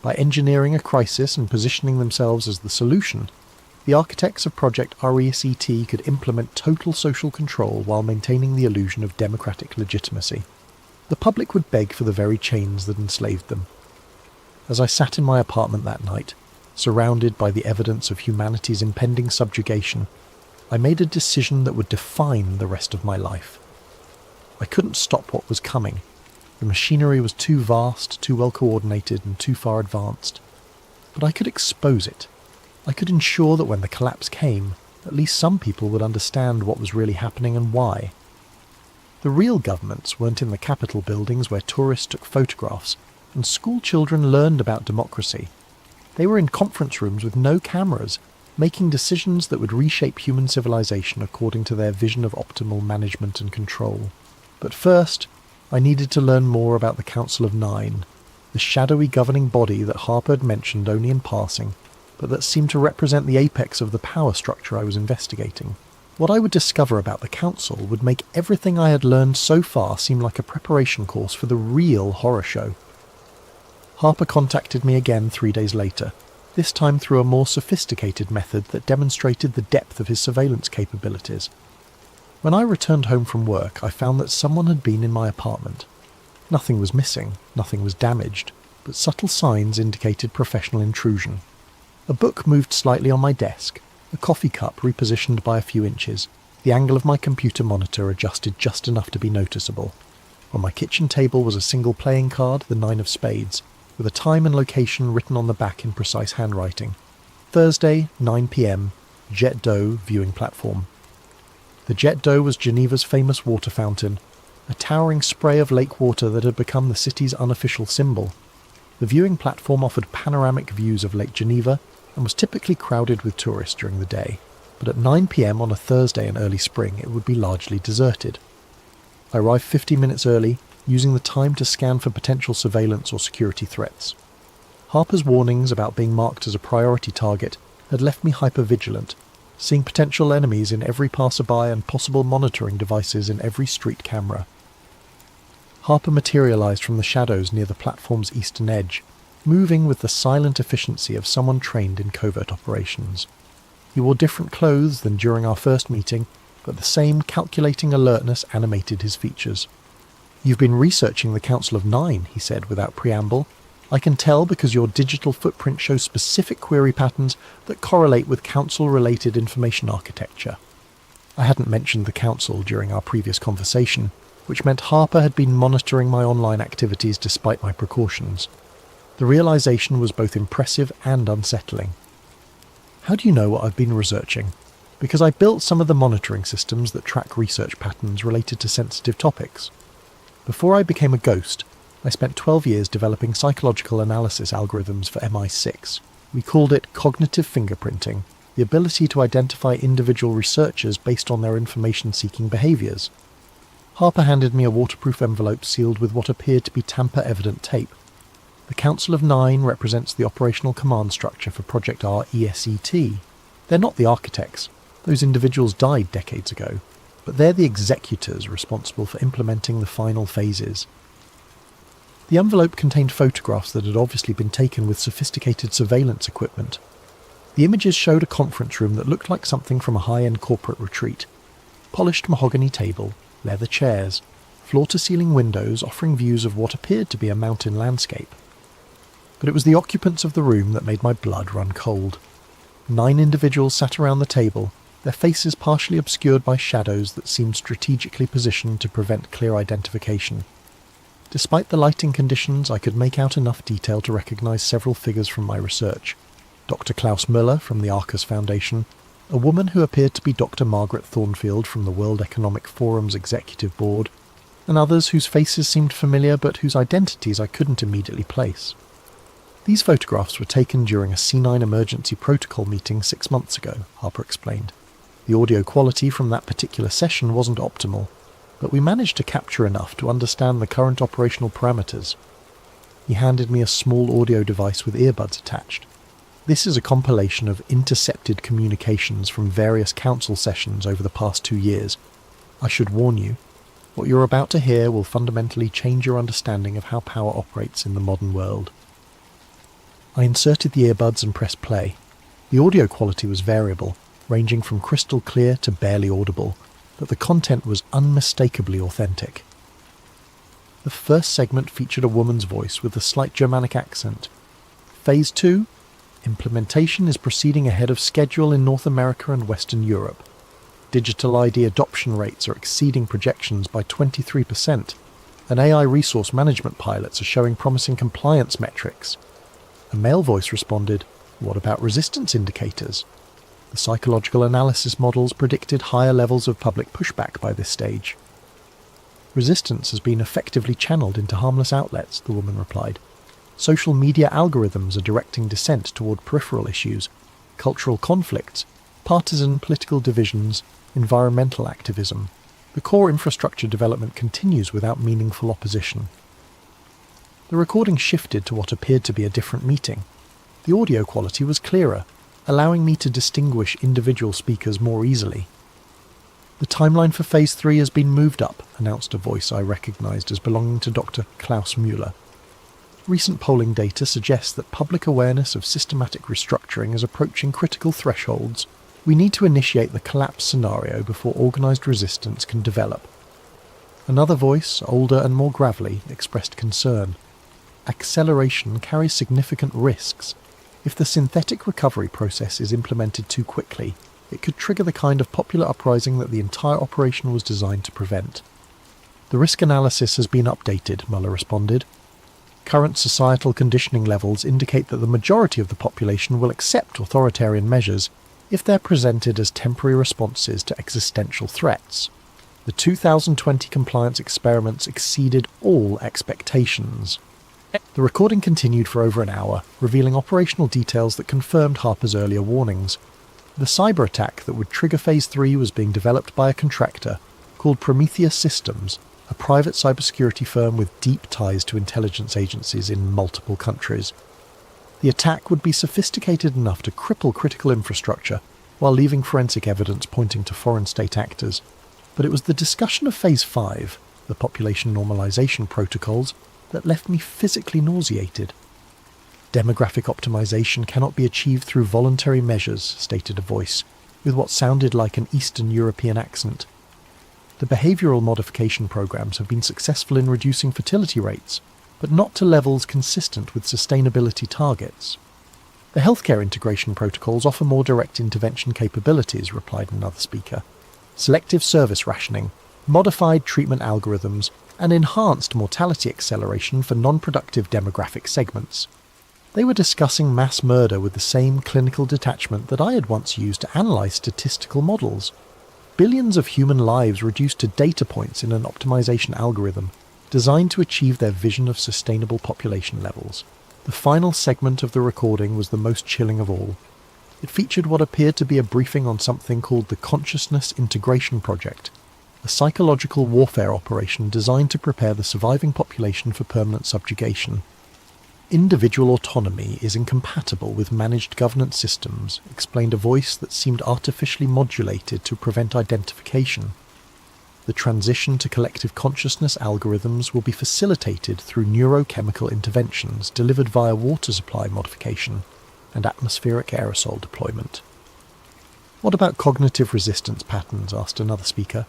By engineering a crisis and positioning themselves as the solution, the architects of Project RESET could implement total social control while maintaining the illusion of democratic legitimacy. The public would beg for the very chains that enslaved them. As I sat in my apartment that night, surrounded by the evidence of humanity's impending subjugation, I made a decision that would define the rest of my life. I couldn't stop what was coming. The machinery was too vast, too well coordinated, and too far advanced. But I could expose it. I could ensure that when the collapse came, at least some people would understand what was really happening and why. The real governments weren't in the Capitol buildings where tourists took photographs and school children learned about democracy. They were in conference rooms with no cameras, making decisions that would reshape human civilization according to their vision of optimal management and control. But first, I needed to learn more about the Council of Nine, the shadowy governing body that Harper had mentioned only in passing, but that seemed to represent the apex of the power structure I was investigating. What I would discover about the Council would make everything I had learned so far seem like a preparation course for the real horror show. Harper contacted me again 3 days later, this time through a more sophisticated method that demonstrated the depth of his surveillance capabilities. When I returned home from work, I found that someone had been in my apartment. Nothing was missing, nothing was damaged, but subtle signs indicated professional intrusion. A book moved slightly on my desk, a coffee cup repositioned by a few inches, the angle of my computer monitor adjusted just enough to be noticeable. On my kitchen table was a single playing card, the 9 of spades, with a time and location written on the back in precise handwriting. Thursday, 9 p.m, Jet D'eau viewing platform. The Jet D'eau was Geneva's famous water fountain, a towering spray of lake water that had become the city's unofficial symbol. The viewing platform offered panoramic views of Lake Geneva and was typically crowded with tourists during the day, but at 9 p.m. on a Thursday in early spring it would be largely deserted. I arrived 15 minutes early, using the time to scan for potential surveillance or security threats. Harper's warnings about being marked as a priority target had left me hyper-vigilant, seeing potential enemies in every passerby and possible monitoring devices in every street camera. Harper materialised from the shadows near the platform's eastern edge, moving with the silent efficiency of someone trained in covert operations. He wore different clothes than during our first meeting, but the same calculating alertness animated his features. "You've been researching the Council of Nine," he said without preamble. "I can tell because your digital footprint shows specific query patterns that correlate with Council-related information architecture." I hadn't mentioned the Council during our previous conversation, which meant Harper had been monitoring my online activities despite my precautions. The realization was both impressive and unsettling. "How do you know what I've been researching?" "Because I built some of the monitoring systems that track research patterns related to sensitive topics. Before I became a ghost, I spent 12 years developing psychological analysis algorithms for MI6. We called it cognitive fingerprinting, the ability to identify individual researchers based on their information-seeking behaviours." Harper handed me a waterproof envelope sealed with what appeared to be tamper-evident tape. "The Council of Nine represents the operational command structure for Project R ESET. They're not the architects. Those individuals died decades ago. But they're the executors responsible for implementing the final phases." The envelope contained photographs that had obviously been taken with sophisticated surveillance equipment. The images showed a conference room that looked like something from a high-end corporate retreat. Polished mahogany table, leather chairs, floor-to-ceiling windows offering views of what appeared to be a mountain landscape. But it was the occupants of the room that made my blood run cold. 9 individuals sat around the table, their faces partially obscured by shadows that seemed strategically positioned to prevent clear identification. Despite the lighting conditions, I could make out enough detail to recognise several figures from my research. Dr. Klaus Müller from the Arcus Foundation, a woman who appeared to be Dr. Margaret Thornfield from the World Economic Forum's Executive Board, and others whose faces seemed familiar but whose identities I couldn't immediately place. These photographs were taken during a C9 emergency protocol meeting 6 months ago, Harper explained. The audio quality from that particular session wasn't optimal, but we managed to capture enough to understand the current operational parameters. He handed me a small audio device with earbuds attached. "This is a compilation of intercepted communications from various council sessions over the past 2 years. I should warn you, what you're about to hear will fundamentally change your understanding of how power operates in the modern world." I inserted the earbuds and pressed play. The audio quality was variable, ranging from crystal clear to barely audible, but the content was unmistakably authentic. The first segment featured a woman's voice with a slight Germanic accent. "Phase 2? Implementation is proceeding ahead of schedule in North America and Western Europe. Digital ID adoption rates are exceeding projections by 23%, and AI resource management pilots are showing promising compliance metrics." A male voice responded, "What about resistance indicators?" The psychological analysis models predicted higher levels of public pushback by this stage. "Resistance has been effectively channeled into harmless outlets," the woman replied. "Social media algorithms are directing dissent toward peripheral issues, cultural conflicts, partisan political divisions, environmental activism. The core infrastructure development continues without meaningful opposition." The recording shifted to what appeared to be a different meeting. The audio quality was clearer, allowing me to distinguish individual speakers more easily. "The timeline for Phase 3 has been moved up," announced a voice I recognised as belonging to Dr. Klaus Müller. "Recent polling data suggests that public awareness of systematic restructuring is approaching critical thresholds. We need to initiate the collapse scenario before organised resistance can develop." Another voice, older and more gravelly, expressed concern. "Acceleration carries significant risks. If the synthetic recovery process is implemented too quickly, it could trigger the kind of popular uprising that the entire operation was designed to prevent." "The risk analysis has been updated," Müller responded. "Current societal conditioning levels indicate that the majority of the population will accept authoritarian measures, if they're presented as temporary responses to existential threats. The 2020 compliance experiments exceeded all expectations. The recording continued for over an hour, revealing operational details that confirmed Harper's earlier warnings. The cyber attack that would trigger Phase 3 was being developed by a contractor called Prometheus Systems, a private cybersecurity firm with deep ties to intelligence agencies in multiple countries. The attack would be sophisticated enough to cripple critical infrastructure while leaving forensic evidence pointing to foreign state actors. But it was the discussion of Phase 5, the population normalization protocols, that left me physically nauseated. Demographic optimization cannot be achieved through voluntary measures, stated a voice, with what sounded like an Eastern European accent. The behavioural modification programs have been successful in reducing fertility rates, but not to levels consistent with sustainability targets. The healthcare integration protocols offer more direct intervention capabilities, replied another speaker. Selective service rationing, modified treatment algorithms, and enhanced mortality acceleration for non-productive demographic segments. They were discussing mass murder with the same clinical detachment that I had once used to analyse statistical models. Billions of human lives reduced to data points in an optimization algorithm designed to achieve their vision of sustainable population levels. The final segment of the recording was the most chilling of all. It featured what appeared to be a briefing on something called the Consciousness Integration Project, a psychological warfare operation designed to prepare the surviving population for permanent subjugation. Individual autonomy is incompatible with managed governance systems, explained a voice that seemed artificially modulated to prevent identification. The transition to collective consciousness algorithms will be facilitated through neurochemical interventions delivered via water supply modification and atmospheric aerosol deployment. What about cognitive resistance patterns? Asked another speaker.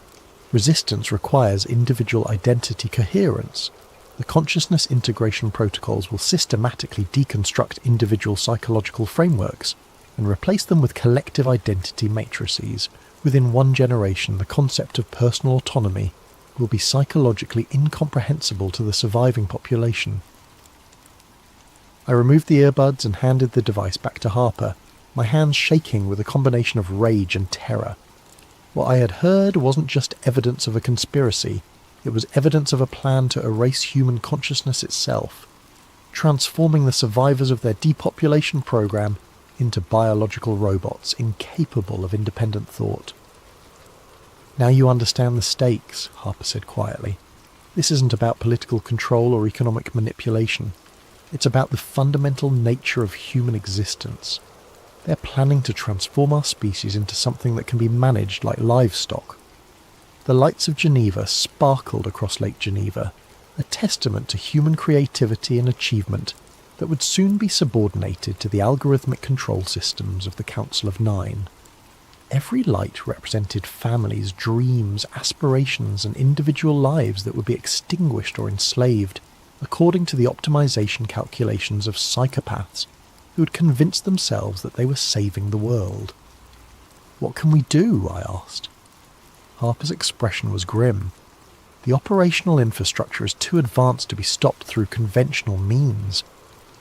Resistance requires individual identity coherence. The consciousness integration protocols will systematically deconstruct individual psychological frameworks and replace them with collective identity matrices. Within one generation, the concept of personal autonomy will be psychologically incomprehensible to the surviving population. I removed the earbuds and handed the device back to Harper, my hands shaking with a combination of rage and terror. What I had heard wasn't just evidence of a conspiracy, it was evidence of a plan to erase human consciousness itself, transforming the survivors of their depopulation program into biological robots incapable of independent thought. Now you understand the stakes, Harper said quietly. This isn't about political control or economic manipulation. It's about the fundamental nature of human existence. They're planning to transform our species into something that can be managed like livestock. The lights of Geneva sparkled across Lake Geneva, a testament to human creativity and achievement that would soon be subordinated to the algorithmic control systems of the Council of Nine. Every light represented families, dreams, aspirations, and individual lives that would be extinguished or enslaved, according to the optimization calculations of psychopaths who had convinced themselves that they were saving the world. "What can we do?" I asked. Harper's expression was grim. The operational infrastructure is too advanced to be stopped through conventional means,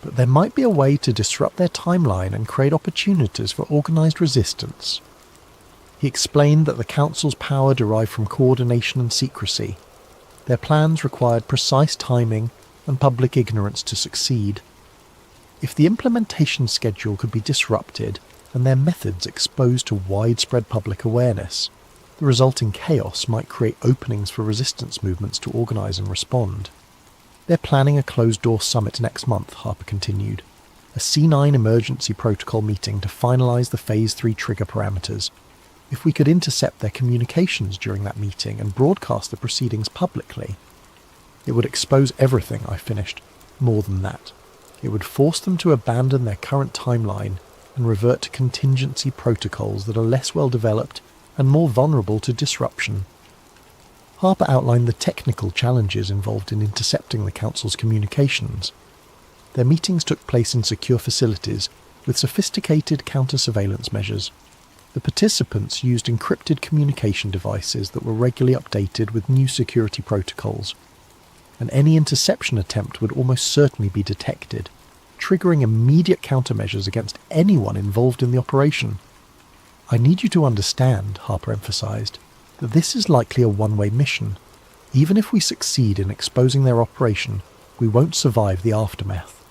but there might be a way to disrupt their timeline and create opportunities for organized resistance. He explained that the Council's power derived from coordination and secrecy. Their plans required precise timing and public ignorance to succeed. If the implementation schedule could be disrupted and their methods exposed to widespread public awareness, the resulting chaos might create openings for resistance movements to organize and respond. They're planning a closed-door summit next month, Harper continued, a C9 emergency protocol meeting to finalize the Phase 3 trigger parameters. If we could intercept their communications during that meeting and broadcast the proceedings publicly, it would expose everything, I finished. More than that, it would force them to abandon their current timeline and revert to contingency protocols that are less well developed and more vulnerable to disruption. Harper outlined the technical challenges involved in intercepting the Council's communications. Their meetings took place in secure facilities with sophisticated counter-surveillance measures. The participants used encrypted communication devices that were regularly updated with new security protocols, and any interception attempt would almost certainly be detected, triggering immediate countermeasures against anyone involved in the operation. "I need you to understand," Harper emphasized, "that this is likely a one-way mission. Even if we succeed in exposing their operation, we won't survive the aftermath.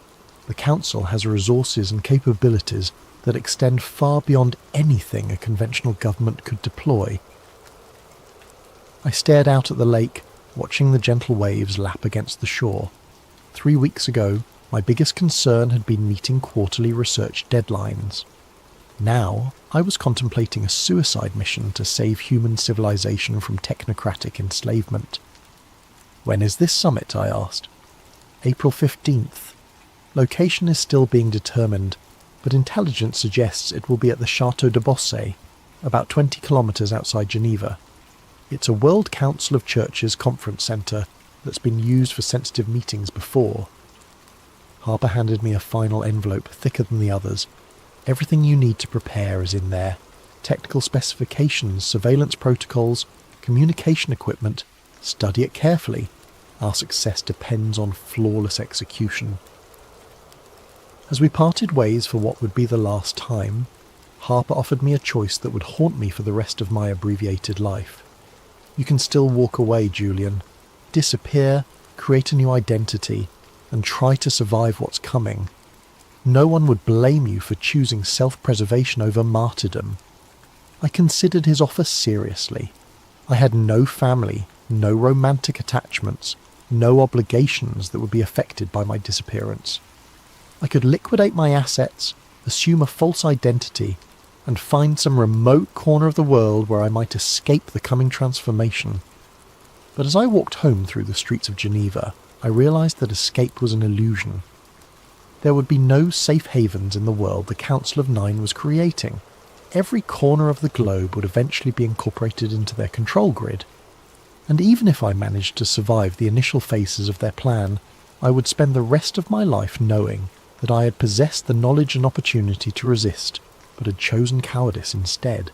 The Council has resources and capabilities that extend far beyond anything a conventional government could deploy." I stared out at the lake, watching the gentle waves lap against the shore. 3 weeks ago, my biggest concern had been meeting quarterly research deadlines. Now, I was contemplating a suicide mission to save human civilization from technocratic enslavement. "When is this summit?" I asked. "April 15th. Location is still being determined, but intelligence suggests it will be at the Château de Bossé, about 20 kilometres outside Geneva. It's a World Council of Churches conference centre that's been used for sensitive meetings before." Harper handed me a final envelope thicker than the others. "Everything you need to prepare is in there. Technical specifications, surveillance protocols, communication equipment. Study it carefully. Our success depends on flawless execution." As we parted ways for what would be the last time, Harper offered me a choice that would haunt me for the rest of my abbreviated life. "You can still walk away, Julian. Disappear, create a new identity, and try to survive what's coming. No one would blame you for choosing self-preservation over martyrdom." I considered his offer seriously. I had no family, no romantic attachments, no obligations that would be affected by my disappearance. I could liquidate my assets, assume a false identity, and find some remote corner of the world where I might escape the coming transformation. But as I walked home through the streets of Geneva, I realized that escape was an illusion. There would be no safe havens in the world the Council of Nine was creating. Every corner of the globe would eventually be incorporated into their control grid. And even if I managed to survive the initial phases of their plan, I would spend the rest of my life knowing that I had possessed the knowledge and opportunity to resist, but had chosen cowardice instead.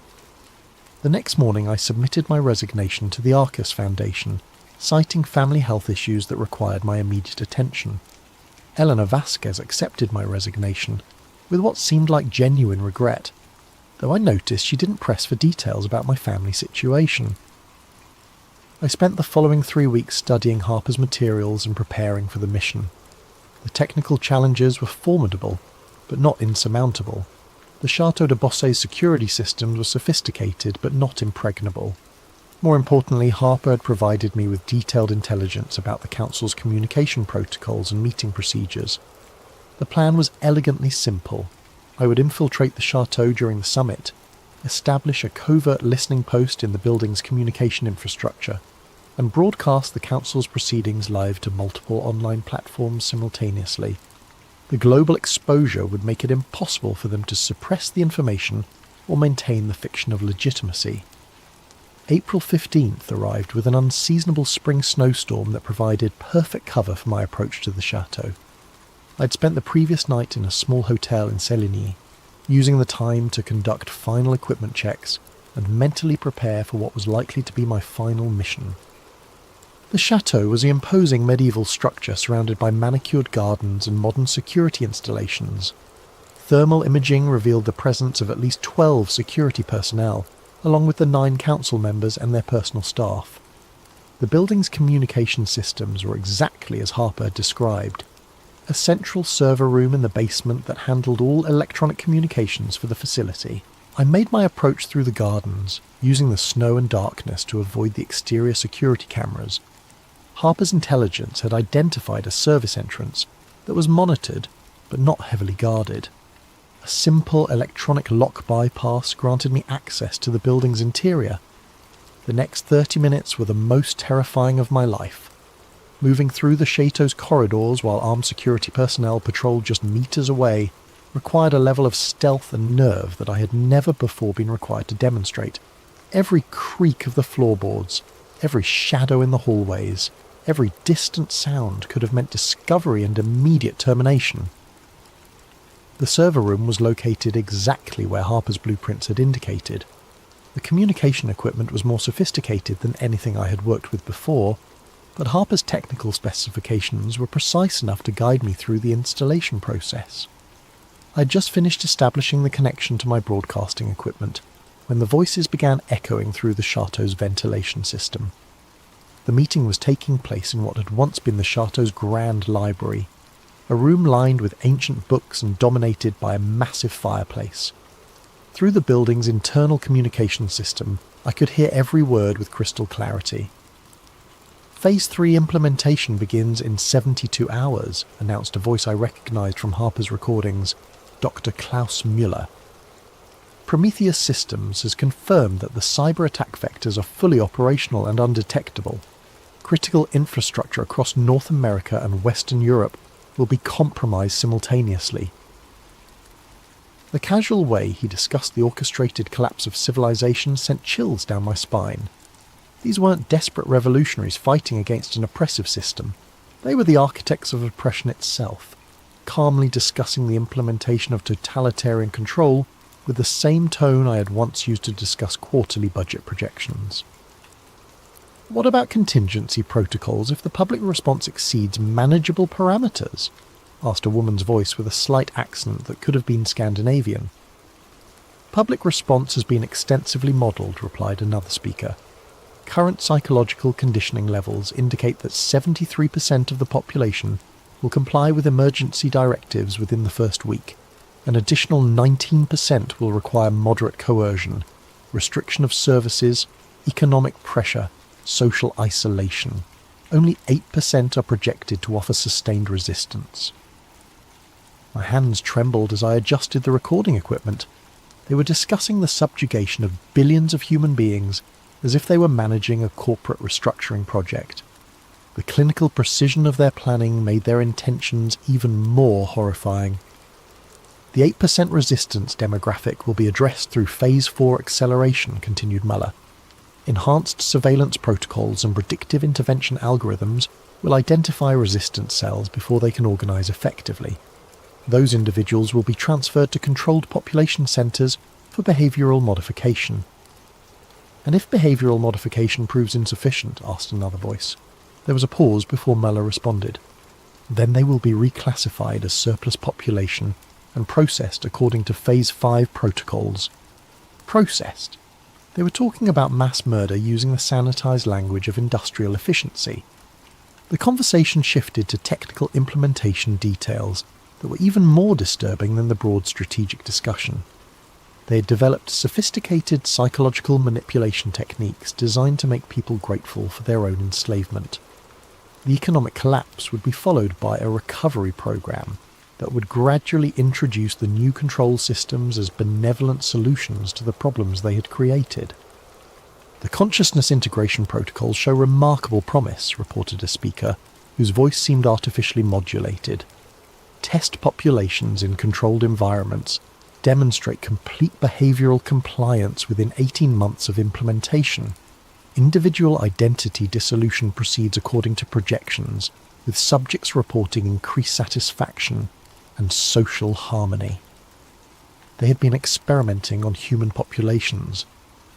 The next morning I submitted my resignation to the Arcus Foundation, citing family health issues that required my immediate attention. Eleanor Vasquez accepted my resignation, with what seemed like genuine regret, though I noticed she didn't press for details about my family situation. I spent the following 3 weeks studying Harper's materials and preparing for the mission. The technical challenges were formidable, but not insurmountable. The Château de Bossé's security systems were sophisticated, but not impregnable. More importantly, Harper had provided me with detailed intelligence about the Council's communication protocols and meeting procedures. The plan was elegantly simple. I would infiltrate the chateau during the summit, establish a covert listening post in the building's communication infrastructure, and broadcast the Council's proceedings live to multiple online platforms simultaneously. The global exposure would make it impossible for them to suppress the information or maintain the fiction of legitimacy. April 15th arrived with an unseasonable spring snowstorm that provided perfect cover for my approach to the chateau. I'd spent the previous night in a small hotel in Séligny, using the time to conduct final equipment checks and mentally prepare for what was likely to be my final mission. The chateau was an imposing medieval structure surrounded by manicured gardens and modern security installations. Thermal imaging revealed the presence of at least 12 security personnel, along with the 9 council members and their personal staff. The building's communication systems were exactly as Harper had described. A central server room in the basement that handled all electronic communications for the facility. I made my approach through the gardens, using the snow and darkness to avoid the exterior security cameras. Harper's intelligence had identified a service entrance that was monitored but not heavily guarded. A simple electronic lock bypass granted me access to the building's interior. The next 30 minutes were the most terrifying of my life. Moving through the chateau's corridors while armed security personnel patrolled just meters away required a level of stealth and nerve that I had never before been required to demonstrate. Every creak of the floorboards, every shadow in the hallways, every distant sound could have meant discovery and immediate termination. The server room was located exactly where Harper's blueprints had indicated. The communication equipment was more sophisticated than anything I had worked with before, but Harper's technical specifications were precise enough to guide me through the installation process. I had just finished establishing the connection to my broadcasting equipment, when the voices began echoing through the chateau's ventilation system. The meeting was taking place in what had once been the chateau's grand library, a room lined with ancient books and dominated by a massive fireplace. Through the building's internal communication system, I could hear every word with crystal clarity. Phase 3 implementation begins in 72 hours, announced a voice I recognised from Harper's recordings, Dr. Klaus Müller. Prometheus Systems has confirmed that the cyber attack vectors are fully operational and undetectable. Critical infrastructure across North America and Western Europe will be compromised simultaneously. The casual way he discussed the orchestrated collapse of civilization sent chills down my spine. These weren't desperate revolutionaries fighting against an oppressive system. They were the architects of oppression itself, calmly discussing the implementation of totalitarian control with the same tone I had once used to discuss quarterly budget projections. What about contingency protocols if the public response exceeds manageable parameters? Asked a woman's voice with a slight accent that could have been Scandinavian. Public response has been extensively modelled, replied another speaker. Current psychological conditioning levels indicate that 73% of the population will comply with emergency directives within the first week. An additional 19% will require moderate coercion, restriction of services, economic pressure, social isolation. Only 8% are projected to offer sustained resistance. My hands trembled as I adjusted the recording equipment. They were discussing the subjugation of billions of human beings as if they were managing a corporate restructuring project. The clinical precision of their planning made their intentions even more horrifying. The 8% resistance demographic will be addressed through Phase 4 acceleration, continued Muller. Enhanced surveillance protocols and predictive intervention algorithms will identify resistance cells before they can organise effectively. Those individuals will be transferred to controlled population centres for behavioural modification. And if behavioural modification proves insufficient, asked another voice. There was a pause before Muller responded. Then they will be reclassified as surplus population and processed according to Phase 5 protocols. Processed? They were talking about mass murder using the sanitised language of industrial efficiency. The conversation shifted to technical implementation details that were even more disturbing than the broad strategic discussion. They had developed sophisticated psychological manipulation techniques designed to make people grateful for their own enslavement. The economic collapse would be followed by a recovery program that would gradually introduce the new control systems as benevolent solutions to the problems they had created. The consciousness integration protocols show remarkable promise, reported a speaker, whose voice seemed artificially modulated. Test populations in controlled environments demonstrate complete behavioural compliance within 18 months of implementation. Individual identity dissolution proceeds according to projections, with subjects reporting increased satisfaction and social harmony. They had been experimenting on human populations.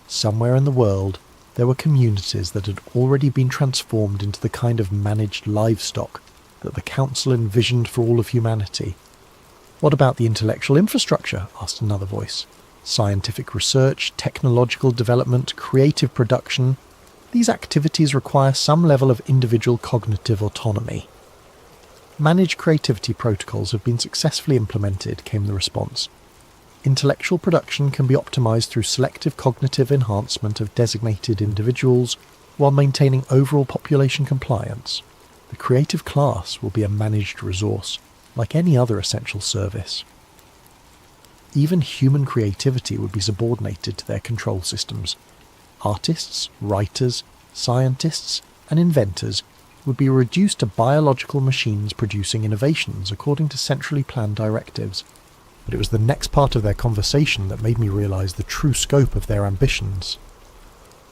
Somewhere in the world, there were communities that had already been transformed into the kind of managed livestock that the Council envisioned for all of humanity. What about the intellectual infrastructure? Asked another voice. Scientific research, technological development, creative production. These activities require some level of individual cognitive autonomy. Managed creativity protocols have been successfully implemented, came the response. Intellectual production can be optimized through selective cognitive enhancement of designated individuals while maintaining overall population compliance. The creative class will be a managed resource, like any other essential service. Even human creativity would be subordinated to their control systems. Artists, writers, scientists, and inventors would be reduced to biological machines producing innovations according to centrally planned directives. But it was the next part of their conversation that made me realise the true scope of their ambitions.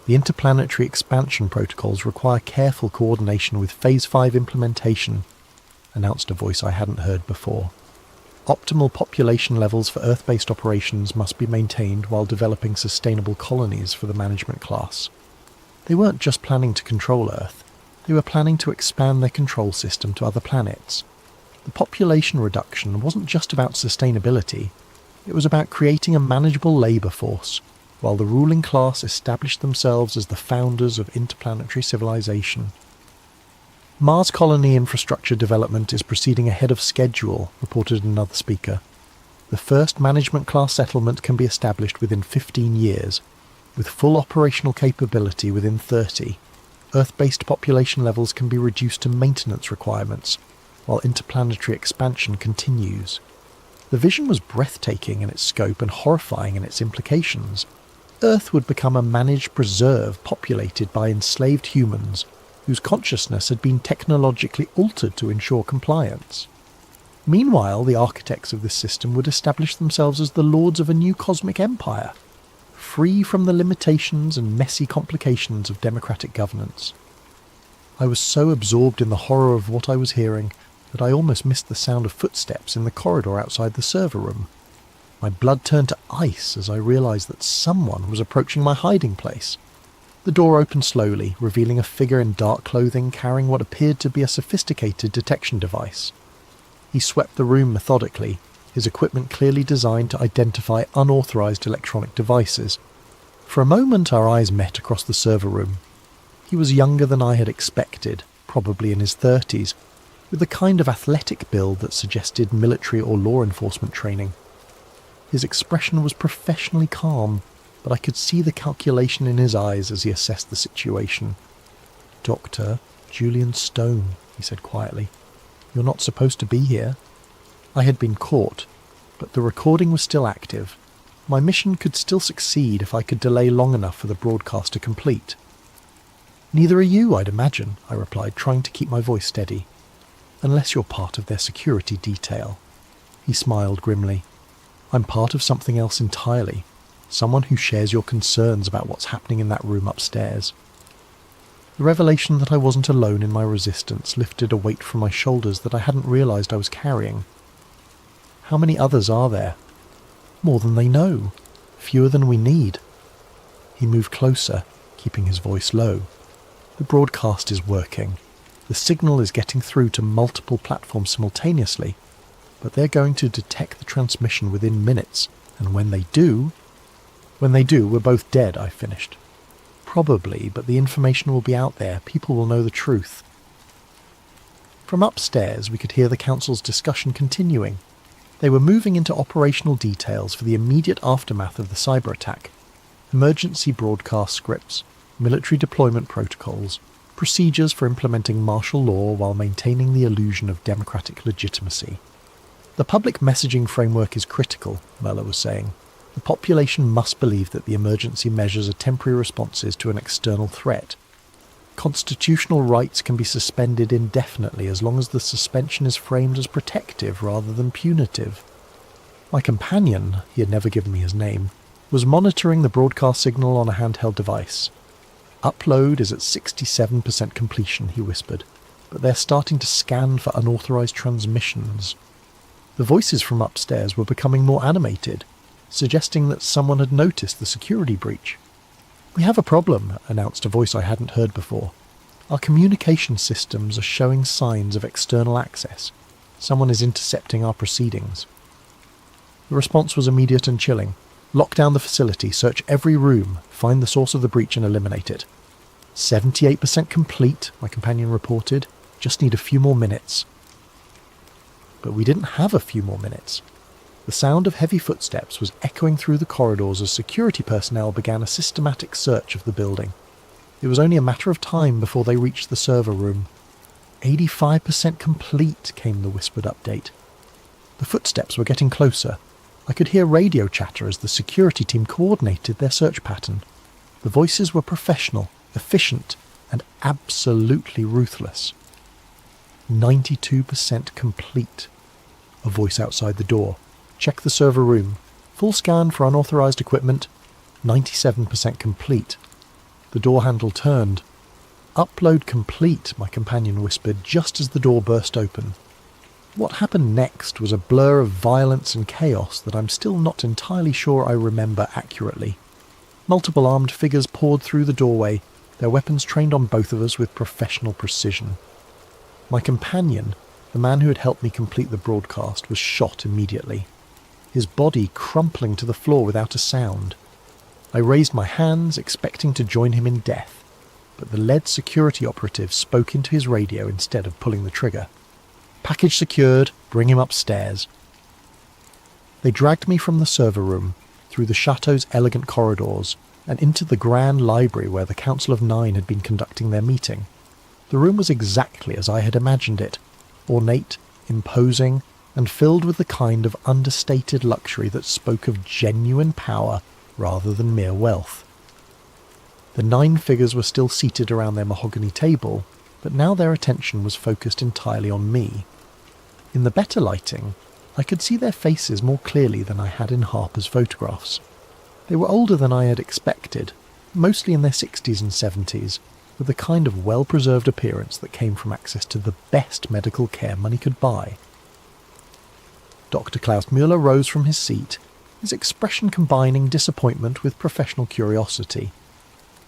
The interplanetary expansion protocols require careful coordination with Phase 5 implementation, announced a voice I hadn't heard before. Optimal population levels for Earth-based operations must be maintained while developing sustainable colonies for the management class. They weren't just planning to control Earth, they were planning to expand their control system to other planets. The population reduction wasn't just about sustainability, it was about creating a manageable labour force, while the ruling class established themselves as the founders of interplanetary civilization. Mars colony infrastructure development is proceeding ahead of schedule, reported another speaker. The first management class settlement can be established within 15 years, with full operational capability within 30. Earth-based population levels can be reduced to maintenance requirements, while interplanetary expansion continues. The vision was breathtaking in its scope and horrifying in its implications. Earth would become a managed preserve populated by enslaved humans whose consciousness had been technologically altered to ensure compliance. Meanwhile, the architects of this system would establish themselves as the lords of a new cosmic empire, free from the limitations and messy complications of democratic governance. I was so absorbed in the horror of what I was hearing that I almost missed the sound of footsteps in the corridor outside the server room. My blood turned to ice as I realised that someone was approaching my hiding place. The door opened slowly, revealing a figure in dark clothing carrying what appeared to be a sophisticated detection device. He swept the room methodically, his equipment clearly designed to identify unauthorised electronic devices. For a moment our eyes met across the server room. He was younger than I had expected, probably in his 30s, with the kind of athletic build that suggested military or law enforcement training. His expression was professionally calm, but I could see the calculation in his eyes as he assessed the situation. "Dr. Julian Stone," he said quietly. "You're not supposed to be here." I had been caught, but the recording was still active. My mission could still succeed if I could delay long enough for the broadcast to complete. "Neither are you, I'd imagine," I replied, trying to keep my voice steady. "Unless you're part of their security detail." He smiled grimly. "I'm part of something else entirely. Someone who shares your concerns about what's happening in that room upstairs." The revelation that I wasn't alone in my resistance lifted a weight from my shoulders that I hadn't realised I was carrying. "How many others are there?" "More than they know. Fewer than we need." He moved closer, keeping his voice low. "The broadcast is working. The signal is getting through to multiple platforms simultaneously, but they're going to detect the transmission within minutes, and when they do, we're both dead," I finished. "Probably, but the information will be out there. People will know the truth." From upstairs, we could hear the council's discussion continuing. They were moving into operational details for the immediate aftermath of the cyber attack. Emergency broadcast scripts, military deployment protocols, procedures for implementing martial law while maintaining the illusion of democratic legitimacy. "The public messaging framework is critical," Merla was saying. "The population must believe that the emergency measures are temporary responses to an external threat. Constitutional rights can be suspended indefinitely as long as the suspension is framed as protective rather than punitive." My companion, he had never given me his name, was monitoring the broadcast signal on a handheld device. "Upload is at 67% completion," he whispered, "but they're starting to scan for unauthorized transmissions." The voices from upstairs were becoming more animated, suggesting that someone had noticed the security breach. "We have a problem," announced a voice I hadn't heard before. "Our communication systems are showing signs of external access. Someone is intercepting our proceedings." The response was immediate and chilling. "Lock down the facility, search every room, find the source of the breach and eliminate it." 78% complete, my companion reported. "Just need a few more minutes." But we didn't have a few more minutes. The sound of heavy footsteps was echoing through the corridors as security personnel began a systematic search of the building. It was only a matter of time before they reached the server room. 85% complete, came the whispered update. The footsteps were getting closer. I could hear radio chatter as the security team coordinated their search pattern. The voices were professional, efficient, and absolutely ruthless. 92% complete. A voice outside the door. "Check the server room. Full scan for unauthorized equipment. 97% complete." The door handle turned. "Upload complete," my companion whispered just as the door burst open. What happened next was a blur of violence and chaos that I'm still not entirely sure I remember accurately. Multiple armed figures poured through the doorway, their weapons trained on both of us with professional precision. My companion, the man who had helped me complete the broadcast, was shot immediately, his body crumpling to the floor without a sound. I raised my hands, expecting to join him in death, but the lead security operative spoke into his radio instead of pulling the trigger. "Package secured, bring him upstairs." They dragged me from the server room, through the chateau's elegant corridors, and into the grand library where the Council of Nine had been conducting their meeting. The room was exactly as I had imagined it, ornate, imposing, and filled with the kind of understated luxury that spoke of genuine power rather than mere wealth. The 9 figures were still seated around their mahogany table, but now their attention was focused entirely on me. In the better lighting, I could see their faces more clearly than I had in Harper's photographs. They were older than I had expected, mostly in their 60s and 70s, with the kind of well-preserved appearance that came from access to the best medical care money could buy. Dr. Klaus Müller rose from his seat, his expression combining disappointment with professional curiosity.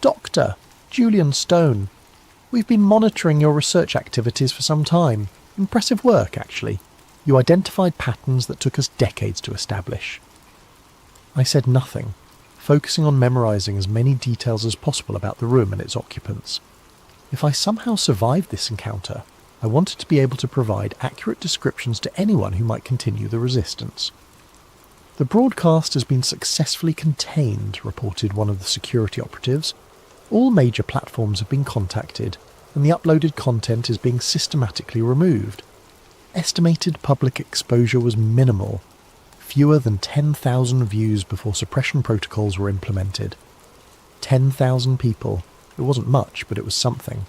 "Doctor, Julian Stone, we've been monitoring your research activities for some time. Impressive work, actually. You identified patterns that took us decades to establish." I said nothing, focusing on memorizing as many details as possible about the room and its occupants. If I somehow survived this encounter, I wanted to be able to provide accurate descriptions to anyone who might continue the resistance. "The broadcast has been successfully contained," reported one of the security operatives. "All major platforms have been contacted, and the uploaded content is being systematically removed. Estimated public exposure was minimal, fewer than 10,000 views before suppression protocols were implemented. 10,000 people. It wasn't much, but it was something.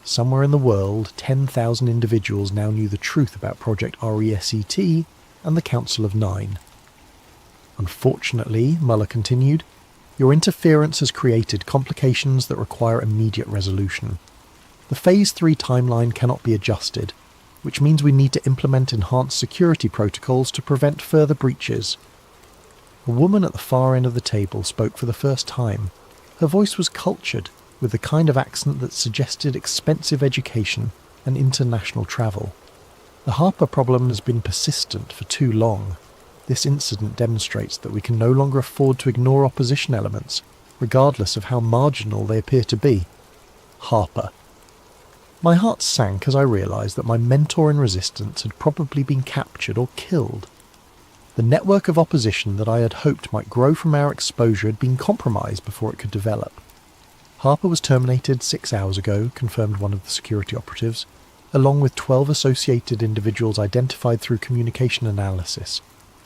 Somewhere in the world, 10,000 individuals now knew the truth about Project RESET and the Council of Nine. "Unfortunately," Muller continued, "your interference has created complications that require immediate resolution. The Phase 3 timeline cannot be adjusted, which means we need to implement enhanced security protocols to prevent further breaches." A woman at the far end of the table spoke for the first time. Her voice was cultured, with the kind of accent that suggested expensive education and international travel. "The Harper problem has been persistent for too long. This incident demonstrates that we can no longer afford to ignore opposition elements, regardless of how marginal they appear to be." Harper. My heart sank as I realised that my mentor in resistance had probably been captured or killed. The network of opposition that I had hoped might grow from our exposure had been compromised before it could develop. "Harper was terminated 6 hours ago," confirmed one of the security operatives, "along with 12 associated individuals identified through communication analysis.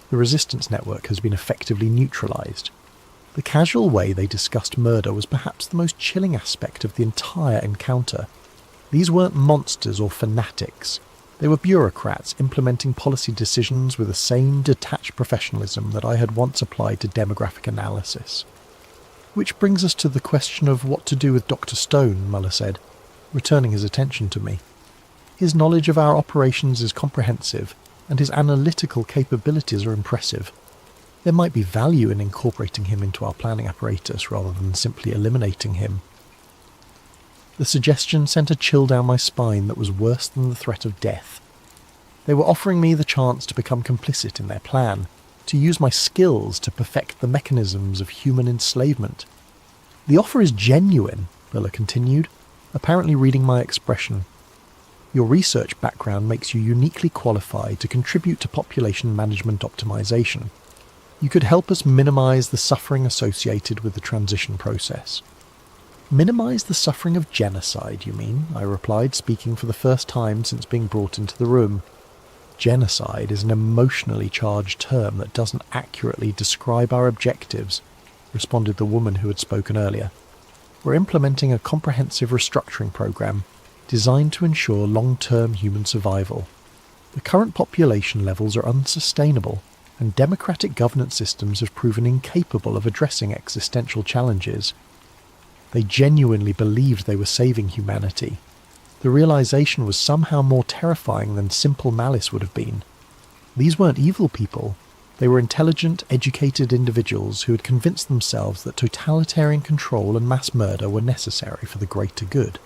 The resistance network has been effectively neutralised." The casual way they discussed murder was perhaps the most chilling aspect of the entire encounter. These weren't monsters or fanatics. They were bureaucrats implementing policy decisions with the same detached professionalism that I had once applied to demographic analysis. "Which brings us to the question of what to do with Dr. Stone," Muller said, returning his attention to me. "His knowledge of our operations is comprehensive, and his analytical capabilities are impressive. There might be value in incorporating him into our planning apparatus rather than simply eliminating him." The suggestion sent a chill down my spine that was worse than the threat of death. They were offering me the chance to become complicit in their plan, to use my skills to perfect the mechanisms of human enslavement. "The offer is genuine," Miller continued, apparently reading my expression. "Your research background makes you uniquely qualified to contribute to population management optimization. You could help us minimize the suffering associated with the transition process." "Minimize the suffering of genocide, you mean?" I replied, speaking for the first time since being brought into the room. "Genocide is an emotionally charged term that doesn't accurately describe our objectives," responded the woman who had spoken earlier. "We're implementing a comprehensive restructuring program designed to ensure long-term human survival. The current population levels are unsustainable, and democratic governance systems have proven incapable of addressing existential challenges." They genuinely believed they were saving humanity. The realization was somehow more terrifying than simple malice would have been. These weren't evil people. They were intelligent, educated individuals who had convinced themselves that totalitarian control and mass murder were necessary for the greater good.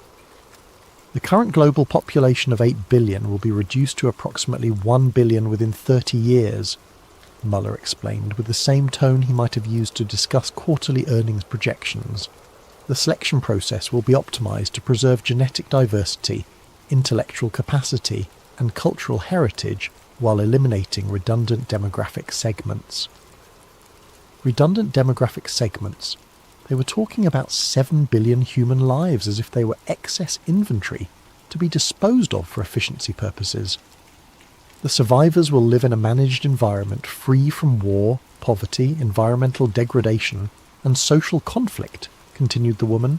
"The current global population of 8 billion will be reduced to approximately 1 billion within 30 years. Muller explained with the same tone he might have used to discuss quarterly earnings projections. The selection process will be optimized to preserve genetic diversity, intellectual capacity, and cultural heritage while eliminating redundant demographic segments. Redundant demographic segments? They were talking about 7 billion human lives as if they were excess inventory to be disposed of for efficiency purposes. The survivors will live in a managed environment free from war, poverty, environmental degradation, and social conflict, continued the woman.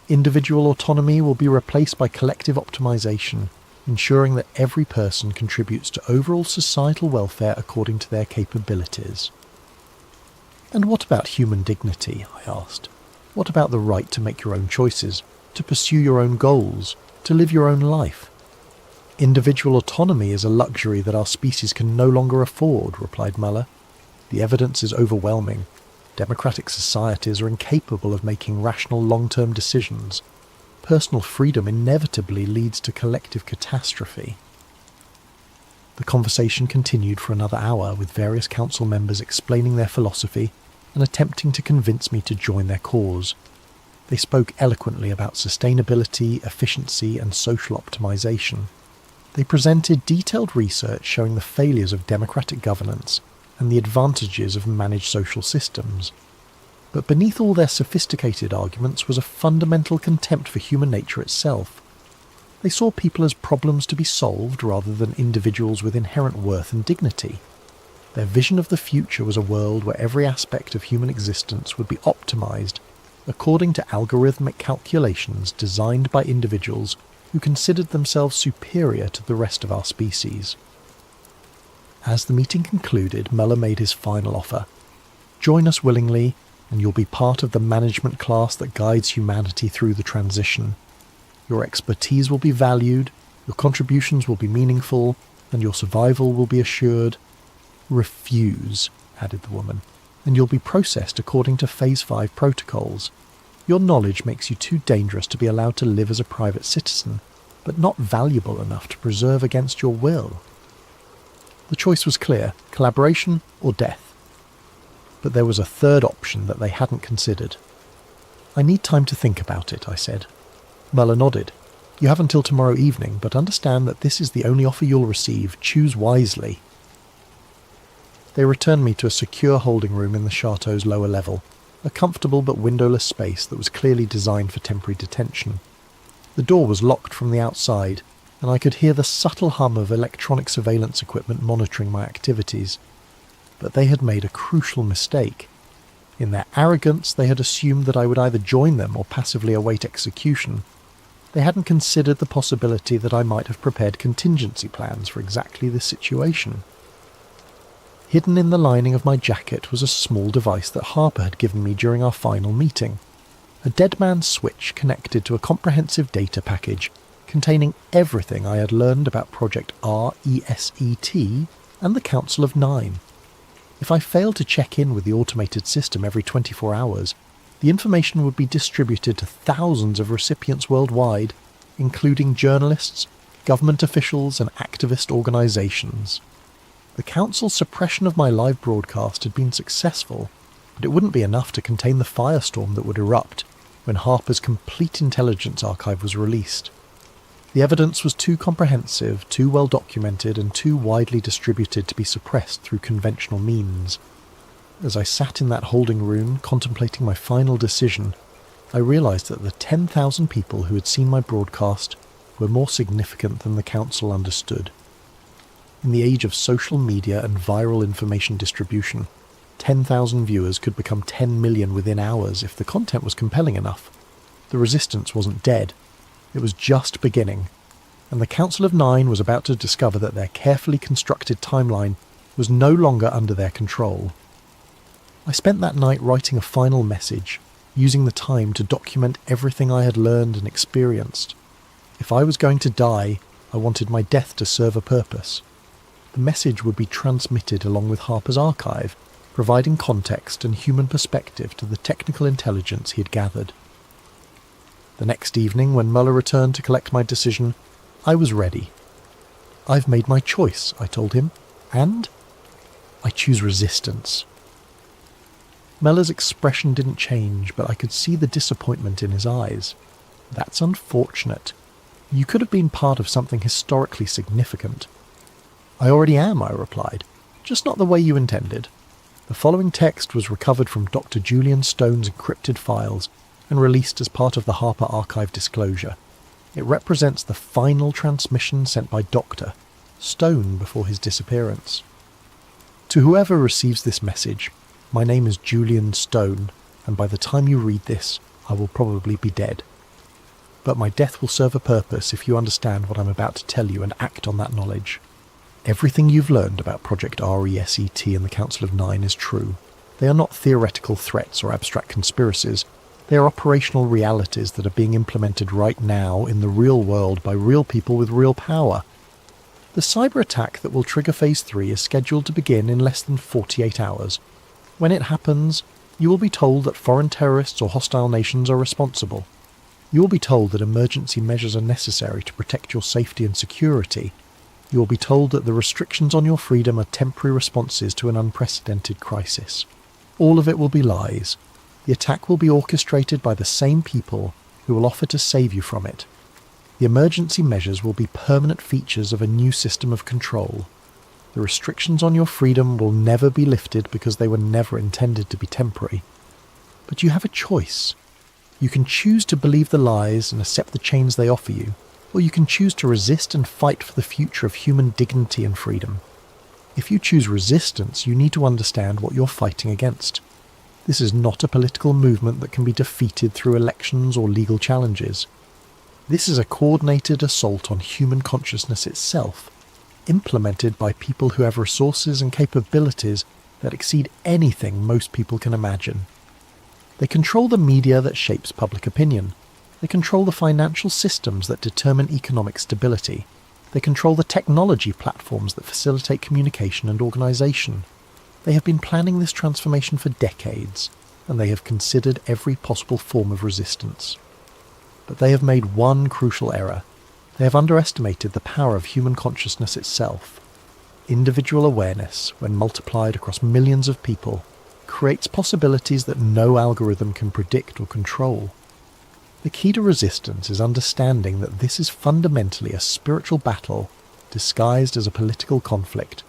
Individual autonomy will be replaced by collective optimization, ensuring that every person contributes to overall societal welfare according to their capabilities. And what about human dignity? I asked. What about the right to make your own choices, to pursue your own goals, to live your own life? Individual autonomy is a luxury that our species can no longer afford, replied Muller. The evidence is overwhelming. Democratic societies are incapable of making rational long-term decisions. Personal freedom inevitably leads to collective catastrophe. The conversation continued for another hour, with various council members explaining their philosophy and attempting to convince me to join their cause. They spoke eloquently about sustainability, efficiency, and social optimization. They presented detailed research showing the failures of democratic governance and the advantages of managed social systems. But beneath all their sophisticated arguments was a fundamental contempt for human nature itself. They saw people as problems to be solved rather than individuals with inherent worth and dignity. Their vision of the future was a world where every aspect of human existence would be optimized according to algorithmic calculations designed by individuals who considered themselves superior to the rest of our species. As the meeting concluded, Muller made his final offer. Join us willingly, and you'll be part of the management class that guides humanity through the transition. Your expertise will be valued, your contributions will be meaningful, and your survival will be assured. Refuse, added the woman, and you'll be processed according to Phase 5 protocols. Your knowledge makes you too dangerous to be allowed to live as a private citizen, but not valuable enough to preserve against your will. The choice was clear, collaboration or death. But there was a third option that they hadn't considered. I need time to think about it, I said. Muller nodded. You have until tomorrow evening, but understand that this is the only offer you'll receive. Choose wisely. They returned me to a secure holding room in the chateau's lower level, a comfortable but windowless space that was clearly designed for temporary detention. The door was locked from the outside, and I could hear the subtle hum of electronic surveillance equipment monitoring my activities. But they had made a crucial mistake. In their arrogance, they had assumed that I would either join them or passively await execution. They hadn't considered the possibility that I might have prepared contingency plans for exactly this situation. Hidden in the lining of my jacket was a small device that Harper had given me during our final meeting. A dead man's switch connected to a comprehensive data package containing everything I had learned about Project RESET and the Council of Nine. If I failed to check in with the automated system every 24 hours, the information would be distributed to thousands of recipients worldwide, including journalists, government officials, and activist organizations. The Council's suppression of my live broadcast had been successful, but it wouldn't be enough to contain the firestorm that would erupt when Harper's complete intelligence archive was released. The evidence was too comprehensive, too well documented, and too widely distributed to be suppressed through conventional means. As I sat in that holding room, contemplating my final decision, I realized that the 10,000 people who had seen my broadcast were more significant than the Council understood. In the age of social media and viral information distribution, 10,000 viewers could become 10 million within hours if the content was compelling enough. The resistance wasn't dead. It was just beginning, and the Council of Nine was about to discover that their carefully constructed timeline was no longer under their control. I spent that night writing a final message, using the time to document everything I had learned and experienced. If I was going to die, I wanted my death to serve a purpose. The message would be transmitted along with Harper's archive, providing context and human perspective to the technical intelligence he had gathered. The next evening, when Muller returned to collect my decision, I was ready. I've made my choice, I told him, and I choose resistance." Mellor's expression didn't change, but I could see the disappointment in his eyes. "That's unfortunate. You could have been part of something historically significant." "I already am," I replied, "just not the way you intended." The following text was recovered from Dr. Julian Stone's encrypted files and released as part of the Harper Archive disclosure. It represents the final transmission sent by Dr. Stone before his disappearance. "To whoever receives this message, my name is Julian Stone, and by the time you read this, I will probably be dead. But my death will serve a purpose if you understand what I'm about to tell you and act on that knowledge. Everything you've learned about Project RESET and the Council of Nine is true. They are not theoretical threats or abstract conspiracies. They are operational realities that are being implemented right now in the real world by real people with real power. The cyber attack that will trigger Phase 3 is scheduled to begin in less than 48 hours. When it happens, you will be told that foreign terrorists or hostile nations are responsible. You will be told that emergency measures are necessary to protect your safety and security. You will be told that the restrictions on your freedom are temporary responses to an unprecedented crisis. All of it will be lies. The attack will be orchestrated by the same people who will offer to save you from it. The emergency measures will be permanent features of a new system of control. The restrictions on your freedom will never be lifted because they were never intended to be temporary. But you have a choice. You can choose to believe the lies and accept the chains they offer you, or you can choose to resist and fight for the future of human dignity and freedom. If you choose resistance, you need to understand what you're fighting against. This is not a political movement that can be defeated through elections or legal challenges. This is a coordinated assault on human consciousness itself, implemented by people who have resources and capabilities that exceed anything most people can imagine. They control the media that shapes public opinion. They control the financial systems that determine economic stability. They control the technology platforms that facilitate communication and organisation. They have been planning this transformation for decades, and they have considered every possible form of resistance. But they have made one crucial error. They have underestimated the power of human consciousness itself. Individual awareness, when multiplied across millions of people, creates possibilities that no algorithm can predict or control. The key to resistance is understanding that this is fundamentally a spiritual battle disguised as a political conflict.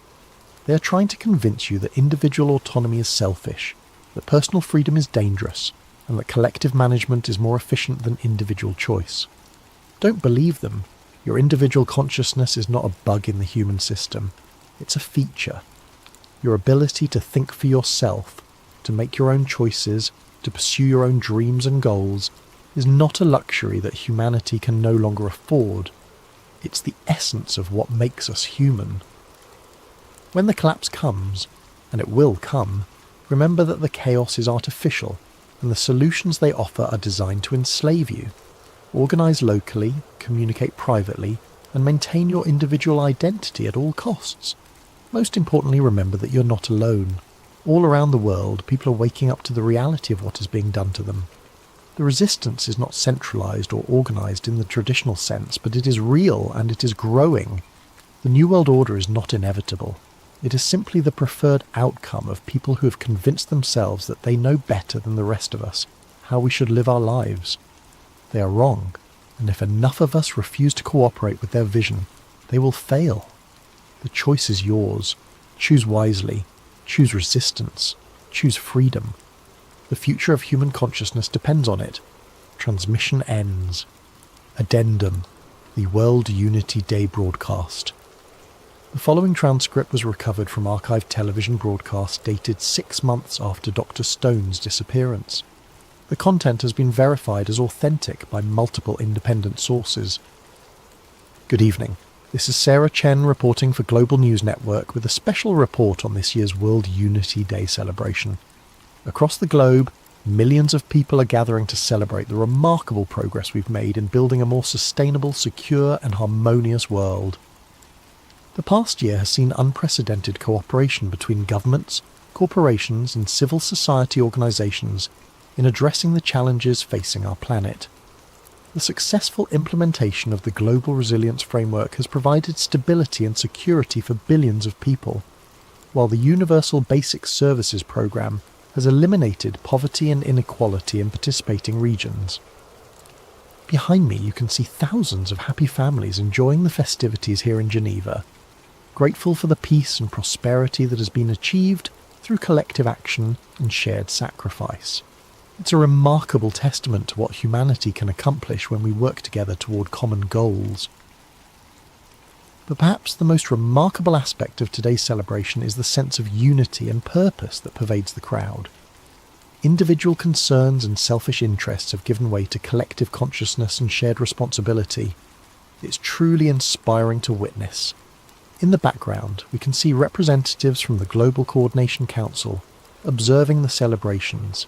They are trying to convince you that individual autonomy is selfish, that personal freedom is dangerous, and that collective management is more efficient than individual choice. Don't believe them. Your individual consciousness is not a bug in the human system. It's a feature. Your ability to think for yourself, to make your own choices, to pursue your own dreams and goals, is not a luxury that humanity can no longer afford. It's the essence of what makes us human. When the collapse comes, and it will come, remember that the chaos is artificial, and the solutions they offer are designed to enslave you. Organise locally, communicate privately, and maintain your individual identity at all costs. Most importantly, remember that you're not alone. All around the world, people are waking up to the reality of what is being done to them. The resistance is not centralised or organised in the traditional sense, but it is real and it is growing. The New World Order is not inevitable. It is simply the preferred outcome of people who have convinced themselves that they know better than the rest of us how we should live our lives. They are wrong, and if enough of us refuse to cooperate with their vision, they will fail. The choice is yours. Choose wisely. Choose resistance. Choose freedom. The future of human consciousness depends on it. Transmission ends. Addendum. The World Unity Day broadcast. The following transcript was recovered from archived television broadcasts dated 6 months after Dr. Stone's disappearance. The content has been verified as authentic by multiple independent sources. Good evening. This is Sarah Chen reporting for Global News Network with a special report on this year's World Unity Day celebration. Across the globe, millions of people are gathering to celebrate the remarkable progress we've made in building a more sustainable, secure and harmonious world. The past year has seen unprecedented cooperation between governments, corporations and civil society organisations in addressing the challenges facing our planet. The successful implementation of the Global Resilience Framework has provided stability and security for billions of people. while the Universal Basic Services Programme has eliminated poverty and inequality in participating regions. Behind me you can see thousands of happy families enjoying the festivities here in Geneva, grateful for the peace and prosperity that has been achieved through collective action and shared sacrifice. It's a remarkable testament to what humanity can accomplish when we work together toward common goals. But perhaps the most remarkable aspect of today's celebration is the sense of unity and purpose that pervades the crowd. Individual concerns and selfish interests have given way to collective consciousness and shared responsibility. It's truly inspiring to witness. In the background, we can see representatives from the Global Coordination Council observing the celebrations.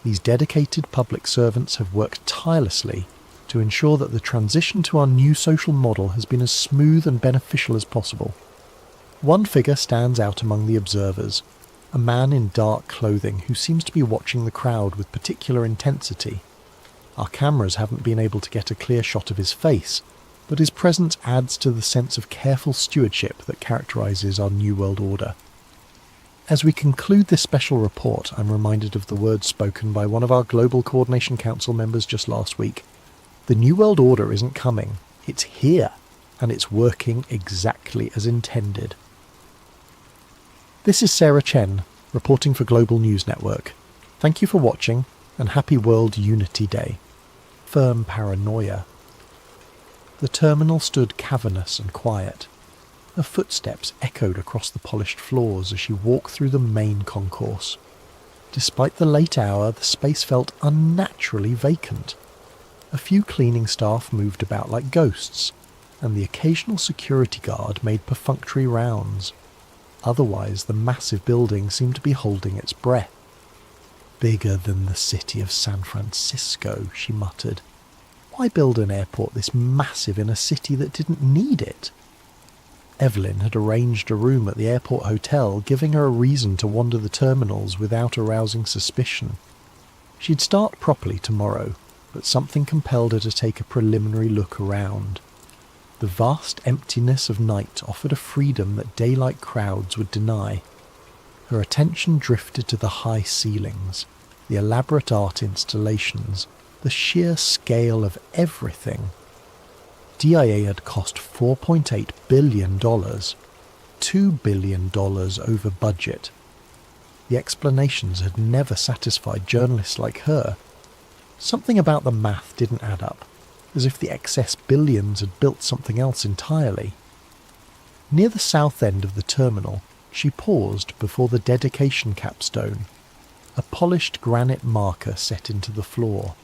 These dedicated public servants have worked tirelessly to ensure that the transition to our new social model has been as smooth and beneficial as possible. One figure stands out among the observers, a man in dark clothing who seems to be watching the crowd with particular intensity. Our cameras haven't been able to get a clear shot of his face, but his presence adds to the sense of careful stewardship that characterises our New World Order. As we conclude this special report, I'm reminded of the words spoken by one of our Global Coordination Council members just last week. The New World Order isn't coming, it's here, and it's working exactly as intended. This is Sarah Chen, reporting for Global News Network. Thank you for watching, and happy World Unity Day. Firm paranoia. The terminal stood cavernous and quiet. Her footsteps echoed across the polished floors as she walked through the main concourse. Despite the late hour, the space felt unnaturally vacant. A few cleaning staff moved about like ghosts, and the occasional security guard made perfunctory rounds. Otherwise, the massive building seemed to be holding its breath. Bigger than the city of San Francisco, she muttered. Why build an airport this massive in a city that didn't need it? Evelyn had arranged a room at the airport hotel, giving her a reason to wander the terminals without arousing suspicion. She'd start properly tomorrow, but something compelled her to take a preliminary look around. The vast emptiness of night offered a freedom that daylight crowds would deny. Her attention drifted to the high ceilings, the elaborate art installations, the sheer scale of everything. DIA had cost $4.8 billion, $2 billion over budget. The explanations had never satisfied journalists like her. Something about the math didn't add up, as if the excess billions had built something else entirely. Near the south end of the terminal, she paused before the dedication capstone, a polished granite marker set into the floor.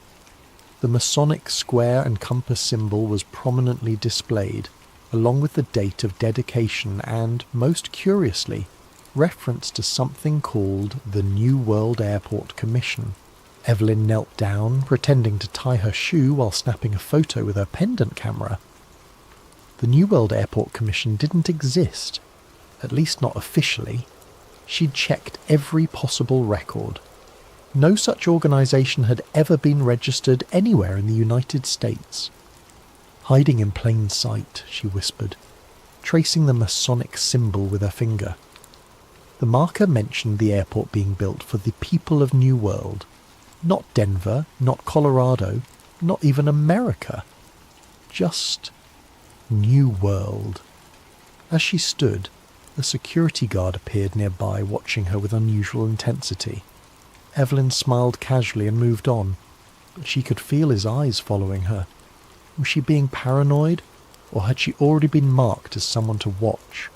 The Masonic square and compass symbol was prominently displayed, along with the date of dedication and, most curiously, reference to something called the New World Airport Commission. Evelyn knelt down, pretending to tie her shoe while snapping a photo with her pendant camera. The New World Airport Commission didn't exist, at least not officially. She'd checked every possible record. No such organisation had ever been registered anywhere in the United States. Hiding in plain sight, she whispered, tracing the Masonic symbol with her finger. The marker mentioned the airport being built for the people of New World. Not Denver, not Colorado, not even America. Just New World. As she stood, a security guard appeared nearby, watching her with unusual intensity. Evelyn smiled casually and moved on, but she could feel his eyes following her. Was she being paranoid, or had she already been marked as someone to watch?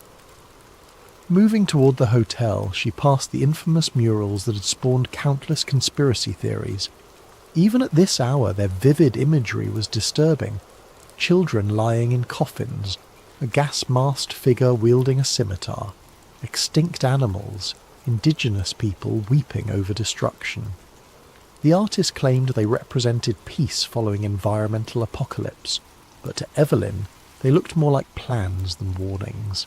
Moving toward the hotel, she passed the infamous murals that had spawned countless conspiracy theories. Even at this hour, their vivid imagery was disturbing. Children lying in coffins, a gas-masked figure wielding a scimitar, extinct animals, indigenous people weeping over destruction. The artist claimed they represented peace following environmental apocalypse, but to Evelyn, they looked more like plans than warnings.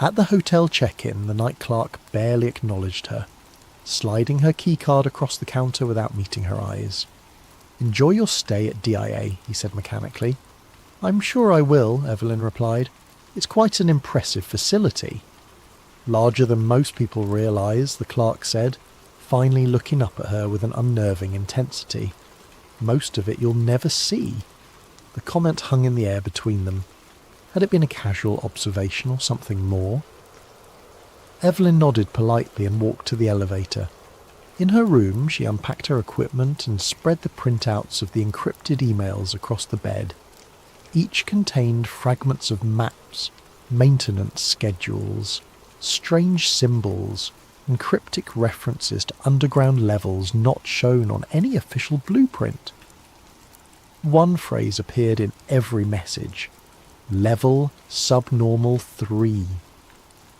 At the hotel check-in, the night clerk barely acknowledged her, sliding her keycard across the counter without meeting her eyes. "Enjoy your stay at DIA," he said mechanically. "I'm sure I will," Evelyn replied. "It's quite an impressive facility." Larger than most people realise, the clerk said, finally looking up at her with an unnerving intensity. Most of it you'll never see. The comment hung in the air between them. Had it been a casual observation or something more? Evelyn nodded politely and walked to the elevator. In her room, she unpacked her equipment and spread the printouts of the encrypted emails across the bed. Each contained fragments of maps, maintenance schedules, strange symbols, and cryptic references to underground levels not shown on any official blueprint. One phrase appeared in every message: Level Subnormal 3.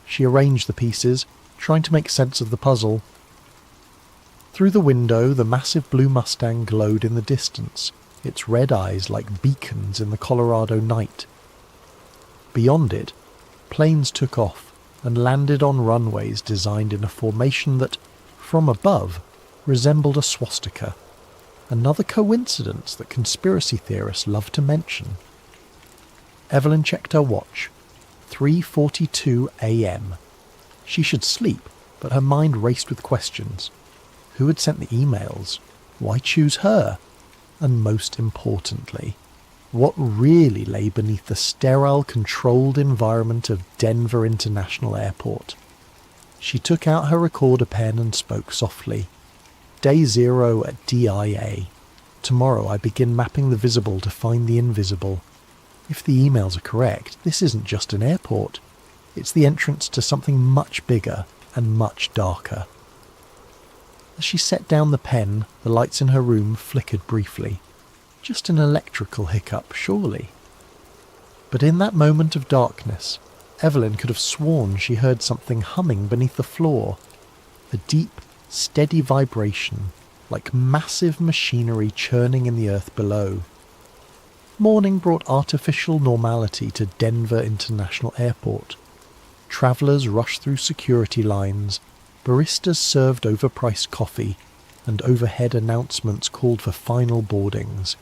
She arranged the pieces, trying to make sense of the puzzle. Through the window, the massive blue Mustang glowed in the distance, its red eyes like beacons in the Colorado night. Beyond it, planes took off and landed on runways designed in a formation that, from above, resembled a swastika. Another coincidence that conspiracy theorists love to mention. Evelyn checked her watch. 3:42 a.m. She should sleep, but her mind raced with questions. Who had sent the emails? Why choose her? And most importantly, what really lay beneath the sterile, controlled environment of Denver International Airport? She took out her recorder pen and spoke softly. Day 0 at DIA. Tomorrow I begin mapping the visible to find the invisible. If the emails are correct, this isn't just an airport. It's the entrance to something much bigger and much darker. As she set down the pen, the lights in her room flickered briefly. Just an electrical hiccup, surely. But in that moment of darkness, Evelyn could have sworn she heard something humming beneath the floor. A deep, steady vibration, like massive machinery churning in the earth below. Morning brought artificial normality to Denver International Airport. Travellers rushed through security lines, baristas served overpriced coffee, and overhead announcements called for final boardings.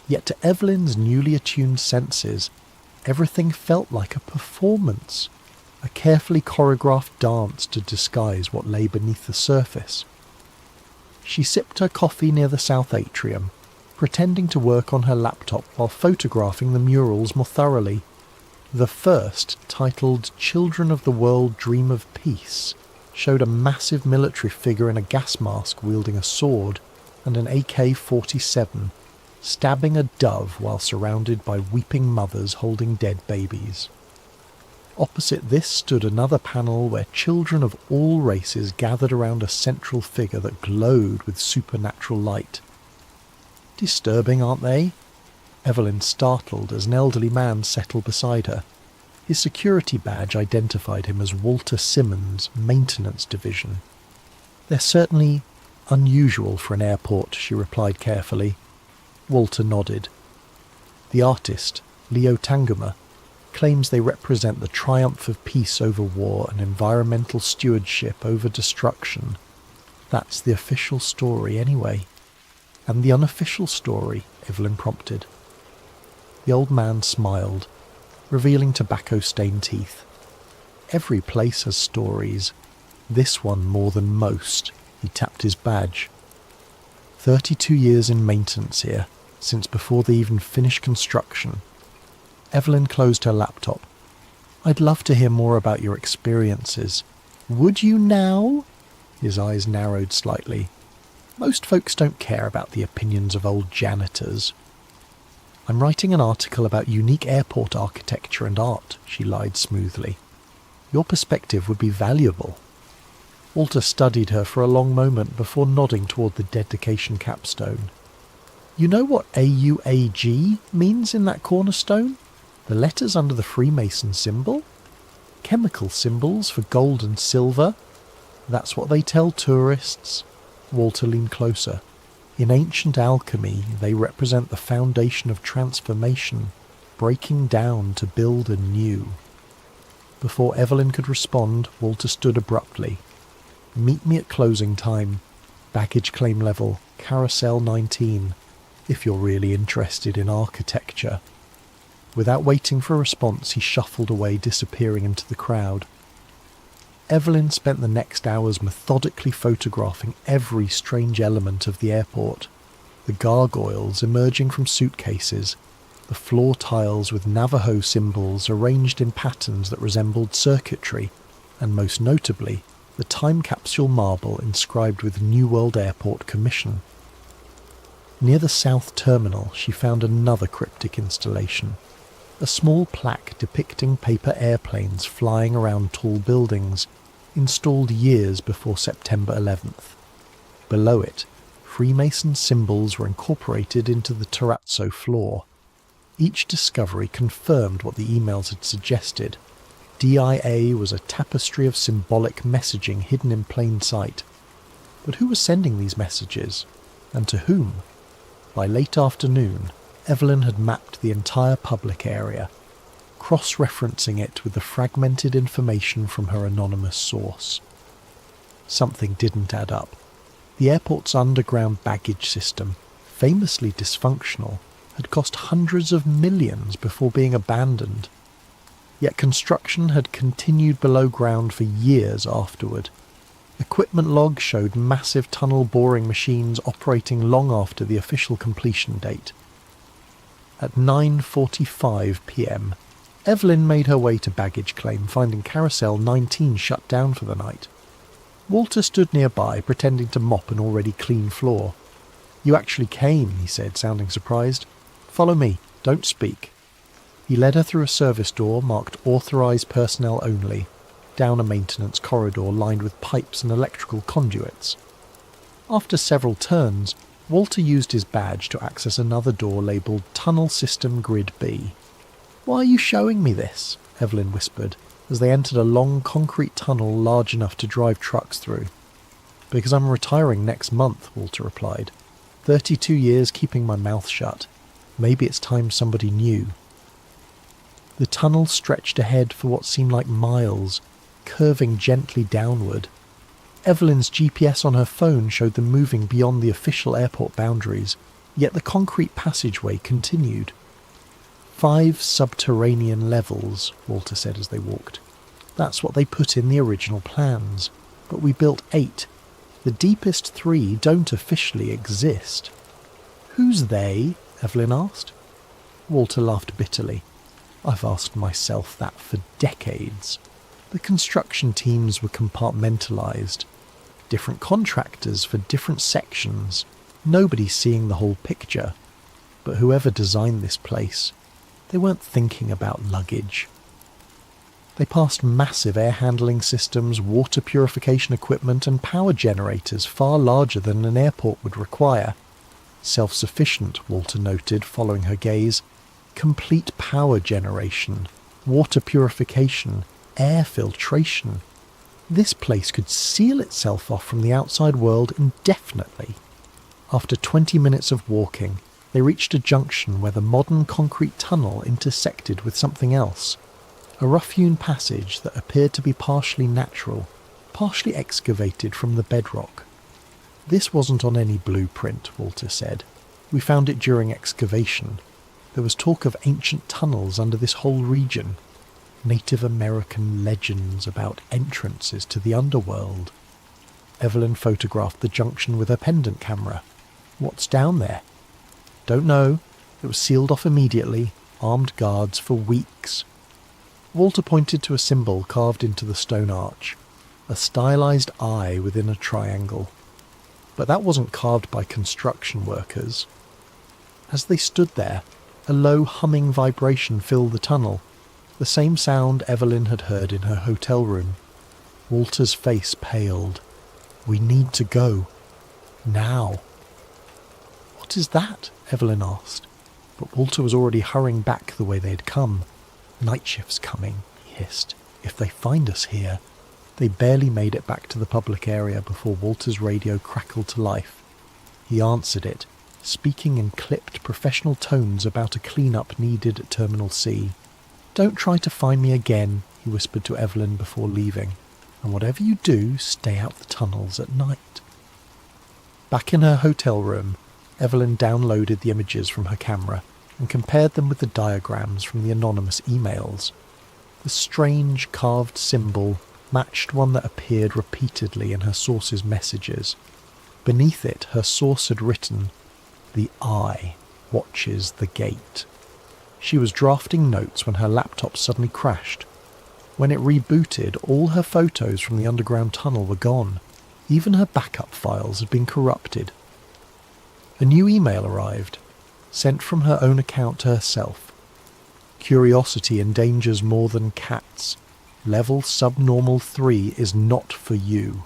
Yet to Evelyn's newly attuned senses, everything felt like a performance, a carefully choreographed dance to disguise what lay beneath the surface. She sipped her coffee near the south atrium, pretending to work on her laptop while photographing the murals more thoroughly. The first, titled "Children of the World Dream of Peace," showed a massive military figure in a gas mask wielding a sword and an AK-47, stabbing a dove while surrounded by weeping mothers holding dead babies. Opposite this stood another panel where children of all races gathered around a central figure that glowed with supernatural light. Disturbing, aren't they? Evelyn startled as an elderly man settled beside her. His security badge identified him as Walter Simmons, Maintenance Division. They're certainly unusual for an airport, she replied carefully. Walter nodded. The artist, Leo Tanguma, claims they represent the triumph of peace over war and environmental stewardship over destruction. That's the official story anyway. And the unofficial story, Evelyn prompted. The old man smiled, revealing tobacco-stained teeth. Every place has stories. This one more than most. He tapped his badge. 32 years in maintenance here, since before they even finished construction. Evelyn closed her laptop. I'd love to hear more about your experiences. Would you now? His eyes narrowed slightly. Most folks don't care about the opinions of old janitors. I'm writing an article about unique airport architecture and art, she lied smoothly. Your perspective would be valuable. Walter studied her for a long moment before nodding toward the dedication capstone. You know what AUAG means in that cornerstone? The letters under the Freemason symbol? Chemical symbols for gold and silver? That's what they tell tourists. Walter leaned closer. In ancient alchemy, they represent the foundation of transformation, breaking down to build anew. Before Evelyn could respond, Walter stood abruptly. Meet me at closing time. Baggage claim level, Carousel 19, if you're really interested in architecture. Without waiting for a response, he shuffled away, disappearing into the crowd. Evelyn spent the next hours methodically photographing every strange element of the airport. The gargoyles emerging from suitcases, the floor tiles with Navajo symbols arranged in patterns that resembled circuitry, and most notably, the time capsule marble inscribed with New World Airport Commission. Near the south terminal, she found another cryptic installation, a small plaque depicting paper airplanes flying around tall buildings, installed years before September 11th. Below it, Freemason symbols were incorporated into the terrazzo floor. Each discovery confirmed what the emails had suggested. DIA was a tapestry of symbolic messaging hidden in plain sight. But who was sending these messages? And to whom? By late afternoon, Evelyn had mapped the entire public area, cross-referencing it with the fragmented information from her anonymous source. Something didn't add up. The airport's underground baggage system, famously dysfunctional, had cost hundreds of millions before being abandoned. Yet construction had continued below ground for years afterward. Equipment logs showed massive tunnel boring machines operating long after the official completion date. At 9:45 p.m, Evelyn made her way to baggage claim, finding Carousel 19 shut down for the night. Walter stood nearby, pretending to mop an already clean floor. "You actually came," he said, sounding surprised. "Follow me, don't speak." He led her through a service door marked Authorised Personnel Only, down a maintenance corridor lined with pipes and electrical conduits. After several turns, Walter used his badge to access another door labelled Tunnel System Grid B. "Why are you showing me this?" Evelyn whispered, as they entered a long concrete tunnel large enough to drive trucks through. "Because I'm retiring next month," Walter replied. 32 years keeping my mouth shut. Maybe it's time somebody knew." The tunnel stretched ahead for what seemed like miles, curving gently downward. Evelyn's GPS on her phone showed them moving beyond the official airport boundaries, yet the concrete passageway continued. 5 subterranean levels, Walter said as they walked. "That's what they put in the original plans. But we built 8. The deepest 3 don't officially exist." "Who's they?" Evelyn asked. Walter laughed bitterly. "I've asked myself that for decades. The construction teams were compartmentalised. Different contractors for different sections. Nobody seeing the whole picture. But whoever designed this place, they weren't thinking about luggage." They passed massive air handling systems, water purification equipment and power generators far larger than an airport would require. Self-sufficient, Walter noted, following her gaze. Complete power generation, water purification, air filtration. This place could seal itself off from the outside world indefinitely. After 20 minutes of walking, they reached a junction where the modern concrete tunnel intersected with something else. A rough-hewn passage that appeared to be partially natural, partially excavated from the bedrock. "This wasn't on any blueprint," Walter said. "We found it during excavation. There was talk of ancient tunnels under this whole region. Native American legends about entrances to the underworld." Evelyn photographed the junction with her pendant camera. "What's down there?" "Don't know. It was sealed off immediately. Armed guards for weeks." Walter pointed to a symbol carved into the stone arch. A stylized eye within a triangle. But that wasn't carved by construction workers. As they stood there, a low humming vibration filled the tunnel, the same sound Evelyn had heard in her hotel room. Walter's face paled. "We need to go. Now." "What is that?" Evelyn asked, but Walter was already hurrying back the way they had come. "Night shift's coming," he hissed. "If they find us here." They barely made it back to the public area before Walter's radio crackled to life. He answered it, speaking in clipped professional tones about a clean-up needed at Terminal C. "Don't try to find me again," he whispered to Evelyn before leaving. "And whatever you do, stay out the tunnels at night." Back in her hotel room, Evelyn downloaded the images from her camera and compared them with the diagrams from the anonymous emails. The strange carved symbol, matched one that appeared repeatedly in her source's messages. Beneath it, her source had written, "The eye watches the gate." She was drafting notes when her laptop suddenly crashed. When it rebooted, all her photos from the underground tunnel were gone. Even her backup files had been corrupted. A new email arrived, sent from her own account to herself. "Curiosity endangers more than cats. Level subnormal 3 is not for you."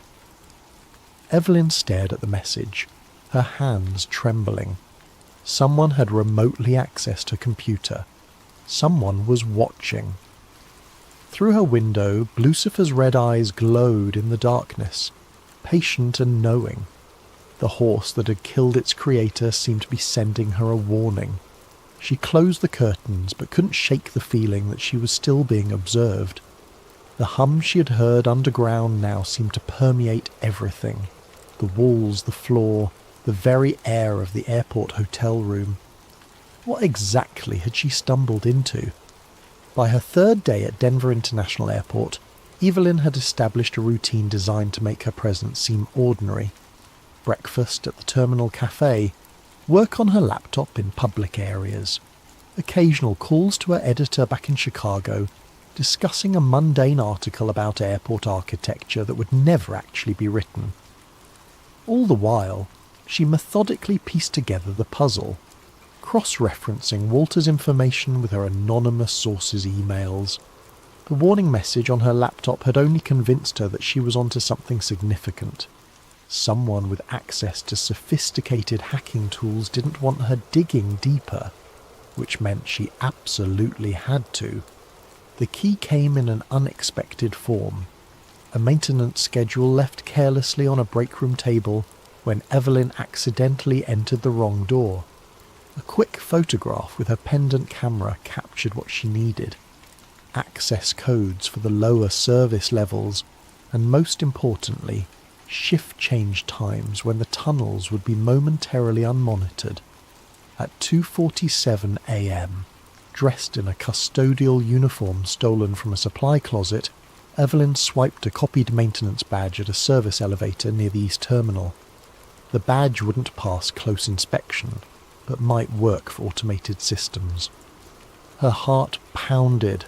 Evelyn stared at the message, her hands trembling. Someone had remotely accessed her computer. Someone was watching. Through her window, Lucifer's red eyes glowed in the darkness, patient and knowing. The horse that had killed its creator seemed to be sending her a warning. She closed the curtains, but couldn't shake the feeling that she was still being observed. The hum she had heard underground now seemed to permeate everything. The walls, the floor, the very air of the airport hotel room. What exactly had she stumbled into? By her third day at Denver International Airport, Evelyn had established a routine designed to make her presence seem ordinary. Breakfast at the terminal cafe, work on her laptop in public areas, occasional calls to her editor back in Chicago, discussing a mundane article about airport architecture that would never actually be written. All the while, she methodically pieced together the puzzle, cross-referencing Walter's information with her anonymous source's emails. The warning message on her laptop had only convinced her that she was onto something significant. Someone with access to sophisticated hacking tools didn't want her digging deeper, which meant she absolutely had to. The key came in an unexpected form. A maintenance schedule left carelessly on a breakroom table when Evelyn accidentally entered the wrong door. A quick photograph with her pendant camera captured what she needed. Access codes for the lower service levels, and most importantly, shift change times when the tunnels would be momentarily unmonitored. At 2:47 a.m., dressed in a custodial uniform stolen from a supply closet, Evelyn swiped a copied maintenance badge at a service elevator near the East Terminal. The badge wouldn't pass close inspection, but might work for automated systems. Her heart pounded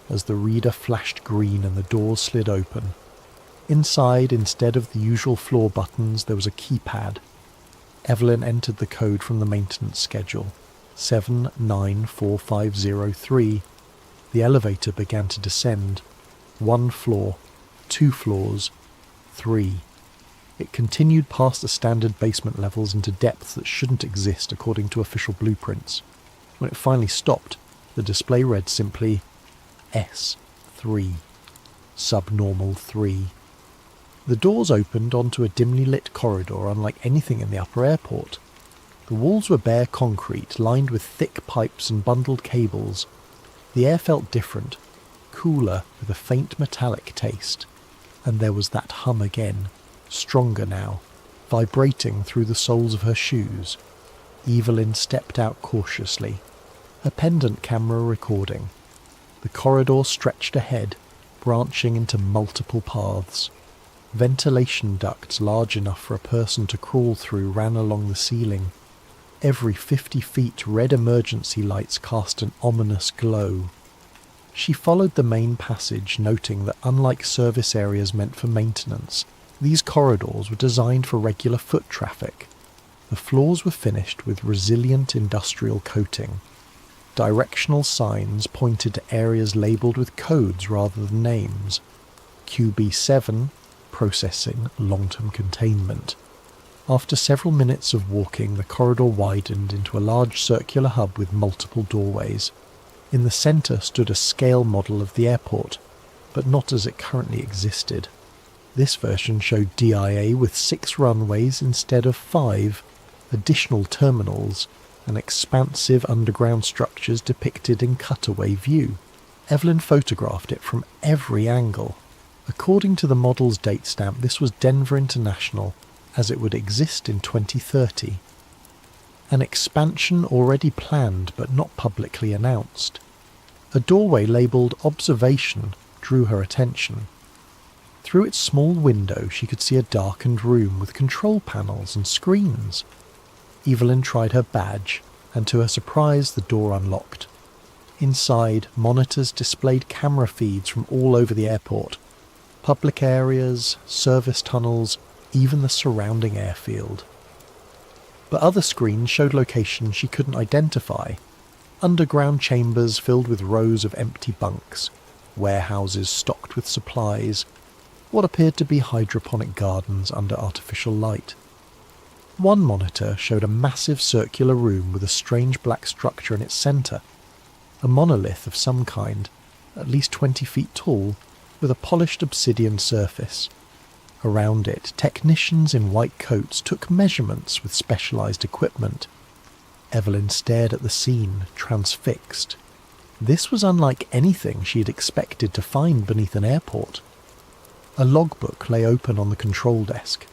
as the reader flashed green and the doors slid open. Inside, instead of the usual floor buttons, there was a keypad. Evelyn entered the code from the maintenance schedule, 794503. The elevator began to descend. 1 floor, 2 floors, 3. It continued past the standard basement levels into depths that shouldn't exist according to official blueprints. When it finally stopped, the display read simply S3, subnormal 3. The doors opened onto a dimly lit corridor unlike anything in the upper airport. The walls were bare concrete, lined with thick pipes and bundled cables. The air felt different, cooler with a faint metallic taste. And there was that hum again, stronger now, vibrating through the soles of her shoes. Evelyn stepped out cautiously, her pendant camera recording. The corridor stretched ahead, branching into multiple paths. Ventilation ducts large enough for a person to crawl through ran along the ceiling. Every 50 feet, red emergency lights cast an ominous glow. She followed the main passage, noting that unlike service areas meant for maintenance, these corridors were designed for regular foot traffic. The floors were finished with resilient industrial coating. Directional signs pointed to areas labelled with codes rather than names. QB7, processing long-term containment. After several minutes of walking, the corridor widened into a large circular hub with multiple doorways. In the centre stood a scale model of the airport, but not as it currently existed. This version showed DIA with 6 runways instead of 5, additional terminals, and expansive underground structures depicted in cutaway view. Evelyn photographed it from every angle. According to the model's date stamp, this was Denver International, as it would exist in 2030. An expansion already planned but not publicly announced. A doorway labelled Observation drew her attention. Through its small window she could see a darkened room with control panels and screens. Evelyn tried her badge, and to her surprise the door unlocked. Inside, monitors displayed camera feeds from all over the airport. Public areas, service tunnels, even the surrounding airfield. But other screens showed locations she couldn't identify. Underground chambers filled with rows of empty bunks, warehouses stocked with supplies, what appeared to be hydroponic gardens under artificial light. One monitor showed a massive circular room with a strange black structure in its centre, a monolith of some kind, at least 20 feet tall, with a polished obsidian surface. Around it, technicians in white coats took measurements with specialised equipment. Evelyn stared at the scene, transfixed. This was unlike anything she had expected to find beneath an airport. A logbook lay open on the control desk.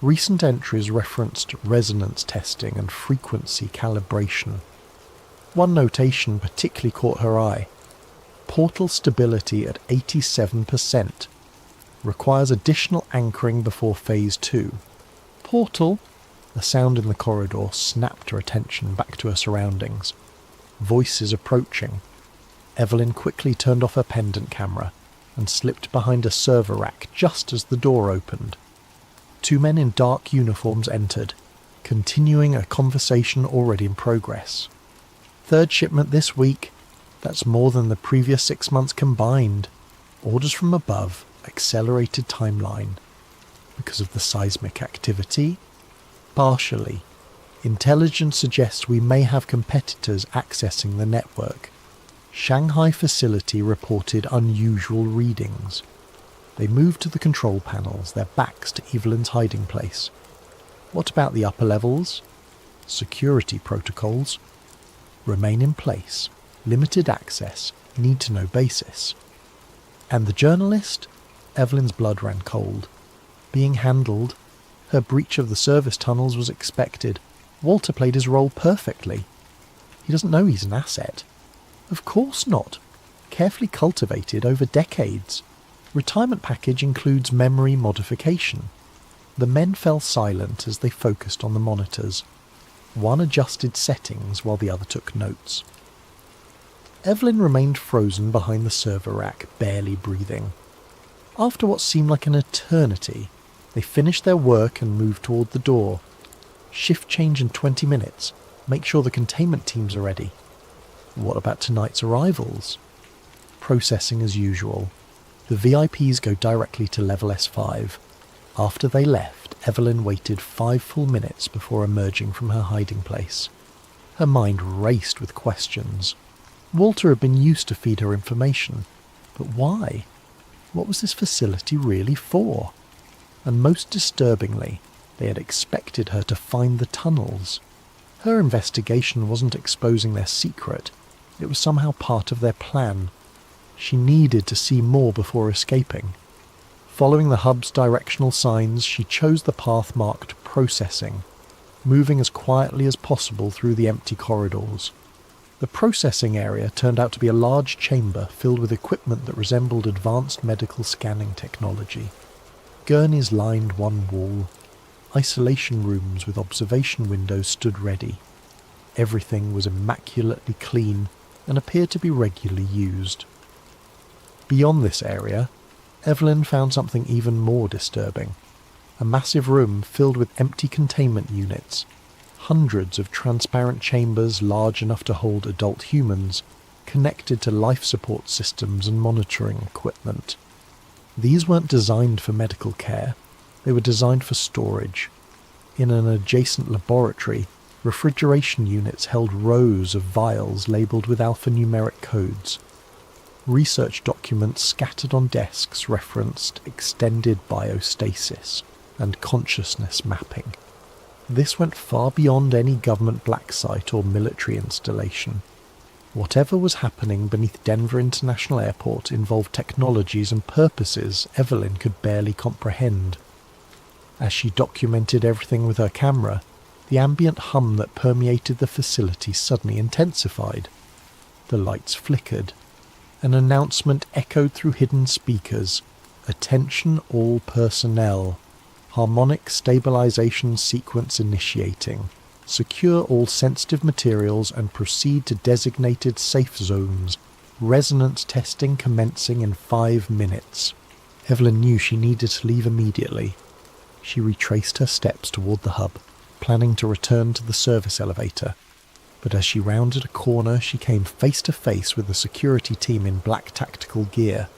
Recent entries referenced resonance testing and frequency calibration. One notation particularly caught her eye. Portal stability at 87%. Requires additional anchoring before Phase 2. Portal? A sound in the corridor snapped her attention back to her surroundings. Voices approaching. Evelyn quickly turned off her pendant camera and slipped behind a server rack just as the door opened. Two men in dark uniforms entered, continuing a conversation already in progress. Third shipment this week. That's more than the previous 6 months combined. Orders from above. Accelerated timeline. Because of the seismic activity? Partially. Intelligence suggests we may have competitors accessing the network. Shanghai facility reported unusual readings. They moved to the control panels, their backs to Evelyn's hiding place. What about the upper levels? Security protocols. Remain in place. Limited access. Need to know basis. And the journalist? Evelyn's blood ran cold. Being handled. Her breach of the service tunnels was expected. Walter played his role perfectly. He doesn't know he's an asset. Of course not. Carefully cultivated over decades. Retirement package includes memory modification. The men fell silent as they focused on the monitors. One adjusted settings while the other took notes. Evelyn remained frozen behind the server rack, barely breathing. After what seemed like an eternity, they finished their work and moved toward the door. Shift change in 20 minutes. Make sure the containment teams are ready. What about tonight's arrivals? Processing as usual. The VIPs go directly to level S5. After they left, Evelyn waited 5 full minutes before emerging from her hiding place. Her mind raced with questions. Walter had been used to feed her information. But why? What was this facility really for? And most disturbingly, they had expected her to find the tunnels. Her investigation wasn't exposing their secret. It was somehow part of their plan. She needed to see more before escaping. Following the hub's directional signs, she chose the path marked processing, moving as quietly as possible through the empty corridors. The processing area turned out to be a large chamber filled with equipment that resembled advanced medical scanning technology. Gurneys lined one wall. Isolation rooms with observation windows stood ready. Everything was immaculately clean and appeared to be regularly used. Beyond this area, Evelyn found something even more disturbing. A massive room filled with empty containment units. Hundreds of transparent chambers large enough to hold adult humans, connected to life support systems and monitoring equipment. These weren't designed for medical care. They were designed for storage. In an adjacent laboratory, refrigeration units held rows of vials labelled with alphanumeric codes. Research documents scattered on desks referenced extended biostasis and consciousness mapping. This went far beyond any government black site or military installation. Whatever was happening beneath Denver International Airport involved technologies and purposes Evelyn could barely comprehend. As she documented everything with her camera, the ambient hum that permeated the facility suddenly intensified. The lights flickered. An announcement echoed through hidden speakers. Attention all personnel. Harmonic stabilization sequence initiating. Secure all sensitive materials and proceed to designated safe zones. Resonance testing commencing in 5 minutes. Evelyn knew she needed to leave immediately. She retraced her steps toward the hub, planning to return to the service elevator. But as she rounded a corner, she came face to face with the security team in black tactical gear.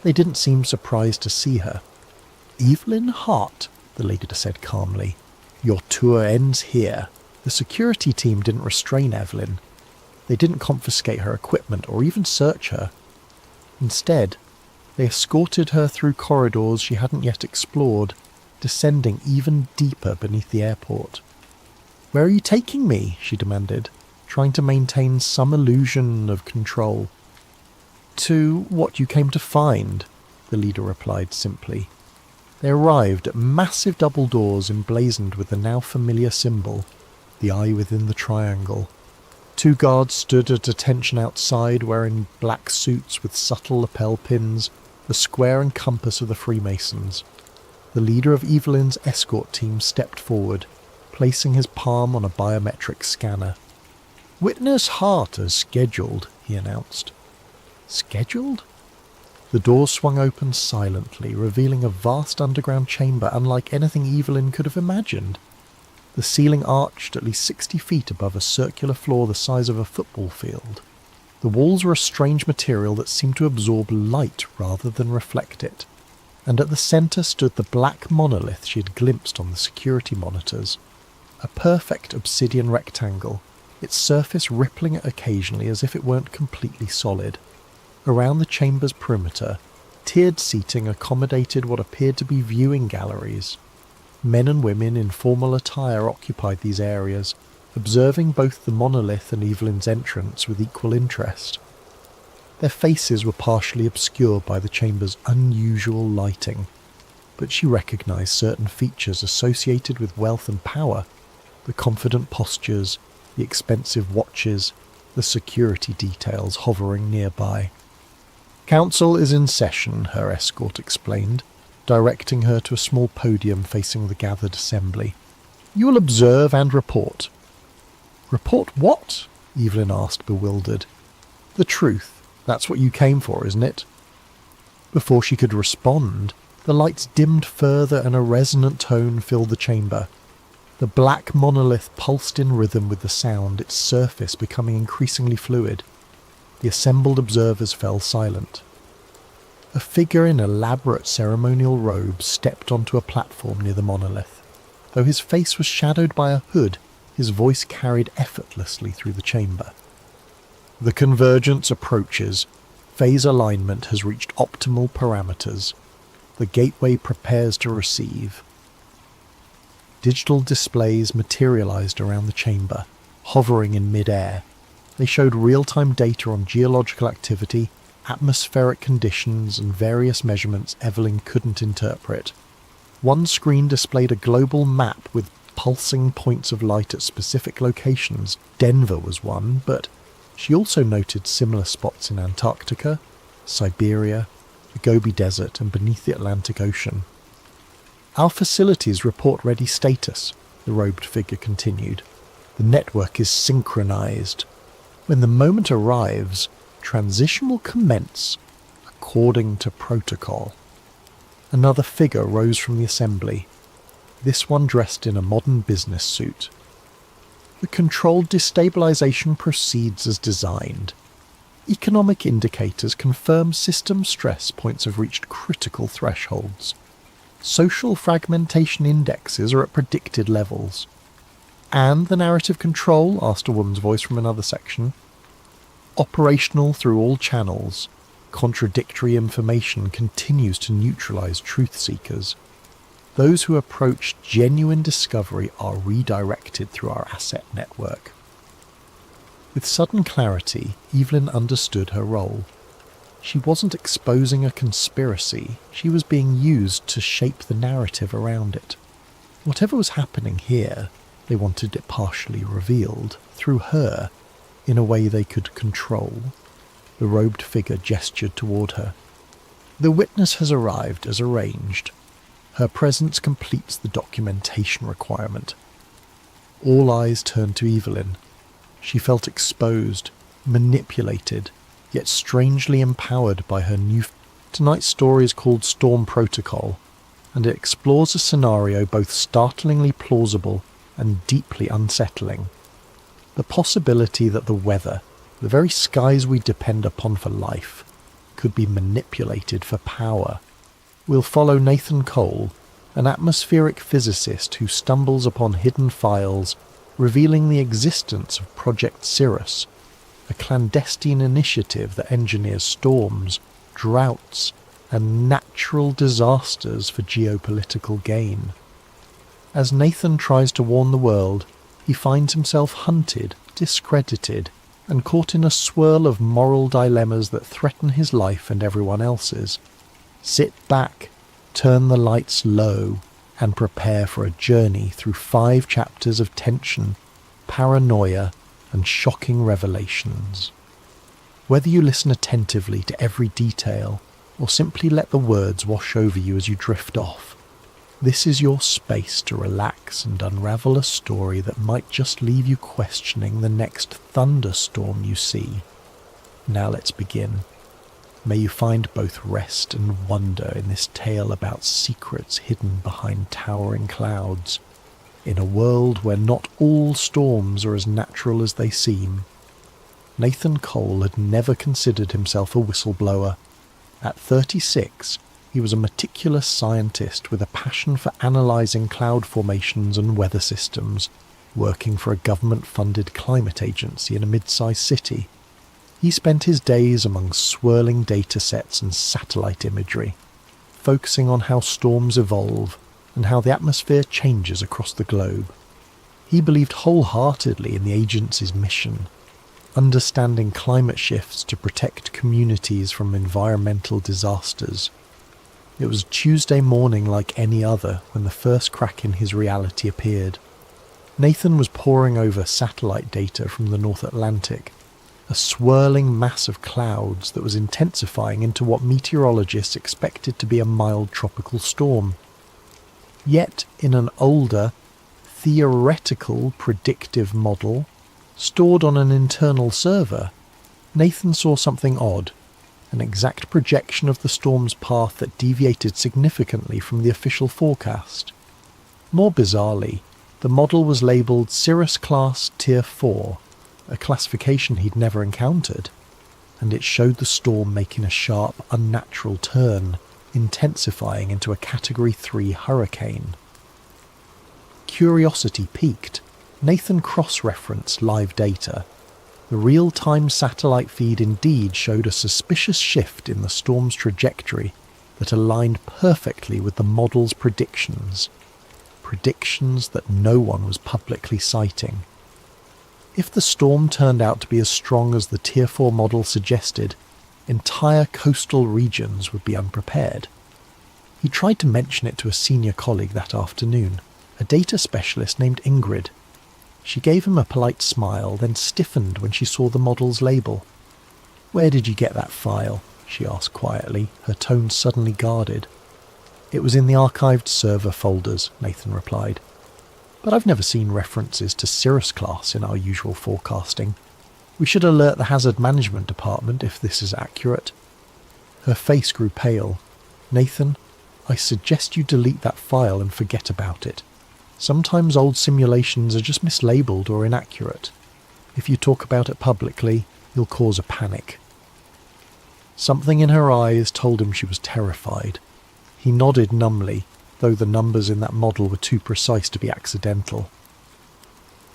They didn't seem surprised to see her. "Evelyn Hart," the leader said calmly. "Your tour ends here." The security team didn't restrain Evelyn. They didn't confiscate her equipment or even search her. Instead, they escorted her through corridors she hadn't yet explored, descending even deeper beneath the airport. "Where are you taking me?" she demanded, trying to maintain some illusion of control. "To what you came to find," the leader replied simply. They arrived at massive double doors emblazoned with the now familiar symbol, the eye within the triangle. 2 guards stood at attention outside, wearing black suits with subtle lapel pins, the square and compass of the Freemasons. The leader of Evelyn's escort team stepped forward, placing his palm on a biometric scanner. "Witness Hart as scheduled," he announced. "Scheduled?" The door swung open silently, revealing a vast underground chamber unlike anything Evelyn could have imagined. The ceiling arched at least 60 feet above a circular floor the size of a football field. The walls were a strange material that seemed to absorb light rather than reflect it, and at the centre stood the black monolith she had glimpsed on the security monitors. A perfect obsidian rectangle, its surface rippling occasionally as if it weren't completely solid. Around the chamber's perimeter, tiered seating accommodated what appeared to be viewing galleries. Men and women in formal attire occupied these areas, observing both the monolith and Evelyn's entrance with equal interest. Their faces were partially obscured by the chamber's unusual lighting, but she recognized certain features associated with wealth and power: the confident postures, the expensive watches, the security details hovering nearby. "Council is in session," her escort explained, directing her to a small podium facing the gathered assembly. "You will observe and report." "Report what?" Evelyn asked, bewildered. "The truth. That's what you came for, isn't it?" Before she could respond, the lights dimmed further and a resonant tone filled the chamber. The black monolith pulsed in rhythm with the sound, its surface becoming increasingly fluid. The assembled observers fell silent. A figure in elaborate ceremonial robes stepped onto a platform near the monolith. Though his face was shadowed by a hood, his voice carried effortlessly through the chamber. "The convergence approaches. Phase alignment has reached optimal parameters. The gateway prepares to receive." Digital displays materialized around the chamber, hovering in mid-air. They showed real-time data on geological activity, atmospheric conditions, and various measurements Evelyn couldn't interpret. One screen displayed a global map with pulsing points of light at specific locations. Denver was one, but she also noted similar spots in Antarctica, Siberia, the Gobi Desert, and beneath the Atlantic Ocean. "Our facilities report ready status," the robed figure continued. "The network is synchronized. When the moment arrives, transition will commence according to protocol." Another figure rose from the assembly, this one dressed in a modern business suit. "The controlled destabilization proceeds as designed. Economic indicators confirm system stress points have reached critical thresholds. Social fragmentation indexes are at predicted levels." "And the narrative control?" asked a woman's voice from another section. "Operational through all channels. Contradictory information continues to neutralize truth seekers. Those who approach genuine discovery are redirected through our asset network." With sudden clarity, Evelyn understood her role. She wasn't exposing a conspiracy, she was being used to shape the narrative around it. Whatever was happening here, they wanted it partially revealed, through her, in a way they could control. The robed figure gestured toward her. The witness has arrived as arranged. Her presence completes the documentation requirement. All eyes turned to Evelyn. She felt exposed, manipulated, yet strangely empowered by her new... Tonight's story is called Storm Protocol, and it explores a scenario both startlingly plausible and deeply unsettling. The possibility that the weather, the very skies we depend upon for life, could be manipulated for power. We'll follow Nathan Cole, an atmospheric physicist who stumbles upon hidden files revealing the existence of Project Cirrus, a clandestine initiative that engineers storms, droughts, and natural disasters for geopolitical gain. As Nathan tries to warn the world, he finds himself hunted, discredited, and caught in a swirl of moral dilemmas that threaten his life and everyone else's. Sit back, turn the lights low, and prepare for a journey through 5 chapters of tension, paranoia, and shocking revelations. Whether you listen attentively to every detail, or simply let the words wash over you as you drift off, this is your space to relax and unravel a story that might just leave you questioning the next thunderstorm you see. Now let's begin. May you find both rest and wonder in this tale about secrets hidden behind towering clouds, in a world where not all storms are as natural as they seem. Nathan Cole had never considered himself a whistleblower. At 36, he was a meticulous scientist with a passion for analysing cloud formations and weather systems, working for a government-funded climate agency in a mid-sized city. He spent his days among swirling data sets and satellite imagery, focusing on how storms evolve and how the atmosphere changes across the globe. He believed wholeheartedly in the agency's mission, understanding climate shifts to protect communities from environmental disasters. It was Tuesday morning like any other when the first crack in his reality appeared. Nathan was poring over satellite data from the North Atlantic, a swirling mass of clouds that was intensifying into what meteorologists expected to be a mild tropical storm. Yet, in an older, theoretical predictive model, stored on an internal server, Nathan saw something odd, an exact projection of the storm's path that deviated significantly from the official forecast. More bizarrely, the model was labelled Cirrus Class Tier 4, a classification he'd never encountered, and it showed the storm making a sharp, unnatural turn, intensifying into a Category 3 hurricane. Curiosity piqued. Nathan cross-referenced live data. The real-time satellite feed indeed showed a suspicious shift in the storm's trajectory that aligned perfectly with the model's predictions that no one was publicly citing. If the storm turned out to be as strong as the Tier 4 model suggested, entire coastal regions would be unprepared. He tried to mention it to a senior colleague that afternoon, a data specialist named Ingrid. She gave him a polite smile, then stiffened when she saw the model's label. "Where did you get that file?" she asked quietly, her tone suddenly guarded. "It was in the archived server folders," Nathan replied. "But I've never seen references to Cirrus Class in our usual forecasting. We should alert the Hazard Management Department if this is accurate." Her face grew pale. "Nathan, I suggest you delete that file and forget about it. Sometimes old simulations are just mislabeled or inaccurate. If you talk about it publicly, you'll cause a panic." Something in her eyes told him she was terrified. He nodded numbly, though the numbers in that model were too precise to be accidental.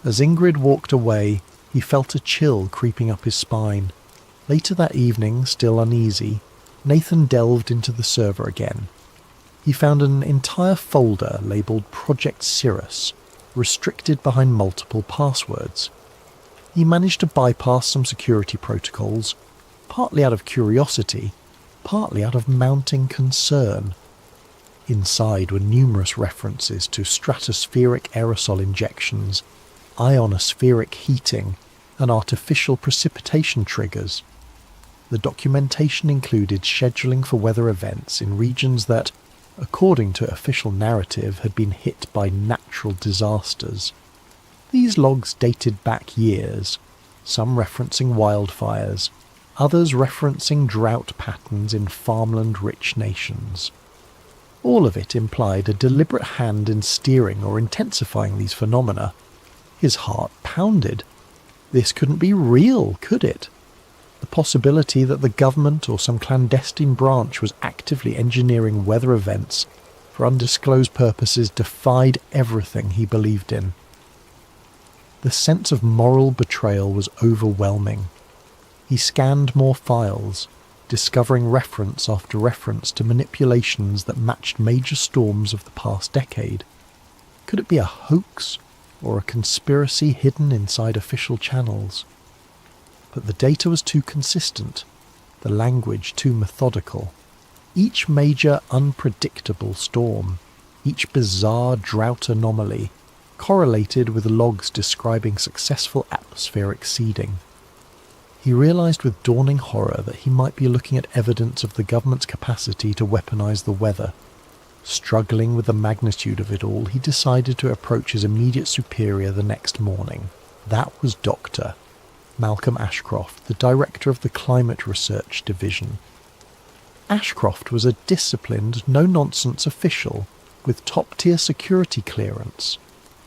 As Ingrid walked away, he felt a chill creeping up his spine. Later that evening, still uneasy, Nathan delved into the server again. He found an entire folder labelled Project Cirrus, restricted behind multiple passwords. He managed to bypass some security protocols, partly out of curiosity, partly out of mounting concern. Inside were numerous references to stratospheric aerosol injections, ionospheric heating, and artificial precipitation triggers. the documentation included scheduling for weather events in regions that, according to official narrative, had been hit by natural disasters. These logs dated back years, some referencing wildfires, others referencing drought patterns in farmland-rich nations. All of it implied a deliberate hand in steering or intensifying these phenomena. His heart pounded. This couldn't be real, could it? The possibility that the government or some clandestine branch was actively engineering weather events for undisclosed purposes defied everything he believed in. The sense of moral betrayal was overwhelming. He scanned more files, discovering reference after reference to manipulations that matched major storms of the past decade. Could it be a hoax or a conspiracy hidden inside official channels? But the data was too consistent, the language too methodical. Each major unpredictable storm, each bizarre drought anomaly, correlated with logs describing successful atmospheric seeding. He realized with dawning horror that he might be looking at evidence of the government's capacity to weaponize the weather. Struggling with the magnitude of it all, he decided to approach his immediate superior the next morning. That was Dr. Malcolm Ashcroft, the director of the Climate Research Division. Ashcroft was a disciplined, no-nonsense official with top-tier security clearance.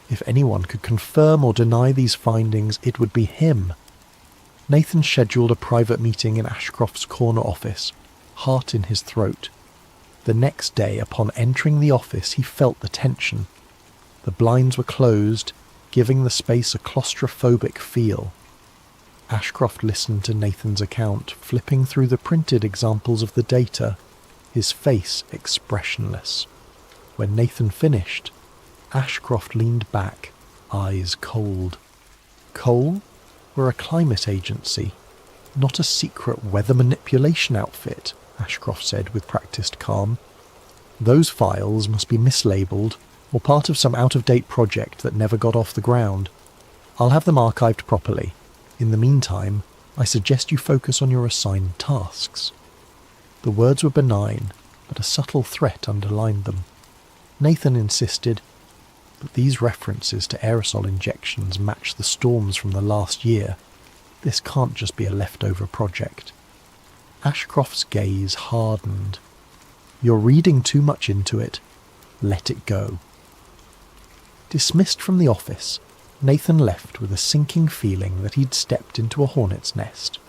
If anyone could confirm or deny these findings, it would be him. Nathan scheduled a private meeting in Ashcroft's corner office, heart in his throat. The next day, upon entering the office, he felt the tension. The blinds were closed, giving the space a claustrophobic feel. Ashcroft listened to Nathan's account, flipping through the printed examples of the data, his face expressionless. When Nathan finished, Ashcroft leaned back, eyes cold. Coal? We're a climate agency, not a secret weather manipulation outfit, Ashcroft said with practiced calm. Those files must be mislabeled or part of some out-of-date project that never got off the ground. I'll have them archived properly. In the meantime, I suggest you focus on your assigned tasks. The words were benign, but a subtle threat underlined them. Nathan insisted, but these references to aerosol injections match the storms from the last year. This can't just be a leftover project. Ashcroft's gaze hardened. You're reading too much into it. Let it go. Dismissed from the office, Nathan left with a sinking feeling that he'd stepped into a hornet's nest.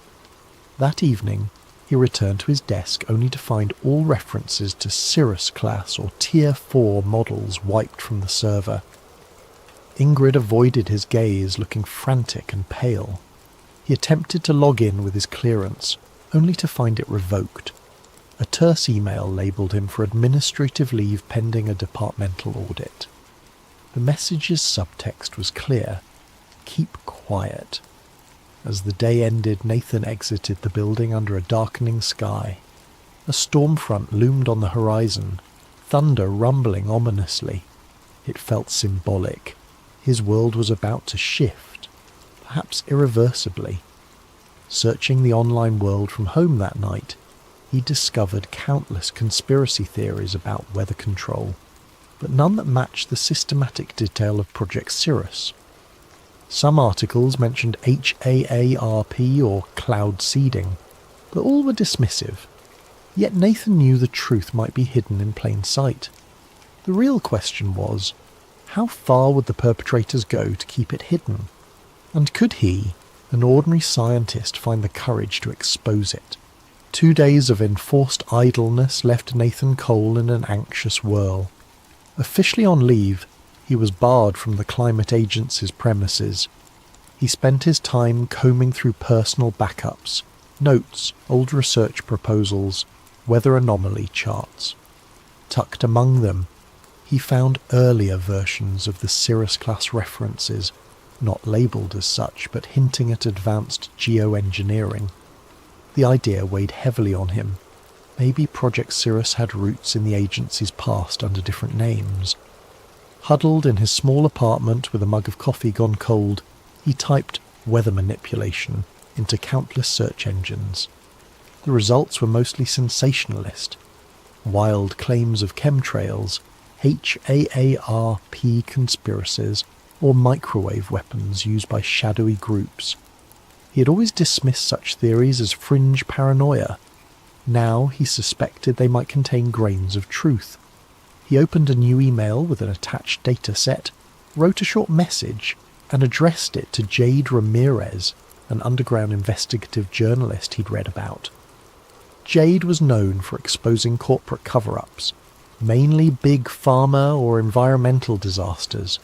That evening, he returned to his desk only to find all references to Cirrus class or Tier 4 models wiped from the server. Ingrid avoided his gaze, looking frantic and pale. He attempted to log in with his clearance, only to find it revoked. A terse email labelled him for administrative leave pending a departmental audit. The message's subtext was clear. Keep quiet. As the day ended, Nathan exited the building under a darkening sky. A storm front loomed on the horizon, thunder rumbling ominously. It felt symbolic. His world was about to shift, perhaps irreversibly. Searching the online world from home that night, he discovered countless conspiracy theories about weather control, but none that matched the systematic detail of Project Cirrus. Some articles mentioned HAARP or cloud seeding, but all were dismissive. Yet Nathan knew the truth might be hidden in plain sight. The real question was, how far would the perpetrators go to keep it hidden? And could he, an ordinary scientist, find the courage to expose it? 2 days of enforced idleness left Nathan Cole in an anxious whirl. Officially on leave, he was barred from the climate agency's premises. He spent his time combing through personal backups, notes, old research proposals, weather anomaly charts. Tucked among them, he found earlier versions of the Cirrus-class references, not labelled as such, but hinting at advanced geoengineering. The idea weighed heavily on him. Maybe Project Cirrus had roots in the agency's past under different names. Huddled in his small apartment with a mug of coffee gone cold, he typed weather manipulation into countless search engines. The results were mostly sensationalist. Wild claims of chemtrails, HAARP conspiracies, or microwave weapons used by shadowy groups. He had always dismissed such theories as fringe paranoia. Now he suspected they might contain grains of truth. He opened a new email with an attached data set, wrote a short message, and addressed it to Jade Ramirez, an underground investigative journalist he'd read about. Jade was known for exposing corporate cover-ups, mainly big pharma or environmental disasters.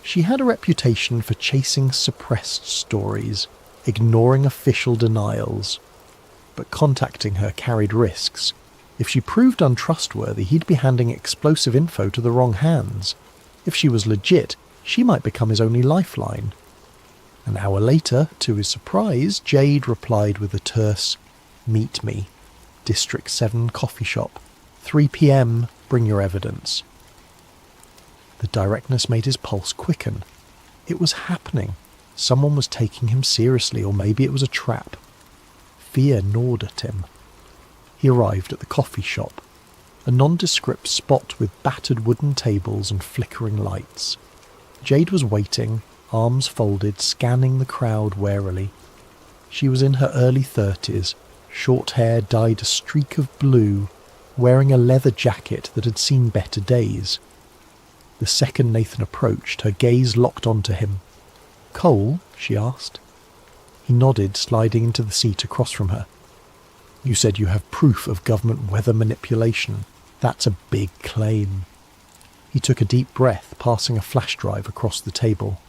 She had a reputation for chasing suppressed stories, ignoring official denials. But contacting her carried risks. If she proved untrustworthy, he'd be handing explosive info to the wrong hands. If she was legit, she might become his only lifeline. An hour later, to his surprise, Jade replied with a terse, "Meet me. District 7 coffee shop. 3 p.m, bring your evidence." The directness made his pulse quicken. It was happening. Someone was taking him seriously, or maybe it was a trap. Fear gnawed at him. He arrived at the coffee shop, a nondescript spot with battered wooden tables and flickering lights. Jade was waiting, arms folded, scanning the crowd warily. She was in her early 30s, short hair dyed a streak of blue, wearing a leather jacket that had seen better days. The second Nathan approached, her gaze locked onto him. "Cole?" she asked. He nodded, sliding into the seat across from her. "You said you have proof of government weather manipulation. That's a big claim." He took a deep breath, passing a flash drive across the table.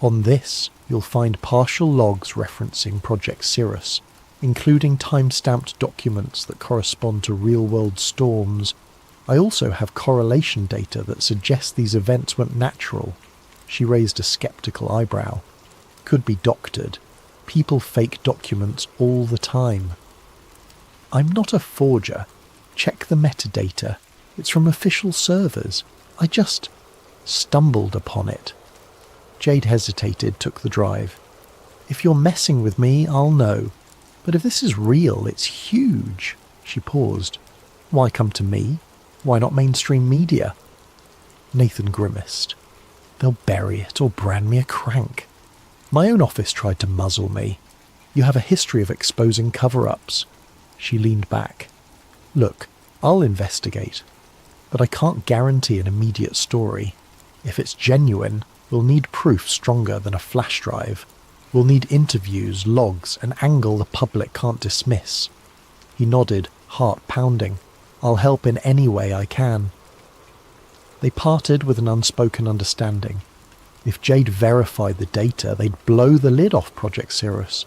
"On this, you'll find partial logs referencing Project Cirrus, including time-stamped documents that correspond to real-world storms. I also have correlation data that suggests these events weren't natural." She raised a skeptical eyebrow. "Could be doctored. People fake documents all the time." "I'm not a forger. Check the metadata. It's from official servers. I just stumbled upon it." Jade hesitated, took the drive. "If you're messing with me, I'll know. But if this is real, it's huge." She paused. "Why come to me? Why not mainstream media?" Nathan grimaced. "They'll bury it or brand me a crank. My own office tried to muzzle me. You have a history of exposing cover-ups." She leaned back. "Look, I'll investigate. But I can't guarantee an immediate story. If it's genuine, we'll need proof stronger than a flash drive. We'll need interviews, logs, an angle the public can't dismiss." He nodded, heart pounding. "I'll help in any way I can." They parted with an unspoken understanding. If Jade verified the data, they'd blow the lid off Project Cirrus.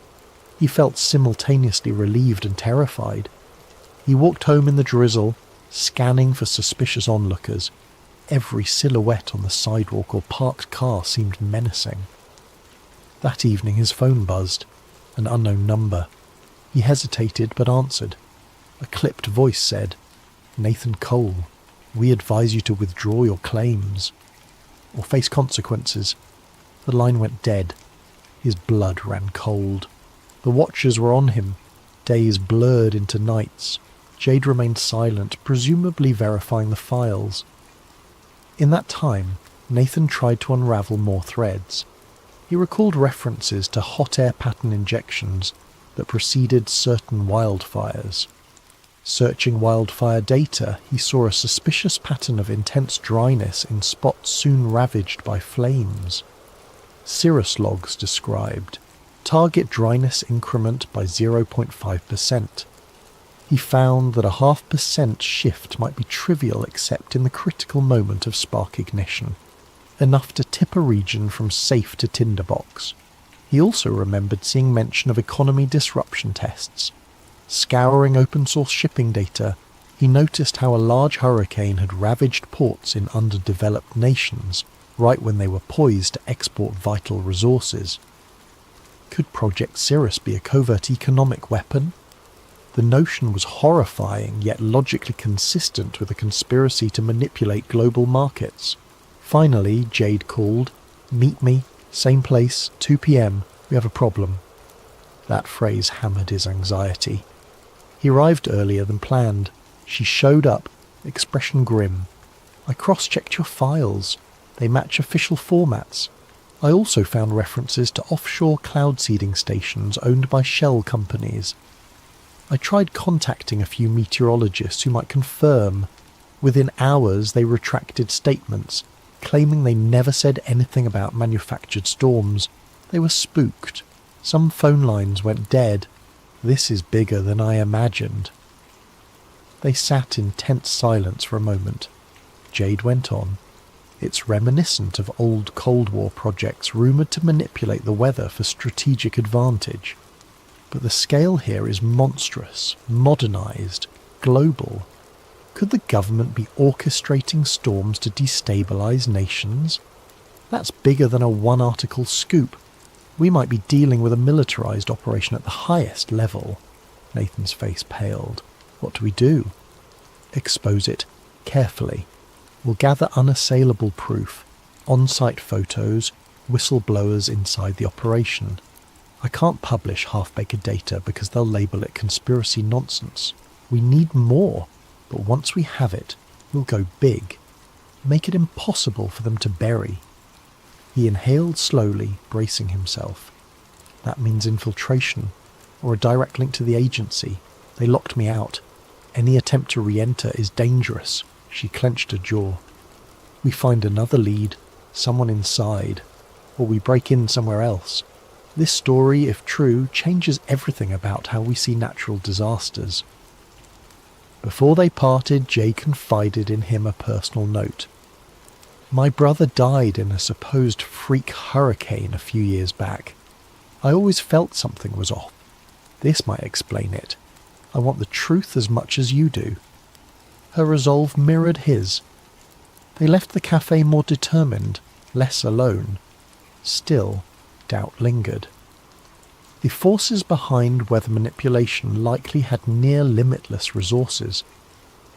He felt simultaneously relieved and terrified. He walked home in the drizzle, scanning for suspicious onlookers. Every silhouette on the sidewalk or parked car seemed menacing. That evening his phone buzzed, an unknown number. He hesitated but answered. A clipped voice said, "Nathan Cole, we advise you to withdraw your claims or face consequences." The line went dead. His blood ran cold. The watchers were on him. Days blurred into nights. Jade remained silent, presumably verifying the files. In that time, Nathan tried to unravel more threads. He recalled references to hot air pattern injections that preceded certain wildfires. Searching wildfire data, he saw a suspicious pattern of intense dryness in spots soon ravaged by flames. Cirrus logs described target dryness increment by 0.5%. He found that a 0.5% shift might be trivial except in the critical moment of spark ignition, enough to tip a region from safe to tinderbox. He also remembered seeing mention of economy disruption tests. Scouring open-source shipping data, he noticed how a large hurricane had ravaged ports in underdeveloped nations, right when they were poised to export vital resources. Could Project Cirrus be a covert economic weapon? The notion was horrifying, yet logically consistent with a conspiracy to manipulate global markets. Finally, Jade called. "Meet me, same place, 2 p.m, we have a problem." That phrase hammered his anxiety. He arrived earlier than planned. She showed up, expression grim. I cross-checked your files. They match official formats. I also found references to offshore cloud seeding stations owned by shell companies. I tried contacting a few meteorologists who might confirm. Within hours they retracted statements, claiming they never said anything about manufactured storms. They were spooked. Some phone lines went dead. This is bigger than I imagined. They sat in tense silence for a moment. Jade went on. It's reminiscent of old Cold War projects rumoured to manipulate the weather for strategic advantage. But the scale here is monstrous, modernised, global. Could the government be orchestrating storms to destabilise nations? That's bigger than a one-article scoop. We might be dealing with a militarised operation at the highest level. Nathan's face paled. What do we do? Expose it carefully. We'll gather unassailable proof, on-site photos, whistleblowers inside the operation. I can't publish half-baked data because they'll label it conspiracy nonsense. We need more, but once we have it, we'll go big. Make it impossible for them to bury. He inhaled slowly, bracing himself. That means infiltration, or a direct link to the agency. They locked me out. Any attempt to re-enter is dangerous. She clenched her jaw. We find another lead, someone inside, or we break in somewhere else. This story, if true, changes everything about how we see natural disasters. Before they parted, Jay confided in him a personal note. My brother died in a supposed freak hurricane a few years back. I always felt something was off. This might explain it. I want the truth as much as you do. Her resolve mirrored his. They left the cafe more determined, less alone. Still, doubt lingered. The forces behind weather manipulation likely had near limitless resources.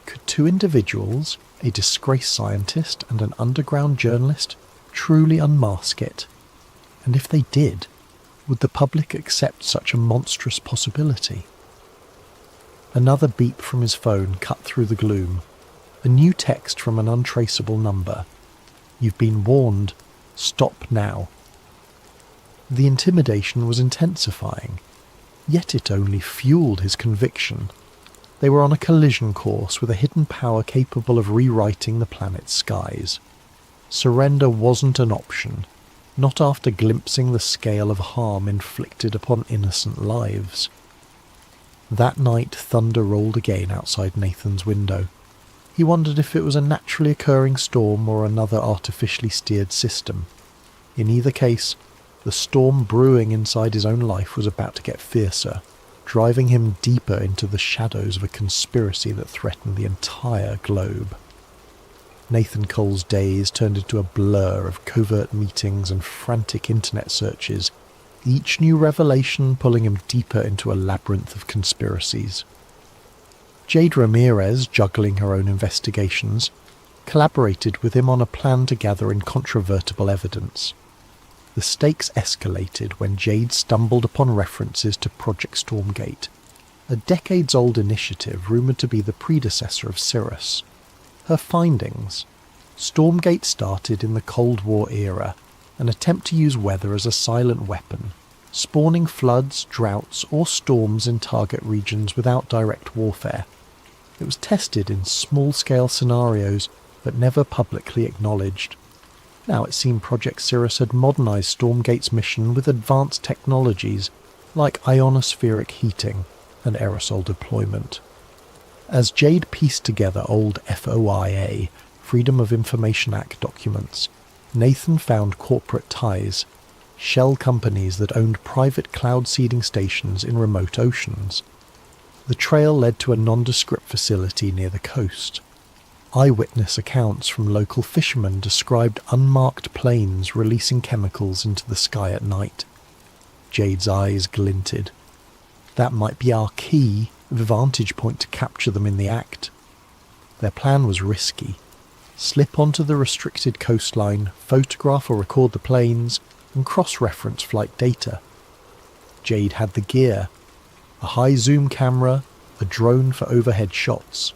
Could two individuals, a disgraced scientist and an underground journalist, truly unmask it? And if they did, would the public accept such a monstrous possibility? Another beep from his phone cut through the gloom. A new text from an untraceable number. You've been warned. Stop now. The intimidation was intensifying, yet it only fueled his conviction. They were on a collision course with a hidden power capable of rewriting the planet's skies. Surrender wasn't an option, not after glimpsing the scale of harm inflicted upon innocent lives. That night thunder rolled again outside Nathan's window. He wondered if it was a naturally occurring storm or another artificially steered system. In either case, the storm brewing inside his own life was about to get fiercer, driving him deeper into the shadows of a conspiracy that threatened the entire globe. Nathan Cole's days turned into a blur of covert meetings and frantic internet searches, each new revelation pulling him deeper into a labyrinth of conspiracies. Jade Ramirez, juggling her own investigations, collaborated with him on a plan to gather incontrovertible evidence. The stakes escalated when Jade stumbled upon references to Project Stormgate, a decades-old initiative rumoured to be the predecessor of Cirrus. Her findings: Stormgate started in the Cold War era, an attempt to use weather as a silent weapon, spawning floods, droughts, or storms in target regions without direct warfare. It was tested in small-scale scenarios, but never publicly acknowledged. Now it seemed Project Cirrus had modernised Stormgate's mission with advanced technologies like ionospheric heating and aerosol deployment. As Jade pieced together old FOIA, Freedom of Information Act documents, Nathan found corporate ties, shell companies that owned private cloud seeding stations in remote oceans. The trail led to a nondescript facility near the coast. Eyewitness accounts from local fishermen described unmarked planes releasing chemicals into the sky at night. Jade's eyes glinted. That might be our key, vantage point to capture them in the act. Their plan was risky. Slip onto the restricted coastline, photograph or record the planes, and cross-reference flight data. Jade had the gear: a high-zoom camera, a drone for overhead shots.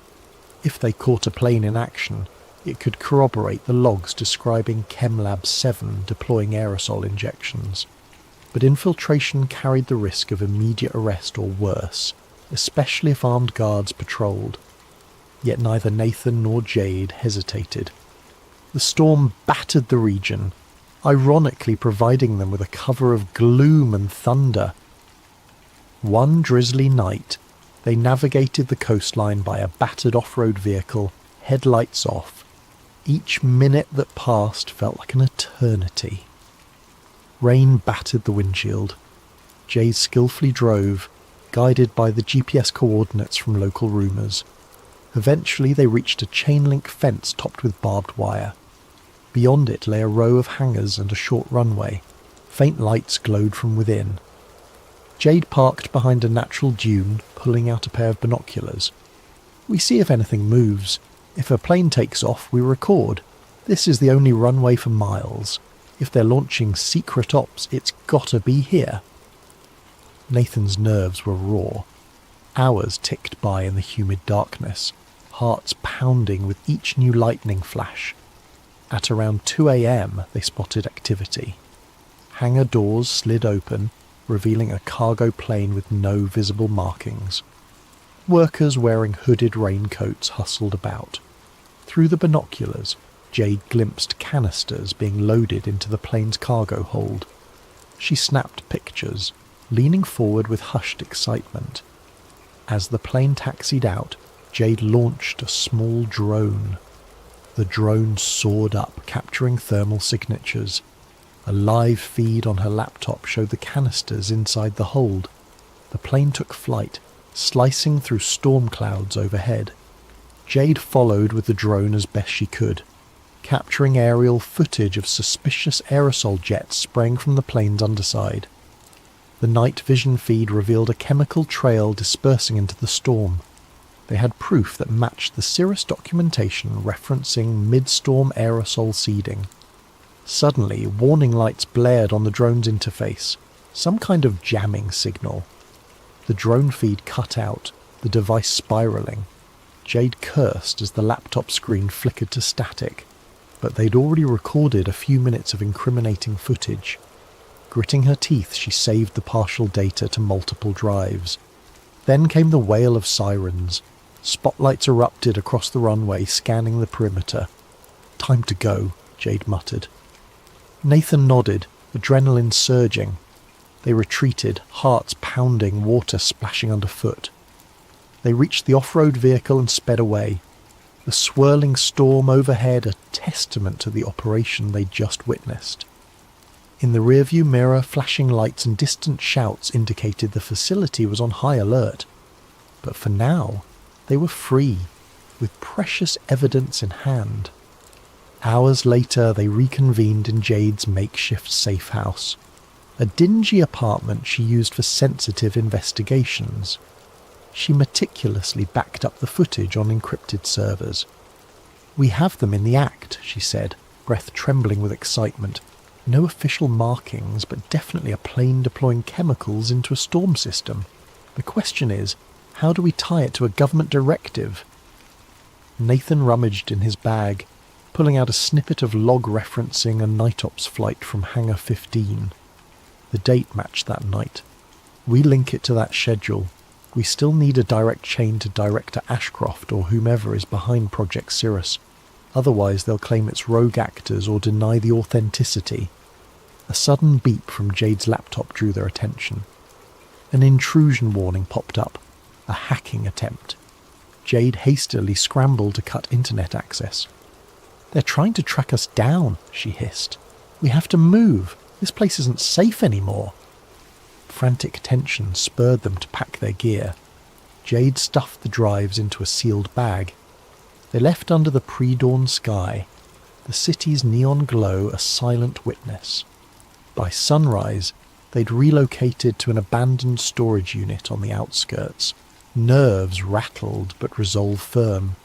If they caught a plane in action, it could corroborate the logs describing ChemLab 7 deploying aerosol injections. But infiltration carried the risk of immediate arrest or worse, especially if armed guards patrolled. Yet neither Nathan nor Jade hesitated. The storm battered the region, ironically providing them with a cover of gloom and thunder. One drizzly night, they navigated the coastline by a battered off-road vehicle, headlights off. Each minute that passed felt like an eternity. Rain battered the windshield. Jade skillfully drove, guided by the GPS coordinates from local rumours. Eventually they reached a chain-link fence topped with barbed wire. Beyond it lay a row of hangars and a short runway. Faint lights glowed from within. Jade parked behind a natural dune, pulling out a pair of binoculars. "We see if anything moves. If a plane takes off, we record. This is the only runway for miles. If they're launching secret ops, it's gotta be here." Nathan's nerves were raw. Hours ticked by in the humid darkness, hearts pounding with each new lightning flash. At around 2 a.m. they spotted activity. Hangar doors slid open, revealing a cargo plane with no visible markings. Workers wearing hooded raincoats hustled about. Through the binoculars, Jade glimpsed canisters being loaded into the plane's cargo hold. She snapped pictures, leaning forward with hushed excitement. As the plane taxied out, Jade launched a small drone. The drone soared up, capturing thermal signatures. A live feed on her laptop showed the canisters inside the hold. The plane took flight, slicing through storm clouds overhead. Jade followed with the drone as best she could, capturing aerial footage of suspicious aerosol jets spraying from the plane's underside. The night vision feed revealed a chemical trail dispersing into the storm. They had proof that matched the Cirrus documentation referencing mid-storm aerosol seeding. Suddenly, warning lights blared on the drone's interface, some kind of jamming signal. The drone feed cut out, the device spiralling. Jade cursed as the laptop screen flickered to static, but they'd already recorded a few minutes of incriminating footage. Gritting her teeth, she saved the partial data to multiple drives. Then came the wail of sirens. Spotlights erupted across the runway, scanning the perimeter. "Time to go," Jade muttered. Nathan nodded, adrenaline surging. They retreated, hearts pounding, water splashing underfoot. They reached the off-road vehicle and sped away. The swirling storm overhead a testament to the operation they'd just witnessed. In the rearview mirror, flashing lights and distant shouts indicated the facility was on high alert. But for now, they were free, with precious evidence in hand. Hours later, they reconvened in Jade's makeshift safe house, a dingy apartment she used for sensitive investigations. She meticulously backed up the footage on encrypted servers. "We have them in the act," she said, breath trembling with excitement. "No official markings, but definitely a plane deploying chemicals into a storm system. The question is, how do we tie it to a government directive?" Nathan rummaged in his bag, pulling out a snippet of log referencing a night ops flight from Hangar 15. The date matched that night. "We link it to that schedule. We still need a direct chain to Director Ashcroft or whomever is behind Project Cirrus. Otherwise they'll claim it's rogue actors or deny the authenticity." A sudden beep from Jade's laptop drew their attention. An intrusion warning popped up. A hacking attempt. Jade hastily scrambled to cut internet access. "They're trying to track us down," she hissed. "We have to move. This place isn't safe anymore." Frantic tension spurred them to pack their gear. Jade stuffed the drives into a sealed bag. They left under the pre-dawn sky, the city's neon glow a silent witness. By sunrise, they'd relocated to an abandoned storage unit on the outskirts. Nerves rattled but resolve firm.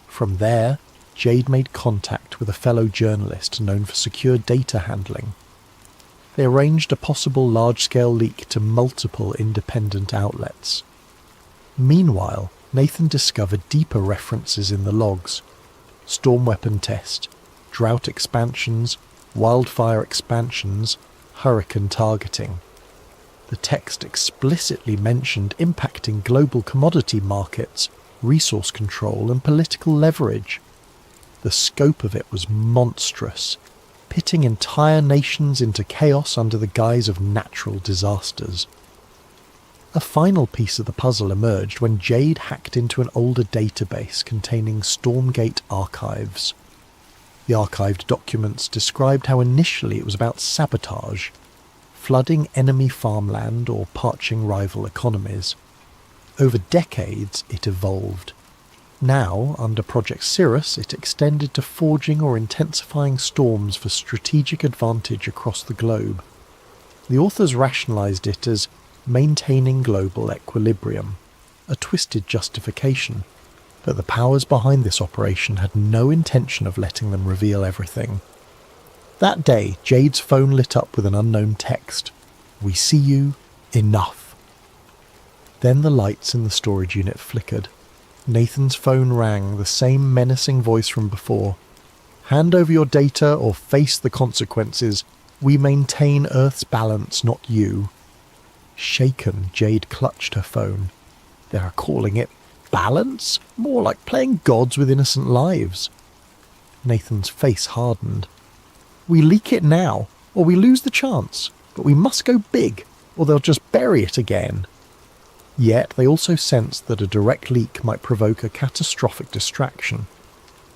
From there, Jade made contact with a fellow journalist known for secure data handling. They arranged a possible large-scale leak to multiple independent outlets. Meanwhile, Nathan discovered deeper references in the logs. Storm weapon test, drought expansions, wildfire expansions, hurricane targeting. The text explicitly mentioned impacting global commodity markets, resource control and political leverage. The scope of it was monstrous, pitting entire nations into chaos under the guise of natural disasters. A final piece of the puzzle emerged when Jade hacked into an older database containing Stormgate archives. The archived documents described how initially it was about sabotage, flooding enemy farmland or parching rival economies. Over decades, it evolved. Now, under Project Cirrus, it extended to forging or intensifying storms for strategic advantage across the globe. The authors rationalised it as maintaining global equilibrium, a twisted justification, but the powers behind this operation had no intention of letting them reveal everything. That day, Jade's phone lit up with an unknown text. "We see you. Enough." Then the lights in the storage unit flickered. Nathan's phone rang, the same menacing voice from before. "Hand over your data or face the consequences. We maintain Earth's balance, not you." Shaken, Jade clutched her phone. They are calling it balance? More like playing gods with innocent lives. Nathan's face hardened. "We leak it now, or we lose the chance, but we must go big, or they'll just bury it again." Yet they also sensed that a direct leak might provoke a catastrophic distraction.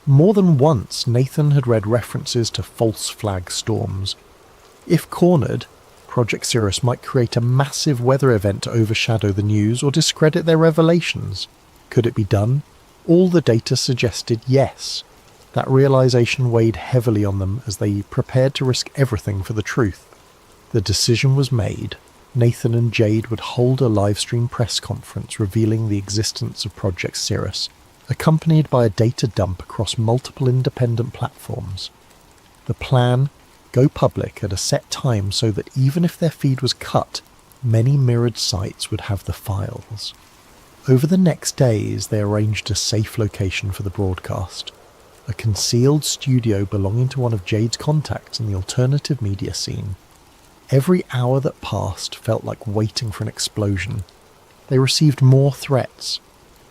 More than once, Nathan had read references to false flag storms. If cornered, Project Cirrus might create a massive weather event to overshadow the news or discredit their revelations. Could it be done? All the data suggested yes. That realization weighed heavily on them as they prepared to risk everything for the truth. The decision was made. Nathan and Jade would hold a live-stream press conference revealing the existence of Project Cirrus, accompanied by a data dump across multiple independent platforms. The plan: go public at a set time so that even if their feed was cut, many mirrored sites would have the files. Over the next days, they arranged a safe location for the broadcast, a concealed studio belonging to one of Jade's contacts in the alternative media scene. Every hour that passed felt like waiting for an explosion. They received more threats.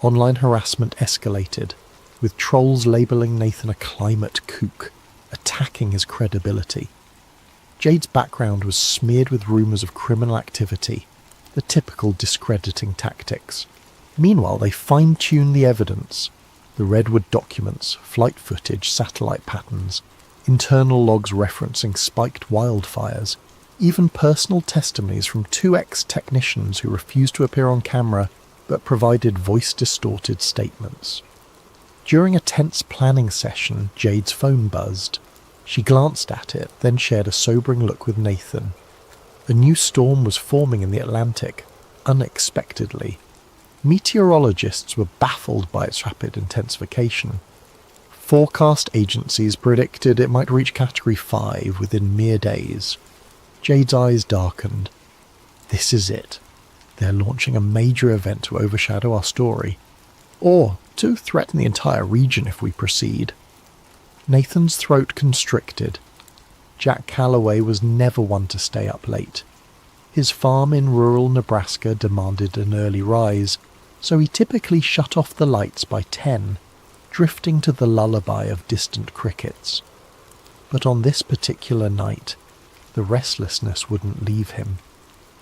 Online harassment escalated, with trolls labelling Nathan a climate kook, attacking his credibility. Jade's background was smeared with rumours of criminal activity, the typical discrediting tactics. Meanwhile, they fine-tuned the evidence. The Redwood documents, flight footage, satellite patterns, internal logs referencing spiked wildfires, even personal testimonies from 2 ex-technicians who refused to appear on camera but provided voice-distorted statements. During a tense planning session, Jade's phone buzzed. She glanced at it, then shared a sobering look with Nathan. A new storm was forming in the Atlantic, unexpectedly. Meteorologists were baffled by its rapid intensification. Forecast agencies predicted it might reach Category 5 within mere days. Jade's eyes darkened. This is it. They're launching a major event to overshadow our story, or to threaten the entire region if we proceed. Nathan's throat constricted. Jack Calloway was never one to stay up late. His farm in rural Nebraska demanded an early rise, so he typically shut off the lights by 10, drifting to the lullaby of distant crickets. But on this particular night, the restlessness wouldn't leave him.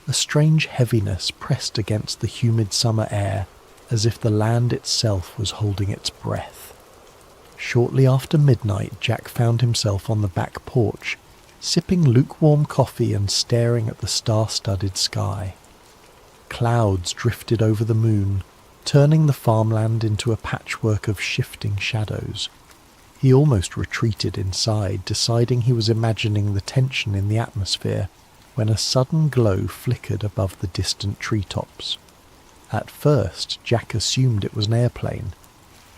A strange heaviness pressed against the humid summer air, as if the land itself was holding its breath. Shortly after midnight, Jack found himself on the back porch, sipping lukewarm coffee and staring at the star-studded sky. Clouds drifted over the moon, turning the farmland into a patchwork of shifting shadows. He almost retreated inside, deciding he was imagining the tension in the atmosphere, when a sudden glow flickered above the distant treetops. At first, Jack assumed it was an airplane.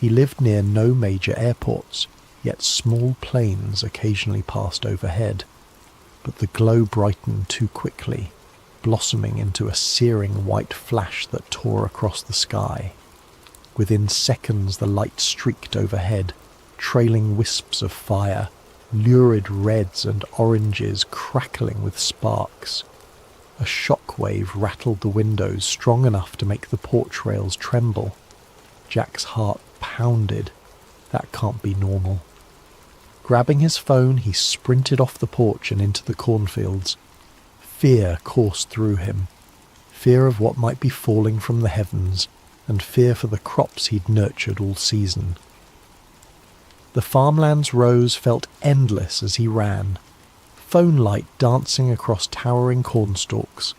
He lived near no major airports, yet small planes occasionally passed overhead. But the glow brightened too quickly. blossoming into a searing white flash that tore across the sky. Within seconds the light streaked overhead, trailing wisps of fire, lurid reds and oranges crackling with sparks. A shockwave rattled the windows strong enough to make the porch rails tremble. Jack's heart pounded. That can't be normal. Grabbing his phone, he sprinted off the porch and into the cornfields. Fear coursed through him. Fear of what might be falling from the heavens, and fear for the crops he'd nurtured all season. The farmland's rows felt endless as he ran, phone light dancing across towering cornstalks.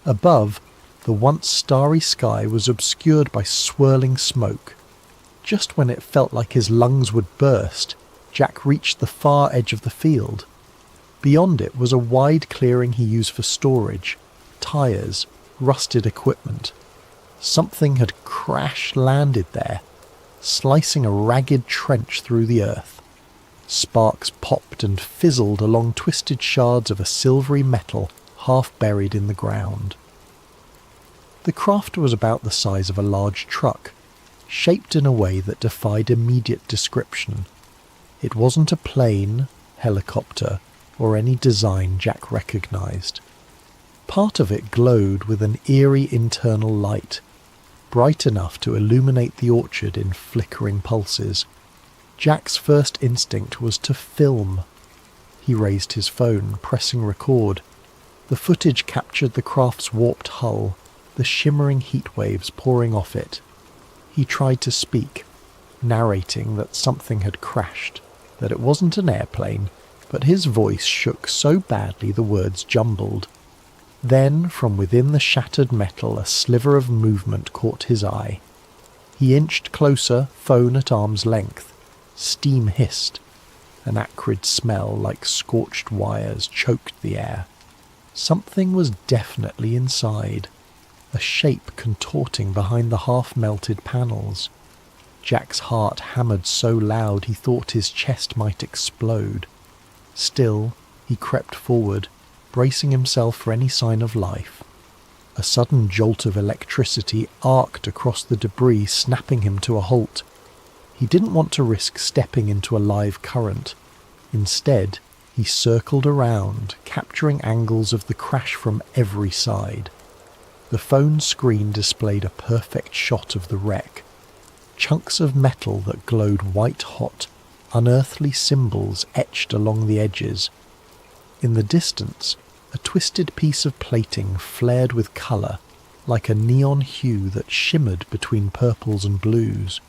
Above, the once starry sky was obscured by swirling smoke. Just when it felt like his lungs would burst, Jack reached the far edge of the field. Beyond it was a wide clearing he used for storage, tyres, rusted equipment. Something had crash-landed there, slicing a ragged trench through the earth. Sparks popped and fizzled along twisted shards of a silvery metal half buried in the ground. The craft was about the size of a large truck, shaped in a way that defied immediate description. It wasn't a plane, helicopter, or any design Jack recognised. Part of it glowed with an eerie internal light, bright enough to illuminate the orchard in flickering pulses. Jack's first instinct was to film. He raised his phone, pressing record. The footage captured the craft's warped hull, the shimmering heat waves pouring off it. He tried to speak, narrating that something had crashed, that it wasn't an airplane, but his voice shook so badly the words jumbled. Then, from within the shattered metal, a sliver of movement caught his eye. He inched closer, phone at arm's length. Steam hissed. An acrid smell like scorched wires choked the air. Something was definitely inside, a shape contorting behind the half-melted panels. Jack's heart hammered so loud he thought his chest might explode. Still, he crept forward, bracing himself for any sign of life. A sudden jolt of electricity arced across the debris, snapping him to a halt. He didn't want to risk stepping into a live current. Instead, he circled around, capturing angles of the crash from every side. The phone screen displayed a perfect shot of the wreck. Chunks of metal that glowed white-hot, unearthly symbols etched along the edges. In the distance, a twisted piece of plating flared with colour, like a neon hue that shimmered between purples and blues.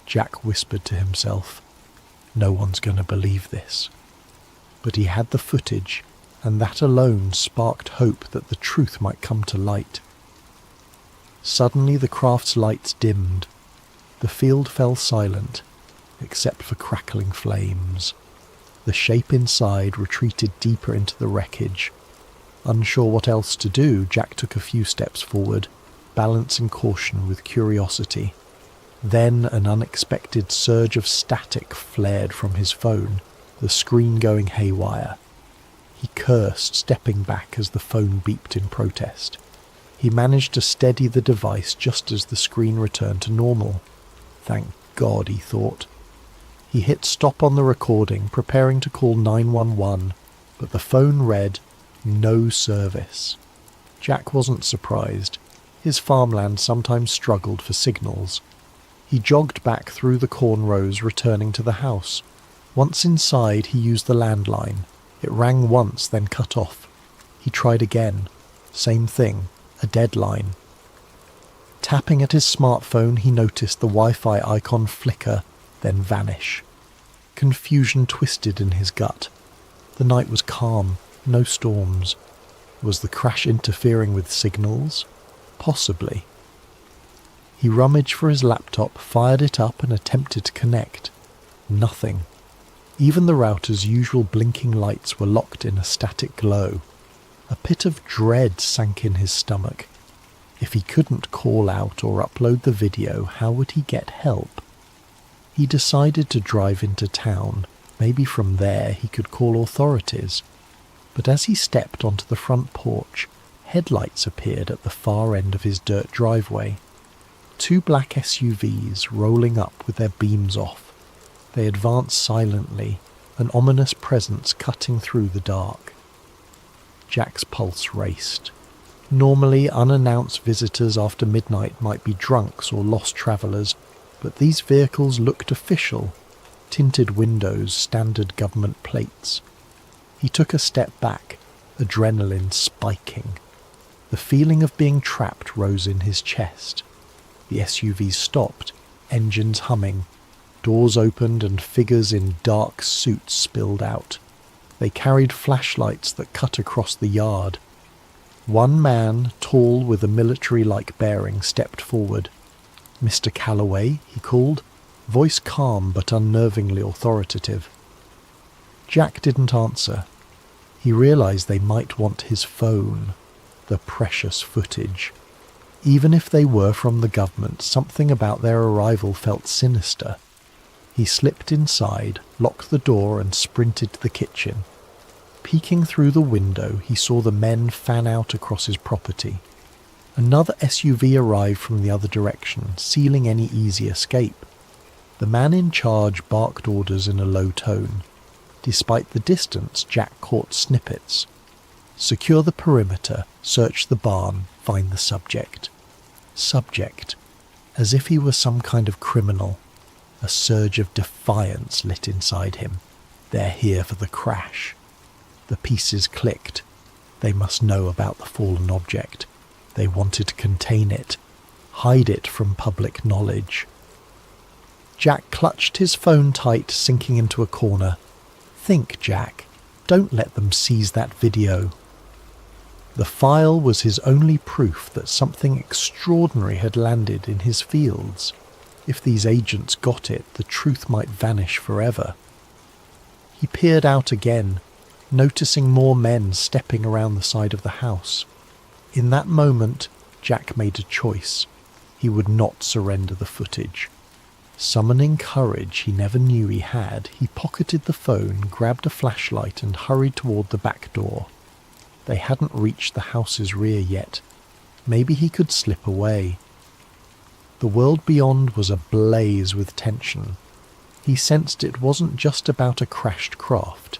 Jack whispered to himself, "No one's going to believe this." But he had the footage, and that alone sparked hope that the truth might come to light. Suddenly the craft's lights dimmed. The field fell silent, except for crackling flames. The shape inside retreated deeper into the wreckage. Unsure what else to do, Jack took a few steps forward, balancing caution with curiosity. Then an unexpected surge of static flared from his phone, the screen going haywire. He cursed, stepping back as the phone beeped in protest. He managed to steady the device just as the screen returned to normal. Thank God, he thought. He hit stop on the recording, preparing to call 911, but the phone read, "No service." Jack wasn't surprised. His farmland sometimes struggled for signals. He jogged back through the corn rows, returning to the house. Once inside, he used the landline. It rang once, then cut off. He tried again. Same thing, a dead line. Tapping at his smartphone, he noticed the Wi-Fi icon flicker, then vanish. Confusion twisted in his gut. The night was calm, no storms. Was the crash interfering with signals? Possibly. He rummaged for his laptop, fired it up and attempted to connect. Nothing. Even the router's usual blinking lights were locked in a static glow. A pit of dread sank in his stomach. If he couldn't call out or upload the video, how would he get help? He decided to drive into town. Maybe from there he could call authorities. But as he stepped onto the front porch, headlights appeared at the far end of his dirt driveway. 2 black SUVs rolling up with their beams off. They advanced silently, an ominous presence cutting through the dark. Jack's pulse raced. Normally, unannounced visitors after midnight might be drunks or lost travellers, but these vehicles looked official. Tinted windows, standard government plates. He took a step back, adrenaline spiking. The feeling of being trapped rose in his chest. The SUVs stopped, engines humming. Doors opened and figures in dark suits spilled out. They carried flashlights that cut across the yard. One man, tall with a military-like bearing, stepped forward. "Mr. Calloway," he called, voice calm but unnervingly authoritative. Jack didn't answer. He realized they might want his phone, the precious footage. Even if they were from the government, something about their arrival felt sinister. He slipped inside, locked the door and sprinted to the kitchen. Peeking through the window, he saw the men fan out across his property. Another SUV arrived from the other direction, sealing any easy escape. The man in charge barked orders in a low tone. Despite the distance, Jack caught snippets. Secure the perimeter, search the barn, find the subject. Subject, as if he were some kind of criminal. A surge of defiance lit inside him. They're here for the crash. The pieces clicked. They must know about the fallen object. They wanted to contain it, hide it from public knowledge. Jack clutched his phone tight, sinking into a corner. Think, Jack. Don't let them seize that video. The file was his only proof that something extraordinary had landed in his fields. If these agents got it, the truth might vanish forever. He peered out again, noticing more men stepping around the side of the house. In that moment, Jack made a choice. He would not surrender the footage. Summoning courage he never knew he had, he pocketed the phone, grabbed a flashlight and hurried toward the back door. They hadn't reached the house's rear yet. Maybe he could slip away. The world beyond was ablaze with tension. He sensed it wasn't just about a crashed craft.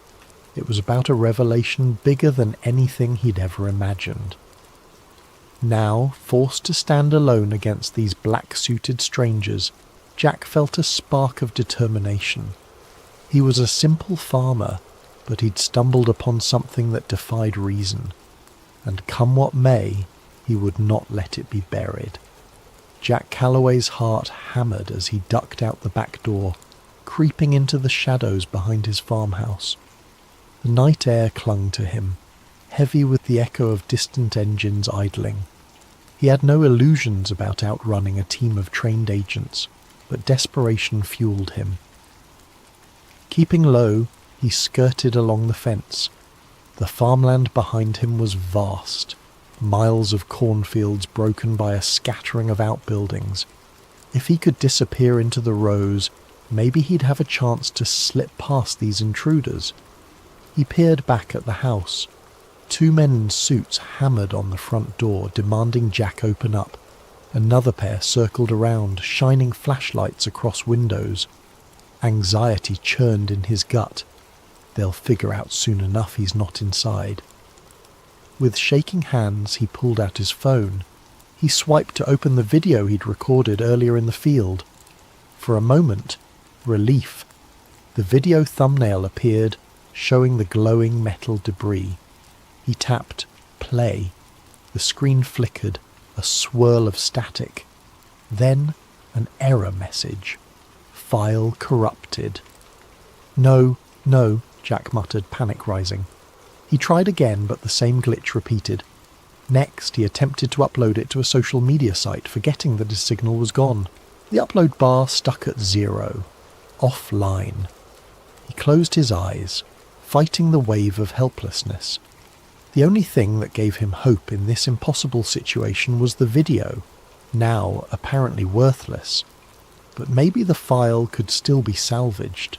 It was about a revelation bigger than anything he'd ever imagined. Now, forced to stand alone against these black-suited strangers, Jack felt a spark of determination. He was a simple farmer, but he'd stumbled upon something that defied reason, and come what may, he would not let it be buried. Jack Calloway's heart hammered as he ducked out the back door, creeping into the shadows behind his farmhouse. The night air clung to him, heavy with the echo of distant engines idling. He had no illusions about outrunning a team of trained agents, but desperation fueled him. Keeping low, he skirted along the fence. The farmland behind him was vast, miles of cornfields broken by a scattering of outbuildings. If he could disappear into the rows, maybe he'd have a chance to slip past these intruders. He peered back at the house. 2 men in suits hammered on the front door, demanding Jack open up. Another pair circled around, shining flashlights across windows. Anxiety churned in his gut. They'll figure out soon enough he's not inside. With shaking hands, he pulled out his phone. He swiped to open the video he'd recorded earlier in the field. For a moment, relief. The video thumbnail appeared, showing the glowing metal debris. He tapped play. The screen flickered, a swirl of static. Then an error message. File corrupted. No, Jack muttered, panic rising. He tried again, but the same glitch repeated. Next, he attempted to upload it to a social media site, forgetting that his signal was gone. The upload bar stuck at 0. Offline. He closed his eyes, fighting the wave of helplessness. The only thing that gave him hope in this impossible situation was the video, now apparently worthless. But maybe the file could still be salvaged.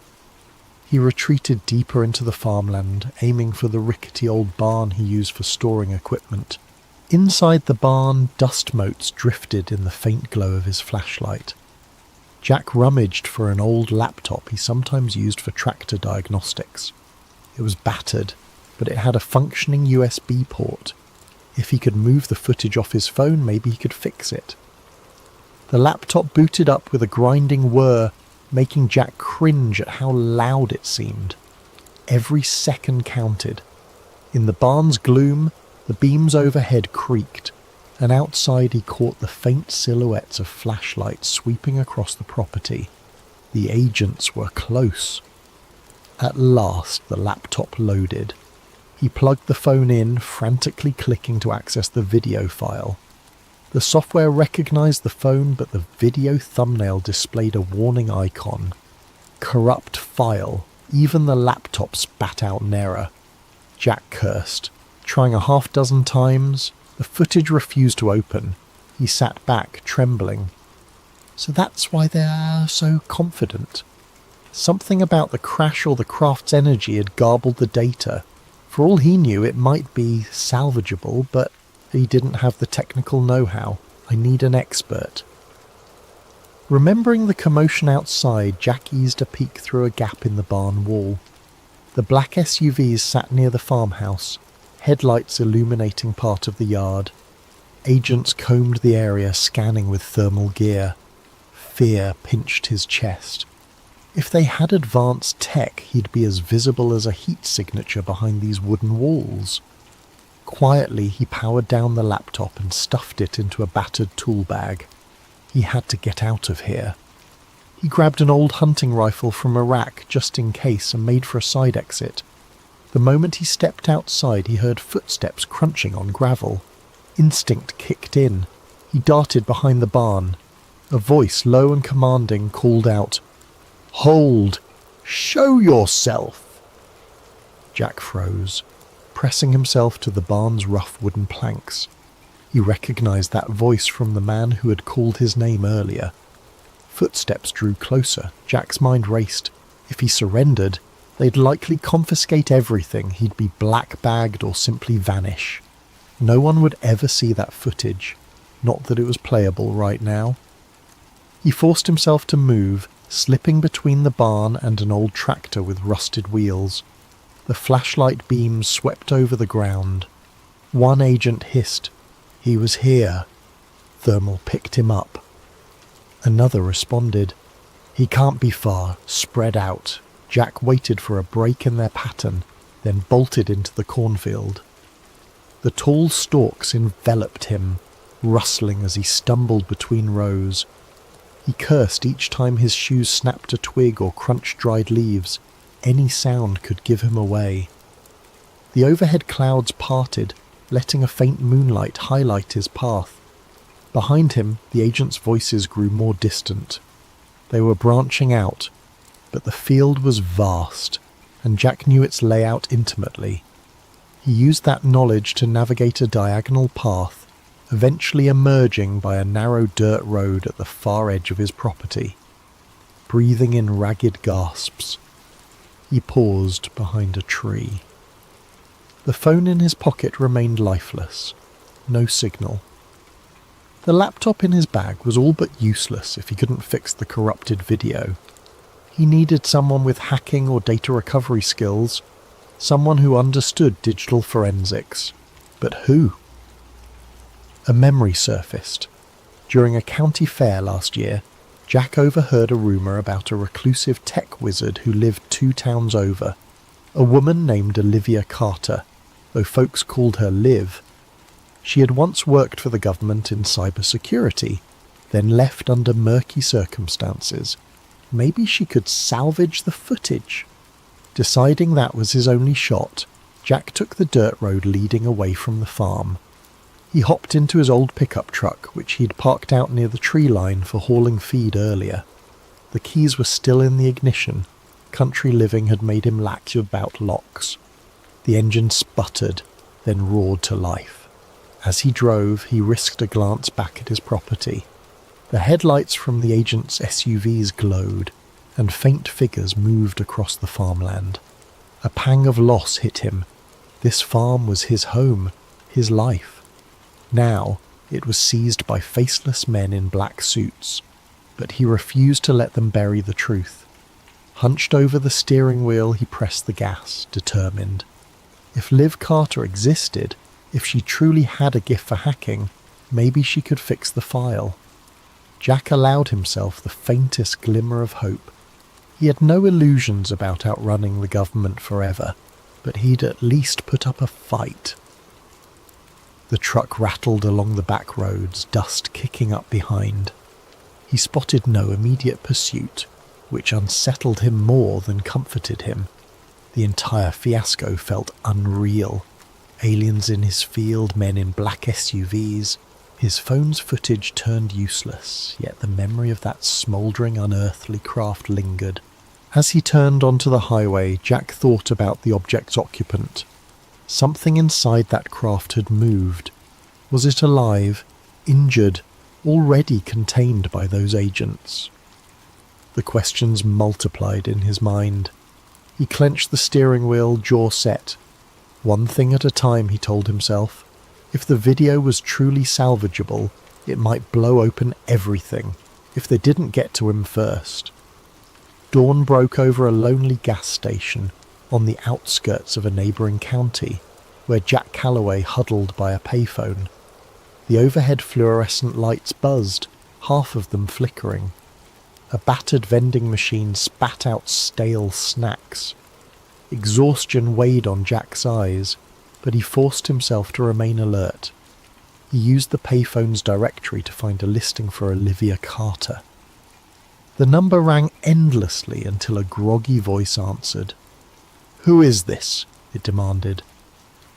He retreated deeper into the farmland, aiming for the rickety old barn he used for storing equipment. Inside the barn, dust motes drifted in the faint glow of his flashlight. Jack rummaged for an old laptop he sometimes used for tractor diagnostics. It was battered, but it had a functioning USB port. If he could move the footage off his phone, maybe he could fix it. The laptop booted up with a grinding whir, making Jack cringe at how loud it seemed. Every second counted. In the barn's gloom, the beams overhead creaked, and outside he caught the faint silhouettes of flashlights sweeping across the property. The agents were close. At last the laptop loaded. He plugged the phone in, frantically clicking to access the video file. The software recognized the phone, but the video thumbnail displayed a warning icon. Corrupt file. Even the laptop spat out an error. Jack cursed. Trying a half-dozen times, the footage refused to open. He sat back, trembling. So that's why they're so confident. Something about the crash or the craft's energy had garbled the data. For all he knew, it might be salvageable, but he didn't have the technical know-how. I need an expert. Remembering the commotion outside, Jack eased a peek through a gap in the barn wall. The black SUVs sat near the farmhouse, headlights illuminating part of the yard. Agents combed the area, scanning with thermal gear. Fear pinched his chest. If they had advanced tech, he'd be as visible as a heat signature behind these wooden walls. Quietly, he powered down the laptop and stuffed it into a battered tool bag. He had to get out of here. He grabbed an old hunting rifle from a rack just in case and made for a side exit. The moment he stepped outside, he heard footsteps crunching on gravel. Instinct kicked in. He darted behind the barn. A voice, low and commanding, called out, "Hold! Show yourself!" Jack froze, pressing himself to the barn's rough wooden planks. He recognized that voice from the man who had called his name earlier. Footsteps drew closer. Jack's mind raced. If he surrendered, they'd likely confiscate everything. He'd be black-bagged or simply vanish. No one would ever see that footage. Not that it was playable right now. He forced himself to move, slipping between the barn and an old tractor with rusted wheels. The flashlight beams swept over the ground. One agent hissed, "He was here." Thermal picked him up. Another responded, "He can't be far, spread out." Jack waited for a break in their pattern, then bolted into the cornfield. The tall stalks enveloped him, rustling as he stumbled between rows. He cursed each time his shoes snapped a twig or crunched dried leaves. Any sound could give him away. The overhead clouds parted, letting a faint moonlight highlight his path. Behind him, the agents' voices grew more distant. They were branching out, but the field was vast, and Jack knew its layout intimately. He used that knowledge to navigate a diagonal path, eventually emerging by a narrow dirt road at the far edge of his property. Breathing in ragged gasps, he paused behind a tree. The phone in his pocket remained lifeless. No signal. The laptop in his bag was all but useless if he couldn't fix the corrupted video. He needed someone with hacking or data recovery skills, someone who understood digital forensics. But who? A memory surfaced. During a county fair last year, Jack overheard a rumour about a reclusive tech wizard who lived 2 towns over. A woman named Olivia Carter, though folks called her Liv. She had once worked for the government in cybersecurity, then left under murky circumstances. Maybe she could salvage the footage. Deciding that was his only shot, Jack took the dirt road leading away from the farm. He hopped into his old pickup truck, which he'd parked out near the tree line for hauling feed earlier. The keys were still in the ignition. Country living had made him lax about locks. The engine sputtered, then roared to life. As he drove, he risked a glance back at his property. The headlights from the agent's SUVs glowed, and faint figures moved across the farmland. A pang of loss hit him. This farm was his home, his life. Now, it was seized by faceless men in black suits, but he refused to let them bury the truth. Hunched over the steering wheel, he pressed the gas, determined. If Liv Carter existed, if she truly had a gift for hacking, maybe she could fix the file. Jack allowed himself the faintest glimmer of hope. He had no illusions about outrunning the government forever, but he'd at least put up a fight. The truck rattled along the back roads, dust kicking up behind. He spotted no immediate pursuit, which unsettled him more than comforted him. The entire fiasco felt unreal. Aliens in his field, men in black SUVs. His phone's footage turned useless, yet the memory of that smouldering, unearthly craft lingered. As he turned onto the highway, Jack thought about the object's occupant. Something inside that craft had moved. Was it alive, injured, already contained by those agents? The questions multiplied in his mind. He clenched the steering wheel, jaw set. One thing at a time, he told himself. If the video was truly salvageable, it might blow open everything, if they didn't get to him first. Dawn broke over a lonely gas station on the outskirts of a neighbouring county, where Jack Calloway huddled by a payphone. The overhead fluorescent lights buzzed, half of them flickering. A battered vending machine spat out stale snacks. Exhaustion weighed on Jack's eyes, but he forced himself to remain alert. He used the payphone's directory to find a listing for Olivia Carter. The number rang endlessly until a groggy voice answered. "Who is this?" it demanded.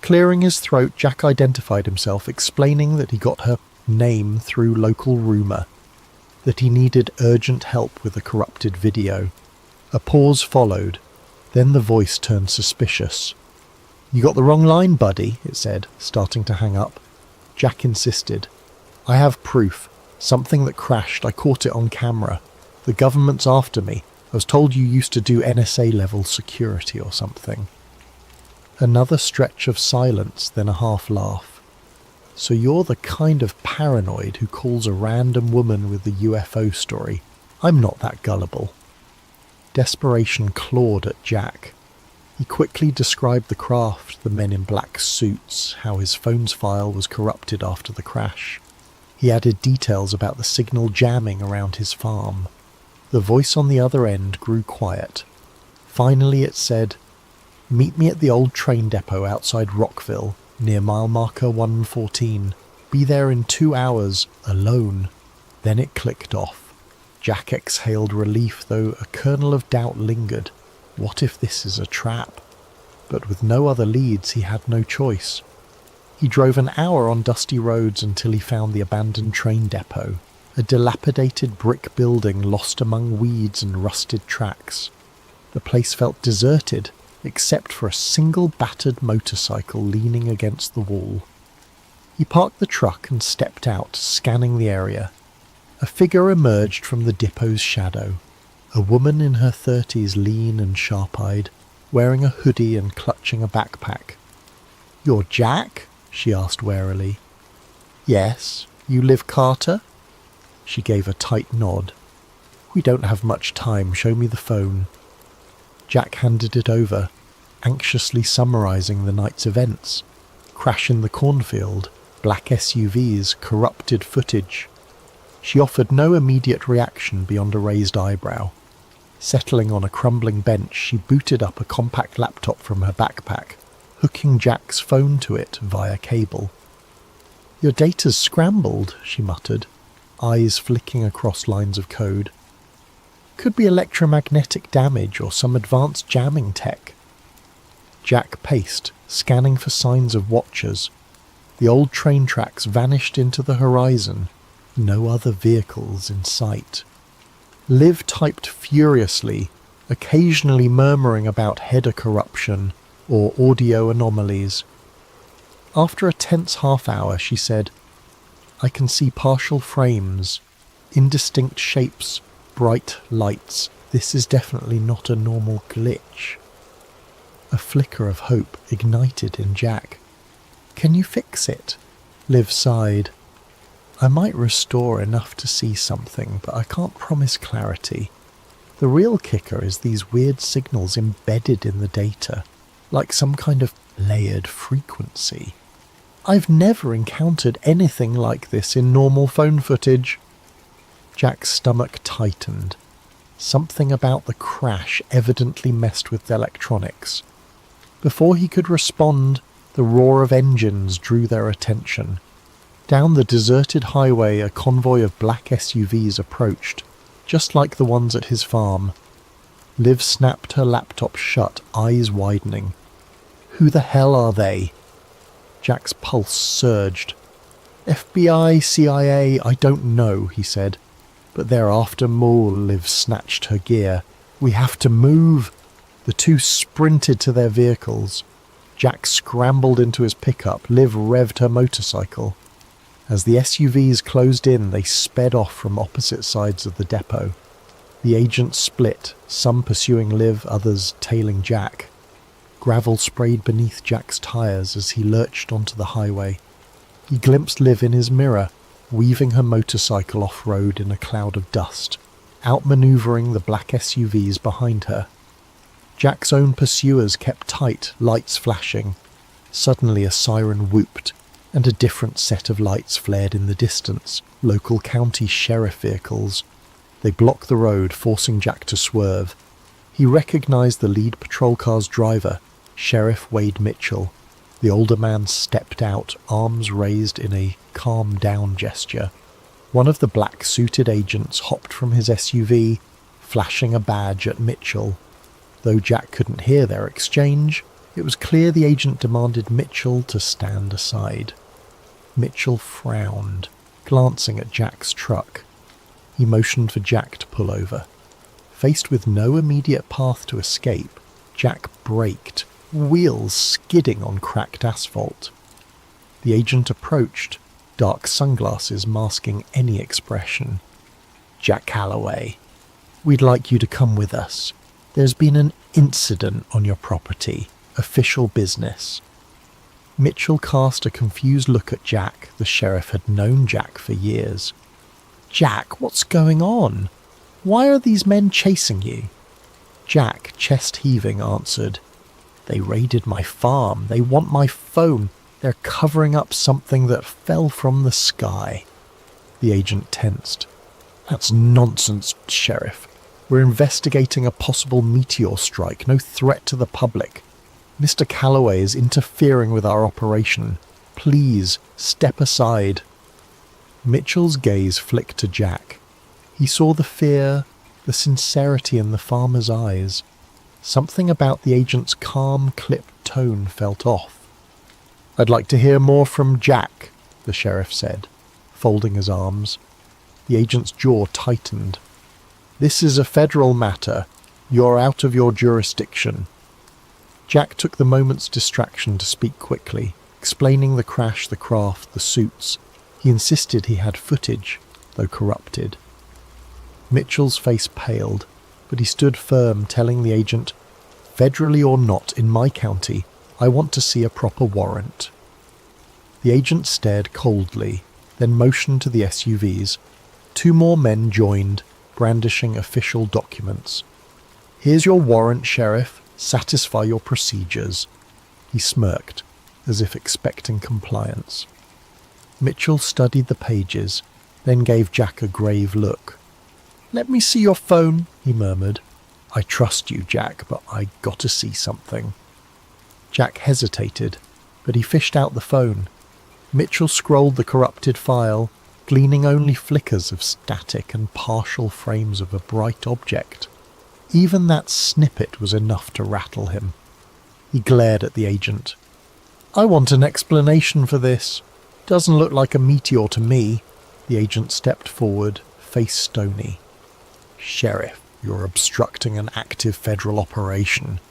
Clearing his throat, Jack identified himself, explaining that he got her name through local rumour, that he needed urgent help with a corrupted video. A pause followed, then the voice turned suspicious. "You got the wrong line, buddy," it said, starting to hang up. Jack insisted. "I have proof. Something that crashed. I caught it on camera. The government's after me. I was told you used to do NSA-level security or something." Another stretch of silence, then a half-laugh. "So you're the kind of paranoid who calls a random woman with a UFO story. I'm not that gullible." Desperation clawed at Jack. He quickly described the craft, the men in black suits, how his phone's file was corrupted after the crash. He added details about the signal jamming around his farm. The voice on the other end grew quiet. Finally it said, "Meet me at the old train depot outside Rockville, near mile marker 114. Be there in 2 hours, alone." Then it clicked off. Jack exhaled relief, though a kernel of doubt lingered. What if this is a trap? But with no other leads, he had no choice. He drove an hour on dusty roads until he found the abandoned train depot, a dilapidated brick building lost among weeds and rusted tracks. The place felt deserted, except for a single battered motorcycle leaning against the wall. He parked the truck and stepped out, scanning the area. A figure emerged from the depot's shadow. A woman in her 30s, lean and sharp-eyed, wearing a hoodie and clutching a backpack. "You're Jack?" she asked warily. "Yes. You Liv Carter?" She gave a tight nod. "We don't have much time. Show me the phone." Jack handed it over, anxiously summarising the night's events. Crash in the cornfield, black SUVs, corrupted footage. She offered no immediate reaction beyond a raised eyebrow. Settling on a crumbling bench, she booted up a compact laptop from her backpack, hooking Jack's phone to it via cable. "Your data's scrambled," she muttered, eyes flicking across lines of code. "Could be electromagnetic damage or some advanced jamming tech." Jack paced, scanning for signs of watchers. The old train tracks vanished into the horizon. No other vehicles in sight. Liv typed furiously, occasionally murmuring about header corruption or audio anomalies. After a tense half-hour, she said, "I can see partial frames, indistinct shapes, bright lights. This is definitely not a normal glitch." A flicker of hope ignited in Jack. "Can you fix it?" Liv sighed. I might restore enough to see something, but I can't promise clarity. The real kicker is these weird signals embedded in the data, like some kind of layered frequency. I've never encountered anything like this in normal phone footage. Jack's stomach tightened. Something about the crash evidently messed with the electronics. Before he could respond, the roar of engines drew their attention. Down the deserted highway, a convoy of black SUVs approached, just like the ones at his farm. Liv snapped her laptop shut, eyes widening. Who the hell are they? Jack's pulse surged. FBI, CIA, I don't know, he said. But they're after Maul. Liv snatched her gear. We have to move. The two sprinted to their vehicles. Jack scrambled into his pickup. Liv revved her motorcycle. As the SUVs closed in, they sped off from opposite sides of the depot. The agents split, some pursuing Liv, others tailing Jack. Gravel sprayed beneath Jack's tyres as he lurched onto the highway. He glimpsed Liv in his mirror, weaving her motorcycle off-road in a cloud of dust, outmanoeuvring the black SUVs behind her. Jack's own pursuers kept tight, lights flashing. Suddenly a siren whooped, and a different set of lights flared in the distance, local county sheriff vehicles. They blocked the road, forcing Jack to swerve. He recognized the lead patrol car's driver, Sheriff Wade Mitchell. The older man stepped out, arms raised in a calm-down gesture. One of the black-suited agents hopped from his SUV, flashing a badge at Mitchell. Though Jack couldn't hear their exchange, it was clear the agent demanded Mitchell to stand aside. Mitchell frowned, glancing at Jack's truck. He motioned for Jack to pull over. Faced with no immediate path to escape, Jack braked, wheels skidding on cracked asphalt. The agent approached, dark sunglasses masking any expression. Jack Calloway, we'd like you to come with us. There's been an incident on your property. Official business. Mitchell cast a confused look at Jack. The sheriff had known Jack for years. Jack, what's going on? Why are these men chasing you? Jack, chest heaving, answered, They raided my farm. They want my phone. They're covering up something that fell from the sky. The agent tensed. That's nonsense, Sheriff. We're investigating a possible meteor strike. No threat to the public. Mr. Calloway is interfering with our operation. Please, step aside. Mitchell's gaze flicked to Jack. He saw the fear, the sincerity in the farmer's eyes. Something about the agent's calm, clipped tone felt off. I'd like to hear more from Jack, the sheriff said, folding his arms. The agent's jaw tightened. This is a federal matter. You're out of your jurisdiction. Jack took the moment's distraction to speak quickly, explaining the crash, the craft, the suits. He insisted he had footage, though corrupted. Mitchell's face paled, but he stood firm, telling the agent, Federally or not, in my county, I want to see a proper warrant. The agent stared coldly, then motioned to the SUVs. 2 more men joined, brandishing official documents. Here's your warrant, Sheriff. Satisfy your procedures. He smirked, as if expecting compliance. Mitchell studied the pages, then gave Jack a grave look. Let me see your phone, he murmured. I trust you, Jack, but I got to see something. Jack hesitated, but he fished out the phone. Mitchell scrolled the corrupted file, gleaning only flickers of static and partial frames of a bright object. Even that snippet was enough to rattle him. He glared at the agent. I want an explanation for this. Doesn't look like a meteor to me. The agent stepped forward, face stony. Sheriff, you're obstructing an active federal operation.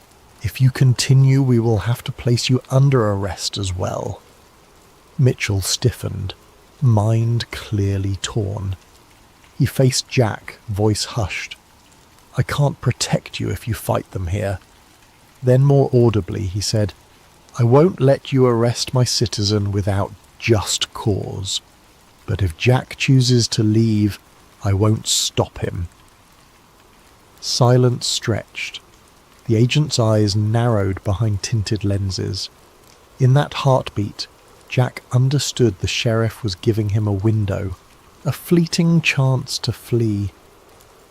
If you continue, we will have to place you under arrest as well. Mitchell stiffened, mind clearly torn. He faced Jack, voice hushed. I can't protect you if you fight them here. Then more audibly he said, I won't let you arrest my citizen without just cause. But if Jack chooses to leave, I won't stop him." Silence stretched. The agent's eyes narrowed behind tinted lenses. In that heartbeat, Jack understood the sheriff was giving him a window, a fleeting chance to flee.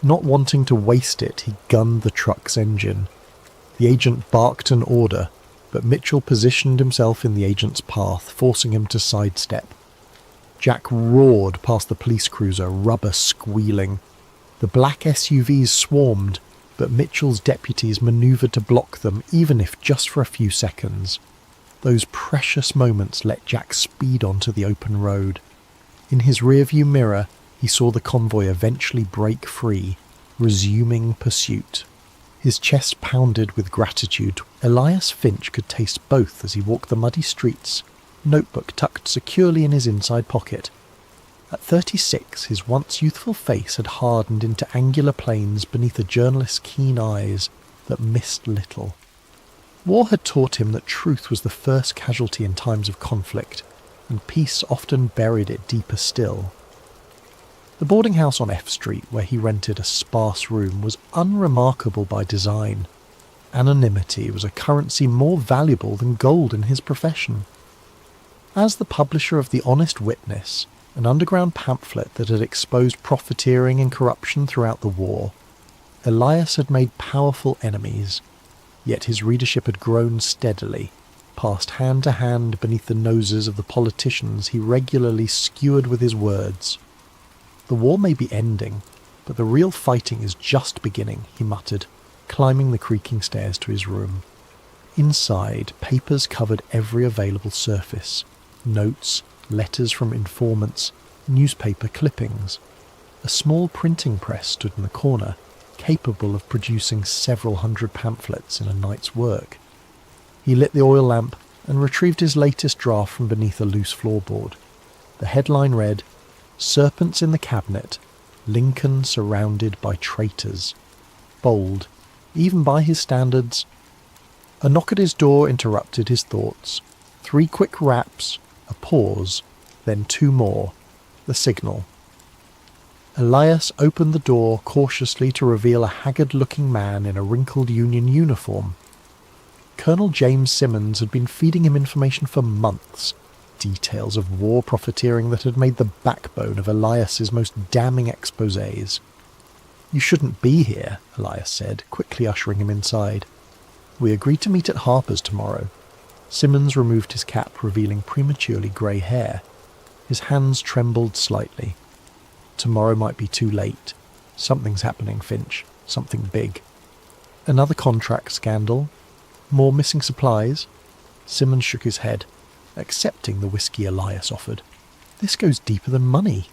Not wanting to waste it, he gunned the truck's engine. The agent barked an order, but Mitchell positioned himself in the agent's path, forcing him to sidestep. Jack roared past the police cruiser, rubber squealing. The black SUVs swarmed, but Mitchell's deputies manoeuvred to block them, even if just for a few seconds. Those precious moments let Jack speed onto the open road. In his rearview mirror, he saw the convoy eventually break free, resuming pursuit. His chest pounded with gratitude. Elias Finch could taste both as he walked the muddy streets, notebook tucked securely in his inside pocket. At 36, his once youthful face had hardened into angular planes beneath a journalist's keen eyes that missed little. War had taught him that truth was the first casualty in times of conflict, and peace often buried it deeper still. The boarding house on F Street, where he rented a sparse room, was unremarkable by design. Anonymity was a currency more valuable than gold in his profession. As the publisher of The Honest Witness, an underground pamphlet that had exposed profiteering and corruption throughout the war, Elias had made powerful enemies, yet his readership had grown steadily, passed hand to hand beneath the noses of the politicians he regularly skewered with his words. "The war may be ending, but the real fighting is just beginning," he muttered, climbing the creaking stairs to his room. Inside, papers covered every available surface. Notes, letters from informants, newspaper clippings. A small printing press stood in the corner, capable of producing several hundred pamphlets in a night's work. He lit the oil lamp and retrieved his latest draft from beneath a loose floorboard. The headline read, "Serpents in the Cabinet, Lincoln surrounded by traitors." Bold, even by his standards. A knock at his door interrupted his thoughts. 3 quick raps, a pause, then 2 more. The signal. Elias opened the door cautiously to reveal a haggard-looking man in a wrinkled Union uniform. Colonel James Simmons had been feeding him information for months, details of war profiteering that had made the backbone of Elias's most damning exposés. "You shouldn't be here," Elias said, quickly ushering him inside. "We agreed to meet at Harper's tomorrow." Simmons removed his cap, revealing prematurely grey hair. His hands trembled slightly. "Tomorrow might be too late. Something's happening, Finch. Something big." "Another contract scandal? More missing supplies?" Simmons shook his head, accepting the whiskey Elias offered. "This goes deeper than money.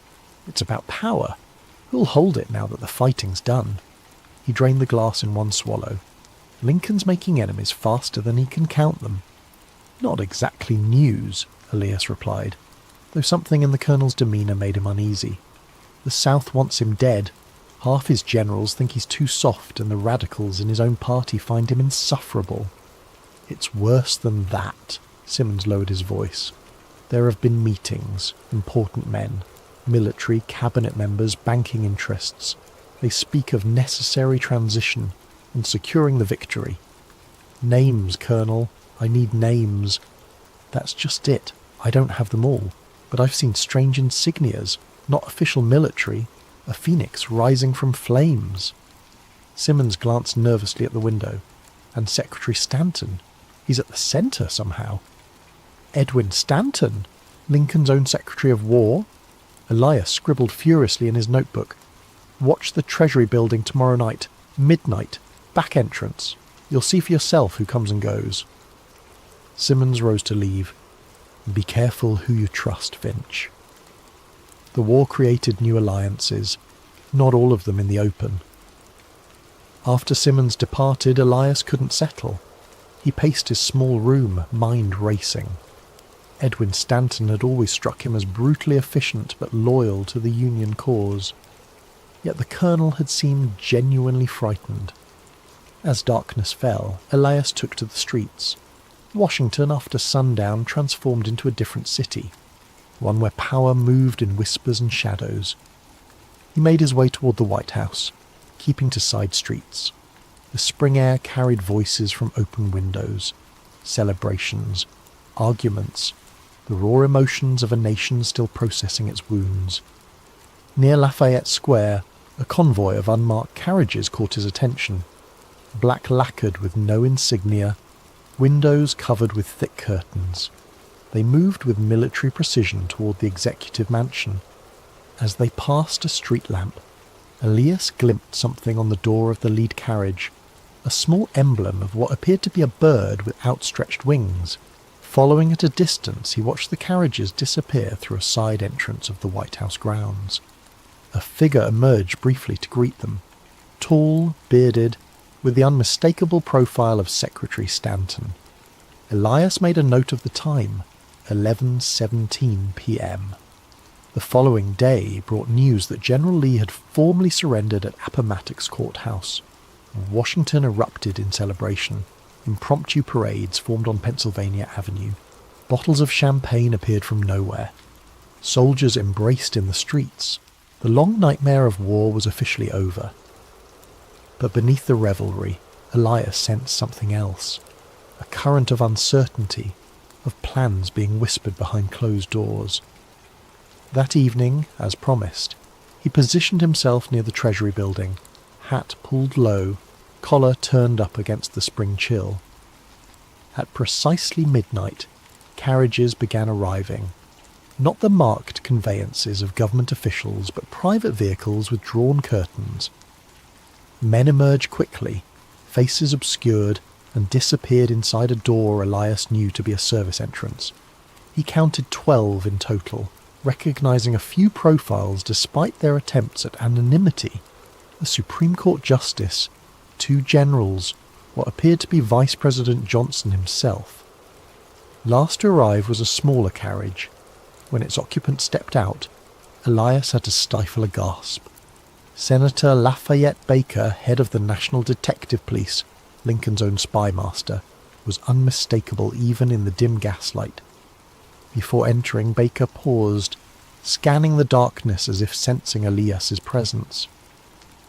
It's about power. Who'll hold it now that the fighting's done?" He drained the glass in one swallow. "Lincoln's making enemies faster than he can count them." "Not exactly news," Elias replied, though something in the colonel's demeanour made him uneasy. "The South wants him dead. Half his generals think he's too soft, and the radicals in his own party find him insufferable." "It's worse than that," Simmons lowered his voice. "There have been meetings, important men, military, cabinet members, banking interests. They speak of necessary transition and securing the victory. Names, Colonel. I need names." "That's just it. I don't have them all. But I've seen strange insignias, not official military, a phoenix rising from flames." Simmons glanced nervously at the window. "And Secretary Stanton. He's at the centre somehow." "Edwin Stanton? Lincoln's own Secretary of War?" Elias scribbled furiously in his notebook. "Watch the Treasury building tomorrow night. Midnight. Back entrance. You'll see for yourself who comes and goes." Simmons rose to leave. "Be careful who you trust, Finch." The war created new alliances, not all of them in the open. After Simmons departed, Elias couldn't settle. He paced his small room, mind racing. Edwin Stanton had always struck him as brutally efficient but loyal to the Union cause. Yet the colonel had seemed genuinely frightened. As darkness fell, Elias took to the streets. Washington, after sundown, transformed into a different city. one where power moved in whispers and shadows. He made his way toward the White House, keeping to side streets. The spring air carried voices from open windows, celebrations, arguments, the raw emotions of a nation still processing its wounds. Near Lafayette Square, a convoy of unmarked carriages caught his attention, black lacquered with no insignia, windows covered with thick curtains. They moved with military precision toward the executive mansion. As they passed a street lamp, Elias glimpsed something on the door of the lead carriage, a small emblem of what appeared to be a bird with outstretched wings. Following at a distance, he watched the carriages disappear through a side entrance of the White House grounds. A figure emerged briefly to greet them, tall, bearded, with the unmistakable profile of Secretary Stanton. Elias made a note of the time, 11:17 p.m. The following day brought news that General Lee had formally surrendered at Appomattox Courthouse. Washington erupted in celebration. Impromptu parades formed on Pennsylvania Avenue. Bottles of champagne appeared from nowhere. Soldiers embraced in the streets. The long nightmare of war was officially over. But beneath the revelry, Elias sensed something else. A current of uncertainty, of plans being whispered behind closed doors. That evening, as promised, he positioned himself near the Treasury building, hat pulled low, collar turned up against the spring chill. At precisely midnight, carriages began arriving. Not the marked conveyances of government officials, but private vehicles with drawn curtains. Men emerged quickly, faces obscured, and disappeared inside a door Elias knew to be a service entrance. He counted 12 in total, recognizing a few profiles despite their attempts at anonymity. A Supreme Court justice, 2 generals, what appeared to be Vice President Johnson himself. Last to arrive was a smaller carriage. When its occupant stepped out, Elias had to stifle a gasp. Senator Lafayette Baker, head of the National Detective Police, Lincoln's own spy master, was unmistakable even in the dim gaslight. Before entering, Baker paused, scanning the darkness as if sensing Elias's presence.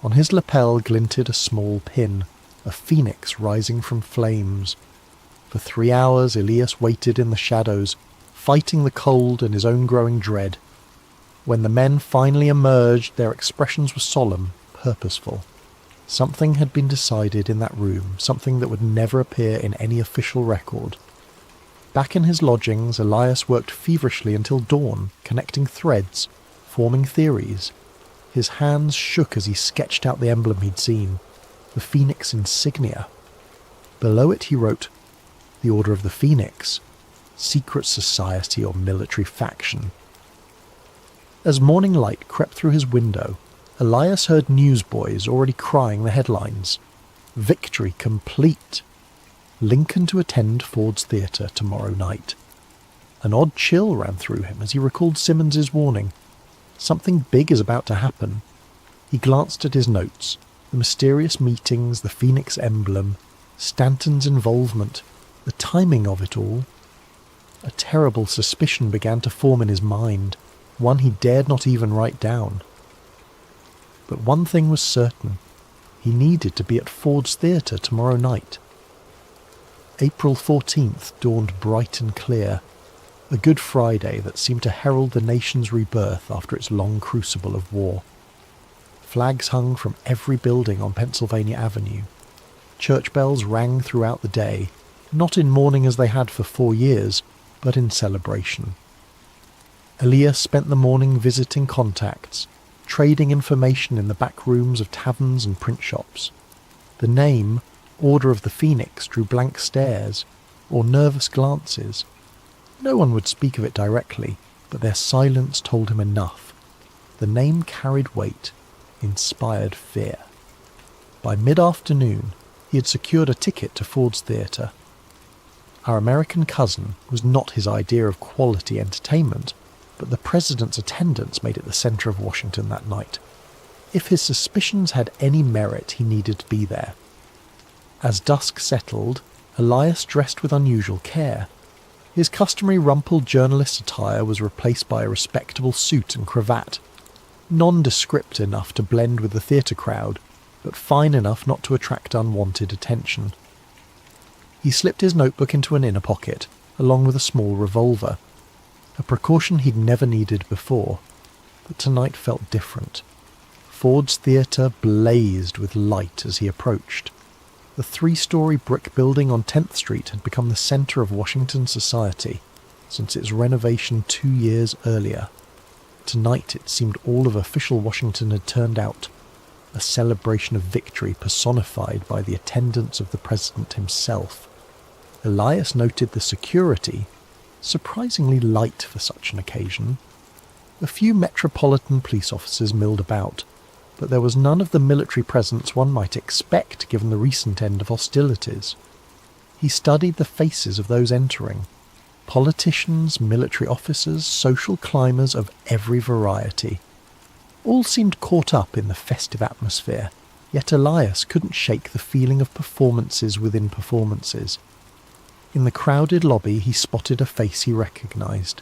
On his lapel glinted a small pin, a phoenix rising from flames. For 3 hours Elias waited in the shadows, fighting the cold and his own growing dread. When the men finally emerged, their expressions were solemn, purposeful. Something had been decided in that room, something that would never appear in any official record. Back in his lodgings, Elias worked feverishly until dawn, connecting threads, forming theories. His hands shook as he sketched out the emblem he'd seen, the Phoenix insignia. Below it he wrote, "The Order of the Phoenix, secret society or military faction." As morning light crept through his window, Elias heard newsboys already crying the headlines. Victory complete. Lincoln to attend Ford's Theatre tomorrow night. An odd chill ran through him as he recalled Simmons's warning. Something big is about to happen. He glanced at his notes. The mysterious meetings, the Phoenix emblem, Stanton's involvement, the timing of it all. A terrible suspicion began to form in his mind, one he dared not even write down. But one thing was certain. He needed to be at Ford's Theatre tomorrow night. April 14th dawned bright and clear, a Good Friday that seemed to herald the nation's rebirth after its long crucible of war. Flags hung from every building on Pennsylvania Avenue. Church bells rang throughout the day, not in mourning as they had for 4 years, but in celebration. Elias spent the morning visiting contacts, trading information in the back rooms of taverns and print shops. The name, Order of the Phoenix, drew blank stares, or nervous glances. No one would speak of it directly, but their silence told him enough. The name carried weight, inspired fear. By mid-afternoon, he had secured a ticket to Ford's Theatre. Our American cousin was not his idea of quality entertainment, but the president's attendance made it the centre of Washington that night. If his suspicions had any merit, he needed to be there. As dusk settled, Elias dressed with unusual care. His customary rumpled journalist attire was replaced by a respectable suit and cravat, nondescript enough to blend with the theatre crowd, but fine enough not to attract unwanted attention. He slipped his notebook into an inner pocket, along with a small revolver, a precaution he'd never needed before, but tonight felt different. Ford's Theatre blazed with light as he approached. The 3-story brick building on 10th Street had become the centre of Washington society since its renovation 2 years earlier. Tonight it seemed all of official Washington had turned out, a celebration of victory personified by the attendance of the president himself. Elias noted the security, surprisingly light for such an occasion. A few metropolitan police officers milled about, but there was none of the military presence one might expect given the recent end of hostilities. He studied the faces of those entering. Politicians, military officers, social climbers of every variety. All seemed caught up in the festive atmosphere, yet Elias couldn't shake the feeling of performances within performances. In the crowded lobby he spotted a face he recognised.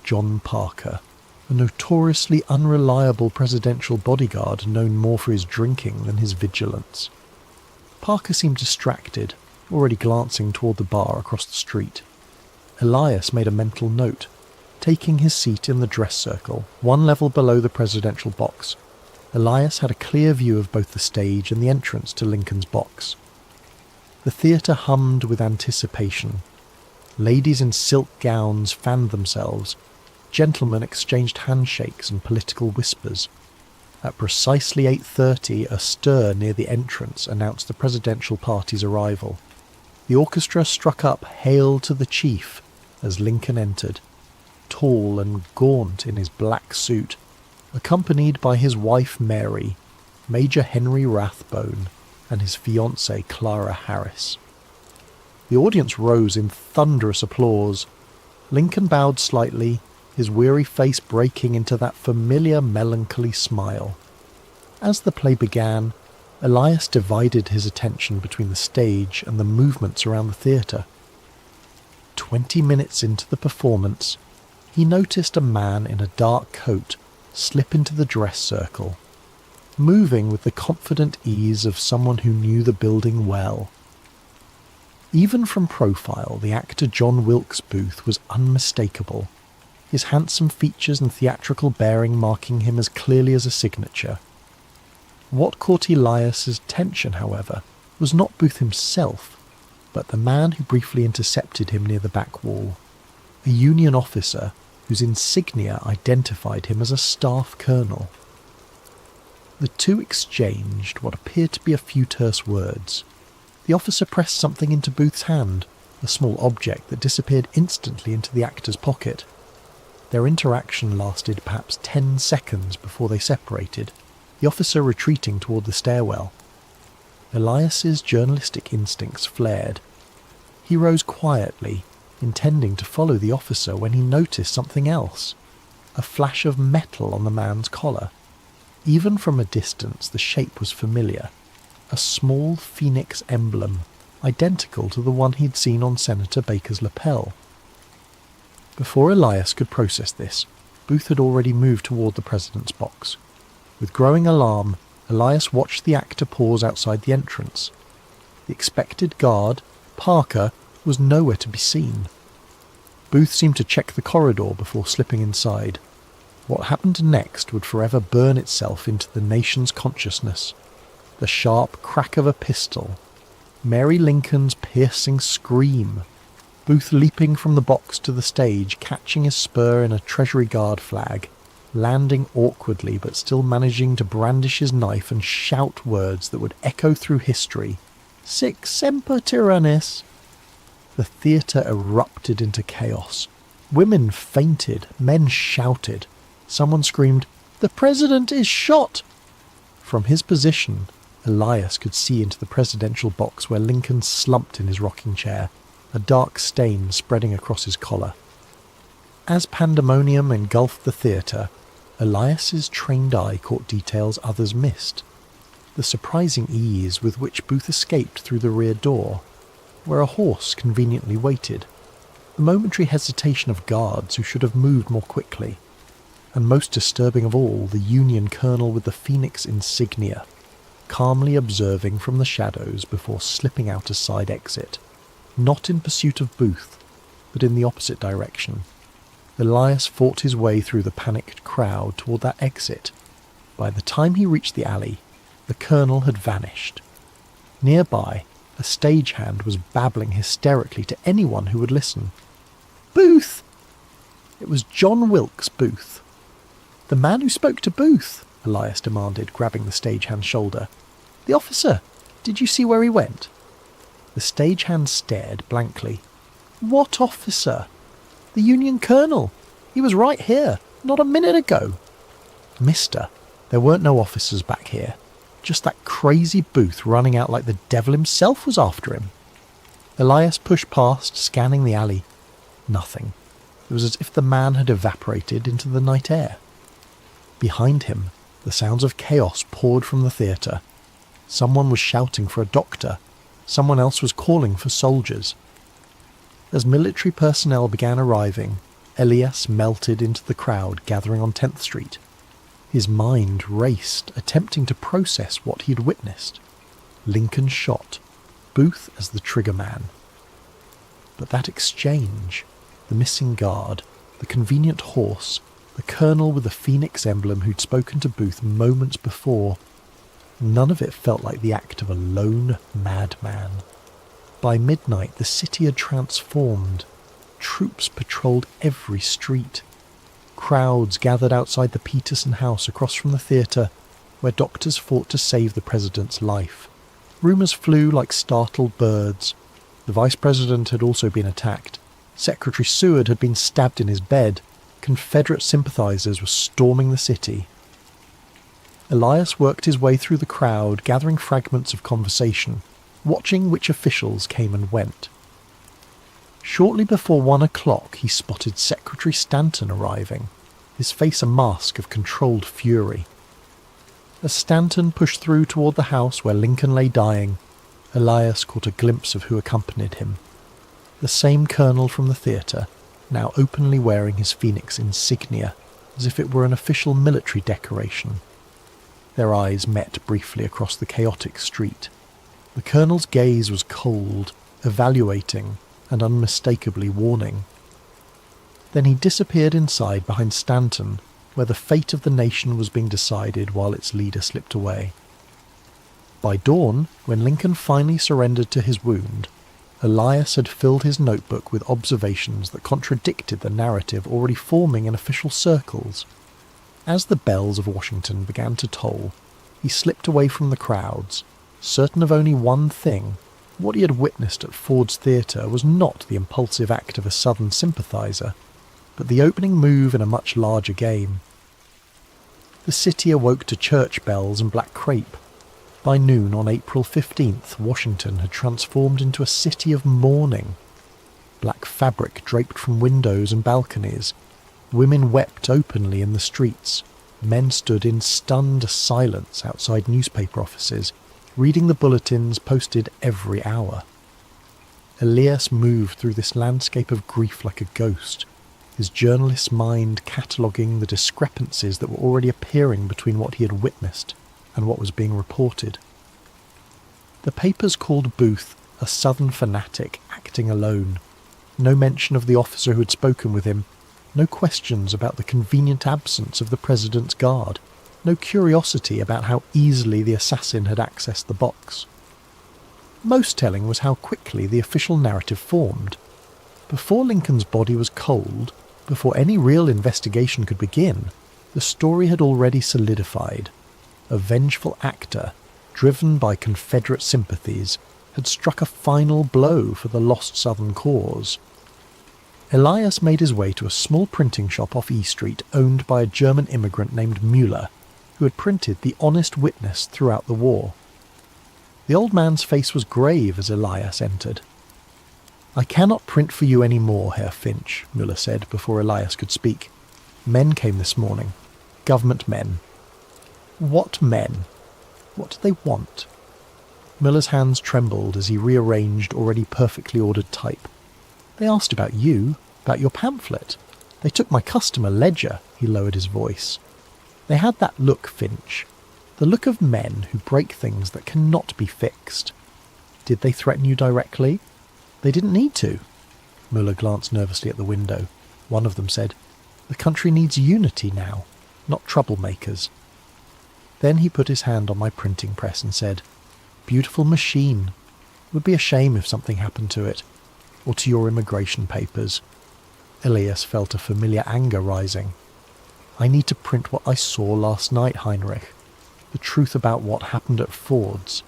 John Parker, a notoriously unreliable presidential bodyguard known more for his drinking than his vigilance. Parker seemed distracted, already glancing toward the bar across the street. Elias made a mental note, taking his seat in the dress circle, one level below the presidential box. Elias had a clear view of both the stage and the entrance to Lincoln's box. The theatre hummed with anticipation. Ladies in silk gowns fanned themselves. Gentlemen exchanged handshakes and political whispers. At precisely 8:30, a stir near the entrance announced the presidential party's arrival. The orchestra struck up "Hail to the Chief" as Lincoln entered, tall and gaunt in his black suit, accompanied by his wife Mary, Major Henry Rathbone, and his fiancée Clara Harris. The audience rose in thunderous applause. Lincoln bowed slightly, his weary face breaking into that familiar melancholy smile. As the play began, Elias divided his attention between the stage and the movements around the theatre. 20 minutes into the performance, he noticed a man in a dark coat slip into the dress circle, moving with the confident ease of someone who knew the building well. Even from profile, the actor John Wilkes Booth was unmistakable, his handsome features and theatrical bearing marking him as clearly as a signature. What caught Elias's attention, however, was not Booth himself, but the man who briefly intercepted him near the back wall, a Union officer whose insignia identified him as a staff colonel. The two exchanged what appeared to be a few terse words. The officer pressed something into Booth's hand, a small object that disappeared instantly into the actor's pocket. Their interaction lasted perhaps 10 seconds before they separated, the officer retreating toward the stairwell. Elias's journalistic instincts flared. He rose quietly, intending to follow the officer when he noticed something else, a flash of metal on the man's collar. Even from a distance the shape was familiar, a small phoenix emblem, identical to the one he'd seen on Senator Baker's lapel. Before Elias could process this, Booth had already moved toward the president's box. With growing alarm, Elias watched the actor pause outside the entrance. The expected guard, Parker, was nowhere to be seen. Booth seemed to check the corridor before slipping inside. What happened next would forever burn itself into the nation's consciousness. The sharp crack of a pistol, Mary Lincoln's piercing scream, Booth leaping from the box to the stage, catching his spur in a Treasury Guard flag, landing awkwardly but still managing to brandish his knife and shout words that would echo through history. Sic semper tyrannis! The theatre erupted into chaos. Women fainted, men shouted. Someone screamed, "The president is shot!" From his position, Elias could see into the presidential box where Lincoln slumped in his rocking chair, a dark stain spreading across his collar. As pandemonium engulfed the theatre, Elias's trained eye caught details others missed. The surprising ease with which Booth escaped through the rear door, where a horse conveniently waited. the momentary hesitation of guards who should have moved more quickly, and most disturbing of all, the Union colonel with the Phoenix insignia, calmly observing from the shadows before slipping out a side exit, not in pursuit of Booth, but in the opposite direction. Elias fought his way through the panicked crowd toward that exit. By the time he reached the alley, the colonel had vanished. Nearby, a stagehand was babbling hysterically to anyone who would listen. "Booth!" It was John Wilkes Booth. "The man who spoke to Booth," Elias demanded, grabbing the stagehand's shoulder. "The officer. Did you see where he went?" The stagehand stared blankly. "What officer?" "The Union colonel. He was right here, not a minute ago." "Mister, there weren't no officers back here. Just that crazy Booth running out like the devil himself was after him." Elias pushed past, scanning the alley. Nothing. It was as if the man had evaporated into the night air. Behind him, the sounds of chaos poured from the theatre. Someone was shouting for a doctor. Someone else was calling for soldiers. As military personnel began arriving, Elias melted into the crowd gathering on 10th Street. His mind raced, attempting to process what he had witnessed. Lincoln shot, Booth as the trigger man. But that exchange, the missing guard, the convenient horse, the colonel with the Phoenix emblem who'd spoken to Booth moments before, none of it felt like the act of a lone madman. By midnight, the city had transformed. Troops patrolled every street. Crowds gathered outside the Peterson house across from the theatre, where doctors fought to save the president's life. Rumours flew like startled birds. The vice president had also been attacked. Secretary Seward had been stabbed in his bed. Confederate sympathisers were storming the city. Elias worked his way through the crowd, gathering fragments of conversation, watching which officials came and went. Shortly before 1 o'clock, he spotted Secretary Stanton arriving, his face a mask of controlled fury. As Stanton pushed through toward the house where Lincoln lay dying, Elias caught a glimpse of who accompanied him. The same colonel from the theatre, now openly wearing his Phoenix insignia, as if it were an official military decoration. Their eyes met briefly across the chaotic street. The colonel's gaze was cold, evaluating, and unmistakably warning. Then he disappeared inside behind Stanton, where the fate of the nation was being decided while its leader slipped away. By dawn, when Lincoln finally surrendered to his wound, Elias had filled his notebook with observations that contradicted the narrative already forming in official circles. As the bells of Washington began to toll, he slipped away from the crowds, certain of only one thing. What he had witnessed at Ford's Theatre was not the impulsive act of a Southern sympathiser, but the opening move in a much larger game. The city awoke to church bells and black crape. By noon on April 15th, Washington had transformed into a city of mourning. Black fabric draped from windows and balconies. Women wept openly in the streets. Men stood in stunned silence outside newspaper offices, reading the bulletins posted every hour. Elias moved through this landscape of grief like a ghost, his journalist's mind cataloguing the discrepancies that were already appearing between what he had witnessed and what was being reported. The papers called Booth a Southern fanatic acting alone. No mention of the officer who had spoken with him, no questions about the convenient absence of the president's guard, no curiosity about how easily the assassin had accessed the box. Most telling was how quickly the official narrative formed. Before Lincoln's body was cold, before any real investigation could begin, the story had already solidified. A vengeful actor, driven by Confederate sympathies, had struck a final blow for the lost Southern cause. Elias made his way to a small printing shop off E Street owned by a German immigrant named Müller, who had printed The Honest Witness throughout the war. The old man's face was grave as Elias entered. "I cannot print for you any more, Herr Finch," Müller said before Elias could speak. "Men came this morning. Government men." "What men? What do they want?" Müller's hands trembled as he rearranged already perfectly ordered type. They asked about you, about your pamphlet. They took my customer ledger." He lowered his voice. "They had that look, Finch. The look of men who break things that cannot be fixed. Did they threaten you directly?" "They didn't need to." Muller glanced nervously at the window. One of them said, "The country needs unity now, not troublemakers." Then he put his hand on my printing press and said, "Beautiful machine. It would be a shame if something happened to it, or to your immigration papers." Elias felt a familiar anger rising. "I need to print what I saw last night, Heinrich. The truth about what happened at Ford's."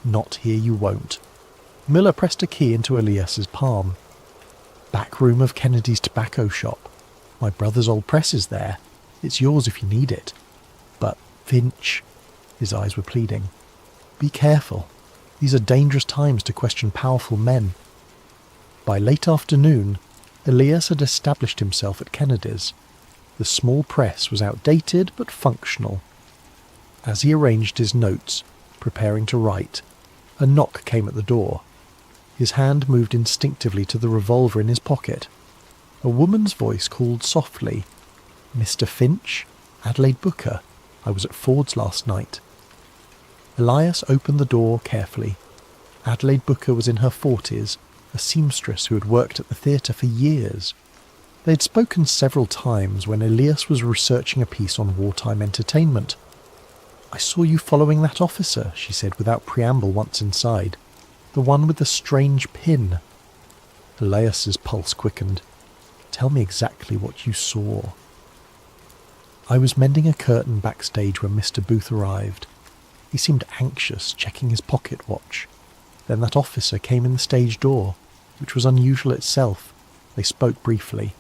"Not here you won't." Miller pressed a key into Elias's palm. "Back room of Kennedy's tobacco shop. My brother's old press is there. It's yours if you need it. But, Finch," his eyes were pleading, "be careful. These are dangerous times to question powerful men." By late afternoon, Elias had established himself at Kennedy's. The small press was outdated but functional. As he arranged his notes, preparing to write, a knock came at the door. His hand moved instinctively to the revolver in his pocket. A woman's voice called softly, "Mr. Finch? Adelaide Booker. I was at Ford's last night." Elias opened the door carefully. Adelaide Booker was in her 40s, a seamstress who had worked at the theatre for years. They had spoken several times when Elias was researching a piece on wartime entertainment. "I saw you following that officer," she said without preamble once inside. "The one with the strange pin." Elias's pulse quickened. "Tell me exactly what you saw." "I was mending a curtain backstage when Mr. Booth arrived. He seemed anxious, checking his pocket watch. Then that officer came in the stage door, which was unusual itself. They spoke briefly.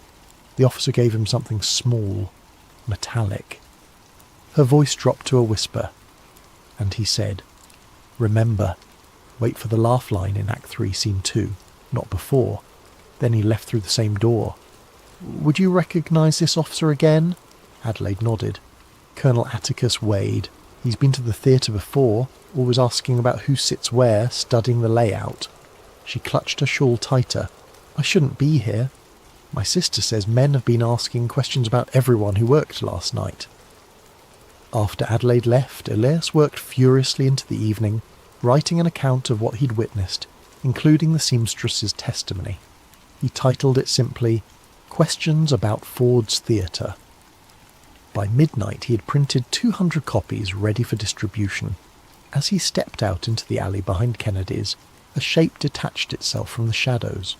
The officer gave him something small, metallic." Her voice dropped to a whisper, and he said, "Remember, wait for the laugh line in Act 3, Scene 2, not before." Then he left through the same door. "Would you recognise this officer again?" Adelaide nodded. "Colonel Atticus Wade. He's been to the theatre before, always asking about who sits where, studying the layout." She clutched her shawl tighter. "I shouldn't be here. My sister says men have been asking questions about everyone who worked last night." After Adelaide left, Elias worked furiously into the evening, writing an account of what he'd witnessed, including the seamstress's testimony. He titled it simply, "Questions about Ford's Theatre." By midnight he had printed 200 copies ready for distribution. As he stepped out into the alley behind Kennedy's, a shape detached itself from the shadows.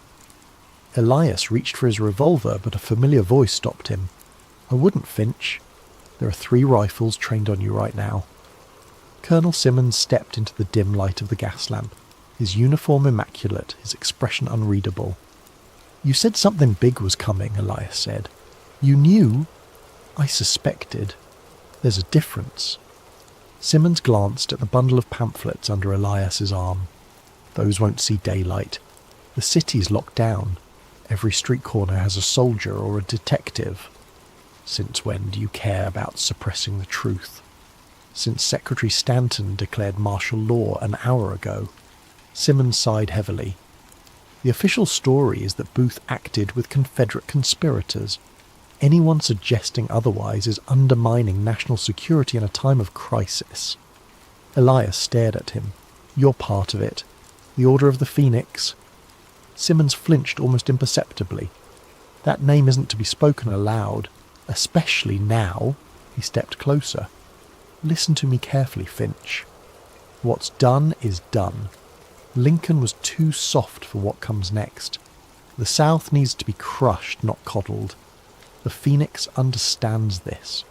Elias reached for his revolver, but a familiar voice stopped him. "I wouldn't, Finch. There are 3 rifles trained on you right now." Colonel Simmons stepped into the dim light of the gas lamp, his uniform immaculate, his expression unreadable. "You said something big was coming," Elias said. "You knew?" "I suspected. There's a difference." Simmons glanced at the bundle of pamphlets under Elias's arm. "Those won't see daylight. The city's locked down. Every street corner has a soldier or a detective. Since when do you care about suppressing the truth? Since Secretary Stanton declared martial law an hour ago." Simmons sighed heavily. "The official story is that Booth acted with Confederate conspirators. Anyone suggesting otherwise is undermining national security in a time of crisis." Elias stared at him. "You're part of it. The Order of the Phoenix." Simmons flinched almost imperceptibly. "That name isn't to be spoken aloud, especially now." He stepped closer. "Listen to me carefully, Finch. What's done is done. Lincoln was too soft for what comes next. The South needs to be crushed, not coddled. The Phoenix understands this.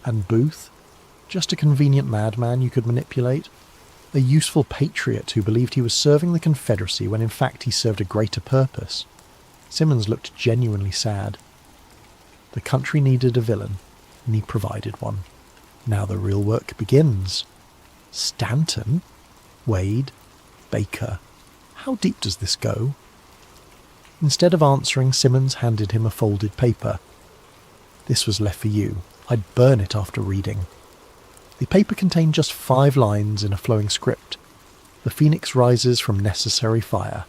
And Booth? Just a convenient madman you could manipulate? A useful patriot who believed he was serving the Confederacy when in fact he served a greater purpose." Simmons looked genuinely sad. The country needed a villain, and he provided one. Now the real work begins. Stanton? Wade? Baker? How deep does this go? Instead of answering, Simmons handed him a folded paper. "This was left for you. I'd burn it after reading." The paper contained just 5 lines in a flowing script. "The Phoenix rises from necessary fire."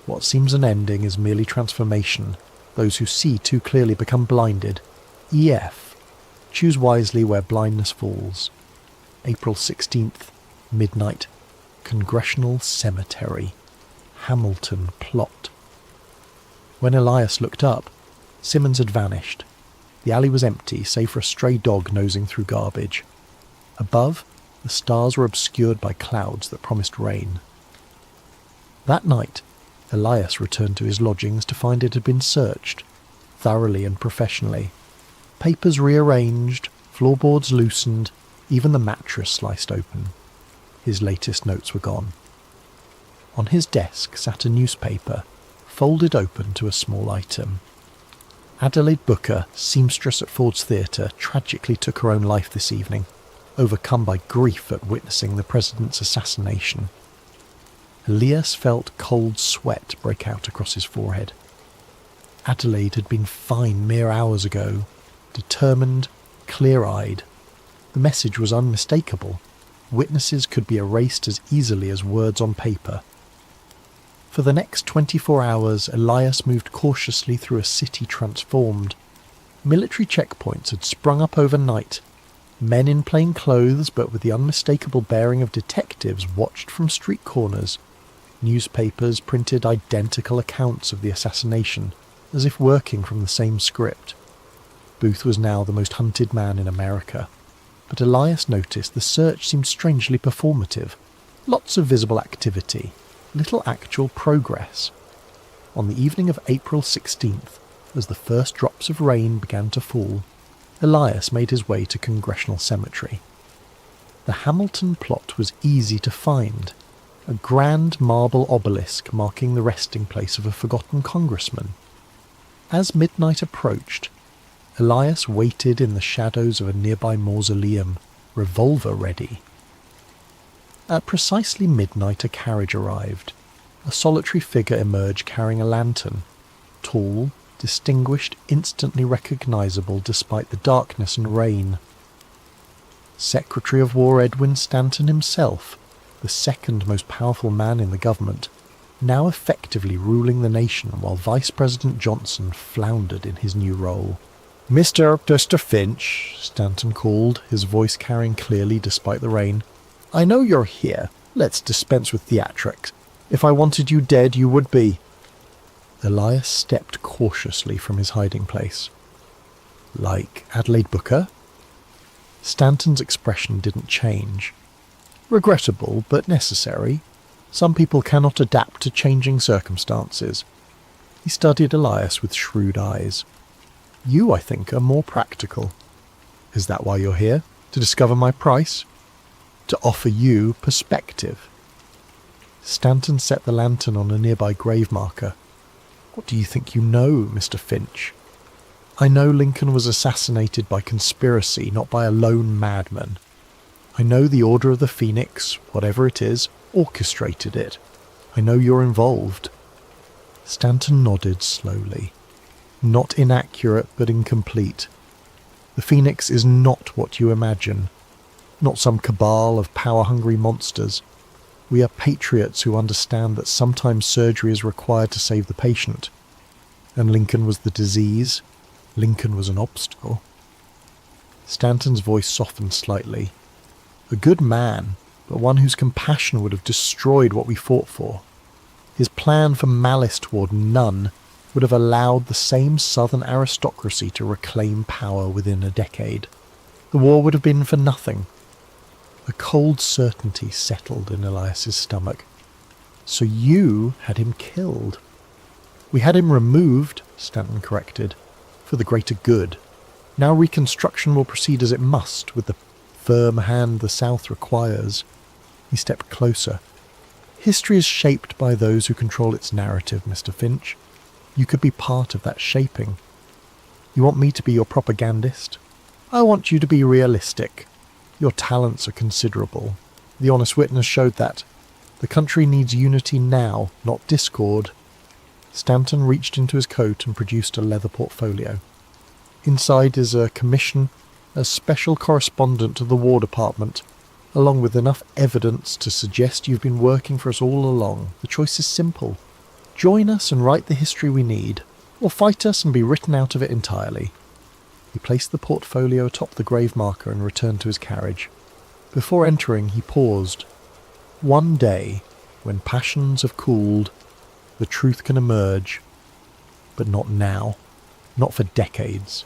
What seems an ending is merely transformation. Those who see too clearly become blinded. EF. Choose wisely where blindness falls. April 16th, midnight. Congressional Cemetery. Hamilton plot. When Elias looked up, Simmons had vanished. The alley was empty, save for a stray dog nosing through garbage. Above, the stars were obscured by clouds that promised rain. That night, Elias returned to his lodgings to find it had been searched, thoroughly and professionally. Papers rearranged, floorboards loosened, even the mattress sliced open. His latest notes were gone. On his desk sat a newspaper, folded open to a small item. Adelaide Booker, seamstress at Ford's Theatre, tragically took her own life this evening, overcome by grief at witnessing the president's assassination. Elias felt cold sweat break out across his forehead. Adelaide had been fine mere hours ago, determined, clear-eyed. The message was unmistakable. Witnesses could be erased as easily as words on paper. For the next 24 hours, Elias moved cautiously through a city transformed. Military checkpoints had sprung up overnight. Men in plain clothes, but with the unmistakable bearing of detectives, watched from street corners. Newspapers printed identical accounts of the assassination, as if working from the same script. Booth was now the most hunted man in America. But Elias noticed the search seemed strangely performative. Lots of visible activity. Little actual progress. On the evening of April 16th, as the first drops of rain began to fall, Elias made his way to Congressional Cemetery. The Hamilton plot was easy to find, a grand marble obelisk marking the resting place of a forgotten congressman. As midnight approached, Elias waited in the shadows of a nearby mausoleum, revolver ready. At precisely midnight a carriage arrived. A solitary figure emerged carrying a lantern. Tall, distinguished, instantly recognisable despite the darkness and rain. Secretary of War Edwin Stanton himself, the second most powerful man in the government, now effectively ruling the nation while Vice President Johnson floundered in his new role. Mr. Finch, Stanton called, his voice carrying clearly despite the rain. I know you're here. Let's dispense with theatrics. If I wanted you dead, you would be. Elias stepped cautiously from his hiding place. Like Adelaide Booker? Stanton's expression didn't change. Regrettable, but necessary. Some people cannot adapt to changing circumstances. He studied Elias with shrewd eyes. You, I think, are more practical. Is that why you're here? To discover my price? To offer you perspective. Stanton set the lantern on a nearby grave marker. What do you think you know, Mr. Finch? I know Lincoln was assassinated by conspiracy, not by a lone madman. I know the Order of the Phoenix, whatever it is, orchestrated it. I know you're involved. Stanton nodded slowly. Not inaccurate, but incomplete. The Phoenix is not what you imagine. Not some cabal of power-hungry monsters. We are patriots who understand that sometimes surgery is required to save the patient. And Lincoln was the disease. Lincoln was an obstacle. Stanton's voice softened slightly. A good man, but one whose compassion would have destroyed what we fought for. His plan for malice toward none would have allowed the same southern aristocracy to reclaim power within a decade. The war would have been for nothing. A cold certainty settled in Elias's stomach. So you had him killed. We had him removed, Stanton corrected, for the greater good. Now reconstruction will proceed as it must, with the firm hand the South requires. He stepped closer. History is shaped by those who control its narrative, Mr. Finch. You could be part of that shaping. You want me to be your propagandist? I want you to be realistic. Your talents are considerable. The Honest Witness showed that. The country needs unity now, not discord. Stanton reached into his coat and produced a leather portfolio. Inside is a commission as special correspondent to the War Department, along with enough evidence to suggest you've been working for us all along. The choice is simple. Join us and write the history we need, or fight us and be written out of it entirely. He placed the portfolio atop the grave marker and returned to his carriage. Before entering, he paused. One day, when passions have cooled, the truth can emerge, but not now, not for decades.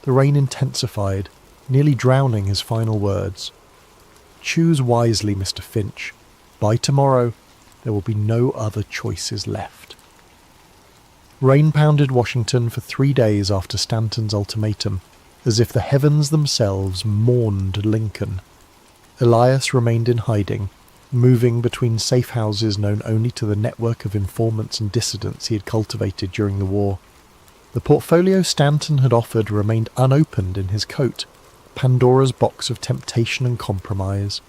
The rain intensified, nearly drowning his final words. Choose wisely, Mr. Finch. By tomorrow, there will be no other choices left. Rain pounded Washington for 3 days after Stanton's ultimatum, as if the heavens themselves mourned Lincoln. Elias remained in hiding, moving between safe houses known only to the network of informants and dissidents he had cultivated during the war. The portfolio Stanton had offered remained unopened in his coat, Pandora's box of temptation and compromise.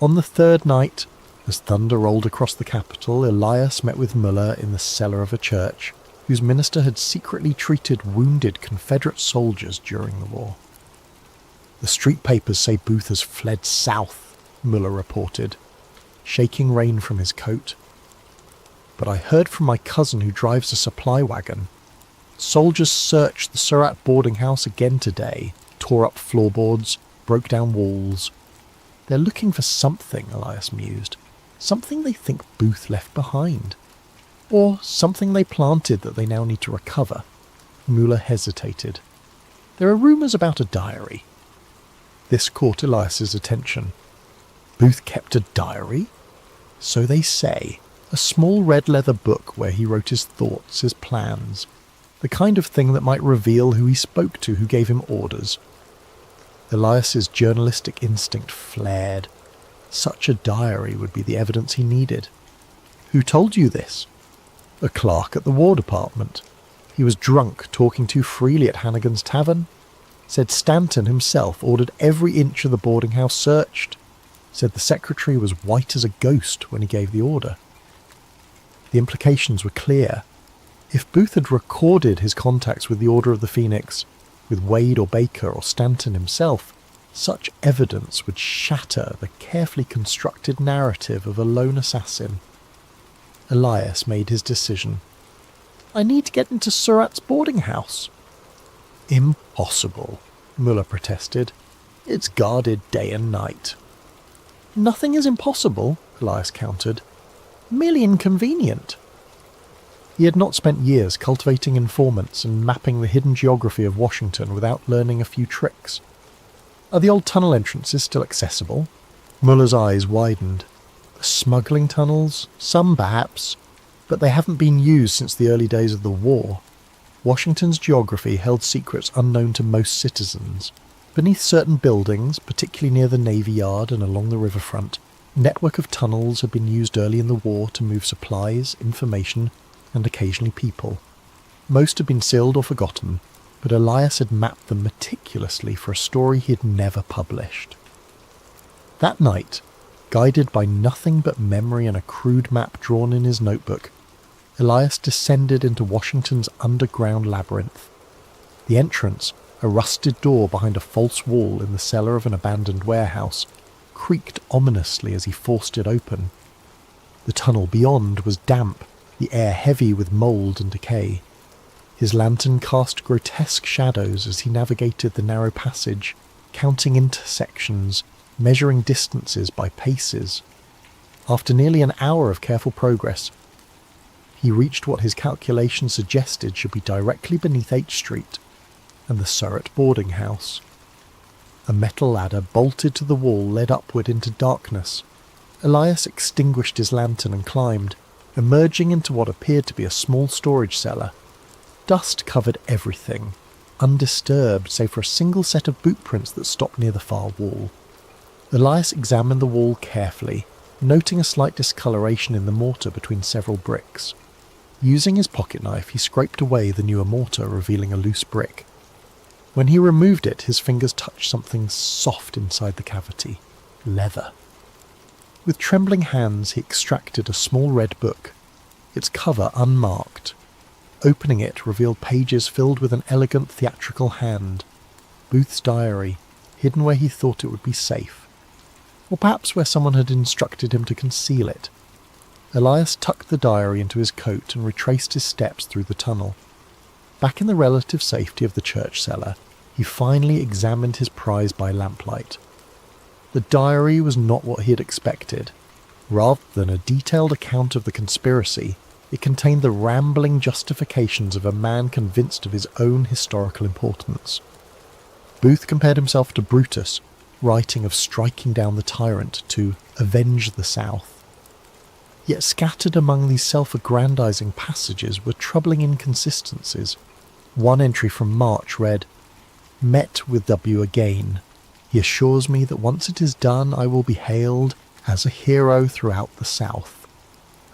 On the third night, as thunder rolled across the capital, Elias met with Muller in the cellar of a church, whose minister had secretly treated wounded Confederate soldiers during the war. The street papers say Booth has fled south, Muller reported, shaking rain from his coat. But I heard from my cousin who drives a supply wagon. Soldiers searched the Surratt boarding house again today, tore up floorboards, broke down walls. They're looking for something, Elias mused. Something they think Booth left behind. Or something they planted that they now need to recover. Muller hesitated. There are rumours about a diary. This caught Elias's attention. Booth kept a diary? So they say. A small red leather book where he wrote his thoughts, his plans. The kind of thing that might reveal who he spoke to, who gave him orders. Elias's journalistic instinct flared. Such a diary would be the evidence he needed. Who told you this? A clerk at the War Department. He was drunk, talking too freely at Hannigan's Tavern. Said Stanton himself ordered every inch of the boarding house searched. Said the secretary was white as a ghost when he gave the order. The implications were clear. If Booth had recorded his contacts with the Order of the Phoenix, with Wade or Baker or Stanton himself, such evidence would shatter the carefully constructed narrative of a lone assassin. Elias made his decision. I need to get into Surratt's boarding house. Impossible, Muller protested. It's guarded day and night. Nothing is impossible, Elias countered. Merely inconvenient. He had not spent years cultivating informants and mapping the hidden geography of Washington without learning a few tricks. Are the old tunnel entrances still accessible? Muller's eyes widened. Smuggling tunnels? Some perhaps, but they haven't been used since the early days of the war. Washington's geography held secrets unknown to most citizens. Beneath certain buildings, particularly near the Navy Yard and along the riverfront, a network of tunnels had been used early in the war to move supplies, information, and occasionally people. Most had been sealed or forgotten, but Elias had mapped them meticulously for a story he had never published. That night, guided by nothing but memory and a crude map drawn in his notebook, Elias descended into Washington's underground labyrinth. The entrance, a rusted door behind a false wall in the cellar of an abandoned warehouse, creaked ominously as he forced it open. The tunnel beyond was damp, the air heavy with mould and decay. His lantern cast grotesque shadows as he navigated the narrow passage, counting intersections, measuring distances by paces. After nearly an hour of careful progress, he reached what his calculations suggested should be directly beneath H Street and the Surratt boarding house. A metal ladder bolted to the wall led upward into darkness. Elias extinguished his lantern and climbed, emerging into what appeared to be a small storage cellar. Dust covered everything, undisturbed save for a single set of boot prints that stopped near the far wall. Elias examined the wall carefully, noting a slight discoloration in the mortar between several bricks. Using his pocket knife, he scraped away the newer mortar, revealing a loose brick. When he removed it, his fingers touched something soft inside the cavity. Leather. With trembling hands, he extracted a small red book, its cover unmarked. Opening it revealed pages filled with an elegant theatrical hand. Booth's diary, hidden where he thought it would be safe. Or perhaps where someone had instructed him to conceal it. Elias tucked the diary into his coat and retraced his steps through the tunnel. Back in the relative safety of the church cellar, he finally examined his prize by lamplight. The diary was not what he had expected. Rather than a detailed account of the conspiracy, it contained the rambling justifications of a man convinced of his own historical importance. Booth compared himself to Brutus, writing of striking down the tyrant to avenge the South. Yet scattered among these self-aggrandizing passages were troubling inconsistencies. One entry from March read, "Met with W again. He assures me that once it is done I will be hailed as a hero throughout the South.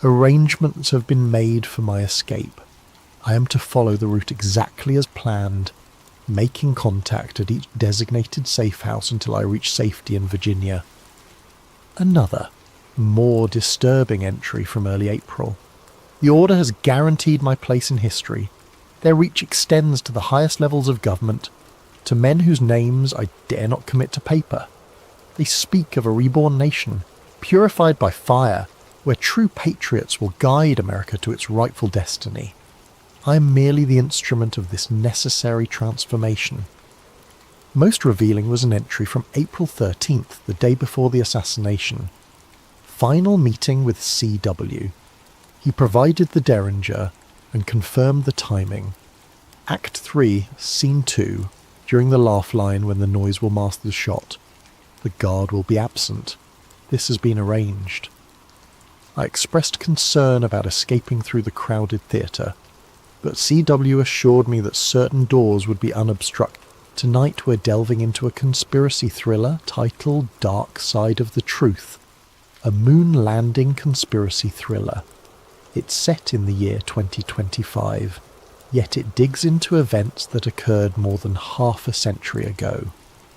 Arrangements have been made for my escape. I am to follow the route exactly as planned, making contact at each designated safe house until I reach safety in Virginia." Another, more disturbing entry from early April. "The order has guaranteed my place in history. Their reach extends to the highest levels of government, to men whose names I dare not commit to paper. They speak of a reborn nation, purified by fire, where true patriots will guide America to its rightful destiny. I am merely the instrument of this necessary transformation." Most revealing was an entry from April 13th, the day before the assassination. Final meeting with CW. He provided the derringer and confirmed the timing. Act 3, Scene 2, during the laugh line when the noise will mask the shot. The guard will be absent. This has been arranged. I expressed concern about escaping through the crowded theatre, but CW assured me that certain doors would be unobstructed. Tonight we're delving into a conspiracy thriller titled Dark Side of the Truth, a moon landing conspiracy thriller. It's set in the year 2025, yet it digs into events that occurred more than half a century ago,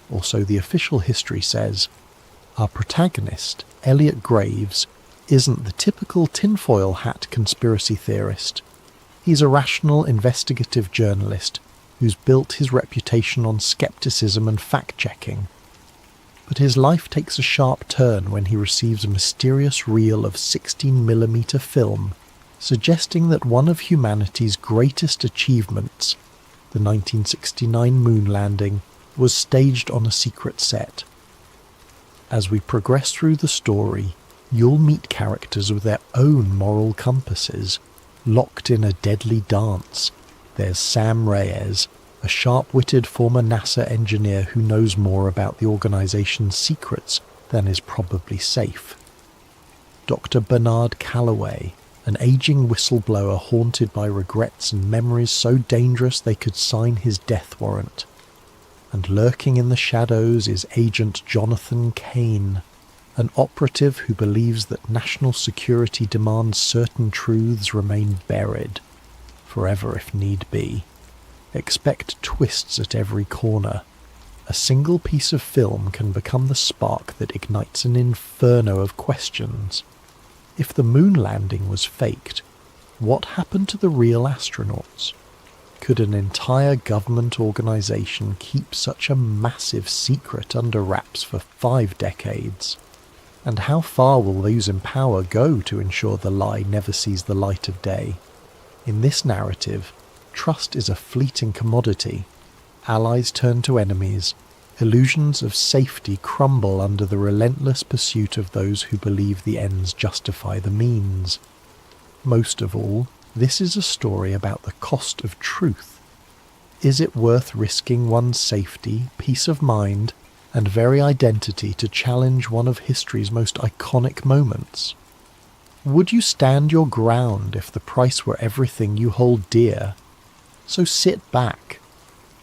or so the official history says. Our protagonist, Elliot Graves, isn't the typical tinfoil hat conspiracy theorist. He's a rational investigative journalist who's built his reputation on skepticism and fact-checking. But his life takes a sharp turn when he receives a mysterious reel of 16mm film, suggesting that one of humanity's greatest achievements, the 1969 moon landing, was staged on a secret set. As we progress through the story, you'll meet characters with their own moral compasses, locked in a deadly dance. There's Sam Reyes, a sharp-witted former NASA engineer who knows more about the organization's secrets than is probably safe. Dr. Bernard Calloway, an aging whistleblower haunted by regrets and memories so dangerous they could sign his death warrant. And lurking in the shadows is Agent Jonathan Kane, an operative who believes that national security demands certain truths remain buried, forever if need be. Expect twists at every corner. A single piece of film can become the spark that ignites an inferno of questions. If the moon landing was faked, what happened to the real astronauts? Could an entire government organization keep such a massive secret under wraps for 5 decades? And how far will those in power go to ensure the lie never sees the light of day? In this narrative, trust is a fleeting commodity. Allies turn to enemies. Illusions of safety crumble under the relentless pursuit of those who believe the ends justify the means. Most of all, this is a story about the cost of truth. Is it worth risking one's safety, peace of mind, and very identity to challenge one of history's most iconic moments? Would you stand your ground if the price were everything you hold dear? So sit back,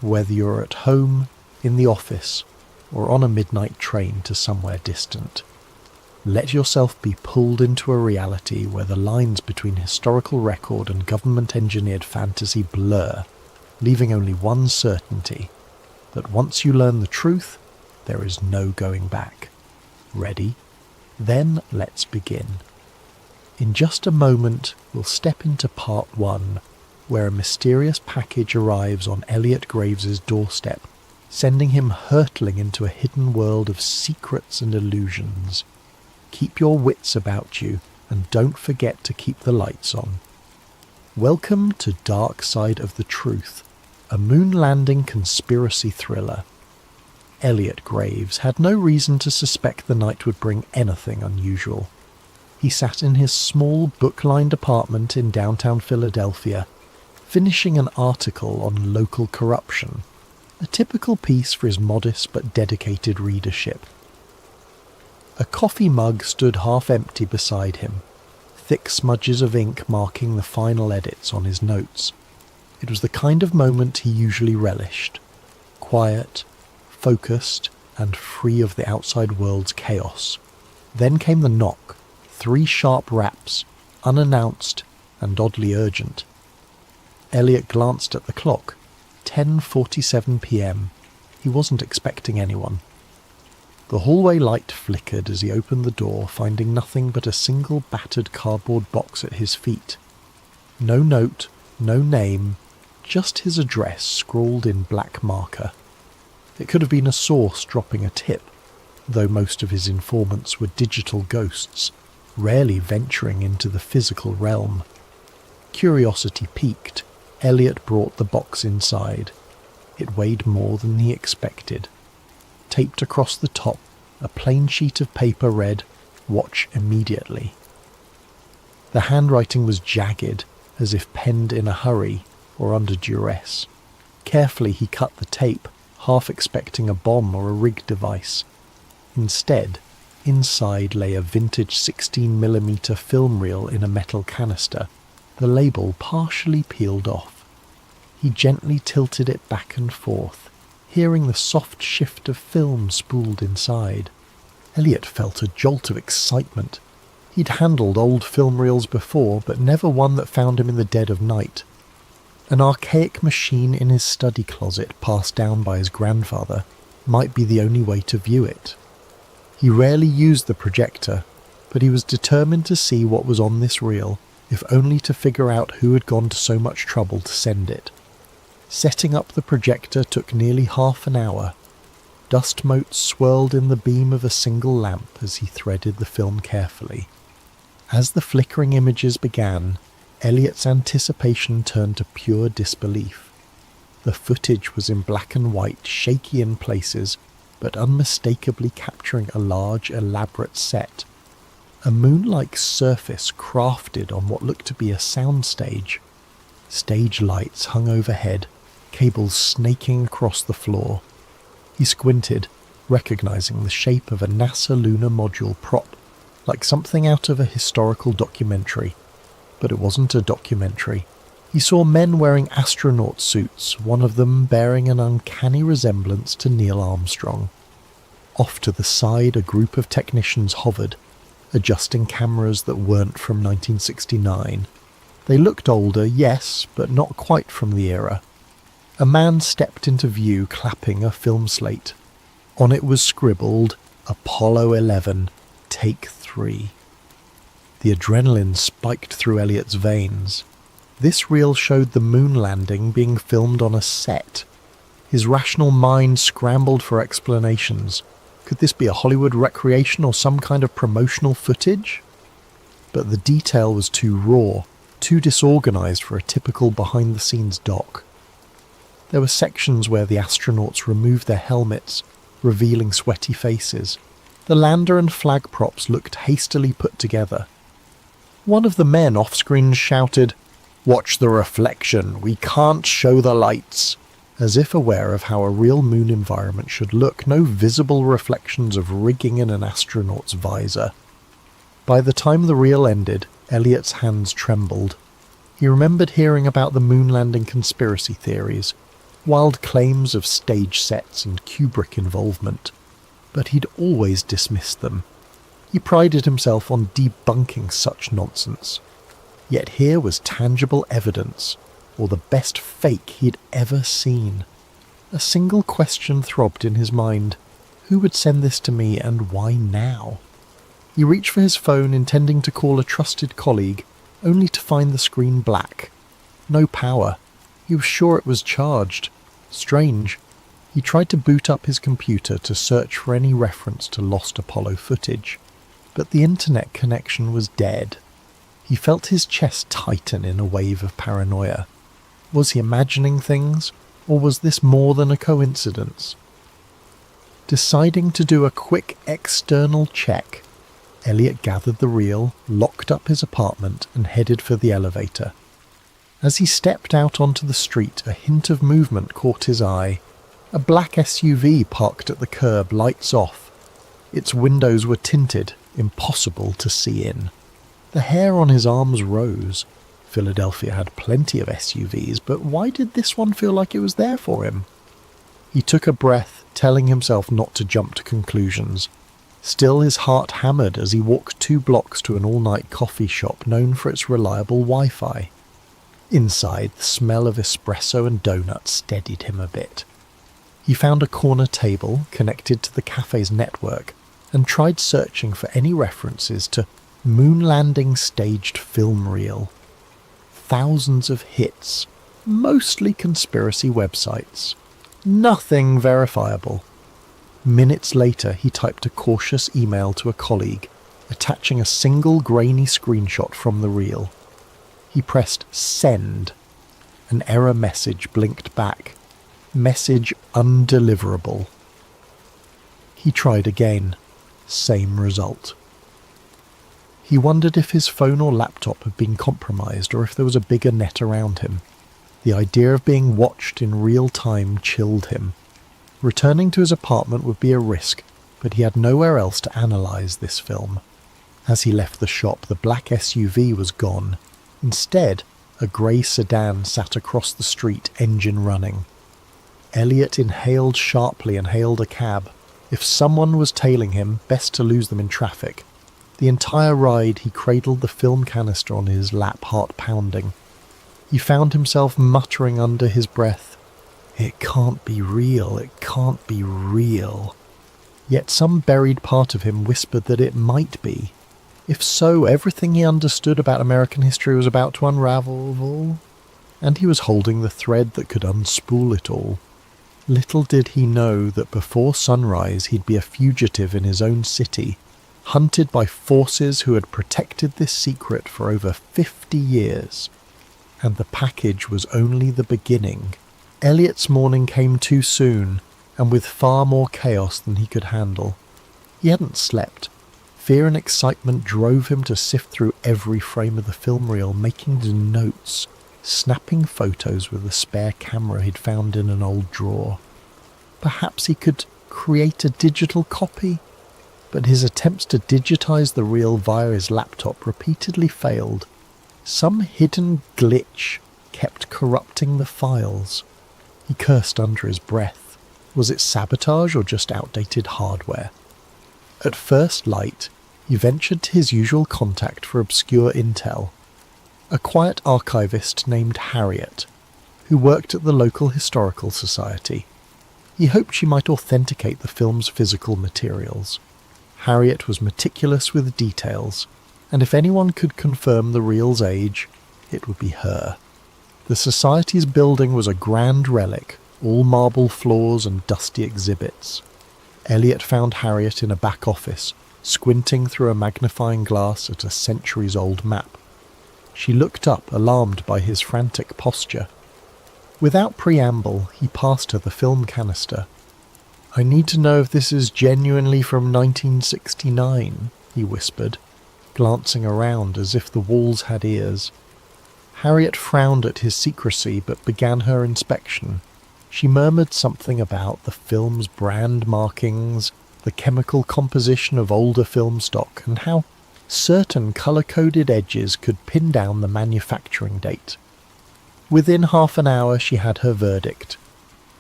whether you're at home, in the office, or on a midnight train to somewhere distant. Let yourself be pulled into a reality where the lines between historical record and government-engineered fantasy blur, leaving only one certainty, that once you learn the truth, there is no going back. Ready? Then let's begin. In just a moment, we'll step into part 1, where a mysterious package arrives on Elliot Graves's doorstep, sending him hurtling into a hidden world of secrets and illusions. Keep your wits about you, and don't forget to keep the lights on. Welcome to Dark Side of the Truth, a moon landing conspiracy thriller. Elliot Graves had no reason to suspect the night would bring anything unusual. He sat in his small book-lined apartment in downtown Philadelphia, finishing an article on local corruption, a typical piece for his modest but dedicated readership. A coffee mug stood half empty beside him, thick smudges of ink marking the final edits on his notes. It was the kind of moment he usually relished, quiet, focused, and free of the outside world's chaos. Then came the knock, 3 sharp raps, unannounced and oddly urgent. Elliot glanced at the clock. 10:47 p.m. He wasn't expecting anyone. The hallway light flickered as he opened the door, finding nothing but a single battered cardboard box at his feet. No note, no name, just his address scrawled in black marker. It could have been a source dropping a tip, though most of his informants were digital ghosts, rarely venturing into the physical realm. Curiosity piqued, Elliot brought the box inside. It weighed more than he expected. Taped across the top, a plain sheet of paper read, "Watch immediately." The handwriting was jagged, as if penned in a hurry or under duress. Carefully he cut the tape, half expecting a bomb or a rig device. Instead, inside lay a vintage 16mm film reel in a metal canister, the label partially peeled off. He gently tilted it back and forth, hearing the soft shift of film spooled inside. Elliot felt a jolt of excitement. He'd handled old film reels before, but never one that found him in the dead of night. An archaic machine in his study closet passed down by his grandfather might be the only way to view it. He rarely used the projector, but he was determined to see what was on this reel, if only to figure out who had gone to so much trouble to send it. Setting up the projector took nearly half an hour. Dust motes swirled in the beam of a single lamp as he threaded the film carefully. As the flickering images began, Elliot's anticipation turned to pure disbelief. The footage was in black and white, shaky in places, but unmistakably capturing a large, elaborate set. A moon-like surface crafted on what looked to be a soundstage. Stage lights hung overhead, cables snaking across the floor. He squinted, recognizing the shape of a NASA lunar module prop, like something out of a historical documentary. But it wasn't a documentary. He saw men wearing astronaut suits, one of them bearing an uncanny resemblance to Neil Armstrong. Off to the side, a group of technicians hovered, adjusting cameras that weren't from 1969. They looked older, yes, but not quite from the era. A man stepped into view, clapping a film slate. On it was scribbled, "Apollo 11, Take 3. The adrenaline spiked through Elliot's veins. This reel showed the moon landing being filmed on a set. His rational mind scrambled for explanations. Could this be a Hollywood recreation or some kind of promotional footage? But the detail was too raw, too disorganized for a typical behind-the-scenes doc. There were sections where the astronauts removed their helmets, revealing sweaty faces. The lander and flag props looked hastily put together. One of the men off-screen shouted, "Watch the reflection, we can't show the lights," as if aware of how a real moon environment should look, no visible reflections of rigging in an astronaut's visor. By the time the reel ended, Elliot's hands trembled. He remembered hearing about the moon landing conspiracy theories, wild claims of stage sets and Kubrick involvement, but he'd always dismissed them. He prided himself on debunking such nonsense. Yet here was tangible evidence, or the best fake he'd ever seen. A single question throbbed in his mind. Who would send this to me, and why now? He reached for his phone, intending to call a trusted colleague, only to find the screen black. No power. He was sure it was charged. Strange. He tried to boot up his computer to search for any reference to lost Apollo footage. but the internet connection was dead. He felt his chest tighten in a wave of paranoia. Was he imagining things, or was this more than a coincidence? Deciding to do a quick external check, Elliot gathered the reel, locked up his apartment, and headed for the elevator. As he stepped out onto the street, a hint of movement caught his eye. A black SUV parked at the curb, lights off. Its windows were tinted, impossible to see in. The hair on his arms rose. Philadelphia had plenty of SUVs, but why did this one feel like it was there for him? He took a breath, telling himself not to jump to conclusions. Still, his heart hammered as he walked 2 blocks to an all-night coffee shop known for its reliable Wi-Fi. Inside, the smell of espresso and donuts steadied him a bit. He found a corner table connected to the cafe's network and tried searching for any references to moon landing staged film reel. Thousands of hits, mostly conspiracy websites. Nothing verifiable. Minutes later, he typed a cautious email to a colleague, attaching a single grainy screenshot from the reel. He pressed send. An error message blinked back. Message undeliverable. He tried again. Same result. He wondered if his phone or laptop had been compromised or if there was a bigger net around him. The idea of being watched in real time chilled him. Returning to his apartment would be a risk, but he had nowhere else to analyse this film. As he left the shop, the black SUV was gone. Instead, a grey sedan sat across the street, engine running. Elliot inhaled sharply and hailed a cab. If someone was tailing him, best to lose them in traffic. The entire ride he cradled the film canister on his lap, heart pounding. He found himself muttering under his breath, "It can't be real, it can't be real." Yet some buried part of him whispered that it might be. If so, everything he understood about American history was about to unravel, and he was holding the thread that could unspool it all. Little did he know that before sunrise he'd be a fugitive in his own city, hunted by forces who had protected this secret for over 50 years. And the package was only the beginning. Elliot's morning came too soon, and with far more chaos than he could handle. He hadn't slept. Fear and excitement drove him to sift through every frame of the film reel, making notes, snapping photos with a spare camera he'd found in an old drawer. Perhaps he could create a digital copy, but his attempts to digitize the reel via his laptop repeatedly failed. Some hidden glitch kept corrupting the files. He cursed under his breath. Was it sabotage or just outdated hardware? At first light, he ventured to his usual contact for obscure intel, a quiet archivist named Harriet, who worked at the local historical society. He hoped she might authenticate the film's physical materials. Harriet was meticulous with details, and if anyone could confirm the reel's age, it would be her. The society's building was a grand relic, all marble floors and dusty exhibits. Elliot found Harriet in a back office, squinting through a magnifying glass at a centuries-old map. She looked up, alarmed by his frantic posture. Without preamble, he passed her the film canister. "I need to know if this is genuinely from 1969, he whispered, glancing around as if the walls had ears. Harriet frowned at his secrecy but began her inspection. She murmured something about the film's brand markings, the chemical composition of older film stock, and how certain colour-coded edges could pin down the manufacturing date. Within half an hour she had her verdict.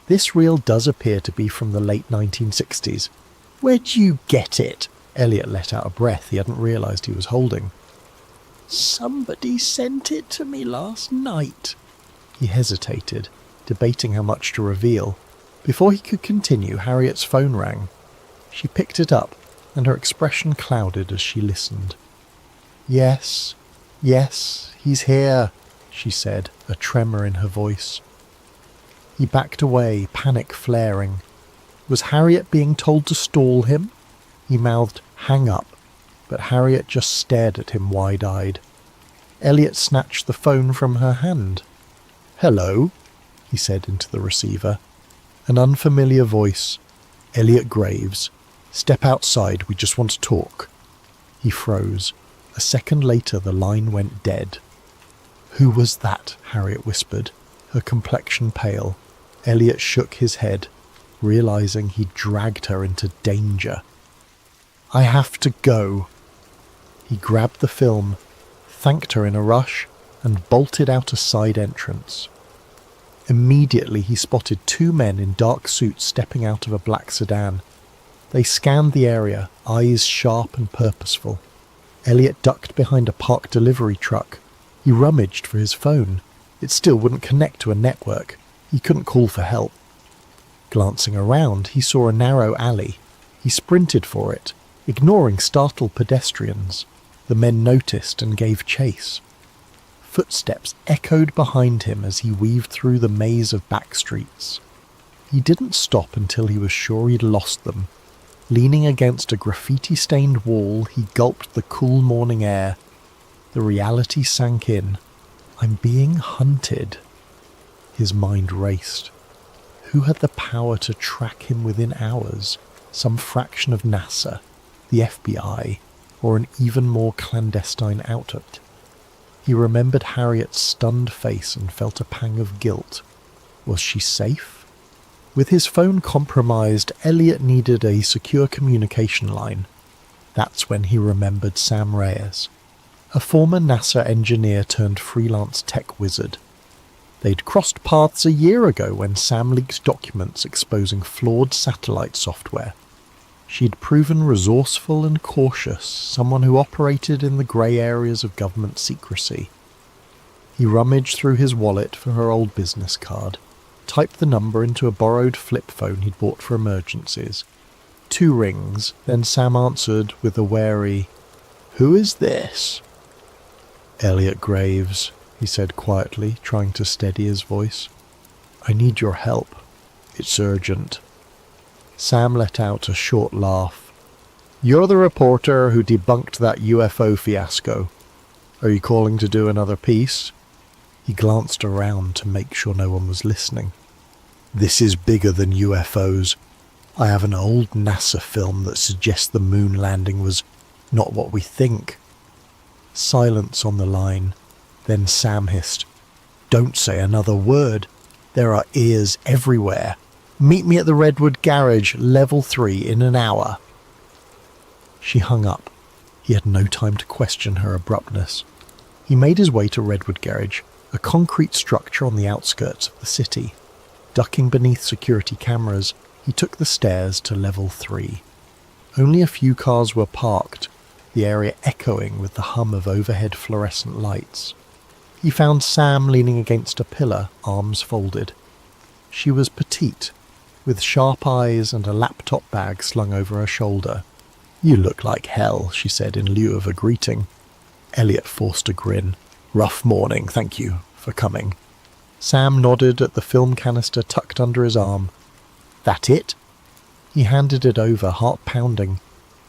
"This reel does appear to be from the late 1960s. "Where'd you get it?" Elliot let out a breath he hadn't realised he was holding. "Somebody sent it to me last night." He hesitated, debating how much to reveal. Before he could continue, Harriet's phone rang. She picked it up, and her expression clouded as she listened. Yes, he's here," she said, a tremor in her voice. He backed away, panic flaring. Was Harriet being told to stall him? He mouthed, "Hang up," but Harriet just stared at him wide-eyed. Elliot snatched the phone from her hand. "Hello," he said into the receiver. An unfamiliar voice. "Elliot Graves. Step outside, we just want to talk." He froze. A second later the line went dead. "Who was that?" Harriet whispered, her complexion pale. Elliot shook his head, realizing he'd dragged her into danger. "I have to go." He grabbed the film, thanked her in a rush, and bolted out a side entrance. Immediately he spotted two men in dark suits stepping out of a black sedan. They scanned the area, eyes sharp and purposeful. Elliot ducked behind a parked delivery truck. He rummaged for his phone. It still wouldn't connect to a network. He couldn't call for help. Glancing around, he saw a narrow alley. He sprinted for it, ignoring startled pedestrians. The men noticed and gave chase. Footsteps echoed behind him as he weaved through the maze of back streets. He didn't stop until he was sure he'd lost them. Leaning against a graffiti-stained wall, he gulped the cool morning air. The reality sank in. I'm being hunted. His mind raced. Who had the power to track him within hours? Some fraction of NASA, the FBI, or an even more clandestine outfit? He remembered Harriet's stunned face and felt a pang of guilt. Was she safe? With his phone compromised, Elliot needed a secure communication line. That's when he remembered Sam Reyes, a former NASA engineer turned freelance tech wizard. They'd crossed paths a year ago when Sam leaked documents exposing flawed satellite software. She'd proven resourceful and cautious, someone who operated in the grey areas of government secrecy. He rummaged through his wallet for her old business card, typed the number into a borrowed flip phone he'd bought for emergencies. 2 rings, then Sam answered with a wary, "Who is this?" "Elliot Graves," he said quietly, trying to steady his voice. "I need your help. It's urgent." Sam let out a short laugh. "You're the reporter who debunked that UFO fiasco. Are you calling to do another piece?" He glanced around to make sure no one was listening. "This is bigger than UFOs. I have an old NASA film that suggests the moon landing was not what we think." Silence on the line. Then Sam hissed, "Don't say another word. There are ears everywhere. Meet me at the Redwood Garage, level 3, in an hour." She hung up. He had no time to question her abruptness. He made his way to Redwood Garage, a concrete structure on the outskirts of the city. Ducking beneath security cameras, he took the stairs to level 3. Only a few cars were parked, the area echoing with the hum of overhead fluorescent lights. He found Sam leaning against a pillar, arms folded. She was petite, with sharp eyes and a laptop bag slung over her shoulder. "You look like hell," she said in lieu of a greeting. Elliot forced a grin. "Rough morning, thank you for coming." Sam nodded at the film canister tucked under his arm. "That it?" He handed it over, heart pounding.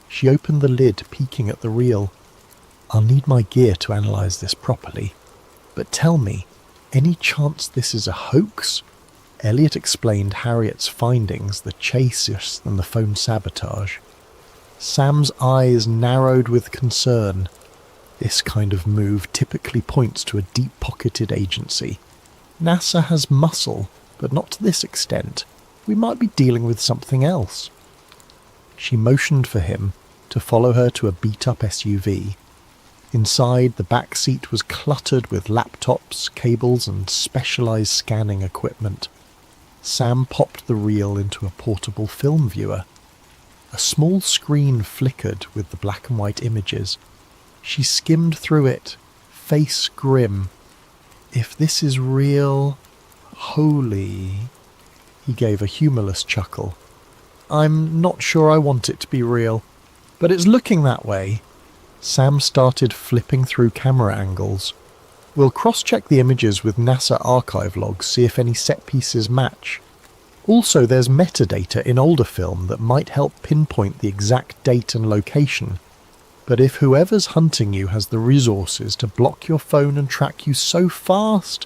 She opened the lid, peeking at the reel. "I'll need my gear to analyze this properly. But tell me, any chance this is a hoax?" Elliot explained Harriet's findings, the chase and the phone sabotage. Sam's eyes narrowed with concern. This kind of move typically points to a deep-pocketed agency. NASA has muscle, but not to this extent. We might be dealing with something else. She motioned for him to follow her to a beat-up SUV. Inside, the back seat was cluttered with laptops, cables, and specialized scanning equipment. Sam popped the reel into a portable film viewer. A small screen flickered with the black and white images. She skimmed through it, face grim. "If this is real, holy..." He gave a humorless chuckle. "I'm not sure I want it to be real, but it's looking that way." Sam started flipping through camera angles. "We'll cross-check the images with NASA archive logs, see if any set pieces match. Also, there's metadata in older film that might help pinpoint the exact date and location." But if whoever's hunting you has the resources to block your phone and track you so fast...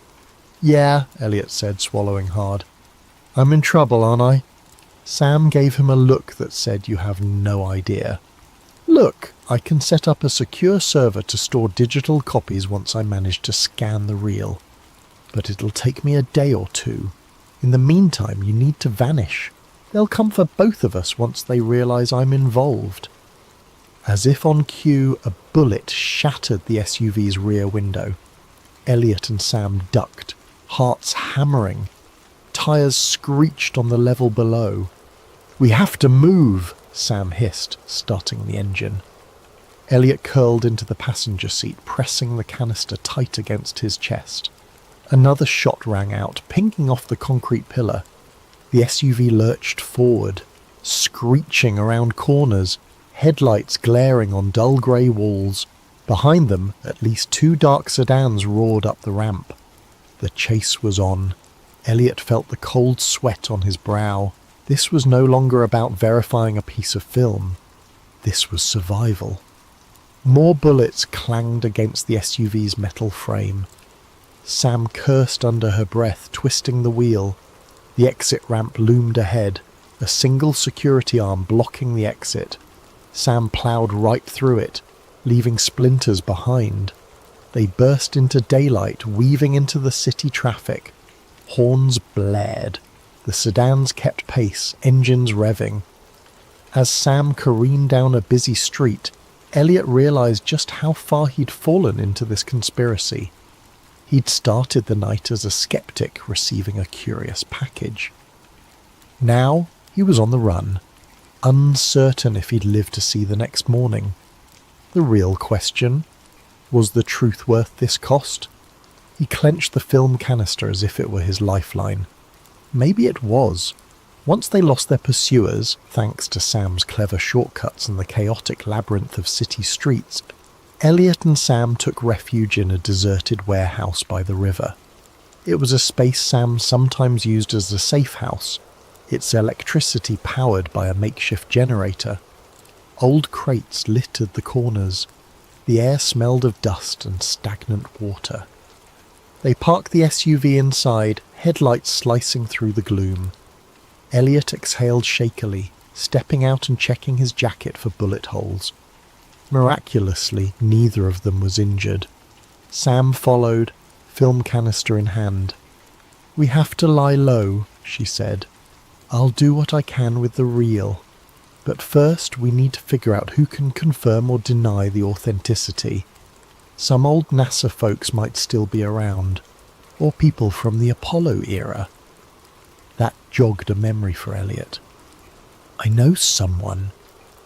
Yeah, Elliot said, swallowing hard. I'm in trouble, aren't I? Sam gave him a look that said you have no idea. Look, I can set up a secure server to store digital copies once I manage to scan the reel. But it'll take me a day or two. In the meantime, you need to vanish. They'll come for both of us once they realise I'm involved. As if on cue, a bullet shattered the SUV's rear window. Elliot and Sam ducked, hearts hammering. Tyres screeched on the level below. "We have to move," Sam hissed, starting the engine. Elliot curled into the passenger seat, pressing the canister tight against his chest. Another shot rang out, pinging off the concrete pillar. The SUV lurched forward, screeching around corners, headlights glaring on dull grey walls. Behind them, at least 2 dark sedans roared up the ramp. The chase was on. Elliot felt the cold sweat on his brow. This was no longer about verifying a piece of film. This was survival. More bullets clanged against the SUV's metal frame. Sam cursed under her breath, twisting the wheel. The exit ramp loomed ahead, a single security arm blocking the exit. Sam ploughed right through it, leaving splinters behind. They burst into daylight, weaving into the city traffic. Horns blared. The sedans kept pace, engines revving. As Sam careened down a busy street, Elliot realised just how far he'd fallen into this conspiracy. He'd started the night as a skeptic receiving a curious package. Now he was on the run, uncertain if he'd live to see the next morning. The real question: was the truth worth this cost? He clenched the film canister as if it were his lifeline. Maybe it was. Once they lost their pursuers, thanks to Sam's clever shortcuts and the chaotic labyrinth of city streets, Elliot and Sam took refuge in a deserted warehouse by the river. It was a space Sam sometimes used as a safe house, its electricity powered by a makeshift generator. Old crates littered the corners. The air smelled of dust and stagnant water. They parked the SUV inside, headlights slicing through the gloom. Elliot exhaled shakily, stepping out and checking his jacket for bullet holes. Miraculously, neither of them was injured. Sam followed, film canister in hand. "We have to lie low," she said. "I'll do what I can with the reel. But first we need to figure out who can confirm or deny the authenticity. Some old NASA folks might still be around, or people from the Apollo era." That jogged a memory for Elliot. "I know someone,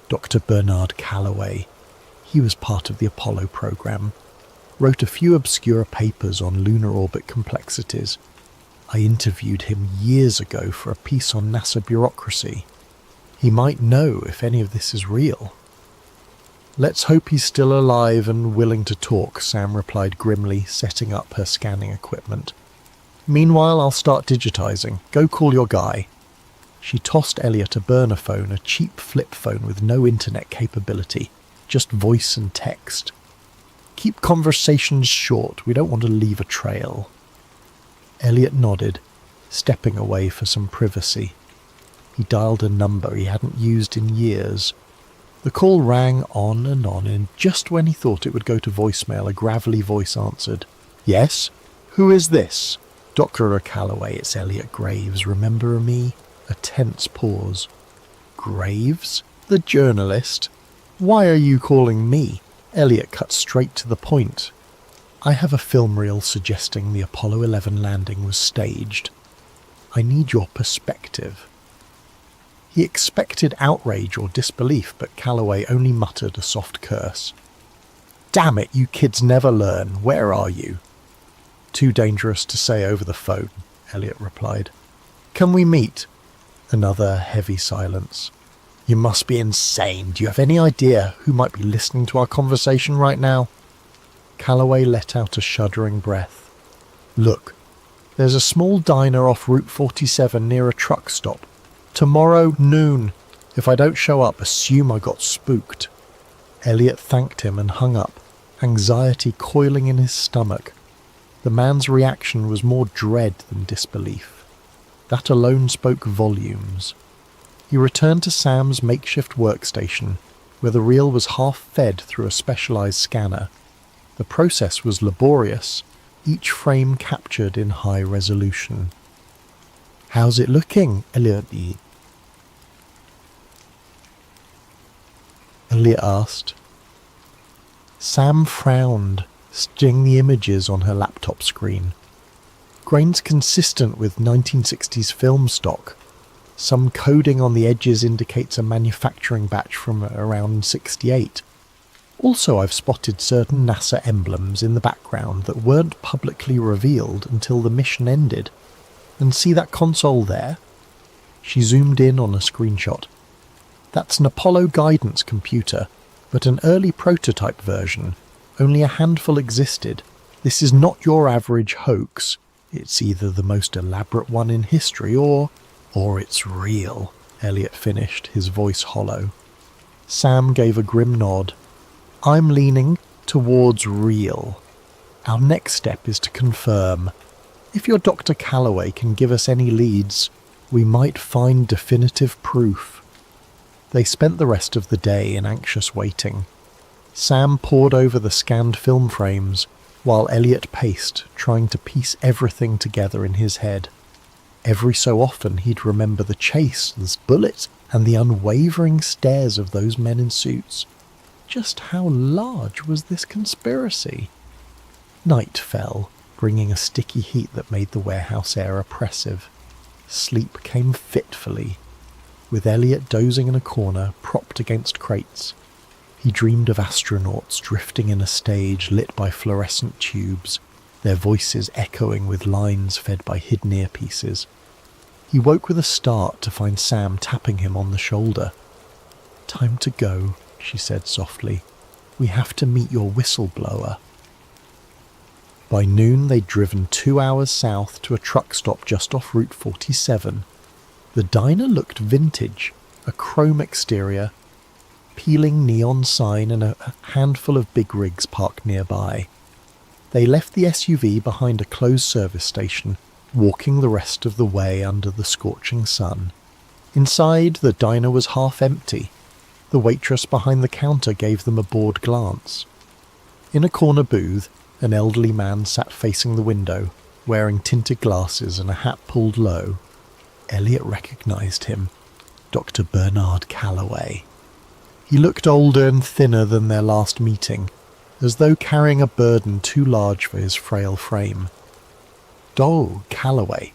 Dr. Bernard Calloway. He was part of the Apollo program. Wrote a few obscure papers on lunar orbit complexities. I interviewed him years ago for a piece on NASA bureaucracy. He might know if any of this is real." "Let's hope he's still alive and willing to talk," Sam replied grimly, setting up her scanning equipment. "Meanwhile, I'll start digitizing. Go call your guy." She tossed Elliot a burner phone, a cheap flip phone with no internet capability, just voice and text. "Keep conversations short. We don't want to leave a trail." Elliot nodded, stepping away for some privacy. He dialed a number he hadn't used in years. The call rang on, and just when he thought it would go to voicemail, a gravelly voice answered. "Yes? Who is this?" "Dr. Calloway, it's Elliot Graves. Remember me?" A tense pause. "Graves? The journalist? Why are you calling me?" Elliot cut straight to the point. "I have a film reel suggesting the Apollo 11 landing was staged. I need your perspective." He expected outrage or disbelief, but Calloway only muttered a soft curse. "Damn it, you kids never learn. Where are you?" "Too dangerous to say over the phone," Elliot replied. "Can we meet?" Another heavy silence. "You must be insane. Do you have any idea who might be listening to our conversation right now?" Calloway let out a shuddering breath. "Look, there's a small diner off Route 47 near a truck stop. Tomorrow, noon. If I don't show up, assume I got spooked." Elliot thanked him and hung up, anxiety coiling in his stomach. The man's reaction was more dread than disbelief. That alone spoke volumes. He returned to Sam's makeshift workstation, where the reel was half fed through a specialized scanner. The process was laborious, each frame captured in high resolution. "How's it looking, Elliot?" Elliot asked. Sam frowned, studying the images on her laptop screen. Grains consistent with 1960s film stock. Some coding on the edges indicates a manufacturing batch from around 68. Also, I've spotted certain NASA emblems in the background that weren't publicly revealed until the mission ended. And see that console there? She zoomed in on a screenshot. That's an Apollo guidance computer, but an early prototype version. Only a handful existed. This is not your average hoax. It's either the most elaborate one in history or it's real, Elliot finished, his voice hollow. Sam gave a grim nod. I'm leaning towards real. Our next step is to confirm. If your Dr. Calloway can give us any leads, we might find definitive proof. They spent the rest of the day in anxious waiting. Sam pored over the scanned film frames, while Elliot paced, trying to piece everything together in his head. Every so often he'd remember the chase, the bullets, and the unwavering stares of those men in suits. Just how large was this conspiracy? Night fell, bringing a sticky heat that made the warehouse air oppressive. Sleep came fitfully, with Elliot dozing in a corner, propped against crates. He dreamed of astronauts drifting in a stage lit by fluorescent tubes, their voices echoing with lines fed by hidden earpieces. He woke with a start to find Sam tapping him on the shoulder. "Time to go," she said softly. "We have to meet your whistleblower." By noon they'd driven 2 hours south to a truck stop just off Route 47. The diner looked vintage, a chrome exterior, peeling neon sign and a handful of big rigs parked nearby. They left the SUV behind a closed service station, walking the rest of the way under the scorching sun. Inside, the diner was half empty. The waitress behind the counter gave them a bored glance. In a corner booth, an elderly man sat facing the window, wearing tinted glasses and a hat pulled low. Elliot recognized him. Dr. Bernard Calloway. He looked older and thinner than their last meeting, as though carrying a burden too large for his frail frame. "Dol Calloway,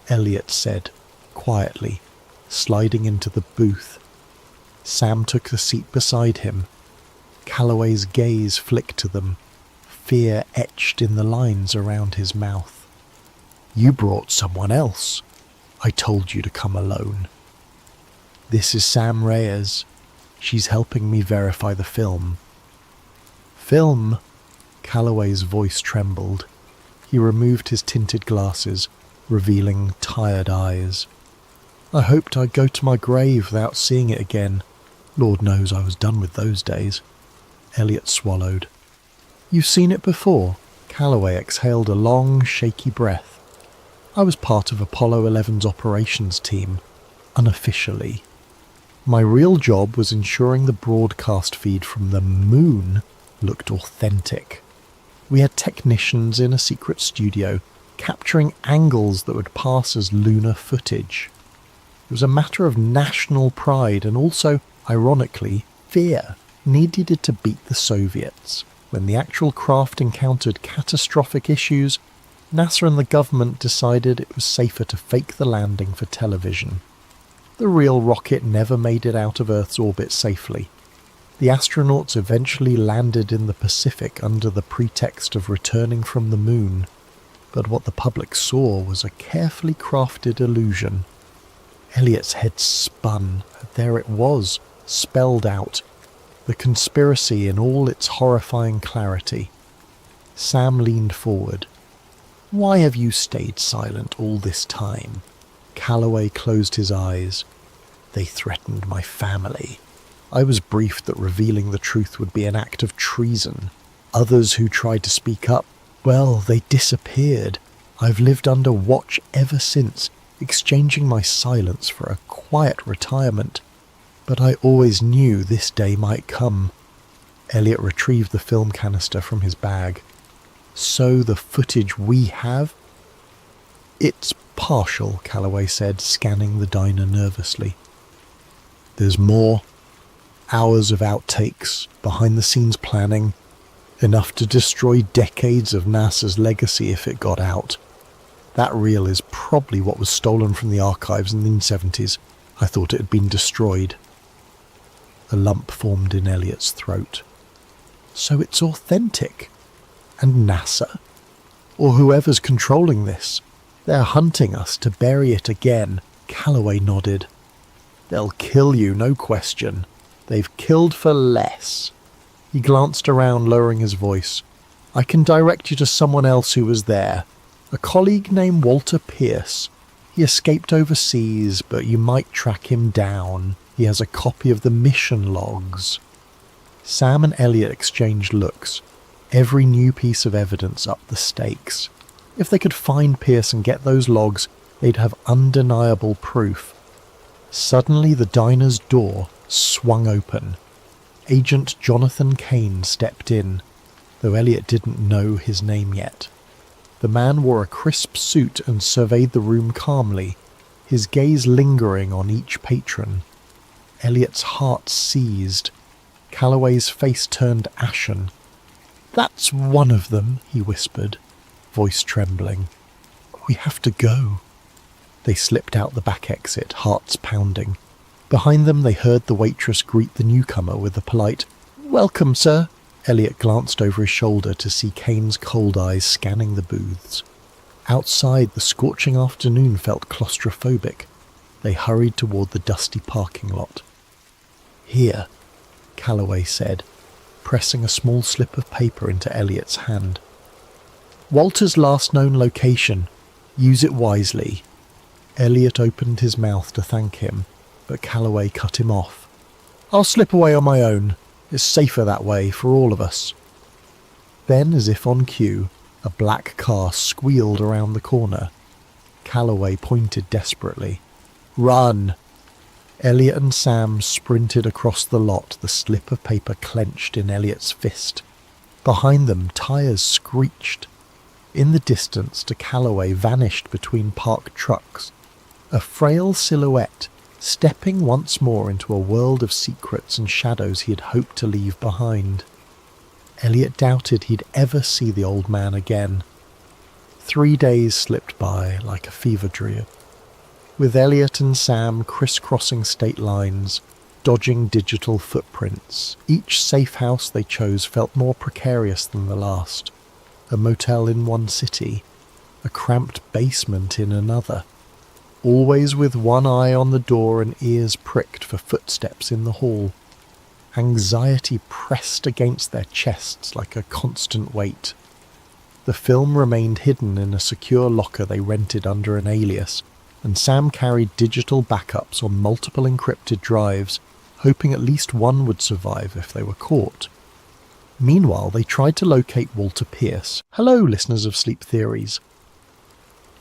Elliot said, quietly, sliding into the booth. Sam took a seat beside him. Calloway's gaze flicked to them, fear etched in the lines around his mouth. "You brought someone else. I told you to come alone." "This is Sam Reyes. She's helping me verify the film." "Film?" Calloway's voice trembled. He removed his tinted glasses, revealing tired eyes. "I hoped I'd go to my grave without seeing it again. Lord knows I was done with those days." Elliot swallowed. "You've seen it before?" Calloway exhaled a long, shaky breath. "I was part of Apollo 11's operations team, unofficially. My real job was ensuring the broadcast feed from the moon looked authentic. We had technicians in a secret studio, capturing angles that would pass as lunar footage. It was a matter of national pride and also, ironically, fear. Needed to beat the Soviets. When the actual craft encountered catastrophic issues, NASA and the government decided it was safer to fake the landing for television. The real rocket never made it out of Earth's orbit safely. The astronauts eventually landed in the Pacific under the pretext of returning from the moon, but what the public saw was a carefully crafted illusion. Elliot's head spun. There it was, spelled out. The conspiracy in all its horrifying clarity. Sam leaned forward. "Why have you stayed silent all this time?" Calloway closed his eyes. They threatened my family. I was briefed that revealing the truth would be an act of treason. Others who tried to speak up, well, they disappeared. I've lived under watch ever since, exchanging my silence for a quiet retirement. But I always knew this day might come. Elliot retrieved the film canister from his bag. So the footage we have? It's partial, Calloway said, scanning the diner nervously. There's more. Hours of outtakes, behind-the-scenes planning, enough to destroy decades of NASA's legacy if it got out. That reel is probably what was stolen from the archives in the 1970s. I thought it had been destroyed. A lump formed in Elliot's throat. So it's authentic. And NASA? Or whoever's controlling this. They're hunting us to bury it again. Calloway nodded. They'll kill you, no question. They've killed for less. He glanced around, lowering his voice. I can direct you to someone else who was there. A colleague named Walter Pierce. He escaped overseas, but you might track him down. He has a copy of the mission logs. Sam and Elliot exchanged looks. Every new piece of evidence upped the stakes. If they could find Pierce and get those logs, they'd have undeniable proof. Suddenly the diner's door swung open. Agent Jonathan Kane stepped in, though Elliot didn't know his name yet. The man wore a crisp suit and surveyed the room calmly, his gaze lingering on each patron. Elliot's heart seized. Calloway's face turned ashen. That's one of them, he whispered, voice trembling. We have to go. They slipped out the back exit, hearts pounding. Behind them they heard the waitress greet the newcomer with a polite, "Welcome, sir." Elliot glanced over his shoulder to see Kane's cold eyes scanning the booths. Outside, the scorching afternoon felt claustrophobic. They hurried toward the dusty parking lot. Here, Calloway said, pressing a small slip of paper into Elliot's hand. Walter's last known location. Use it wisely. Elliot opened his mouth to thank him, but Calloway cut him off. I'll slip away on my own. It's safer that way for all of us. Then, as if on cue, a black car squealed around the corner. Calloway pointed desperately. Run! Elliot and Sam sprinted across the lot, the slip of paper clenched in Elliot's fist. Behind them, tyres screeched. In the distance, de Calloway vanished between parked trucks, a frail silhouette, stepping once more into a world of secrets and shadows he had hoped to leave behind. Elliot doubted he'd ever see the old man again. 3 days slipped by like a fever dream, with Elliot and Sam crisscrossing state lines, dodging digital footprints. Each safe house they chose felt more precarious than the last. A motel in one city, a cramped basement in another, always with one eye on the door and ears pricked for footsteps in the hall. Anxiety pressed against their chests like a constant weight. The film remained hidden in a secure locker they rented under an alias, and Sam carried digital backups on multiple encrypted drives, hoping at least one would survive if they were caught. Meanwhile, they tried to locate Walter Pierce. Hello, listeners of Sleep Theories.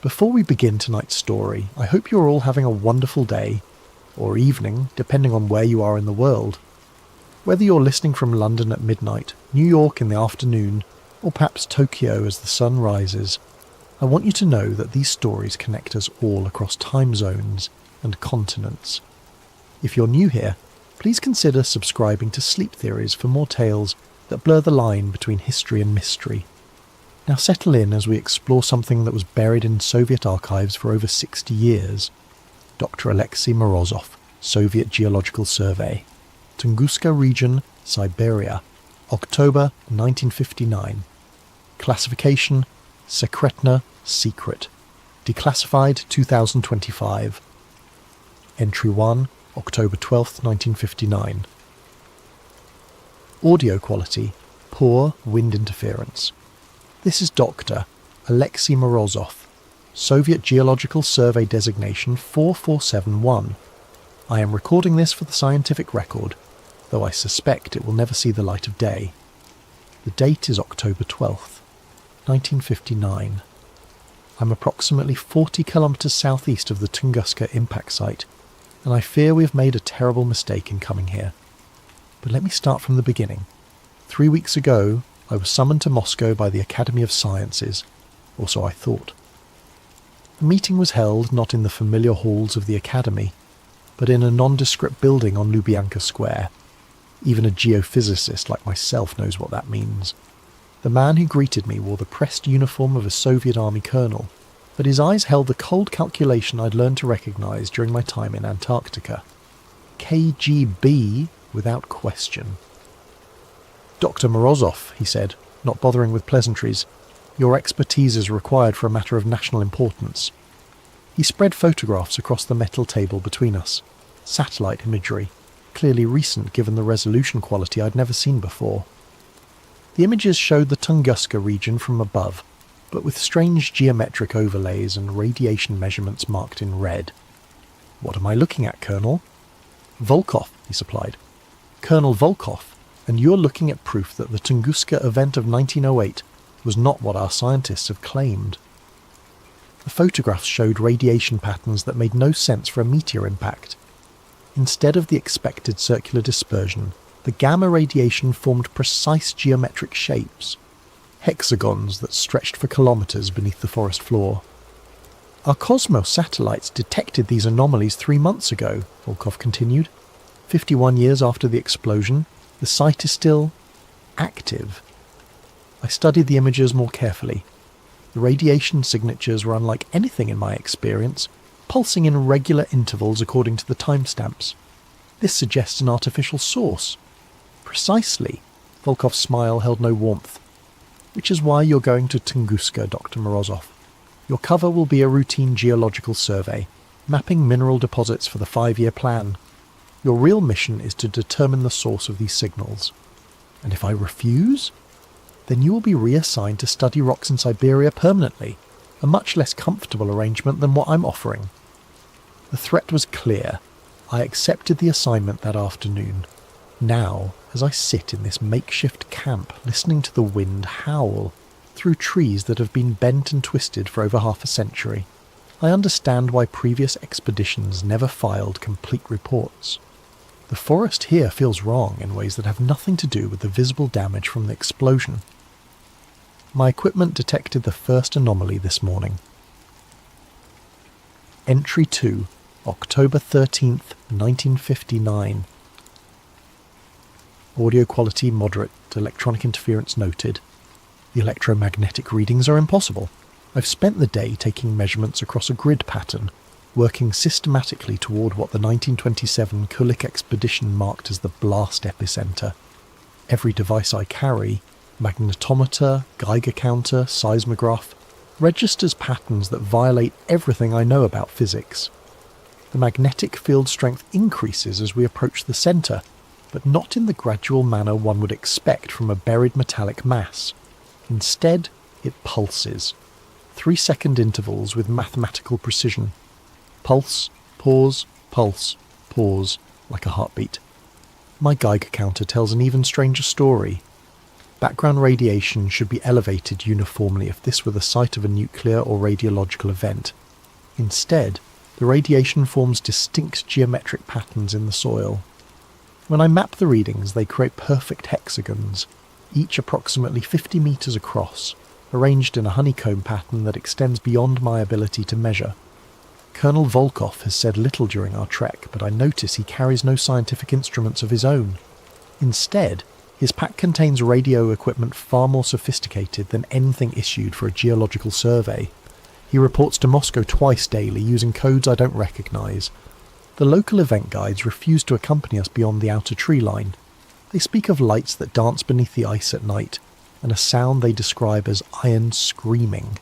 Before we begin tonight's story, I hope you're all having a wonderful day, or evening, depending on where you are in the world. Whether you're listening from London at midnight, New York in the afternoon, or perhaps Tokyo as the sun rises, I want you to know that these stories connect us all across time zones and continents. If you're new here, please consider subscribing to Sleep Theories for more tales that blur the line between history and mystery. Now settle in as we explore something that was buried in Soviet archives for over 60 years. Dr. Alexei Morozov, Soviet Geological Survey. Tunguska Region, Siberia, October 1959. Classification, Sekretna, Secret. Declassified 2025. Entry 1, October 12th, 1959. Audio quality, poor wind interference. This is Dr. Alexei Morozov, Soviet Geological Survey designation 4471. I am recording this for the scientific record, though I suspect it will never see the light of day. The date is October 12th, 1959. I'm approximately 40 kilometres southeast of the Tunguska impact site, and I fear we have made a terrible mistake in coming here. But let me start from the beginning. 3 weeks ago, I was summoned to Moscow by the Academy of Sciences, or so I thought. The meeting was held not in the familiar halls of the Academy, but in a nondescript building on Lubyanka Square. Even a geophysicist like myself knows what that means. The man who greeted me wore the pressed uniform of a Soviet army colonel, but his eyes held the cold calculation I'd learned to recognise during my time in Antarctica. KGB without question. "Dr. Morozov," he said, not bothering with pleasantries, "your expertise is required for a matter of national importance." He spread photographs across the metal table between us. Satellite imagery, clearly recent given the resolution quality I'd never seen before. The images showed the Tunguska region from above, but with strange geometric overlays and radiation measurements marked in red. "What am I looking at, Colonel?" "Volkov," he supplied. "Colonel Volkov, and you're looking at proof that the Tunguska event of 1908 was not what our scientists have claimed." The photographs showed radiation patterns that made no sense for a meteor impact. Instead of the expected circular dispersion, the gamma radiation formed precise geometric shapes, hexagons that stretched for kilometres beneath the forest floor. "Our Cosmos satellites detected these anomalies 3 months ago," Volkov continued. 51 years after the explosion, the site is still active. I studied the images more carefully. The radiation signatures were unlike anything in my experience, pulsing in regular intervals according to the timestamps. This suggests an artificial source. Precisely. Volkov's smile held no warmth. "Which is why you're going to Tunguska, Dr. Morozov. Your cover will be a routine geological survey, mapping mineral deposits for the 5-year plan. Your real mission is to determine the source of these signals. And if I refuse, then you will be reassigned to study rocks in Siberia permanently, a much less comfortable arrangement than what I'm offering." The threat was clear. I accepted the assignment that afternoon. Now, as I sit in this makeshift camp listening to the wind howl through trees that have been bent and twisted for over half a century, I understand why previous expeditions never filed complete reports. The forest here feels wrong in ways that have nothing to do with the visible damage from the explosion. My equipment detected the first anomaly this morning. Entry 2, October 13th, 1959. Audio quality moderate, electronic interference noted. The electromagnetic readings are impossible. I've spent the day taking measurements across a grid pattern, working systematically toward what the 1927 Kulik expedition marked as the blast epicenter. Every device I carry, magnetometer, Geiger counter, seismograph, registers patterns that violate everything I know about physics. The magnetic field strength increases as we approach the centre, but not in the gradual manner one would expect from a buried metallic mass. Instead, it pulses. 3-second intervals with mathematical precision. Pulse, pause, like a heartbeat. My Geiger counter tells an even stranger story. Background radiation should be elevated uniformly if this were the site of a nuclear or radiological event. Instead, the radiation forms distinct geometric patterns in the soil. When I map the readings, they create perfect hexagons, each approximately 50 metres across, arranged in a honeycomb pattern that extends beyond my ability to measure. Colonel Volkov has said little during our trek, but I notice he carries no scientific instruments of his own. Instead, his pack contains radio equipment far more sophisticated than anything issued for a geological survey. He reports to Moscow twice daily using codes I don't recognise. The local event guides refuse to accompany us beyond the outer tree line. They speak of lights that dance beneath the ice at night, and a sound they describe as iron screaming.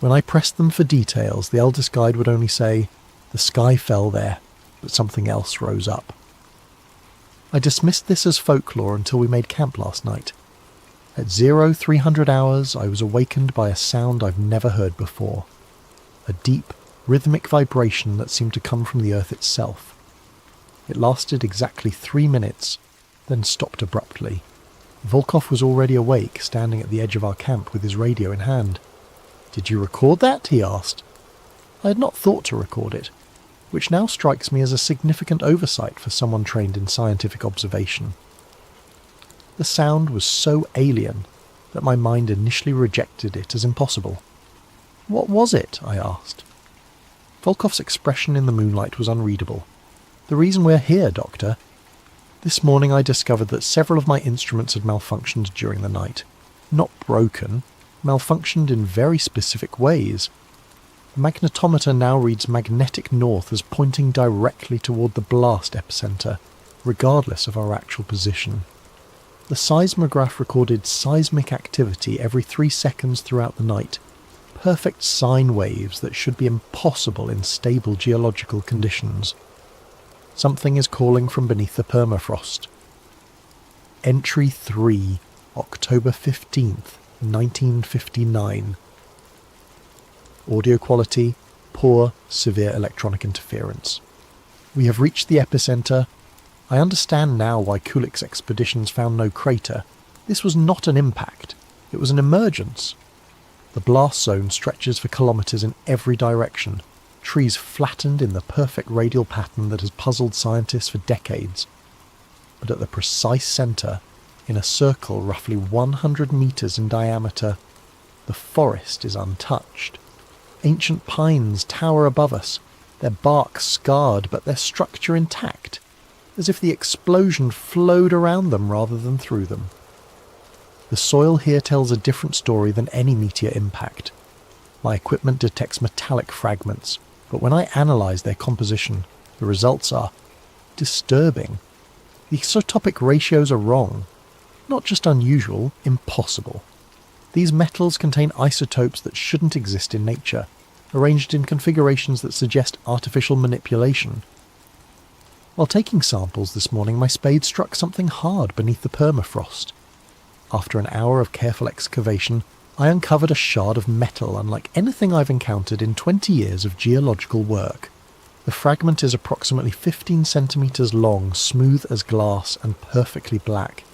When I pressed them for details, the eldest guide would only say, "The sky fell there, but something else rose up." I dismissed this as folklore until we made camp last night. At 0300 hours, I was awakened by a sound I've never heard before. A deep, rhythmic vibration that seemed to come from the earth itself. It lasted exactly 3 minutes, then stopped abruptly. Volkov was already awake, standing at the edge of our camp with his radio in hand. "Did you record that?" he asked. I had not thought to record it, which now strikes me as a significant oversight for someone trained in scientific observation. The sound was so alien that my mind initially rejected it as impossible. "What was it?" I asked. Volkov's expression in the moonlight was unreadable. "The reason we're here, Doctor. This morning I discovered that several of my instruments had malfunctioned during the night. Not broken, malfunctioned in very specific ways. The magnetometer now reads magnetic north as pointing directly toward the blast epicenter, regardless of our actual position. The seismograph recorded seismic activity every 3 seconds throughout the night, perfect sine waves that should be impossible in stable geological conditions. Something is calling from beneath the permafrost. Entry 3, October 15th, 1959. Audio quality, poor, severe electronic interference. We have reached the epicenter. I understand now why Kulik's expeditions found no crater. This was not an impact. It was an emergence. The blast zone stretches for kilometers in every direction, trees flattened in the perfect radial pattern that has puzzled scientists for decades. But at the precise center, in a circle roughly 100 meters in diameter, the forest is untouched. Ancient pines tower above us, their bark scarred but their structure intact, as if the explosion flowed around them rather than through them. The soil here tells a different story than any meteor impact. My equipment detects metallic fragments, but when I analyze their composition, the results are disturbing. The isotopic ratios are wrong. Not just unusual, impossible. These metals contain isotopes that shouldn't exist in nature, arranged in configurations that suggest artificial manipulation. While taking samples this morning, my spade struck something hard beneath the permafrost. After an hour of careful excavation, I uncovered a shard of metal unlike anything I've encountered in 20 years of geological work. The fragment is approximately 15 centimeters long, smooth as glass, and perfectly black.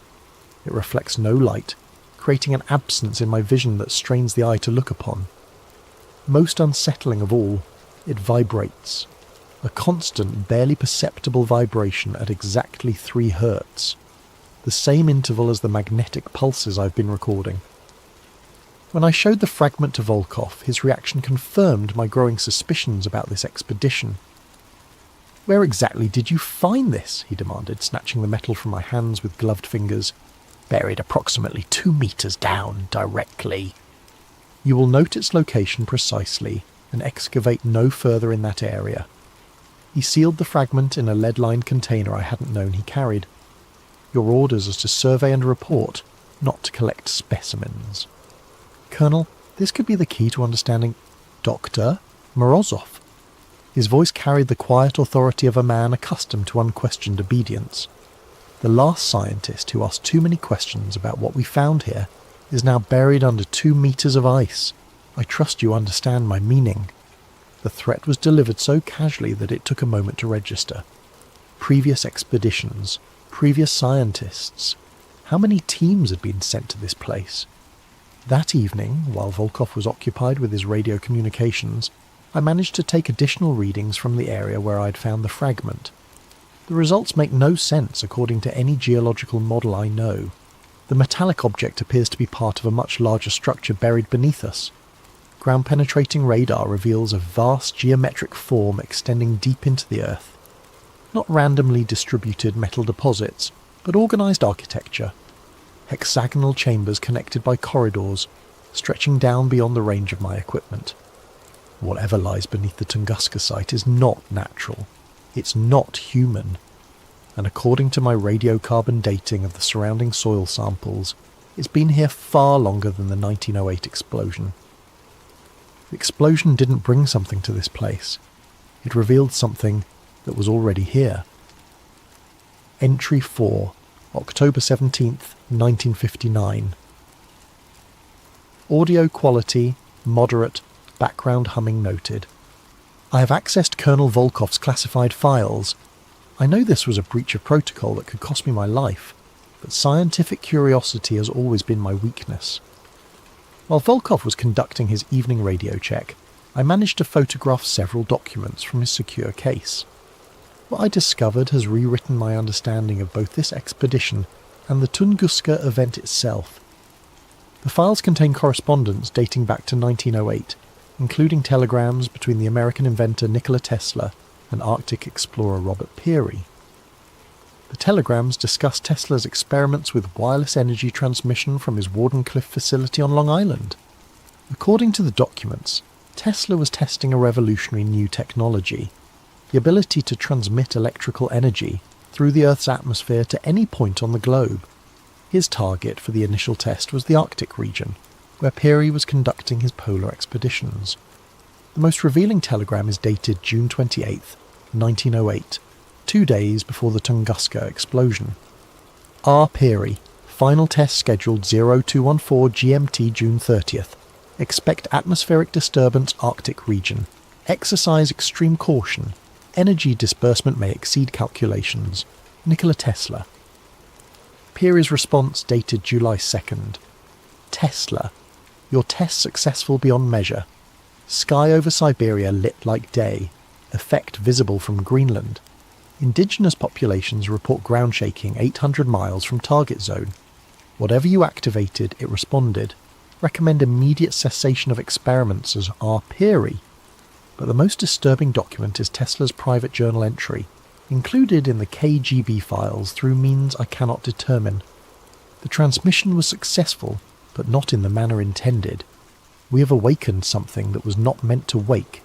It reflects no light, creating an absence in my vision that strains the eye to look upon. Most unsettling of all, it vibrates. A constant, barely perceptible vibration at exactly 3 hertz. The same interval as the magnetic pulses I've been recording. When I showed the fragment to Volkov, his reaction confirmed my growing suspicions about this expedition. "Where exactly did you find this?" he demanded, snatching the metal from my hands with gloved fingers. "Buried approximately 2 meters down, directly. You will note its location precisely and excavate no further in that area." He sealed the fragment in a lead-lined container I hadn't known he carried. "Your orders are to survey and report, not to collect specimens." "Colonel, this could be the key to understanding Dr. Morozov." His voice carried the quiet authority of a man accustomed to unquestioned obedience. "The last scientist who asked too many questions about what we found here is now buried under 2 meters of ice. I trust you understand my meaning." The threat was delivered so casually that it took a moment to register. Previous expeditions, previous scientists. How many teams had been sent to this place? That evening, while Volkov was occupied with his radio communications, I managed to take additional readings from the area where I'd found the fragment. The results make no sense according to any geological model I know. The metallic object appears to be part of a much larger structure buried beneath us. Ground-penetrating radar reveals a vast geometric form extending deep into the earth. Not randomly distributed metal deposits, but organised architecture. Hexagonal chambers connected by corridors, stretching down beyond the range of my equipment. Whatever lies beneath the Tunguska site is not natural. It's not human. And according to my radiocarbon dating of the surrounding soil samples, it's been here far longer than the 1908 explosion. The explosion didn't bring something to this place. It revealed something that was already here. Entry 4, October 17th, 1959. Audio quality, moderate, background humming noted. I have accessed Colonel Volkov's classified files. I know this was a breach of protocol that could cost me my life, but scientific curiosity has always been my weakness. While Volkov was conducting his evening radio check, I managed to photograph several documents from his secure case. What I discovered has rewritten my understanding of both this expedition and the Tunguska event itself. The files contain correspondence dating back to 1908, including telegrams between the American inventor Nikola Tesla and Arctic explorer Robert Peary. The telegrams discuss Tesla's experiments with wireless energy transmission from his Wardenclyffe facility on Long Island. According to the documents, Tesla was testing a revolutionary new technology, the ability to transmit electrical energy through the Earth's atmosphere to any point on the globe. His target for the initial test was the Arctic region, where Peary was conducting his polar expeditions. The most revealing telegram is dated June 28, 1908, 2 days before the Tunguska explosion. R. Peary, final test scheduled 0214 GMT June 30th. Expect atmospheric disturbance Arctic region. Exercise extreme caution. Energy disbursement may exceed calculations. Nikola Tesla. Peary's response dated July 2nd. Tesla. Your test successful beyond measure. Sky over Siberia lit like day. Effect visible from Greenland. Indigenous populations report ground shaking 800 miles from target zone. Whatever you activated, it responded. Recommend immediate cessation of experiments as R. Peary. But the most disturbing document is Tesla's private journal entry, included in the KGB files through means I cannot determine. The transmission was successful, but not in the manner intended. We have awakened something that was not meant to wake.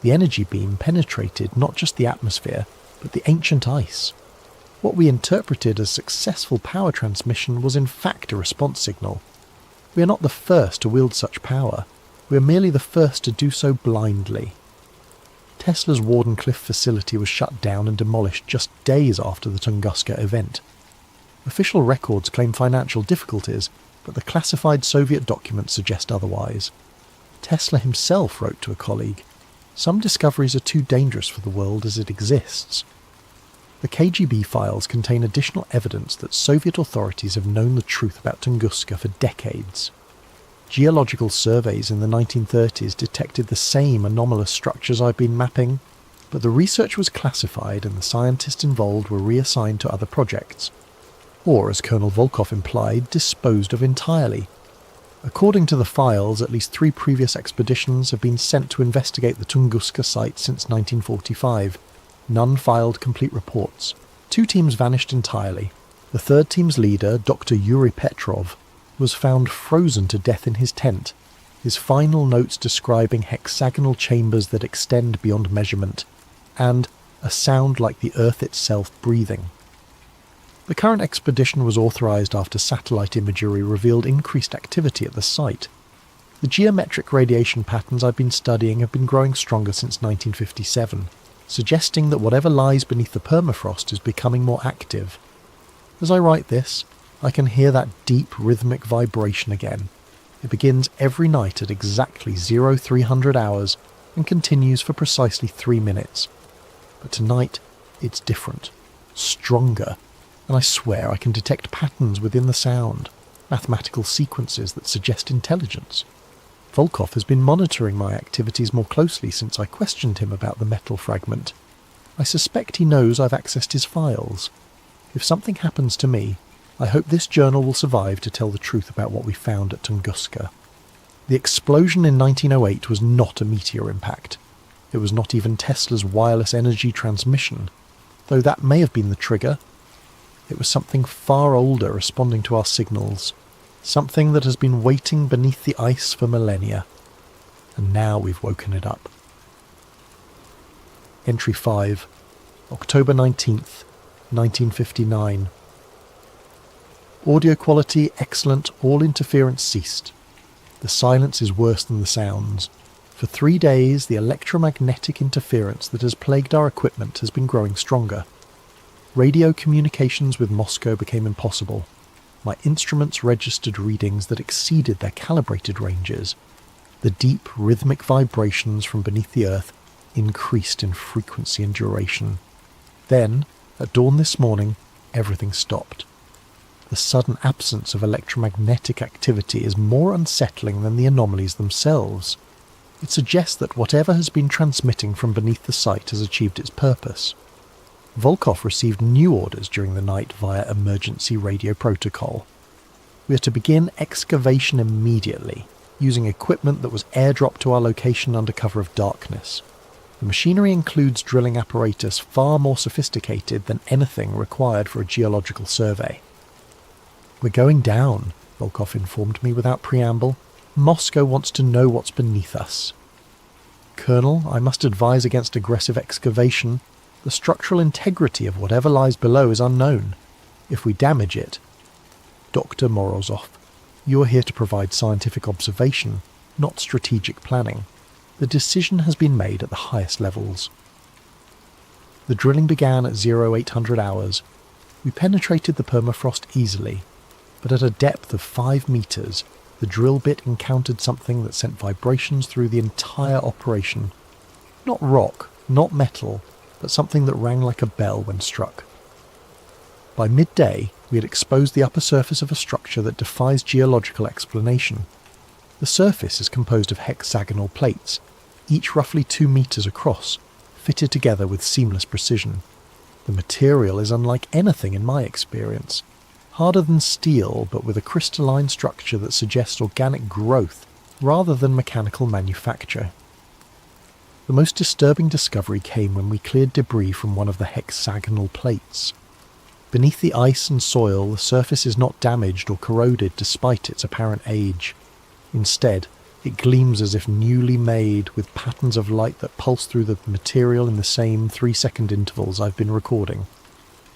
The energy beam penetrated not just the atmosphere, but the ancient ice. What we interpreted as successful power transmission was in fact a response signal. We are not the first to wield such power. We are merely the first to do so blindly. Tesla's Wardenclyffe facility was shut down and demolished just days after the Tunguska event. Official records claim financial difficulties, but the classified Soviet documents suggest otherwise. Tesla himself wrote to a colleague, "Some discoveries are too dangerous for the world as it exists." The KGB files contain additional evidence that Soviet authorities have known the truth about Tunguska for decades. Geological surveys in the 1930s detected the same anomalous structures I've been mapping, but the research was classified and the scientists involved were reassigned to other projects, or, as Colonel Volkov implied, disposed of entirely. According to the files, at least 3 previous expeditions have been sent to investigate the Tunguska site since 1945. None filed complete reports. 2 teams vanished entirely. The 3rd team's leader, Dr. Yuri Petrov, was found frozen to death in his tent, his final notes describing hexagonal chambers that extend beyond measurement, and a sound like the Earth itself breathing. The current expedition was authorized after satellite imagery revealed increased activity at the site. The geometric radiation patterns I've been studying have been growing stronger since 1957, suggesting that whatever lies beneath the permafrost is becoming more active. As I write this, I can hear that deep rhythmic vibration again. It begins every night at exactly 0300 hours and continues for precisely 3 minutes. But tonight, it's different, stronger, and I swear I can detect patterns within the sound, mathematical sequences that suggest intelligence. Volkov has been monitoring my activities more closely since I questioned him about the metal fragment. I suspect he knows I've accessed his files. If something happens to me, I hope this journal will survive to tell the truth about what we found at Tunguska. The explosion in 1908 was not a meteor impact. It was not even Tesla's wireless energy transmission, though that may have been the trigger. It was something far older responding to our signals, something that has been waiting beneath the ice for millennia, and now we've woken it up. Entry 5, October 19th, 1959. Audio quality excellent, all interference ceased. The silence is worse than the sounds. For 3 days, the electromagnetic interference that has plagued our equipment has been growing stronger. Radio communications with Moscow became impossible. My instruments registered readings that exceeded their calibrated ranges. The deep, rhythmic vibrations from beneath the earth increased in frequency and duration. Then, at dawn this morning, everything stopped. The sudden absence of electromagnetic activity is more unsettling than the anomalies themselves. It suggests that whatever has been transmitting from beneath the site has achieved its purpose. Volkov received new orders during the night via emergency radio protocol. We are to begin excavation immediately, using equipment that was airdropped to our location under cover of darkness. The machinery includes drilling apparatus far more sophisticated than anything required for a geological survey. "We're going down," Volkov informed me without preamble. "Moscow wants to know what's beneath us." "Colonel, I must advise against aggressive excavation. The structural integrity of whatever lies below is unknown. If we damage it..." "Dr. Morozov, you are here to provide scientific observation, not strategic planning. The decision has been made at the highest levels." The drilling began at 0800 hours. We penetrated the permafrost easily, but at a depth of 5 meters, the drill bit encountered something that sent vibrations through the entire operation. Not rock, not metal, but something that rang like a bell when struck. By midday, we had exposed the upper surface of a structure that defies geological explanation. The surface is composed of hexagonal plates, each roughly 2 meters across, fitted together with seamless precision. The material is unlike anything in my experience. Harder than steel, but with a crystalline structure that suggests organic growth rather than mechanical manufacture. The most disturbing discovery came when we cleared debris from one of the hexagonal plates. Beneath the ice and soil, the surface is not damaged or corroded despite its apparent age. Instead, it gleams as if newly made, with patterns of light that pulse through the material in the same 3-second intervals I've been recording.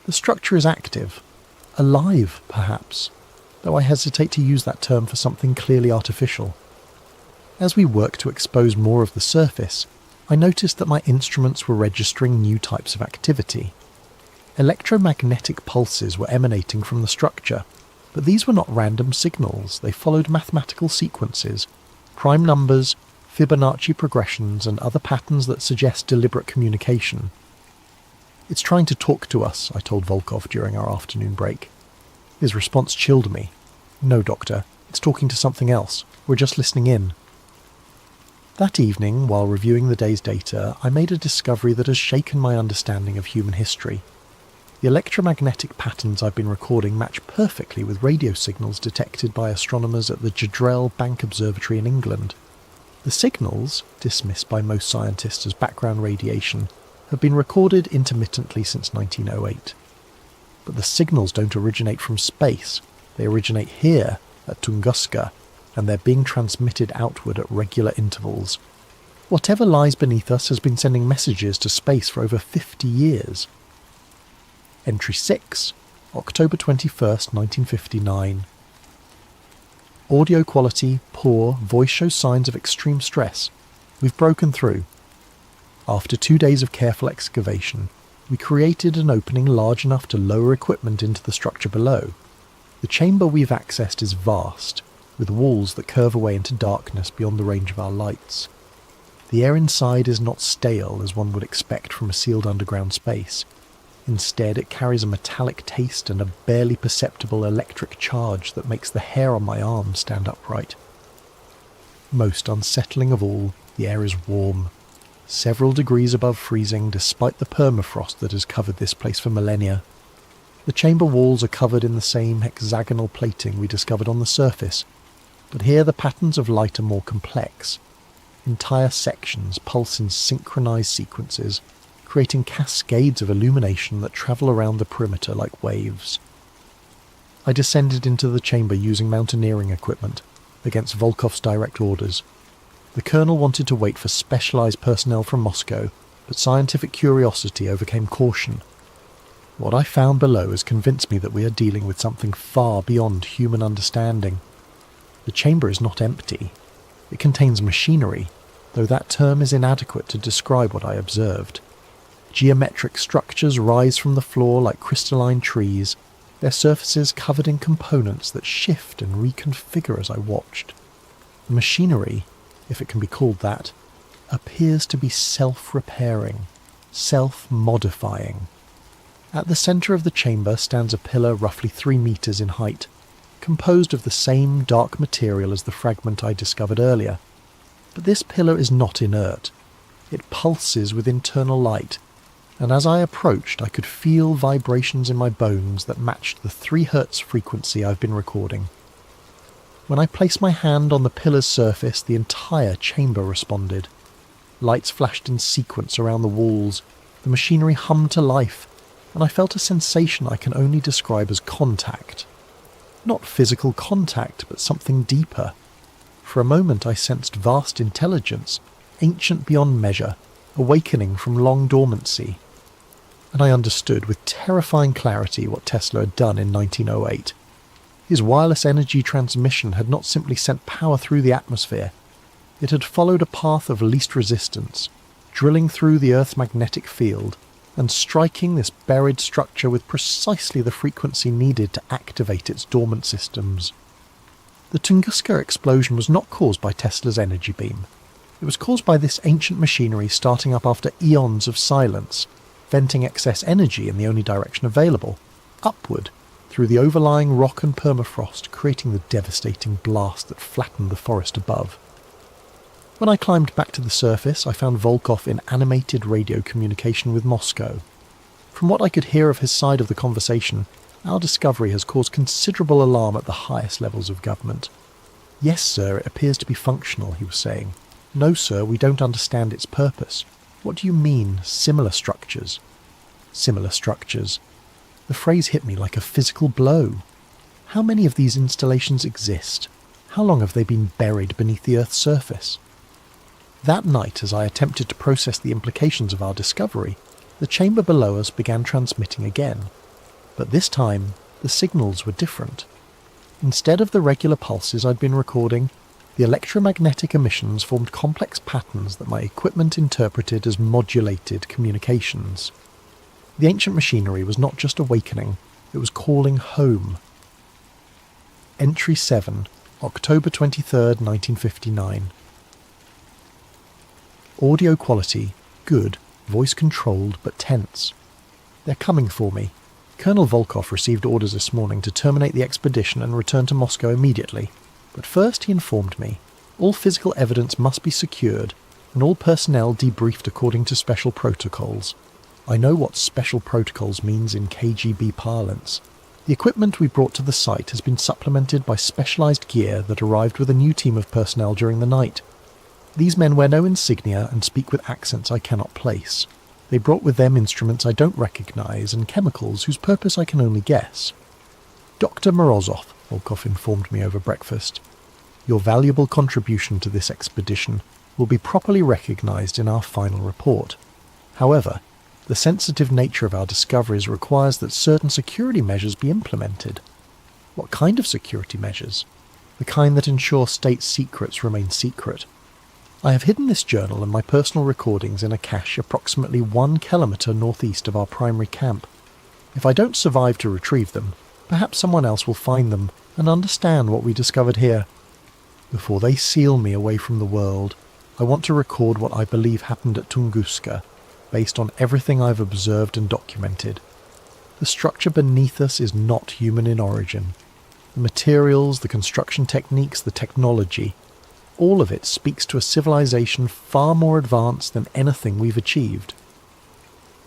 The structure is active. Alive, perhaps, though I hesitate to use that term for something clearly artificial. As we work to expose more of the surface, I noticed that my instruments were registering new types of activity. Electromagnetic pulses were emanating from the structure, but these were not random signals. They followed mathematical sequences, prime numbers, Fibonacci progressions, and other patterns that suggest deliberate communication. "It's trying to talk to us," I told Volkov during our afternoon break. His response chilled me. "No, Doctor, it's talking to something else. We're just listening in." That evening, while reviewing the day's data, I made a discovery that has shaken my understanding of human history. The electromagnetic patterns I've been recording match perfectly with radio signals detected by astronomers at the Jadrell Bank Observatory in England. The signals, dismissed by most scientists as background radiation, have been recorded intermittently since 1908. But the signals don't originate from space. They originate here, at Tunguska, and they're being transmitted outward at regular intervals. Whatever lies beneath us has been sending messages to space for over 50 years. Entry 6, October 21st, 1959. Audio quality poor, voice shows signs of extreme stress. We've broken through. After 2 days of careful excavation, we created an opening large enough to lower equipment into the structure below. The chamber we've accessed is vast, with walls that curve away into darkness beyond the range of our lights. The air inside is not stale as one would expect from a sealed underground space. Instead, it carries a metallic taste and a barely perceptible electric charge that makes the hair on my arm stand upright. Most unsettling of all, the air is warm, several degrees above freezing despite the permafrost that has covered this place for millennia. The chamber walls are covered in the same hexagonal plating we discovered on the surface, but here the patterns of light are more complex. Entire sections pulse in synchronized sequences, creating cascades of illumination that travel around the perimeter like waves. I descended into the chamber using mountaineering equipment, against Volkov's direct orders. The colonel wanted to wait for specialized personnel from Moscow, but scientific curiosity overcame caution. What I found below has convinced me that we are dealing with something far beyond human understanding. The chamber is not empty. It contains machinery, though that term is inadequate to describe what I observed. Geometric structures rise from the floor like crystalline trees, their surfaces covered in components that shift and reconfigure as I watched. The machinery, if it can be called that, appears to be self-repairing, self-modifying. At the centre of the chamber stands a pillar roughly 3 meters in height, composed of the same dark material as the fragment I discovered earlier. But this pillar is not inert. It pulses with internal light, and as I approached I could feel vibrations in my bones that matched the 3 Hz frequency I've been recording. When I placed my hand on the pillar's surface, the entire chamber responded. Lights flashed in sequence around the walls, the machinery hummed to life, and I felt a sensation I can only describe as contact. Not physical contact, but something deeper. For a moment I sensed vast intelligence, ancient beyond measure, awakening from long dormancy. And I understood with terrifying clarity what Tesla had done in 1908. His wireless energy transmission had not simply sent power through the atmosphere. It had followed a path of least resistance, drilling through the Earth's magnetic field and striking this buried structure with precisely the frequency needed to activate its dormant systems. The Tunguska explosion was not caused by Tesla's energy beam. It was caused by this ancient machinery starting up after eons of silence, venting excess energy in the only direction available, upward, through the overlying rock and permafrost, creating the devastating blast that flattened the forest above. When I climbed back to the surface, I found Volkov in animated radio communication with Moscow. From what I could hear of his side of the conversation, our discovery has caused considerable alarm at the highest levels of government. Yes, sir, it appears to be functional, he was saying. No, sir, we don't understand its purpose. What do you mean, similar structures? Similar structures. The phrase hit me like a physical blow. How many of these installations exist? How long have they been buried beneath the Earth's surface? That night, as I attempted to process the implications of our discovery, the chamber below us began transmitting again. But this time, the signals were different. Instead of the regular pulses I'd been recording, the electromagnetic emissions formed complex patterns that my equipment interpreted as modulated communications. The ancient machinery was not just awakening, it was calling home. Entry 7, October 23rd, 1959. Audio quality, good, voice controlled but tense. They're coming for me. Colonel Volkov received orders this morning to terminate the expedition and return to Moscow immediately. But first he informed me, all physical evidence must be secured and all personnel debriefed according to special protocols. I know what special protocols means in KGB parlance. The equipment we brought to the site has been supplemented by specialised gear that arrived with a new team of personnel during the night. These men wear no insignia and speak with accents I cannot place. They brought with them instruments I don't recognise and chemicals whose purpose I can only guess. Dr. Morozov, Volkov informed me over breakfast. Your valuable contribution to this expedition will be properly recognised in our final report. However, the sensitive nature of our discoveries requires that certain security measures be implemented. What kind of security measures? The kind that ensure state secrets remain secret. I have hidden this journal and my personal recordings in a cache approximately 1 kilometre northeast of our primary camp. If I don't survive to retrieve them, perhaps someone else will find them and understand what we discovered here. Before they seal me away from the world, I want to record what I believe happened at Tunguska, based on everything I've observed and documented. The structure beneath us is not human in origin. The materials, the construction techniques, the technology, all of it speaks to a civilization far more advanced than anything we've achieved.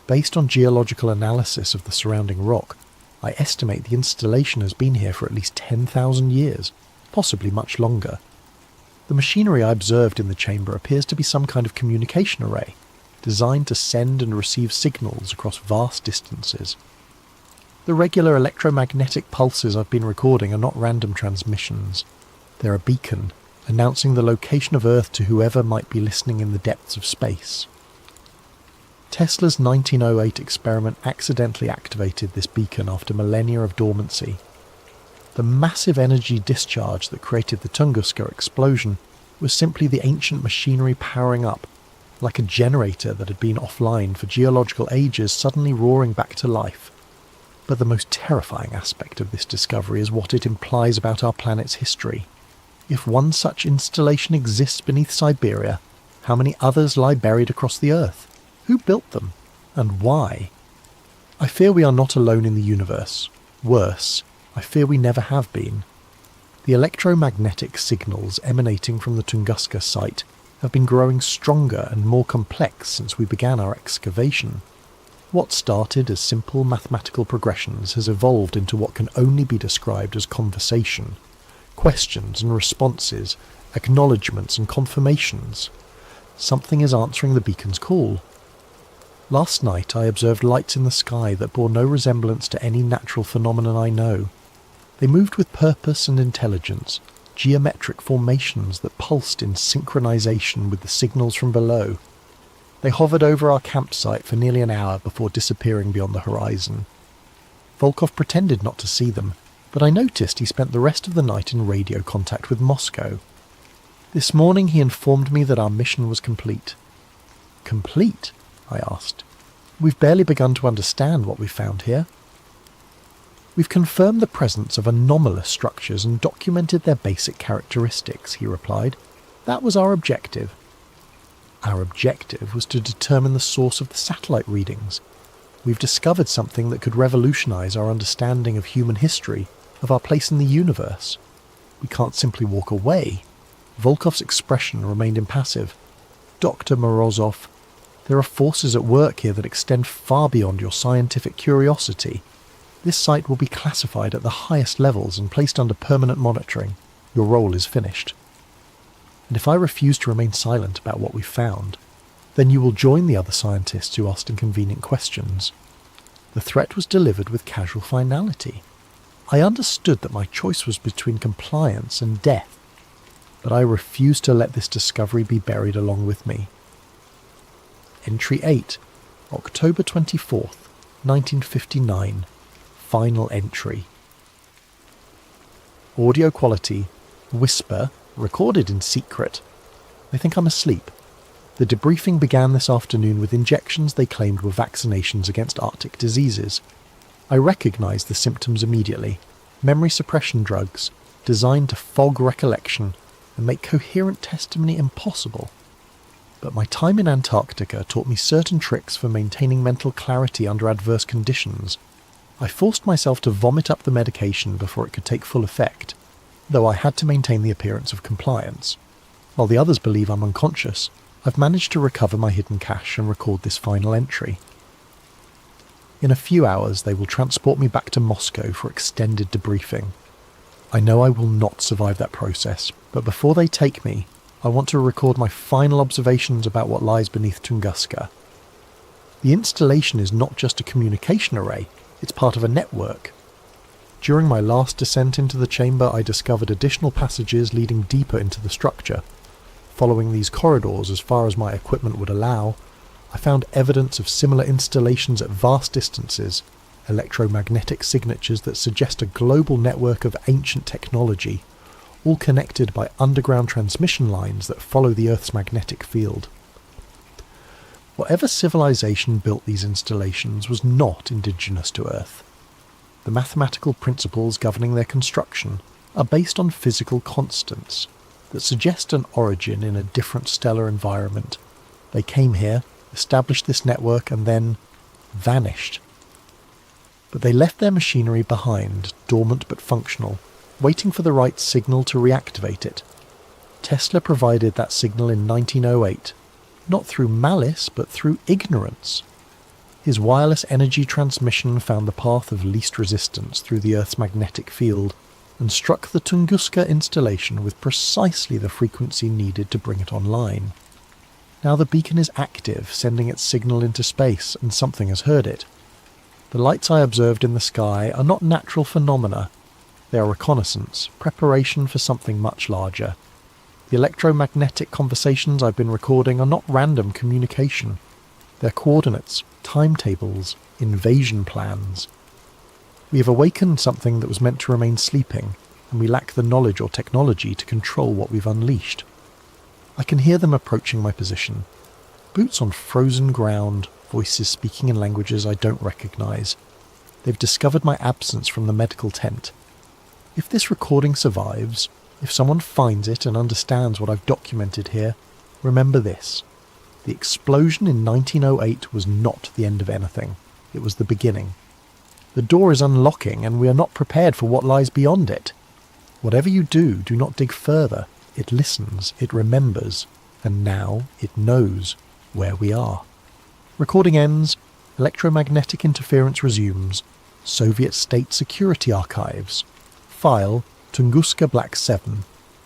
Based on geological analysis of the surrounding rock, I estimate the installation has been here for at least 10,000 years, possibly much longer. The machinery I observed in the chamber appears to be some kind of communication array, designed to send and receive signals across vast distances. The regular electromagnetic pulses I've been recording are not random transmissions. They're a beacon, announcing the location of Earth to whoever might be listening in the depths of space. Tesla's 1908 experiment accidentally activated this beacon after millennia of dormancy. The massive energy discharge that created the Tunguska explosion was simply the ancient machinery powering up, like a generator that had been offline for geological ages suddenly roaring back to life. But the most terrifying aspect of this discovery is what it implies about our planet's history. If one such installation exists beneath Siberia, how many others lie buried across the Earth? Who built them? And why? I fear we are not alone in the universe. Worse, I fear we never have been. The electromagnetic signals emanating from the Tunguska site have been growing stronger and more complex since we began our excavation. What started as simple mathematical progressions has evolved into what can only be described as conversation, questions and responses, acknowledgements and confirmations. Something is answering the beacon's call. Last night I observed lights in the sky that bore no resemblance to any natural phenomenon I know. They moved with purpose and intelligence, geometric formations that pulsed in synchronization with the signals from below. They hovered over our campsite for nearly an hour before disappearing beyond the horizon. Volkov pretended not to see them, but I noticed he spent the rest of the night in radio contact with Moscow. This morning he informed me that our mission was complete. Complete? I asked. We've barely begun to understand what we've found here. We've confirmed the presence of anomalous structures and documented their basic characteristics, he replied. That was our objective. Our objective was to determine the source of the satellite readings. We've discovered something that could revolutionize our understanding of human history, of our place in the universe. We can't simply walk away. Volkov's expression remained impassive. Dr. Morozov, there are forces at work here that extend far beyond your scientific curiosity. This site will be classified at the highest levels and placed under permanent monitoring. Your role is finished. And if I refuse to remain silent about what we've found, then you will join the other scientists who asked inconvenient questions. The threat was delivered with casual finality. I understood that my choice was between compliance and death, but I refused to let this discovery be buried along with me. Entry 8, October 24th, 1959. Final entry. Audio quality, whisper, recorded in secret. They think I'm asleep. The debriefing began this afternoon with injections they claimed were vaccinations against Arctic diseases. I recognized the symptoms immediately. Memory suppression drugs, designed to fog recollection and make coherent testimony impossible. But my time in Antarctica taught me certain tricks for maintaining mental clarity under adverse conditions. I forced myself to vomit up the medication before it could take full effect, though I had to maintain the appearance of compliance. While the others believe I'm unconscious, I've managed to recover my hidden cache and record this final entry. In a few hours they will transport me back to Moscow for extended debriefing. I know I will not survive that process, but before they take me, I want to record my final observations about what lies beneath Tunguska. The installation is not just a communication array, it's part of a network. During my last descent into the chamber, I discovered additional passages leading deeper into the structure. Following these corridors as far as my equipment would allow, I found evidence of similar installations at vast distances, electromagnetic signatures that suggest a global network of ancient technology, all connected by underground transmission lines that follow the Earth's magnetic field. Whatever civilization built these installations was not indigenous to Earth. The mathematical principles governing their construction are based on physical constants that suggest an origin in a different stellar environment. They came here, established this network, and then vanished. But they left their machinery behind, dormant but functional, waiting for the right signal to reactivate it. Tesla provided that signal in 1908, not through malice but through ignorance. His wireless energy transmission found the path of least resistance through the Earth's magnetic field and struck the Tunguska installation with precisely the frequency needed to bring it online. Now the beacon is active, sending its signal into space, and something has heard it. The lights I observed in the sky are not natural phenomena. They are reconnaissance, preparation for something much larger. The electromagnetic conversations I've been recording are not random communication. They're coordinates, timetables, invasion plans. We have awakened something that was meant to remain sleeping, and we lack the knowledge or technology to control what we've unleashed. I can hear them approaching my position. Boots on frozen ground, voices speaking in languages I don't recognize. They've discovered my absence from the medical tent. If this recording survives, if someone finds it and understands what I've documented here, remember this. The explosion in 1908 was not the end of anything. It was the beginning. The door is unlocking, and we are not prepared for what lies beyond it. Whatever you do, do not dig further. It listens, it remembers, and now it knows where we are. Recording ends, electromagnetic interference resumes, Soviet State Security Archives. File, Tunguska Black 7.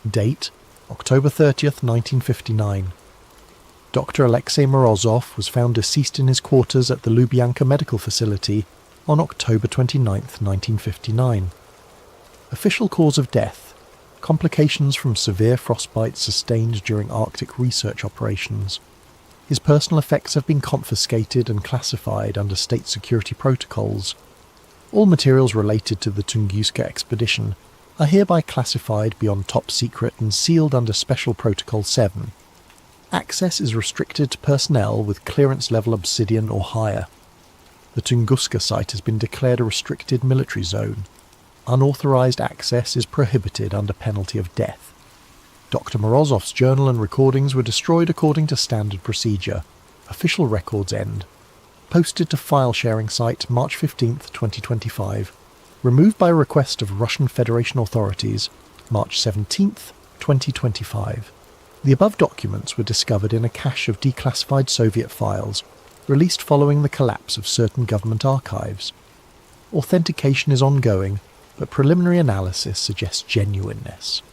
Date, October 30th, 1959. Dr. Alexei Morozov was found deceased in his quarters at the Lubyanka Medical Facility on October 29th, 1959. Official cause of death: complications from severe frostbite sustained during Arctic research operations. His personal effects have been confiscated and classified under state security protocols. All materials related to the Tunguska expedition are hereby classified beyond top secret and sealed under Special Protocol 7. Access is restricted to personnel with clearance level Obsidian or higher. The Tunguska site has been declared a restricted military zone. Unauthorized access is prohibited under penalty of death. Dr. Morozov's journal and recordings were destroyed according to standard procedure. Official records end. Posted to file sharing site March 15th, 2025. Removed by request of Russian Federation authorities March 17th, 2025. The above documents were discovered in a cache of declassified Soviet files, released following the collapse of certain government archives. Authentication is ongoing, but preliminary analysis suggests genuineness.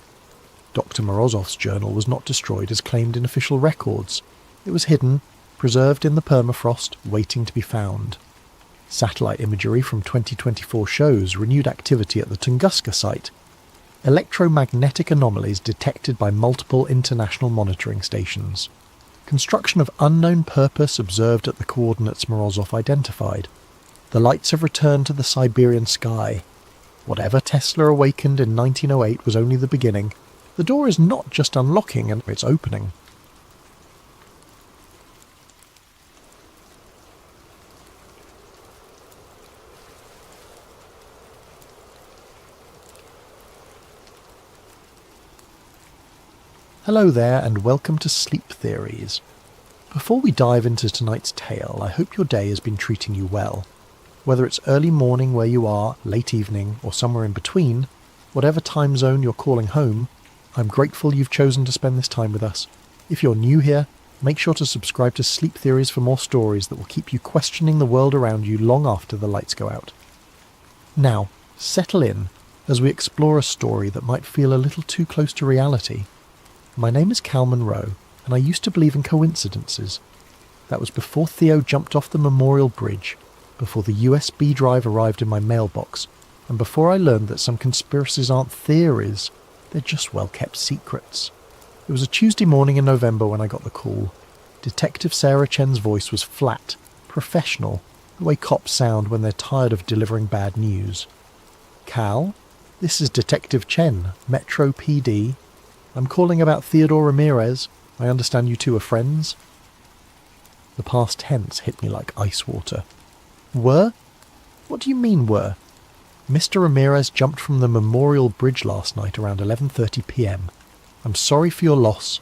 Dr. Morozov's journal was not destroyed as claimed in official records. It was hidden, preserved in the permafrost, waiting to be found. Satellite imagery from 2024 shows renewed activity at the Tunguska site. Electromagnetic anomalies detected by multiple international monitoring stations. Construction of unknown purpose observed at the coordinates Morozov identified. The lights have returned to the Siberian sky. Whatever Tesla awakened in 1908 was only the beginning. The door is not just unlocking, and it's opening. Hello there, and welcome to Sleep Theories. Before we dive into tonight's tale, I hope your day has been treating you well. Whether it's early morning where you are, late evening, or somewhere in between, whatever time zone you're calling home, I'm grateful you've chosen to spend this time with us. If you're new here, make sure to subscribe to Sleep Theories for more stories that will keep you questioning the world around you long after the lights go out. Now, settle in as we explore a story that might feel a little too close to reality. My name is Cal Monroe, and I used to believe in coincidences. That was before Theo jumped off the Memorial Bridge, before the USB drive arrived in my mailbox, and before I learned that some conspiracies aren't theories, they're just well-kept secrets. It was a Tuesday morning in November when I got the call. Detective Sarah Chen's voice was flat, professional, the way cops sound when they're tired of delivering bad news. Cal, this is Detective Chen, Metro PD. I'm calling about Theodore Ramirez. I understand you two are friends. The past tense hit me like ice water. Were? What do you mean were? Mr. Ramirez jumped from the Memorial Bridge last night around 11:30 p.m. I'm sorry for your loss.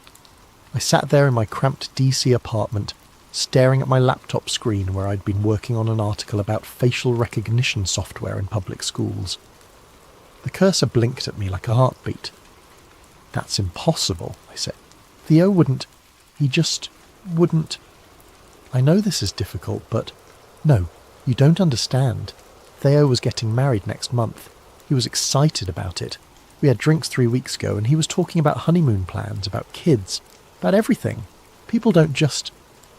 I sat there in my cramped DC apartment, staring at my laptop screen where I'd been working on an article about facial recognition software in public schools. The cursor blinked at me like a heartbeat. That's impossible, I said. Theo wouldn't. He just wouldn't. I know this is difficult, but no, you don't understand. Theo was getting married next month. He was excited about it. We had drinks 3 weeks ago, and he was talking about honeymoon plans, about kids, about everything. People don't just...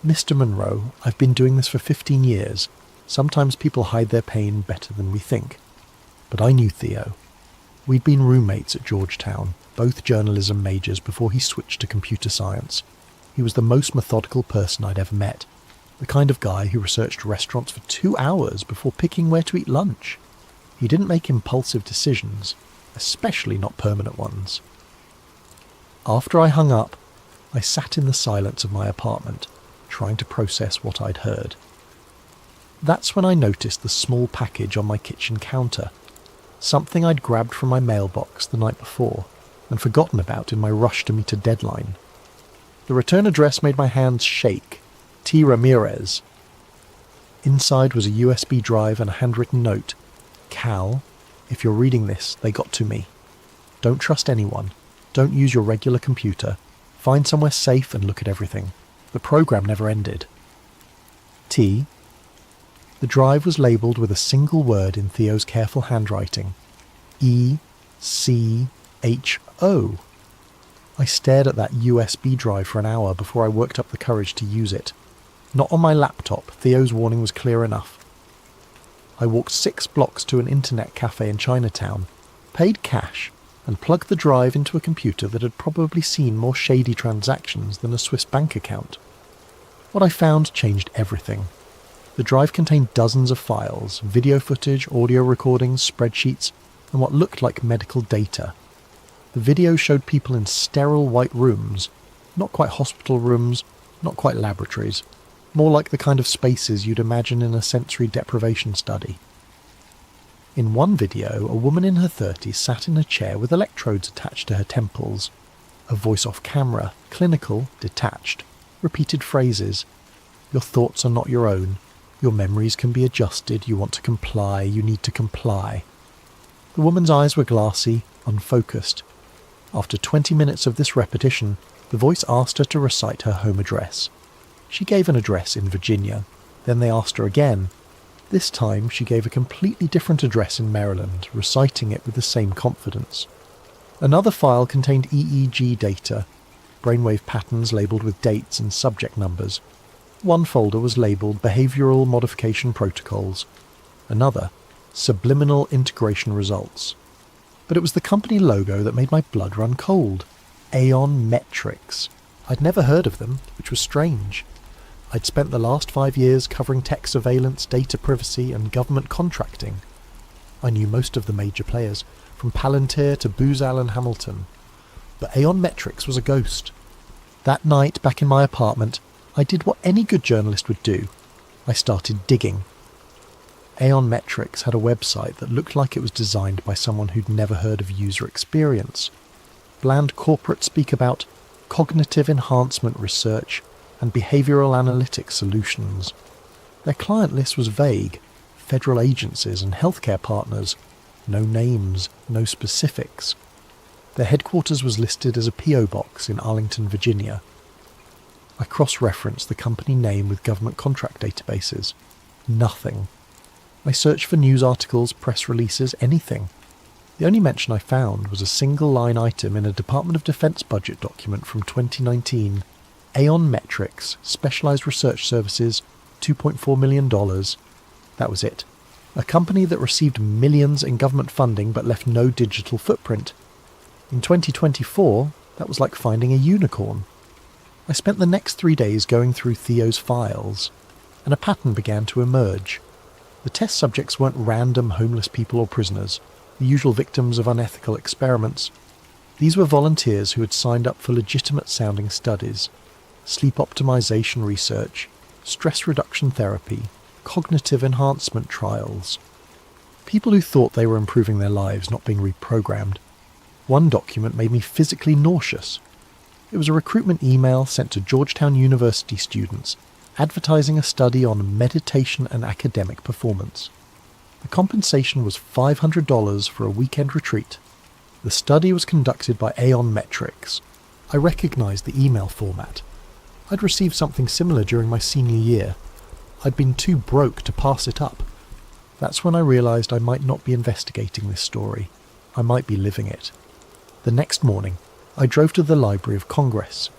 Mr. Monroe, I've been doing this for 15 years. Sometimes people hide their pain better than we think. But I knew Theo. We'd been roommates at Georgetown, both journalism majors before he switched to computer science. He was the most methodical person I'd ever met. The kind of guy who researched restaurants for 2 hours before picking where to eat lunch. He didn't make impulsive decisions, especially not permanent ones. After I hung up, I sat in the silence of my apartment, trying to process what I'd heard. That's when I noticed the small package on my kitchen counter, something I'd grabbed from my mailbox the night before and forgotten about in my rush to meet a deadline. The return address made my hands shake. T. Ramirez. Inside was a USB drive and a handwritten note. Cal, if you're reading this, they got to me. Don't trust anyone. Don't use your regular computer. Find somewhere safe and look at everything. The program never ended. T. The drive was labelled with a single word in Theo's careful handwriting. E-C-H-O. I stared at that USB drive for an hour before I worked up the courage to use it. Not on my laptop, Theo's warning was clear enough. I walked 6 blocks to an internet cafe in Chinatown, paid cash, and plugged the drive into a computer that had probably seen more shady transactions than a Swiss bank account. What I found changed everything. The drive contained dozens of files, video footage, audio recordings, spreadsheets, and what looked like medical data. The video showed people in sterile white rooms, not quite hospital rooms, not quite laboratories, more like the kind of spaces you'd imagine in a sensory deprivation study. In one video, a woman in her 30s sat in a chair with electrodes attached to her temples. A voice off camera, clinical, detached, repeated phrases. Your thoughts are not your own. Your memories can be adjusted. You want to comply. You need to comply. The woman's eyes were glassy, unfocused. After 20 minutes of this repetition, the voice asked her to recite her home address. She gave an address in Virginia. Then they asked her again. This time she gave a completely different address in Maryland, reciting it with the same confidence. Another file contained EEG data, brainwave patterns labelled with dates and subject numbers. One folder was labelled Behavioural Modification Protocols. Another, Subliminal Integration Results. But it was the company logo that made my blood run cold. Aeon Metrics. I'd never heard of them, which was strange. I'd spent the last 5 years covering tech surveillance, data privacy, and government contracting. I knew most of the major players, from Palantir to Booz Allen Hamilton. But Aeon Metrics was a ghost. That night, back in my apartment, I did what any good journalist would do. I started digging. Aeon Metrics had a website that looked like it was designed by someone who'd never heard of user experience. Bland corporate speak about cognitive enhancement research and behavioural analytics solutions. Their client list was vague. Federal agencies and healthcare partners. No names, no specifics. Their headquarters was listed as a P.O. box in Arlington, Virginia. I cross-referenced the company name with government contract databases. Nothing. I searched for news articles, press releases, anything. The only mention I found was a single-line item in a Department of Defense budget document from 2019. Aeon Metrics, Specialized Research Services, $2.4 million. That was it. A company that received millions in government funding but left no digital footprint. In 2024, that was like finding a unicorn. I spent the next 3 days going through Theo's files, and a pattern began to emerge. The test subjects weren't random homeless people or prisoners, the usual victims of unethical experiments. These were volunteers who had signed up for legitimate-sounding studies. Sleep optimization research, stress reduction therapy, cognitive enhancement trials. People who thought they were improving their lives, not being reprogrammed. One document made me physically nauseous. It was a recruitment email sent to Georgetown University students, advertising a study on meditation and academic performance. The compensation was $500 for a weekend retreat. The study was conducted by Aeon Metrics. I recognised the email format. I'd received something similar during my senior year. I'd been too broke to pass it up. That's when I realised I might not be investigating this story. I might be living it. The next morning, I drove to the Library of Congress.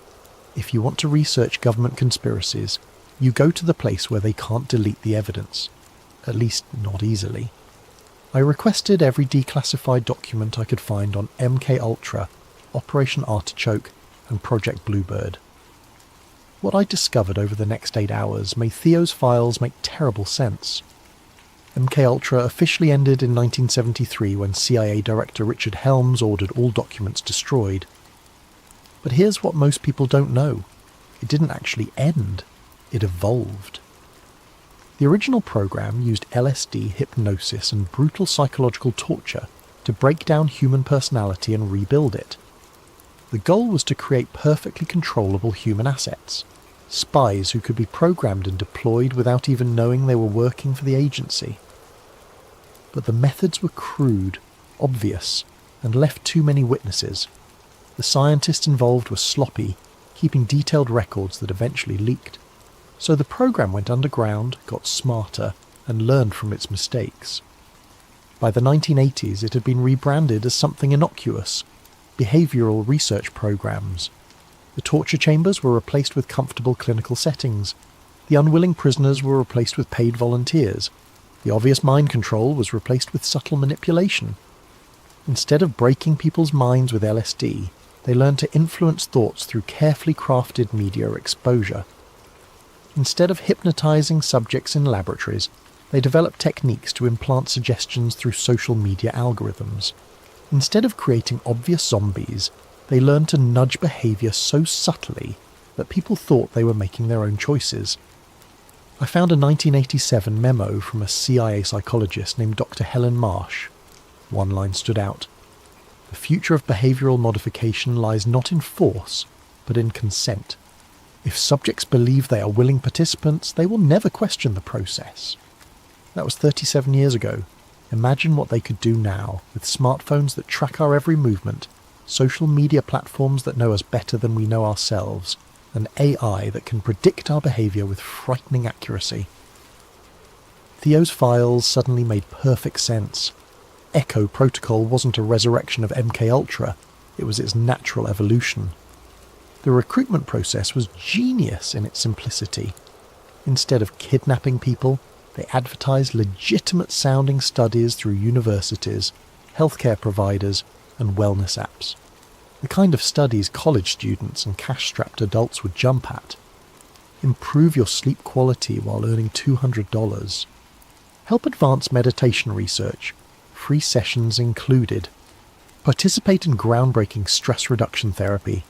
If you want to research government conspiracies, you go to the place where they can't delete the evidence. At least, not easily. I requested every declassified document I could find on MKUltra, Operation Artichoke, and Project Bluebird. What I discovered over the next 8 hours made Theo's files make terrible sense. MKUltra officially ended in 1973 when CIA Director Richard Helms ordered all documents destroyed. But here's what most people don't know. It didn't actually end. It evolved. The original program used LSD, hypnosis, and brutal psychological torture to break down human personality and rebuild it. The goal was to create perfectly controllable human assets. spies who could be programmed and deployed without even knowing they were working for the agency. But the methods were crude, obvious, and left too many witnesses. The scientists involved were sloppy, keeping detailed records that eventually leaked. So the program went underground, got smarter, and learned from its mistakes. By the 1980s, it had been rebranded as something innocuous: behavioural research programs. The torture chambers were replaced with comfortable clinical settings. The unwilling prisoners were replaced with paid volunteers. The obvious mind control was replaced with subtle manipulation. Instead of breaking people's minds with LSD, they learned to influence thoughts through carefully crafted media exposure. Instead of hypnotizing subjects in laboratories, they developed techniques to implant suggestions through social media algorithms. Instead of creating obvious zombies, they learned to nudge behaviour so subtly that people thought they were making their own choices. I found a 1987 memo from a CIA psychologist named Dr. Helen Marsh. One line stood out: "The future of behavioural modification lies not in force, but in consent. If subjects believe they are willing participants, they will never question the process." That was 37 years ago. Imagine what they could do now, with smartphones that track our every movement, social media platforms that know us better than we know ourselves, and AI that can predict our behaviour with frightening accuracy. Theo's files suddenly made perfect sense. Echo Protocol wasn't a resurrection of MKUltra, it was its natural evolution. The recruitment process was genius in its simplicity. Instead of kidnapping people, they advertised legitimate-sounding studies through universities, healthcare providers, and wellness apps. The kind of studies college students and cash-strapped adults would jump at. Improve your sleep quality while earning $200. Help advance meditation research, free sessions included. Participate in groundbreaking stress reduction therapy.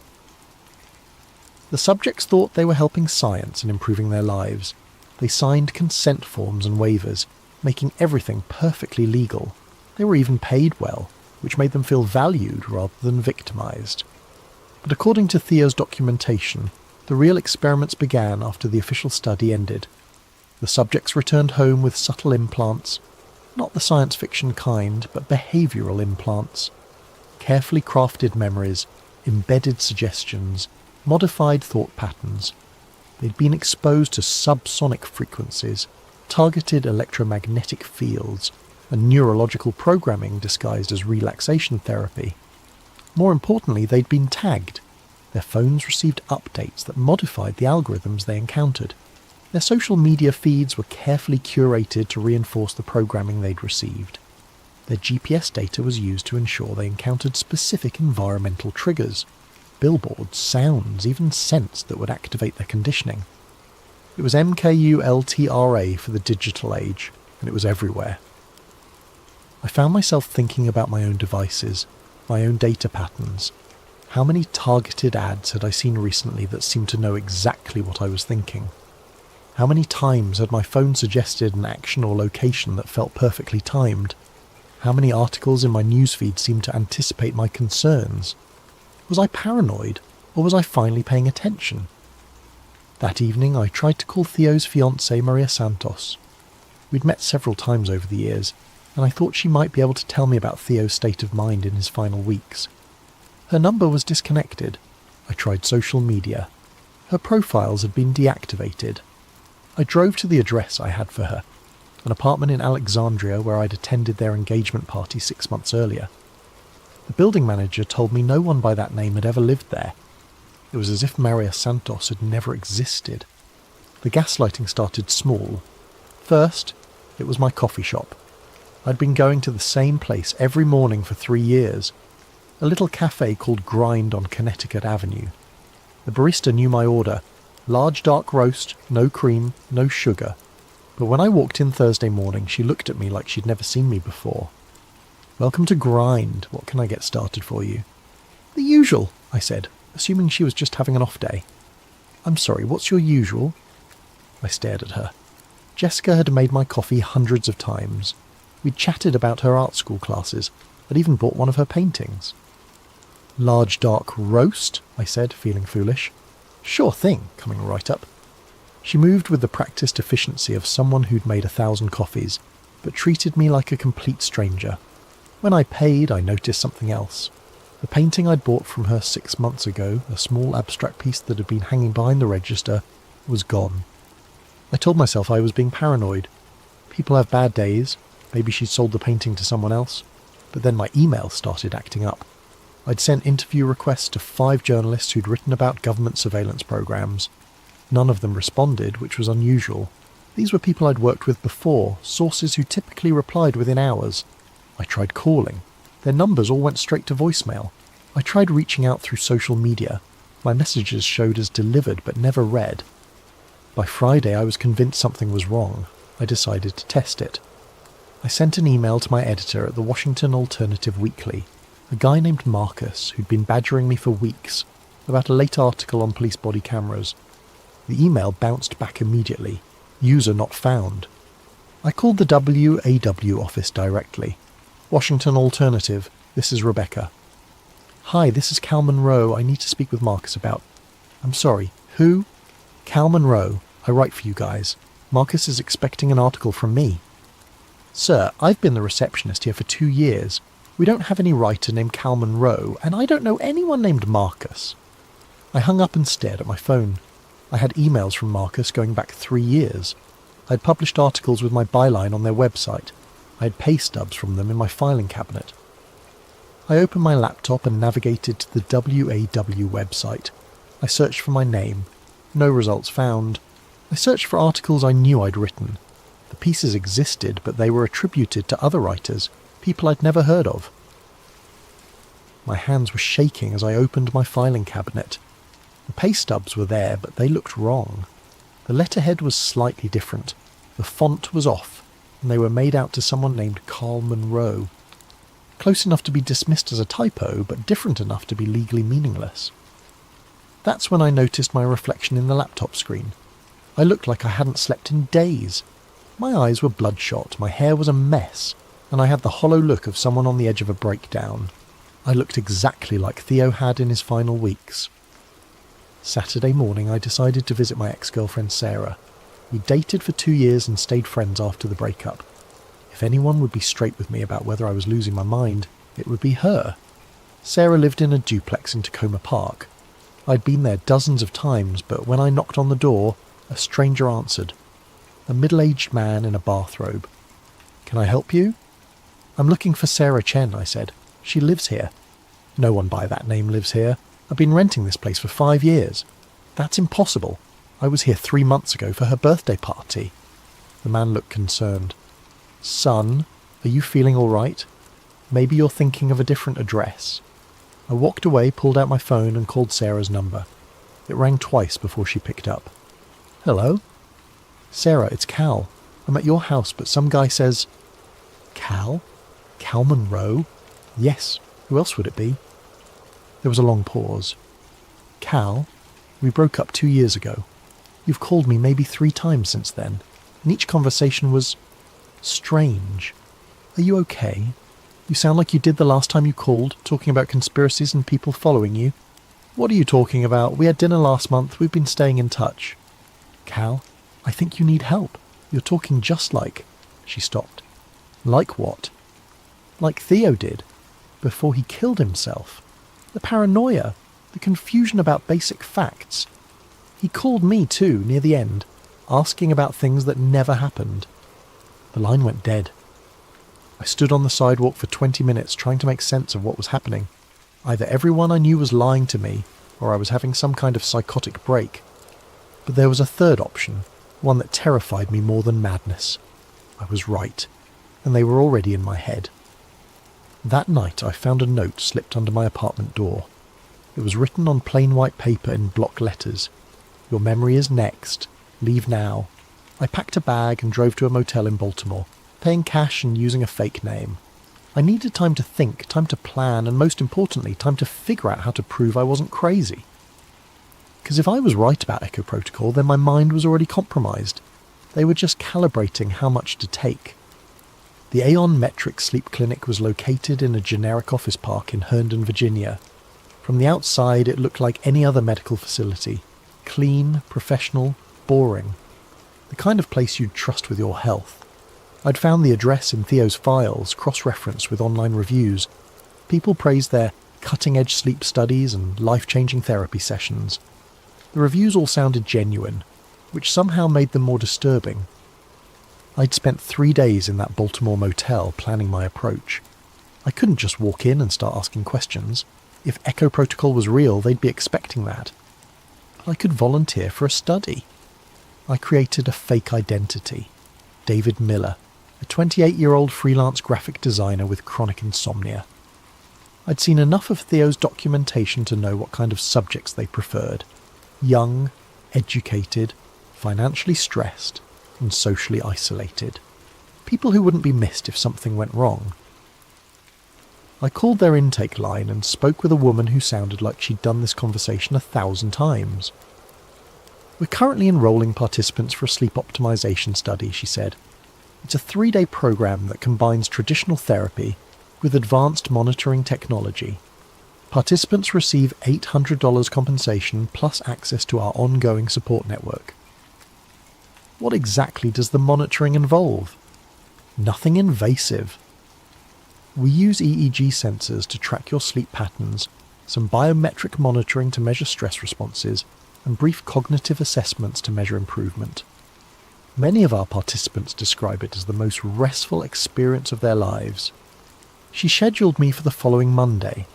The subjects thought they were helping science and improving their lives. They signed consent forms and waivers, making everything perfectly legal. They were even paid well, which made them feel valued rather than victimised. But according to Theo's documentation, the real experiments began after the official study ended. The subjects returned home with subtle implants, not the science fiction kind, but behavioural implants. Carefully crafted memories, embedded suggestions, modified thought patterns. They'd been exposed to subsonic frequencies, targeted electromagnetic fields, and neurological programming disguised as relaxation therapy. More importantly, they'd been tagged. Their phones received updates that modified the algorithms they encountered. Their social media feeds were carefully curated to reinforce the programming they'd received. Their GPS data was used to ensure they encountered specific environmental triggers, billboards, sounds, even scents that would activate their conditioning. It was MKUltra for the digital age, and it was everywhere. I found myself thinking about my own devices, my own data patterns. How many targeted ads had I seen recently that seemed to know exactly what I was thinking? How many times had my phone suggested an action or location that felt perfectly timed? How many articles in my newsfeed seemed to anticipate my concerns? Was I paranoid, or was I finally paying attention? That evening I tried to call Theo's fiancée Maria Santos. We'd met several times over the years, and I thought she might be able to tell me about Theo's state of mind in his final weeks. Her number was disconnected. I tried social media. Her profiles had been deactivated. I drove to the address I had for her, an apartment in Alexandria where I'd attended their engagement party 6 months earlier. The building manager told me no one by that name had ever lived there. It was as if Maria Santos had never existed. The gaslighting started small. First, it was my coffee shop. I'd been going to the same place every morning for 3 years, a little cafe called Grind on Connecticut Avenue. The barista knew my order: large dark roast, no cream, no sugar. But when I walked in Thursday morning, she looked at me like she'd never seen me before. "Welcome to Grind. What can I get started for you?" "The usual," I said, assuming she was just having an off day. "I'm sorry, what's your usual?" I stared at her. Jessica had made my coffee hundreds of times. We'd chatted about her art school classes. I'd even bought one of her paintings. "Large dark roast," I said, feeling foolish. "Sure thing," coming right up. She moved with the practiced efficiency of someone who'd made 1,000 coffees, but treated me like a complete stranger. When I paid, I noticed something else. The painting I'd bought from her 6 months ago, a small abstract piece that had been hanging behind the register, was gone. I told myself I was being paranoid. People have bad days. Maybe she'd sold the painting to someone else. But then my email started acting up. I'd sent interview requests to 5 journalists who'd written about government surveillance programs. None of them responded, which was unusual. These were people I'd worked with before, sources who typically replied within hours. I tried calling. Their numbers all went straight to voicemail. I tried reaching out through social media. My messages showed as delivered but never read. By Friday I was convinced something was wrong. I decided to test it. I sent an email to my editor at the Washington Alternative Weekly, a guy named Marcus who'd been badgering me for weeks about a late article on police body cameras. The email bounced back immediately. User not found. I called the WAW office directly. Washington Alternative, this is Rebecca. Hi, this is Cal Monroe. I need to speak with Marcus about... I'm sorry, who? Cal Monroe. I write for you guys. Marcus is expecting an article from me. Sir, I've been the receptionist here for 2 years. We don't have any writer named Cal Monroe, and I don't know anyone named Marcus. I hung up and stared at my phone. I had emails from Marcus going back 3 years. I had published articles with my byline on their website. I had pay stubs from them in my filing cabinet. I opened my laptop and navigated to the WAW website. I searched for my name. No results found. I searched for articles I knew I'd written. The pieces existed, but they were attributed to other writers, people I'd never heard of. My hands were shaking as I opened my filing cabinet. The pay stubs were there, but they looked wrong. The letterhead was slightly different. The font was off, and they were made out to someone named Carl Monroe. Close enough to be dismissed as a typo, but different enough to be legally meaningless. That's when I noticed my reflection in the laptop screen. I looked like I hadn't slept in days. My eyes were bloodshot, my hair was a mess, and I had the hollow look of someone on the edge of a breakdown. I looked exactly like Theo had in his final weeks. Saturday morning I decided to visit my ex-girlfriend Sarah. We dated for 2 years and stayed friends after the breakup. If anyone would be straight with me about whether I was losing my mind, it would be her. Sarah lived in a duplex in Tacoma Park. I'd been there dozens of times, but when I knocked on the door, a stranger answered. A middle-aged man in a bathrobe. "Can I help you?" "I'm looking for Sarah Chen," I said. "She lives here." "No one by that name lives here. I've been renting this place for 5 years." "That's impossible. I was here 3 months ago for her birthday party." The man looked concerned. "Son, are you feeling all right? Maybe you're thinking of a different address." I walked away, pulled out my phone and called Sarah's number. It rang twice before she picked up. "Hello?" "Sarah, it's Cal. I'm at your house, but some guy says..." "Cal? Cal Monroe?" "Yes. Who else would it be?" There was a long pause. "Cal, we broke up 2 years ago. You've called me maybe 3 times since then, and each conversation was... strange. Are you okay? You sound like you did the last time you called, talking about conspiracies and people following you. What are you talking about? We had dinner last month. We've been staying in touch." "Cal, I think you need help. You're talking just like..." She stopped. "Like what?" "Like Theo did, before he killed himself. The paranoia, the confusion about basic facts. He called me too, near the end, asking about things that never happened." The line went dead. I stood on the sidewalk for 20 minutes trying to make sense of what was happening. Either everyone I knew was lying to me, or I was having some kind of psychotic break. But there was a third option, one that terrified me more than madness. I was right, and they were already in my head. That night I found a note slipped under my apartment door. It was written on plain white paper in block letters. "Your memory is next. Leave now." I packed a bag and drove to a motel in Baltimore, paying cash and using a fake name. I needed time to think, time to plan, and most importantly, time to figure out how to prove I wasn't crazy. Because if I was right about Echo Protocol, then my mind was already compromised. They were just calibrating how much to take. The Aeon Metric Sleep Clinic was located in a generic office park in Herndon, Virginia. From the outside, it looked like any other medical facility. Clean, professional, boring. The kind of place you'd trust with your health. I'd found the address in Theo's files, cross-referenced with online reviews. People praised their cutting-edge sleep studies and life-changing therapy sessions. The reviews all sounded genuine, which somehow made them more disturbing. I'd spent 3 days in that Baltimore motel planning my approach. I couldn't just walk in and start asking questions. If Echo Protocol was real, they'd be expecting that. I could volunteer for a study. I created a fake identity. David Miller, a 28-year-old freelance graphic designer with chronic insomnia. I'd seen enough of Theo's documentation to know what kind of subjects they preferred. Young, educated, financially stressed, and socially isolated. People who wouldn't be missed if something went wrong. I called their intake line and spoke with a woman who sounded like she'd done this conversation 1,000 times. "We're currently enrolling participants for a sleep optimization study," she said. "It's a 3-day program that combines traditional therapy with advanced monitoring technology. Participants receive $800 compensation plus access to our ongoing support network." What exactly does the monitoring involve? Nothing invasive. We use EEG sensors to track your sleep patterns, some biometric monitoring to measure stress responses, and brief cognitive assessments to measure improvement. Many of our participants describe it as the most restful experience of their lives. She scheduled me for the following Monday.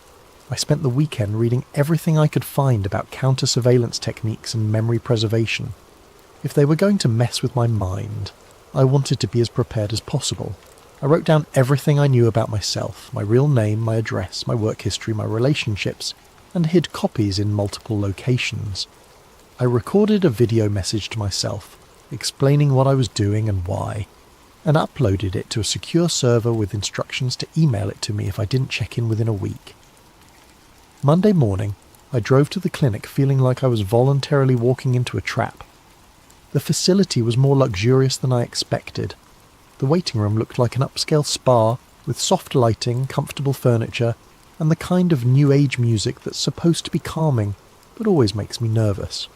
I spent the weekend reading everything I could find about counter-surveillance techniques and memory preservation. If they were going to mess with my mind, I wanted to be as prepared as possible. I wrote down everything I knew about myself, my real name, my address, my work history, my relationships, and hid copies in multiple locations. I recorded a video message to myself, explaining what I was doing and why, and uploaded it to a secure server with instructions to email it to me if I didn't check in within a week. Monday morning, I drove to the clinic feeling like I was voluntarily walking into a trap. The facility was more luxurious than I expected. The waiting room looked like an upscale spa with soft lighting, comfortable furniture, and the kind of new age music that's supposed to be calming, but always makes me nervous.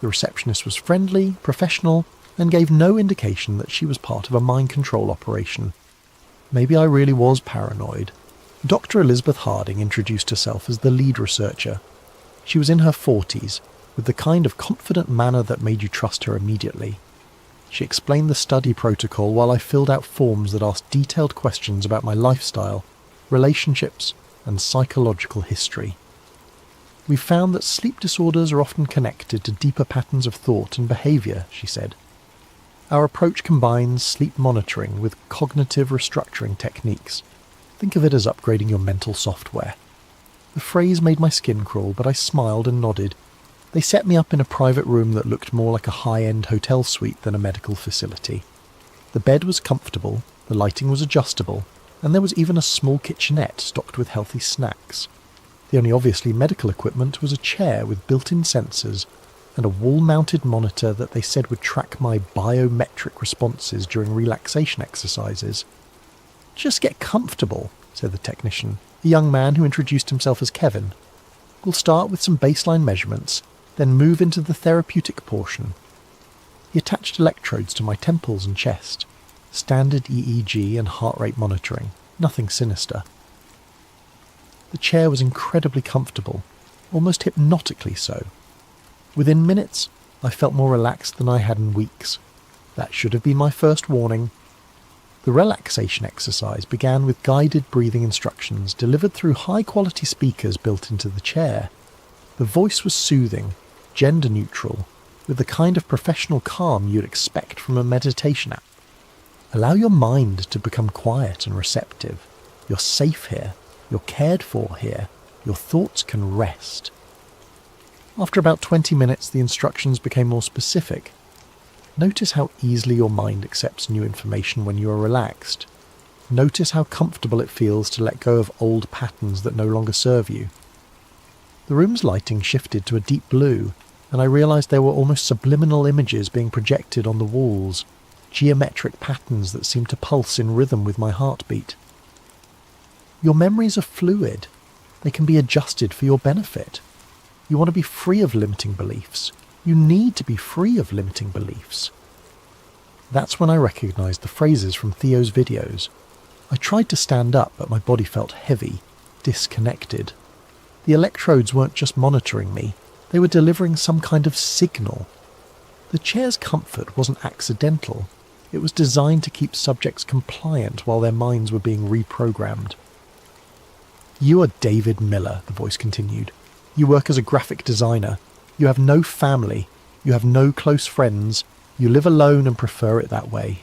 The receptionist was friendly, professional, and gave no indication that she was part of a mind control operation. Maybe I really was paranoid. Dr. Elizabeth Harding introduced herself as the lead researcher. She was in her 40s, with the kind of confident manner that made you trust her immediately. She explained the study protocol while I filled out forms that asked detailed questions about my lifestyle, relationships, and psychological history. "We found that sleep disorders are often connected to deeper patterns of thought and behaviour," she said. "Our approach combines sleep monitoring with cognitive restructuring techniques. Think of it as upgrading your mental software." The phrase made my skin crawl, but I smiled and nodded. They set me up in a private room that looked more like a high-end hotel suite than a medical facility. The bed was comfortable, the lighting was adjustable, and there was even a small kitchenette stocked with healthy snacks. The only obviously medical equipment was a chair with built-in sensors and a wall-mounted monitor that they said would track my biometric responses during relaxation exercises. "Just get comfortable," said the technician, a young man who introduced himself as Kevin. "We'll start with some baseline measurements, then move into the therapeutic portion." He attached electrodes to my temples and chest. Standard EEG and heart rate monitoring, nothing sinister. The chair was incredibly comfortable, almost hypnotically so. Within minutes, I felt more relaxed than I had in weeks. That should have been my first warning. The relaxation exercise began with guided breathing instructions delivered through high-quality speakers built into the chair. The voice was soothing, gender-neutral, with the kind of professional calm you'd expect from a meditation app. Allow your mind to become quiet and receptive. You're safe here. You're cared for here. Your thoughts can rest. After about 20 minutes, the instructions became more specific. Notice how easily your mind accepts new information when you are relaxed. Notice how comfortable it feels to let go of old patterns that no longer serve you. The room's lighting shifted to a deep blue, and I realized there were almost subliminal images being projected on the walls, geometric patterns that seemed to pulse in rhythm with my heartbeat. Your memories are fluid. They can be adjusted for your benefit. You want to be free of limiting beliefs. You need to be free of limiting beliefs. That's when I recognised the phrases from Theo's videos. I tried to stand up, but my body felt heavy, disconnected. The electrodes weren't just monitoring me, they were delivering some kind of signal. The chair's comfort wasn't accidental. It was designed to keep subjects compliant while their minds were being reprogrammed. "You are David Miller," the voice continued. "You work as a graphic designer. You have no family. You have no close friends. You live alone and prefer it that way."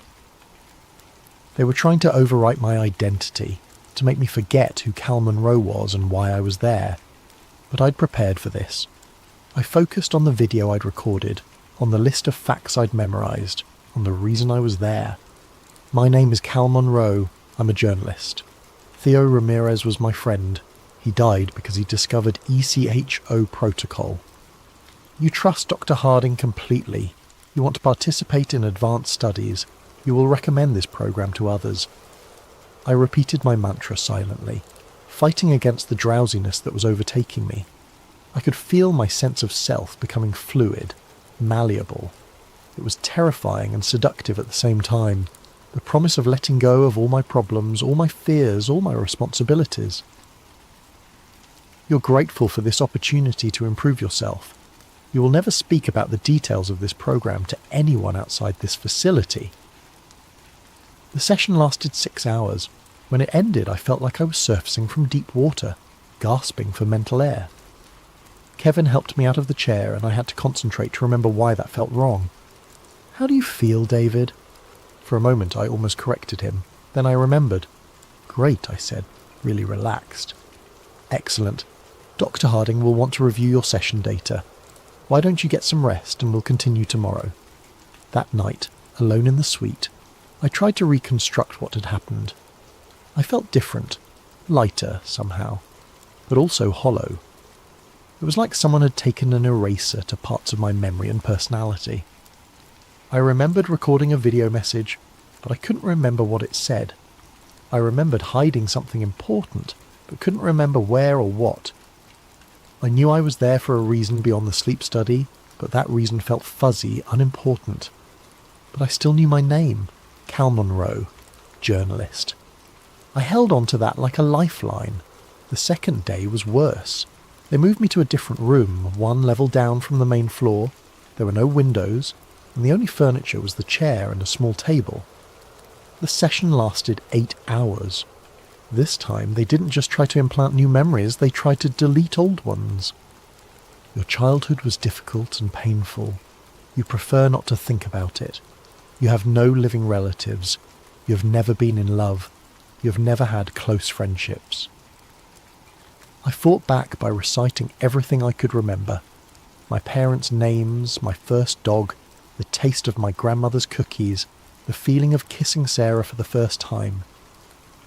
They were trying to overwrite my identity, to make me forget who Cal Monroe was and why I was there. But I'd prepared for this. I focused on the video I'd recorded, on the list of facts I'd memorised, on the reason I was there. My name is Cal Monroe. I'm a journalist. Theo Ramirez was my friend. He died because he discovered ECHO protocol. You trust Dr. Harding completely. You want to participate in advanced studies. You will recommend this program to others. I repeated my mantra silently, fighting against the drowsiness that was overtaking me. I could feel my sense of self becoming fluid, malleable. It was terrifying and seductive at the same time, the promise of letting go of all my problems, all my fears, all my responsibilities. You're grateful for this opportunity to improve yourself. You will never speak about the details of this program to anyone outside this facility. The session lasted 6 hours. When it ended, I felt like I was surfacing from deep water, gasping for mental air. Kevin helped me out of the chair, and I had to concentrate to remember why that felt wrong. "How do you feel, David?" For a moment I almost corrected him. Then I remembered. "Great," I said, really relaxed. "Excellent. Dr. Harding will want to review your session data. Why don't you get some rest and we'll continue tomorrow?" That night, alone in the suite, I tried to reconstruct what had happened. I felt different, lighter somehow, but also hollow. It was like someone had taken an eraser to parts of my memory and personality. I remembered recording a video message, but I couldn't remember what it said. I remembered hiding something important, but couldn't remember where or what. I knew I was there for a reason beyond the sleep study, but that reason felt fuzzy, unimportant. But I still knew my name, Cal Monroe, journalist. I held on to that like a lifeline. The second day was worse. They moved me to a different room, one level down from the main floor. There were no windows, and the only furniture was the chair and a small table. The session lasted 8 hours. This time they didn't just try to implant new memories, they tried to delete old ones. "Your childhood was difficult and painful. You prefer not to think about it. You have no living relatives. You have never been in love. You have never had close friendships." I fought back by reciting everything I could remember. My parents' names, my first dog, the taste of my grandmother's cookies, the feeling of kissing Sarah for the first time.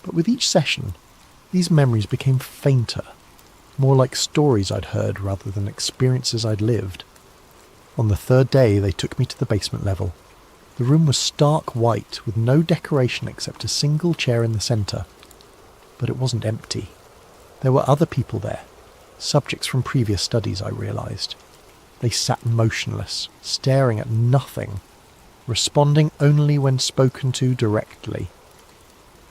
But with each session, these memories became fainter, more like stories I'd heard rather than experiences I'd lived. On the third day, they took me to the basement level. The room was stark white, with no decoration except a single chair in the centre. But it wasn't empty. There were other people there, subjects from previous studies, I realised. They sat motionless, staring at nothing, responding only when spoken to directly.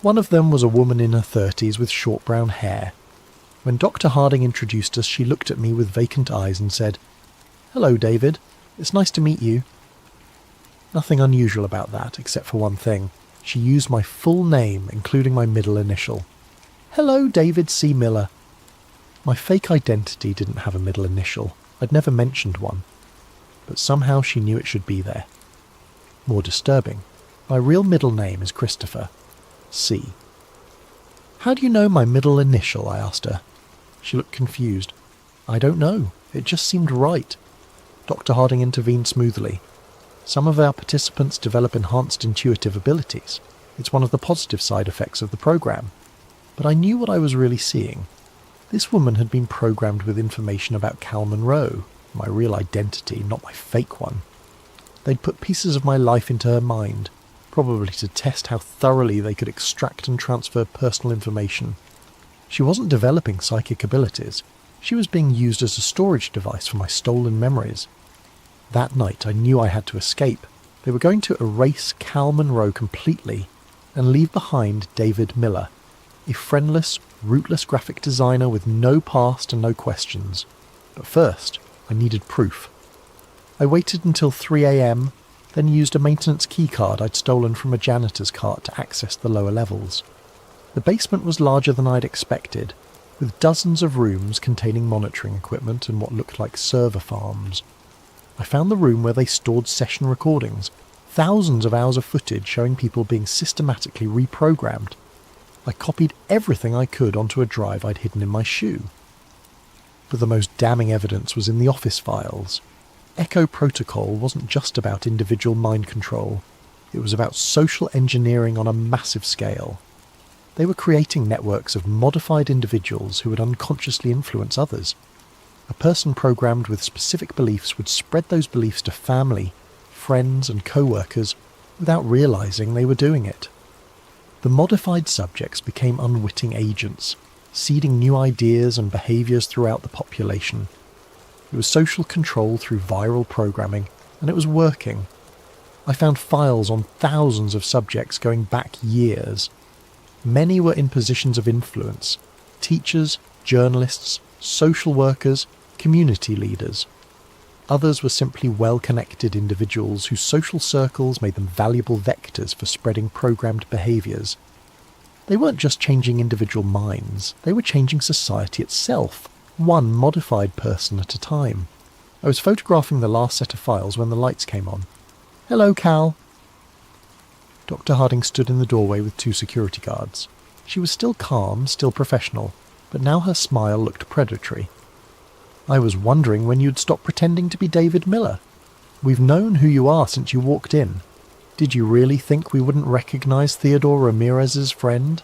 One of them was a woman in her 30s with short brown hair. When Dr. Harding introduced us, she looked at me with vacant eyes and said, "Hello, David. It's nice to meet you." Nothing unusual about that, except for one thing. She used my full name, including my middle initial. "Hello, David C. Miller." My fake identity didn't have a middle initial. I'd never mentioned one. But somehow she knew it should be there. More disturbing, my real middle name is Christopher. C. "How do you know my middle initial?" I asked her. She looked confused. "I don't know. It just seemed right." Dr. Harding intervened smoothly. "Some of our participants develop enhanced intuitive abilities. It's one of the positive side effects of the program." But I knew what I was really seeing. This woman had been programmed with information about Cal Monroe, my real identity, not my fake one. They'd put pieces of my life into her mind, probably to test how thoroughly they could extract and transfer personal information. She wasn't developing psychic abilities. She was being used as a storage device for my stolen memories. That night I knew I had to escape. They were going to erase Cal Monroe completely and leave behind David Miller, a friendless, rootless graphic designer with no past and no questions. But first, I needed proof. I waited until 3 a.m, then used a maintenance keycard I'd stolen from a janitor's cart to access the lower levels. The basement was larger than I'd expected, with dozens of rooms containing monitoring equipment and what looked like server farms. I found the room where they stored session recordings, thousands of hours of footage showing people being systematically reprogrammed. I copied everything I could onto a drive I'd hidden in my shoe. But the most damning evidence was in the office files. Echo Protocol wasn't just about individual mind control. It was about social engineering on a massive scale. They were creating networks of modified individuals who would unconsciously influence others. A person programmed with specific beliefs would spread those beliefs to family, friends and co-workers without realizing they were doing it. The modified subjects became unwitting agents, seeding new ideas and behaviours throughout the population. It was social control through viral programming, and it was working. I found files on thousands of subjects going back years. Many were in positions of influence: teachers, journalists, social workers, community leaders. Others were simply well-connected individuals whose social circles made them valuable vectors for spreading programmed behaviours. They weren't just changing individual minds, they were changing society itself, one modified person at a time. I was photographing the last set of files when the lights came on. "Hello, Cal." Dr. Harding stood in the doorway with 2 security guards. She was still calm, still professional, but now her smile looked predatory. "I was wondering when you'd stop pretending to be David Miller. We've known who you are since you walked in. Did you really think we wouldn't recognize Theodore Ramirez's friend?"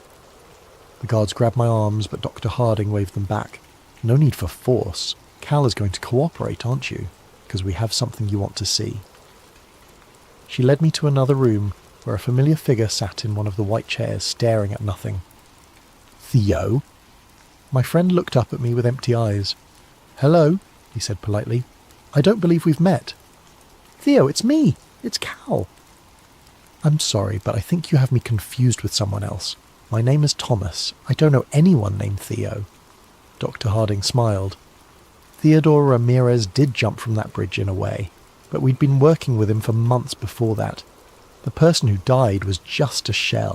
The guards grabbed my arms, but Dr. Harding waved them back. "No need for force. Cal is going to cooperate, aren't you? Because we have something you want to see." She led me to another room, where a familiar figure sat in one of the white chairs staring at nothing. "Theo?" My friend looked up at me with empty eyes. "Hello," he said politely. "I don't believe we've met." "Theo, it's me. It's Cal." "I'm sorry, but I think you have me confused with someone else. My name is Thomas. I don't know anyone named Theo." Dr. Harding smiled. Theodore Ramirez did jump from that bridge in a way, but we'd been working with him for months before that. The person who died was just a shell.